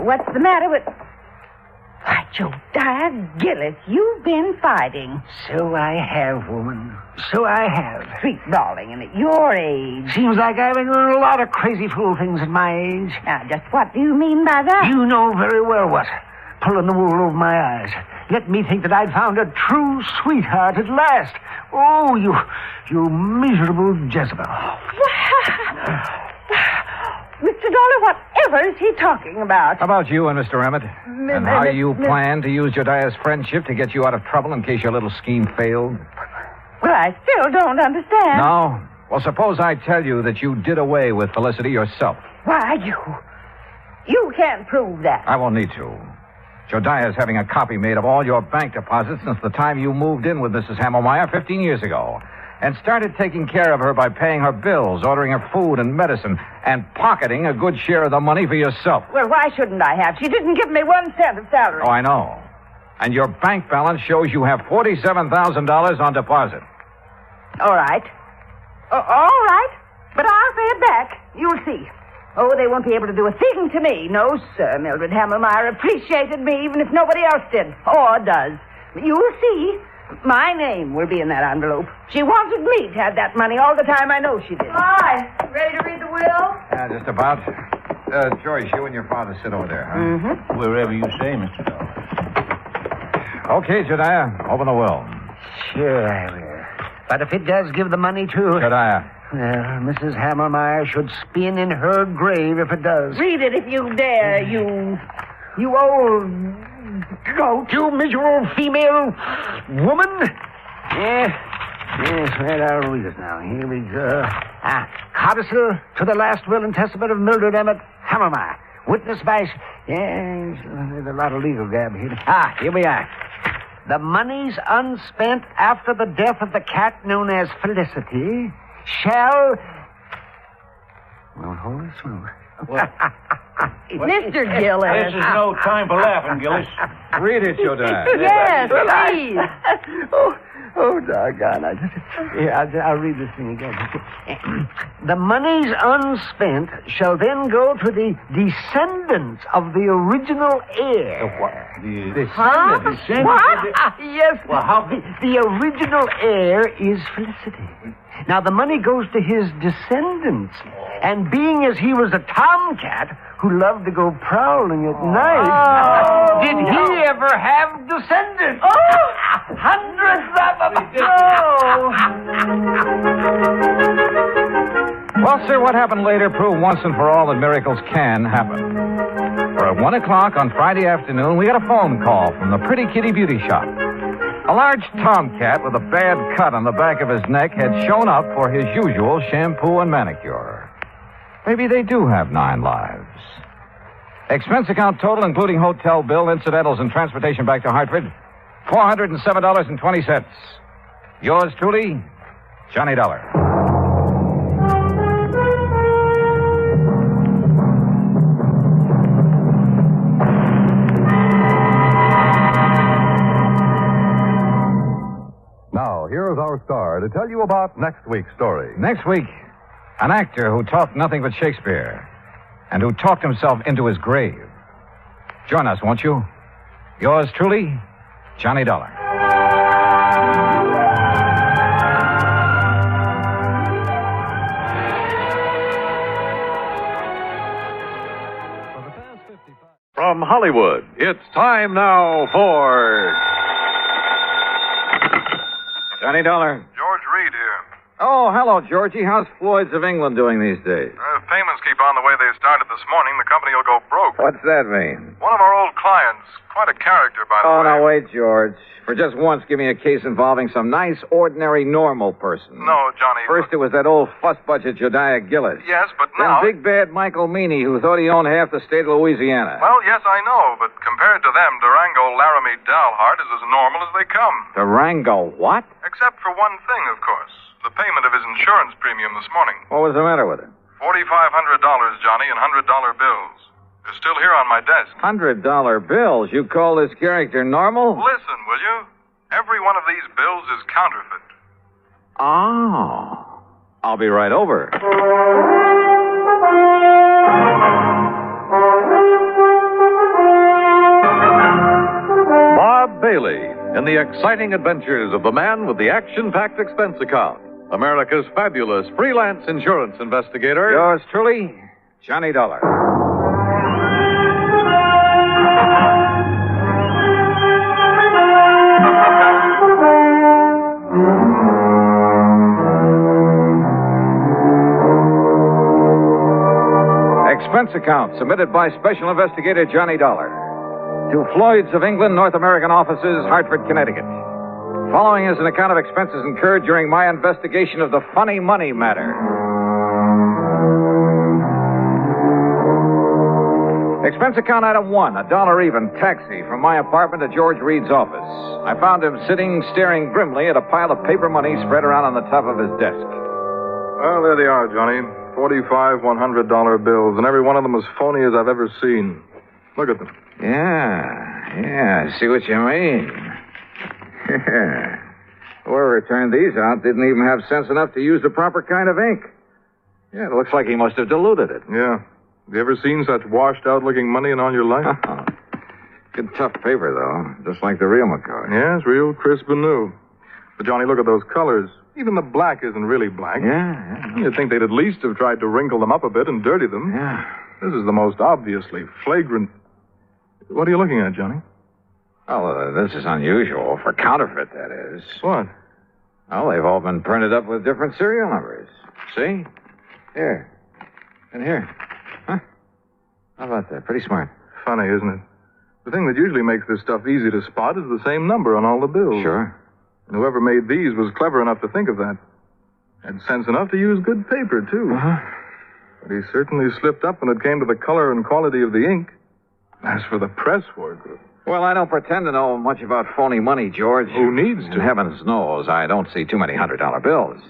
D: What's the matter with... Why, Jediah Gillis, you've been fighting.
T: So I have, woman. So I have.
D: Sweet darling, and at your age...
T: Seems like I've been doing a lot of crazy fool things at my age.
D: Now, just what do you mean by that?
T: You know very well what. Pulling the wool over my eyes. Let me think that I'd found a true sweetheart at last. Oh, you miserable Jezebel.
D: Mr. Dollar, whatever is he talking about?
B: How about you and Mr. Emmett? And how you plan to use Jediah's friendship to get you out of trouble in case your little scheme failed?
D: Well, I still don't understand.
B: No? Well, suppose I tell you that you did away with Felicity yourself.
D: Why, you can't prove that.
B: I won't need to. Jediah's having a copy made of all your bank deposits since the time you moved in with Mrs. Hammelmeyer 15 years ago. And started taking care of her by paying her bills, ordering her food and medicine, and pocketing a good share of the money for yourself.
D: Well, why shouldn't I have? She didn't give me 1 cent of salary.
B: Oh, I know. And your bank balance shows you have $47,000 on deposit.
D: All right. All right. But I'll pay it back. You'll see. Oh, they won't be able to do a thing to me. No, sir. Mildred Hammelmeyer appreciated me even if nobody else did. Or does. You'll see. My name will be in that envelope. She wanted me to have that money all the time. I know she did.
P: Hi. Ready to read the will?
B: Yeah, just about. George, you and your father sit over there, huh?
M: Mm-hmm. Wherever you say, Mr. Dollar.
B: Okay, Jediah, open the will.
T: Sure I will. But if it does give the money to...
B: Jediah.
T: Well, Mrs. Hammelmeyer should spin in her grave if it does.
D: Read it if you dare, you old goat.
T: You miserable female woman. Yes, well, I'll read it now. Here we go. Codicil to the last will and testament of Mildred Emmett Hammelmeyer. Witnessed by... Yes, there's a lot of legal gab here. Here we are. The monies unspent after the death of the cat known as Felicity shall... Well, hold it smooth.
D: Mr. Gillis.
M: This is no time for laughing, Gillis.
B: Read it, Jediah.
D: Yes, please.
T: Oh, doggone. I'll read this thing again. The monies unspent shall then go to the descendants of the original heir.
B: What?
M: Descendants?
T: What? Yes.
M: Well, how...
T: The original heir is Felicity. Now, the money goes to his descendants. And being as he was a tomcat who loved to go prowling at night, did he ever have descendants? Oh, hundreds of them.
B: Well, sir, what happened later proved once and for all that miracles can happen. For at 1 o'clock on Friday afternoon, we got a phone call from the Pretty Kitty Beauty Shop. A large tomcat with a bad cut on the back of his neck had shown up for his usual shampoo and manicure. Maybe they do have 9 lives. Expense account total, including hotel bill, incidentals, and transportation back to Hartford, $407.20. Yours truly, Johnny Dollar.
R: Now, here is our star to tell you about next week's story.
B: Next week, an actor who talked nothing but Shakespeare and who talked himself into his grave. Join us, won't you? Yours truly, Johnny Dollar.
R: From Hollywood, it's time now for...
B: Johnny Dollar.
E: George Reed here.
B: Oh, hello, Georgie. How's Floyd's of England doing these days?
E: If payments keep on the way they started this morning, the company will go broke.
B: What's that mean?
E: One of our old clients, quite a character, by the way.
B: Oh, now, wait, George. For just once, give me a case involving some nice, ordinary, normal person.
E: No, Johnny.
B: First, it was that old fuss-budget Jediah Gillis.
E: Yes, but
B: Then
E: now...
B: big bad Michael Meany, who thought he owned half the state of Louisiana.
E: Well, yes, I know, but compared to them, Durango Laramie Dalhart is as normal as they come.
B: Durango what?
E: Except for one thing, of course. The payment of his insurance premium this morning.
B: What was the matter with it?
E: $4,500, Johnny, and $100 bills. They're still here on my desk.
B: $100 bills? You call this character normal?
E: Listen, will you? Every one of these bills is counterfeit.
B: Oh. I'll be right over.
R: Bob Bailey in the exciting adventures of the man with the action-packed expense account. America's fabulous freelance insurance investigator.
B: Yours truly, Johnny Dollar. expense account submitted by Special Investigator Johnny Dollar to Floyd's of England, North American offices, Hartford, Connecticut. Following is an account of expenses incurred during my investigation of the funny money matter. Expense account item 1, $1 even, taxi from my apartment to George Reed's office. I found him sitting, staring grimly at a pile of paper money spread around on the top of his desk.
E: Well, there they are, Johnny. 45 $100 bills, and every one of them as phony as I've ever seen. Look at them.
B: Yeah, I see what you mean. Whoever turned these out didn't even have sense enough to use the proper kind of ink. Yeah, it looks like he must have diluted it.
E: Yeah. Have you ever seen such washed-out-looking money in all your life?
B: Good tough paper, though, just like the real McCoy.
E: Yeah, it's real crisp and new. But, Johnny, look at those colors. Even the black isn't really black.
B: Yeah.
E: You'd think they'd at least have tried to wrinkle them up a bit and dirty them.
B: Yeah.
E: This is the most obviously flagrant... What are you looking at, Johnny?
B: Oh, this is unusual. For counterfeit, that is.
E: What?
B: Well, they've all been printed up with different serial numbers. See? Here. And here. Huh? How about that? Pretty smart.
E: Funny, isn't it? The thing that usually makes this stuff easy to spot is the same number on all the bills.
B: Sure.
E: And whoever made these was clever enough to think of that. Had sense enough to use good paper, too.
B: Uh-huh.
E: But he certainly slipped up when it came to the color and quality of the ink. As for the press work...
B: Well, I don't pretend to know much about phony money, George.
E: Who needs to?
B: Heavens knows I don't see too many $100 bills.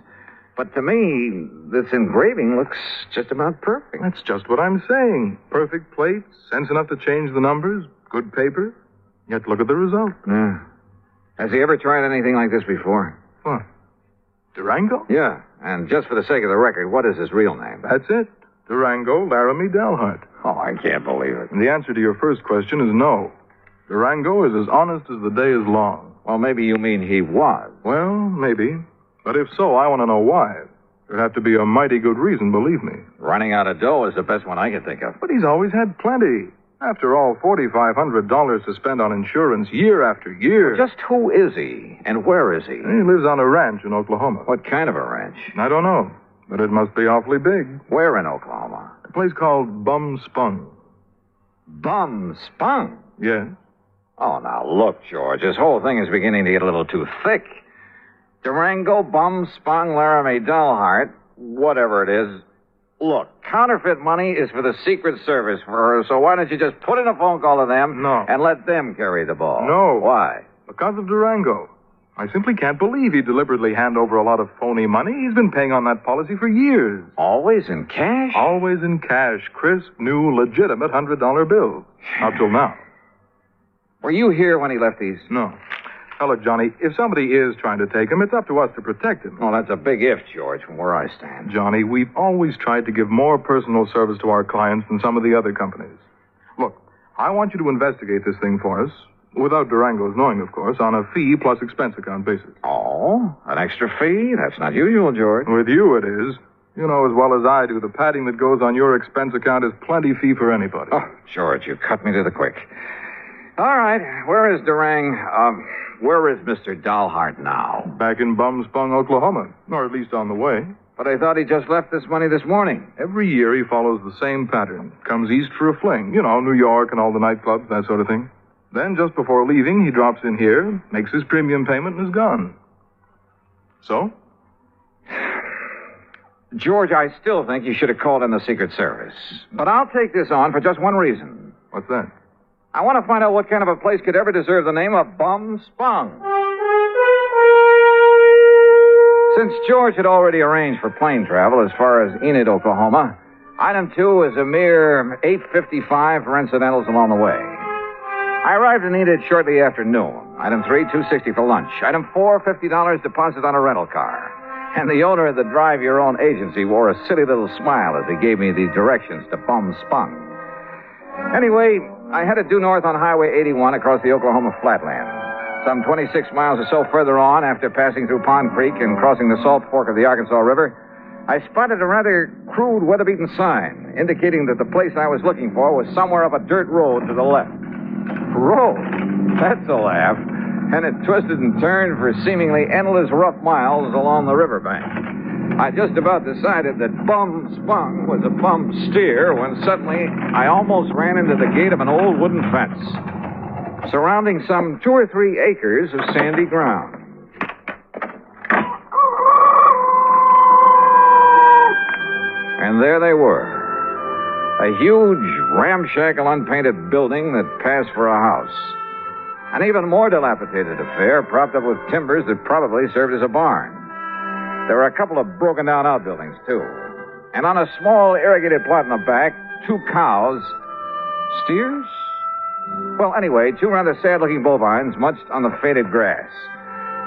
B: But to me, this engraving looks just about perfect.
E: That's just what I'm saying. Perfect plate, sense enough to change the numbers, good paper. Yet look at the result.
B: Yeah. Has he ever tried anything like this before?
E: What? Durango?
B: Yeah. And just for the sake of the record, what is his real name?
E: That's it. Durango Laramie Dalhart.
B: Oh, I can't believe it.
E: And the answer to your first question is no. Durango is as honest as the day is long.
B: Well, maybe you mean he was.
E: Well, maybe. But if so, I want to know why. There'd have to be a mighty good reason, believe me.
B: Running out of dough is the best one I can think of.
E: But he's always had plenty. After all, $4,500 to spend on insurance year after year.
B: Just who is he? And where is he?
E: He lives on a ranch in Oklahoma.
B: What kind of a ranch?
E: I don't know. But it must be awfully big.
B: Where in Oklahoma?
E: A place called Bum Spung.
B: Bum Spung?
E: Yes.
B: Oh, now, look, George, this whole thing is beginning to get a little too thick. Durango, Bum Spung, Laramie Dalhart, whatever it is. Look, counterfeit money is for the Secret Service, so why don't you just put in a phone call to them and let them carry the ball?
E: No.
B: Why?
E: Because of Durango. I simply can't believe he'd deliberately hand over a lot of phony money. He's been paying on that policy for years.
B: Always in cash?
E: Always in cash. Crisp, new, legitimate $100 bills. Up till now.
B: Were you here when he left these?
E: No. Now, look, Johnny, if somebody is trying to take him, it's up to us to protect him.
B: Oh, that's a big if, George, from where I stand.
E: Johnny, we've always tried to give more personal service to our clients than some of the other companies. Look, I want you to investigate this thing for us, without Durango's knowing, of course, on a fee plus expense account basis.
B: Oh, an extra fee? That's not usual, George.
E: With you, it is. You know as well as I do, the padding that goes on your expense account is plenty fee for anybody.
B: Oh, George, you cut me to the quick. All right, where is where is Mr. Dalhart now?
E: Back in Bum Spung, Oklahoma, or at least on the way.
B: But I thought he just left this money this morning.
E: Every year he follows the same pattern. Comes east for a fling. You know, New York and all the nightclubs, that sort of thing. Then, just before leaving, he drops in here, makes his premium payment, and is gone. So?
B: George, I still think you should have called in the Secret Service. But I'll take this on for just one reason.
E: What's that?
B: I want to find out what kind of a place could ever deserve the name of Bum Spung. Since George had already arranged for plane travel as far as Enid, Oklahoma, item 2 is a mere $8.55 for incidentals along the way. I arrived in Enid shortly after noon. Item 3, $2.60 for lunch. Item 4, $50 deposit on a rental car. And the owner of the drive-your-own agency wore a silly little smile as he gave me the directions to Bum Spung. Anyway, I headed due north on Highway 81 across the Oklahoma flatland. Some 26 miles or so further on, after passing through Pond Creek and crossing the Salt Fork of the Arkansas River, I spotted a rather crude, weather-beaten sign indicating that the place I was looking for was somewhere up a dirt road to the left. Road? That's a laugh. And it twisted and turned for seemingly endless rough miles along the riverbank. I just about decided that Bum Spung was a bum steer when suddenly I almost ran into the gate of an old wooden fence, surrounding some 2 or 3 acres of sandy ground. And there they were. A huge, ramshackle, unpainted building that passed for a house. An even more dilapidated affair, propped up with timbers that probably served as a barn. There were a couple of broken-down outbuildings, too. And on a small, irrigated plot in the back, 2 cows. Steers? Well, anyway, 2 rather sad-looking bovines munched on the faded grass.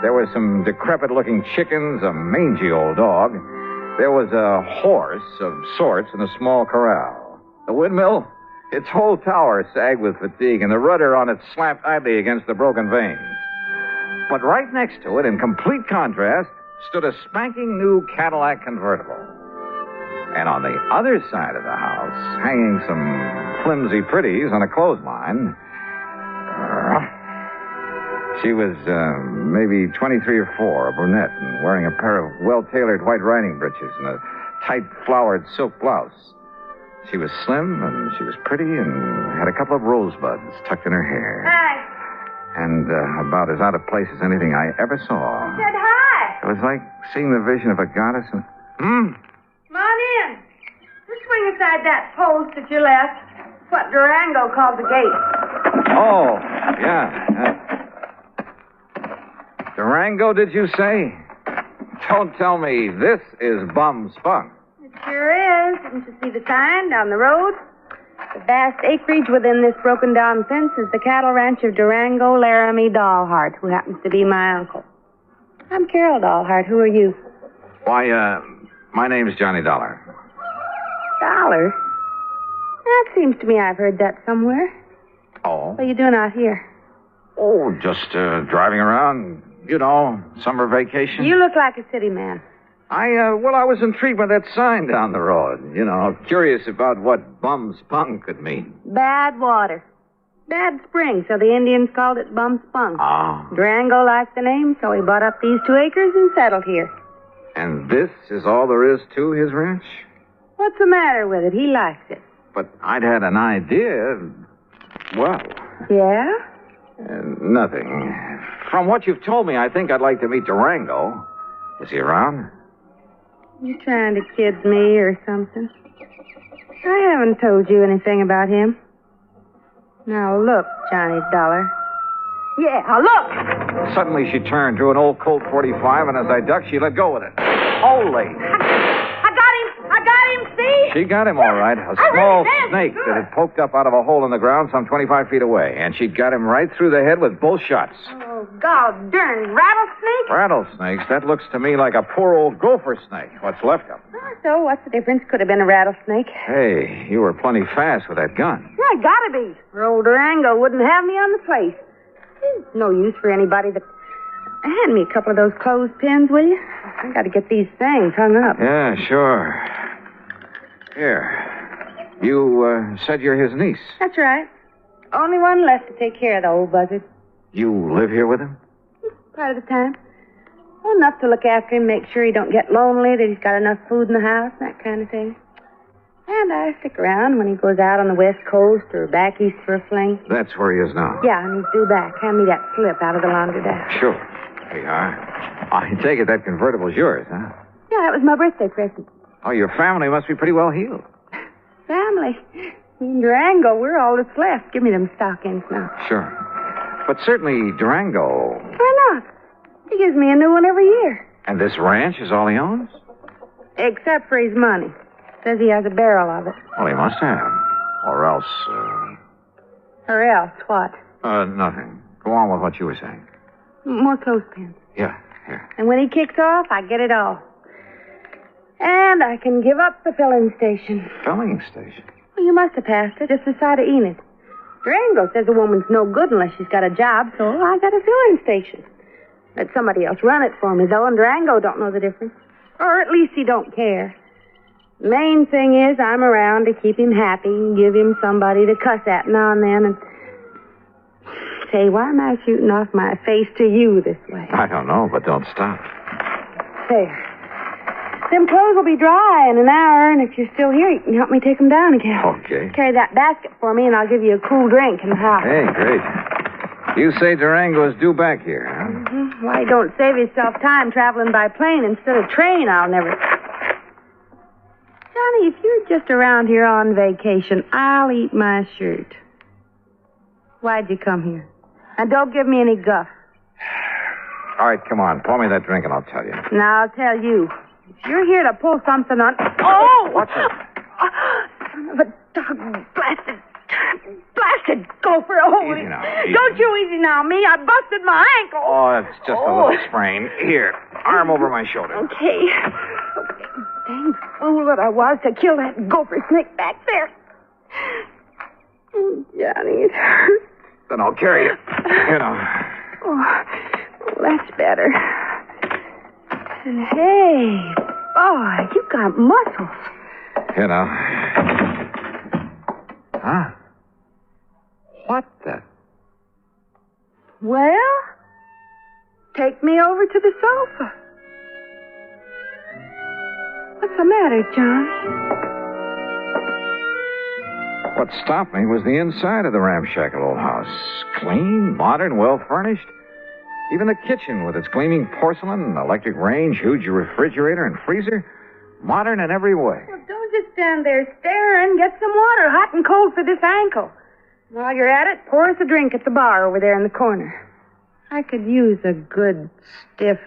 B: There were some decrepit-looking chickens, a mangy old dog. There was a horse of sorts in a small corral. The windmill, its whole tower sagged with fatigue, and the rudder on it slapped idly against the broken vanes. But right next to it, in complete contrast, stood a spanking new Cadillac convertible. And on the other side of the house, hanging some flimsy pretties on a clothesline, she was maybe 23 or 4, a brunette, and wearing a pair of well-tailored white riding breeches and a tight flowered silk blouse. She was slim, and she was pretty, and had a couple of rosebuds tucked in her hair.
D: Hi.
B: And about as out of place as anything I ever saw.
D: I said hi.
B: It was like seeing the vision of a goddess. And...
D: Come on in. Just swing aside that post at your left. It's what Durango called the gate.
B: Oh, yeah. Durango, did you say? Don't tell me this is Bum Spunk.
D: It sure is. Didn't you see the sign down the road? The vast acreage within this broken-down fence is the cattle ranch of Durango Laramie Dahlhart, who happens to be my uncle. I'm Carol Dahlhart. Who are you?
B: Why, my name's Johnny Dollar.
D: Dollar? That seems to me I've heard that somewhere.
B: Oh?
D: What are you doing out here?
B: Oh, just driving around, you know, summer vacation.
D: You look like a city man.
B: I was intrigued by that sign down the road. You know, curious about what Bum Spunk could mean.
D: Bad water. Bad spring, so the Indians called it Bum Spunk.
B: Ah.
D: Durango liked the name, so he bought up these 2 acres and settled here.
B: And this is all there is to his ranch?
D: What's the matter with it? He likes it.
B: But I'd had an idea. Well.
D: Yeah?
B: Nothing. From what you've told me, I think I'd like to meet Durango. Is he around?
D: You trying to kid me or something? I haven't told you anything about him. Now look, Johnny Dollar. Yeah, look!
B: Suddenly she turned, drew an old Colt 45, and as I ducked, she let go with it. Holy!
D: I got him, see?
B: She got him all right. A small snake that had poked up out of a hole in the ground some 25 feet away. And she got him right through the head with both shots.
D: Oh, God darn rattlesnake?
B: Rattlesnakes? That looks to me like a poor old gopher snake. What's left of him.
D: So what's the difference? Could have been a rattlesnake.
B: Hey, you were plenty fast with that gun.
D: Yeah, gotta be. Or old Durango wouldn't have me on the place. No use for anybody that... Hand me a couple of those clothespins, will you? I gotta get these things hung up.
B: Yeah, sure. Here. You said you're his niece.
D: That's right. Only one left to take care of the old buzzard.
B: You live here with him?
D: Part of the time. Well, enough to look after him, make sure he don't get lonely, that he's got enough food in the house, that kind of thing. And I stick around when he goes out on the West Coast or back east for a fling.
B: That's where he is now.
D: Yeah, and he's due back. Hand me that slip out of the laundromat.
B: Sure. Here you are. I take it that convertible's yours, huh?
D: Yeah, that was my birthday present.
B: Oh, your family must be pretty well heeled.
D: Family? Me and Durango, we're all that's left. Give me them stockings now.
B: Sure. But certainly Durango...
D: Why not? He gives me a new one every year.
B: And this ranch is all he owns?
D: Except for his money. Says he has a barrel of it.
B: Well, he must have. Or else...
D: Or else what?
B: Nothing. Go on with what you were saying.
D: More clothespins.
B: Yeah, here.
D: And when he kicks off, I get it all. And I can give up the filling station.
B: Filling station?
D: Well, you must have passed it, just the side of Enid. Durango says a woman's no good unless she's got a job, so I got a filling station. Let somebody else run it for me, though, and Durango don't know the difference. Or at least he don't care. The main thing is I'm around to keep him happy and give him somebody to cuss at now and then. And say, why am I shooting off my face to you this way?
B: I don't know, but don't stop.
D: There.
H: Them clothes will be dry in an hour, and if you're still here, you can help me take them down again.
B: Okay.
H: Carry that basket for me, and I'll give you a cool drink in the house.
B: Hey, great. You say Durango is due back here, huh?
H: Mm-hmm. Why, don't save yourself time traveling by plane instead of train, I'll never... Johnny, if you're just around here on vacation, I'll eat my shirt. Why'd you come here? And don't give me any guff.
B: All right, come on. Pour me that drink and I'll tell you.
H: Now, I'll tell you. If you're here to pull something on... Oh!
B: What's it?
H: Son of a dog blasted gopher. Oh,
B: Easy now. Easy.
H: Don't you easy now, me. I busted my ankle.
B: Oh, it's just a little sprain. Here, arm over my shoulder.
H: Okay. Dang fool that I was to kill that gopher snake back there. Oh, Johnny, it hurts.
B: Then I'll carry you. You know.
H: Oh, that's better. And hey, boy, you got muscles.
B: You know. Huh? What the?
H: Well, take me over to the sofa. What's the matter, Johnny?
B: What stopped me was the inside of the ramshackle old house. Clean, modern, well-furnished. Even the kitchen with its gleaming porcelain, electric range, huge refrigerator, and freezer. Modern in every way.
H: Well, don't just stand there staring. Get some water, hot and cold for this ankle. While you're at it, pour us a drink at the bar over there in the corner. I could use a good, stiff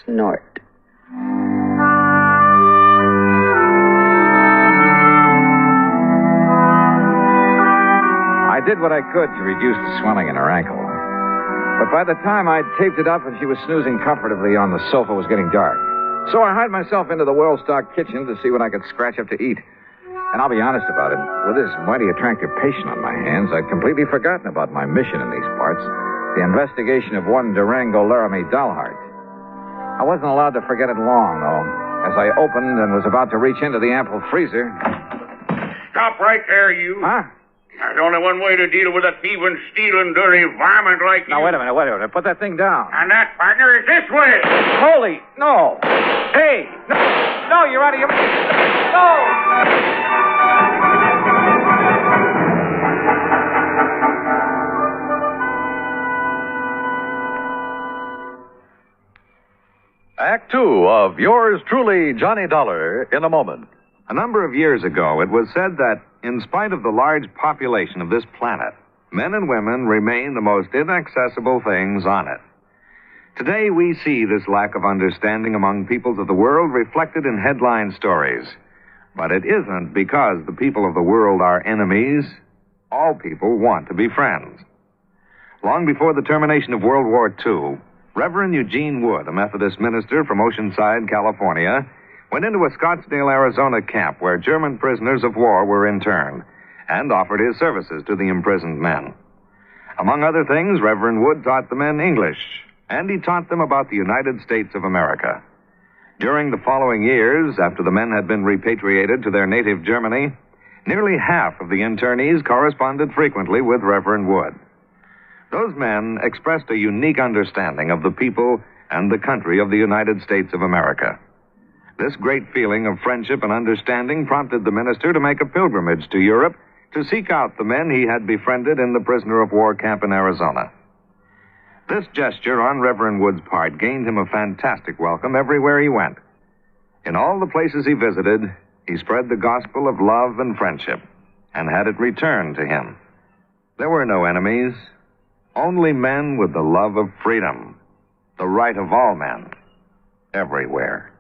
H: snort.
B: I did what I could to reduce the swelling in her ankle. But by the time I'd taped it up and she was snoozing comfortably on the sofa, it was getting dark. So I hied myself into the well-stocked kitchen to see what I could scratch up to eat. And I'll be honest about it. With this mighty attractive patient on my hands, I'd completely forgotten about my mission in these parts, the investigation of one Durango Laramie Dalhart. I wasn't allowed to forget it long, though. As I opened and was about to reach into the ample freezer...
S: Stop right there, you.
B: Huh?
S: There's only one way to deal with a thieving, stealing, dirty varmint like you.
B: Now, wait a minute. Put that thing down.
S: And that, partner, is this way.
B: Holy, no. Hey, no, you're out of your... No!
R: Act Two of yours truly, Johnny Dollar, in a moment.
E: A number of years ago, it was said that, in spite of the large population of this planet, men and women remain the most inaccessible things on it. Today, we see this lack of understanding among peoples of the world reflected in headline stories. But it isn't because the people of the world are enemies. All people want to be friends. Long before the termination of World War II, Reverend Eugene Wood, a Methodist minister from Oceanside, California, went into a Scottsdale, Arizona camp where German prisoners of war were interned and offered his services to the imprisoned men. Among other things, Reverend Wood taught the men English, and he taught them about the United States of America. During the following years, after the men had been repatriated to their native Germany, nearly half of the internees corresponded frequently with Reverend Wood. Those men expressed a unique understanding of the people and the country of the United States of America. This great feeling of friendship and understanding prompted the minister to make a pilgrimage to Europe to seek out the men he had befriended in the prisoner of war camp in Arizona. This gesture on Reverend Wood's part gained him a fantastic welcome everywhere he went. In all the places he visited, he spread the gospel of love and friendship and had it returned to him. There were no enemies, only men with the love of freedom, the right of all men, everywhere.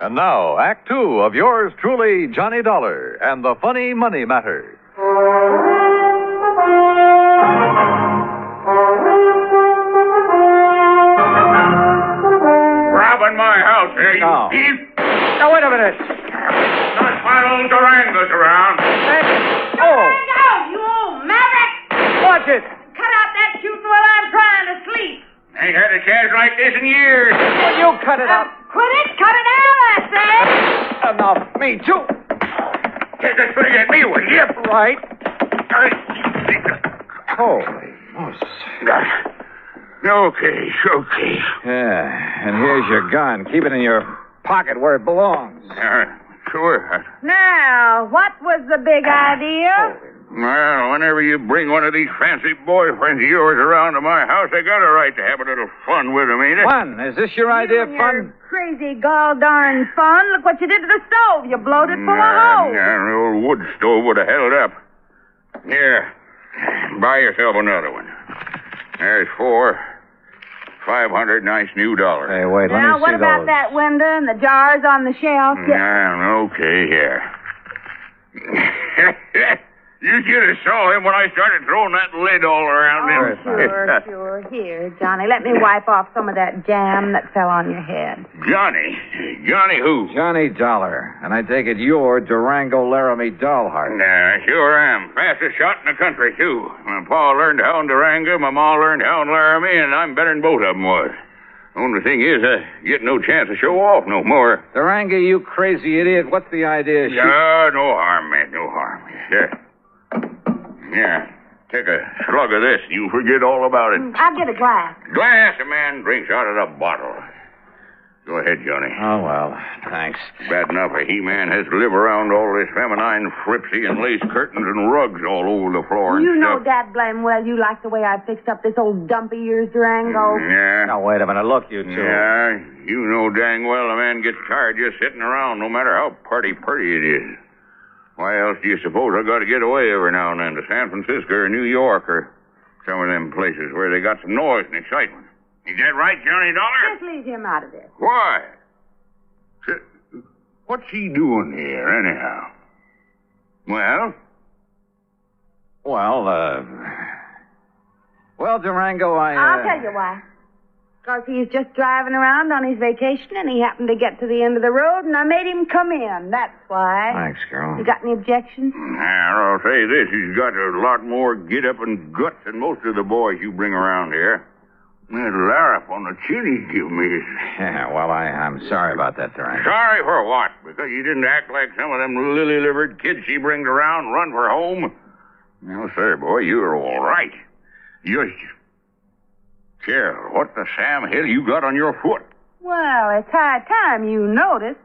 R: And now, Act Two of yours truly, Johnny Dollar, and the Funny Money Matter.
S: Robbing my house, here, you
B: No.
S: thief.
B: Now, wait a minute.
S: Not while old Durango's around.
H: Durango, you old maverick!
B: Watch it!
H: Cut out that shooting while I'm trying to sleep.
S: Ain't had a chance like this in years.
B: Will you cut it out?
H: Quit it! Cut it out, I said!
B: Enough. Me, too.
S: Take a swing at me, will you?
B: Right. Holy Moses.
S: Okay.
B: Yeah, and here's your gun. Keep it in your pocket where it belongs.
K: Sure.
D: Now, what was the big idea?
K: Well, whenever you bring one of these fancy boyfriends of yours around to my house, I got a right to have a little fun with them, ain't it?
B: Fun? Is this your idea of fun?
D: Crazy gall darn fun. Look what you did to the stove. You blowed it full of holes.
K: An old wood stove would have held up. Here, buy yourself another one. There's $500 nice new dollars.
B: Hey, wait, let me see
D: Now, what about that window and the jars on the shelf?
K: Okay, here. You should have saw him when I started throwing that lid all around him.
D: Sure. Here, Johnny, let me wipe off some of that jam that fell on your head.
K: Johnny? Johnny who?
B: Johnny Dollar. And I take it you're Durango Laramie Dollheart.
K: I sure am. Fastest shot in the country, too. My pa learned how in Durango, my ma learned how in Laramie, and I'm better than both of them was. Only thing is, I get no chance to show off no more.
B: Durango, you crazy idiot. What's the idea?
K: No harm, man, no harm. Yeah, take a slug of this. You forget all about it.
D: I'll get a glass.
K: Glass, a man drinks out of the bottle. Go ahead, Johnny.
B: Oh, well, thanks.
K: Bad enough a he-man has to live around all this feminine fripsy and lace curtains and rugs all over the floor and
D: You know
K: stuff.
D: dad blame well you like the way I fixed up this old dumpy ears Durango.
K: Yeah.
B: Now, wait a minute. Look, you two.
K: Yeah, you know dang well a man gets tired just sitting around no matter how pretty it is. Why else do you suppose I got to get away every now and then to San Francisco or New York or some of them places where they got some noise and excitement? Is that right, Johnny Dollar?
D: Just leave him out of this.
K: Why? What's he doing here, anyhow?
B: Well, Durango,
D: I'll tell you why. Because he's just driving around on his vacation and he happened to get to the end of the road and I made him come in. That's why.
B: Thanks, Carol.
D: You got any objections?
K: I'll say this. He's got a lot more get-up and guts than most of the boys you bring around here. That larrup on the chin he give me is...
B: Yeah, well, I'm sorry about that, Durango.
K: Sorry for what? Because you didn't act like some of them lily-livered kids she brings around and run for home? No, sir, boy, you're all right. Carol, what the Sam Hill you got on your foot?
D: Well, it's high time you noticed.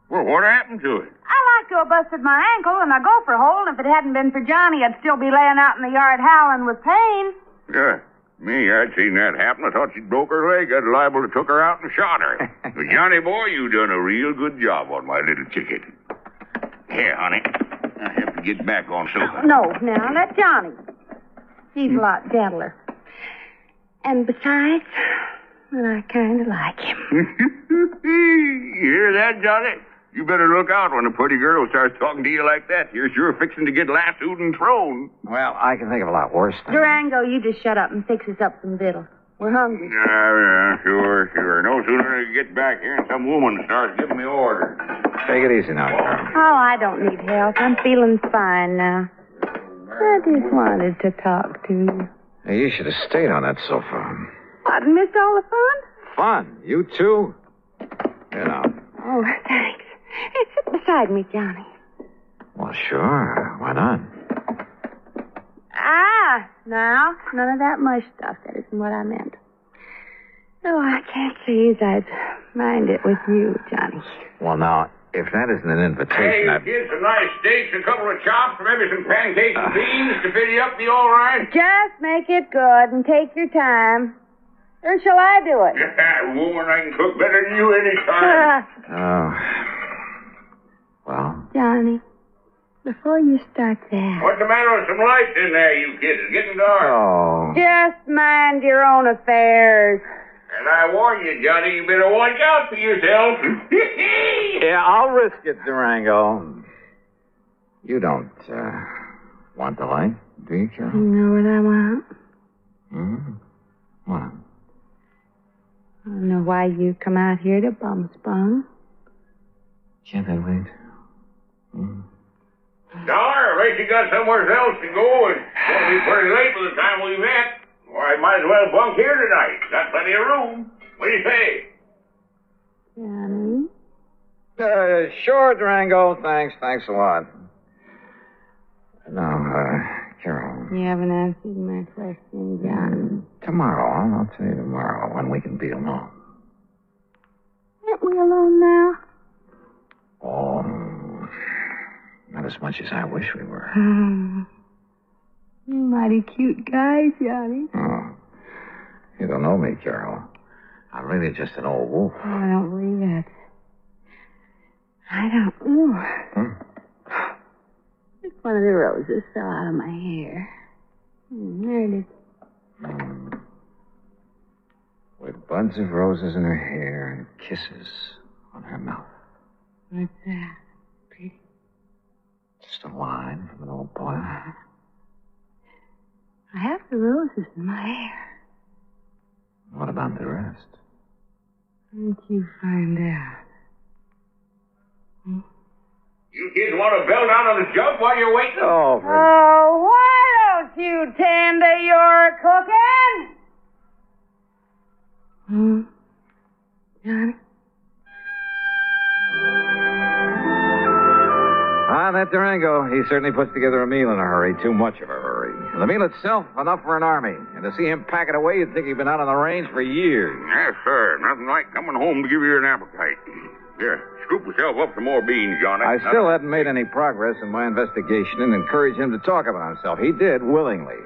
K: Well, what happened to it?
D: I like to have busted my ankle in a gopher hole, and if it hadn't been for Johnny, I'd still be laying out in the yard howling with pain.
K: Yeah, me, I'd seen that happen. I thought she'd broke her leg. I'd liable to took her out and shot her. But Johnny, boy, you done a real good job on my little ticket. Here, honey, I have to get back on sofa.
D: No, now, let Johnny. He's a lot gentler. And besides, well, I kind of like him.
K: You hear that, Johnny? You better look out when a pretty girl starts talking to you like that. You're sure fixing to get lassoed and thrown.
B: Well, I can think of a lot worse things.
D: Durango, you just shut up and fix us up some victuals. We're hungry.
K: Yeah, sure. No sooner than I get back here and some woman starts giving me orders.
B: Take it easy now, Carol.
D: Oh, I don't need help. I'm feeling fine now. I just wanted to talk to you.
B: Hey, you should have stayed on that sofa.
D: What, missed all the fun?
B: Fun? You too? You know.
D: Oh, thanks. Hey, sit beside me, Johnny.
B: Well, sure. Why not?
D: Now, none of that mush stuff. That isn't what I meant. Oh, I can't say as I'd mind it with you, Johnny.
B: Well, now, if that isn't an invitation,
K: Hey, kids, some nice steaks, a couple of chops, maybe some pancakes and beans to fill you up. Be all right?
D: Just make it good and take your time. Or shall I do it?
K: Yeah, woman, I can cook better than you any time.
B: Well?
D: Johnny, before you start that...
K: What's the matter with some lights in there, you kids? It's getting dark.
B: Oh.
D: Just mind your own affairs.
K: And I warn you, Johnny, you better watch out for yourself.
B: Yeah, I'll risk it, Durango. You don't, want the light, do you, Carol?
D: You know what I want?
B: What?
D: I don't know why you come out here to bum spun.
B: Can't I wait?
K: Dollar, I bet you got somewhere else to go, and it'll be pretty late by the time we met. Or I might as well bunk here tonight. Got plenty of room. What do you say?
D: Johnny?
B: Sure, Durango. Thanks a lot. No, Carol.
D: You haven't answered my question, Johnny.
B: Tomorrow. I'll tell you tomorrow when we can be alone.
D: Aren't we alone now?
I: Oh, not as much as I wish we were.
H: Mighty cute guy, Johnny.
I: Oh, you don't know me, Carol. I'm really just an old wolf.
H: Oh, I don't believe that. I don't know. Just one of the roses fell out of my hair. There it is.
I: With buds of roses in her hair and kisses on her mouth.
H: What's that? Pretty.
I: Just a line from an old poem.
H: I have the roses in my hair.
I: What about the rest?
H: Won't you find out?
K: You kids want to bell down on the jug while you're waiting?
I: Oh,
D: Oh, why don't you tend to your cooking?
H: Johnny?
B: That Durango, he certainly puts together a meal in a hurry, too much of a hurry. And the meal itself, enough for an army. And to see him pack it away, you'd think he'd been out on the range for years.
K: Yes, sir. Nothing like coming home to give you an appetite. Here, scoop yourself up some more beans, Johnny.
B: I still hadn't made any progress in my investigation and encouraged him to talk about himself. He did, willingly.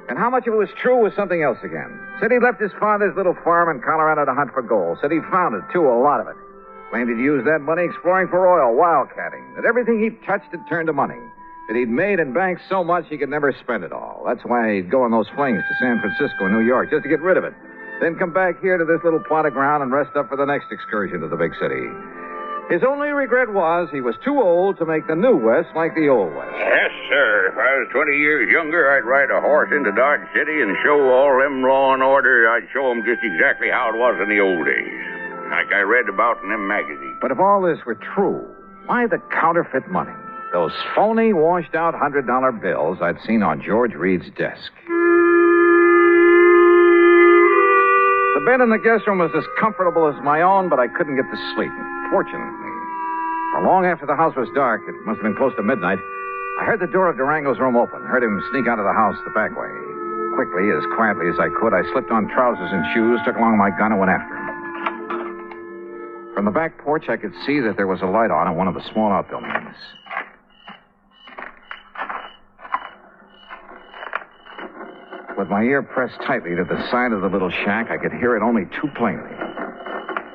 B: And how much of it was true was something else again. Said he left his father's little farm in Colorado to hunt for gold. Said he found it, too, a lot of it. Claimed he'd used that money exploring for oil, wildcatting. That everything he'd touched had turned to money. That he'd made and banked so much he could never spend it all. That's why he'd go on those flings to San Francisco and New York, just to get rid of it. Then come back here to this little plot of ground and rest up for the next excursion to the big city. His only regret was he was too old to make the new West like the old West.
K: Yes, sir. If I was 20 years younger, I'd ride a horse into Dodge City and show all them law and order. I'd show them just exactly how it was in the old days. Like I read about in them magazines.
B: But if all this were true, why the counterfeit money? Those phony, washed-out $100 bills I'd seen on George Reed's desk. The bed in the guest room was as comfortable as my own, but I couldn't get to sleep. Fortunately, for long after the house was dark, it must have been close to midnight, I heard the door of Durango's room open, heard him sneak out of the house the back way. Quickly, as quietly as I could, I slipped on trousers and shoes, took along my gun, and went after him. From the back porch, I could see that there was a light on in one of the small outbuildings. With my ear pressed tightly to the side of the little shack, I could hear it only too plainly.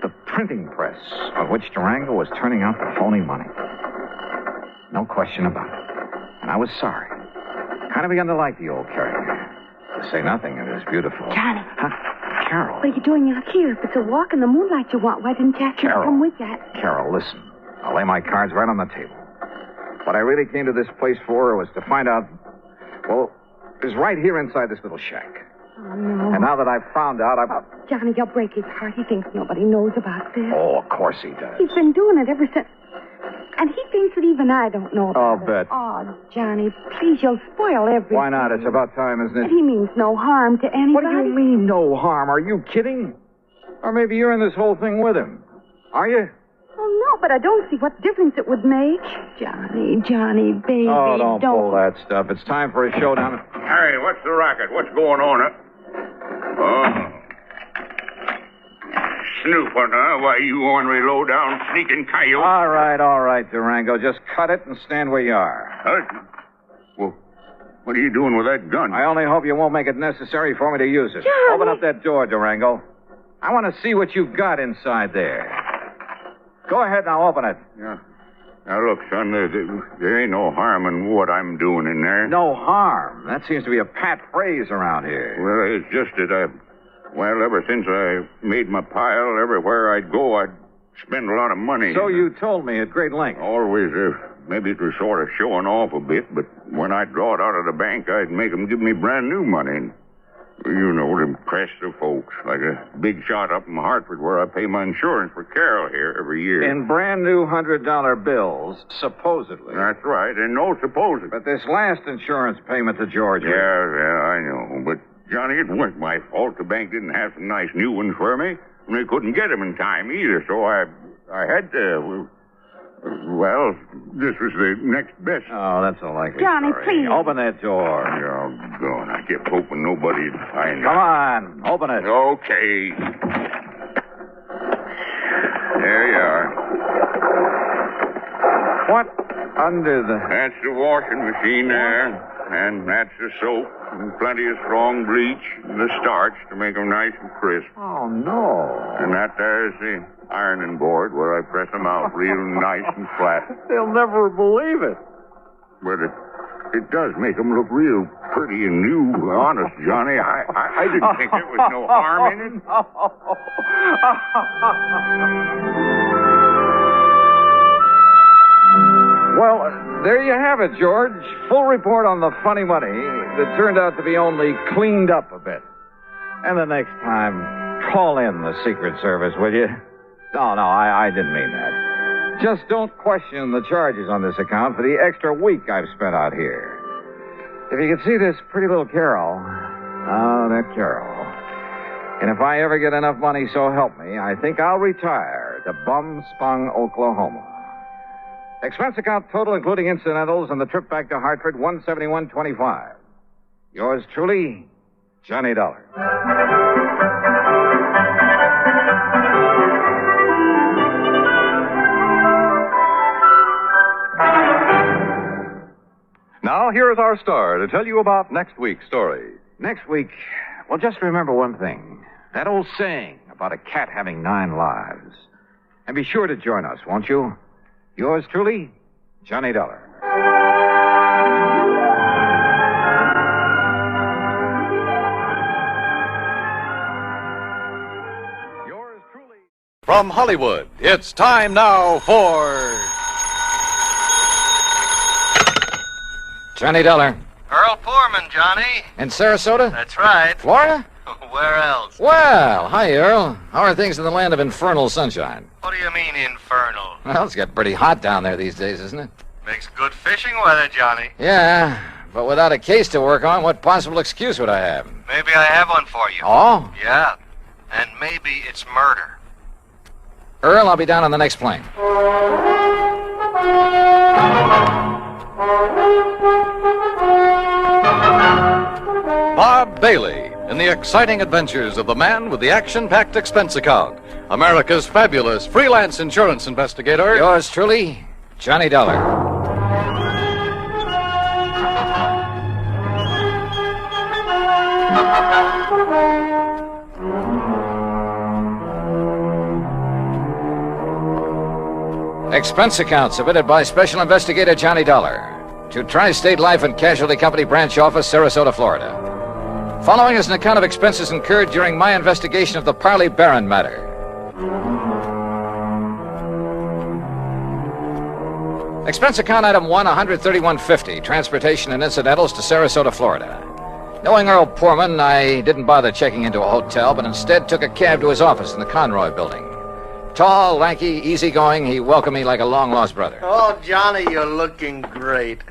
B: The printing press on which Durango was turning out the phony money. No question about it. And I was sorry. Kind of begun to like the old character. To say nothing, it was beautiful.
H: Johnny.
B: Huh? Carol.
H: What are you doing out here? If it's a walk in the moonlight you want, why didn't you ask me to come with you?
B: Carol, listen. I'll lay my cards right on the table. What I really came to this place for was to find out, well, it was right here inside this little shack.
H: Oh, no.
B: And now that I've found out,
H: Johnny, you'll break his heart. He thinks nobody knows about this.
B: Oh, of course he does.
H: He's been doing it ever since. And he thinks that even I don't know about
B: I'll
H: it.
B: bet.
H: Oh, Johnny, please, you'll spoil everything.
B: Why not? It's about time, isn't it?
H: And he means no harm to anybody.
B: What do you mean, no harm? Are you kidding? Or maybe you're in this whole thing with him. Are you?
H: Oh, no, but I don't see what difference it would make. Johnny, baby,
B: Oh, don't pull that stuff. It's time for a showdown.
K: Hey, what's the racket? What's going on? Oh. Snooping, huh? Why, you ornery, low-down, sneaking coyote.
B: All right, Durango. Just cut it and stand where you are.
K: Well, what are you doing with that gun?
B: I only hope you won't make it necessary for me to use it.
H: Johnny.
B: Open up that door, Durango. I want to see what you've got inside there. Go ahead now, open it.
K: Yeah. Now, look, son, there ain't no harm in what I'm doing in there.
B: No harm? That seems to be a pat phrase around here.
K: Well, it's just that ever since I made my pile, everywhere I'd go, I'd spend a lot of money.
B: So you told me at great length.
K: Always, maybe it was sort of showing off a bit, but when I'd draw it out of the bank, I'd make them give me brand new money. You know, to impress the folks. Like a big shot up in Hartford where I pay my insurance for Carol here every year.
B: In brand new $100 bills, supposedly.
K: That's right, and no supposedly.
B: But this last insurance payment to George.
K: Yeah, I know. But, Johnny, it wasn't my fault. The bank didn't have some nice new ones for me. And they couldn't get them in time either, so I had to... Well, this was the next best.
B: Oh, that's a likely
H: Johnny,
B: story.
H: please.
B: Open that door.
K: Oh, God, I kept hoping nobody'd find
B: Come on, open it.
K: Okay. There you are.
B: What under the...
K: That's the washing machine there. And that's the soap and plenty of strong bleach and the starch to make them nice and crisp.
B: Oh, no.
K: And that there's the ironing board where I press them out real nice and flat.
B: They'll never believe it.
K: But it does make them look real pretty and new. Honest, Johnny, I didn't think there was no harm in it.
B: Well, there you have it, George. Full report on the funny money that turned out to be only cleaned up a bit. And the next time, call in the Secret Service, will you? No, I didn't mean that. Just don't question the charges on this account for the extra week I've spent out here. If you could see this pretty little Carol. Oh, that Carol. And if I ever get enough money, so help me, I think I'll retire to Bum-Spung, Oklahoma. Expense account total, including incidentals, and the trip back to Hartford, $171.25. Yours truly, Johnny Dollar.
R: Now, here is our star to tell you about next week's story.
B: Next week, well, just remember one thing. That old saying about a cat having 9 lives. And be sure to join us, won't you? Yours truly, Johnny Dollar.
R: Yours truly. From Hollywood, it's time now for...
B: Johnny Dollar.
O: Earl Foreman, Johnny.
B: In Sarasota?
O: That's right.
B: Florida?
O: Where else?
B: Well, hi, Earl. How are things in the land of infernal sunshine?
O: What do you mean, infernal?
B: Well, it's got pretty hot down there these days, isn't it?
O: Makes good fishing weather, Johnny.
B: Yeah, but without a case to work on, what possible excuse would I have?
O: Maybe I have one for you.
B: Oh?
O: Yeah. And maybe it's murder.
B: Earl, I'll be down on the next plane.
R: Bob Bailey in the exciting adventures of the man with the action-packed expense account. America's fabulous freelance insurance investigator.
B: Yours truly, Johnny Dollar. Expense account submitted by Special Investigator Johnny Dollar to Tri-State Life and Casualty Company Branch Office, Sarasota, Florida. Following is an account of expenses incurred during my investigation of the Parley Barron matter. Expense account item 1, $131.50, transportation and incidentals to Sarasota, Florida. Knowing Earl Poorman, I didn't bother checking into a hotel, but instead took a cab to his office in the Conroy building. Tall, lanky, easygoing, he welcomed me like a long-lost brother.
O: Oh, Johnny, you're looking great.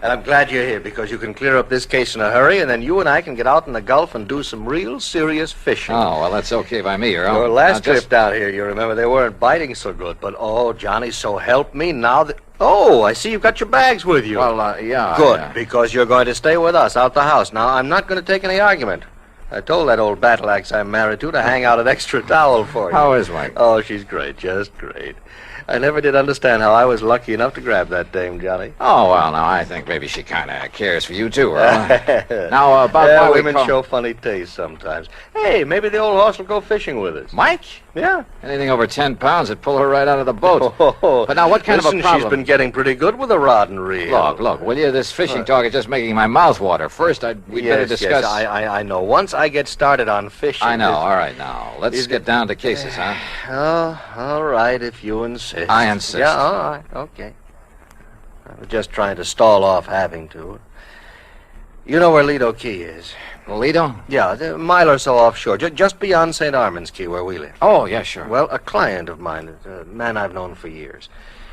O: And I'm glad you're here because you can clear up this case in a hurry, and then you and I can get out in the Gulf and do some real serious fishing.
B: Oh, well, that's okay by me, Earl.
O: Your last trip down here, you remember, they weren't biting so good. But, oh, Johnny, so help me now that... Oh, I see you've got your bags with you.
B: Well, yeah.
O: Good, because you're going to stay with us out the house. Now, I'm not going to take any argument. I told that old battle axe I'm married to hang out an extra towel for you.
B: How is Mike?
O: Oh, she's great, just great. I never did understand how I was lucky enough to grab that dame, Johnny.
B: Oh, well, now, I think maybe she kind of cares for you, too, Earl. Now, about why
O: women show funny taste sometimes. Hey, maybe the old horse will go fishing with us.
B: Mike?
O: Yeah.
B: Anything over 10 pounds would pull her right out of the boat. But now, what kind of a problem?
O: She's been getting pretty good with a rod and reel.
B: Look, will you? This fishing talk is just making my mouth water. First, we'd better discuss...
O: Yes, I know. Once I get started on fishing...
B: I know. All right, now. Let's get down to cases, huh?
O: Oh, all right, if you insist.
B: I insist.
O: Yeah, all right, okay. I was just trying to stall off having to. You know where Lido Key is?
B: Lido?
O: Yeah, a mile or so offshore, just beyond St. Armand's Key, where we live.
B: Oh, yeah, sure.
O: Well, a client of mine, a man I've known for years.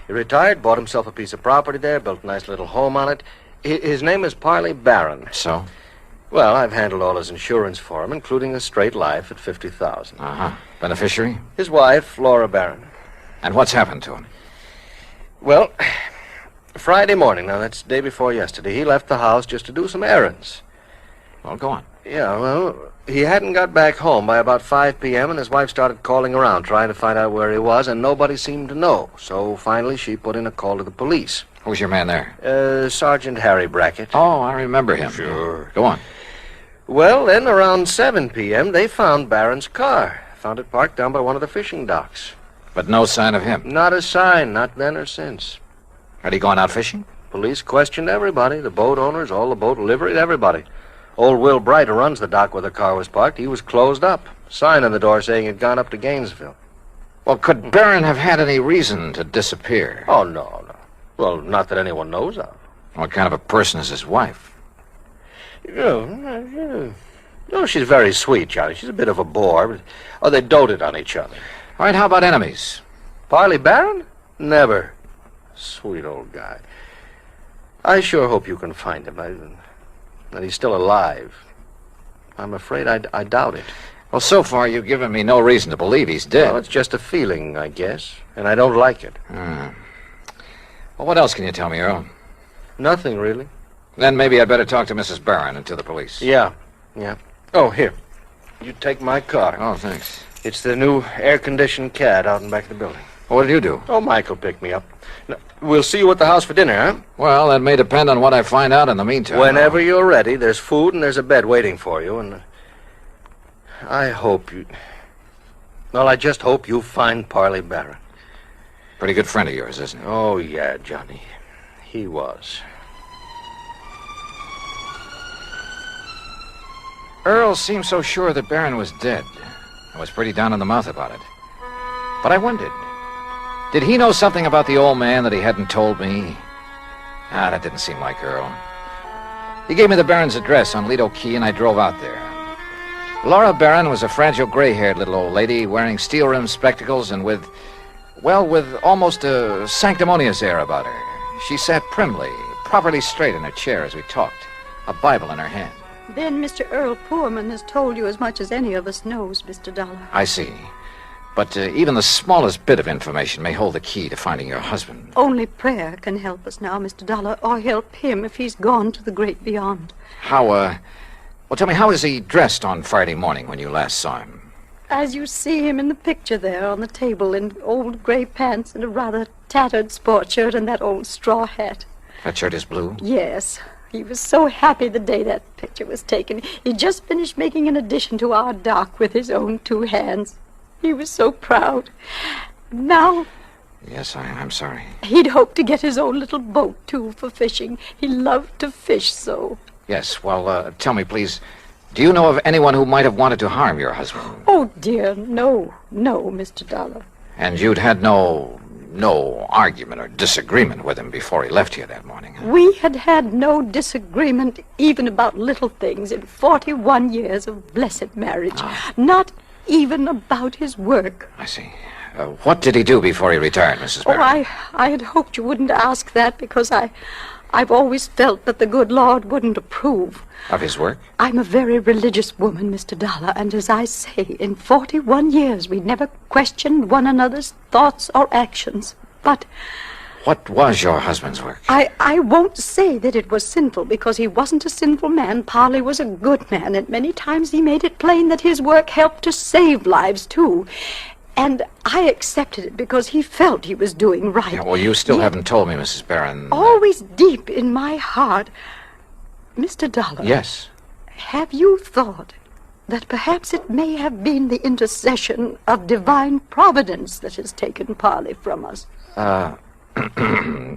O: He retired, bought himself a piece of property there, built a nice little home on it. His name is Parley Barron.
B: So?
O: Well, I've handled all his insurance for him, including a straight life at $50,000.
B: Uh-huh. Beneficiary?
O: His wife, Laura Barron.
B: And what's happened to him?
O: Well, Friday morning, now that's the day before yesterday, he left the house just to do some errands.
B: Well, go on.
O: Yeah, well, he hadn't got back home by about 5 p.m., and his wife started calling around trying to find out where he was, and nobody seemed to know. So finally she put in a call to the police.
I: Who's your man there?
O: Sergeant Harry Brackett.
I: Oh, I remember him.
O: Sure.
I: Go on.
O: Well, then around 7 p.m., they found Barron's car. Found it parked down by one of the fishing docks.
I: But no sign of him?
O: Not a sign, not then or since.
I: Had he gone out fishing?
O: Police questioned everybody, the boat owners, all the boat livery, everybody. Old Will Bright, who runs the dock where the car was parked, he was closed up. Sign on the door saying he'd gone up to Gainesville.
I: Well, could Barron have had any reason to disappear?
O: Oh, no. Well, not that anyone knows of.
I: What kind of a person is his wife?
O: No, she's very sweet, Johnny. She's a bit of a bore, but they doted on each other.
I: All right, how about enemies?
O: Parley Barron? Never. Sweet old guy. I sure hope you can find him, that he's still alive. I'm afraid I doubt it.
I: Well, so far you've given me no reason to believe he's dead.
O: Well, it's just a feeling, I guess, and I don't like it.
I: Well, what else can you tell me, Earl?
O: Nothing, really.
I: Then maybe I'd better talk to Mrs. Barron and to the police.
O: Yeah. Oh, here. You take my car.
I: Oh, thanks.
O: It's the new air-conditioned cad out in back of the building.
I: What did you do?
O: Oh, Michael picked me up. Now, we'll see you at the house for dinner, huh?
I: Well, that may depend on what I find out in the meantime.
O: Whenever you're ready, there's food and there's a bed waiting for you, and I hope you... Well, I just hope you find Parley Barron.
I: Pretty good friend of yours, isn't he?
O: Oh, yeah, Johnny. He was.
I: Earl seemed so sure that Barron was dead. I was pretty down in the mouth about it. But I wondered, did he know something about the old man that he hadn't told me? That didn't seem like Earl. He gave me the Barron's address on Lido Key, and I drove out there. Laura Barron was a fragile, gray-haired little old lady wearing steel-rimmed spectacles and with almost a sanctimonious air about her. She sat primly, properly straight in her chair as we talked, a Bible in her hand.
G: Then Mr. Earl Poorman has told you as much as any of us knows, Mr. Dollar.
I: I see. But even the smallest bit of information may hold the key to finding your husband.
G: Only prayer can help us now, Mr. Dollar, or help him if he's gone to the great beyond.
I: Well, tell me, how was he dressed on Friday morning when you last saw him?
G: As you see him in the picture there on the table, in old gray pants and a rather tattered sport shirt and that old straw hat.
I: That shirt is blue?
G: Yes. He was so happy the day that picture was taken. He just finished making an addition to our dock with his own 2 hands. He was so proud. Now...
I: Yes, I'm sorry.
G: He'd hoped to get his own little boat, too, for fishing. He loved to fish so.
I: Yes, well, tell me, please, do you know of anyone who might have wanted to harm your husband?
G: Oh, dear, no, Mr. Dollar.
I: And you'd had no argument or disagreement with him before he left here that morning? Huh?
G: We had no disagreement even about little things in 41 years of blessed marriage. Not even about his work.
I: I see. What did he do before he retired, Mrs. Barron?
G: I had hoped you wouldn't ask that because I've always felt that the good Lord wouldn't approve.
I: Of his work?
G: I'm a very religious woman, Mr. Dollar, and as I say, in 41 years we never questioned one another's thoughts or actions. But...
I: What was your husband's work?
G: I won't say that it was sinful, because he wasn't a sinful man. Parley was a good man, and many times he made it plain that his work helped to save lives, too. And I accepted it because he felt he was doing right.
I: Yeah, well, you still haven't told me, Mrs. Barron.
G: Always deep in my heart. Mr. Dollar.
I: Yes?
G: Have you thought that perhaps it may have been the intercession of divine providence that has taken Parley from us?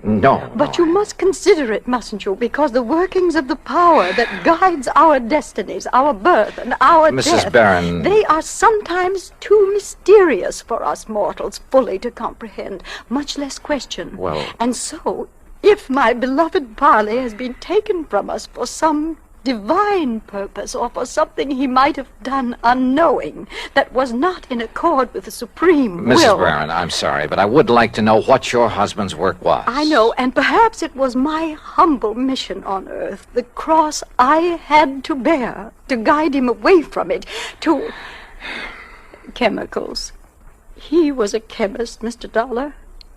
I: No.
G: But you must consider it, mustn't you? Because the workings of the power that guides our destinies, our birth and our death...
I: Mrs. Barron...
G: They are sometimes too mysterious for us mortals fully to comprehend, much less question.
I: Well...
G: And so, if my beloved Parley has been taken from us for some divine purpose or for something he might have done unknowing that was not in accord with the supreme will...
I: Mrs. Barron, I'm sorry, but I would like to know what your husband's work was.
G: I know, and perhaps it was my humble mission on earth, the cross I had to bear to guide him away from it, to... chemicals. He was a chemist, Mr. Dollar.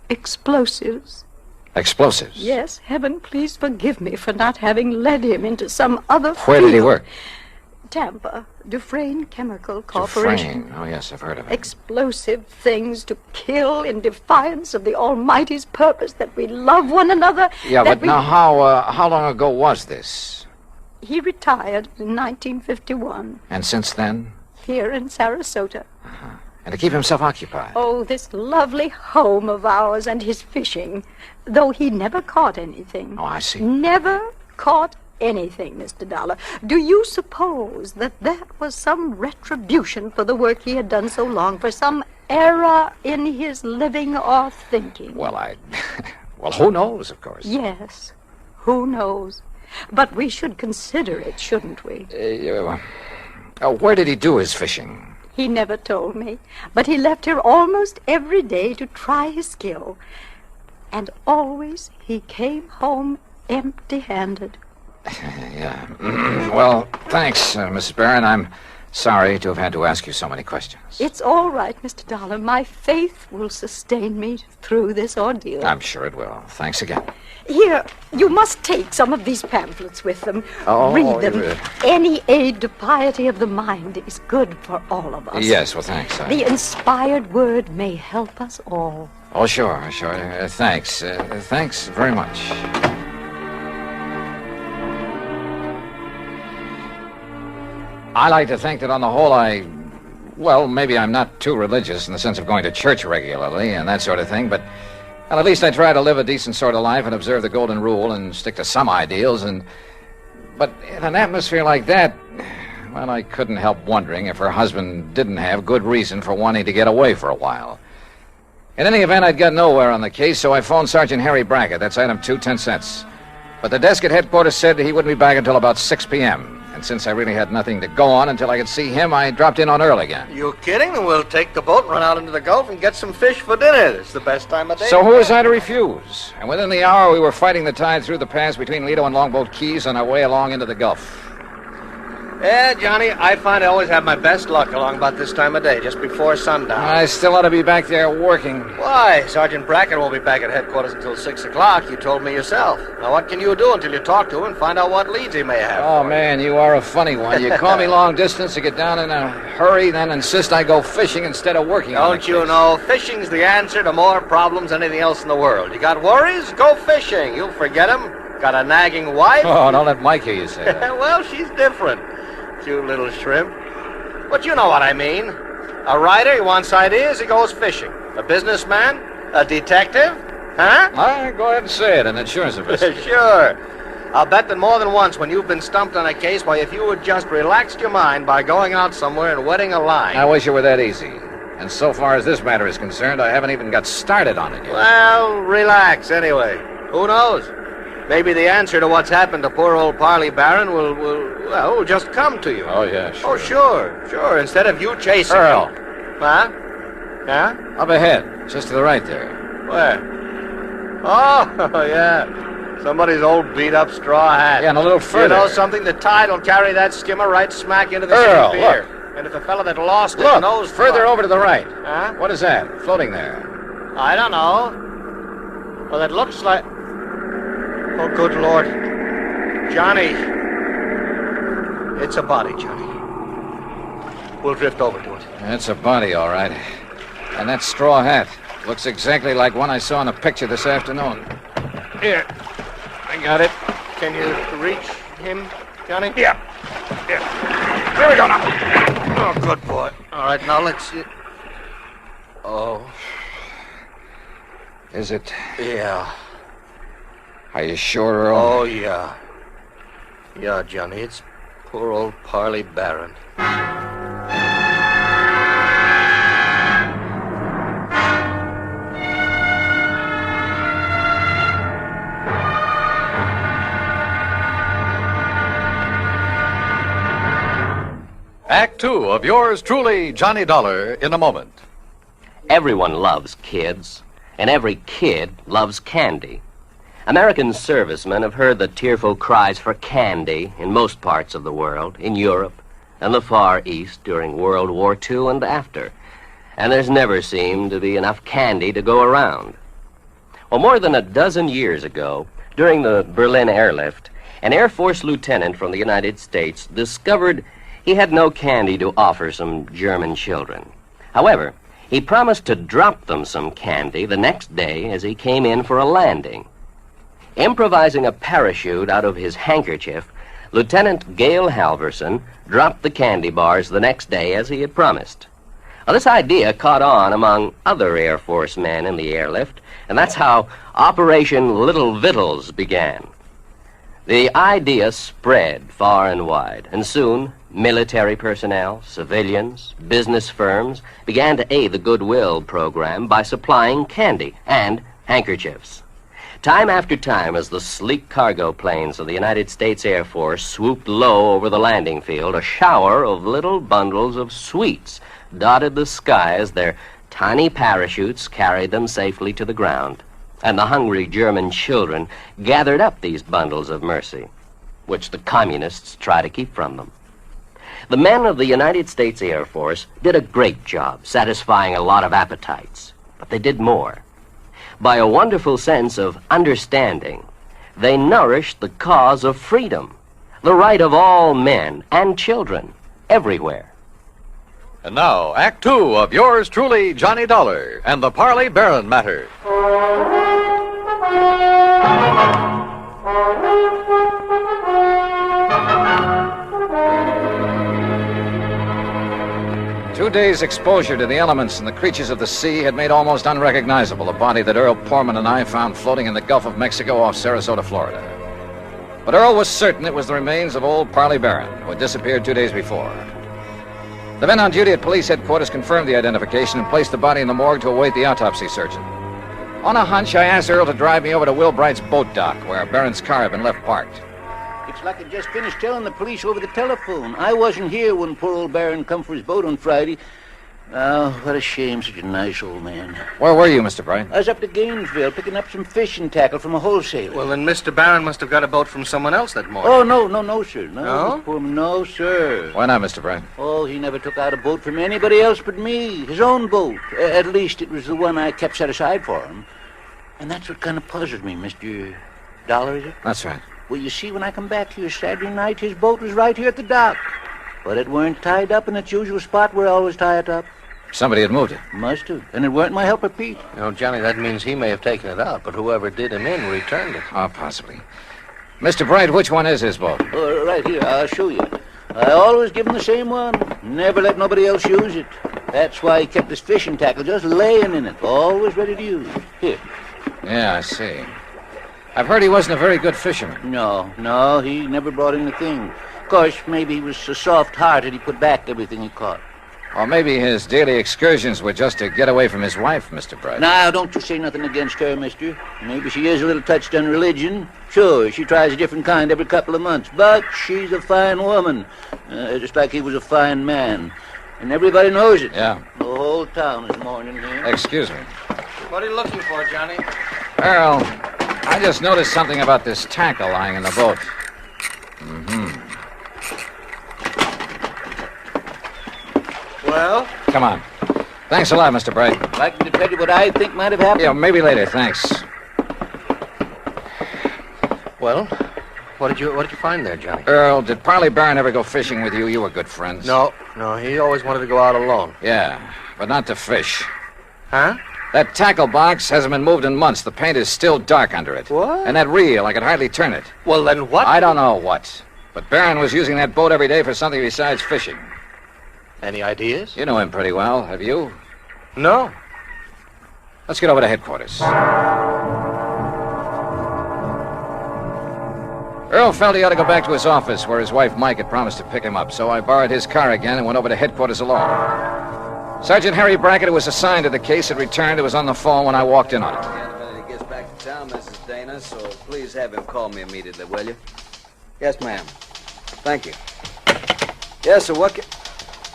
G: Explosives.
I: Explosives?
G: Yes, heaven please forgive me for not having led him into some other
I: Where
G: field.
I: did he work?
G: Tampa, Dufresne Chemical Corporation.
I: Dufresne. Oh, yes, I've heard of it.
G: Explosive things to kill in defiance of the Almighty's purpose that we love one another.
I: Yeah, but now how long ago was this?
G: He retired in 1951
I: And since then?
G: here in Sarasota.
I: And to keep himself occupied?
G: Oh, this lovely home of ours and his fishing, though he never caught anything.
I: Oh, I see.
G: Never caught anything, Mr. Dollar. Do you suppose that was some retribution for the work he had done so long, for some error in his living or thinking?
I: Well, well, who knows, of course.
G: Yes, who knows? But we should consider it, shouldn't we?
I: Where did he do his fishing?
G: He never told me, but he left here almost every day to try his skill. And always he came home empty-handed.
I: Yeah. Well, thanks, Mrs. Barron. I'm sorry to have had to ask you so many questions.
G: It's all right, Mr. Dollar. My faith will sustain me through this ordeal.
I: I'm sure it will. Thanks again.
G: Here, you must take some of these pamphlets with them.
I: Oh,
G: read them. Any aid to piety of the mind is good for all of us.
I: Yes, well, thanks.
G: The inspired word may help us all.
I: Oh, sure. Thanks. Thanks very much. I like to think that on the whole well, maybe I'm not too religious in the sense of going to church regularly and that sort of thing, but well, at least I try to live a decent sort of life and observe the golden rule and stick to some ideals. But in an atmosphere like that, well, I couldn't help wondering if her husband didn't have good reason for wanting to get away for a while. In any event, I'd got nowhere on the case, so I phoned Sergeant Harry Brackett. That's item 2, 10 cents. But the desk at headquarters said he wouldn't be back until about 6 p.m., and since I really had nothing to go on until I could see him, I dropped in on Earl again.
O: You kidding? Then we'll take the boat and run out into the Gulf and get some fish for dinner. It's the best time of day.
I: So who was I to refuse? And within the hour, we were fighting the tide through the pass between Lido and Longboat Keys on our way along into the Gulf.
O: Yeah, Johnny, I find I always have my best luck along about this time of day, just before sundown.
I: I still ought to be back there working.
O: Why? Sergeant Brackett won't be back at headquarters until 6 o'clock. You told me yourself. Now, what can you do until you talk to him and find out what leads he may have?
I: Oh, man, you are a funny one. You call me long distance to get down in a hurry, then insist I go fishing instead of working on
O: Don't you know, fishing's the answer to more problems than anything else in the world. You got worries? Go fishing. You'll forget them. Got a nagging wife?
I: Oh, don't let Mike hear you say that.
O: Well, she's different. You little shrimp. But you know what I mean. A writer, he wants ideas, he goes fishing. A businessman? A detective? Huh?
I: Go ahead and say it, an insurance investigator.
O: Sure. I'll bet that more than once when you've been stumped on a case, why, if you had just relaxed your mind by going out somewhere and wetting a line...
I: I wish it were that easy. And so far as this matter is concerned, I haven't even got started on it yet.
O: Well, relax anyway. Who knows? Maybe the answer to what's happened to poor old Parley Barron will just come to you.
I: Oh, yeah, sure.
O: Oh, sure. Instead of you chasing
I: Earl.
O: him. Huh? Yeah?
I: Up ahead, just to the right there.
O: Where? Oh, yeah. Somebody's old beat-up straw hat.
I: Yeah, and a little further.
O: You know something? The tide will carry that skimmer right smack into the
I: Earl,
O: city pier.
I: look.
O: And if the fellow that lost it
I: Look,
O: knows...
I: further over to the right.
O: Huh?
I: What is that, floating there?
O: I don't know. Well, it looks like... Oh, good Lord. Johnny. It's a body, Johnny. We'll drift over to it.
I: It's a body, all right. And that straw hat looks exactly like one I saw in a picture this afternoon. Here. I got it.
O: Can you reach him, Johnny?
I: Yeah. There we go now.
O: Oh, good boy. All right, now let's see. Oh.
I: Is it?
O: Yeah.
I: Are you sure, Earl?
O: Oh, yeah. Yeah, Johnny, it's poor old Parley Barron.
R: Act 2 of yours truly, Johnny Dollar, in a moment.
L: Everyone loves kids, and every kid loves candy. American servicemen have heard the tearful cries for candy in most parts of the world, in Europe and the Far East during World War II and after. And there's never seemed to be enough candy to go around. Well, more than a dozen years ago, during the Berlin airlift, an Air Force lieutenant from the United States discovered he had no candy to offer some German children. However, he promised to drop them some candy the next day as he came in for a landing. Improvising a parachute out of his handkerchief, Lieutenant Gale Halverson dropped the candy bars the next day as he had promised. Now, this idea caught on among other Air Force men in the airlift, and that's how Operation Little Victuals began. The idea spread far and wide, and soon military personnel, civilians, business firms began to aid the Goodwill program by supplying candy and handkerchiefs. Time after time, as the sleek cargo planes of the United States Air Force swooped low over the landing field, a shower of little bundles of sweets dotted the sky as their tiny parachutes carried them safely to the ground. And the hungry German children gathered up these bundles of mercy, which the communists try to keep from them. The men of the United States Air Force did a great job satisfying a lot of appetites, but they did more. By a wonderful sense of understanding, they nourished the cause of freedom, the right of all men and children everywhere.
R: And now, Act Two of yours truly, Johnny Dollar, and the Parley Barron matter.
B: 2 days' exposure to the elements and the creatures of the sea had made almost unrecognizable the body that Earl Portman and I found floating in the Gulf of Mexico off Sarasota, Florida. But Earl was certain it was the remains of old Parley Barron, who had disappeared 2 days before. The men on duty at police headquarters confirmed the identification and placed the body in the morgue to await the autopsy surgeon. On a hunch, I asked Earl to drive me over to Will Bright's boat dock, where Barron's car had been left parked.
M: It's like I just finished telling the police over the telephone. I wasn't here when poor old Barron come for his boat on Friday. Oh, what a shame, such a nice old man.
B: Where were you, Mr. Bright?
M: I was up to Gainesville picking up some fishing tackle from a wholesaler.
O: Well, then Mr. Barron must have got a boat from someone else that morning.
M: Oh, no, sir.
O: No?
M: No, sir.
B: Why not, Mr. Bright?
M: Oh, he never took out a boat from anybody else but me. His own boat. At least it was the one I kept set aside for him. And that's what kind of puzzled me, Mr. Dollar, is it?
B: That's right.
M: Well, you see, when I come back here Saturday night, his boat was right here at the dock. But it weren't tied up in its usual spot where I always tie it up.
B: Somebody had moved it.
M: Must have. And it weren't my helper, Pete.
O: You know, Johnny, that means he may have taken it out, but whoever did him in returned it.
B: Oh, possibly. Mr. Bright, which one is his boat?
M: Right here, I'll show you. I always give him the same one. Never let nobody else use it. That's why he kept his fishing tackle just laying in it, always ready to use. Here.
B: Yeah, I see. I've heard he wasn't a very good fisherman.
M: No, he never brought in a thing. Of course, maybe he was so soft-hearted he put back everything he caught.
B: Or maybe his daily excursions were just to get away from his wife, Mr. Bright.
M: Now, don't you say nothing against her, mister. Maybe she is a little touched on religion. Sure, she tries a different kind every couple of months. But she's a fine woman. Just like he was a fine man. And everybody knows it.
B: Yeah.
M: The whole town is mourning him.
B: Excuse me.
O: What are you looking for, Johnny?
B: Earl, I just noticed something about this tackle lying in the boat.
O: Well?
B: Come on. Thanks a lot, Mr. Bright.
M: I'd like to tell you what I think might have happened.
B: Yeah, maybe later, thanks.
O: Well, what did you find there, Johnny?
B: Earl, did Parley Barron ever go fishing with you? You were good friends.
O: No, he always wanted to go out alone.
B: Yeah, but not to fish.
O: Huh?
B: That tackle box hasn't been moved in months. The paint is still dark under it.
O: What?
B: And that reel, I could hardly turn it.
O: Well, then what?
B: I don't know what. But Barron was using that boat every day for something besides fishing.
O: Any ideas?
B: You know him pretty well, have you?
O: No.
B: Let's get over to headquarters. Earl felt he ought to go back to his office where his wife Mike had promised to pick him up, so I borrowed his car again and went over to headquarters alone. Sergeant Harry Brackett, who was assigned to the case, had returned. He was on the phone when I walked in on him.
F: The minute he gets back to town, Mrs. Dana, so please have him call me immediately, will you? Yes, ma'am. Thank you. Yes, sir, what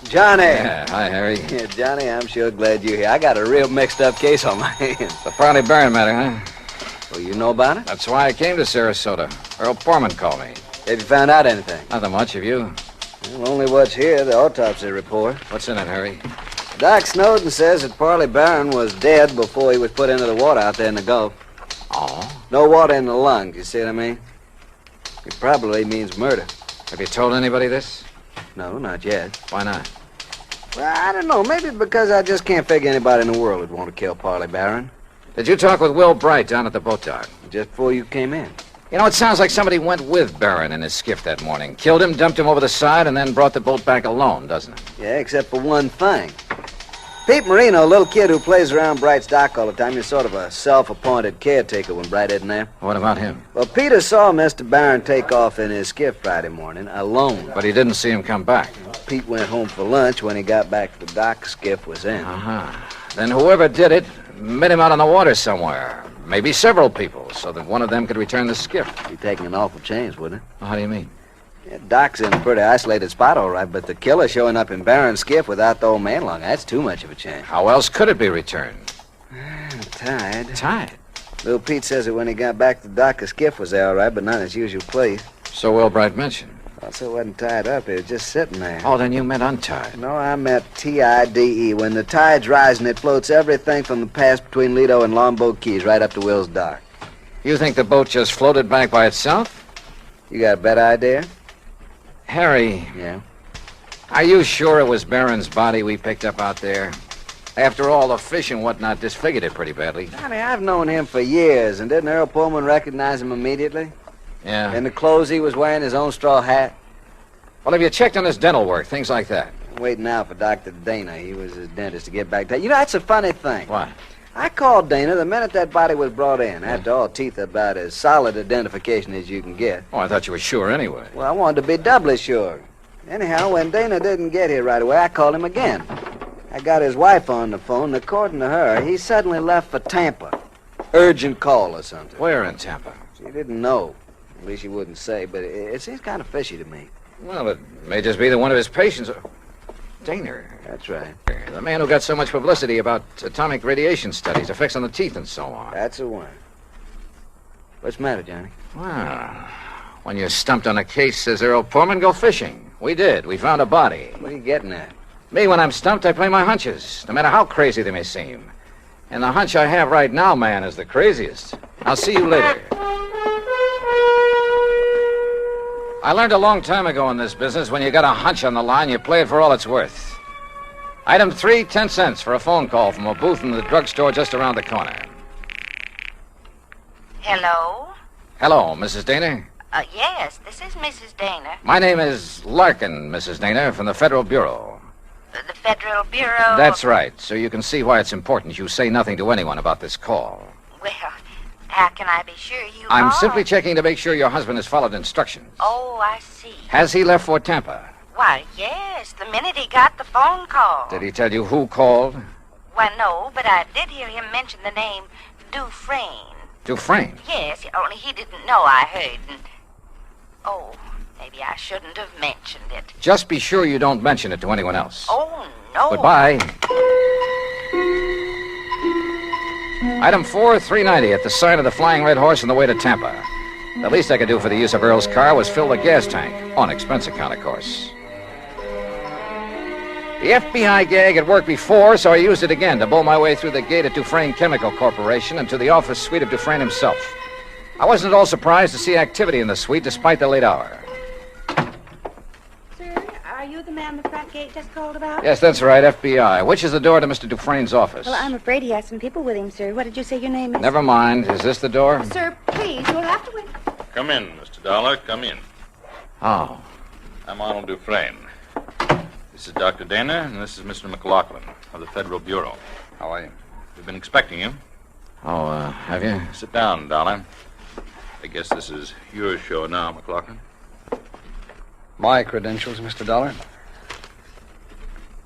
F: Johnny.
B: Yeah, hi, Harry.
F: Yeah, Johnny, I'm sure glad you're here. I got a real mixed-up case on my hands.
B: The Parley Barron matter, huh?
F: Well, you know about it?
B: That's why I came to Sarasota. Earl Portman called me.
F: Have you found out anything?
B: Nothing much, have you?
F: Well, only what's here, the autopsy report.
B: What's in it, Harry?
F: Doc Snowden says that Parley Barron was dead before he was put into the water out there in the Gulf.
B: Oh?
F: No water in the lungs, you see what I mean? It probably means murder.
B: Have you told anybody this?
F: No, not yet.
B: Why not?
F: Well, I don't know. Maybe because I just can't figure anybody in the world would want to kill Parley, Barron.
B: Did you talk with Will Bright down at the boat dock?
F: Just before you came in.
B: You know, it sounds like somebody went with Barron in his skiff that morning. Killed him, dumped him over the side, and then brought the boat back alone, doesn't it?
F: Yeah, except for one thing. Pete Marino, a little kid who plays around Bright's dock all the time, he's sort of a self-appointed caretaker when Bright isn't there.
B: What about him?
F: Well, Peter saw Mr. Barron take off in his skiff Friday morning, alone.
B: But he didn't see him come back.
F: Pete went home for lunch. When he got back to the dock, the skiff was in.
B: Then whoever did it met him out on the water somewhere. Maybe several people, so that one of them could return the skiff.
F: Be taking an awful chance, wouldn't it?
B: How do you mean?
F: Yeah, Doc's in a pretty isolated spot, all right, but the killer showing up in Barron's skiff without the old man along, that's too much of a chance.
B: How else could it be returned?
F: Tied.
B: Tied?
F: Little Pete says that when he got back to the dock, the skiff was there, all right, but not in its usual place.
B: So Will Bright mentioned.
F: Also, it wasn't tied up. It was just sitting there.
B: Oh, then you meant untied.
F: No, I meant T-I-D-E. When the tide's rising, it floats everything from the pass between Lido and Longboat Keys right up to Will's dock.
B: You think the boat just floated back by itself?
F: You got a better idea?
B: Harry.
F: Yeah?
B: Are you sure it was Barron's body we picked up out there? After all, the fish and whatnot disfigured it pretty badly.
F: Honey, I've known him for years, and didn't Earl Pullman recognize him immediately?
B: Yeah.
F: And the clothes he was wearing, his own straw hat?
B: Well, have you checked on his dental work, things like that?
F: Waiting now for Dr. Dana. He was his dentist to get back to... You know, that's a funny thing.
B: What?
F: I called Dana the minute that body was brought in. After all, teeth are about as solid identification as you can get.
B: Oh, I thought you were sure anyway.
F: Well, I wanted to be doubly sure. Anyhow, when Dana didn't get here right away, I called him again. I got his wife on the phone, and according to her, he suddenly left for Tampa. Urgent call or something.
B: Where in Tampa?
F: She didn't know. At least she wouldn't say, but it seems kind of fishy to me.
B: Well, it may just be that one of his patients... Dana.
F: That's right.
B: The man who got so much publicity about atomic radiation studies, effects on the teeth and so on.
F: That's the one. What's the matter, Johnny?
B: Well, when you're stumped on a case, says Earl Pullman, go fishing. We did. We found a body.
F: What are you getting at?
B: Me, when I'm stumped, I play my hunches, no matter how crazy they may seem. And the hunch I have right now, man, is the craziest. I'll see you later. I learned a long time ago in this business, when you got a hunch on the line, you play it for all it's worth. Item 3, 10 cents for a phone call from a booth in the drugstore just around the corner.
U: Hello?
B: Hello, Mrs. Dana.
U: Yes, this is Mrs. Dana.
B: My name is Larkin, Mrs. Dana, from the Federal Bureau.
U: The Federal Bureau?
B: That's right, so you can see why it's important you say nothing to anyone about this call.
U: Well, how can I be sure you
B: I'm
U: are?
B: simply checking to make sure your husband has followed instructions.
U: Oh, I see.
B: Has he left for Tampa?
U: Why, yes, the minute he got the phone call.
B: Did he tell you who called?
U: Why, no, but I did hear him mention the name Dufresne.
B: Dufresne?
U: Yes, only he didn't know I heard. And... Oh, maybe I shouldn't have mentioned it.
B: Just be sure you don't mention it to anyone else.
U: Oh, no.
B: Goodbye. Item 4, $3.90 at the sign of the Flying Red Horse on the way to Tampa. The least I could do for the use of Earl's car was fill the gas tank. On expense account, of course. The FBI gag had worked before, so I used it again to bowl my way through the gate at Dufresne Chemical Corporation and to the office suite of Dufresne himself. I wasn't at all surprised to see activity in the suite despite the late hour.
G: Sir, are you the man the front gate just called about?
B: Yes, that's right, FBI. Which is the door to Mr. Dufresne's office?
G: Well, I'm afraid he has some people with him, sir. What did you say your name is?
B: Never mind. Is this the door?
G: Sir, please, you'll have to wait.
N: Come in, Mr. Dollar. Come in.
B: Oh.
N: I'm Arnold Dufresne. This is Dr. Dana, and this is Mr. McLaughlin of the Federal Bureau. How are you? We've been expecting you.
B: Oh, have you?
N: Sit down, Dollar. I guess this is your show now, McLaughlin.
Q: My credentials, Mr. Dollar.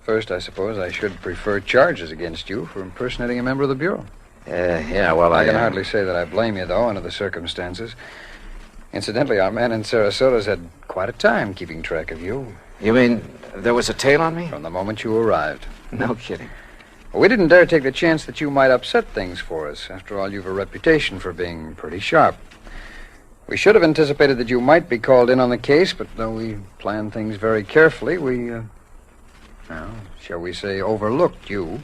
Q: First, I suppose I should prefer charges against you for impersonating a member of the Bureau.
B: Yeah, well,
Q: I can hardly say that I blame you, though, under the circumstances. Incidentally, our man in Sarasota's had quite a time keeping track of you.
B: You mean there was a tail on me?
Q: From the moment you arrived.
B: No kidding.
Q: We didn't dare take the chance that you might upset things for us. After all, you've a reputation for being pretty sharp. We should have anticipated that you might be called in on the case, but though we planned things very carefully, we, shall we say, overlooked you.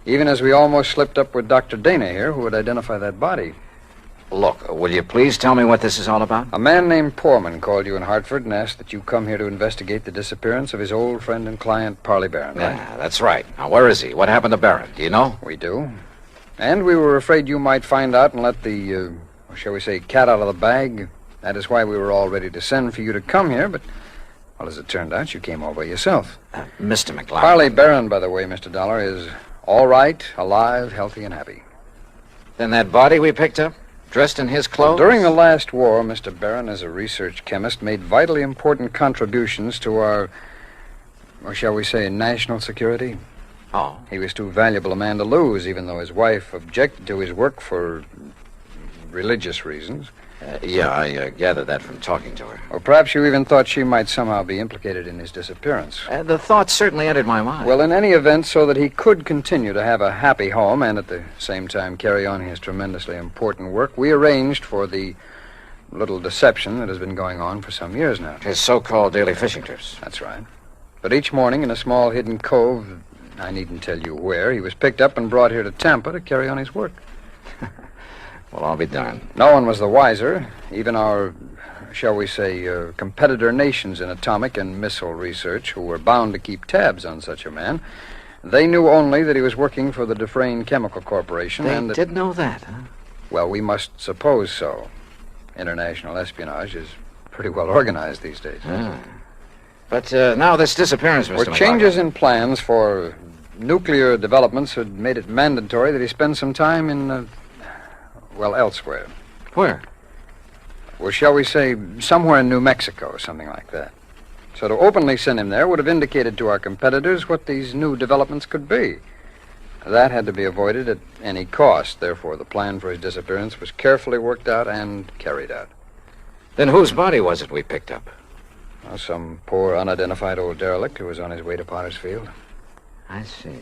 Q: Even as we almost slipped up with Dr. Dana here, who would identify that body.
I: Look, will you please tell me what this is all about?
Q: A man named Poorman called you in Hartford and asked that you come here to investigate the disappearance of his old friend and client, Parley Barron, right?
I: Yeah, that's right. Now, where is he? What happened to Barron? Do you know?
Q: We do. And we were afraid you might find out and let the, shall we say, cat out of the bag. That is why we were all ready to send for you to come here, but, well, as it turned out, you came all by yourself.
I: Mr. McLaughlin.
Q: Parley Barron, by the way, Mr. Dollar, is all right, alive, healthy, and happy.
I: Then that body we picked up? Dressed in his clothes?
Q: During the last war, Mr. Barron, as a research chemist, made vitally important contributions to our, or shall we say, national security.
I: Oh.
Q: He was too valuable a man to lose, even though his wife objected to his work for religious reasons.
I: Yeah, I gathered that from talking to her.
Q: Or perhaps you even thought she might somehow be implicated in his disappearance.
I: The thought certainly entered my mind.
Q: Well, in any event, so that he could continue to have a happy home and at the same time carry on his tremendously important work, we arranged for the little deception that has been going on for some years now.
I: His so-called daily fishing trips.
Q: That's right. But each morning in a small hidden cove, I needn't tell you where, he was picked up and brought here to Tampa to carry on his work.
I: Well, I'll be darned.
Q: No one was the wiser. Even our, shall we say, competitor nations in atomic and missile research, who were bound to keep tabs on such a man, they knew only that he was working for the Dufresne Chemical Corporation.
I: They
Q: and
I: did know that, huh?
Q: Well, we must suppose so. International espionage is pretty well organized these days.
I: Ah. But now this disappearance, Mr.
Q: Or changes in plans for nuclear developments had made it mandatory that he spend some time in, elsewhere.
I: Where?
Q: Well, shall we say, somewhere in New Mexico or something like that. So to openly send him there would have indicated to our competitors what these new developments could be. That had to be avoided at any cost. Therefore, the plan for his disappearance was carefully worked out and carried out.
I: Then whose body was it we picked up?
Q: Well, some poor, unidentified old derelict who was on his way to Potter's Field.
I: I see.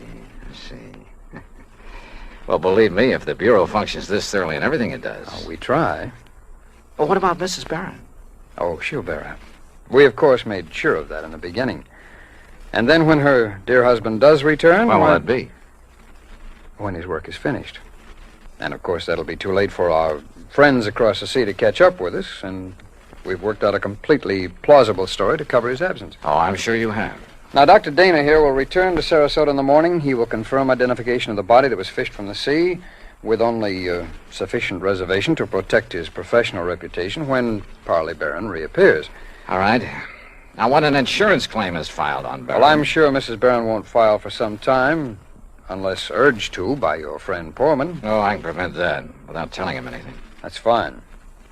I: Well, believe me, if the Bureau functions this thoroughly in everything it does...
Q: Oh, we try.
I: Well, what about Mrs. Barron?
Q: Oh, she'll bear up. We, of course, made sure of that in the beginning. And then when her dear husband does return...
I: When will that be?
Q: When his work is finished. And, of course, that'll be too late for our friends across the sea to catch up with us, and we've worked out a completely plausible story to cover his absence.
I: Oh, I'm sure you have.
Q: Now, Dr. Dana here will return to Sarasota in the morning. He will confirm identification of the body that was fished from the sea with only sufficient reservation to protect his professional reputation when Parley Barron reappears.
I: All right. Now, when an insurance claim is filed on Barron...
Q: Well, I'm sure Mrs. Barron won't file for some time, unless urged to by your friend Poorman.
I: Oh, I can prevent that without telling him anything.
Q: That's fine.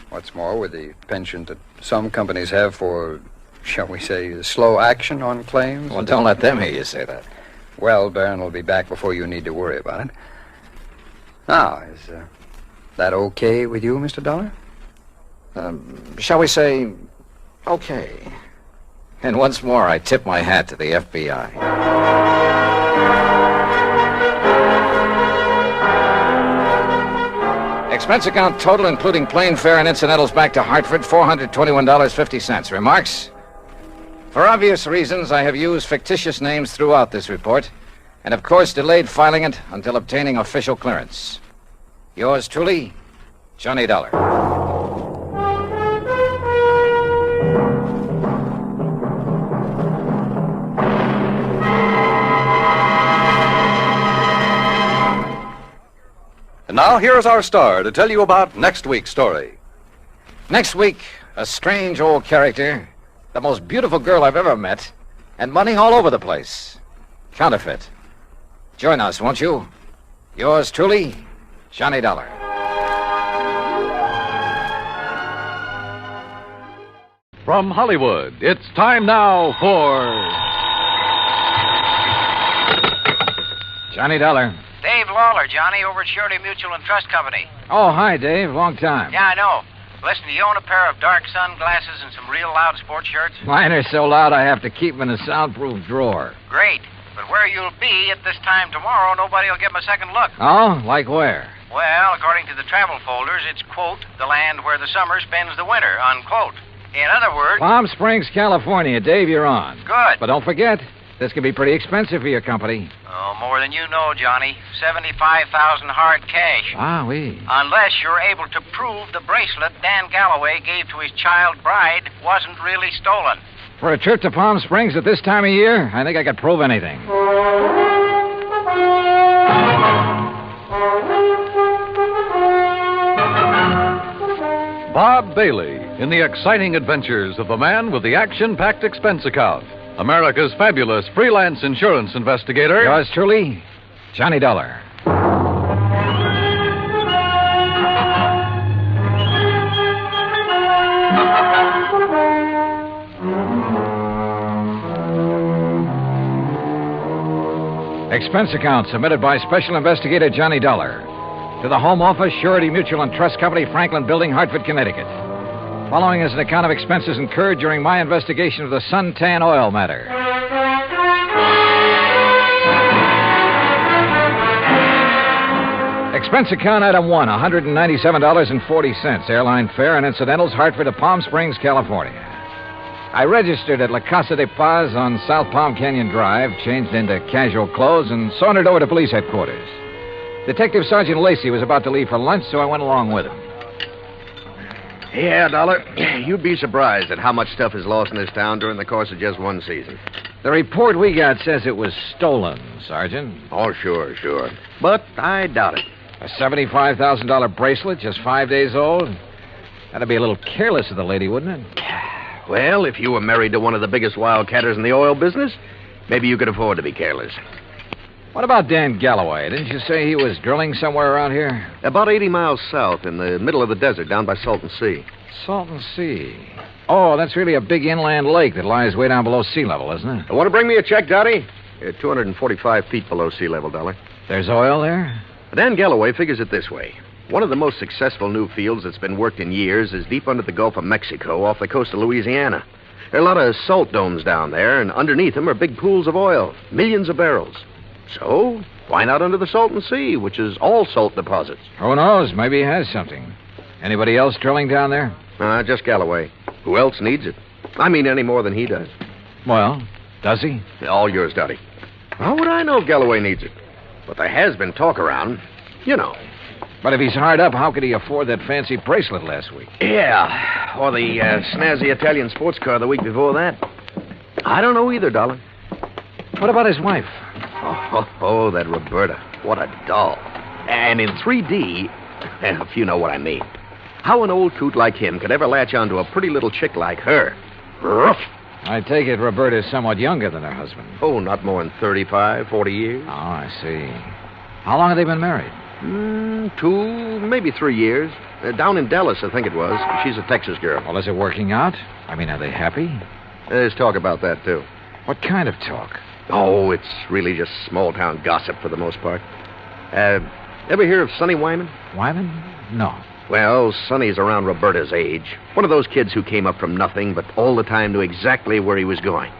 Q: What's more, with the penchant that some companies have for... shall we say, slow action on claims?
I: Well, don't let them hear you say that.
Q: Well, Barron will be back before you need to worry about it. Now, is that okay with you, Mr. Dollar?
I: Shall we say, okay. And once more, I tip my hat to the FBI. Expense account total, including plane fare and incidentals back to Hartford, $421.50. Remarks? For obvious reasons, I have used fictitious names throughout this report, and of course delayed filing it until obtaining official clearance. Yours truly, Johnny Dollar.
R: And now here's our star to tell you about next week's story.
I: Next week, a strange old character, the most beautiful girl I've ever met, and money all over the place. Counterfeit. Join us, won't you? Yours truly, Johnny Dollar.
R: From Hollywood, it's time now for...
I: Johnny Dollar.
A: Dave Lawler, Johnny, over at Surety Mutual and Trust Company.
I: Oh, hi, Dave. Long time.
A: Yeah, I know. Listen, do you own a pair of dark sunglasses and some real loud sports shirts?
I: Mine are so loud I have to keep them in a soundproof drawer.
A: Great. But where you'll be at this time tomorrow, nobody will give them a second look.
I: Oh? Like where?
A: Well, according to the travel folders, it's, quote, the land where the summer spends the winter, unquote. In other words...
I: Palm Springs, California. Dave, you're on.
A: Good.
I: But don't forget, this could be pretty expensive for your company.
A: Oh, more than you know, Johnny. 75,000 hard cash.
B: Ah, oui.
A: Unless you're able to prove the bracelet Dan Galloway gave to his child bride wasn't really stolen.
B: For a trip to Palm Springs at this time of year, I think I could prove anything.
R: Bob Bailey in the exciting adventures of the man with the action-packed expense account. America's fabulous freelance insurance investigator.
B: Yours truly, Johnny Dollar. Expense account submitted by Special Investigator Johnny Dollar to the Home Office, Surety Mutual and Trust Company, Franklin Building, Hartford, Connecticut. Following is an account of expenses incurred during my investigation of the Suntan oil matter. Expense account item 1, $197.40. Airline fare and incidentals, Hartford to Palm Springs, California. I registered at La Casa de Paz on South Palm Canyon Drive, changed into casual clothes, and sauntered over to police headquarters. Detective Sergeant Lacey was about to leave for lunch, so I went along with him.
O: Yeah, Dollar. You'd be surprised at how much stuff is lost in this town during the course of just one season.
B: The report we got says it was stolen, Sergeant.
O: Oh, sure. But I doubt it.
B: A $75,000 bracelet, just 5 days old? That'd be a little careless of the lady, wouldn't it?
O: Well, if you were married to one of the biggest wildcatters in the oil business, maybe you could afford to be careless.
B: What about Dan Galloway? Didn't you say he was drilling somewhere around here?
O: About 80 miles south, in the middle of the desert, down by Salton Sea.
B: Salton Sea. Oh, that's really a big inland lake that lies way down below sea level, isn't it?
O: Want to bring me a check, Dottie? 245 feet below sea level, Dollar.
B: There's oil there?
O: Dan Galloway figures it this way. One of the most successful new fields that's been worked in years is deep under the Gulf of Mexico off the coast of Louisiana. There are a lot of salt domes down there, and underneath them are big pools of oil, millions of barrels. So, why not under the Salton Sea, which is all salt deposits?
B: Who knows? Maybe he has something. Anybody else drilling down there?
O: Just Galloway. Who else needs it? I mean, any more than he does.
B: Well, does he?
O: All yours, Dottie. How would I know if Galloway needs it? But there has been talk around. You know.
B: But if he's hard up, how could he afford that fancy bracelet last week?
O: Yeah, or the snazzy Italian sports car the week before that. I don't know either, Dollar.
B: What about his wife?
O: Oh, that Roberta. What a doll. And in 3D, if you know what I mean. How an old coot like him could ever latch onto a pretty little chick like her? Ruff.
B: I take it Roberta's somewhat younger than her husband.
O: Oh, not more than 35, 40 years.
B: Oh, I see. How long have they been married?
O: 2, maybe 3 years. Down in Dallas, I think it was. She's a Texas girl.
B: Well, is it working out? I mean, are they happy?
O: There's talk about that, too.
B: What kind of talk?
O: Oh, it's really just small-town gossip for the most part. Ever hear of Sonny Wyman?
B: Wyman? No.
O: Well, Sonny's around Roberta's age. One of those kids who came up from nothing, but all the time knew exactly where he was going.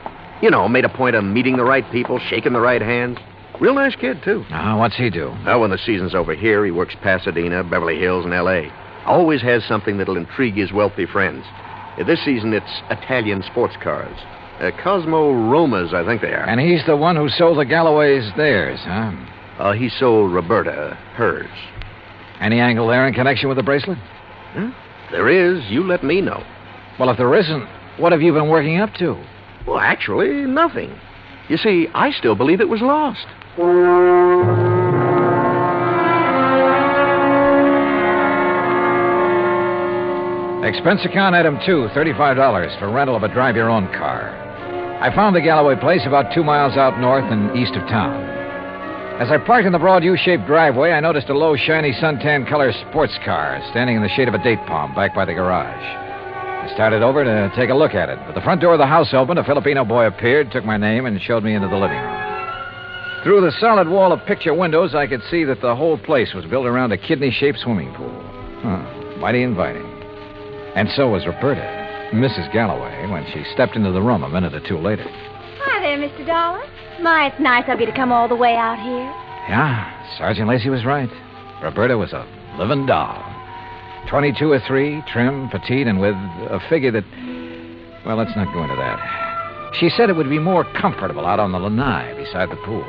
O: You know, made a point of meeting the right people, shaking the right hands. Real nice kid, too.
B: What's he do?
O: Well, when the season's over here, he works Pasadena, Beverly Hills, and L.A. Always has something that'll intrigue his wealthy friends. This season, it's Italian sports cars. Cosmo Romas, I think they are.
B: And he's the one who sold the Galloways theirs, huh?
O: He sold Roberta hers.
B: Any angle there in connection with the bracelet?
O: There is. You let me know.
B: Well, if there isn't, what have you been working up to?
O: Well, actually, nothing. You see, I still believe it was lost.
B: Expense account item 2, $35 for rental of a drive-your-own car. I found the Galloway place about 2 miles out north and east of town. As I parked in the broad U-shaped driveway, I noticed a low, shiny suntan color sports car standing in the shade of a date palm back by the garage. I started over to take a look at it. But the front door of the house opened, a Filipino boy appeared, took my name, and showed me into the living room. Through the solid wall of picture windows, I could see that the whole place was built around a kidney-shaped swimming pool. Mighty inviting. And so was Roberta, Mrs. Galloway, when she stepped into the room a minute or two later.
C: Hi there, Mr. Dollar. My, it's nice of you to come all the way out here.
B: Yeah, Sergeant Lacey was right. Roberta was a living doll. 22 or 3, trim, petite, and with a figure that... Well, let's not go into that. She said it would be more comfortable out on the lanai beside the pool.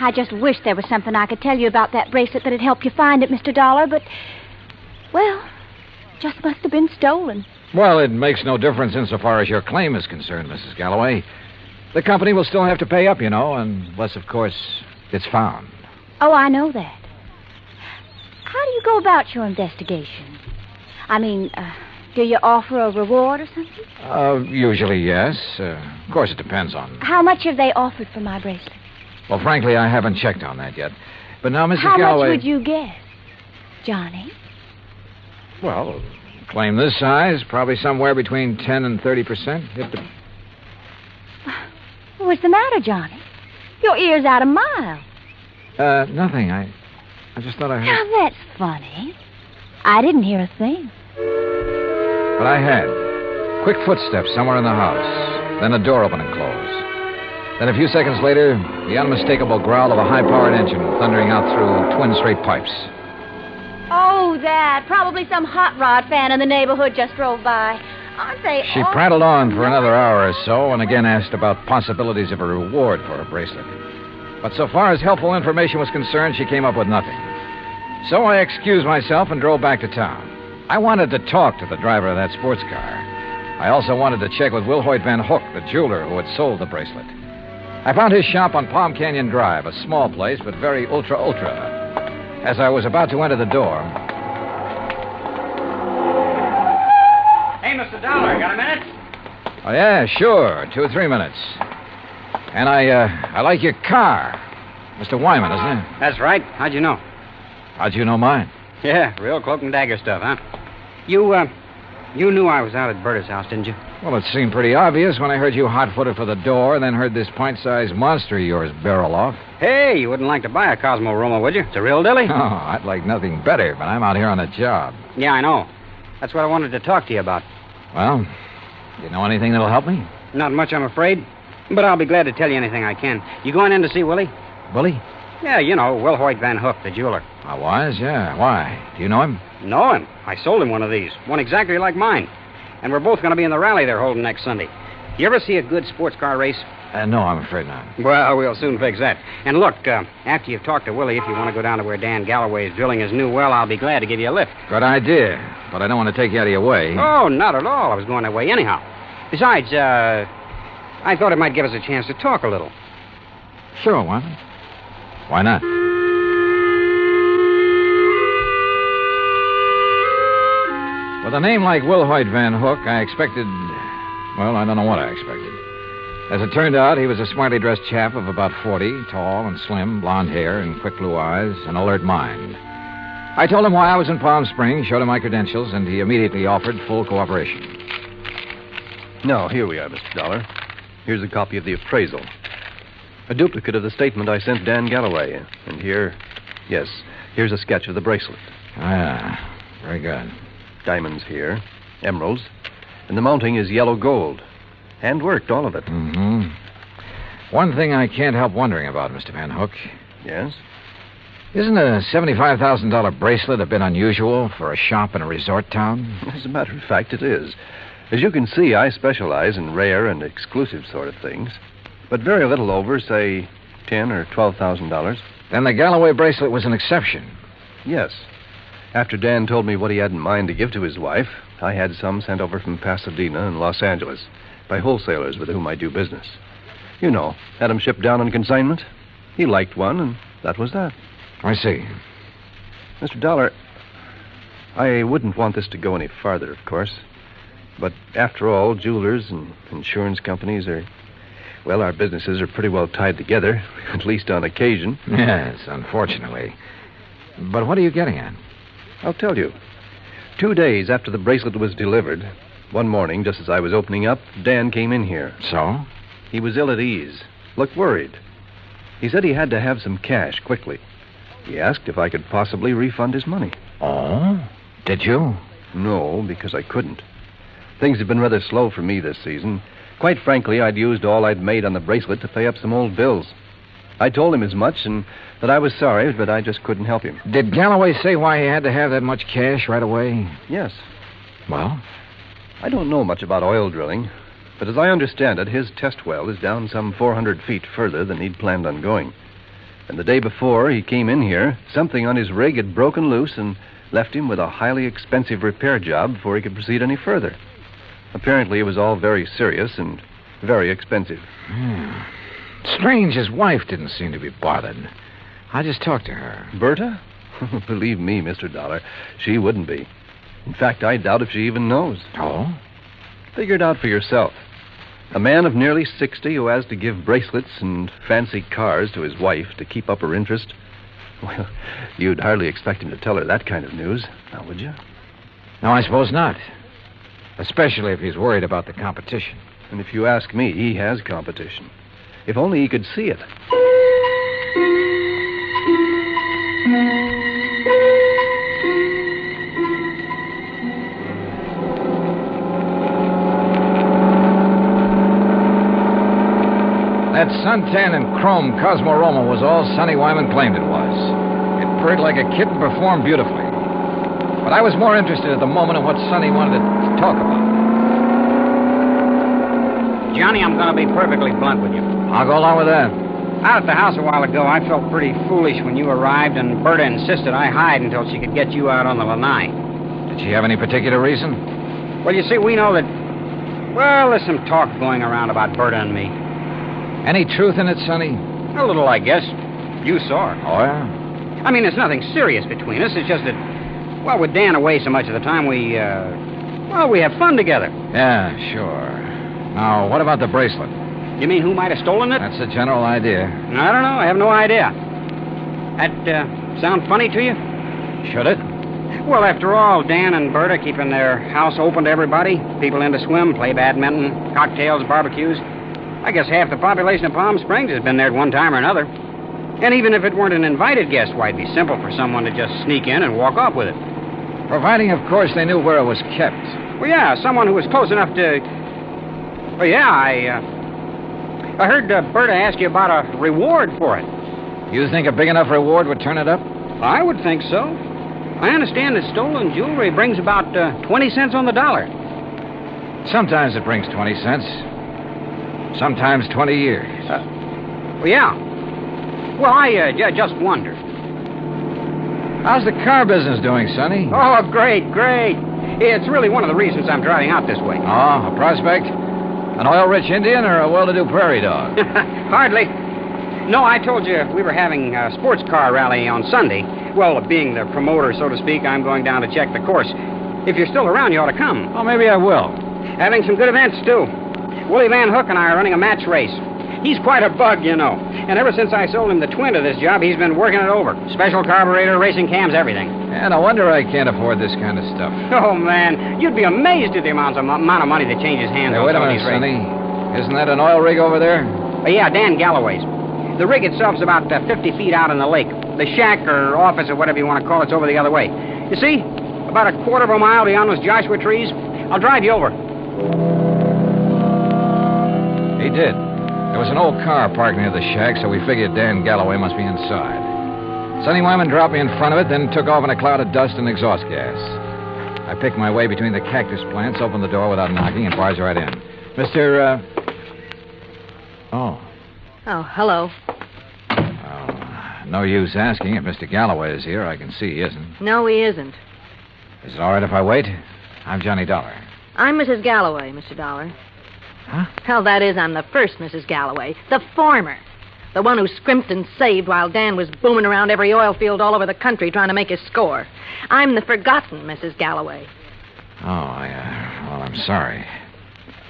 C: I just wish there was something I could tell you about that bracelet that'd help you find it, Mr. Dollar, but, well, just must have been stolen.
B: Well, it makes no difference insofar as your claim is concerned, Mrs. Galloway. The company will still have to pay up, you know, unless, of course, it's found.
C: Oh, I know that. How do you go about your investigation? I mean, do you offer a reward or something?
B: Usually, yes. Of course, it depends on...
C: How much have they offered for my bracelet?
B: Well, frankly, I haven't checked on that yet. But now, Mrs.
C: How
B: Galloway...
C: much would you guess, Johnny?
B: Well, claim this size, probably somewhere between 10 and 30%.
C: What's the matter, Johnny? Your ear's out a mile.
B: Nothing. I just thought I heard...
C: Now, that's funny. I didn't hear a thing.
B: But I had. Quick footsteps somewhere in the house. Then a door open and close. Then a few seconds later, the unmistakable growl of a high-powered engine thundering out through twin straight pipes.
C: Oh, that. Probably some hot rod fan in the neighborhood just drove by. Aren't they
B: She prattled on for another hour or so and again asked about possibilities of a reward for her bracelet. But so far as helpful information was concerned, she came up with nothing. So I excused myself and drove back to town. I wanted to talk to the driver of that sports car. I also wanted to check with Wilhoit Van Hook, the jeweler who had sold the bracelet. I found his shop on Palm Canyon Drive, a small place, but very ultra. As I was about to enter the door...
J: Hey, Mr. Dollar, got a minute?
B: Oh, yeah, sure. 2 or 3 minutes. And I like your car. Mr. Wyman, isn't it?
J: That's right. How'd you know?
B: How'd you know mine?
J: Yeah, real cloak and dagger stuff, huh? You knew I was out at Berta's house, didn't you?
B: Well, it seemed pretty obvious when I heard you hot-footed for the door, then heard this pint-sized monster of yours barrel off.
J: Hey, you wouldn't like to buy a Cosmo Roma, would you? It's a real dilly.
B: Oh, I'd like nothing better, but I'm out here on a job.
J: Yeah, I know. That's what I wanted to talk to you about.
B: Well, you know anything that'll help me?
J: Not much, I'm afraid. But I'll be glad to tell you anything I can. You going in to see Willie?
B: Willie?
J: Yeah, you know, Wilhoit Van Hook, the jeweler.
B: I was, yeah. Why? Do you know him?
J: Know him. I sold him one of these. One exactly like mine. And we're both going to be in the rally they're holding next Sunday. You ever see a good sports car race?
B: No, I'm afraid not.
J: Well, we'll soon fix that. And look, after you've talked to Willie, if you want to go down to where Dan Galloway is drilling his new well, I'll be glad to give you a lift.
B: Good idea. But I don't want to take you out of your way.
J: Oh, not at all. I was going that way anyhow. Besides, I thought it might give us a chance to talk a little.
B: Sure, Wyman. Why not? With a name like Wilhoit Van Hook, I expected... Well, I don't know what I expected. As it turned out, he was a smartly dressed chap of about 40, tall and slim, blonde hair and quick blue eyes, an alert mind. I told him why I was in Palm Springs, showed him my credentials, and he immediately offered full cooperation.
O: Now, here we are, Mr. Dollar. Here's a copy of the appraisal. A duplicate of the statement I sent Dan Galloway. And here, yes, here's a sketch of the bracelet.
B: Ah, very good.
O: Diamonds here, emeralds, and the mounting is yellow gold. Hand-worked, all of it.
B: Mm-hmm. One thing I can't help wondering about, Mr. Van Hook.
O: Yes?
B: Isn't a $75,000 bracelet a bit unusual for a shop in a resort town?
O: As a matter of fact, it is. As you can see, I specialize in rare and exclusive sort of things. But very little over, say, $10,000 or $12,000.
B: Then the Galloway bracelet was an exception.
O: Yes. After Dan told me what he had in mind to give to his wife, I had some sent over from Pasadena and Los Angeles by wholesalers with whom I do business. You know, had them shipped down on consignment. He liked one, and that was that.
B: I see.
O: Mr. Dollar, I wouldn't want this to go any farther, of course. But after all, jewelers and insurance companies are... Well, our businesses are pretty well tied together, at least on occasion.
B: Yes, unfortunately. But what are you getting at?
O: I'll tell you. 2 days after the bracelet was delivered, one morning, just as I was opening up, Dan came in here.
B: So?
O: He was ill at ease, looked worried. He said he had to have some cash quickly. He asked if I could possibly refund his money.
B: Oh? Did you?
O: No, because I couldn't. Things have been rather slow for me this season. Quite frankly, I'd used all I'd made on the bracelet to pay up some old bills. I told him as much and that I was sorry, but I just couldn't help him.
B: Did Galloway say why he had to have that much cash right away?
O: Yes.
B: Well?
O: I don't know much about oil drilling, but as I understand it, his test well is down some 400 feet further than he'd planned on going.
P: And the day before he came in here, something on his rig had broken loose and left him with a highly expensive repair job before he could proceed any further. Apparently, it was all very serious and very expensive.
B: Strange, his wife didn't seem to be bothered. I just talked to her.
P: Berta? Believe me, Mr. Dollar, she wouldn't be. In fact, I doubt if she even knows.
B: Oh?
P: Figure it out for yourself. A man of nearly 60 who has to give bracelets and fancy cars to his wife to keep up her interest. Well, you'd hardly expect him to tell her that kind of news, now would you?
B: No, I suppose not. Especially if he's worried about the competition.
P: And if you ask me, he has competition. If only he could see it.
B: That suntan and chrome Cosmorama was all Sonny Wyman claimed it was. It purred like a kitten, performed beautifully. But I was more interested at the moment in what Sonny wanted to talk about.
J: Johnny, I'm going to be perfectly blunt with you.
B: I'll go along with that.
J: Out at the house a while ago, I felt pretty foolish when you arrived, and Berta insisted I hide until she could get you out on the lanai.
B: Did she have any particular reason?
J: Well, you see, we know that... Well, there's some talk going around about Berta and me.
B: Any truth in it, Sonny?
J: A little, I guess. You saw her.
B: Oh, yeah?
J: I mean, there's nothing serious between us. It's just that, well, with Dan away so much of the time, we have fun together.
B: Yeah, sure. Now, what about the bracelet?
J: You mean who might have stolen it?
B: That's the general idea.
J: I don't know. I have no idea. That sound funny to you?
B: Should it?
J: Well, after all, Dan and Berta keeping their house open to everybody. People in to swim, play badminton, cocktails, barbecues. I guess half the population of Palm Springs has been there at one time or another. And even if it weren't an invited guest, why, it'd be simple for someone to just sneak in and walk off with it.
B: Providing, of course, they knew where it was kept.
J: Well, yeah, someone who was close enough to... Oh, yeah, I heard Berta ask you about a reward for it.
B: You think a big enough reward would turn it up?
J: I would think so. I understand that stolen jewelry brings about 20 cents on the dollar.
B: Sometimes it brings 20 cents. Sometimes 20 years.
J: Well, yeah. Well, I just wondered.
B: How's the car business doing, Sonny?
J: Oh, great. It's really one of the reasons I'm driving out this way.
B: Oh, a prospect? An oil-rich Indian or a well-to-do prairie dog?
J: Hardly. No, I told you we were having a sports car rally on Sunday. Well, being the promoter, so to speak, I'm going down to check the course. If you're still around, you ought to come.
B: Oh, maybe I will.
J: Having some good events, too. Willie Van Hook and I are running a match race. He's quite a bug, you know. And ever since I sold him the twin to this job, he's been working it over. Special carburetor, racing cams, everything.
B: Yeah, no wonder I can't afford this kind of stuff.
J: Oh, man. You'd be amazed at the amount of money that changes hands on
B: wait a
J: some of
B: minute,
J: these races.
B: Sonny. Isn't that an oil rig over there?
J: Yeah, Dan Galloway's. The rig itself's about 50 feet out in the lake. The shack or office or whatever you want to call it's over the other way. You see? About a quarter of a mile beyond those Joshua trees. I'll drive you over.
B: He did. There was an old car parked near the shack, so we figured Dan Galloway must be inside. Sonny Wyman dropped me in front of it, then took off in a cloud of dust and exhaust gas. I picked my way between the cactus plants, opened the door without knocking, and barged right in. Mr. Oh,
V: hello.
B: No use asking if Mr. Galloway is here. I can see he isn't.
V: No, he isn't.
B: Is it all right if I wait? I'm Johnny Dollar.
V: I'm Mrs. Galloway, Mr. Dollar.
B: Huh?
V: Hell, that is, I'm the first Mrs. Galloway. The former. The one who scrimped and saved while Dan was booming around every oil field all over the country trying to make his score. I'm the forgotten Mrs. Galloway.
B: Oh, well, I'm sorry.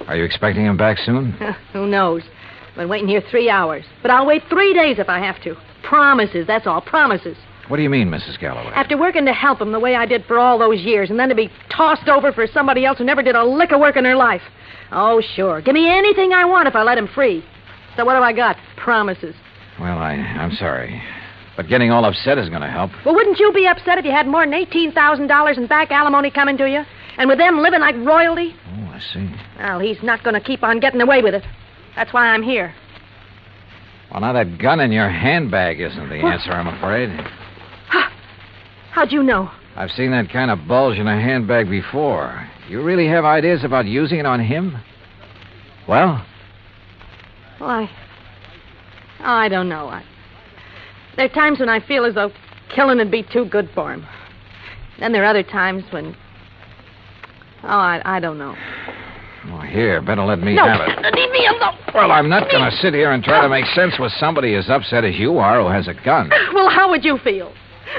B: Are you expecting him back soon?
V: Who knows? I've been waiting here 3 hours. But I'll wait 3 days if I have to. Promises, that's all, promises.
B: What do you mean, Mrs. Galloway?
V: After working to help him the way I did for all those years, and then to be tossed over for somebody else who never did a lick of work in her life. Oh, sure. Give me anything I want if I let him free. So what have I got? Promises.
B: Well, I'm sorry. But getting all upset is going to help.
V: Well, wouldn't you be upset if you had more than $18,000 in back alimony coming to you? And with them living like royalty?
B: Oh, I see.
V: Well, he's not going to keep on getting away with it. That's why I'm here.
B: Well, now that gun in your handbag isn't the answer, I'm afraid.
V: How'd you know?
B: I've seen that kind of bulge in a handbag before. You really have ideas about using it on him? Well?
V: Well, I don't know. There are times when I feel as though killing would be too good for him. Then there are other times when... Oh, I don't know.
B: Well, here, better let me
V: No,
B: have it.
V: leave me alone.
B: Well, I'm not going to sit here and try to make sense with somebody as upset as you are who has a gun.
V: Well, how would you feel?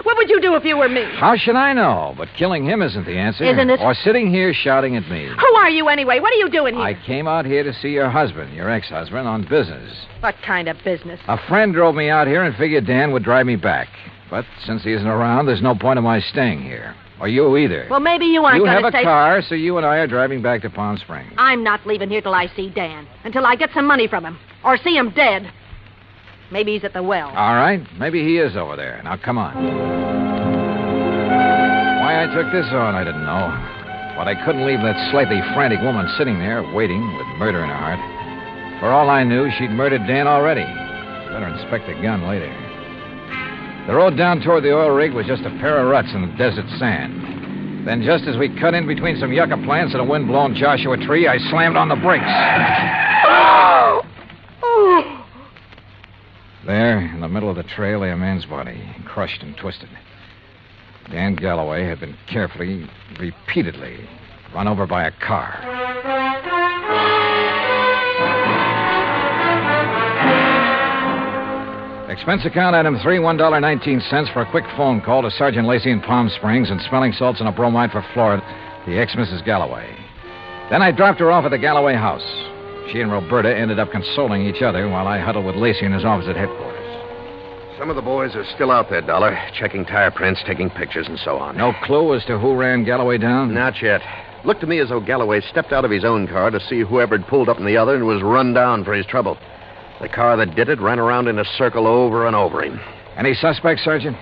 V: What would you do if you were me?
B: How should I know? But killing him isn't the answer.
V: Isn't it?
B: Or sitting here shouting at me.
V: Who are you anyway? What are you doing here?
B: I came out here to see your husband, your ex-husband, on business.
V: What kind of business?
B: A friend drove me out here and figured Dan would drive me back. But since he isn't around, there's no point in my staying here. Or you either.
V: Well, maybe you aren't
B: You
V: going
B: have
V: to
B: a
V: stay...
B: car, so you and I are driving back to Palm Springs.
V: I'm not leaving here till I see Dan. Until I get some money from him. Or see him dead. Maybe he's at the well.
B: All right. Maybe he is over there. Now, come on. Why I took this on, I didn't know. But I couldn't leave that slightly frantic woman sitting there, waiting, with murder in her heart. For all I knew, she'd murdered Dan already. Better inspect the gun later. The road down toward the oil rig was just a pair of ruts in the desert sand. Then just as we cut in between some yucca plants and a wind-blown Joshua tree, I slammed on the brakes. There, in the middle of the trail, lay a man's body, crushed and twisted. Dan Galloway had been carefully, repeatedly, run over by a car. Expense account item 3, $1.19 for a quick phone call to Sergeant Lacey in Palm Springs and smelling salts and a bromide for Florida, the ex-Mrs. Galloway. Then I dropped her off at the Galloway house. She and Roberta ended up consoling each other while I huddled with Lacey in his office at headquarters.
O: Some of the boys are still out there, Dollar, checking tire prints, taking pictures, and so on.
B: No clue as to who ran Galloway down?
O: Not yet. Looked to me as though Galloway stepped out of his own car to see whoever had pulled up in the other and was run down for his trouble. The car that did it ran around in a circle over and over him.
B: Any suspects, Sergeant?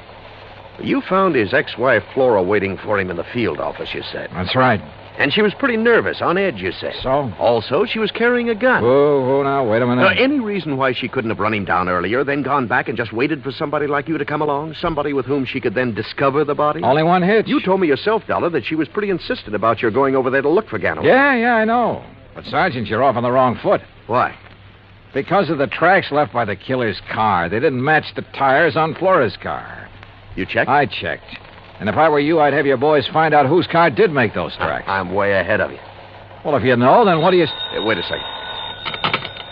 O: You found his ex-wife, Flora, waiting for him in the field office, you said.
B: That's right.
O: And she was pretty nervous, on edge, you said.
B: So?
O: Also, she was carrying a gun.
B: Whoa, now, wait a minute.
O: Any reason why she couldn't have run him down earlier, then gone back and just waited for somebody like you to come along? Somebody with whom she could then discover the body?
B: Only one hitch.
O: You told me yourself, Dollar, that she was pretty insistent about your going over there to look for Galloway.
B: Yeah, I know. But, Sergeant, you're off on the wrong foot.
O: Why?
B: Because of the tracks left by the killer's car. They didn't match the tires on Flora's car.
O: You checked?
B: I checked. And if I were you, I'd have your boys find out whose car did make those tracks.
O: I'm way ahead of you.
B: Well, if you know, then what do you...
O: Hey, wait a second.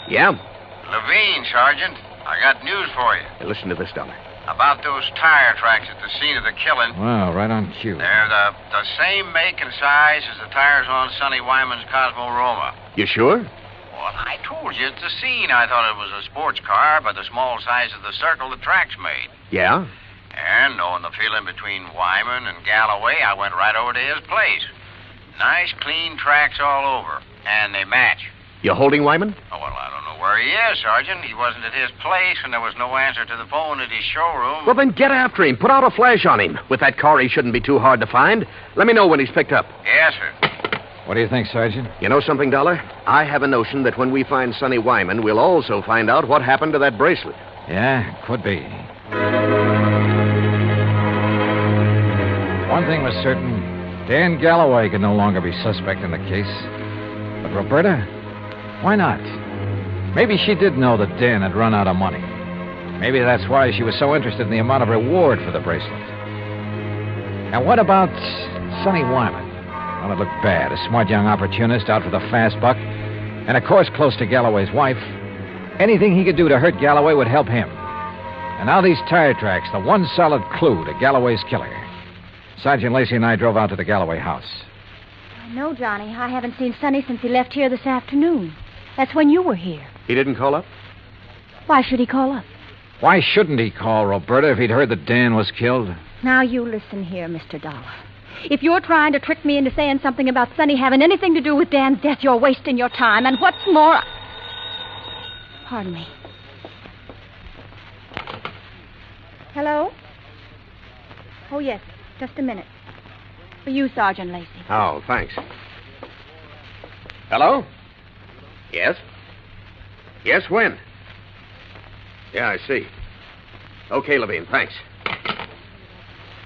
O: Yeah?
A: Levine, Sergeant. I got news for you.
O: Hey, listen to this, Dollar.
A: About those tire tracks at the scene of the killing.
B: Well, right on cue.
A: They're the same make and size as the tires on Sonny Wyman's Cosmo Roma.
O: You sure?
A: Well, I told you at the scene I thought it was a sports car by the small size of the circle the tracks made.
O: Yeah?
A: And knowing the feeling between Wyman and Galloway, I went right over to his place. Nice, clean tracks all over. And they match.
O: You holding Wyman?
A: Oh, well, I don't know where he is, Sergeant. He wasn't at his place, and there was no answer to the phone at his showroom.
O: Well, then get after him. Put out a flash on him. With that car, he shouldn't be too hard to find. Let me know when he's picked up.
A: Yes, sir.
B: What do you think, Sergeant?
O: You know something, Dollar? I have a notion that when we find Sonny Wyman, we'll also find out what happened to that bracelet.
B: Yeah, could be. One thing was certain. Dan Galloway could no longer be suspect in the case. But Roberta? Why not? Maybe she did know that Dan had run out of money. Maybe that's why she was so interested in the amount of reward for the bracelet. Now, what about Sonny Wyman? Well, it looked bad. A smart young opportunist out for the fast buck. And, of course, close to Galloway's wife. Anything he could do to hurt Galloway would help him. And now these tire tracks, the one solid clue to Galloway's killer. Sergeant Lacey and I drove out to the Galloway house.
C: No, Johnny, I haven't seen Sonny since he left here this afternoon. That's when you were here.
O: He didn't call up?
C: Why should he call up?
B: Why shouldn't he call, Roberta, if he'd heard that Dan was killed?
C: Now, you listen here, Mr. Dollar. If you're trying to trick me into saying something about Sonny having anything to do with Dan's death, you're wasting your time. And what's more... Pardon me. Hello? Oh, yes. Just a minute. For you, Sergeant Lacey.
O: Oh, thanks. Hello? Yes? Yes, when? Yeah, I see. Okay, Levine, thanks.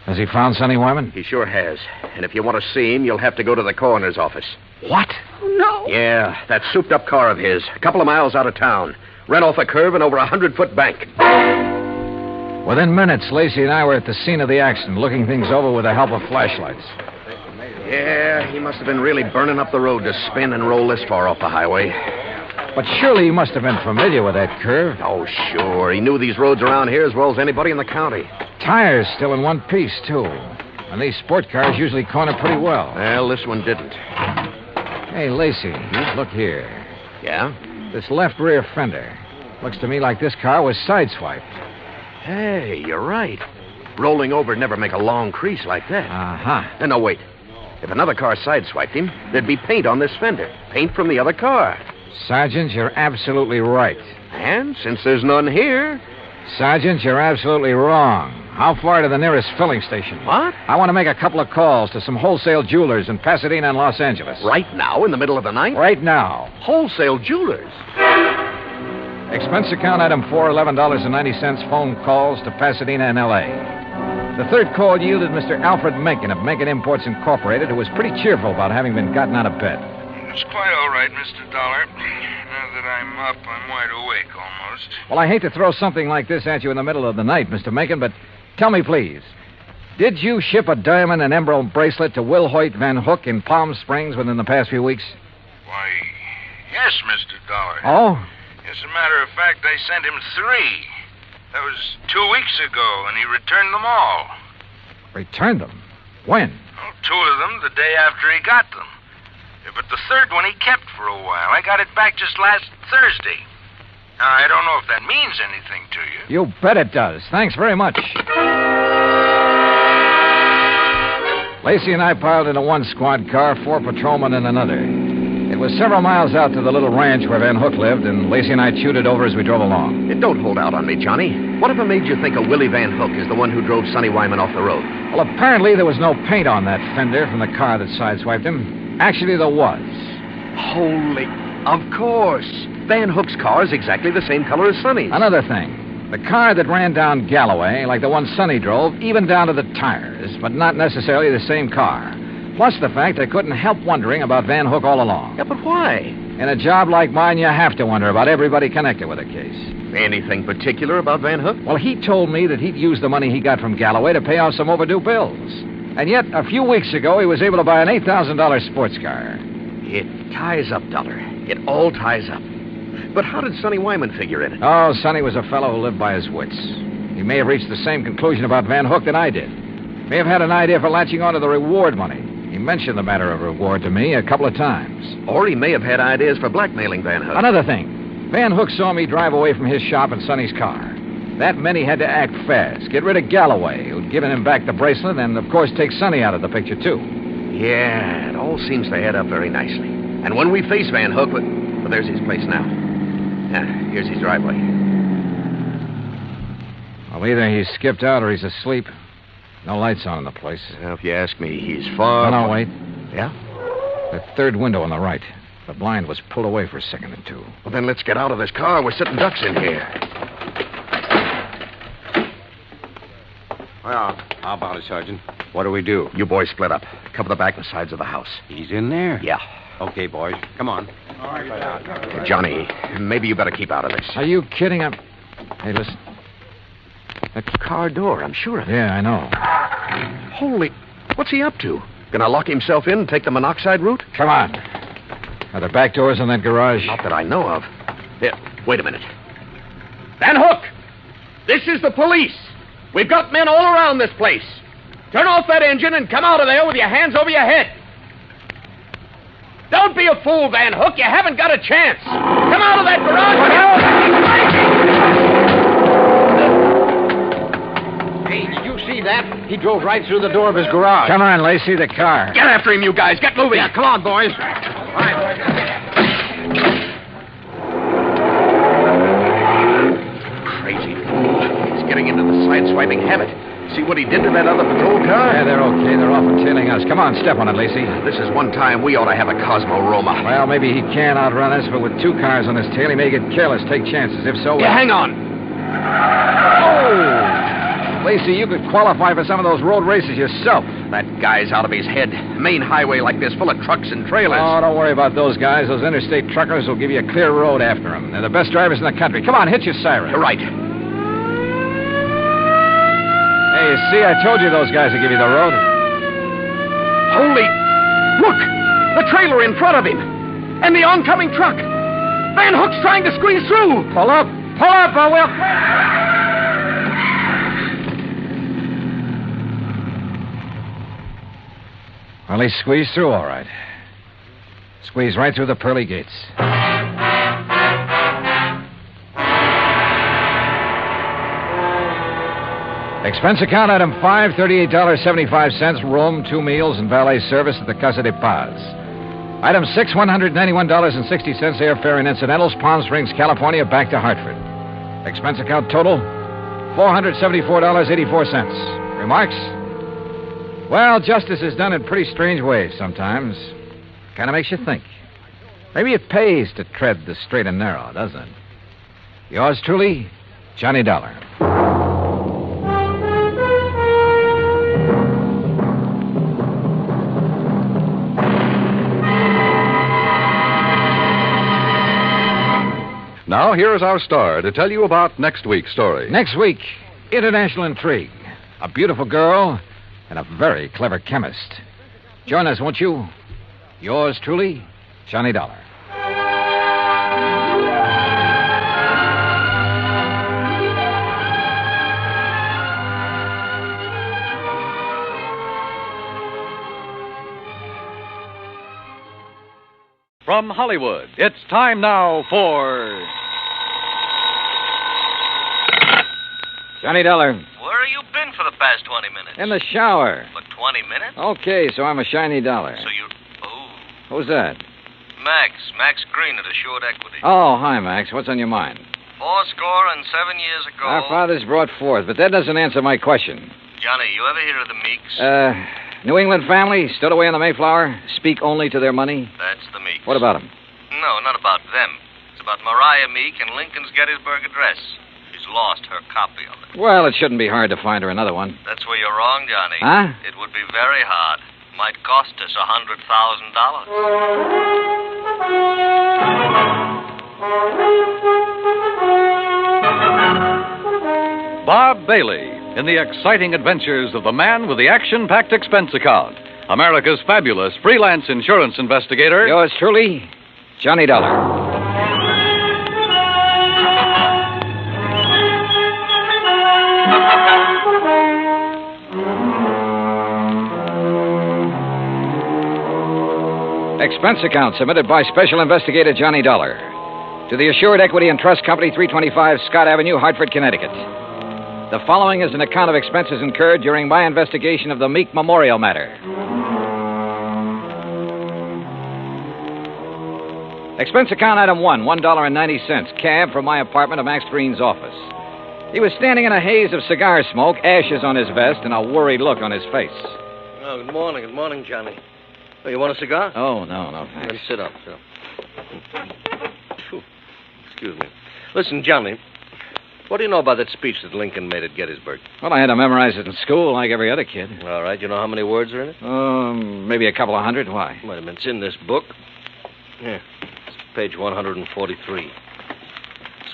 B: Has he found Sonny Wyman?
O: He sure has. And if you want to see him, you'll have to go to the coroner's office.
B: What?
C: Oh, no.
O: Yeah, that souped-up car of his. A couple of miles out of town. Ran off a curve and over a 100-foot bank.
B: Well, now, wait a minute.
O: Now, listen, Levine. If you want to see him, you'll have to go to the coroner's office. Yeah, that souped-up car of his. A couple of miles out of town. Ran off a curve and over a 100-foot bank.
B: Within minutes, Lacey and I were at the scene of the accident, looking things over with the help of flashlights.
O: Yeah, he must have been really burning up the road to spin and roll this far off the highway.
B: But surely he must have been familiar with that curve.
O: Oh, sure. He knew these roads around here as well as anybody in the county.
B: Tires still in one piece, too. And these sport cars usually corner pretty well.
O: Well, this one didn't.
B: Hey, Lacey, look here.
O: Yeah?
B: This left rear fender. Looks to me like this car was sideswiped.
O: Hey, you're right. Rolling over'd never make a long crease like that.
B: Uh-huh.
O: No, wait. If another car sideswiped him, there'd be paint on this fender. Paint from the other car.
B: Sergeant, you're absolutely right.
O: And since there's none here...
B: Sergeant, you're absolutely wrong. How far to the nearest filling station?
O: What?
B: I want to make a couple of calls to some wholesale jewelers in Pasadena and Los Angeles.
O: Right now, in the middle of the night?
B: Right now.
O: Wholesale jewelers?
B: Expense account item 4, $11.90, phone calls to Pasadena and L.A. The third call yielded Mr. Alfred Mencken of Mencken Imports Incorporated, who was pretty cheerful about having been gotten out of bed.
E: It's quite all right, Mr. Dollar. Now that I'm up, I'm wide awake almost.
B: Well, I hate to throw something like this at you in the middle of the night, Mr. Mencken, but tell me, please, did you ship a diamond and emerald bracelet to Will Hoyt Van Hook in Palm Springs within the past few weeks?
E: Why, yes, Mr. Dollar.
B: Oh?
E: As a matter of fact, I sent him 3. That was 2 weeks ago, and he returned them all.
B: Returned them? When?
E: Well, 2 of them the day after he got them. But the third one he kept for a while. I got it back just last Thursday. Now, I don't know if that means anything to you.
B: You bet it does. Thanks very much. Lacey and I piled into one squad car, 4 patrolmen in another. It was several miles out to the little ranch where Van Hook lived, and Lacey and I chewed it over as we drove along.
O: Don't hold out on me, Johnny. Whatever made you think of Willie Van Hook is the one who drove Sonny Wyman off the road?
B: Well, apparently there was no paint on that fender from the car that sideswiped him. Actually, there was.
O: Holy... Of course. Van Hook's car is exactly the same color as Sonny's.
B: Another thing. The car that ran down Galloway, like the one Sonny drove, even down to the tires, but not necessarily the same car. Plus the fact I couldn't help wondering about Van Hook all along.
O: Yeah, but why?
B: In a job like mine, you have to wonder about everybody connected with a case.
O: Anything particular about Van Hook?
B: Well, he told me that he'd used the money he got from Galloway to pay off some overdue bills. And yet, a few weeks ago, he was able to buy an $8,000 sports car.
O: It ties up, Dollar. It all ties up. But how did Sonny Wyman figure in it?
B: Oh, Sonny was a fellow who lived by his wits. He may have reached the same conclusion about Van Hook that I did. May have had an idea for latching onto the reward money. He mentioned the matter of reward to me a couple of times.
O: Or he may have had ideas for blackmailing Van Hook.
B: Another thing. Van Hook saw me drive away from his shop in Sonny's car. That meant he had to act fast, get rid of Galloway, who'd given him back the bracelet, and, of course, take Sonny out of the picture, too.
O: Yeah, it all seems to add up very nicely. And when we face Van Hook, well, there's his place now. Yeah, here's his driveway.
B: Well, either he's skipped out or he's asleep. No lights on in the place.
O: Well, if you ask me, he's far...
B: No, wait.
O: Yeah?
B: That third window on the right. The blind was pulled away for a second or two.
O: Well, then let's get out of this car. We're sitting ducks in here.
T: Well, how about it, Sergeant? What do we do?
O: You boys split up. Cover the back and sides of the house.
T: He's in there?
O: Yeah.
T: Okay, boys. Come on.
O: Johnny, maybe you better keep out of this.
B: Are you kidding? Hey, listen.
O: That car door, I'm sure of it.
B: Yeah, I know.
O: Holy... What's he up to? Gonna lock himself in and take the monoxide route?
B: Come on. Are there back doors in that garage?
O: Not that I know of. Here, wait a minute. Van Hook! This is the police! We've got men all around this place. Turn off that engine and come out of there with your hands over your head. Don't be a fool, Van Hook. You haven't got a chance. Come out of that garage.
T: Hey, did you see that? He drove right through the door of his garage.
B: Come on, Lacey, the car.
O: Get after him, you guys. Get moving.
T: Yeah, come on, boys.
O: Crazy fool. He's getting into the side-swiping habit. See what he did to that other patrol car?
B: Yeah, they're okay. They're off and tailing us. Come on, step on it, Lacey.
O: This is one time we ought to have a Cosmo-Roma.
B: Well, maybe he can outrun us, but with 2 cars on his tail, he may get careless, take chances. If so...
O: Yeah, hang on.
B: Oh! Lacey, you could qualify for some of those road races yourself.
O: That guy's out of his head. Main highway like this, full of trucks and trailers.
B: Oh, don't worry about those guys. Those interstate truckers will give you a clear road after them. They're the best drivers in the country. Come on, hit your siren.
O: You're right.
B: Hey, see, I told you those guys would give you the road.
T: Holy... Look! The trailer in front of him. And the oncoming truck. Van Hook's trying to squeeze through.
B: Pull up, or we'll... Well, he squeezed through all right. Squeezed right through the pearly gates. Expense account item 5, $38.75, room, 2 meals, and valet service at the Casa de Paz. Item 6, $191.60, airfare and incidentals, Palm Springs, California, back to Hartford. Expense account total, $474.84. Remarks? Well, justice is done in pretty strange ways sometimes. Kind of makes you think. Maybe it pays to tread the straight and narrow, doesn't it? Yours truly, Johnny Dollar.
R: Now, here is our star to tell you about next week's story.
B: Next week, international intrigue. A beautiful girl and a very clever chemist. Join us, won't you? Yours truly, Johnny Dollar.
R: From Hollywood, it's time now for...
B: Johnny Dollar.
D: Where have you been for the past 20 minutes?
B: In the shower.
D: For 20 minutes?
B: Okay, so I'm a shiny dollar.
D: So you... Oh.
B: Who's that?
D: Max Green at Assured Equity.
B: Oh, hi, Max. What's on your mind?
D: 407 years ago...
B: Our fathers brought forth, but that doesn't answer my question.
D: Johnny, you ever hear of the Meeks?
B: New England family, stowed away on the Mayflower, speak only to their money.
D: That's the Meeks.
B: What about them?
D: No, not about them. It's about Mariah Meek and Lincoln's Gettysburg Address. She's lost her copy of it.
B: Well, it shouldn't be hard to find her another one.
D: That's where you're wrong, Johnny.
B: Huh?
D: It would be very hard. Might cost us $100,000.
R: Bob Bailey in the exciting adventures of the man with the action-packed expense account. America's fabulous freelance insurance investigator.
B: Yours truly, Johnny Dollar. Expense account submitted by Special Investigator Johnny Dollar to the Assured Equity and Trust Company, 325 Scott Avenue, Hartford, Connecticut. The following is an account of expenses incurred during my investigation of the Meek Memorial matter. Expense account item 1, $1.90, cab from my apartment to Max Green's office. He was standing in a haze of cigar smoke, ashes on his vest, and a worried look on his face.
O: Oh, good morning, Johnny. Oh, you want a cigar?
B: Oh, no, thanks.
O: Then sit up. Excuse me. Listen, Johnny, what do you know about that speech that Lincoln made at Gettysburg?
B: Well, I had to memorize it in school like every other kid.
O: All right, you know how many words are in it?
B: Maybe a couple of hundred. Why?
O: Wait a minute, it's in this book. Here, it's page 143.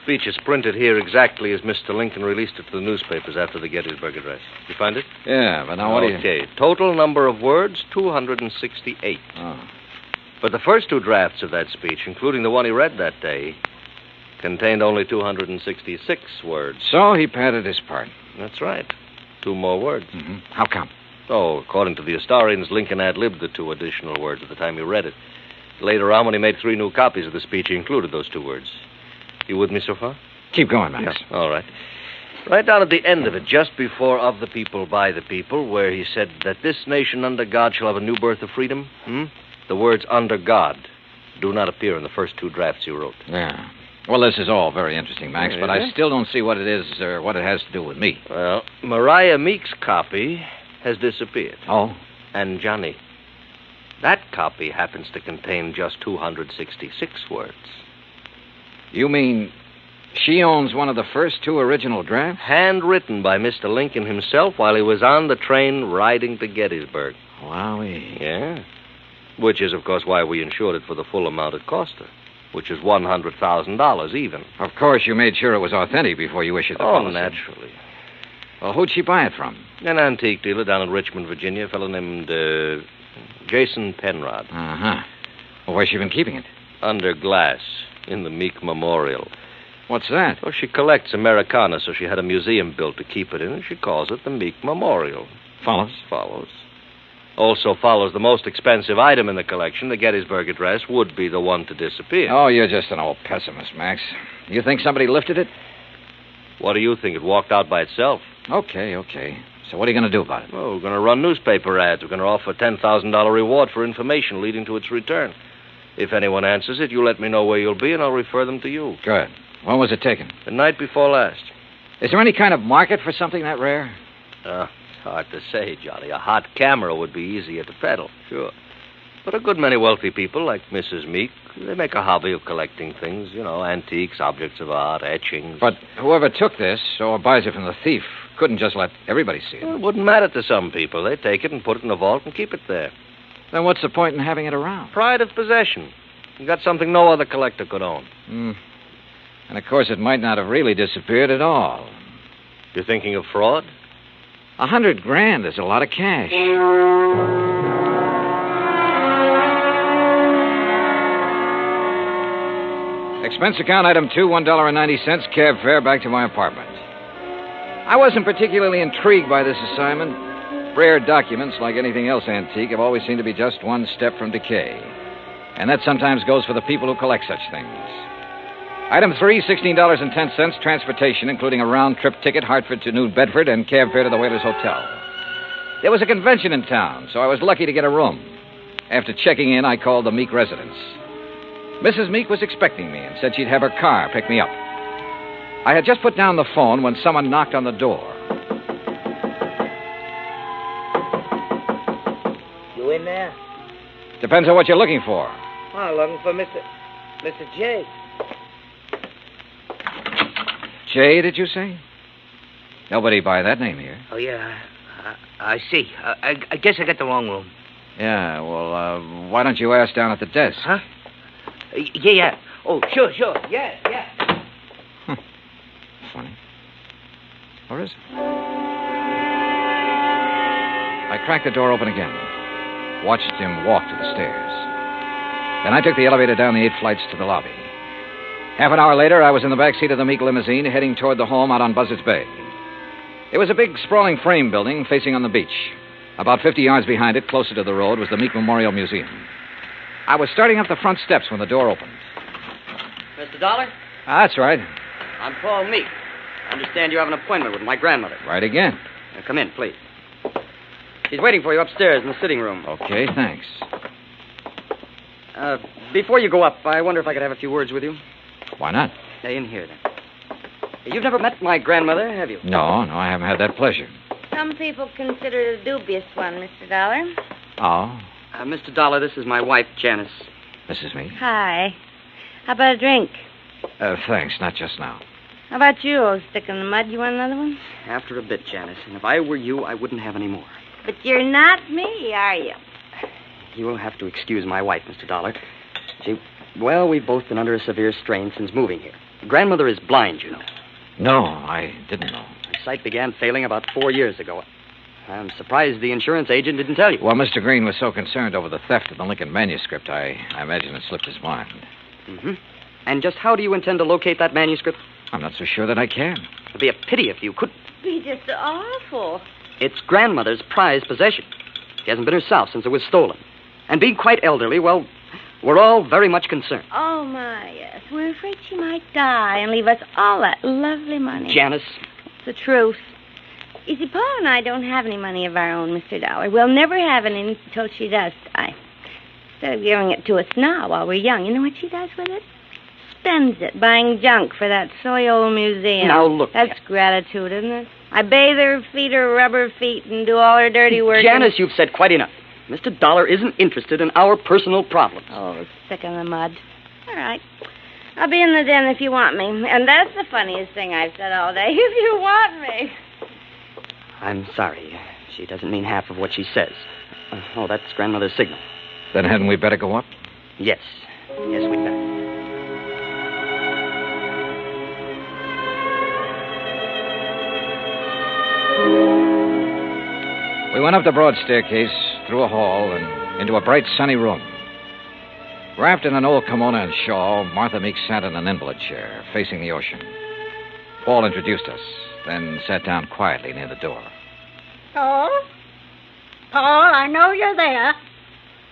O: Speech is printed here exactly as Mr. Lincoln released it to the newspapers after the Gettysburg Address. You find it?
B: Yeah, but now what do you...
O: Okay, total number of words, 268.
B: Oh.
O: But the first two drafts of that speech, including the one he read that day, contained only 266 words.
B: So he padded his part.
O: That's right. 2 more words.
B: Mm-hmm. How come?
O: Oh, according to the historians, Lincoln ad-libbed the 2 additional words at the time he read it. Later on, when he made 3 new copies of the speech, he included those 2 words. You with me so far?
B: Keep going, Max.
O: Yeah. All right. Right down at the end of it, just before of the people, by the people, where he said that this nation under God shall have a new birth of freedom, the words under God do not appear in the first 2 drafts you wrote.
B: Yeah. Well, this is all very interesting, Max, but I still don't see what it is or what it has to do with me.
O: Well, Mariah Meek's copy has disappeared.
B: Oh?
O: And, Johnny, that copy happens to contain just 266 words.
B: You mean she owns one of the first 2 original drafts?
O: Handwritten by Mr. Lincoln himself while he was on the train riding to Gettysburg.
B: Wowie.
O: Yeah. Which is, of course, why we insured it for the full amount it cost her, which is $100,000 even.
B: Of course, you made sure it was authentic before you issued the policy.
O: Oh, naturally.
B: Well, who'd she buy it from?
D: An antique dealer down in Richmond, Virginia, a fellow named Jason Penrod.
B: Uh-huh. Well, where's she been keeping it?
D: Under glass, in the Meek Memorial.
B: What's that?
D: Well, she collects Americana, so she had a museum built to keep it in, and she calls it the Meek Memorial.
B: Follows?
D: Follows. Also follows the most expensive item in the collection, the Gettysburg Address, would be the one to disappear.
B: Oh, you're just an old pessimist, Max. You think somebody lifted it?
D: What do you think? It walked out by itself.
B: Okay. So what are you going to do about it?
D: Well, we're going to run newspaper ads. We're going to offer a $10,000 reward for information leading to its return. If anyone answers it, you let me know where you'll be, and I'll refer them to you.
B: Good. When was it taken?
D: The night before last.
B: Is there any kind of market for something that rare?
D: It's hard to say, Johnny. A hot camera would be easier to peddle, sure. But a good many wealthy people, like Mrs. Meek, they make a hobby of collecting things, antiques, objects of art, etchings.
B: But whoever took this, or buys it from the thief, couldn't just let everybody see it.
D: Well, it wouldn't matter to some people. They take it and put it in a vault and keep it there.
B: Then what's the point in having it around?
D: Pride of possession. You got something no other collector could own.
B: And, of course, it might not have really disappeared at all.
D: You're thinking of fraud?
B: $100,000 is a lot of cash. Expense account item 2, $1.90, cab fare back to my apartment. I wasn't particularly intrigued by this assignment. Rare documents, like anything else antique, have always seemed to be just one step from decay. And that sometimes goes for the people who collect such things. Item 3, $16.10, transportation, including a round-trip ticket, Hartford to New Bedford, and cab fare to the Whalers Hotel. There was a convention in town, so I was lucky to get a room. After checking in, I called the Meek residence. Mrs. Meek was expecting me and said she'd have her car pick me up. I had just put down the phone when someone knocked on the door.
H: You in there?
B: Depends on what you're looking for.
H: Oh, looking for Mr. J.
B: Jay, did you say? Nobody by that name here.
H: Oh, yeah. I see. I guess I got the wrong room.
B: Yeah, well, why don't you ask down at the desk?
H: Huh? Yeah. Oh, sure. Yeah.
B: Funny. Or is it? I cracked the door open again. Watched him walk to the stairs. Then I took the elevator down the 8 flights to the lobby. Half an hour later, I was in the back seat of the Meek limousine heading toward the home out on Buzzards Bay. It was a big, sprawling frame building facing on the beach. About 50 yards behind it, closer to the road, was the Meek Memorial Museum. I was starting up the front steps when the door opened.
J: Mr. Dollar?
B: That's right.
J: I'm Paul Meek. I understand you have an appointment with my grandmother.
B: Right again.
J: Now, come in, please. She's waiting for you upstairs in the sitting room.
B: Okay, thanks.
J: Before you go up, I wonder if I could have a few words with you.
B: Why not?
J: In here, then. You've never met my grandmother, have you?
B: No, I haven't had that pleasure.
U: Some people consider it a dubious one, Mr. Dollar.
B: Oh?
J: Mr. Dollar, this is my wife, Janice.
B: Mrs. Meek?
U: Hi. How about a drink?
B: Thanks, not just now.
U: How about you, old stick in the mud? You want another one?
J: After a bit, Janice. And if I were you, I wouldn't have any more.
U: But you're not me, are you?
J: You will have to excuse my wife, Mr. Dollar. We've both been under a severe strain since moving here. Grandmother is blind, you know.
B: No, I didn't know.
J: Her sight began failing about 4 years ago. I'm surprised the insurance agent didn't tell you.
B: Well, Mr. Green was so concerned over the theft of the Lincoln manuscript, I imagine it slipped his mind.
J: Mm-hmm. And just how do you intend to locate that manuscript?
B: I'm not so sure that I can.
J: It'd be a pity if you could.
U: It'd be just awful.
J: It's grandmother's prized possession. She hasn't been herself since it was stolen. And being quite elderly, well, we're all very much concerned.
U: Oh, my, yes. We're afraid she might die and leave us all that lovely money.
J: Janice.
U: It's the truth. You see, Paul and I don't have any money of our own, Mr. Dollar. We'll never have any until she does die. Instead of giving it to us now while we're young, you know what she does with it? Spends it buying junk for that soy old museum.
J: Now, look.
U: That's gratitude, isn't it? I bathe her, feed her rubber feet, and do all her dirty work.
J: Janice, you've said quite enough. Mr. Dollar isn't interested in our personal problems.
U: Oh, stick in the mud. All right. I'll be in the den if you want me. And that's the funniest thing I've said all day. If you want me.
J: I'm sorry. She doesn't mean half of what she says. That's grandmother's signal.
B: Then hadn't we better go up?
J: Yes. Yes, we'd better.
B: We went up the broad staircase, through a hall, and into a bright, sunny room. Wrapped in an old kimono and shawl, Martha Meek sat in an invalid chair, facing the ocean. Paul introduced us, then sat down quietly near the door.
K: Paul? Paul, I know you're there.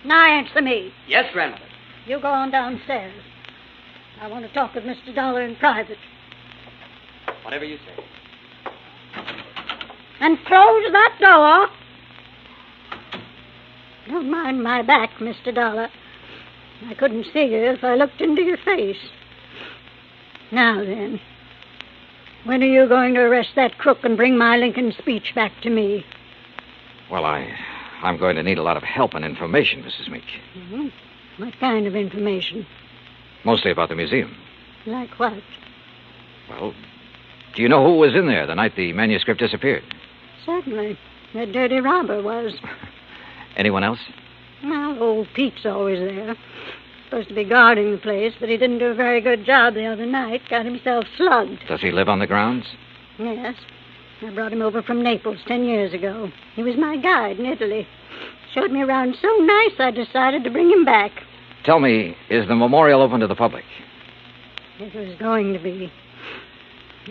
K: Now answer me.
H: Yes, Grandmother.
K: You go on downstairs. I want to talk with Mr. Dollar in private.
H: Whatever you say.
K: And close that door. Don't mind my back, Mr. Dollar. I couldn't see you if I looked into your face. Now then, when are you going to arrest that crook and bring my Lincoln speech back to me?
B: Well, I'm going to need a lot of help and information, Mrs. Meek.
K: Mm-hmm. What kind of information?
B: Mostly about the museum.
K: Like what?
B: Well, do you know who was in there the night the manuscript disappeared?
K: Certainly. That dirty robber was.
B: Anyone else?
K: Well, old Pete's always there. Supposed to be guarding the place, but he didn't do a very good job the other night. Got himself slugged.
B: Does he live on the grounds?
K: Yes. I brought him over from Naples 10 years ago. He was my guide in Italy. Showed me around so nice I decided to bring him back.
B: Tell me, is the memorial open to the public?
K: It was going to be.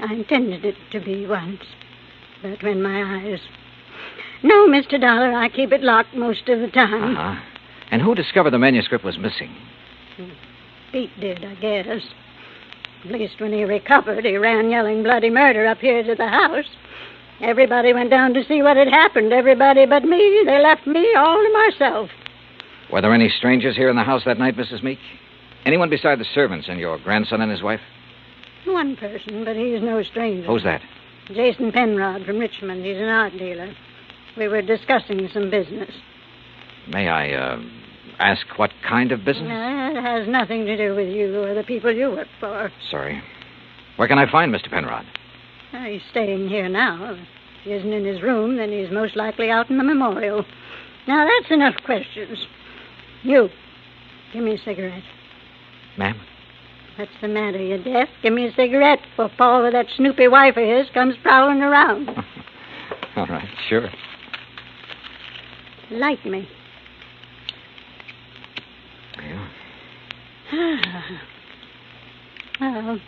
K: I intended it to be once. But when my eyes... No, Mr. Dollar, I keep it locked most of the time.
B: Uh-huh. And who discovered the manuscript was missing?
K: Pete did, I guess. At least when he recovered, he ran yelling bloody murder up here to the house. Everybody went down to see what had happened. Everybody but me. They left me all to myself.
B: Were there any strangers here in the house that night, Mrs. Meek? Anyone beside the servants and your grandson and his wife?
K: One person, but he's no stranger.
B: Who's that?
K: Jason Penrod from Richmond. He's an art dealer. We were discussing some business.
B: May I, ask what kind of business?
K: It has nothing to do with you or the people you work for.
B: Sorry. Where can I find Mr. Penrod?
K: He's staying here now. If he isn't in his room, then he's most likely out in the memorial. Now, that's enough questions. You, give me a cigarette.
B: Ma'am?
K: What's the matter? You deaf? Give me a cigarette before Paul with that snoopy wife of his comes prowling around.
B: All right, sure.
K: Light me. Well,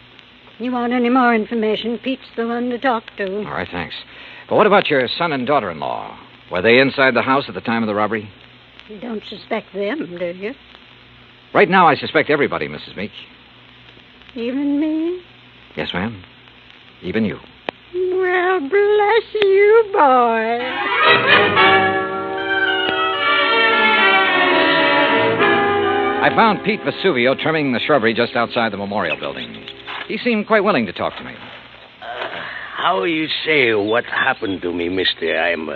K: you want any more information, Pete's the one to talk to.
B: All right, thanks. But what about your son and daughter-in-law? Were they inside the house at the time of the robbery?
K: You don't suspect them, do you?
B: Right now, I suspect everybody, Mrs. Meek.
K: Even me?
B: Yes, ma'am. Even you.
K: Well, bless you, boy.
B: I found Pete Vesuvio trimming the shrubbery just outside the memorial building. He seemed quite willing to talk to me.
H: How you say what happened to me, mister? I'm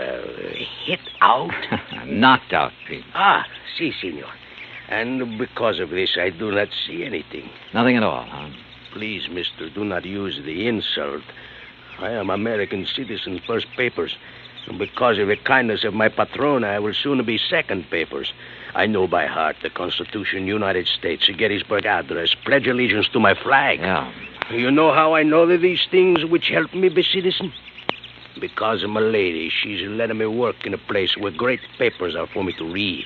H: hit out?
B: Knocked out, Pete.
H: Si, senor. And because of this, I do not see anything.
B: Nothing at all, huh?
H: Please, mister, do not use the insult. I am American citizen, first papers. And because of the kindness of my patron, I will soon be second papers. I know by heart the Constitution, United States, Gettysburg Address, pledge allegiance to my flag.
B: Yeah.
H: You know how I know these things which help me be citizen? Because of my lady. She's letting me work in a place where great papers are for me to read.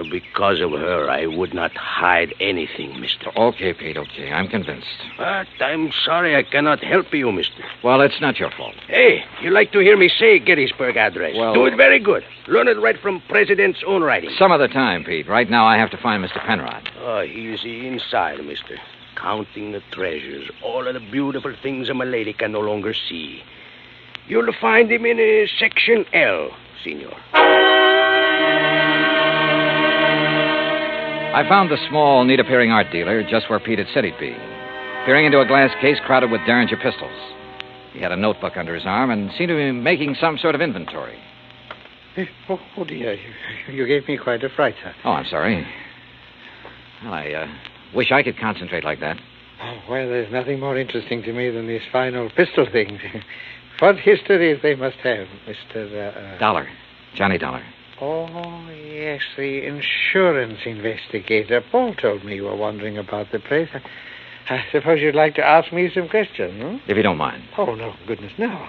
H: Because of her, I would not hide anything, mister.
B: Okay, Pete, okay. I'm convinced.
H: But I'm sorry I cannot help you, mister.
B: Well, it's not your fault.
H: Hey, you like to hear me say Gettysburg Address?
B: Well,
H: do it very good. Learn it right from President's own writing.
B: Some other time, Pete. Right now, I have to find Mr. Penrod.
H: Oh, he's inside, mister. Counting the treasures, all of the beautiful things a lady can no longer see. You'll find him in Section L, senor.
B: I found the small, neat-appearing art dealer just where Pete had said he'd be, peering into a glass case crowded with Derringer pistols. He had a notebook under his arm and seemed to be making some sort of inventory.
S: Oh, dear. You gave me quite a fright, sir.
B: Oh, I'm sorry. Well, I wish I could concentrate like that.
S: Oh, well, there's nothing more interesting to me than these fine old pistol things. What histories they must have, Mr.
B: Dollar. Johnny Dollar.
S: Oh, yes, the insurance investigator. Paul told me you were wandering about the place. I suppose you'd like to ask me some questions, hmm?
B: If you don't mind.
S: Oh, no, goodness, no.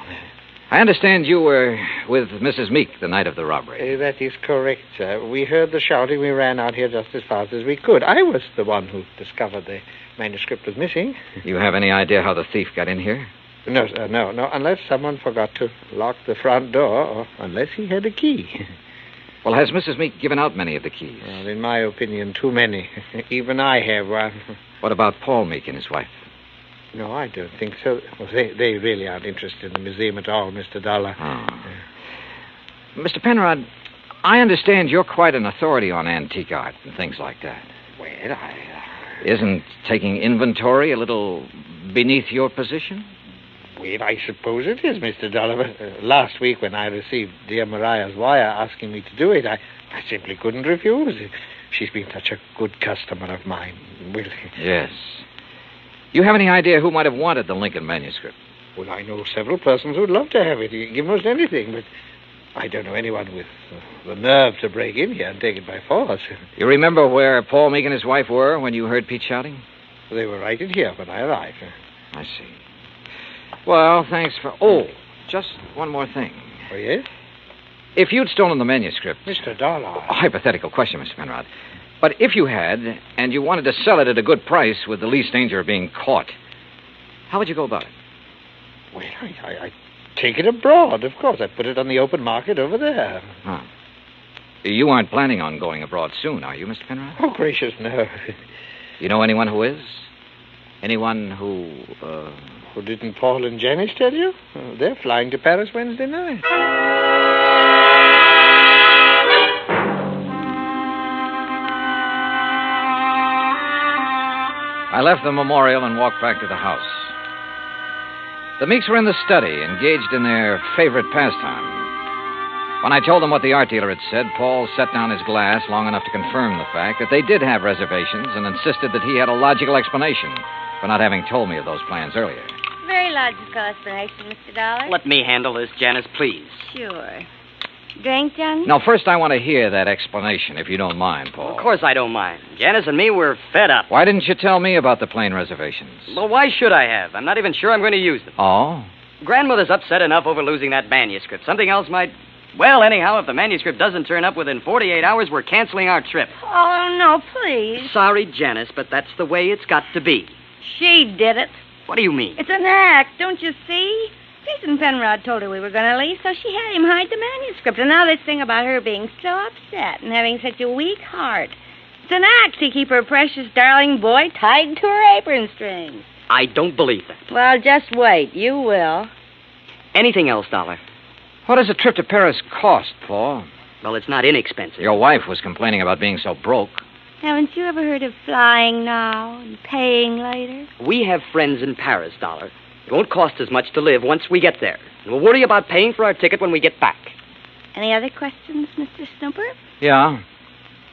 B: I understand you were with Mrs. Meek the night of the robbery.
S: That is correct, sir. We heard the shouting. We ran out here just as fast as we could. I was the one who discovered the manuscript was missing.
B: You have any idea how the thief got in here?
S: No, sir, no. Unless someone forgot to lock the front door, or unless he had a key.
B: Well, has Mrs. Meek given out many of the keys?
S: Well, in my opinion, too many. Even I have one.
B: What about Paul Meek and his wife?
S: No, I don't think so. Well, they really aren't interested in the museum at all, Mr. Dollar.
B: Oh. Mr. Penrod, I understand you're quite an authority on antique art and things like that.
S: Well,
B: Isn't taking inventory a little beneath your position?
S: Well, I suppose it is, Mr. Dollar. Last week when I received dear Mariah's wire asking me to do it, I simply couldn't refuse. She's been such a good customer of mine. Well,
B: yes. You have any idea who might have wanted the Lincoln manuscript?
S: Well, I know several persons who'd love to have it. You can give most anything, but I don't know anyone with the nerve to break in here and take it by force.
B: You remember where Paul Meek and his wife were when you heard Pete shouting?
S: They were right in here when I arrived.
B: I see. Well, thanks for... Oh, just one more thing.
S: Oh, yes?
B: If you'd stolen the manuscript...
S: Mr. Dollar...
B: A hypothetical question, Mr. Penrod. But if you had, and you wanted to sell it at a good price with the least danger of being caught, how would you go about it?
S: Well, I take it abroad, of course. I'd put it on the open market over there.
B: Huh. You aren't planning on going abroad soon, are you, Mr. Penrod?
S: Oh, gracious, no.
B: You know anyone who is? Anyone who,
S: Well, didn't Paul and Janice tell you? They're flying to Paris Wednesday night.
B: I left the memorial and walked back to the house. The Meeks were in the study, engaged in their favorite pastime. When I told them what the art dealer had said, Paul set down his glass long enough to confirm the fact that they did have reservations and insisted that he had a logical explanation for not having told me of those plans earlier.
L: Very logical explanation, Mr. Dollar.
M: Let me handle this, Janice, please.
L: Sure. Drink, Johnny?
B: Now, first I want to hear that explanation, if you don't mind, Paul.
M: Of course I don't mind. Janice and me were fed up.
B: Why didn't you tell me about the plane reservations?
M: Well, why should I have? I'm not even sure I'm going to use them.
B: Oh?
M: Grandmother's upset enough over losing that manuscript. Something else might... Well, anyhow, if the manuscript doesn't turn up within 48 hours, we're canceling our trip.
L: Oh, no, please.
M: Sorry, Janice, but that's the way it's got to be.
L: She did it.
M: What do you mean?
L: It's an act, don't you see? Jason Penrod told her we were going to leave, so she had him hide the manuscript. And now this thing about her being so upset and having such a weak heart. It's an act to keep her precious darling boy tied to her apron strings.
M: I don't believe that.
L: Well, just wait. You will.
M: Anything else, Dollar?
B: What does a trip to Paris cost, Paul?
M: Well, it's not inexpensive.
B: Your wife was complaining about being so broke.
L: Haven't you ever heard of flying now and paying later?
M: We have friends in Paris, Dollar. It won't cost as much to live once we get there. And we'll worry about paying for our ticket when we get back.
L: Any other questions, Mr. Snooper?
B: Yeah.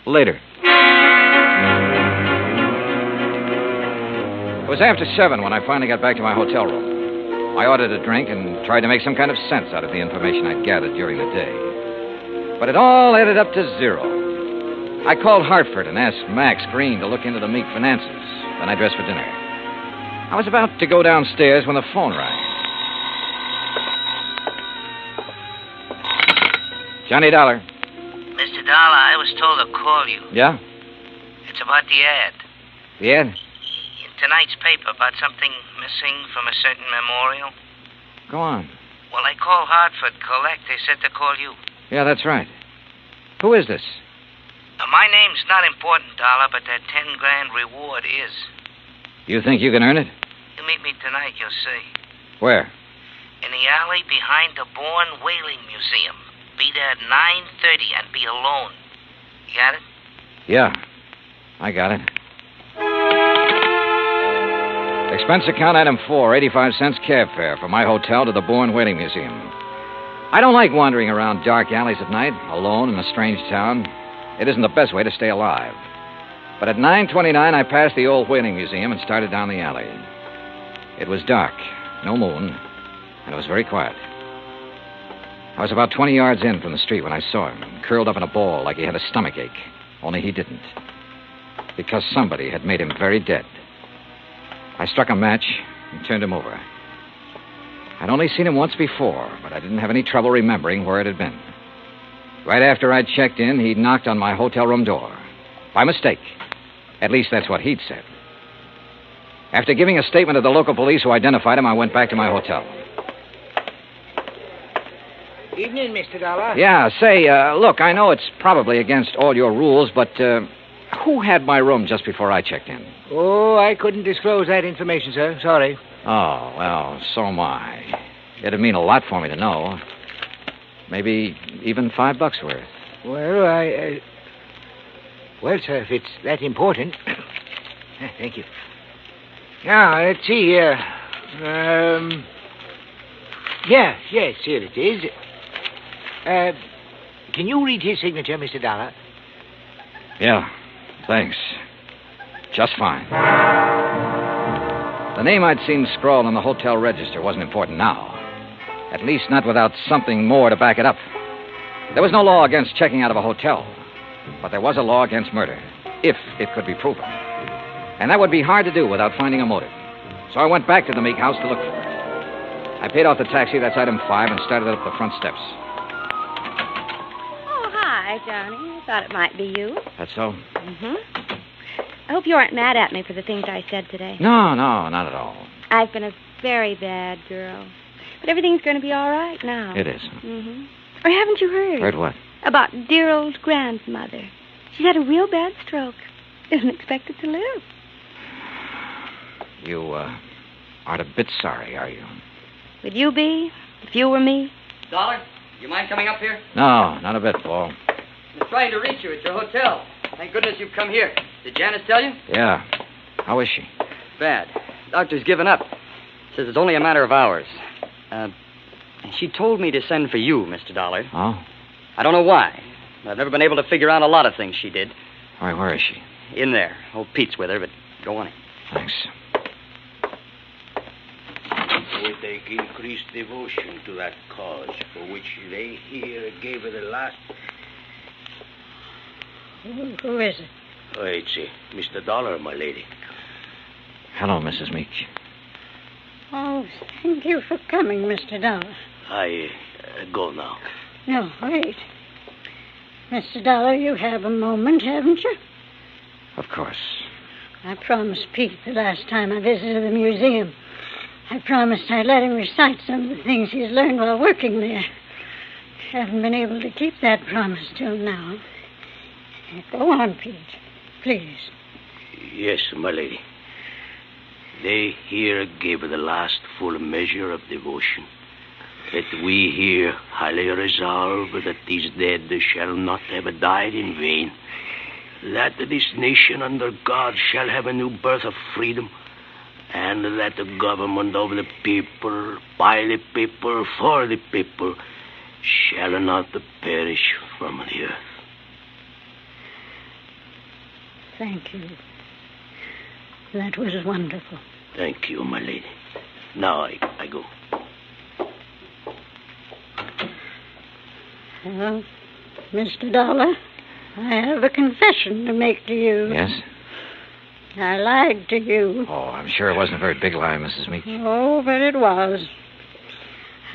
B: Later. It was after 7 when I finally got back to my hotel room. I ordered a drink and tried to make some kind of sense out of the information I'd gathered during the day. But it all added up to 0. I called Hartford and asked Max Green to look into the Meek finances. Then I dressed for dinner. I was about to go downstairs when the phone rang. Johnny Dollar.
W: Mr. Dollar, I was told to call you.
B: Yeah?
W: It's about the ad.
B: The ad?
W: In tonight's paper about something missing from a certain memorial.
B: Go on.
W: Well, I called Hartford Collect. They said to call you.
B: Yeah, that's right. Who is this?
W: My name's not important, Dollar, but that 10 grand reward is.
B: You think you can earn it?
W: You meet me tonight, you'll see.
B: Where?
W: In the alley behind the Bourne Whaling Museum. Be there at 9:30 and be alone. You got it?
B: Yeah, I got it. Expense account item 4, 85 cents cab fare from my hotel to the Bourne Whaling Museum. I don't like wandering around dark alleys at night, alone in a strange town. It isn't the best way to stay alive. But at 9:29, I passed the old whaling museum and started down the alley. It was dark, no moon, and it was very quiet. I was about 20 yards in from the street when I saw him, curled up in a ball like he had a stomachache. Only he didn't. Because somebody had made him very dead. I struck a match and turned him over. I'd only seen him once before, but I didn't have any trouble remembering where it had been. Right after I'd checked in, he'd knocked on my hotel room door. By mistake. At least that's what he'd said. After giving a statement to the local police who identified him, I went back to my hotel.
F: Evening, Mr. Dollar.
B: Yeah, say, look, I know it's probably against all your rules, but who had my room just before I checked in?
F: Oh, I couldn't disclose that information, sir. Sorry.
B: Oh, well, so am I. It'd mean a lot for me to know. Maybe even $5 worth.
F: Well, well, sir, if it's that important. Thank you. Now, let's see. Yes, here it is. Can you read his signature, Mr. Dollar?
B: Yeah, thanks. Just fine. The name I'd seen scrawled on the hotel register wasn't important now. At least not without something more to back it up. There was no law against checking out of a hotel, but there was a law against murder, if it could be proven. And that would be hard to do without finding a motive. So I went back to the Meek house to look for it. I paid off the taxi, that's item 5, and started up the front steps.
L: Oh, hi, Johnny. I thought it might be you.
B: That's so?
L: Mm-hmm. I hope you aren't mad at me for the things I said today.
B: No, not at all.
L: I've been a very bad girl. But everything's going to be all right now.
B: It is.
L: Mm-hmm. Or haven't you heard?
B: Heard what?
L: About dear old grandmother. She's had a real bad stroke. Isn't expected to live.
B: You, aren't a bit sorry, are you?
L: Would you be, if you were me?
M: Dollar, you mind coming up here?
B: No, not a bit, Paul.
M: I'm trying to reach you at your hotel. Thank goodness you've come here. Did Janice tell you?
B: Yeah. How is she?
M: Bad. Doctor's given up. Says it's only a matter of hours. She told me to send for you, Mr. Dollar.
B: Oh?
M: I don't know why. I've never been able to figure out a lot of things she did.
B: All right, where is she?
M: In there. Old Pete's with her, but go on in.
B: Thanks.
H: With a increased devotion to that cause for which they here gave her the last...
K: Who is it?
H: Oh, it's Mr. Dollar, my lady.
B: Hello, Mrs. Meek.
K: Oh, thank you for coming, Mr. Dollar.
H: I go now.
K: No, wait. Mr. Dollar, you have a moment, haven't you?
B: Of course.
K: I promised Pete the last time I visited the museum. I promised I'd let him recite some of the things he's learned while working there. Haven't been able to keep that promise till now. Go on, Pete. Please.
H: Yes, my lady. They here gave her the last full measure of devotion. That we here highly resolve that these dead shall not have died in vain. That this nation under God shall have a new birth of freedom. And that the government of the people, by the people, for the people, shall not perish from the earth.
K: Thank you. That was wonderful.
H: Thank you, my lady. Now I go.
K: Well, Mr. Dollar, I have a confession to make to you.
B: Yes?
K: I lied to you.
B: Oh, I'm sure it wasn't a very big lie, Mrs. Meek.
K: Oh, but it was.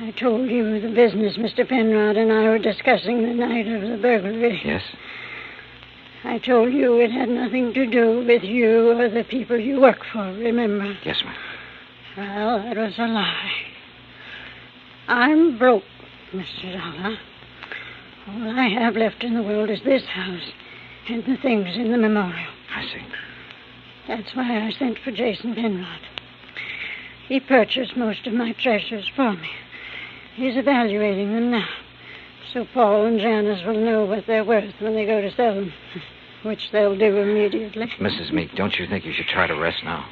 K: I told you the business Mr. Penrod and I were discussing the night of the burglary.
B: Yes?
K: I told you it had nothing to do with you or the people you work for, remember?
B: Yes, ma'am.
K: Well, that was a lie. I'm broke, Mr. Dollar. All I have left in the world is this house and the things in the memorial.
B: I see.
K: That's why I sent for Jason Penrod. He purchased most of my treasures for me. He's evaluating them now, so Paul and Janice will know what they're worth when they go to sell them, which they'll do immediately.
B: Mrs. Meek, don't you think you should try to rest now?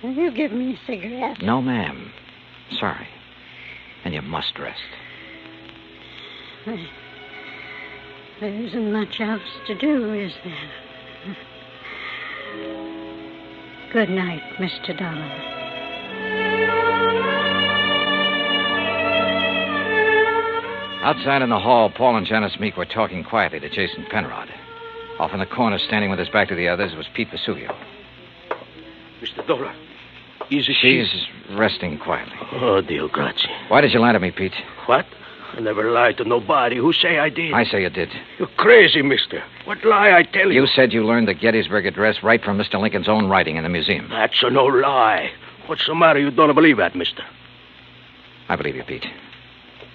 K: Will you give me a cigarette?
B: No, ma'am. Sorry. And you must rest.
K: There isn't much else to do, is there? Good night, Mr. Dollar.
B: Outside in the hall, Paul and Janice Meek were talking quietly to Jason Penrod. Off in the corner, standing with his back to the others, was Pete Vesuvio.
H: Mr. Dollar, Is she?
I: She's resting quietly.
H: Oh, Dio grazie.
I: Why did you lie to me, Pete?
H: What? I never lied to nobody. Who say I did?
I: I say you did.
H: You're crazy, mister. What lie I tell you?
I: You said you learned the Gettysburg Address right from Mr. Lincoln's own writing in the museum.
H: That's no lie. What's the matter? You don't believe that, mister?
I: I believe you, Pete.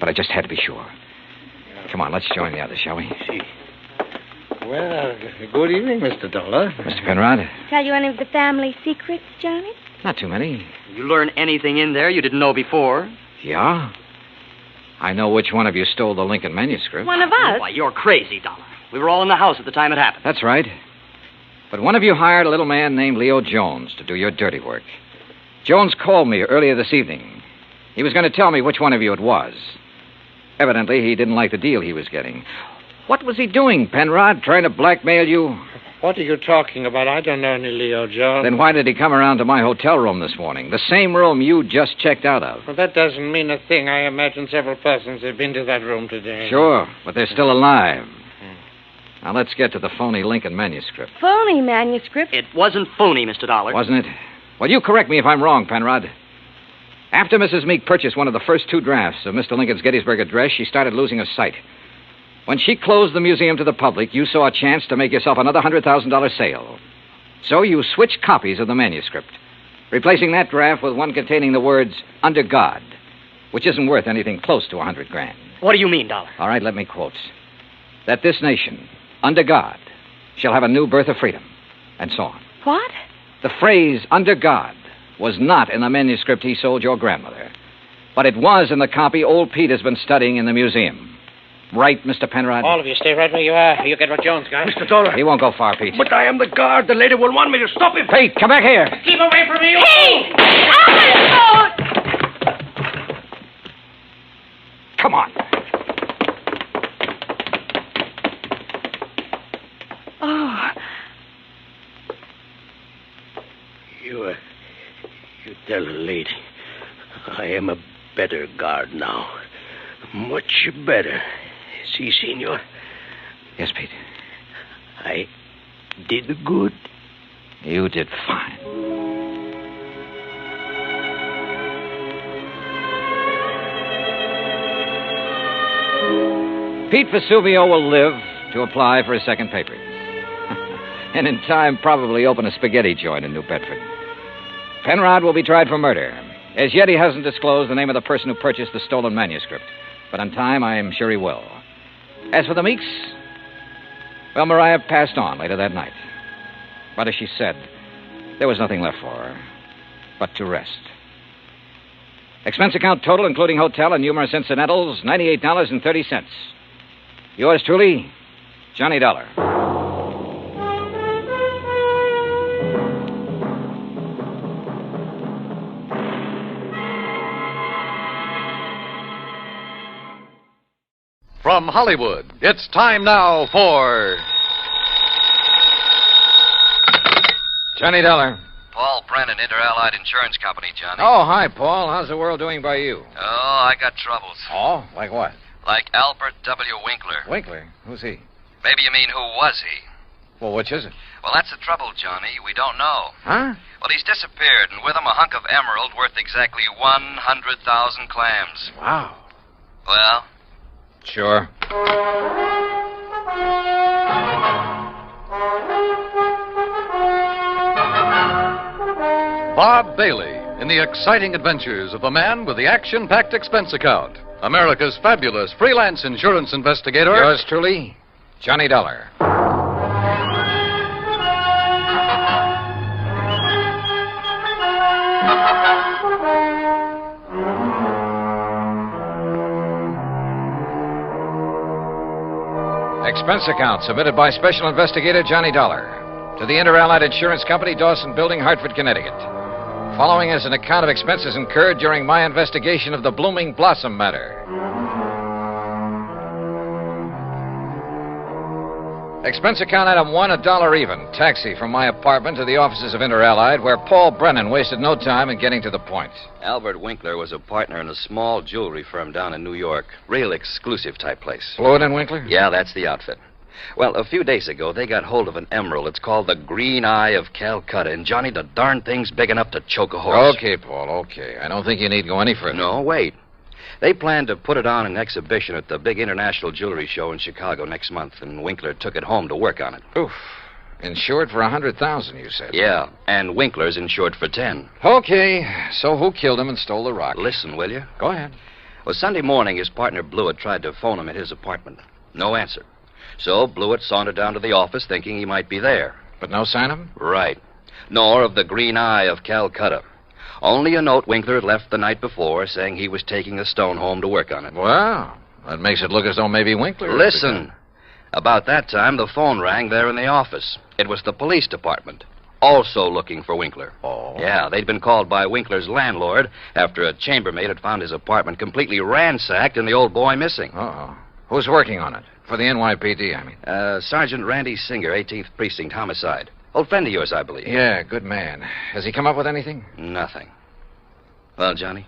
I: But I just had to be sure. Come on, let's join the others, shall we?
S: Well, good evening, Mr. Dollar.
I: Mr. Penrod?
L: Tell you any of the family secrets, Johnny?
I: Not too many.
M: You learn anything in there you didn't know before?
I: Yeah? I know which one of you stole the Lincoln manuscript.
L: One of us?
M: Why, you're crazy, Dollar. We were all in the house at the time it happened.
I: That's right. But one of you hired a little man named Leo Jones to do your dirty work. Jones called me earlier this evening. He was going to tell me which one of you it was. Evidently, he didn't like the deal he was getting. What was he doing, Penrod? Trying to blackmail you?
S: What are you talking about? I don't know any Leo Jones.
I: Then why did he come around to my hotel room this morning? The same room you just checked out of.
S: Well, that doesn't mean a thing. I imagine several persons have been to that room today.
I: Sure, but they're still alive. Now, let's get to the phony Lincoln manuscript.
L: Phony manuscript?
M: It wasn't phony, Mr. Dollar.
I: Wasn't it? Well, you correct me if I'm wrong, Penrod. After Mrs. Meek purchased one of the first 2 drafts of Mr. Lincoln's Gettysburg Address, she started losing her sight. When she closed the museum to the public, you saw a chance to make yourself another $100,000 sale. So you switched copies of the manuscript, replacing that draft with one containing the words, "Under God," which isn't worth anything close to $100,000.
M: What do you mean, Dollar?
I: All right, let me quote. That this nation, under God, shall have a new birth of freedom, and so on.
L: What?
I: The phrase, "under God," was not in the manuscript he sold your grandmother, but it was in the copy old Pete has been studying in the museum. Right, Mr. Penrod?
S: All of you stay right where you are. You get what Jones got.
H: Mr. Dollar.
I: He won't go far, Pete.
H: But I am the guard. The lady will want me to stop him.
I: Pete, come back here.
S: Keep away from me.
L: Pete!
I: Come on.
L: Oh.
H: You tell the lady I am a better guard now. Much better. Si, senor.
I: Yes, Pete.
H: I did good.
I: You did fine. Pete Vesuvio will live to apply for his second papers. And in time, probably open a spaghetti joint in New Bedford. Penrod will be tried for murder. As yet, he hasn't disclosed the name of the person who purchased the stolen manuscript. But in time, I am sure he will. As for the Meeks, well, Mariah passed on later that night. But as she said, there was nothing left for her but to rest. Expense account total, including hotel and numerous incidentals, $98.30. Yours truly, Johnny Dollar.
R: From Hollywood, it's time now for...
B: Johnny Dollar.
P: Paul Brennan, Inter-Allied Insurance Company, Johnny.
B: Oh, hi, Paul. How's the world doing by you?
P: Oh, I got troubles.
B: Oh, like what?
P: Like Albert W. Winkler.
B: Winkler? Who's he?
P: Maybe you mean who was he?
B: Well, which is it?
P: Well, that's the trouble, Johnny. We don't know.
B: Huh?
P: Well, he's disappeared, and with him a hunk of emerald worth exactly 100,000 clams.
B: Wow.
P: Well?
B: Sure.
R: Bob Bailey in the exciting adventures of the man with the action-packed expense account. America's fabulous freelance insurance investigator.
B: Yours truly, Johnny Dollar. Expense account submitted by Special Investigator Johnny Dollar to the Inter-Allied Insurance Company, Dawson Building, Hartford, Connecticut. Following is an account of expenses incurred during my investigation of the Blooming Blossom matter. Expense account item 1, $1 even. Taxi from my apartment to the offices of Inter-Allied, where Paul Brennan wasted no time in getting to the point.
P: Albert Winkler was a partner in a small jewelry firm down in New York. Real exclusive type place.
B: Floyd and Winkler?
P: Yeah, that's the outfit.
M: Well, a few days ago, they got hold of an emerald. It's called the Green Eye of Calcutta. And, Johnny, the darn thing's big enough to choke a horse.
B: Okay, Paul, okay. I don't think you need go any further.
M: No, wait. They plan to put it on an exhibition at the big international jewelry show in Chicago next month, and Winkler took it home to work on it.
B: Oof. Insured for $100,000, you said.
M: Yeah, and Winkler's insured for 10.
B: Okay, so who killed him and stole the rock?
M: Listen, will you?
B: Go ahead.
M: Well, Sunday morning, his partner Blewett tried to phone him at his apartment. No answer. So Blewett sauntered down to the office thinking he might be there.
B: But no sign of him?
M: Right. Nor of the Green Eye of Calcutta. Only a note Winkler had left the night before saying he was taking the stone home to work on it.
B: Well, that makes it look as though maybe Winkler...
M: Listen. About that time, the phone rang there in the office. It was the police department, also looking for Winkler.
B: Oh?
M: Yeah, they'd been called by Winkler's landlord after a chambermaid had found his apartment completely ransacked and the old boy missing.
B: Uh-oh. Who's working on it? For the NYPD, I mean.
M: Sergeant Randy Singer, 18th Precinct, homicide. Old friend of yours, I believe.
B: Yeah, good man. Has he come up with anything?
M: Nothing. Well, Johnny?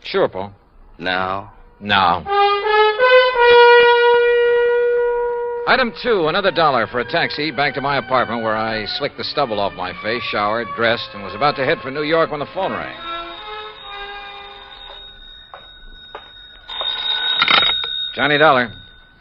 B: Sure, Paul.
M: Now?
B: Now. Item 2, another $1 for a taxi back to my apartment where I slicked the stubble off my face, showered, dressed, and was about to head for New York when the phone rang. Johnny Dollar.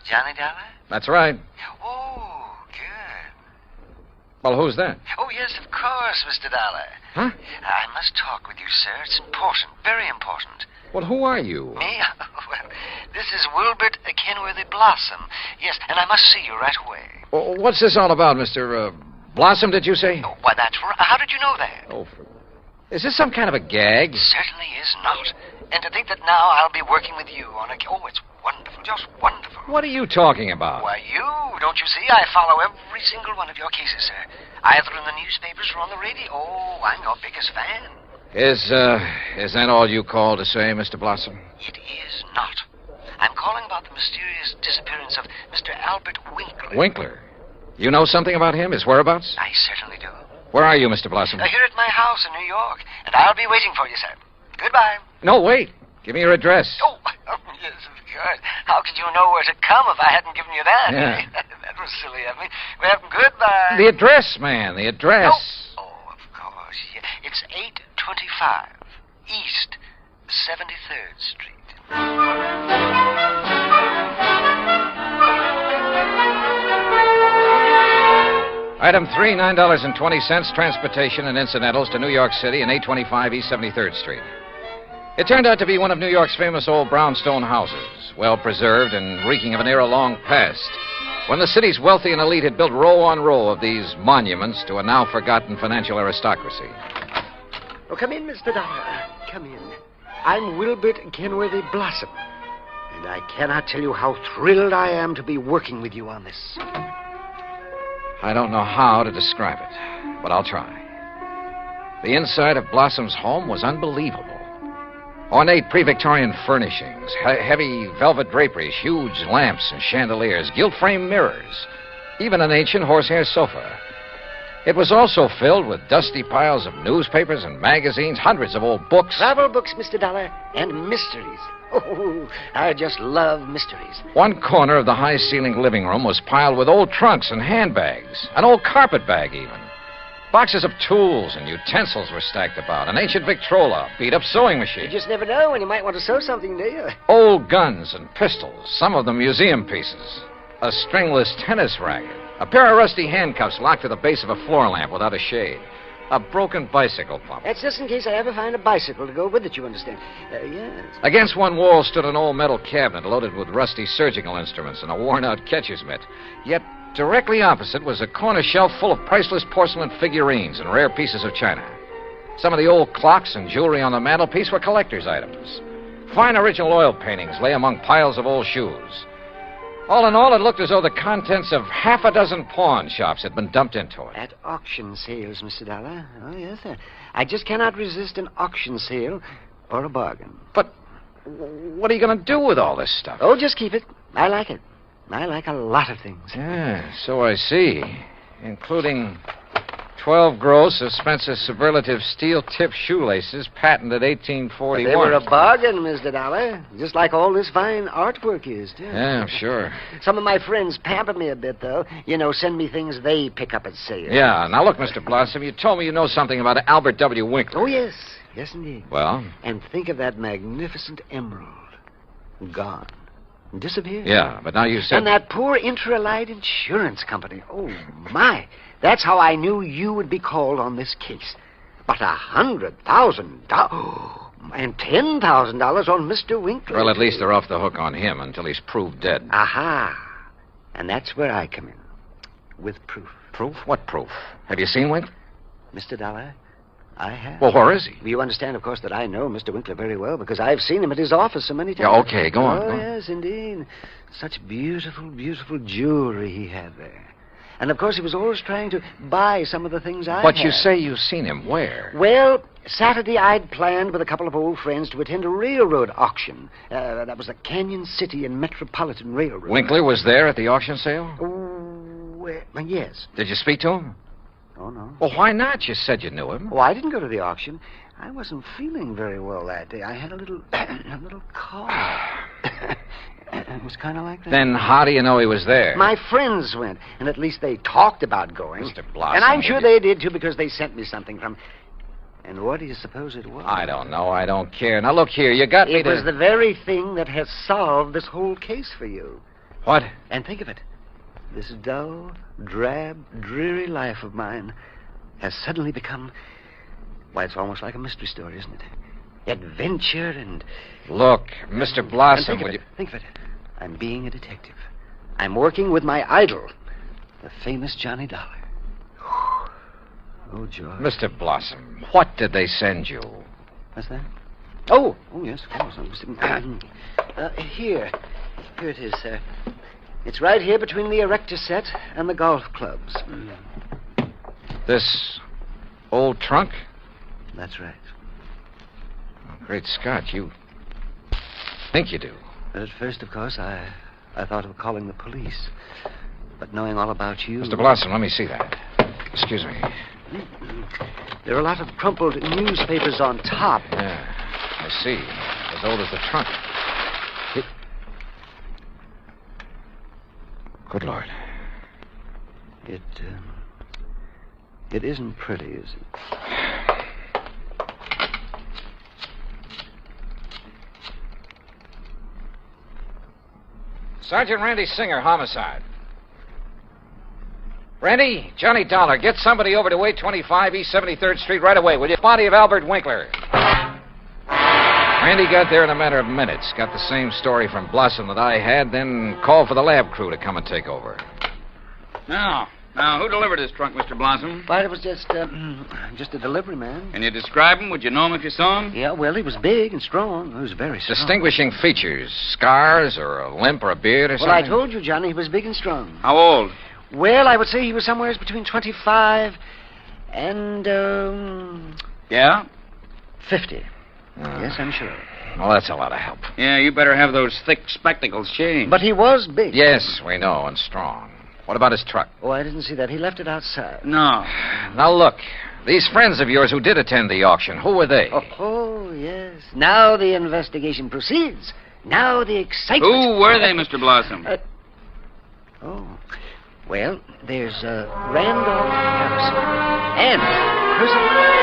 G: Johnny Dollar?
B: That's right.
G: Oh, good.
B: Well, who's that?
G: Oh, yes, of course, Mr. Dollar.
B: Huh?
G: I must talk with you, sir. It's important, very important.
B: Well, who are you?
G: Me? Well, this is Wilbert Kenworthy Blossom. Yes, and I must see you right away.
B: Well, what's this all about, Mr. Blossom, did you say?
G: Oh, why, that's right. How did you know that?
B: Oh, is this some kind of a gag?
G: Certainly is not. And to think that now I'll be working with you on a... Oh, it's wonderful, just wonderful.
B: What are you talking about?
G: Why, you, don't you see? I follow every single one of your cases, sir. Either in the newspapers or on the radio. Oh, I'm your biggest fan.
B: Is that all you call to say, Mr. Blossom?
G: It is not. I'm calling about the mysterious disappearance of Mr. Albert Winkler.
B: Winkler? You know something about him, his whereabouts?
G: I certainly do.
B: Where are you, Mr. Blossom?
G: Here at my house in New York, and I'll be waiting for you, sir. Goodbye.
B: No, wait. Give me your address.
G: Oh, yes, of course. How could you know where to come if I hadn't given you that?
B: Yeah.
G: That was silly of me. Well, goodbye.
B: The address, man, the address.
G: Oh, of course. Yeah. It's 825 East 73rd Street.
B: Item 3, $9.20, transportation and incidentals to New York City and 825 East 73rd Street. It turned out to be one of New York's famous old brownstone houses, well preserved and reeking of an era long past, when the city's wealthy and elite had built row on row of these monuments to a now forgotten financial aristocracy.
N: Oh, come in, Mr. Dollar. Come in. I'm Wilbert Kenworthy Blossom, and I cannot tell you how thrilled I am to be working with you on this.
B: I don't know how to describe it, but I'll try. The inside of Blossom's home was unbelievable. Ornate pre-Victorian furnishings, heavy velvet draperies, huge lamps and chandeliers, gilt-framed mirrors, even an ancient horsehair sofa. It was also filled with dusty piles of newspapers and magazines, hundreds of old books.
N: Travel books, Mr. Dollar, and mysteries. Oh, I just love mysteries.
B: One corner of the high-ceilinged living room was piled with old trunks and handbags, an old carpet bag even. Boxes of tools and utensils were stacked about, an ancient Victrola, beat-up sewing machine.
N: You just never know when you might want to sew something, do you?
B: Old guns and pistols, some of them museum pieces. A stringless tennis racket. A pair of rusty handcuffs locked to the base of a floor lamp without a shade. A broken bicycle pump.
N: That's just in case I ever find a bicycle to go with it, you understand. Yes.
B: Against one wall stood an old metal cabinet loaded with rusty surgical instruments and a worn-out catcher's mitt. Yet directly opposite was a corner shelf full of priceless porcelain figurines and rare pieces of china. Some of the old clocks and jewelry on the mantelpiece were collector's items. Fine original oil paintings lay among piles of old shoes. All in all, it looked as though the contents of half a dozen pawn shops had been dumped into it.
N: At auction sales, Mr. Dollar. Oh, yes, sir. I just cannot resist an auction sale or a bargain.
B: But what are you going to do with all this stuff?
N: Oh, just keep it. I like it. I like a lot of things.
B: Yeah, so I see. Including 12 gross, suspense superlative steel-tip shoelaces, patented 1841.
N: They were a bargain, Mr. Dollar. Just like all this fine artwork is, too.
B: Yeah, sure.
N: Some of my friends pamper me a bit, though. You know, send me things they pick up at sale.
B: Yeah. Now, look, Mr. Blossom, you told me you know something about Albert W. Winkler.
N: Oh, yes. Yes, indeed.
B: Well?
N: And think of that magnificent emerald. Gone. Disappeared.
B: Yeah, but now you said...
N: And that poor Intra-Allied Insurance Company. Oh, my. That's how I knew you would be called on this case. But $100,000... and $10,000 on Mr. Winkler.
B: Well, at least they're off the hook on him until he's proved dead.
N: Aha. And that's where I come in. With proof.
B: Proof? What proof? Have you seen Winkler?
N: Mr. Dollar, I have.
B: Well, where is he?
N: You understand, of course, that I know Mr. Winkler very well because I've seen him at his office so many times.
B: Yeah, okay, go on.
N: Oh,
B: go on.
N: yes, indeed. Such beautiful, beautiful jewelry he had there. And, of course, he was always trying to buy some of the things I
B: But
N: had.
B: you say you've seen him. Where?
N: Well, Saturday I'd planned with a couple of old friends to attend a railroad auction. That was the Canyon City and Metropolitan Railroad.
B: Winkler was there at the auction sale?
N: Yes.
B: Did you speak to him?
N: Oh, no.
B: Well, why not? You said you knew him.
N: Oh, I didn't go to the auction. I wasn't feeling very well that day. I had a little cough. It was kind of like that.
B: Then how do you know he was there?
N: My friends went, and at least they talked about going.
B: Mr. Blossom.
N: And I'm sure they did, too, because they sent me something from... And what do you suppose it was?
B: I don't know. I don't care. Now, look here. You got me to...
N: It was the very thing that has solved this whole case for you.
B: What?
N: And think of it. This dull, drab, dreary life of mine has suddenly become... Why, it's almost like a mystery story, isn't it? Adventure and...
B: Look, Mr. Blossom,
N: Think of it. I'm being a detective. I'm working with my idol, the famous Johnny Dollar. Oh, George.
B: Mr. Blossom, what did they send you?
N: What's that? Oh, yes, of course. Here it is, sir. It's right here between the erector set and the golf clubs.
B: This old trunk?
N: That's right.
B: Oh, great Scott, you think you do.
N: But at first, of course, I thought of calling the police. But knowing all about you...
B: Mr. Blossom, let me see that. Excuse me.
N: There are a lot of crumpled newspapers on top.
B: Yeah, I see. As old as the trunk. Good Lord.
N: It isn't pretty, is it?
B: Sergeant Randy Singer, homicide. Randy, Johnny Dollar, get somebody over to 825 East 73rd Street right away, will you? Body of Albert Winkler. Randy got there in a matter of minutes, got the same story from Blossom that I had, then called for the lab crew to come and take over.
A: Now, who delivered this trunk, Mr. Blossom?
N: Why, it was just a delivery man.
A: Can you describe him? Would you know him if you saw him?
N: Yeah, well, he was big and strong. He was very strong.
B: Distinguishing features, scars or a limp or a beard or something?
N: Well, I told you, Johnny, he was big and strong.
A: How old?
N: Well, I would say he was somewhere between 25 and,
A: Yeah?
N: 50. Yes, I'm sure.
B: Well, that's a lot of help.
A: Yeah, you better have those thick spectacles changed.
N: But he was big.
B: Yes, we know, and strong. What about his truck?
N: Oh, I didn't see that. He left it outside.
A: No.
B: Now, look. These friends of yours who did attend the auction, who were they?
N: Oh, yes. Now the investigation proceeds. Now the excitement...
A: Who were they, Mr. Blossom?
N: Well, there's Randolph Harrison and Percival...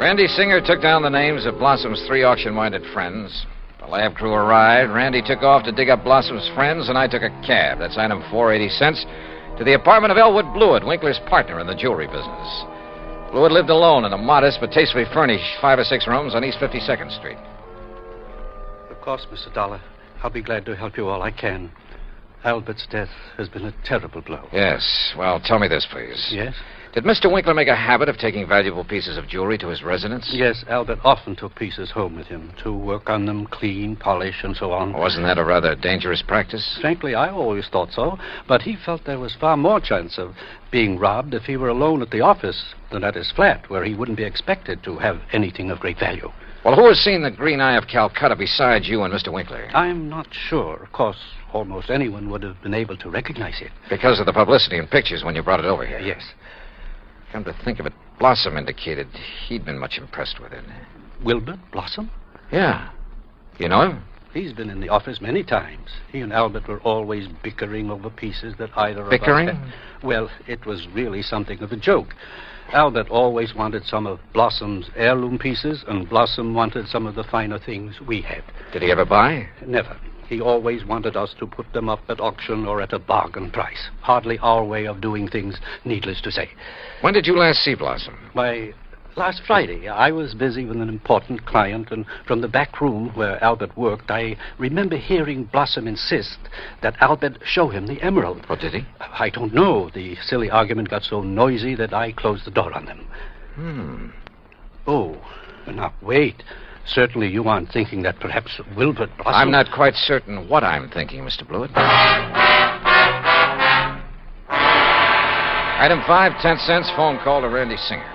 B: Randy Singer took down the names of Blossom's 3 auction-minded friends. The lab crew arrived. Randy took off to dig up Blossom's friends, and I took a cab. That's item 480 cents to the apartment of Elwood Blewett, Winkler's partner in the jewelry business. Blewett lived alone in a modest but tastefully furnished 5 or 6 rooms on East 52nd Street.
Q: Of course, Mr. Dollar. I'll be glad to help you all I can. Albert's death has been a terrible blow.
B: Yes. Well, tell me this, please.
Q: Yes?
B: Did Mr. Winkler make a habit of taking valuable pieces of jewelry to his residence?
Q: Yes, Albert often took pieces home with him to work on them, clean, polish, and so on.
B: Wasn't that a rather dangerous practice?
Q: Frankly, I always thought so, but he felt there was far more chance of being robbed if he were alone at the office than at his flat, where he wouldn't be expected to have anything of great value.
B: Well, who has seen the Green Eye of Calcutta besides you and Mr. Winkler?
Q: I'm not sure. Of course, almost anyone would have been able to recognize it.
B: Because of the publicity and pictures when you brought it over here?
Q: Yes.
B: Come to think of it, Blossom indicated he'd been much impressed with it.
Q: Wilbert Blossom?
B: Yeah. You know him?
Q: He's been in the office many times. He and Albert were always bickering over pieces that either
B: Bickering?
Q: of us had. Well, it was really something of a joke. Albert always wanted some of Blossom's heirloom pieces, and Blossom wanted some of the finer things we had.
B: Did he ever buy?
Q: Never. He always wanted us to put them up at auction or at a bargain price. Hardly our way of doing things, needless to say.
B: When did you last see Blossom?
Q: Why, last Friday. I was busy with an important client, and from the back room where Albert worked, I remember hearing Blossom insist that Albert show him the emerald.
B: Oh, did he?
Q: I don't know. The silly argument got so noisy that I closed the door on them. Oh, now, wait. Certainly you aren't thinking that perhaps Wilbert Blossom...
B: I'm not quite certain what I'm thinking, Mr. Blewett. Item 5, 10 cents, phone call to Randy Singer.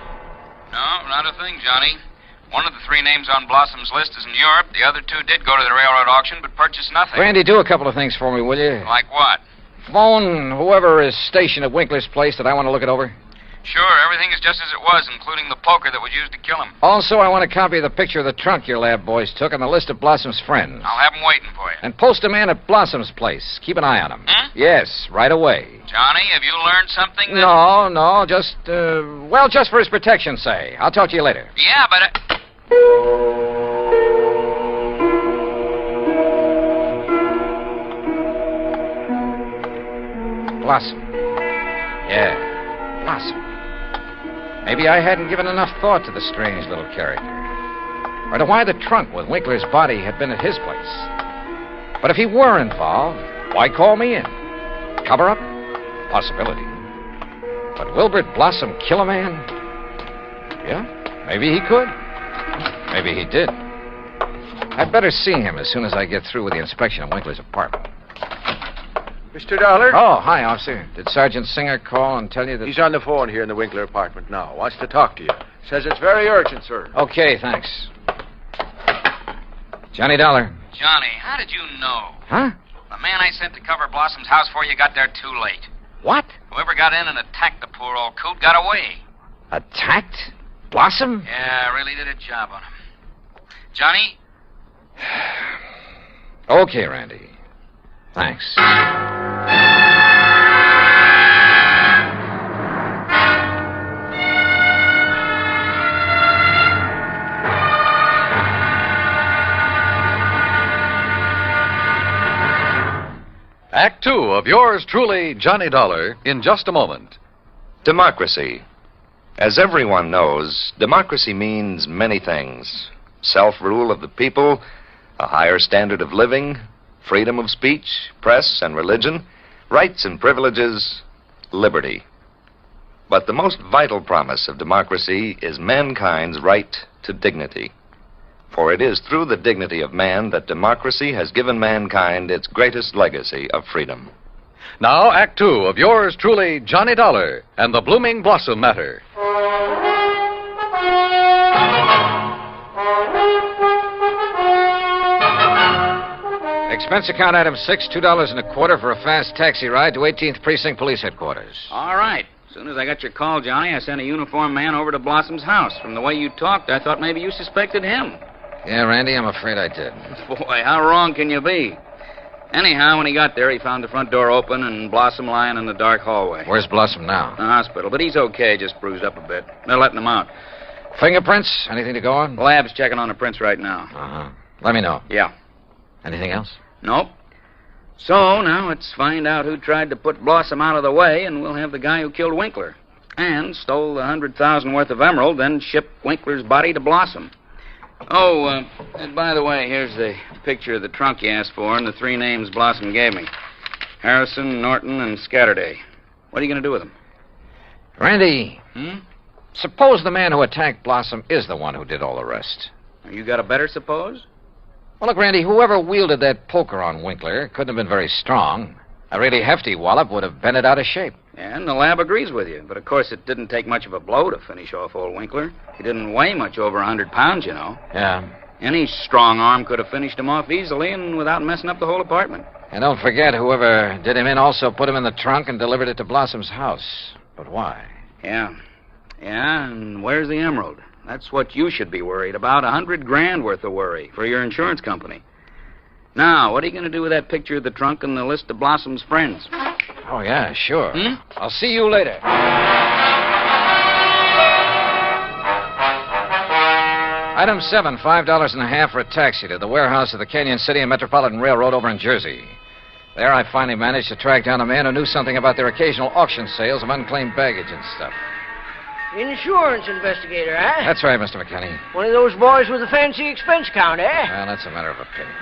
A: No, not a thing, Johnny. One of the three names on Blossom's list is in Europe. The other two did go to the railroad auction, but purchased nothing.
B: Randy, do a couple of things for me, will you?
A: Like what?
B: Phone whoever is stationed at Winkler's place that I want to look it over.
A: Sure, everything is just as it was, including the poker that was used to kill him.
B: Also, I want a copy of the picture of the trunk your lab boys took and the list of Blossom's friends.
A: I'll have them waiting for you.
B: And post a man at Blossom's place. Keep an eye on him. Yes, right away.
A: Johnny, have you learned something that...
B: No, just, just for his protection, say. I'll talk to you later.
A: Yeah, but...
B: Blossom. Yeah, Blossom. Maybe I hadn't given enough thought to the strange little character. Or to why the trunk with Winkler's body had been at his place. But if he were involved, why call me in? Cover up? Possibility. But Wilbert Blossom kill a man? Yeah, maybe he could. Maybe he did. I'd better see him as soon as I get through with the inspection of Winkler's apartment.
O: Mr. Dollar?
B: Oh, hi, officer. Did Sergeant Singer call and tell you that...
O: He's on the phone here in the Winkler apartment now. Wants to talk to you. Says it's very urgent, sir.
B: Okay, thanks. Johnny Dollar.
A: Johnny, how did you know?
B: Huh?
A: The man I sent to cover Blossom's house for you got there too late.
B: What?
A: Whoever got in and attacked the poor old coot got away.
B: Attacked? Blossom?
A: Yeah, really did a job on him. Johnny?
B: Okay, Randy. Thanks.
R: Act 2 of yours truly, Johnny Dollar, in just a moment.
C: Democracy. As everyone knows, democracy means many things. Self-rule of the people, a higher standard of living, freedom of speech, press and religion, rights and privileges, liberty. But the most vital promise of democracy is mankind's right to dignity. For it is through the dignity of man that democracy has given mankind its greatest legacy of freedom.
R: Now, Act 2 of yours truly, Johnny Dollar, and the Blooming Blossom Matter.
B: Expense account item 6, $2.25 for a fast taxi ride to 18th Precinct Police Headquarters.
A: All right. As soon as I got your call, Johnny, I sent a uniformed man over to Blossom's house. From the way you talked, I thought maybe you suspected him.
B: Yeah, Randy, I'm afraid I did.
A: Boy, how wrong can you be? Anyhow, when he got there, he found the front door open and Blossom lying in the dark hallway.
B: Where's Blossom now?
A: In the hospital, but he's okay, just bruised up a bit. They're letting him out.
B: Fingerprints? Anything to go on?
A: The lab's checking on the prints right now.
B: Uh-huh. Let me know.
A: Yeah.
B: Anything else?
A: Nope. So, now let's find out who tried to put Blossom out of the way, and we'll have the guy who killed Winkler. And stole the $100,000 worth of emerald, then shipped Winkler's body to Blossom. Oh, and by the way, here's the picture of the trunk you asked for and the three names Blossom gave me. Harrison, Norton, and Scatterday. What are you going to do with them?
I: Randy, suppose the man who attacked Blossom is the one who did all the rest.
A: You got a better suppose?
I: Well, look, Randy, whoever wielded that poker on Winkler couldn't have been very strong. A really hefty wallop would have bent it out of shape.
A: Yeah, and the lab agrees with you. But, of course, it didn't take much of a blow to finish off old Winkler. He didn't weigh much over 100 pounds, you know.
I: Yeah.
A: Any strong arm could have finished him off easily and without messing up the whole apartment.
I: And don't forget, whoever did him in also put him in the trunk and delivered it to Blossom's house. But why?
A: Yeah. Yeah, and where's the emerald? That's what you should be worried about. $100,000 worth of worry for your insurance company. Now, what are you going to do with that picture of the trunk and the list of Blossom's friends?
I: Oh, yeah, sure. I'll see you later. Item 7, $5.50 for a taxi to the warehouse of the Canyon City and Metropolitan Railroad over in Jersey. There I finally managed to track down a man who knew something about their occasional auction sales of unclaimed baggage and stuff.
F: Insurance investigator, eh?
I: That's right, Mr. McKinney.
F: One of those boys with a fancy expense account, eh?
I: Well, that's a matter of opinion.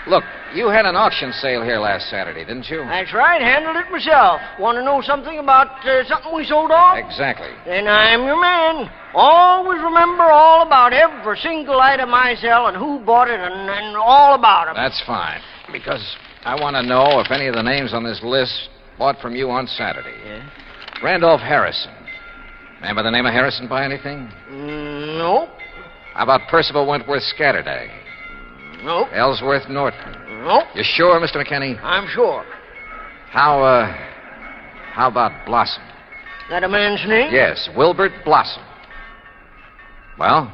I: Look, you had an auction sale here last Saturday, didn't you?
F: That's right, handled it myself. Want to know something about something we sold off?
I: Exactly.
F: Then I'm your man. Always remember all about every single item I sell and who bought it and all about them.
I: That's fine, because I want to know if any of the names on this list bought from you on Saturday.
F: Yeah?
I: Randolph Harrison. Man by the name of Harrison buy anything?
F: Nope.
I: How about Percival Wentworth Scatterdag?
F: Nope.
I: Ellsworth Norton?
F: Nope.
I: You sure, Mr. McKinney?
F: I'm sure.
I: How about Blossom?
F: That a man's name?
I: Yes, Wilbert Blossom. Well?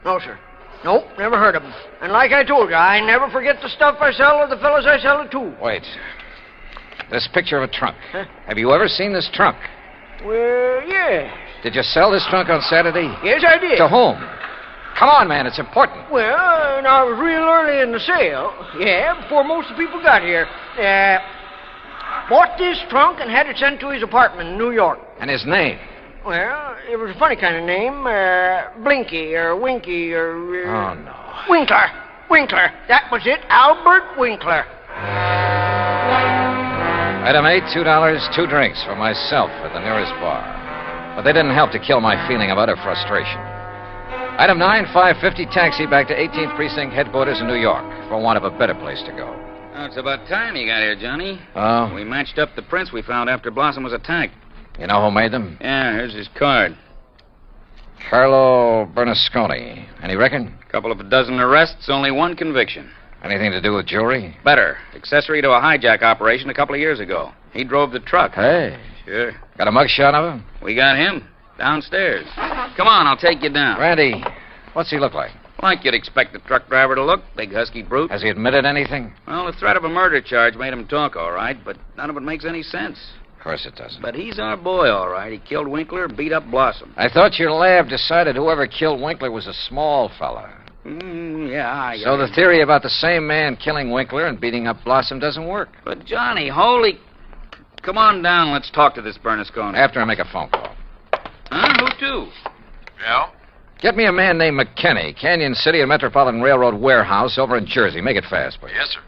F: No, sir. Nope, never heard of him. And like I told you, I never forget the stuff I sell or the fellows I sell it to.
I: Wait. This picture of a trunk. Huh? Have you ever seen this trunk?
F: Well, yes.
I: Did you sell this trunk on Saturday?
F: Yes, I did.
I: To whom? Come on, man, it's important.
F: Well, I was real early in the sale. Yeah, before most of the people got here. Bought this trunk and had it sent to his apartment in New York.
I: And his name?
F: Well, it was a funny kind of name. Blinky or Winky or...
I: Oh, no.
F: Winkler. Winkler. That was it. Albert Winkler.
I: Item 8, $2, 2 drinks for myself at the nearest bar. But they didn't help to kill my feeling of utter frustration. Item 9, $5.50 taxi back to 18th Precinct headquarters in New York for want of a better place to go.
A: Oh, it's about time you got here, Johnny.
I: Oh?
A: We matched up the prints we found after Blossom was attacked.
I: You know who made them?
A: Yeah, here's his card.
I: Carlo Bernasconi. Any reckon?
A: Couple of dozen arrests, only one conviction.
I: Anything to do with jewelry?
A: Better. Accessory to a hijack operation a couple of years ago. He drove the truck.
I: Hey.
A: Sure.
I: Got a mugshot of him?
A: We got him. Downstairs. Come on, I'll take you down.
I: Randy, what's he look like?
A: Like you'd expect the truck driver to look. Big husky brute.
I: Has he admitted anything?
A: Well, the threat of a murder charge made him talk, all right, but none of it makes any sense.
I: Of course it doesn't.
A: But he's our boy, all right. He killed Winkler, beat up Blossom.
I: I thought your lab decided whoever killed Winkler was a small fella.
A: Yeah.
I: So the theory about the same man killing Winkler and beating up Blossom doesn't work.
A: But, Johnny, holy... Come on down. Let's talk to this Bernasconi.
I: After I make a phone call.
A: Huh? Who to?
E: Yeah?
I: Get me a man named McKinney, Canyon City and Metropolitan Railroad warehouse over in Jersey. Make it fast, please.
E: Yes, sir.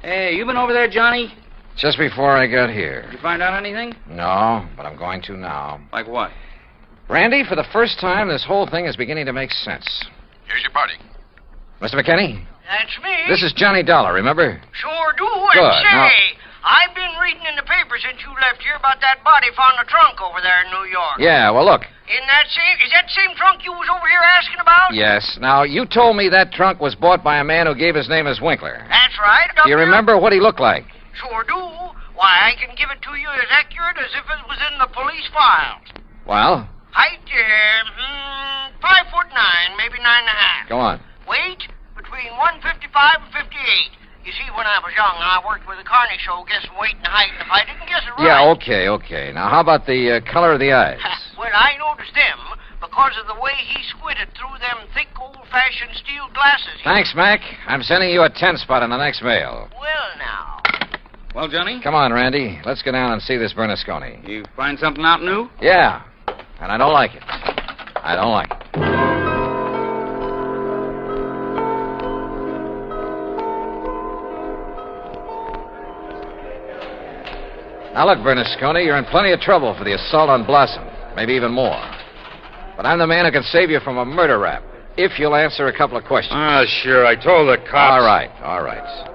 A: Hey, you been over there, Johnny?
I: Just before I got here.
A: Did you find out anything?
I: No, but I'm going to now.
A: Like what?
I: Randy, for the first time, this whole thing is beginning to make sense.
E: Here's your party.
I: Mr. McKinney?
F: That's me.
I: This is Johnny Dollar, remember?
F: Sure do.
I: Good.
F: And say,
I: Now...
F: I've been reading in the paper since you left here about that body found in the trunk over there in New York.
I: Yeah, well, look.
F: Is that the same trunk you was over here asking about?
I: Yes. Now, you told me that trunk was bought by a man who gave his name as Winkler.
F: That's right.
I: Do you remember what he looked like?
F: Sure do. Why, I can give it to you as accurate as if it was in the police files.
I: Well?
F: Height, 5'9", maybe 9.5.
I: Go on.
F: Weight, between 155 and 58. You see, when I was young, I worked with a carny show guessing weight and height, and if I didn't guess it right...
I: Yeah, okay. Now, how about the color of the eyes?
F: Well, I noticed them because of the way he squinted through them thick, old-fashioned steel glasses.
I: Thanks, Mac. I'm sending you a 10-spot in the next mail.
F: Well, now...
A: Well, Johnny?
I: Come on, Randy. Let's go down and see this Bernasconi.
A: You find something out new?
I: Yeah, and I don't like it. I don't like it. Now, look, Bernasconi, you're in plenty of trouble for the assault on Blossom. maybe even more. But I'm the man who can save you from a murder rap, if you'll answer a couple of questions.
D: Sure. I told the cops.
I: All right.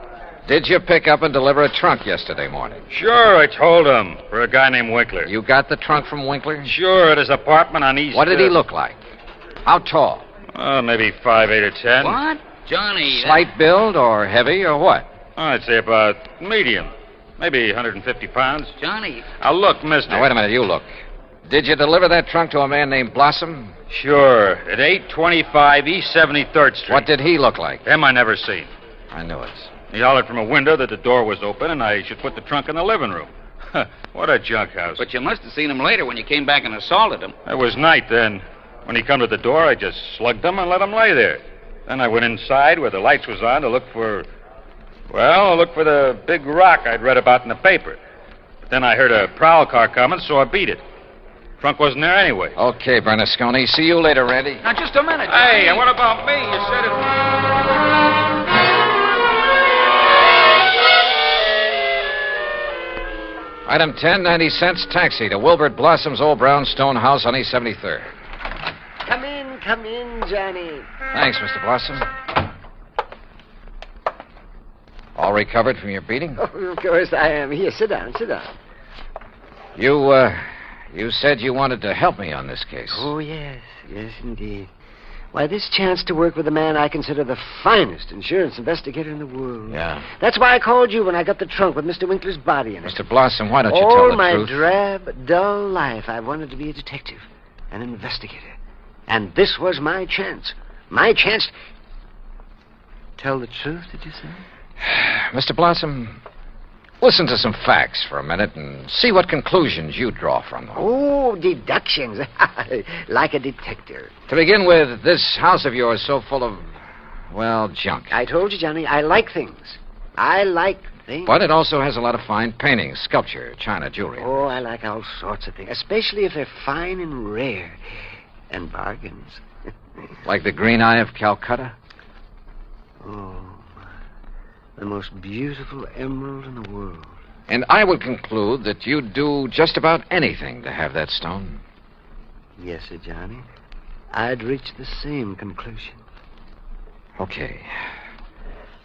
I: Did you pick up and deliver a trunk yesterday morning?
D: Sure, I told him. For a guy named Winkler.
I: You got the trunk from Winkler?
D: Sure, at his apartment on East...
I: What did he look like? How tall?
D: Maybe 5'8" or 10.
A: What? Johnny...
I: Slight build or heavy or what?
D: I'd say about medium. Maybe 150 pounds.
A: Johnny...
D: Now, look, mister...
I: Now, wait a minute, you look. Did you deliver that trunk to a man named Blossom?
D: Sure, at 825 East 73rd Street.
I: What did he look like?
D: Him I never seen.
I: I knew it.
D: He hollered from a window that the door was open and I should put the trunk in the living room. What a junk house.
A: But you must have seen him later when you came back and assaulted him.
D: It was night then. When he come to the door, I just slugged him and let him lay there. Then I went inside where the lights was on to look for... Well, I looked for the big rock I'd read about in the paper. But then I heard a prowl car coming, so I beat it. Trunk wasn't there anyway.
I: Okay, Bernasconi. See you later, Randy.
A: Now, just a minute.
D: Hey, and what about me? You said it...
I: Item 10, 90 cents, taxi to Wilbert Blossom's old brownstone house on East 73rd.
N: Come in, Johnny.
I: Thanks, Mr. Blossom. All recovered from your beating?
N: Oh, of course I am. Here, sit down.
I: You said you wanted to help me on this case.
N: Oh, yes, indeed. Why, this chance to work with a man I consider the finest insurance investigator in the world.
I: Yeah.
N: That's why I called you when I got the trunk with Mr. Winkler's body in it.
I: Mr. Blossom, why don't you tell
N: All
I: the
N: my
I: truth?
N: drab, dull life, I wanted to be a detective, an investigator. And this was my chance. My chance... Tell the truth, did you say?
I: Mr. Blossom, listen to some facts for a minute and see what conclusions you draw from them.
N: Oh, deductions. Like a detective.
I: To begin with, this house of yours so full of, well, junk.
N: I told you, Johnny, I like things. I like things.
I: But it also has a lot of fine paintings, sculpture, china, jewelry.
N: Oh, I like all sorts of things, especially if they're fine and rare. And bargains.
I: Like the Green Eye of Calcutta?
N: Oh, the most beautiful emerald in the world.
I: And I would conclude that you'd do just about anything to have that stone.
N: Yes, sir, Johnny. I'd reach the same conclusion.
I: Okay.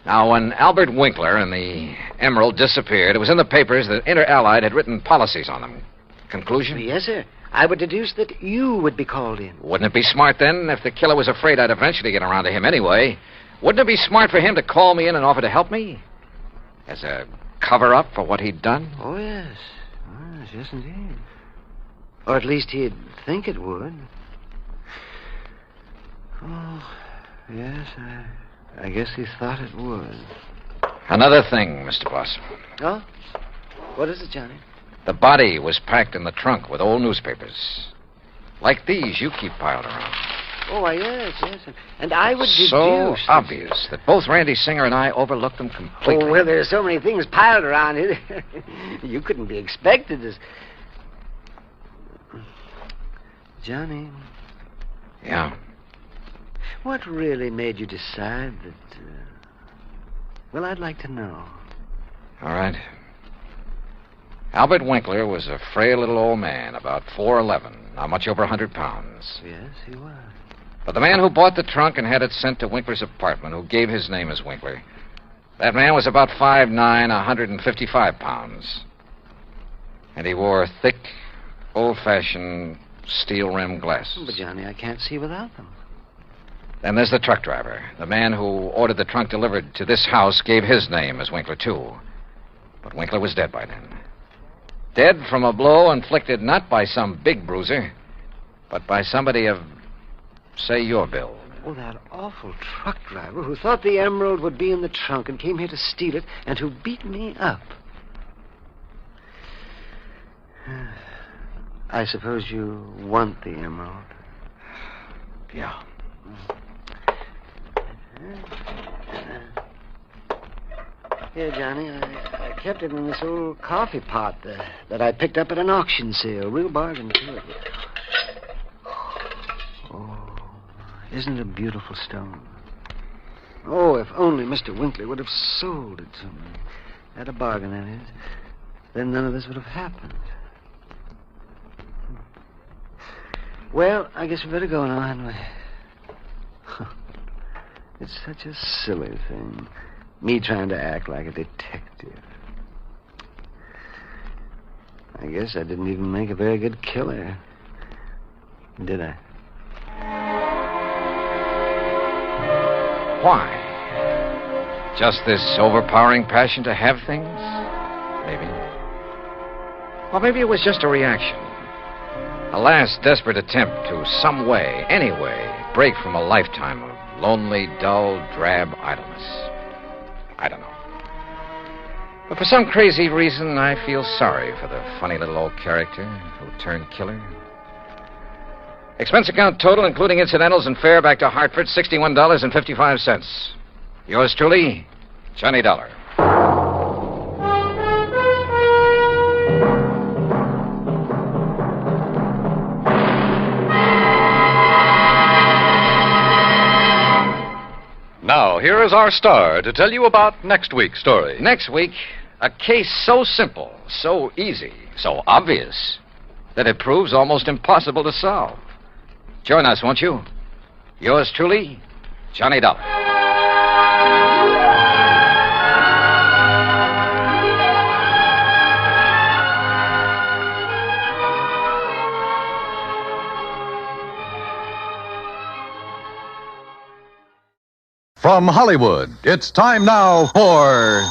I: Now, when Albert Winkler and the emerald disappeared, it was in the papers that Inter Allied had written policies on them. Conclusion?
N: Yes, sir. I would deduce that you would be called in.
I: Wouldn't it be smart, then, if the killer was afraid I'd eventually get around to him anyway? Wouldn't it be smart for him to call me in and offer to help me? As a cover-up for what he'd done?
N: Oh, yes. Yes, indeed. Or at least he'd think it would. Oh, yes, I guess he thought it would.
I: Another thing, Mr. Blossom.
N: Oh? What is it, Johnny?
I: The body was packed in the trunk with old newspapers. Like these you keep piled around.
N: Oh, yes. And I would deduce...
I: So obvious that both Randy Singer and I overlooked them completely.
N: Oh, well, there's so many things piled around here. You couldn't be expected as... Johnny.
I: Yeah?
N: What really made you decide that... Well, I'd like to know.
I: All right. Albert Winkler was a frail little old man, about 4'11", not much over 100 pounds.
N: Yes, he was.
I: But the man who bought the trunk and had it sent to Winkler's apartment, who gave his name as Winkler, that man was about 5'9", 155 pounds. And he wore thick, old-fashioned steel-rimmed glasses.
N: But, Johnny, I can't see without them.
I: Then there's the truck driver. The man who ordered the trunk delivered to this house gave his name as Winkler, too. But Winkler was dead by then. Dead from a blow inflicted not by some big bruiser, but by somebody of, say, your build.
N: Oh, that awful truck driver who thought the emerald would be in the trunk and came here to steal it and who beat me up. I suppose you want the emerald.
I: Yeah.
N: Here, Johnny, I kept it in this old coffee pot that I picked up at an auction sale. Real bargain, too. Oh, isn't it a beautiful stone? Oh, if only Mr. Winkler would have sold it to me. At a bargain, that is. Then none of this would have happened. Well, I guess we better go now, hadn't we? It's such a silly thing. Me trying to act like a detective. I guess I didn't even make a very good killer. Did I?
I: Why? Just this overpowering passion to have things? Maybe. Well, maybe it was just a reaction. A last desperate attempt to some way, any way, break from a lifetime of lonely, dull, drab idleness. I don't know. But for some crazy reason, I feel sorry for the funny little old character who turned killer. Expense account total, including incidentals and fare back to Hartford, $61.55. Yours truly, Johnny Dollar.
R: Now, here is our star to tell you about next week's story.
I: Next week, a case so simple, so easy, so obvious, that it proves almost impossible to solve. Join us, won't you? Yours truly, Johnny Dollar.
R: From Hollywood, it's time now for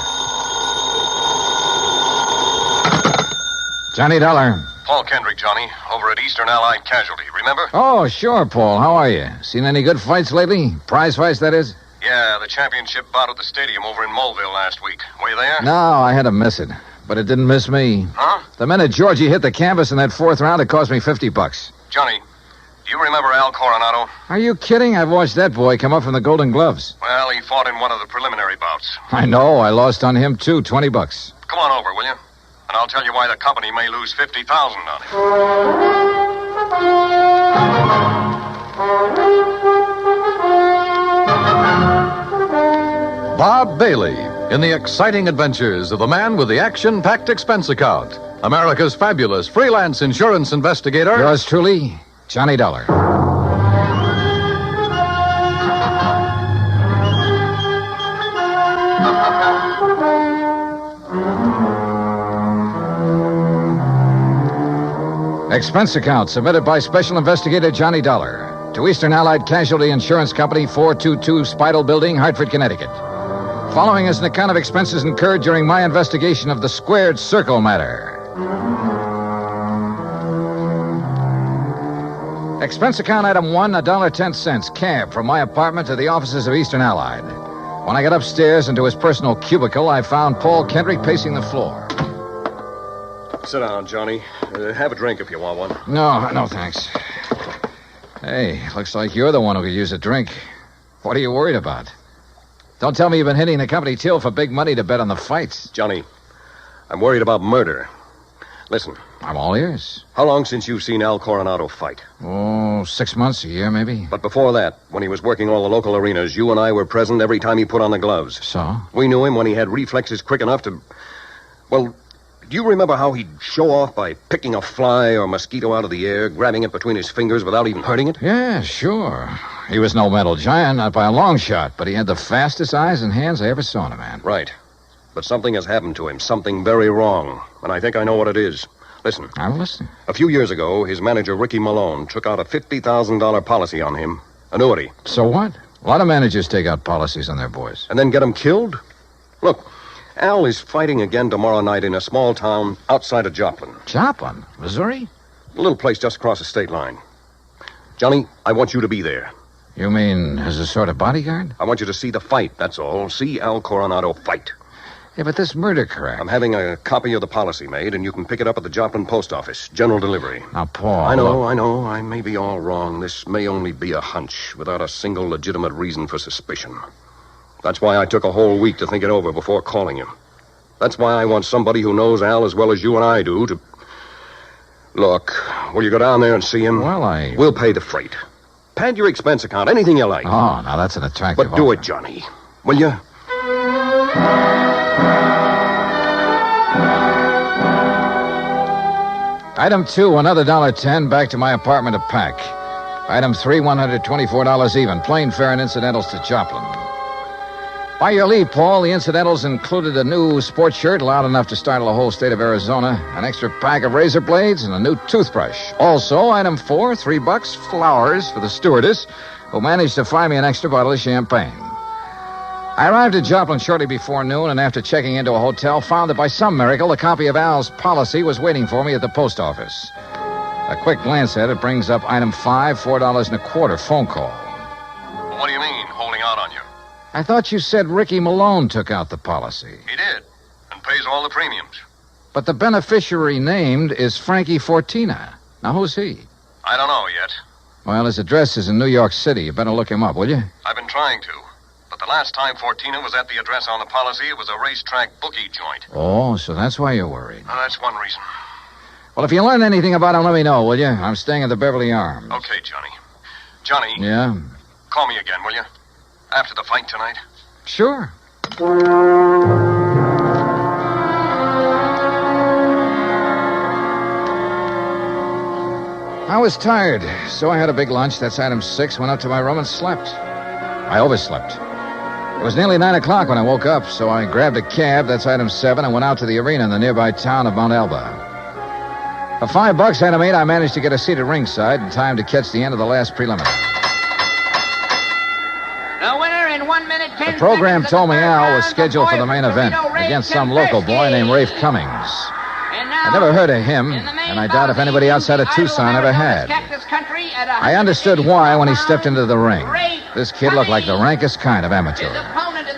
I: Johnny Dollar.
E: Paul Kendrick, Johnny, over at Eastern Allied Casualty, remember?
I: Oh, sure, Paul. How are you? Seen any good fights lately? Prize fights, that is?
E: Yeah, the championship bout at the stadium over in Mulville last week. Were you there?
I: No, I had to miss it. But it didn't miss me.
E: Huh?
I: The minute Georgie hit the canvas in that fourth round, it cost me $50.
E: Johnny, do you remember Al Coronado?
I: Are you kidding? I've watched that boy come up from the Golden Gloves.
E: Well, he fought in one of the preliminary bouts.
I: I know. I lost on him, too. $20.
E: Come on over, will you? And I'll tell you why the company may lose $50,000 on
R: Bob Bailey in the exciting adventures of the man with the action-packed expense account. America's fabulous freelance insurance investigator.
I: Yours truly, Johnny Dollar. Expense account submitted by Special Investigator Johnny Dollar to Eastern Allied Casualty Insurance Company, 422 Spidal Building, Hartford, Connecticut. Following is an account of expenses incurred during my investigation of the Squared Circle matter. Expense account item 1, $1.10, cab from my apartment to the offices of Eastern Allied. When I got upstairs into his personal cubicle, I found Paul Kendrick pacing the floor.
E: Sit down, Johnny. Have a drink if you want one.
I: No, thanks. Hey, looks like you're the one who could use a drink. What are you worried about? Don't tell me you've been hitting the company till for big money to bet on the fights.
E: Johnny, I'm worried about murder. Listen.
I: I'm all ears.
E: How long since you've seen Al Coronado fight?
I: Oh, 6 months, a year, maybe.
E: But before that, when he was working all the local arenas, you and I were present every time he put on the gloves.
I: So?
E: We knew him when he had reflexes quick enough to... Well, do you remember how he'd show off by picking a fly or mosquito out of the air, grabbing it between his fingers without even hurting it?
I: Yeah, sure. He was no mental giant, not by a long shot, but he had the fastest eyes and hands I ever saw in a man.
E: Right. But something has happened to him, something very wrong, and I think I know what it is. Listen.
I: I'm listening.
E: A few years ago, his manager, Ricky Malone, took out a $50,000 policy on him. Annuity.
I: So what? A lot of managers take out policies on their boys.
E: And then get him killed? Look, Al is fighting again tomorrow night in a small town outside of Joplin.
I: Joplin? Missouri?
E: A little place just across the state line. Johnny, I want you to be there.
I: You mean as a sort of bodyguard?
E: I want you to see the fight, that's all. See Al Coronado fight.
I: Yeah, but this murder crap.
E: I'm having a copy of the policy made, and you can pick it up at the Joplin post office. General delivery.
I: Now, Paul...
E: I know. I may be all wrong. This may only be a hunch, without a single legitimate reason for suspicion. That's why I took a whole week to think it over before calling you. That's why I want somebody who knows Al as well as you and I do to... Look, will you go down there and see him?
I: Well,
E: We'll pay the freight. Pad your expense account, anything you like.
I: Oh, now that's an attractive
E: But do
I: offer.
E: it, Johnny. Will you?
I: Item 2, another $1.10 back to my apartment to pack. Item 3, $124 even. Plane fare and incidentals to Joplin. By your leave, Paul, the incidentals included a new sports shirt loud enough to startle the whole state of Arizona, an extra pack of razor blades, and a new toothbrush. Also, item 4, $3, flowers for the stewardess, who managed to find me an extra bottle of champagne. I arrived at Joplin shortly before noon, and after checking into a hotel, found that by some miracle, a copy of Al's policy was waiting for me at the post office. A quick glance at it brings up item 5, $4.25 phone call.
E: What do you mean, holding out on you?
I: I thought you said Ricky Malone took out the policy.
E: He did, and pays all the premiums.
I: But the beneficiary named is Frankie Fortina. Now, who's he?
E: I don't know yet.
I: Well, his address is in New York City. You better look him up, will you?
E: I've been trying to. But the last time Fortina was at the address on the policy, it was a racetrack bookie joint.
I: Oh, so that's why you're worried.
E: That's one reason.
I: Well, if you learn anything about him, let me know, will you? I'm staying at the Beverly Arms.
E: Okay, Johnny. Johnny.
I: Yeah?
E: Call me again, will you? After the fight tonight.
I: Sure. I was tired, so I had a big lunch. That's item 6. Went up to my room and slept. I overslept. It was nearly 9 o'clock when I woke up, so I grabbed a cab. That's item 7, and went out to the arena in the nearby town of Mount Elba. For $5, item 8, I managed to get a seat at ringside in time to catch the end of the last preliminary.
T: The winner in 1 minute, 10
I: The program
T: seconds
I: told me
T: of the
I: Al
T: third
I: was
T: round,
I: scheduled
T: the
I: for the
T: boy
I: main
T: from
I: event
T: Toledo, Ray
I: against some local boy named Rafe Cummings. I never heard of him, and I doubt if anybody outside of Tucson ever had. I understood why when he stepped into the ring. This kid looked like the rankest kind of amateur.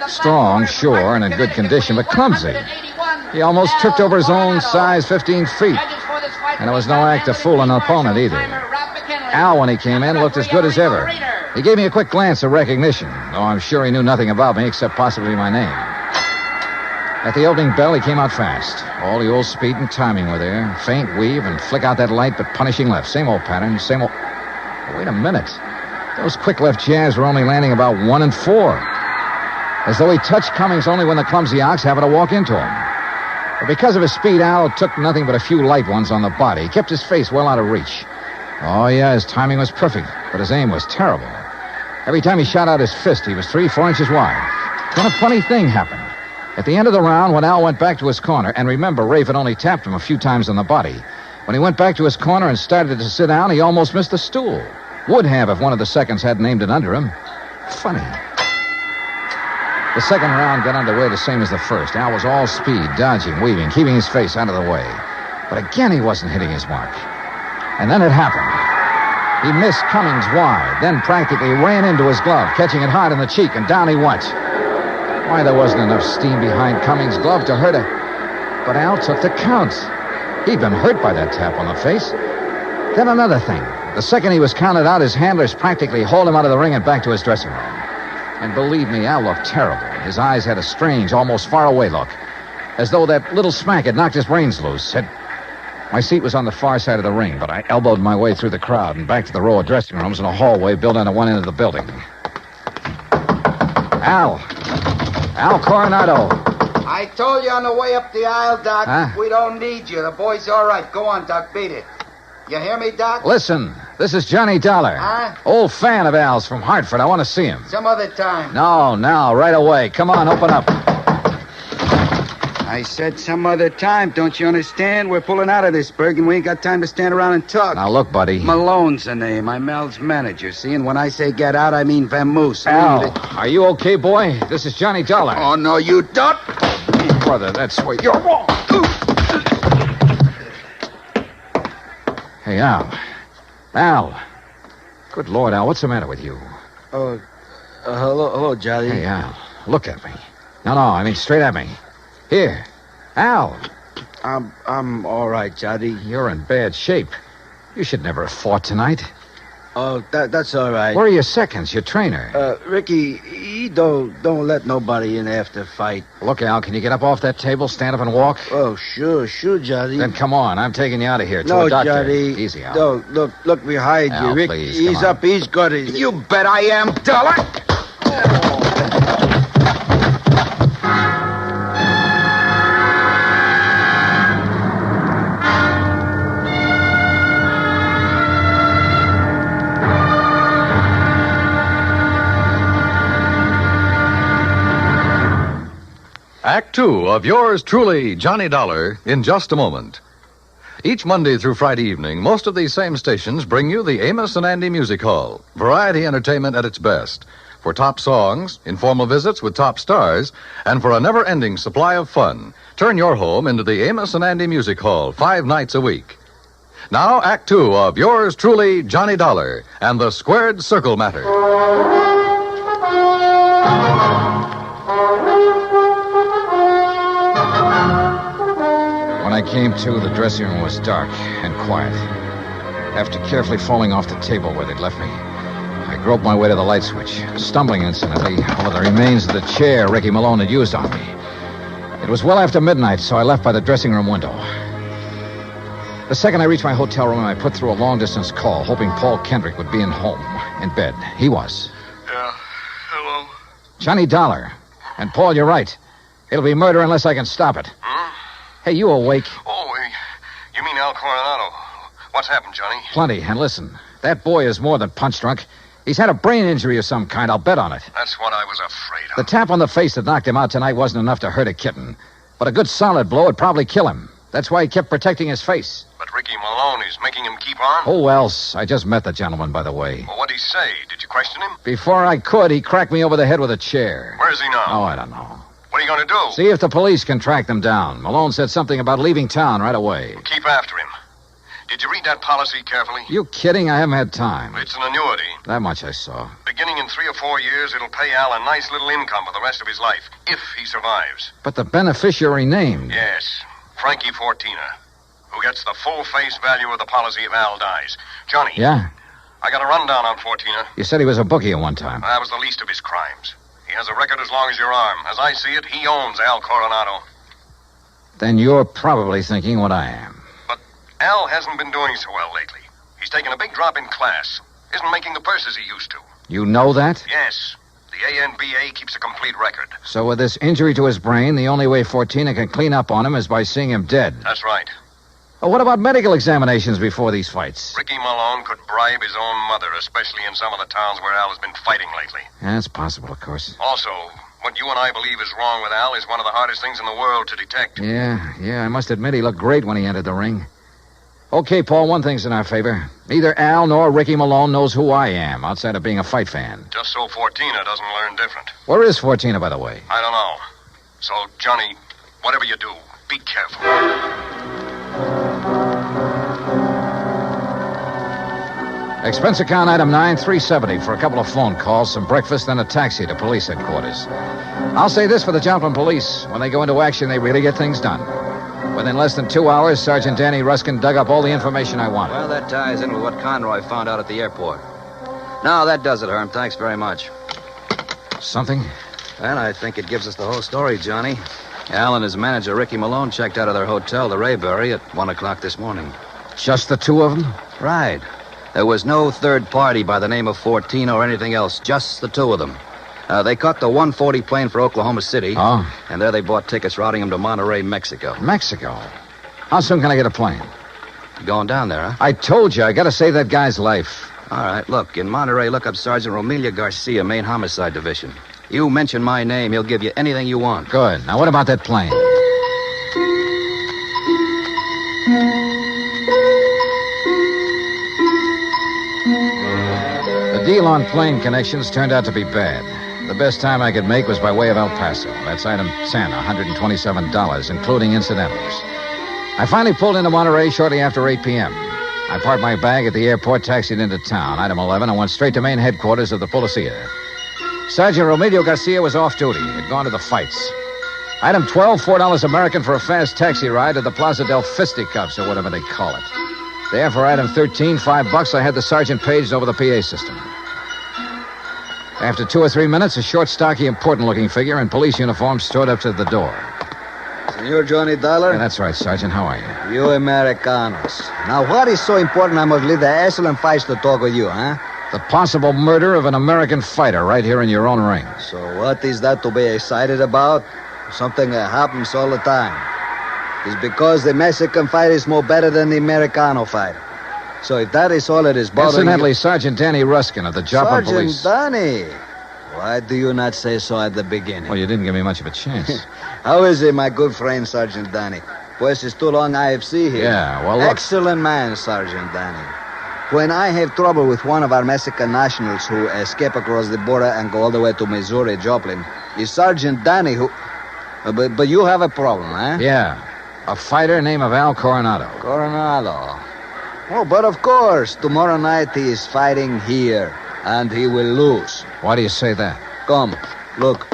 I: Strong, sure, and in good condition, but clumsy. He almost tripped over his own size 15 feet. And it was no act to fool an opponent either. Al, when he came in, looked as good as ever. He gave me a quick glance of recognition, though I'm sure he knew nothing about me except possibly my name. At the opening bell, he came out fast. All the old speed and timing were there. Faint weave and flick out that light but punishing left. Same old pattern, same old... Oh, wait a minute. Those quick left jabs were only landing about 1 and 4. As though he touched Cummings only when the clumsy ox happened to walk into him. But because of his speed, Al took nothing but a few light ones on the body. He kept his face well out of reach. Oh, yeah, his timing was perfect, but his aim was terrible. Every time he shot out his fist, he was 3-4 inches wide. Then a funny thing happened. At the end of the round, when Al went back to his corner, and remember, Rafe had only tapped him a few times on the body. When he went back to his corner and started to sit down, he almost missed the stool. Would have if one of the seconds hadn't aimed it under him. Funny. The second round got underway the same as the first. Al was all speed, dodging, weaving, keeping his face out of the way. But again, he wasn't hitting his mark. And then it happened. He missed Cummings wide, then practically ran into his glove, catching it hard in the cheek, and down he went. Why, there wasn't enough steam behind Cummings' glove to hurt it. But Al took the count. He'd been hurt by that tap on the face. Then another thing. The second he was counted out, his handlers practically hauled him out of the ring and back to his dressing room. And believe me, Al looked terrible. His eyes had a strange, almost far-away look. As though that little smack had knocked his brains loose. My seat was on the far side of the ring, but I elbowed my way through the crowd and back to the row of dressing rooms in a hallway built onto one end of the building. Al Coronado.
U: I told you on the way up the aisle, Doc.
I: Huh?
U: We don't need you. The boy's all right. Go on, Doc. Beat it. You hear me, Doc?
I: Listen, this is Johnny Dollar.
U: Huh?
I: Old fan of Al's from Hartford. I want to see him.
U: Some other time.
I: No, now, right away. Come on, open up.
U: I said some other time. Don't you understand? We're pulling out of this, Berg, and we ain't got time to stand around and talk.
I: Now, look, buddy.
U: Malone's the name. I'm Al's manager, see? And when I say get out, I mean vamoose.
I: Al, are you okay, boy? This is Johnny Dollar.
U: Oh, no, you don't.
I: Brother, that's where you're wrong. Hey, Al. Al. Good Lord, Al, what's the matter with you?
U: Hello, Johnny.
I: Hey, Al, look at me. No, I mean straight at me. Here. Al.
U: I'm all right, Johnny.
I: You're in bad shape. You should never have fought tonight.
U: Oh, that's all right.
I: Where are your seconds, your trainer?
U: Ricky, he don't let nobody in after fight.
I: Look, Al, can you get up off that table, stand up and walk?
U: Oh, sure, Johnny.
I: Then come on, I'm taking you out of here to
U: no,
I: a doctor.
U: Johnny.
I: Easy, Al.
U: No, look behind
I: Al,
U: you. Rick,
I: please,
U: he's
I: come on.
U: up, he's got it. You bet I am, Dollar.
R: Act Two of yours truly, Johnny Dollar, in just a moment. Each Monday through Friday evening, most of these same stations bring you the Amos and Andy Music Hall. Variety entertainment at its best. For top songs, informal visits with top stars, and for a never-ending supply of fun. Turn your home into the Amos and Andy Music Hall 5 nights a week. Now, Act Two of yours truly, Johnny Dollar, and the Squared Circle Matter.
I: When I came to, the dressing room was dark and quiet. After carefully falling off the table where they'd left me, I groped my way to the light switch, stumbling incidentally over the remains of the chair Ricky Malone had used on me. It was well after midnight, so I left by the dressing room window. The second I reached my hotel room, I put through a long-distance call, hoping Paul Kendrick would be in bed. He was.
E: Yeah, hello?
I: Johnny Dollar. And, Paul, you're right. It'll be murder unless I can stop it. Hey, you awake?
E: Oh, you mean Al Coronado. What's happened, Johnny?
I: Plenty. And listen, that boy is more than punch-drunk. He's had a brain injury of some kind. I'll bet on it.
E: That's what I was afraid of.
I: The tap on the face that knocked him out tonight wasn't enough to hurt a kitten. But a good solid blow would probably kill him. That's why he kept protecting his face.
E: But Ricky Malone is making him keep on?
I: Who else? I just met the gentleman, by the way.
E: Well, what'd he say? Did you question him?
I: Before I could, he cracked me over the head with a chair.
E: Where's he now?
I: Oh, I don't know.
E: What are you going to do?
I: See if the police can track them down. Malone said something about leaving town right away.
E: Keep after him. Did you read that policy carefully?
I: You kidding? I haven't had time.
E: It's an annuity.
I: That much I saw.
E: Beginning in 3 or 4 years, it'll pay Al a nice little income for the rest of his life, if he survives.
I: But the beneficiary named.
E: Yes, Frankie Fortina, who gets the full face value of the policy if Al dies. Johnny.
I: Yeah?
E: I got a rundown on Fortina.
I: You said he was a bookie at one time.
E: That was the least of his crimes. He has a record as long as your arm. As I see it, he owns Al Coronado.
I: Then you're probably thinking what I am.
E: But Al hasn't been doing so well lately. He's taken a big drop in class. Isn't making the purses he used to.
I: You know that?
E: Yes. The ANBA keeps a complete record.
I: So with this injury to his brain, the only way Fortina can clean up on him is by seeing him dead.
E: That's right.
I: Oh, what about medical examinations before these fights?
E: Ricky Malone could bribe his own mother, especially in some of the towns where Al has been fighting lately.
I: That's possible, of course.
E: Also, what you and I believe is wrong with Al is one of the hardest things in the world to detect.
I: Yeah, I must admit he looked great when he entered the ring. Okay, Paul, one thing's in our favor. Neither Al nor Ricky Malone knows who I am, outside of being a fight fan.
E: Just so Fortina doesn't learn different.
I: Where is Fortina, by the way?
E: I don't know. So, Johnny, whatever you do, be careful.
I: Expense account item 9, $370 for a couple of phone calls, some breakfast, and a taxi to police headquarters. I'll say this for the Joplin police. When they go into action, they really get things done. Within less than 2 hours, Sergeant Danny Ruskin dug up all the information I wanted.
J: Well, that ties in with what Conroy found out at the airport. No, that does it, Herm. Thanks very much.
I: Something?
J: Well, I think it gives us the whole story, Johnny. Al and his manager, Ricky Malone, checked out of their hotel, the Rayberry, at 1 o'clock this morning.
I: Just the two of them?
J: Right. There was no third party by the name of Fortina or anything else, just the two of them. They caught the 140 plane for Oklahoma City.
I: Oh.
J: And there they bought tickets routing them to Monterey, Mexico.
I: Mexico? How soon can I get a plane?
J: You going down there, huh?
I: I told you, I gotta save that guy's life.
J: All right, look, in Monterey, look up Sergeant Romelia Garcia, Main Homicide Division. You mention my name, he'll give you anything you want.
I: Good. Now, what about that plane? The deal on plane connections turned out to be bad. The best time I could make was by way of El Paso. That's item 10, $127, including incidentals. I finally pulled into Monterey shortly after 8 p.m. I parked my bag at the airport, taxied into town, item 11, and went straight to main headquarters of the Policia. Sergeant Romelio Garcia was off duty. He'd gone to the fights. Item 12, $4 American for a fast taxi ride to the Plaza del Fisticuffs, or whatever they call it. There, for item 13, $5, I had the sergeant paged over the PA system. After 2 or 3 minutes, a short, stocky, important-looking figure in police uniform strode up to the door.
V: Senor Johnny Dollar?
I: Yeah, that's right, Sergeant. How are you?
V: You Americanos. Now, what is so important I must leave the excellent fights to talk with you, huh?
I: The possible murder of an American fighter right here in your own ring.
V: So what is that to be excited about? Something that happens all the time. It's because the Mexican fight is more better than the Americano fight. So if that is all it is bothering
I: Incidentally,
V: you...
I: Sergeant Danny Ruskin of the Joplin Police.
V: Sergeant Danny? Why do you not say so at the beginning?
I: Well, you didn't give me much of a chance.
V: How is it, my good friend, Sergeant Danny? Pues it's too long I have seen here.
I: Yeah, well, look.
V: Excellent man, Sergeant Danny. When I have trouble with one of our Mexican nationals who escape across the border and go all the way to Missouri, Joplin, it's Sergeant Danny who... But you have a problem, huh?
I: Yeah. A fighter named Al Coronado.
V: Coronado. Oh, but of course, tomorrow night he is fighting here, and he will lose.
I: Why do you say that?
V: Come, look.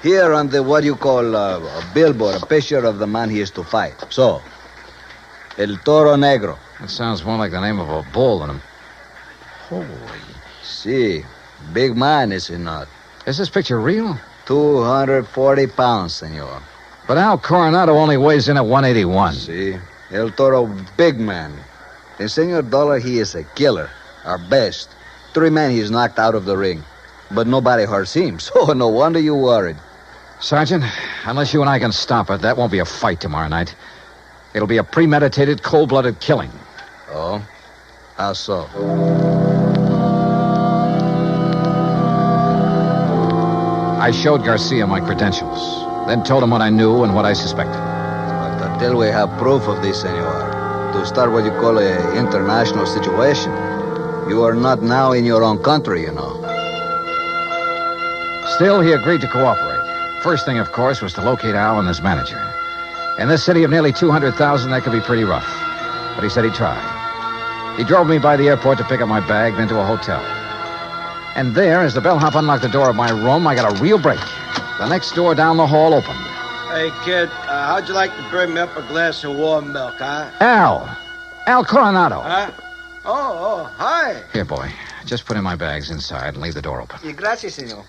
V: Here on the, what you call, a billboard, a picture of the man he is to fight. So, El Toro Negro.
I: That sounds more like the name of a bull than a... Holy...
V: See, big man, is he not?
I: Is this picture real?
V: 240 pounds, senor.
I: But Al Coronado only weighs in at 181.
V: See, El Toro, big man. And Senor Dollar, he is a killer. Our best. 3 men he's knocked out of the ring. But nobody hurts him, so no wonder you worried.
I: Sergeant, unless you and I can stop it, that won't be a fight tomorrow night. It'll be a premeditated, cold-blooded killing.
V: Oh? How so?
I: I showed Garcia my credentials, then told him what I knew and what I suspected.
V: But until we have proof of this, senor, to start what you call an international situation, you are not now in your own country, you know.
I: Still, he agreed to cooperate. First thing, of course, was to locate Al and his manager. In this city of nearly 200,000, that could be pretty rough. But he said he'd try. He drove me by the airport to pick up my bag, then to a hotel. And there, as the bellhop unlocked the door of my room, I got a real break. The next door down the hall opened.
K: Hey, kid, how'd you like to bring me up a glass of warm milk, huh?
I: Al Coronado.
K: Huh? Oh, hi.
I: Here, boy. Just put in my bags inside and leave the door open.
K: Gracias, senor.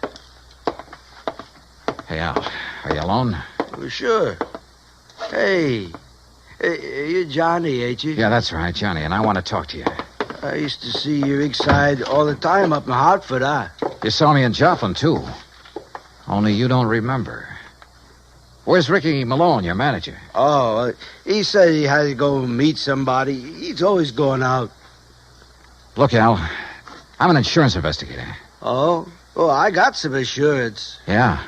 I: Hey, Al, are you alone?
K: Oh, sure. Hey, you're Johnny, ain't you?
I: Yeah, that's right, Johnny, and I want to talk to you.
K: I used to see your rig side all the time up in Hartford, huh?
I: You saw me in Joplin, too. Only you don't remember. Where's Ricky Malone, your manager?
K: Oh, he said he had to go meet somebody. He's always going out.
I: Look, Al, I'm an insurance investigator.
K: Oh? Oh, I got some insurance.
I: Yeah.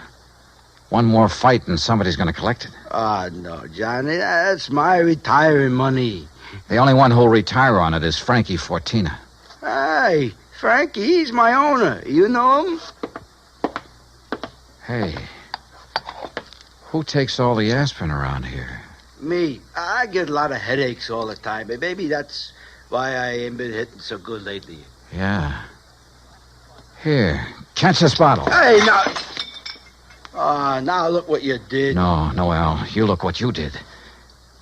I: One more fight and somebody's going to collect it.
K: Ah, no, Johnny, that's my retiring money.
I: The only one who'll retire on it is Frankie Fortina.
K: Hey, Frankie, he's my owner. You know him?
I: Hey, who takes all the aspirin around here?
K: Me. I get a lot of headaches all the time. And maybe that's why I ain't been hitting so good lately.
I: Yeah. Here, catch this bottle.
K: Hey, now... now look what you did.
I: No, Al, you look what you did.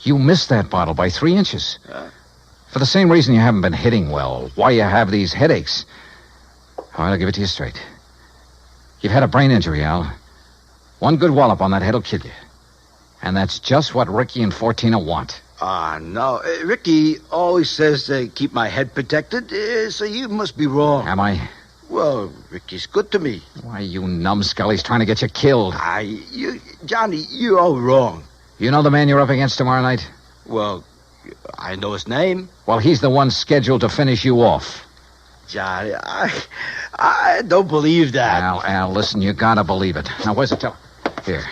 I: You missed that bottle by 3 inches. For the same reason you haven't been hitting well, why you have these headaches. All right, I'll give it to you straight. You've had a brain injury, Al. One good wallop on that head will kill you. And that's just what Ricky and Fortina want.
K: No. Ricky always says to keep my head protected, so you must be wrong.
I: Am I?
K: Well, Ricky's good to me.
I: Why, you numbskull, he's trying to get you killed.
K: Johnny, you're all wrong.
I: You know the man you're up against tomorrow night?
K: Well, I know his name.
I: Well, he's the one scheduled to finish you off.
K: Johnny, I don't believe that.
I: Al, listen, you gotta believe it. Now, where's the telephone? Here.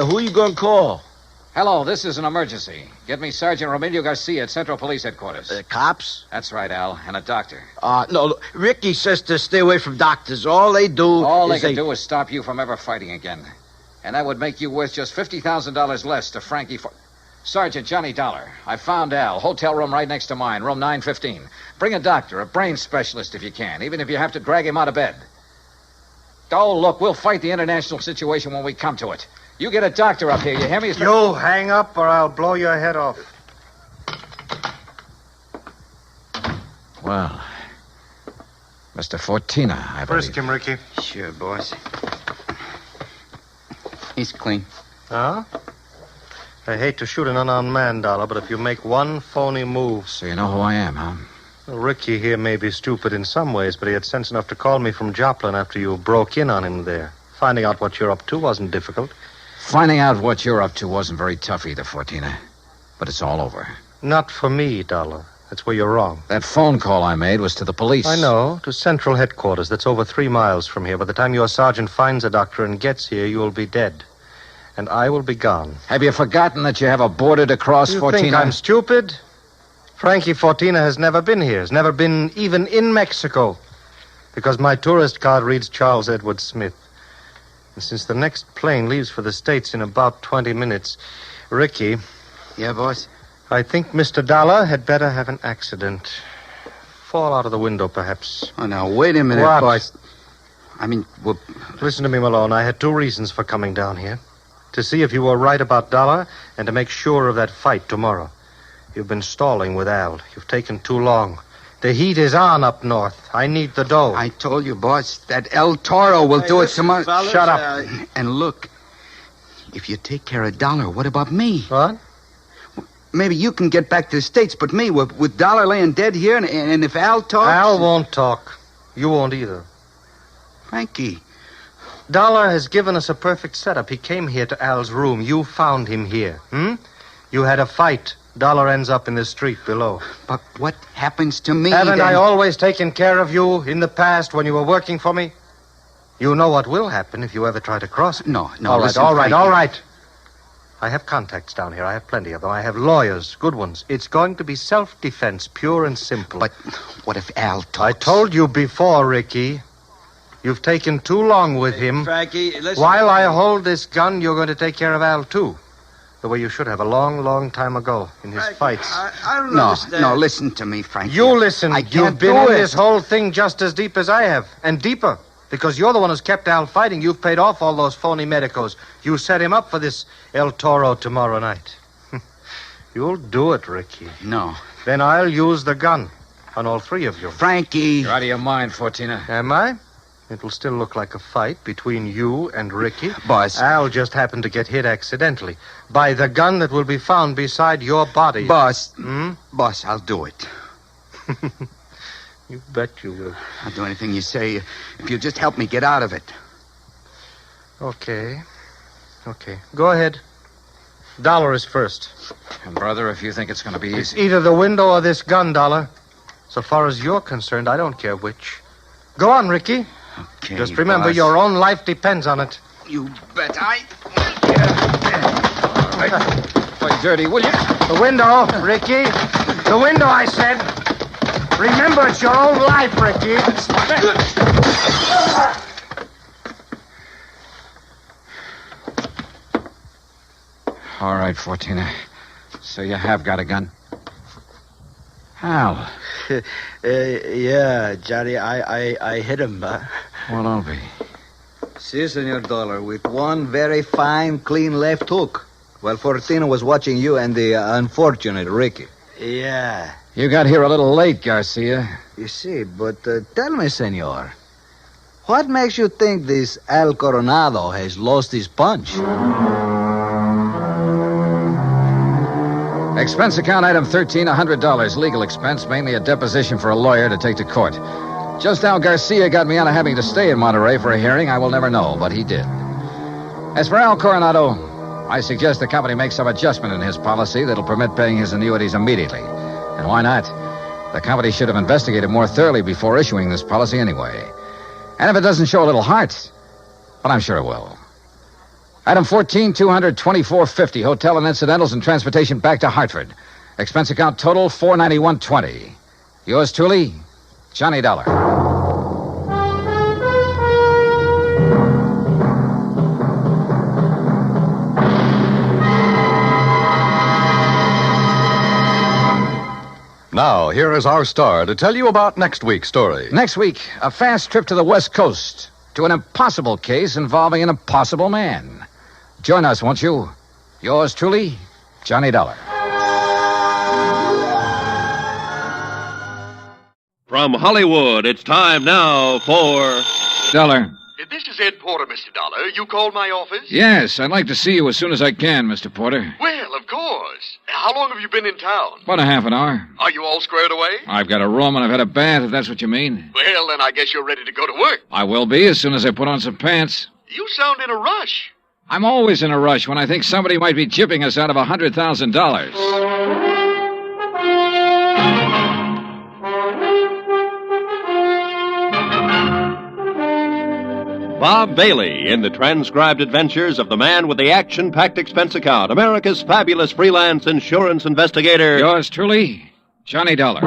K: Who you gonna call?
I: Hello, this is an emergency. Get me Sergeant Romilio Garcia at Central Police Headquarters.
K: Cops?
I: That's right, Al, and a doctor.
K: No, look, Ricky says to stay away from doctors. All they
I: can do is stop you from ever fighting again. And that would make you worth just $50,000 less to Frankie Sergeant Johnny Dollar. I found Al. Hotel room right next to mine, room 915. Bring a doctor, a brain specialist if you can, even if you have to drag him out of bed. Oh, look, we'll fight the international situation when we come to it. You get a doctor up here, you hear me?
O: You hang up or I'll blow your head off.
I: Well, Mr. Fortina, I believe.
O: Frisk him, Ricky.
N: Sure, boss. He's clean.
O: Huh? I hate to shoot an unarmed man, Dollar, but if you make one phony move...
I: So you know who I am, huh?
O: Well, Ricky here may be stupid in some ways, but he had sense enough to call me from Joplin after you broke in on him there. Finding out what you're up to wasn't difficult.
I: Finding out what you're up to wasn't very tough either, Fortina. But it's all over.
O: Not for me, Dollar. That's where you're wrong.
B: That phone call I made was to the police.
O: I know, to Central Headquarters. That's over 3 miles from here. By the time your sergeant finds a doctor and gets here, you will be dead. And I will be gone.
B: Have you forgotten that you have a border to cross,
O: You
B: Fortina?
O: think I'm stupid? Frankie Fortina has never been here. Has never been even in Mexico. Because my tourist card reads Charles Edward Smith. And since the next plane leaves for the States in about 20 minutes, Ricky...
U: Yeah, boss?
O: I think Mr. Dollar had better have an accident. Fall out of the window, perhaps.
U: Oh, now, wait a minute,
O: What?
U: boss. I mean, well...
O: Listen to me, Malone. I had 2 reasons for coming down here. To see if you were right about Dollar and to make sure of that fight tomorrow. You've been stalling with Al. You've taken too long. The heat is on up north. I need the dough.
U: I told you, boss, that El Toro will do it tomorrow.
O: fellas, Shut up.
U: And look, if you take care of Dollar, what about me?
O: What?
U: Maybe you can get back to the States, but me, with Dollar laying dead here, and if Al talks...
O: Al won't talk. You won't either.
U: Frankie.
O: Dollar has given us a perfect setup. He came here to Al's room. You found him here. You had a fight. Dollar ends up in the street below.
U: But what happens to me?
O: Haven't
U: then?
O: I always taken care of you in the past when you were working for me? You know what will happen if you ever try to cross it.
U: No,
O: All right,
U: listen,
O: all right,
U: Frankie.
O: all right. I have contacts down here. I have plenty of them. I have lawyers, good ones. It's going to be self-defense, pure and simple.
U: But what if Al talks?
O: I told you before, Ricky. You've taken too long with him.
U: Frankie, listen...
O: While I hold this gun, you're going to take care of Al, too. The way you should have a long, long time ago in his fights.
U: I don't understand. No, listen to me, Frankie.
O: You listen.
U: I can't
O: You've been
U: do
O: in
U: it.
O: this whole thing just as deep as I have, and deeper. Because you're the one who's kept Al fighting. You've paid off all those phony medicos. You set him up for this El Toro tomorrow night. You'll do it, Ricky.
U: No.
O: Then I'll use the gun on all 3 of you.
U: Frankie.
B: You're out of your mind, Fortina.
O: Am I? It'll still look like a fight between you and Ricky.
U: Boss.
O: Al just happened to get hit accidentally by the gun that will be found beside your body.
U: Boss. Boss, I'll do it.
O: You bet you will.
U: I'll do anything you say if you'll just help me get out of it.
O: Okay. Go ahead. Dollar is first.
B: And, brother, if you think it's going to be
O: It's
B: easy...
O: either the window or this gun, Dollar. So far as you're concerned, I don't care which. Go on, Ricky.
U: Okay,
O: Just remember,
U: boss.
O: your own life depends on it.
U: You bet I...
B: Play dirty, will you?
O: The window, Ricky. The window, I said. Remember, it's your own life, Ricky.
B: All right, Fortina. So you have got a gun? Al.
U: Yeah, Johnny, I hit him.
B: Well, don't be.
V: Si, Senor Dollar, with one very fine, clean left hook. While Fortina was watching you and the unfortunate Ricky.
U: Yeah.
B: You got here a little late, Garcia.
V: You see, but tell me, Senor, what makes you think this Al Coronado has lost his punch?
B: Expense account item 13, $100. Legal expense, mainly a deposition for a lawyer to take to court. Just how Garcia got me out of having to stay in Monterey for a hearing, I will never know, but he did. As for Al Coronado, I suggest the company make some adjustment in his policy that'll permit paying his annuities immediately. And why not? The company should have investigated more thoroughly before issuing this policy anyway. And if it doesn't show a little heart, well, I'm sure it will. Item 14, $224.50, hotel and incidentals and transportation back to Hartford. Expense account total, $491.20. Yours truly, Johnny Dollar.
R: Now, here is our star to tell you about next week's story.
B: Next week, a fast trip to the West Coast to an impossible case involving an impossible man. Join us, won't you? Yours truly, Johnny Dollar.
L: From Hollywood, it's time now for...
S: Dollar.
L: This is Ed Porter, Mr. Dollar. You called my office?
S: Yes, I'd like to see you as soon as I can, Mr. Porter.
L: Well, of course. How long have you been in town?
S: About a half an hour.
L: Are you all squared away?
S: I've got a room and I've had a bath, if that's what you mean.
L: Well, then I guess you're ready to go to work.
S: I will be as soon as I put on some pants.
L: You sound in a rush.
S: I'm always in a rush when I think somebody might be chipping us out of $100,000.
L: Bob Bailey in the transcribed adventures of the man with the action-packed expense account, America's fabulous freelance insurance investigator.
S: Yours truly, Johnny Dollar.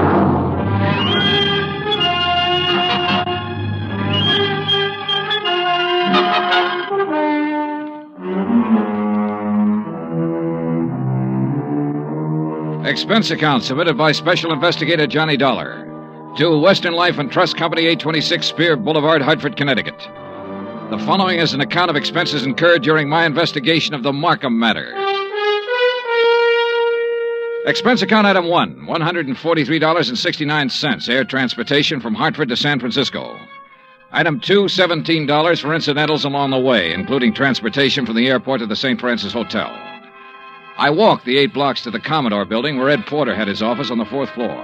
S: Expense account submitted by Special Investigator Johnny Dollar to Western Life and Trust Company, 826 Spear Boulevard, Hartford, Connecticut. The following is an account of expenses incurred during my investigation of the Markham matter. Expense account item 1, $143.69, air transportation from Hartford to San Francisco. Item 2, $17 for incidentals along the way, including transportation from the airport to the St. Francis Hotel. I walked the 8 blocks to the Commodore building where Ed Porter had his office on the 4th floor.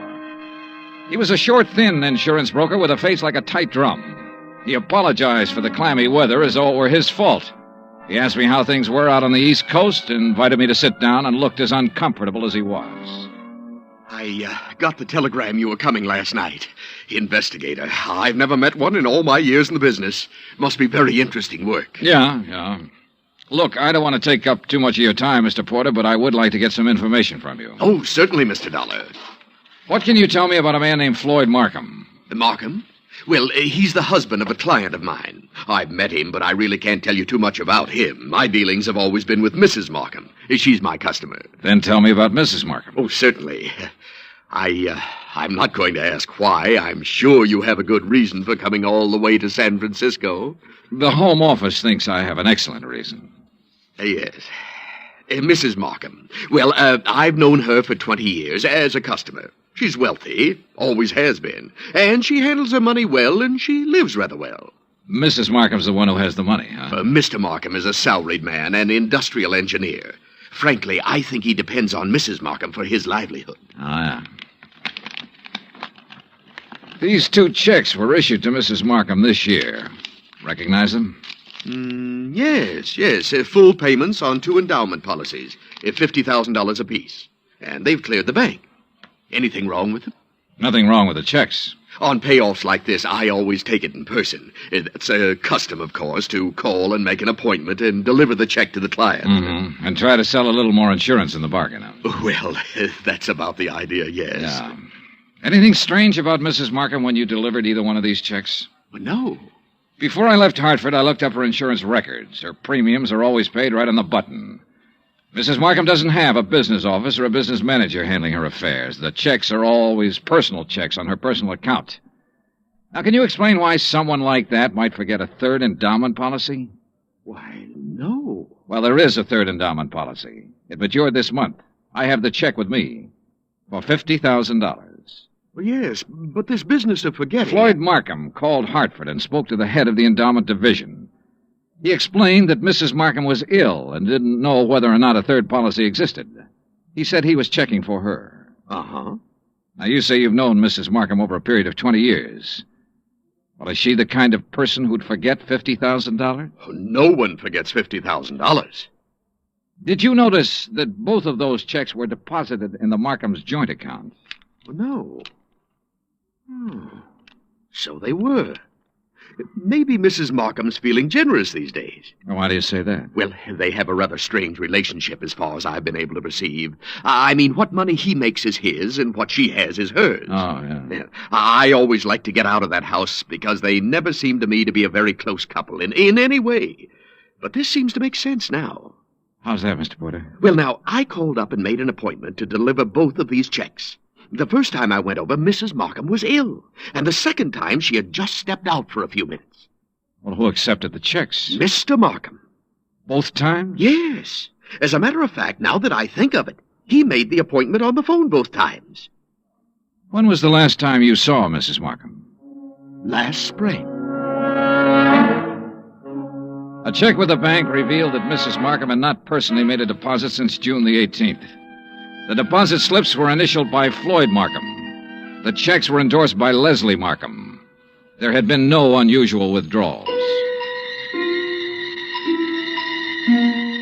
S: He was a short, thin insurance broker with a face like a tight drum. He apologized for the clammy weather as though it were his fault. He asked me how things were out on the East Coast and invited me to sit down, and looked as uncomfortable as he was.
H: I got the telegram you were coming last night. Investigator. I've never met one in all my years in the business. Must be very interesting work.
S: Yeah. Look, I don't want to take up too much of your time, Mr. Porter, but I would like to get some information from you.
H: Oh, certainly, Mr. Dollar.
S: What can you tell me about a man named Floyd Markham?
H: Markham? Well, he's the husband of a client of mine. I've met him, but I really can't tell you too much about him. My dealings have always been with Mrs. Markham. She's my customer.
S: Then tell me about Mrs. Markham.
H: Oh, certainly. I'm not going to ask why. I'm sure you have a good reason for coming all the way to San Francisco.
S: The Home Office thinks I have an excellent reason.
H: Yes. Mrs. Markham. Well, I've known her for 20 years as a customer. She's wealthy, always has been, and she handles her money well, and she lives rather well.
S: Mrs. Markham's the one who has the money, huh?
H: Mr. Markham is a salaried man, an industrial engineer. Frankly, I think he depends on Mrs. Markham for his livelihood.
S: Ah, yeah. These 2 checks were issued to Mrs. Markham this year. Recognize them?
H: Yes. Full payments on 2 endowment policies, $50,000 apiece. And they've cleared the bank. Anything wrong with them?
S: Nothing wrong with the checks.
H: On payoffs like this, I always take it in person. It's a custom, of course, to call and make an appointment and deliver the check to the client.
S: Mm-hmm. And try to sell a little more insurance in the bargain.
H: Well, that's about the idea, yes.
S: Yeah. Anything strange about Mrs. Markham when you delivered either one of these checks?
H: No.
S: Before I left Hartford, I looked up her insurance records. Her premiums are always paid right on the button. Mrs. Markham doesn't have a business office or a business manager handling her affairs. The checks are always personal checks on her personal account. Now, can you explain why someone like that might forget a 3rd endowment policy?
H: Why, no.
S: Well, there is a 3rd endowment policy. It matured this month. I have the check with me for $50,000.
H: Well, yes, but this business of forgetting...
S: Floyd Markham called Hartford and spoke to the head of the endowment division. He explained that Mrs. Markham was ill and didn't know whether or not a 3rd policy existed. He said he was checking for her.
H: Uh-huh.
S: Now, you say you've known Mrs. Markham over a period of 20 years. Well, is she the kind of person who'd forget $50,000?
H: Oh, no one forgets $50,000.
S: Did you notice that both of those checks were deposited in the Markham's joint account?
H: Well, no. So they were. Maybe Mrs. Markham's feeling generous these days.
S: Why do you say that?
H: Well, they have a rather strange relationship as far as I've been able to perceive. I mean, what money he makes is his, and what she has is hers.
S: Oh, yeah.
H: I always like to get out of that house because they never seem to me to be a very close couple in any way. But this seems to make sense now.
S: How's that, Mr. Porter?
H: Well, now, I called up and made an appointment to deliver both of these checks. The first time I went over, Mrs. Markham was ill. And the second time, she had just stepped out for a few minutes.
S: Well, who accepted the checks?
H: Mr. Markham.
S: Both times?
H: Yes. As a matter of fact, now that I think of it, he made the appointment on the phone both times.
S: When was the last time you saw Mrs. Markham?
H: Last spring.
S: A check with the bank revealed that Mrs. Markham had not personally made a deposit since June the 18th. The deposit slips were initialed by Floyd Markham. The checks were endorsed by Leslie Markham. There had been no unusual withdrawals.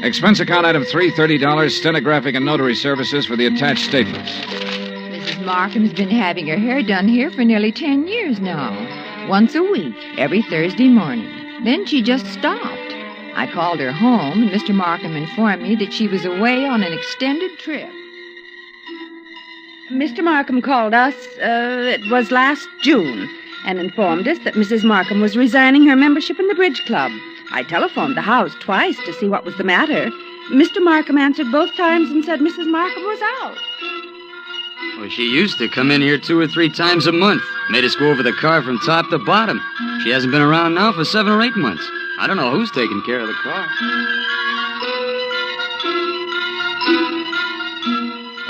S: Expense account item 3, $30, stenographic and notary services for the attached statements.
P: Mrs. Markham's been having her hair done here for nearly 10 years now. Once a week, every Thursday morning. Then she just stopped. I called her home, and Mr. Markham informed me that she was away on an extended trip.
G: Mr. Markham called us, it was last June, and informed us that Mrs. Markham was resigning her membership in the bridge club. I telephoned the house twice to see what was the matter. Mr. Markham answered both times and said Mrs. Markham was out.
M: Well, she used to come in here 2 or 3 times a month. Made us go over the car from top to bottom. She hasn't been around now for 7 or 8 months. I don't know who's taking care of the car.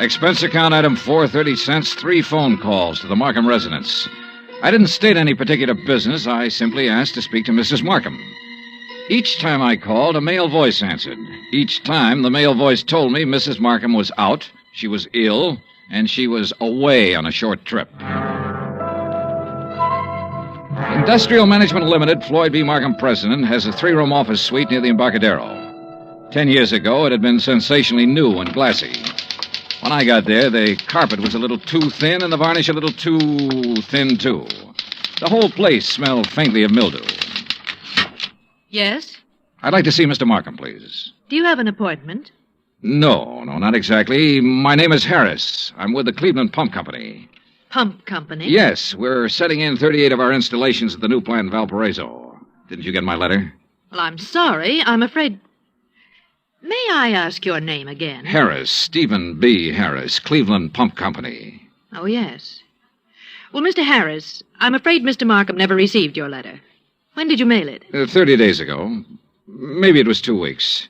S: Expense account item 430 cents, 3 phone calls to the Markham residence. I didn't state any particular business. I simply asked to speak to Mrs. Markham. Each time I called, a male voice answered. Each time, the male voice told me Mrs. Markham was out, she was ill, and she was away on a short trip. Industrial Management Limited, Floyd B. Markham president, has a 3-room office suite near the Embarcadero. 10 years ago, it had been sensationally new and glassy. When I got there, the carpet was a little too thin and the varnish a little too thin, too. The whole place smelled faintly of mildew.
W: Yes?
S: I'd like to see Mr. Markham, please.
W: Do you have an appointment?
S: No, not exactly. My name is Harris. I'm with the Cleveland Pump Company.
W: Pump Company?
S: Yes, we're setting in 38 of our installations at the new plant in Valparaiso. Didn't you get my letter?
W: Well, I'm sorry. I'm afraid... May I ask your name again?
S: Harris, Stephen B. Harris, Cleveland Pump Company.
W: Oh, yes. Well, Mr. Harris, I'm afraid Mr. Markham never received your letter. When did you mail it?
S: 30 days ago. Maybe it was 2 weeks.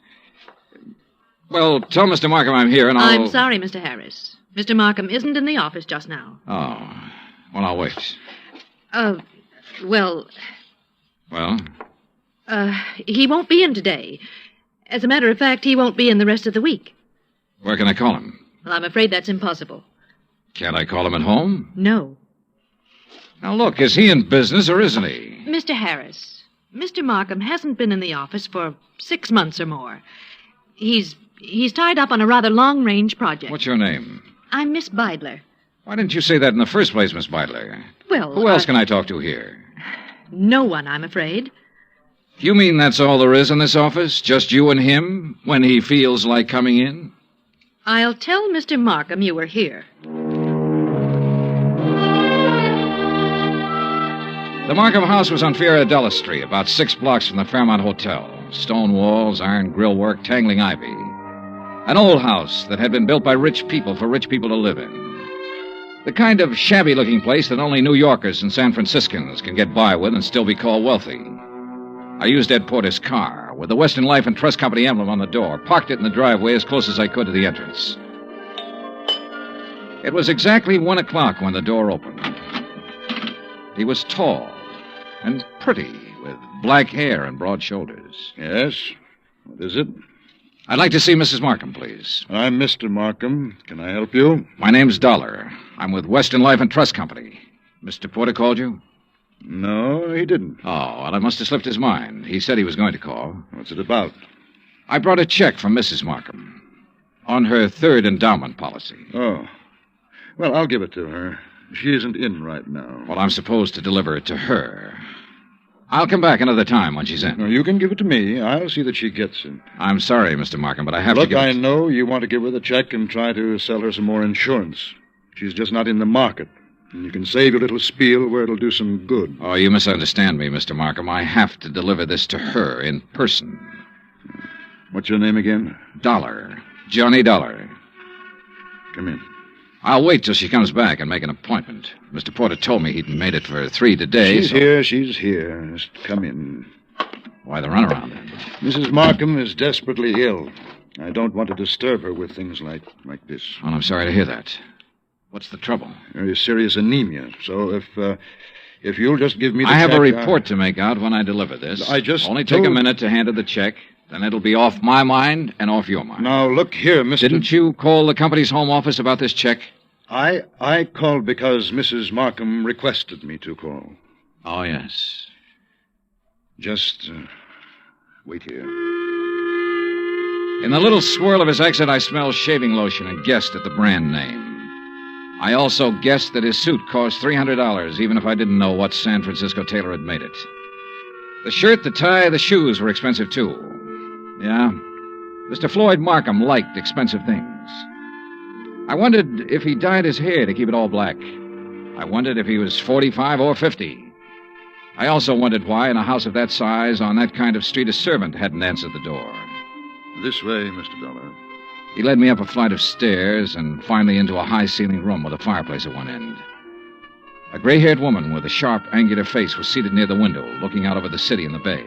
S: Well, tell Mr. Markham I'm here and I'll...
W: I'm sorry, Mr. Harris. Mr. Markham isn't in the office just now.
S: Oh. Well, I'll wait.
W: Well...
S: Well?
W: He won't be in today. As a matter of fact, he won't be in the rest of the week.
S: Where can I call him?
W: Well, I'm afraid that's impossible.
S: Can't I call him at home?
W: No.
S: Now, look, is he in business or isn't he?
W: Mr. Harris, Mr. Markham hasn't been in the office for 6 months or more. He's tied up on a rather long-range project.
S: What's your name?
W: I'm Miss Beidler.
S: Why didn't you say that in the first place, Miss Beidler?
W: Well,
S: Who else can I talk to here?
W: No one, I'm afraid.
S: You mean that's all there is in this office? Just you and him, when he feels like coming in?
W: I'll tell Mr. Markham you were here.
S: The Markham house was on Fiorella Street, about 6 blocks from the Fairmont Hotel. Stone walls, iron grillwork, tangling ivy. An old house that had been built by rich people for rich people to live in. The kind of shabby-looking place that only New Yorkers and San Franciscans can get by with and still be called wealthy. I used Ed Porter's car, with the Western Life and Trust Company emblem on the door, parked it in the driveway as close as I could to the entrance. It was exactly 1 o'clock when the door opened. He was tall and pretty, with black hair and broad shoulders.
X: Yes? What is it?
S: I'd like to see Mrs. Markham, please.
X: I'm Mr. Markham. Can I help you?
S: My name's Dollar. I'm with Western Life and Trust Company. Mr. Porter called you?
X: No, he didn't.
S: Oh, well, I must have slipped his mind. He said he was going to call.
X: What's it about?
S: I brought a check from Mrs. Markham on her 3rd endowment policy.
X: Oh. Well, I'll give it to her. She isn't in right now.
S: Well, I'm supposed to deliver it to her. I'll come back another time when she's in.
X: No, you can give it to me. I'll see that she gets it.
S: I'm sorry, Mr. Markham, but I have to
X: Look,
S: give
X: I
S: it...
X: know you want to give her the check and try to sell her some more insurance. She's just not in the market. And you can save your little spiel where it'll do some good.
S: Oh, you misunderstand me, Mr. Markham. I have to deliver this to her in person.
X: What's your name again?
S: Dollar. Johnny Dollar.
X: Come in.
S: I'll wait till she comes back and make an appointment. Mr. Porter told me he'd made it for 3 today.
X: She's here. Just come in.
S: Why the runaround, then?
X: Mrs. Markham is desperately ill. I don't want to disturb her with things like this.
S: Well, I'm sorry to hear that. What's the trouble?
X: Very serious anemia. So if you'll just give me the
S: check... I have
X: check,
S: a report to make out when I deliver this. Only take a minute to hand her the check. Then it'll be off my mind and off your mind.
X: Now, look here, Mr...
S: Didn't you call the company's home office about this check?
X: I called because Mrs. Markham requested me to call.
S: Oh, yes.
X: Just wait here.
S: In the little swirl of his exit, I smelled shaving lotion and guessed at the brand name. I also guessed that his suit cost $300, even if I didn't know what San Francisco tailor had made it. The shirt, the tie, the shoes were expensive, too. Yeah. Mr. Floyd Markham liked expensive things. I wondered if he dyed his hair to keep it all black. I wondered if he was 45 or 50. I also wondered why, in a house of that size, on that kind of street, a servant hadn't answered the door.
X: This way, Mr. Dollar.
S: He led me up a flight of stairs and finally into a high-ceiling room with a fireplace at one end. A gray-haired woman with a sharp, angular face was seated near the window, looking out over the city and the bay.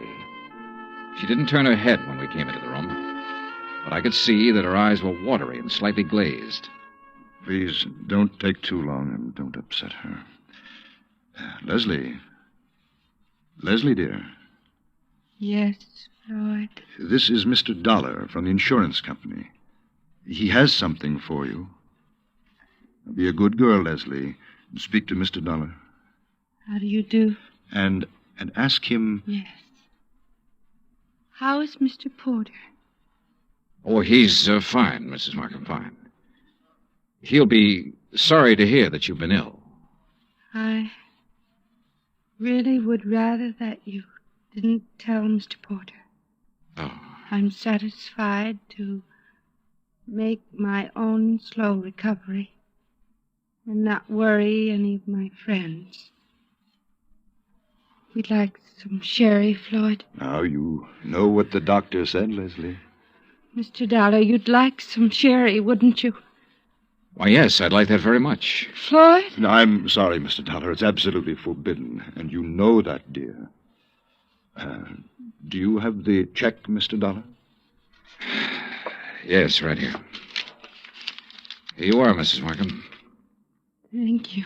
S: She didn't turn her head when we came into the room, but I could see that her eyes were watery and slightly glazed.
X: Please, don't take too long and don't upset her. Leslie. Leslie, dear.
A: Yes, Floyd.
X: This is Mr. Dollar from the insurance company. He has something for you. Be a good girl, Leslie. Speak to Mr. Dollar.
A: How do you do?
X: And ask him...
A: Yes. How is Mr. Porter?
S: Oh, he's fine, Mrs. Markham, fine. He'll be sorry to hear that you've been ill.
A: I really would rather that you didn't tell Mr. Porter.
S: Oh.
A: I'm satisfied to make my own slow recovery and not worry any of my friends. We'd like some sherry, Floyd.
X: Now, you know what the doctor said, Leslie.
A: Mr. Dollar, you'd like some sherry, wouldn't you?
S: Why, yes, I'd like that very much.
A: Floyd?
X: No, I'm sorry, Mr. Dollar. It's absolutely forbidden, and you know that, dear. Do you have the check, Mr. Dollar?
S: Yes, right here. Here you are, Mrs. Markham.
A: Thank you.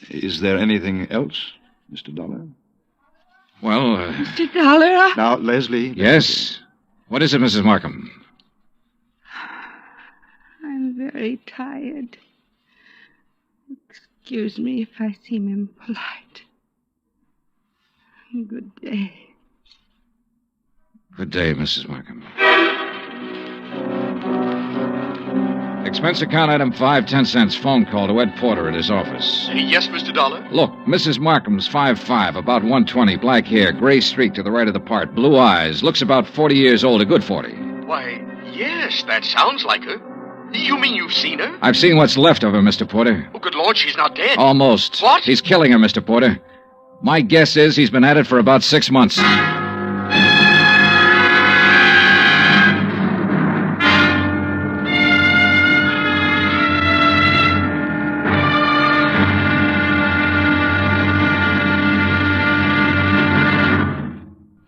X: Is there anything else, Mr. Dollar?
S: Well,
A: Mr. Dollar?
X: Now, Leslie...
S: Yes? What is it, Mrs. Markham?
A: I'm very tired. Excuse me if I seem impolite. Good day.
S: Good day, Mrs. Markham. Expense account item 5, 10 cents. Phone call to Ed Porter at his office.
H: Yes, Mr. Dollar?
S: Look, Mrs. Markham's 5'5", about 120, black hair, gray streak to the right of the part, blue eyes, looks about 40 years old, a good 40.
H: Why, yes, that sounds like her. You mean you've seen her?
S: I've seen what's left of her, Mr. Porter.
H: Oh, good Lord, she's not dead.
S: Almost.
H: What?
S: He's killing her, Mr. Porter. My guess is he's been at it for about 6 months.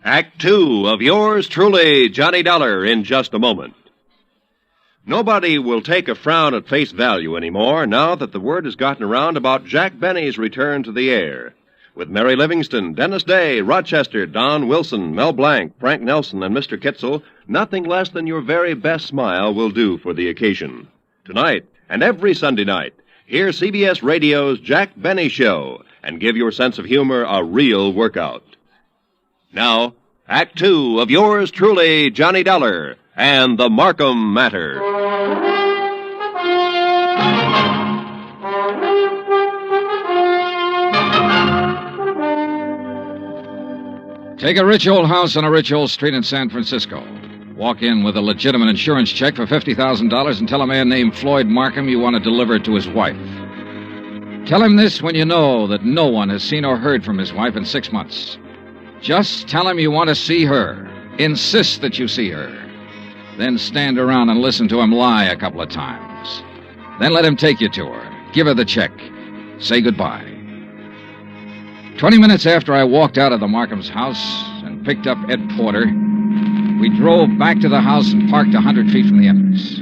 L: Act 2 of yours truly, Johnny Dollar, in just a moment. Nobody will take a frown at face value anymore now that the word has gotten around about Jack Benny's return to the air. With Mary Livingston, Dennis Day, Rochester, Don Wilson, Mel Blanc, Frank Nelson, and Mr. Kitzel, nothing less than your very best smile will do for the occasion. Tonight, and every Sunday night, hear CBS Radio's Jack Benny Show and give your sense of humor a real workout. Now, Act 2 of yours truly, Johnny Dollar, and the Markham Matter.
S: Take a rich old house on a rich old street in San Francisco. Walk in with a legitimate insurance check for $50,000 and tell a man named Floyd Markham you want to deliver it to his wife. Tell him this when you know that no one has seen or heard from his wife in 6 months. Just tell him you want to see her. Insist that you see her. Then stand around and listen to him lie a couple of times. Then let him take you to her. Give her the check. Say goodbye. 20 minutes after I walked out of the Markham's house and picked up Ed Porter, we drove back to the house and parked 100 feet from the entrance.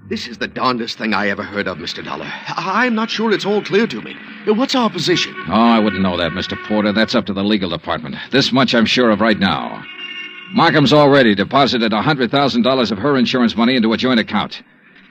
H: This is the darndest thing I ever heard of, Mr. Dollar. I'm not sure it's all clear to me. What's our position?
S: Oh, I wouldn't know that, Mr. Porter. That's up to the legal department. This much I'm sure of right now. Markham's already deposited $100,000 of her insurance money into a joint account.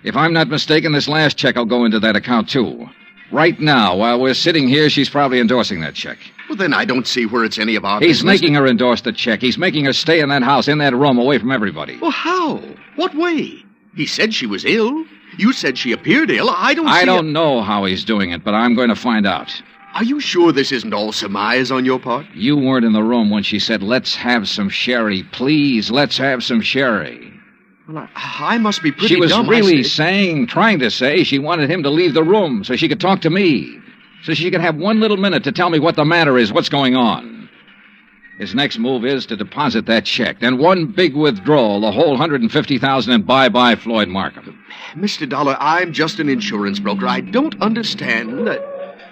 S: If I'm not mistaken, this last check will go into that account, too. Right now, while we're sitting here, she's probably endorsing that check.
H: Well, then I don't see where it's any of our
S: He's
H: business.
S: making her endorse the check. He's making her stay in that house, in that room, away from everybody.
H: Well, how? What way? He said she was ill. You said she appeared ill. I don't
S: know how he's doing it, but I'm going to find out.
H: Are you sure this isn't all surmise on your part?
S: You weren't in the room when she said, let's have some sherry. Please, let's have some sherry.
H: Well, I must be pretty
S: dumb. She was
H: dumb,
S: really trying to say she wanted him to leave the room so she could talk to me. So she could have 1 little minute to tell me what the matter is, what's going on. His next move is to deposit that check. Then one big withdrawal, the whole $150,000, and bye-bye Floyd Markham.
H: Mr. Dollar, I'm just an insurance broker. I don't understand that...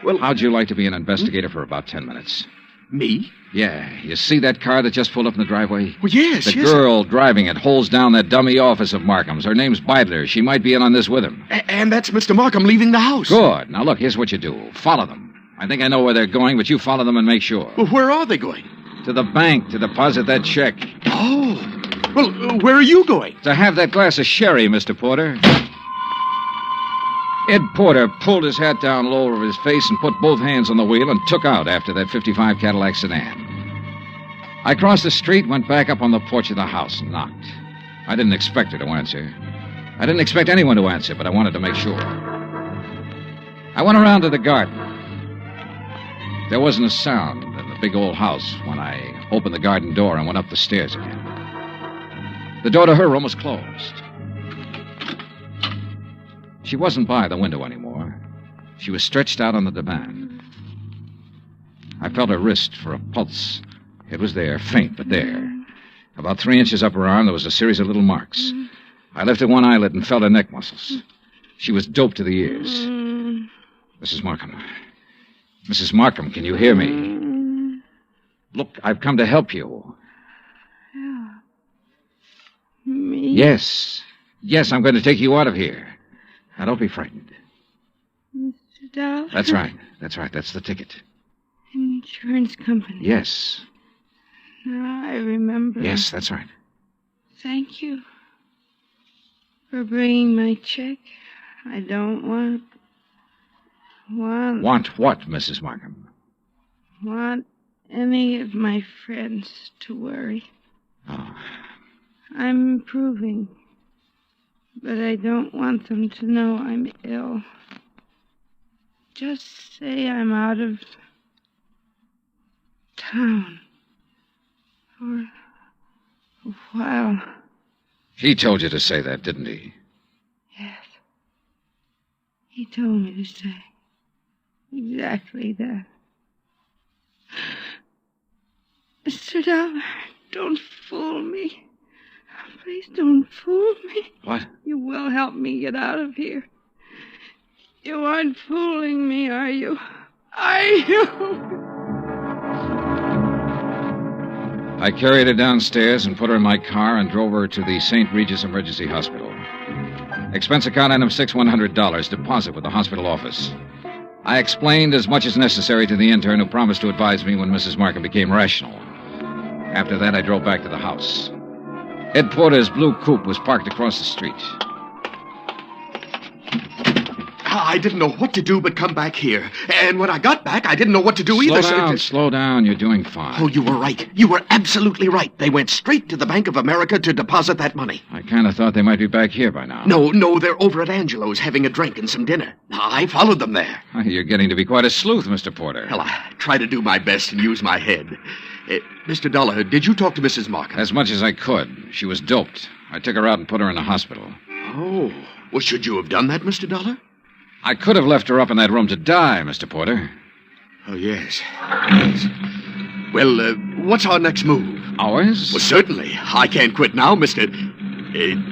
H: Well...
S: How'd you like to be an investigator for about 10 minutes?
H: Me?
S: Yeah. You see that car that just pulled up in the driveway?
H: Well, yes,
S: The girl driving it holds down that dummy office of Markham's. Her name's Beidler. She might be in on this with him.
H: And that's Mr. Markham leaving the house.
S: Good. Now, look, here's what you do. Follow them. I think I know where they're going, but you follow them and make sure.
H: Well, where are they going?
S: To the bank to deposit that check.
H: Oh. Well, where are you going?
S: To have that glass of sherry, Mr. Porter. Ed Porter pulled his hat down low over his face and put both hands on the wheel and took out after that 55 Cadillac sedan. I crossed the street, went back up on the porch of the house and knocked. I didn't expect her to answer. I didn't expect anyone to answer, but I wanted to make sure. I went around to the garden. There wasn't a sound in the big old house when I opened the garden door and went up the stairs again. The door to her room was closed. She wasn't by the window anymore. She was stretched out on the divan. I felt her wrist for a pulse. It was there, faint, but there. About 3 inches up her arm, there was a series of little marks. I lifted one eyelid and felt her neck muscles. She was doped to the ears. Mrs. Markham. Mrs. Markham, can you hear me? Look, I've come to help you.
A: Me?
S: Yes. Yes, I'm going to take you out of here. Now, don't be frightened.
A: Mr. Dollar?
S: That's right. That's right. That's the ticket.
A: Insurance company.
S: Yes.
A: Now I remember.
S: Yes, that's right.
A: Thank you for bringing my check. I don't want
S: Want what, Mrs. Markham?
A: Want any of my friends to worry.
S: Oh.
A: I'm improving, but I don't want them to know I'm ill. Just say I'm out of town for a while.
S: He told you to say that, didn't he?
A: Yes. He told me to say exactly that. Mr. Dollar, don't fool me. Please don't fool me.
S: What?
A: You will help me get out of here. You aren't fooling me, are you? Are you?
S: I carried her downstairs and put her in my car and drove her to the St. Regis Emergency Hospital. Expense account item 6, $100, deposit with the hospital office. I explained as much as necessary to the intern who promised to advise me when Mrs. Markham became rational. After that, I drove back to the house. Ed Porter's blue coupe was parked across the street.
H: I didn't know what to do but come back here. And when I got back, I didn't know what to do either.
S: Slow down. You're doing fine.
H: Oh, you were right. You were absolutely right. They went straight to the Bank of America to deposit that money.
S: I kind of thought they might be back here by now.
H: No, they're over at Angelo's having a drink and some dinner. I followed them there.
S: You're getting to be quite a sleuth, Mr. Porter.
H: Well, I try to do my best and use my head. Mr. Dollar, did you talk to Mrs. Markham?
S: As much as I could. She was doped. I took her out and put her in the hospital.
H: Oh. Well, should you have done that, Mr. Dollar?
S: I could have left her up in that room to die, Mr. Porter.
H: Oh, yes. Well, what's our next move?
S: Ours?
H: Well, certainly. I can't quit now, Mr.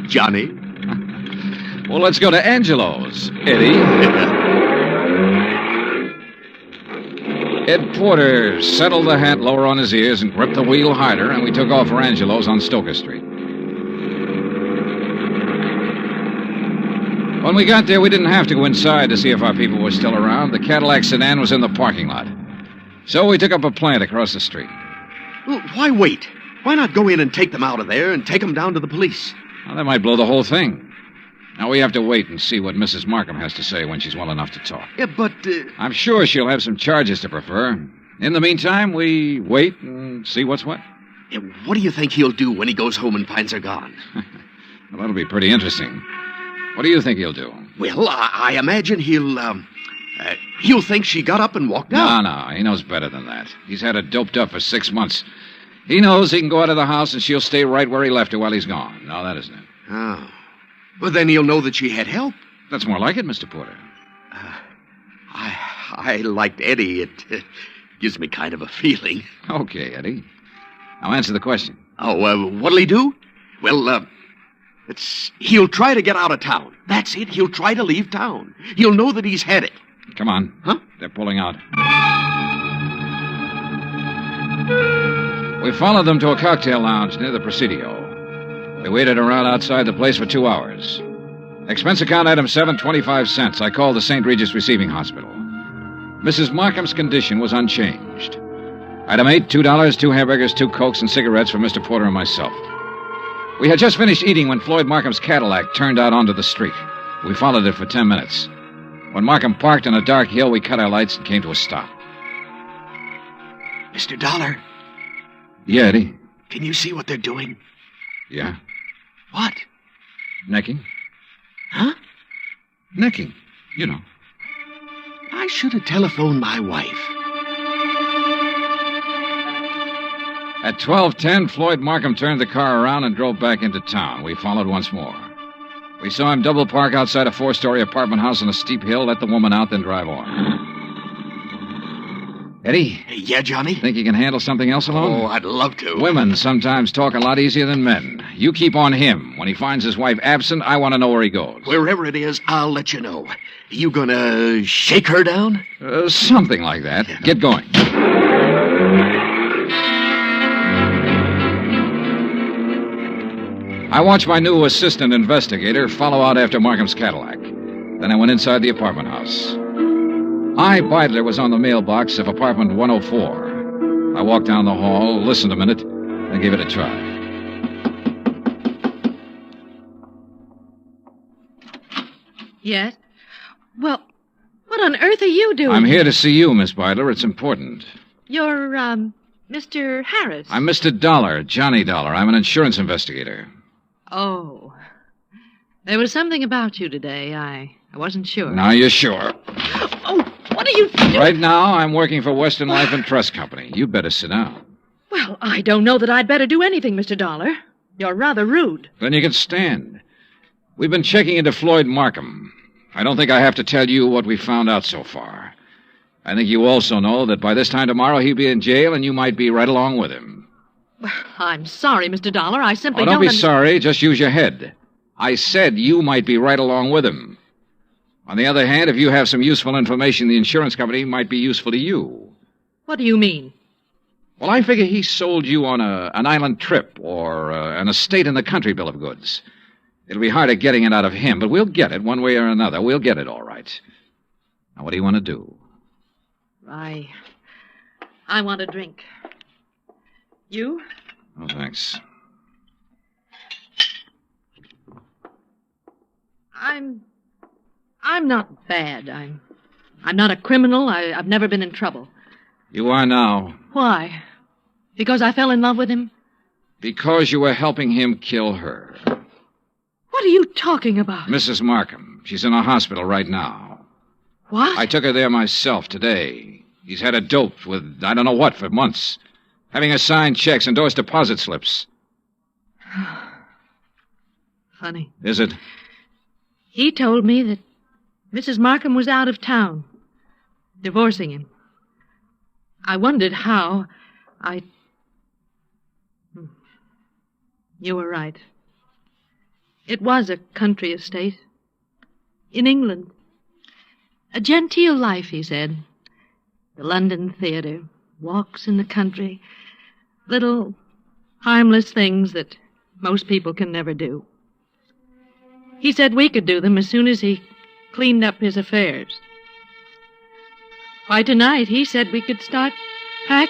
H: Johnny.
S: Well, let's go to Angelo's, Eddie. Ed Porter settled the hat lower on his ears and gripped the wheel harder, and we took off for Angelo's on Stoker Street. When we got there, we didn't have to go inside to see if our people were still around. The Cadillac sedan was in the parking lot. So we took up a plant across the street.
H: Well, why wait? Why not go in and take them out of there and take them down to the police?
S: Well, that might blow the whole thing. Now, we have to wait and see what Mrs. Markham has to say when she's well enough to talk.
H: Yeah, but...
S: I'm sure she'll have some charges to prefer. In the meantime, we wait and see what's what.
H: Yeah, what do you think he'll do when he goes home and finds her gone?
S: Well, that'll be pretty interesting. What do you think he'll do?
H: Well, I imagine he'll He'll think she got up and walked out.
S: No, he knows better than that. He's had her doped up for 6 months. He knows he can go out of the house and she'll stay right where he left her while he's gone. No, that isn't it.
H: Oh. Well, then he'll know that she had help.
S: That's more like it, Mr. Porter.
H: I liked Eddie. It gives me kind of a feeling.
S: Okay, Eddie. Now answer the question.
H: Oh, what'll he do? Well, he'll try to get out of town. That's it. He'll try to leave town. He'll know that he's had it.
S: Come on.
H: Huh?
S: They're pulling out. We followed them to a cocktail lounge near the Presidio. We waited around outside the place for 2 hours. Expense account item 7, 25 cents. I called the St. Regis Receiving Hospital. Mrs. Markham's condition was unchanged. Item 8, $2, 2 hamburgers, 2 Cokes, and cigarettes for Mr. Porter and myself. We had just finished eating when Floyd Markham's Cadillac turned out onto the street. We followed it for 10 minutes. When Markham parked on a dark hill, we cut our lights and came to a stop.
H: Mr. Dollar.
S: Yeah, Eddie.
H: Can you see what they're doing?
S: Yeah.
H: What?
S: Necking.
H: Huh?
S: Necking. You know.
H: I should have telephoned my wife.
S: At 12:10, Floyd Markham turned the car around and drove back into town. We followed once more. We saw him double park outside a 4-story apartment house on a steep hill, let the woman out, then drive on. Eddie?
H: Yeah, Johnny?
S: Think you can handle something else alone?
H: Oh, I'd love to.
S: Women sometimes talk a lot easier than men. You keep on him. When he finds his wife absent, I want to know where he goes.
H: Wherever it is, I'll let you know. You gonna shake her down?
S: Something like that. Get going. I watched my new assistant investigator follow out after Markham's Cadillac. Then I went inside the apartment house. Beidler was on the mailbox of apartment 104. I walked down the hall, listened a minute, and gave it a try.
W: Yes? Well, what on earth are you doing?
S: I'm here to see you, Miss Beidler. It's important.
W: You're, Mr. Harris.
S: I'm Mr. Dollar, Johnny Dollar. I'm an insurance investigator.
W: Oh. There was something about you today. I wasn't sure.
S: Now you're sure.
W: Oh, what are you doing?
S: Right now, I'm working for Western Life and Trust Company. You better sit down.
W: Well, I don't know that I'd better do anything, Mr. Dollar. You're rather rude.
S: Then you can stand. We've been checking into Floyd Markham. I don't think I have to tell you what we found out so far. I think you also know that by this time tomorrow he'll be in jail and you might be right along with him.
W: Well, I'm sorry, Mr. Dollar. I simply
S: don't be sorry. Just use your head. I said you might be right along with him. On the other hand, if you have some useful information, the insurance company might be useful to you.
W: What do you mean?
S: Well, I figure he sold you on an island trip or an estate in the country bill of goods. It'll be harder getting it out of him, but we'll get it one way or another. We'll get it all right. Now, what do you want to do?
W: I want a drink. You?
S: Oh, thanks.
W: I'm not bad. I'm not a criminal. I've never been in trouble.
S: You are now.
W: Why? Because I fell in love with him?
S: Because you were helping him kill her.
W: What are you talking about?
S: Mrs. Markham. She's in a hospital right now.
W: What?
S: I took her there myself today. He's had her doped with I don't know what for months. Having her sign checks, endorse deposit slips.
W: Funny.
S: Is it?
W: He told me that Mrs. Markham was out of town, divorcing him. I wondered how. You were right. It was a country estate. In England. A genteel life, he said. The London theater, walks in the country, little harmless things that most people can never do. He said we could do them as soon as he cleaned up his affairs. Why, tonight he said we could start packing.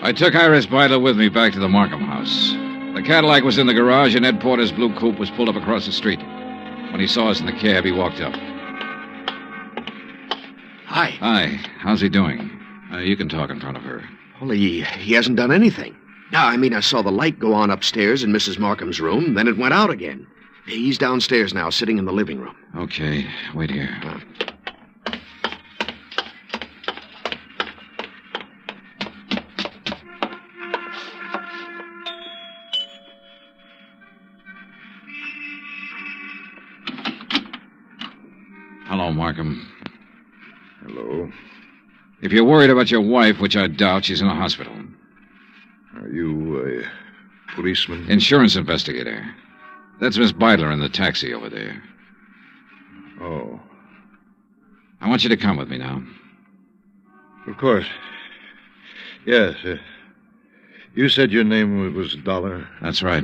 S: I took Iris Beidler with me back to the Markham house. The Cadillac was in the garage, and Ed Porter's blue coupe was pulled up across the street. When he saw us in the cab, he walked up.
H: Hi.
S: Hi. How's he doing? You can talk in front of her.
H: Well, he hasn't done anything. I saw the light go on upstairs in Mrs. Markham's room, then it went out again. He's downstairs now, sitting in the living room.
S: Okay, wait here. Hello, Markham.
X: Hello.
S: If you're worried about your wife, which I doubt, she's in the hospital.
X: Are you a policeman?
S: Insurance investigator. That's Miss Beidler in the taxi over there.
X: Oh.
S: I want you to come with me now.
X: Of course. Yes. You said your name was Dollar?
S: That's right.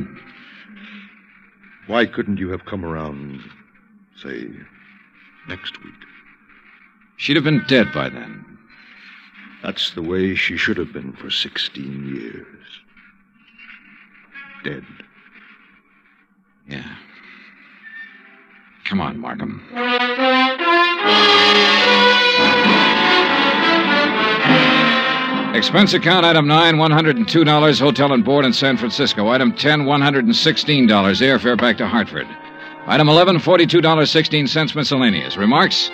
X: Why couldn't you have come around, say, next week?
S: She'd have been dead by then.
X: That's the way she should have been for 16 years. Dead.
S: Yeah. Come on, Markham. Expense account, item 9, $102, hotel and board in San Francisco. Item 10, $116, airfare back to Hartford. Item 11, $42.16, miscellaneous. Remarks?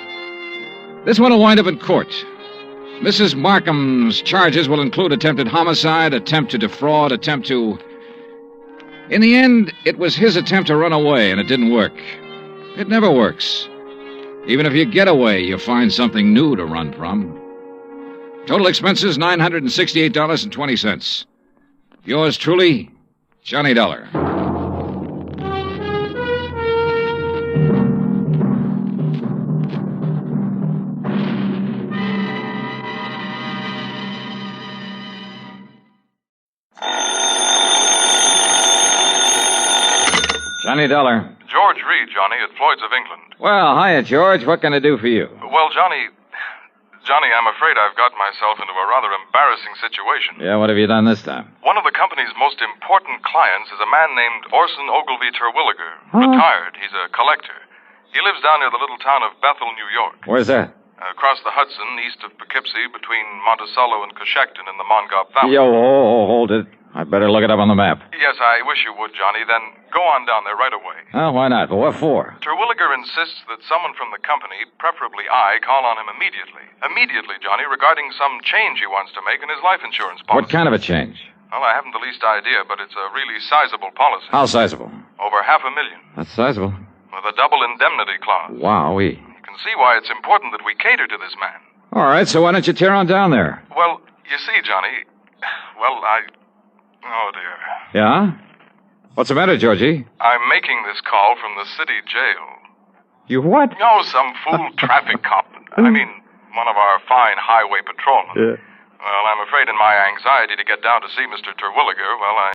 S: This one will wind up in court. Mrs. Markham's charges will include attempted homicide, attempt to defraud, attempt to... In the end, it was his attempt to run away, and it didn't work. It never works. Even if you get away, you find something new to run from. Total expenses, $968.20. Yours truly, Johnny Dollar.
B: Johnny Dollar.
C: George Reed, Johnny, at Floyd's of England.
B: Well, hiya, George. What can I do for you?
C: Well, Johnny, I'm afraid I've got myself into a rather embarrassing situation.
B: Yeah, what have you done this time?
C: One of the company's most important clients is a man named Orson Ogilvy Terwilliger.
B: Huh?
C: Retired. He's a collector. He lives down near the little town of Bethel, New York.
B: Where's that?
C: Across the Hudson, east of Poughkeepsie, between Monticello and Coshocton in the Mongob Valley.
B: Yo, hold it. I better look it up on the map.
C: Yes, I wish you would, Johnny. Then go on down there right away.
B: Oh, why not? But what for?
C: Terwilliger insists that someone from the company, preferably I, call on him immediately. Immediately, Johnny, regarding some change he wants to make in his life insurance policy.
B: What kind of a change?
C: Well, I haven't the least idea, but it's a really sizable policy.
B: How sizable?
C: Over $500,000.
B: That's sizable.
C: With a double indemnity clause.
B: Wowee.
C: You can see why it's important that we cater to this man.
B: All right, so why don't you tear on down there?
C: Well, you see, Johnny, oh, dear.
B: Yeah? What's the matter, Georgie?
C: I'm making this call from the city jail.
B: You what?
C: No, some fool traffic cop. I mean, one of our fine highway patrolmen.
B: Yeah.
C: Well, I'm afraid in my anxiety to get down to see Mr. Terwilliger,